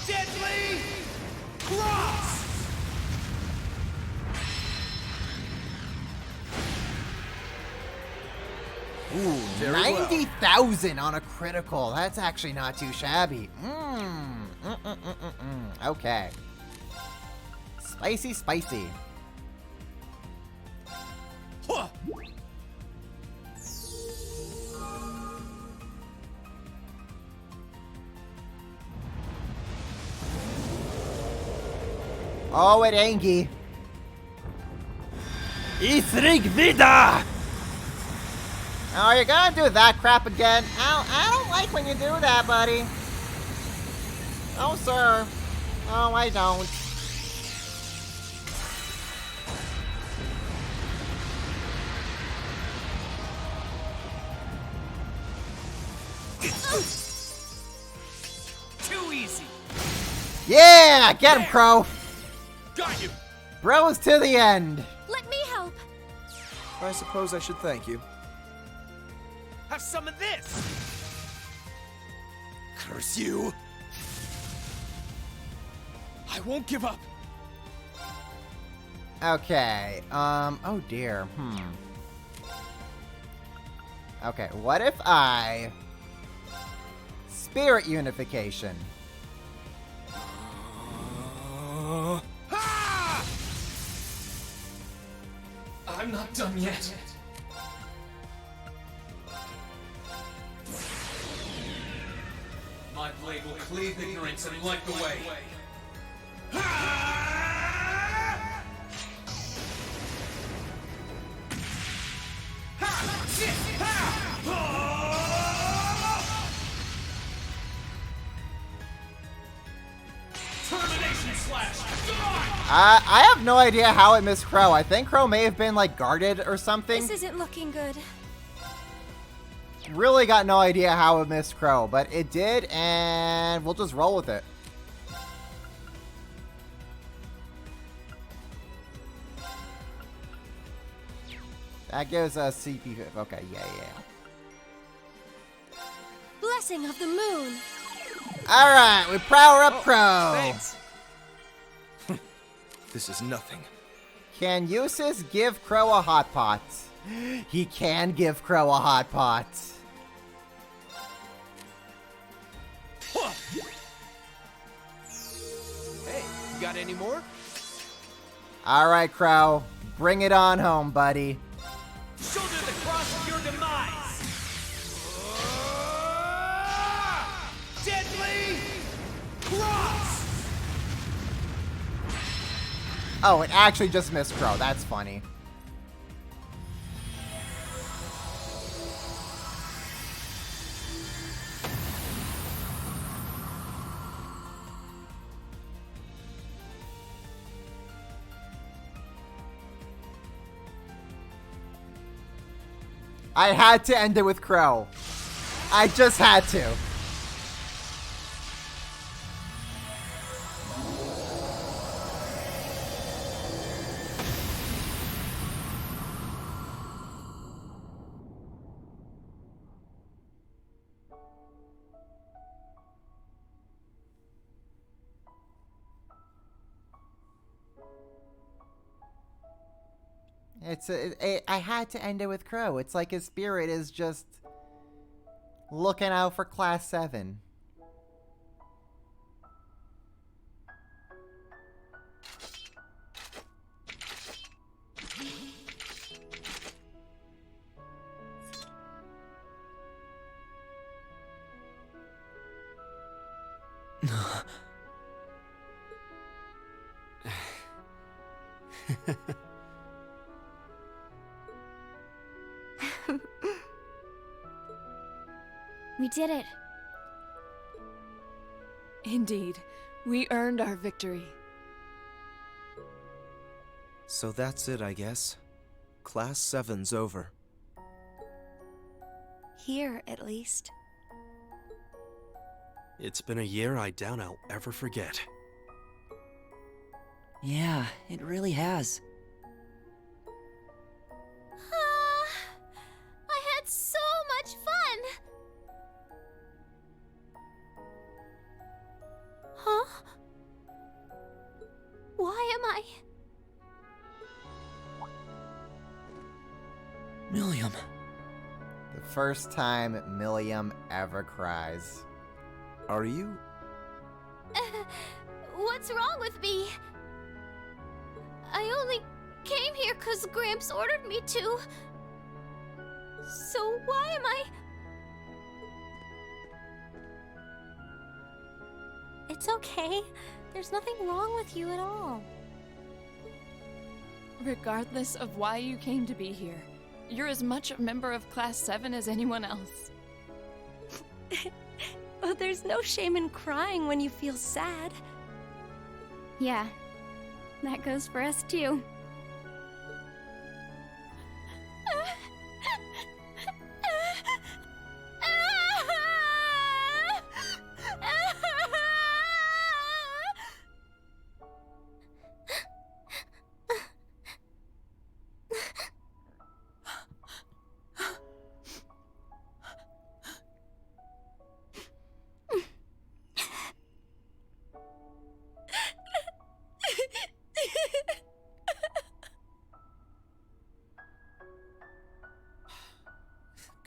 Deadly Cross! Ooh, 90,000 on a critical. That's actually not too shabby. Okay. Spicy, spicy. Huh. Oh, it Angie. Isrig Vida! Oh, you're gonna do that crap again? I don't like when you do that, buddy. Oh, sir. Oh, I don't. Too easy. Yeah! Get him, Crow! Got you. Bros to the end. Let me help. I suppose I should thank you. Have some of this. Curse you! I won't give up. Okay, oh dear, Okay, what if I... Spirit Unification. I'm not done yet. My blade will cleave ignorance and light the way. Termination slash. I have no idea how it missed Crow. I think Crow may have been like guarded or something. This isn't looking good. Really got no idea how it missed Crow, but it did, and we'll just roll with it. That gives us CP. Okay, yeah. Blessing of the moon. All right, we power up Crow. Thanks. This is nothing. Can Eustace give Crow a hot pot? He can give Crow a hot pot. Hey, you got any more? All right, Crow. Bring it on home, buddy. Shoulder the cross of your demise! Deadly cross! Oh, it actually just missed Crow. That's funny. I had to end it with Crow. I just had to. I had to end it with Crow. It's like his spirit is just looking out for Class 7. We did it. Indeed, we earned our victory. So that's it, I guess. Class 7's over. Here, at least. It's been a year I doubt I'll ever forget. Yeah, it really has. I had so much fun! Huh? Why am I... Milliam. The first time Milliam ever cries. Are you? What's wrong with me? I only came here because Gramps ordered me to. So why am I... It's okay. There's nothing wrong with you at all. Regardless of why you came to be here, you're as much a member of Class 7 as anyone else. Oh, there's no shame in crying when you feel sad. Yeah, that goes for us too.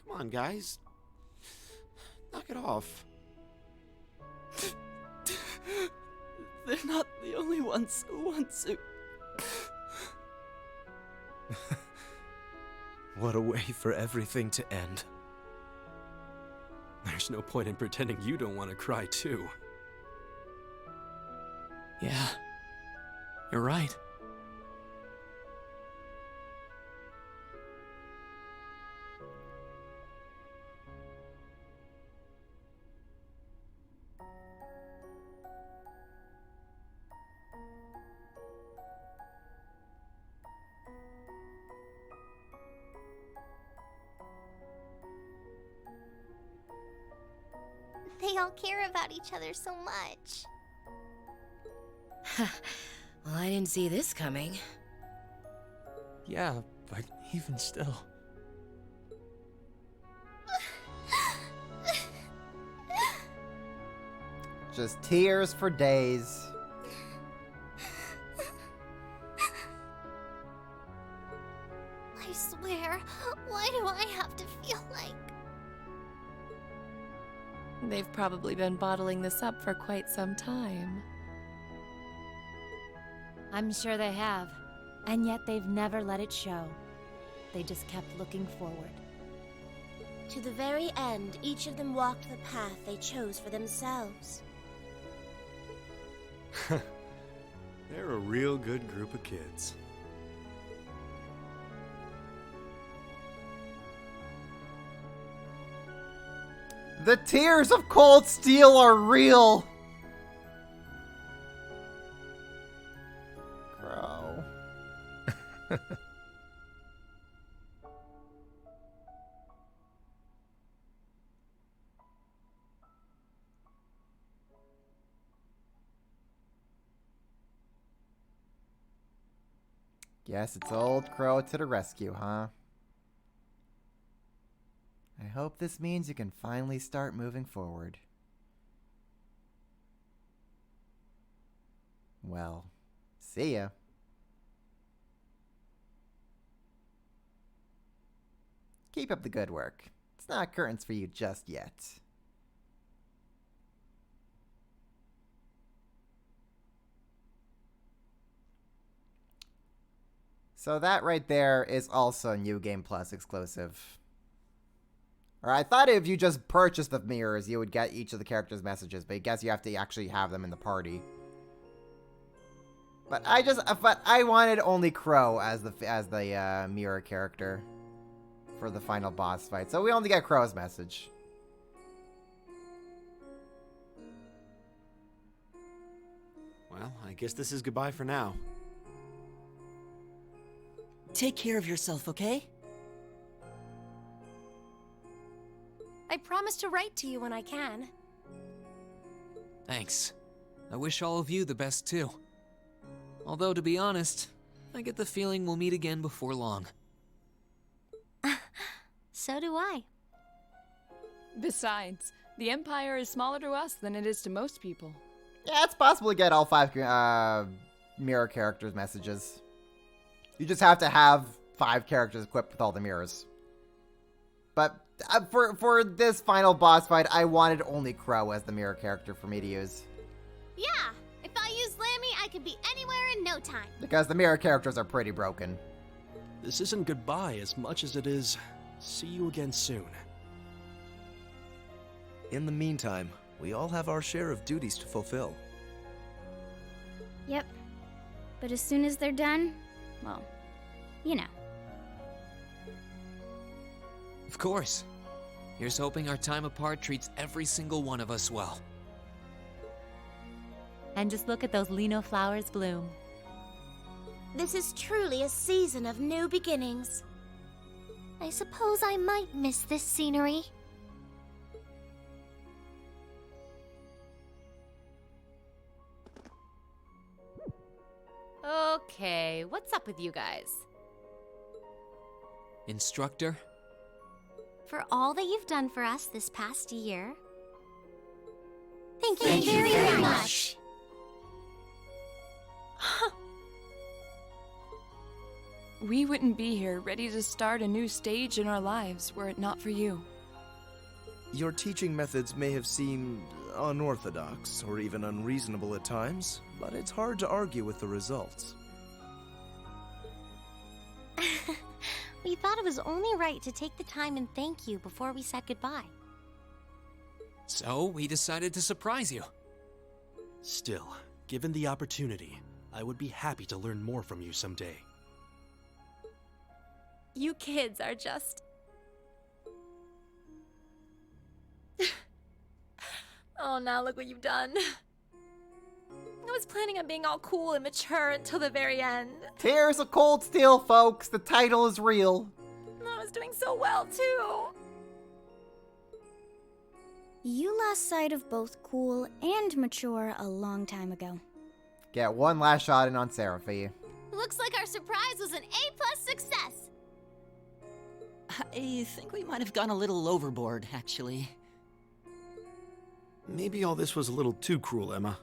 Come on, guys. Knock it off. They're not the only ones who want to. What a way for everything to end. There's no point in pretending you don't want to cry, too. Yeah, you're right. They all care about each other so much. Well, I didn't see this coming. Yeah, but even still. Just tears for days. I swear, why do I have to feel like... They've probably been bottling this up for quite some time. I'm sure they have. And yet they've never let it show. They just kept looking forward. To the very end, each of them walked the path they chose for themselves. They're a real good group of kids. The tears of cold steel are real! Crow. Guess it's old Crow to the rescue, huh? I hope this means you can finally start moving forward. Well, see ya. Keep up the good work. It's not curtains for you just yet. So that right there is also a New Game Plus exclusive. Or I thought if you just purchased the mirrors, you would get each of the characters' messages, but I guess you have to actually have them in the party. But I wanted only Crow as the mirror character for the final boss fight, so we only get Crow's message. Well, I guess this is goodbye for now. Take care of yourself, okay? I promise to write to you when I can. Thanks. I wish all of you the best too. Although, to be honest, I get the feeling we'll meet again before long. So do I. Besides, the Empire is smaller to us than it is to most people. Yeah, it's possible to get all 5 mirror characters' messages. You just have to have 5 characters equipped with all the mirrors. But for this final boss fight, I wanted only Crow as the mirror character for me to use. Yeah, if I use Lammy, I could be anywhere in no time. Because the mirror characters are pretty broken. This isn't goodbye as much as it is see you again soon. In the meantime, we all have our share of duties to fulfill. Yep. But as soon as they're done, well, you know. Of course. Here's hoping our time apart treats every single one of us well. And just look at those Lino flowers bloom. This is truly a season of new beginnings. I suppose I might miss this scenery. Okay, what's up with you guys? Instructor? For all that you've done for us this past year. Thank you very much. We wouldn't be here ready to start a new stage in our lives were it not for you. Your teaching methods may have seemed unorthodox or even unreasonable at times, but it's hard to argue with the results. We thought it was only right to take the time and thank you before we said goodbye. So, we decided to surprise you. Still, given the opportunity, I would be happy to learn more from you someday. You kids are just... Oh, now look what you've done. I was planning on being all cool and mature until the very end. Tears of Cold Steel, folks. The title is real. I was doing so well, too. You lost sight of both cool and mature a long time ago. Get one last shot in on Seraphy. Looks like our surprise was an A+ success. I think we might have gone a little overboard, actually. Maybe all this was a little too cruel, Emma.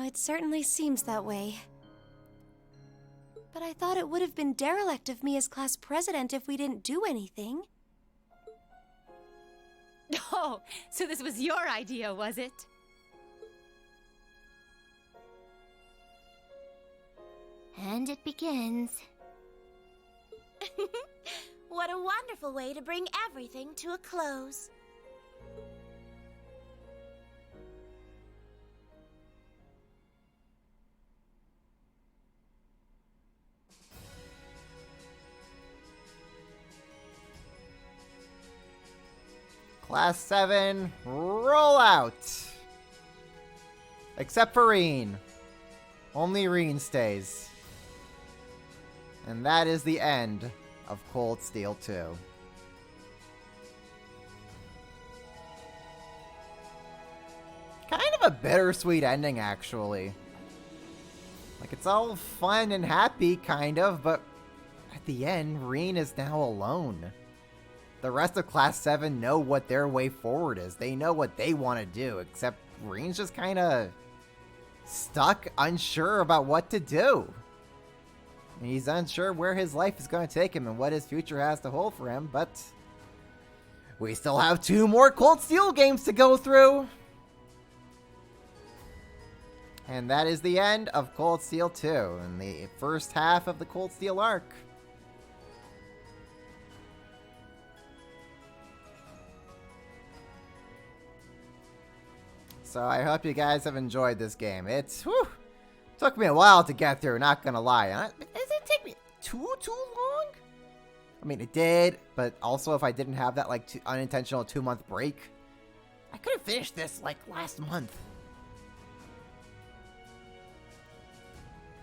It certainly seems that way. But I thought it would have been derelict of me as class president if we didn't do anything. Oh, so this was your idea, was it? And it begins. What a wonderful way to bring everything to a close. Class 7, roll out! Except for Rean. Only Rean stays. And that is the end of Cold Steel 2. Kind of a bittersweet ending, actually. Like, it's all fun and happy, kind of, but at the end, Rean is now alone. The rest of Class 7 know what their way forward is. They know what they want to do, except Rean's just kind of stuck, unsure about what to do. He's unsure where his life is going to take him and what his future has to hold for him, but we still have 2 more Cold Steel games to go through. And that is the end of Cold Steel 2 and the first half of the Cold Steel arc. So I hope you guys have enjoyed this game. It's, took me a while to get through, not gonna lie. Does it take me too long? I mean, it did, but also if I didn't have that, like, unintentional 2-month break, I could have finished this, like, last month.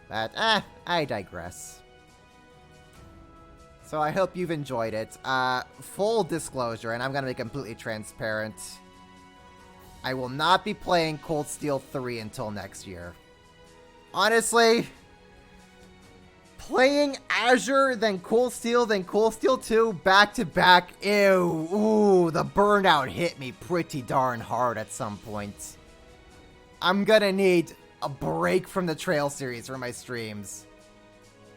But, I digress. So I hope you've enjoyed it. Full disclosure, and I'm gonna be completely transparent, I will not be playing Cold Steel 3 until next year. Honestly, playing Azure, then Cold Steel 2 back to back, ew, ooh, the burnout hit me pretty darn hard at some point. I'm gonna need a break from the Trail series for my streams.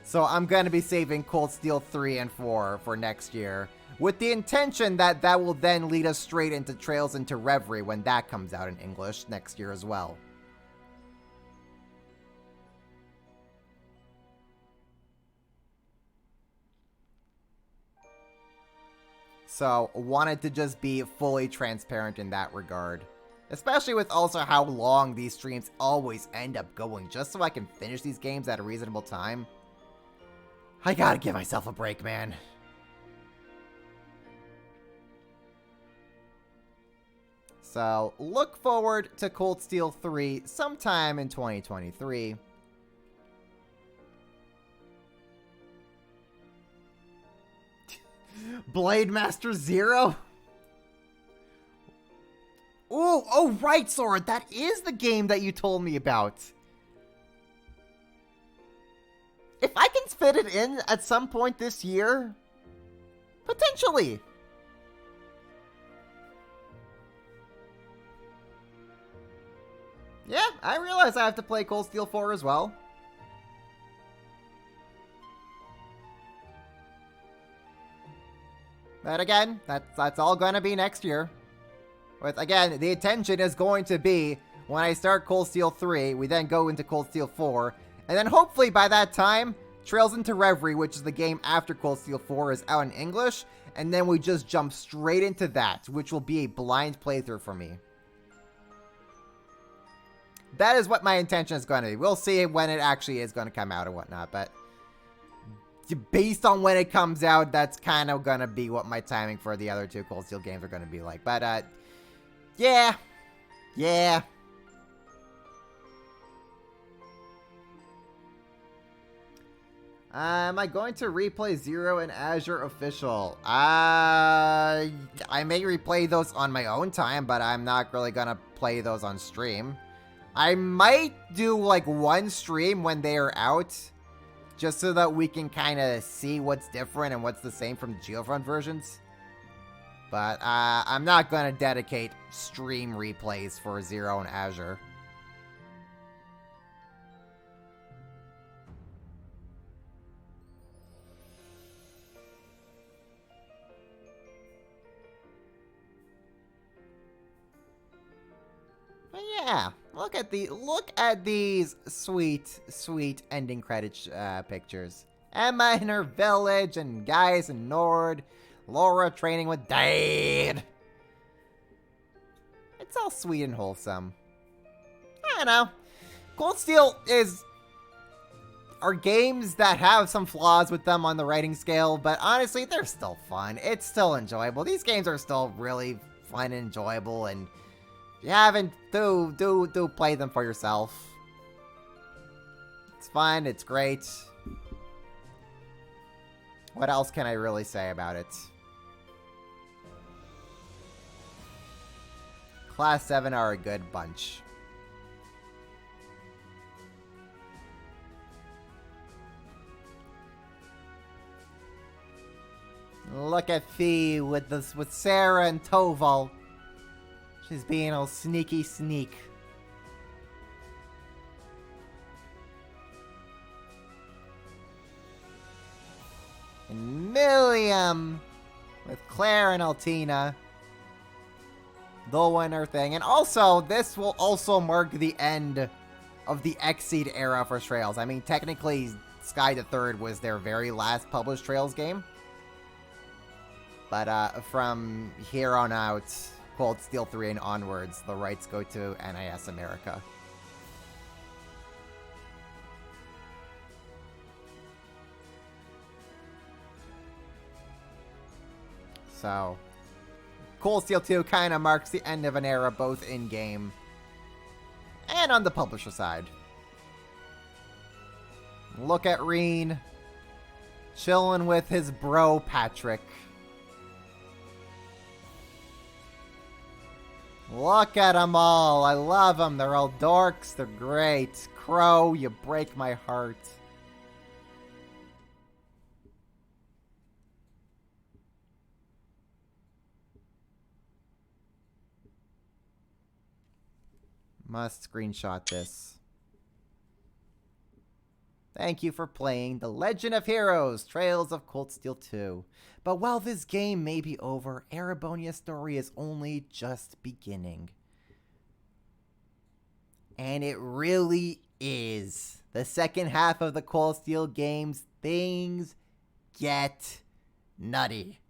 So I'm gonna be saving Cold Steel 3 and 4 for next year, with the intention that that will then lead us straight into Trails into Reverie when that comes out in English next year as well. So, wanted to just be fully transparent in that regard. Especially with also how long these streams always end up going, just so I can finish these games at a reasonable time. I gotta give myself a break, man. So, look forward to Cold Steel 3 sometime in 2023. Blade Master Zero? Ooh, oh right, Sora, that is the game that you told me about. If I can fit it in at some point this year, potentially. Yeah, I realize I have to play Cold Steel 4 as well. But again, that's all gonna be next year. But again, the intention is going to be, when I start Cold Steel 3, we then go into Cold Steel 4, and then hopefully by that time, Trails into Reverie, which is the game after Cold Steel 4, is out in English, and then we just jump straight into that, which will be a blind playthrough for me. That is what my intention is going to be. We'll see when it actually is going to come out or whatnot, but based on when it comes out, that's kind of going to be what my timing for the other 2 Cold Steel games are going to be like. But, yeah. Am I going to replay Zero and Azure Official? I may replay those on my own time, but I'm not really going to play those on stream. I might do, like, one stream when they are out, just so that we can kind of see what's different and what's the same from the Geofront versions. But I'm not going to dedicate stream replays for Zero and Azure. Yeah, look at these sweet, sweet ending credit pictures. Emma in her village, and Gaius and Nord, Laura training with Dade. It's all sweet and wholesome. I don't know. Cold Steel are games that have some flaws with them on the writing scale, but honestly, they're still fun. It's still enjoyable. These games are still really fun and enjoyable, and if you haven't, do play them for yourself. It's fun, it's great. What else can I really say about it? Class 7 are a good bunch. Look at Fee with Sarah and Toval. She's being all sneaky sneak. And Milliam with Claire and Altina. The winner thing. And also, this will also mark the end of the Xseed era for Trails. I mean, technically, Sky the Third was their very last published Trails game. But from here on out, Cold Steel 3 and onwards, the rights go to NIS America. So, Cold Steel 2 kind of marks the end of an era, both in-game and on the publisher side. Look at Reen, chilling with his bro, Patrick. Look at them all. I love them. They're all dorks. They're great. Crow, you break my heart. Must screenshot this. Thank you for playing The Legend of Heroes, Trails of Cold Steel 2. But while this game may be over, Erebonia's story is only just beginning. And it really is. The second half of the Cold Steel games, things get nutty.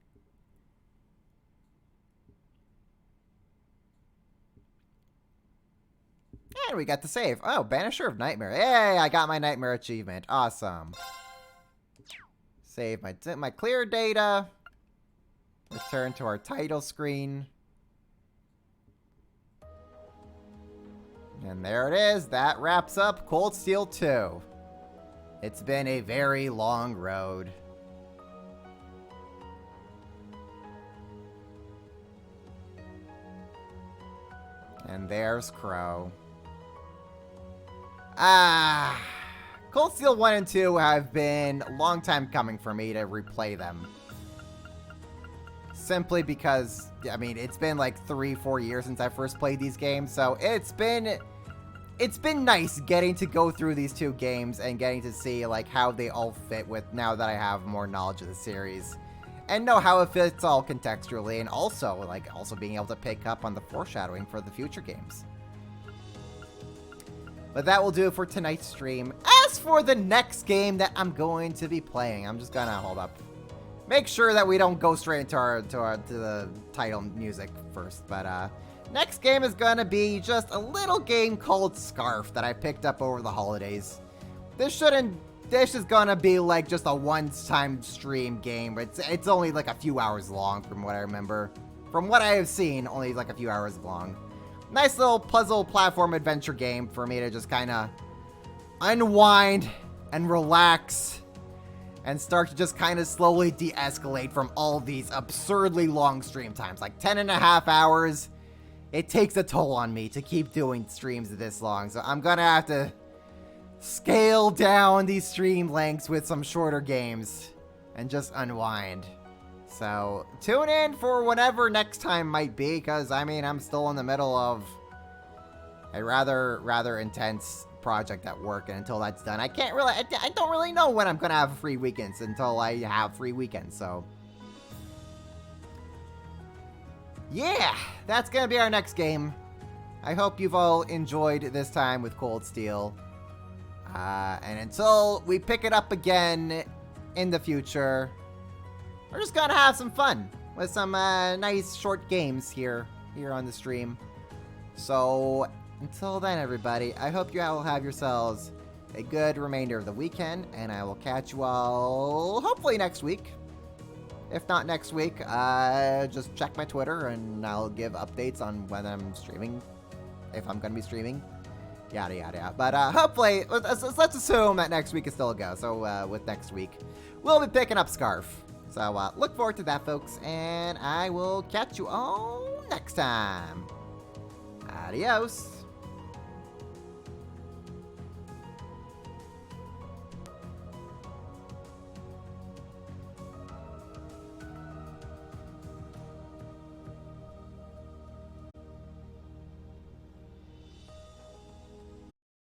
And we got the save. Oh, Banisher of Nightmare. Hey, I got my Nightmare achievement. Awesome. Save my clear data. Return to our title screen. And there it is. That wraps up Cold Steel 2. It's been a very long road. And there's Crow. Cold Steel 1 and 2 have been a long time coming for me to replay them. Simply because, I mean, it's been like 3-4 years since I first played these games, so it's been nice getting to go through these two games and getting to see like how they all fit with now that I have more knowledge of the series. And know how it fits all contextually, and also being able to pick up on the foreshadowing for the future games. But that will do it for tonight's stream. As for the next game that I'm going to be playing, I'm just gonna hold up. Make sure that we don't go straight into the title music first. But next game is gonna be just a little game called Scarf that I picked up over the holidays. This is gonna be like just a one-time stream game. It's only like a few hours long from what I remember. From what I have seen, only like a few hours long. Nice little puzzle platform adventure game for me to just kind of unwind and relax and start to just kind of slowly de-escalate from all these absurdly long stream times. Like 10.5 hours. It takes a toll on me to keep doing streams this long. So I'm gonna have to scale down these stream lengths with some shorter games and just unwind. So tune in for whatever next time might be, because I mean I'm still in the middle of a rather intense project at work, and until that's done, I don't really know when I'm gonna have free weekends until I have free weekends. So yeah, that's gonna be our next game. I hope you've all enjoyed this time with Cold Steel. And until we pick it up again in the future, we're just gonna have some fun with some nice short games here on the stream. So until then, everybody, I hope you all have yourselves a good remainder of the weekend, and I will catch you all hopefully next week. If not next week, just check my Twitter and I'll give updates on when I'm streaming, if I'm going to be streaming, yada yada yada. But hopefully, let's assume that next week is still a go. So with next week, we'll be picking up Scarf. So look forward to that, folks, and I will catch you all next time. Adios.